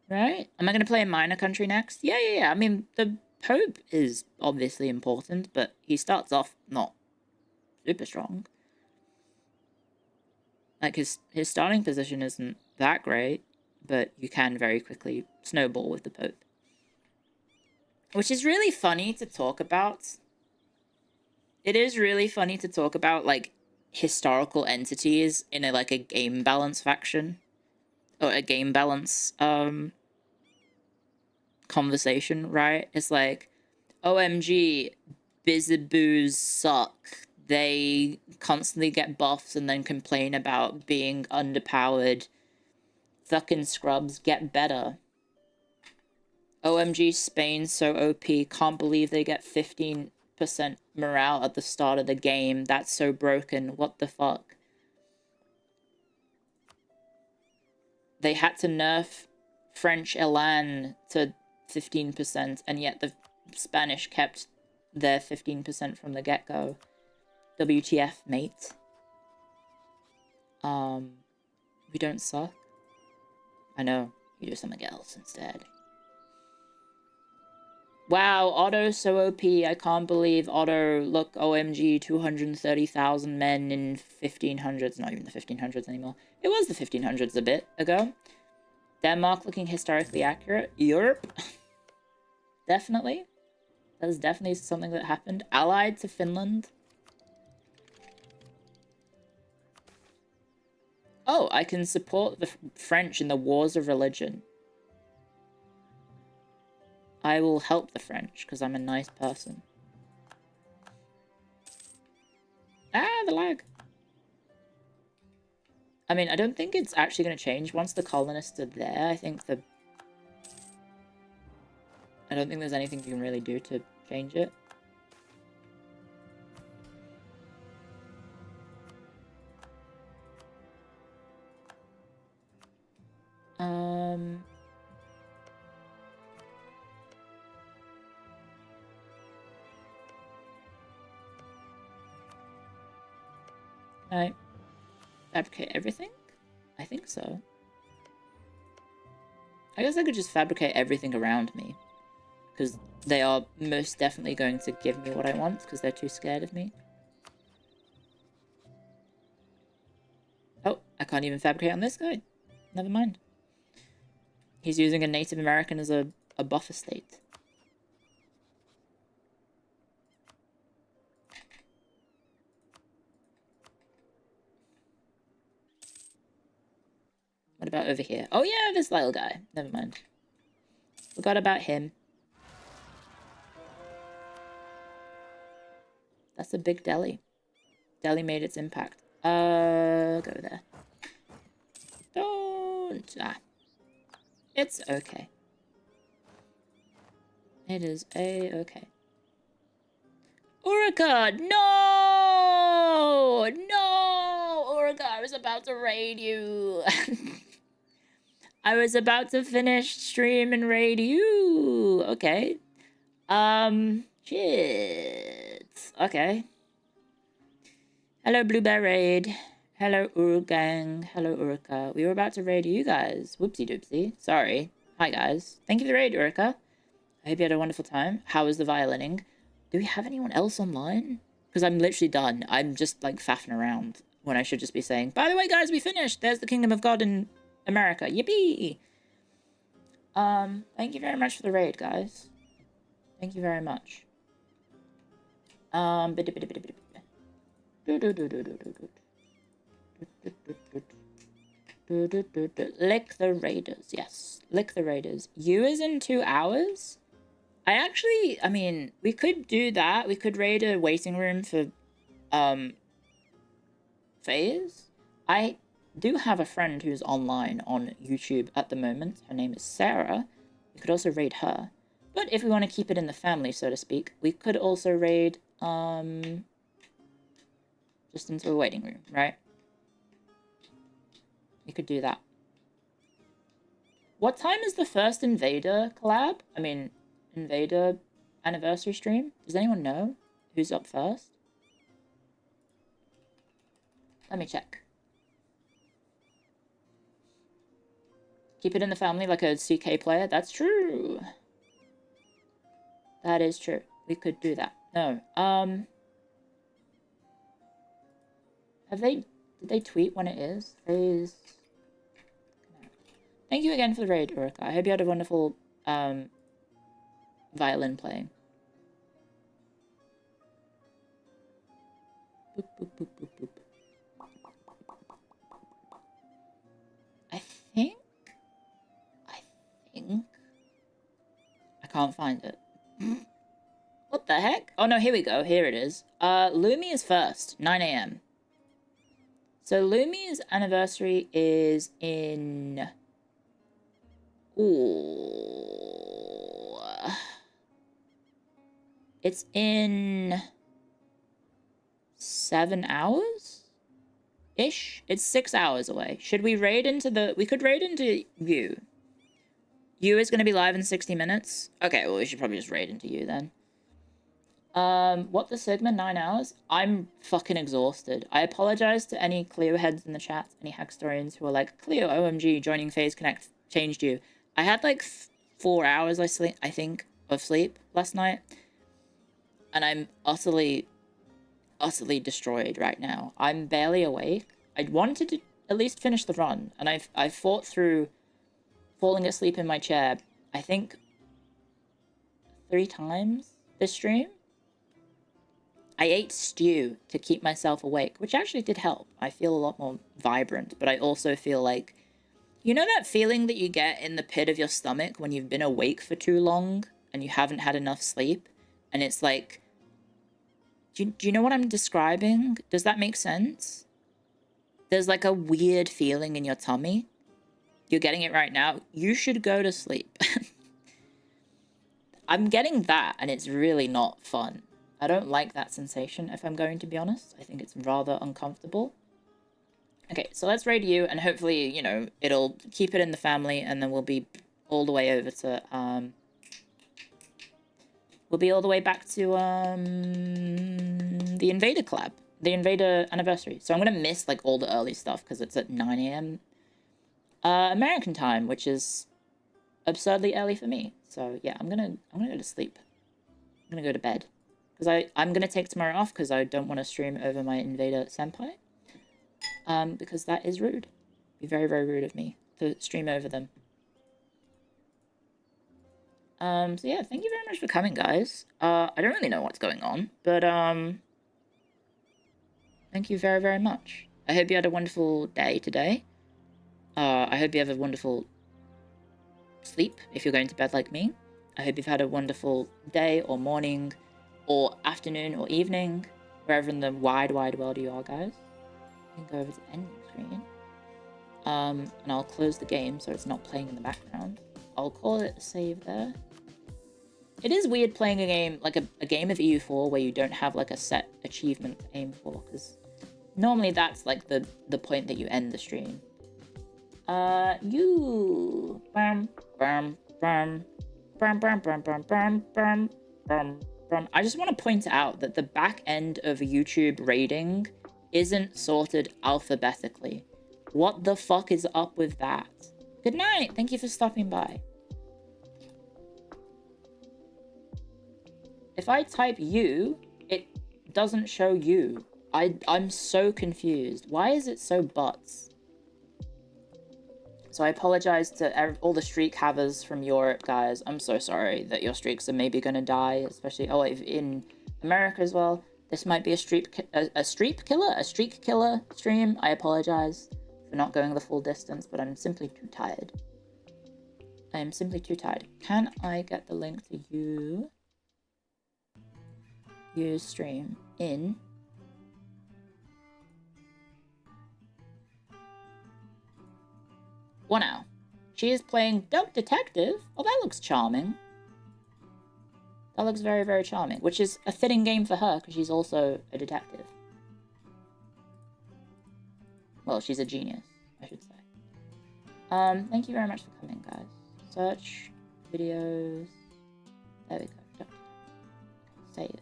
Right? Am I going to play a minor country next? Yeah. I mean, the Pope is obviously important, but he starts off not super strong. Like, his starting position isn't that great, but you can very quickly snowball with the Pope. Which is really funny to talk about. It is really funny to talk about, like, historical entities in a, like, a game balance faction. Or a game balance, conversation, right? It's like, OMG, Bizaboos suck. They constantly get buffs and then complain about being underpowered. Fucking scrubs, get better. OMG, Spain's so OP, can't believe they get 15% morale at the start of the game. That's so broken. What the fuck? They had to nerf French Elan to 15%, and yet the Spanish kept their 15% from the get-go. WTF, mate? We don't suck. I know. You do something else instead. Wow, Otto's so OP. I can't believe Otto. Look, OMG, 230,000 men in 1500s. Not even the 1500s anymore. It was the 1500s a bit ago. Denmark looking historically accurate. Europe. Definitely. That is definitely something that happened. Allied to Finland. Oh, I can support the French in the wars of religion. I will help the French, because I'm a nice person. Ah, the lag. I mean, I don't think it's actually going to change. Once the colonists are there, I don't think there's anything you can really do to change it. Can I fabricate everything? I think so. I guess I could just fabricate everything around me. Because they are most definitely going to give me what I want, because they're too scared of me. Oh, I can't even fabricate on this guy. Never mind. He's using a Native American as a buffer state. What about over here? Oh yeah, this little guy. Never mind. Forgot about him. That's a big deli. Deli made its impact. Go there. Don't. Ah. It's okay. It is a-okay. Orica! No! No! Orica, I was about to raid you. I was about to finish stream and raid you. Okay. Shit. Okay. Hello, Blueberry Raid. Hello, Urgang. Hello, Urka. We were about to raid you guys. Whoopsie doopsie. Sorry. Hi, guys. Thank you for the raid, Urka. I hope you had a wonderful time. How was the violining? Do we have anyone else online? Because I'm literally done. I'm just, like, faffing around when I should just be saying, by the way, guys, we finished. There's the Kingdom of God in America. Yippee! Thank you very much for the raid, guys. Thank you very much. Lick the raiders. Yes, lick the raiders. You is in 2 hours? I mean, we could do that. We could raid a waiting room for, Phase. I do have a friend who's online on YouTube at the moment. Her name is Sarah. We could also raid her. But if we want to keep it in the family, so to speak, we could also raid, just into a waiting room, right? We could do that. What time is the first Invader collab? I mean, Invader anniversary stream? Does anyone know who's up first? Let me check. Keep it in the family like a CK player? That's true. That is true. We could do that. No. Did they tweet when it is? Phase. Thank you again for the raid, Urika. I hope you had a wonderful, violin playing. Boop, boop, boop, boop, boop. I think... I can't find it. What the heck? Oh no, here we go. Here it is. Lumi is first. 9 AM. So Lumi's anniversary is in... Ooh. It's in 7 hours? Ish? It's 6 hours away. Should we raid into the... We could raid into you. You is going to be live in 60 minutes? Okay, well, we should probably just raid into you then. What the Sigma? 9 hours? I'm fucking exhausted. I apologize to any Clio heads in the chat, any Hackstorians who are like, Clio, OMG, joining Phase Connect changed you. I had like 4 hours, I think, of sleep last night. And I'm utterly destroyed right now. I'm barely awake. I wanted to at least finish the run, and I've fought through falling asleep in my chair, I think 3 times this stream. I ate stew to keep myself awake, which actually did help. I feel a lot more vibrant, but I also feel like, you know that feeling that you get in the pit of your stomach when you've been awake for too long and you haven't had enough sleep? And it's like, do you know what I'm describing? Does that make sense? There's like a weird feeling in your tummy. You're getting it right now. You should go to sleep. I'm getting that, and it's really not fun. I don't like that sensation, if I'm going to be honest. I think it's rather uncomfortable. Okay, so let's raid you, and hopefully, you know, it'll keep it in the family, and then we'll be all the way over to, we'll be all the way back to, the Invader collab. The Invader anniversary. So I'm gonna miss, like, all the early stuff, because it's at 9 AM. American time, which is absurdly early for me. So, yeah, I'm gonna go to sleep. I'm gonna go to bed. Because I'm gonna take tomorrow off, because I don't want to stream over my Invader senpai. Because that is rude. It'd be very, very rude of me to stream over them. So yeah, thank you very much for coming, guys. I don't really know what's going on, but, thank you very, very much. I hope you had a wonderful day today. I hope you have a wonderful sleep if you're going to bed like me. I hope you've had a wonderful day or morning or afternoon or evening, wherever in the wide, wide world you are, guys. You can go over to the ending screen. And I'll close the game so it's not playing in the background. I'll call it a save there. It is weird playing a game, like a game of EU4 where you don't have like a set achievement to aim for, because normally that's like the point that you end the stream. You. I just want to point out that the back end of YouTube rating isn't sorted alphabetically. What the fuck is up with that? Good night. Thank you for stopping by. If I type you, it doesn't show you. I'm so confused. Why is it so butts? So I apologize to all the streak havers from Europe, guys. I'm so sorry that your streaks are maybe going to die, especially in America as well. This might be a streak killer stream. I apologize for not going the full distance, but I'm simply too tired. I am simply too tired. Can I get the link to use stream in one hour? She is playing Dog Detective. Oh, that looks charming. That looks very, very charming, which is a fitting game for her because she's also a detective. Well, she's a genius, I should say. Thank you very much for coming, guys. Search videos. There we go. Save.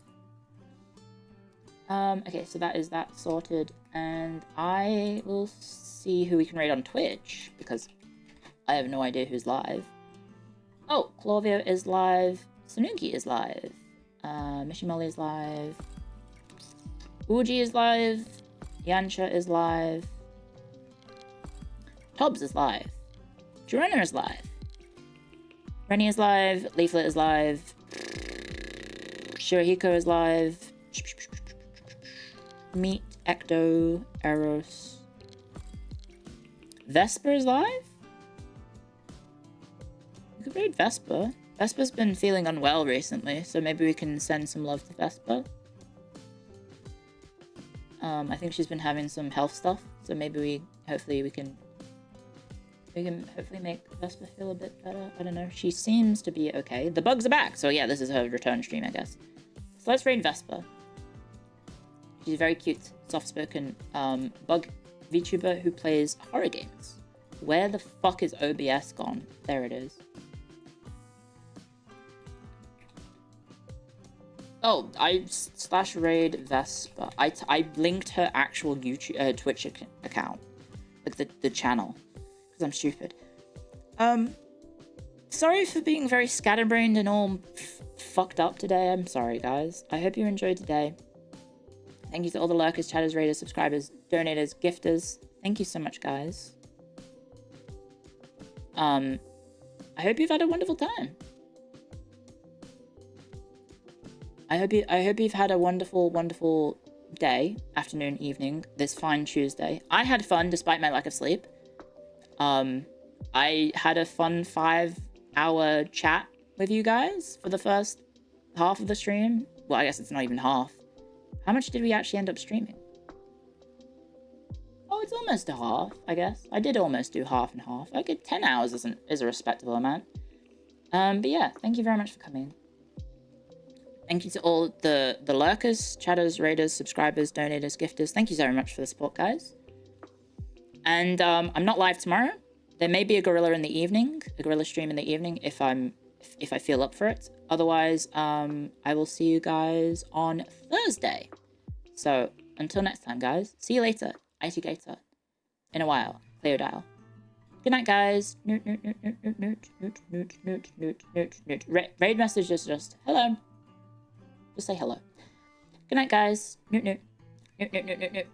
Okay, so that is that sorted, and I will see who we can raid on Twitch, because I have no idea who's live. Oh, Clauvio is live, Sanuki is live, Mishimoli is live, Uji is live, Yancha is live, Hobbs is live, Jorena is live, Rennie is live, Leaflet is live, Shirahiko is live, Meet, Ecto, Eros. Vesper is live? We could raid Vesper. Vesper's been feeling unwell recently, so maybe we can send some love to Vesper. I think she's been having some health stuff, so maybe hopefully we can hopefully make Vesper feel a bit better. I don't know. She seems to be okay. The bugs are back, so yeah, this is her return stream, I guess. let's raid Vespa. She's a very cute, soft-spoken bug VTuber who plays horror games. Where the fuck is OBS gone? There it is. Oh, I /raid Vespa. I linked her actual YouTube Twitch account, like the channel, because I'm stupid. Sorry for being very scatterbrained and all fucked up today. I'm sorry, guys. I hope you enjoyed today. Thank you to all the lurkers, chatters, raiders, subscribers, donators, gifters. Thank you so much, guys. I hope you've had a wonderful time. I hope you've had a wonderful, wonderful day, afternoon, evening, this fine Tuesday. I had fun despite my lack of sleep. I had a fun 5-hour chat with you guys for the first half of the stream. Well, I guess it's not even half. How much did we actually end up streaming? Oh, it's almost a half, I guess. I did almost do half and half. Okay, 10 hours is a respectable amount. But yeah, thank you very much for coming. Thank you to all the lurkers, chatters, raiders, subscribers, donators, gifters. Thank you so much for the support, guys. And I'm not live tomorrow. There may be a gorilla in the evening, a gorilla stream in the evening if I feel up for it. Otherwise, I will see you guys on Thursday. So until next time, guys. See you later, IT Gator. In a while, Clio dial. Good night, guys. Noot, noot, noot, noot, noot, noot, noot, noot, noot, noot, noot, noot. Raid message is just hello. Just say hello. Good night, guys. Noot, noot. Noot, noot, noot, noot, noot.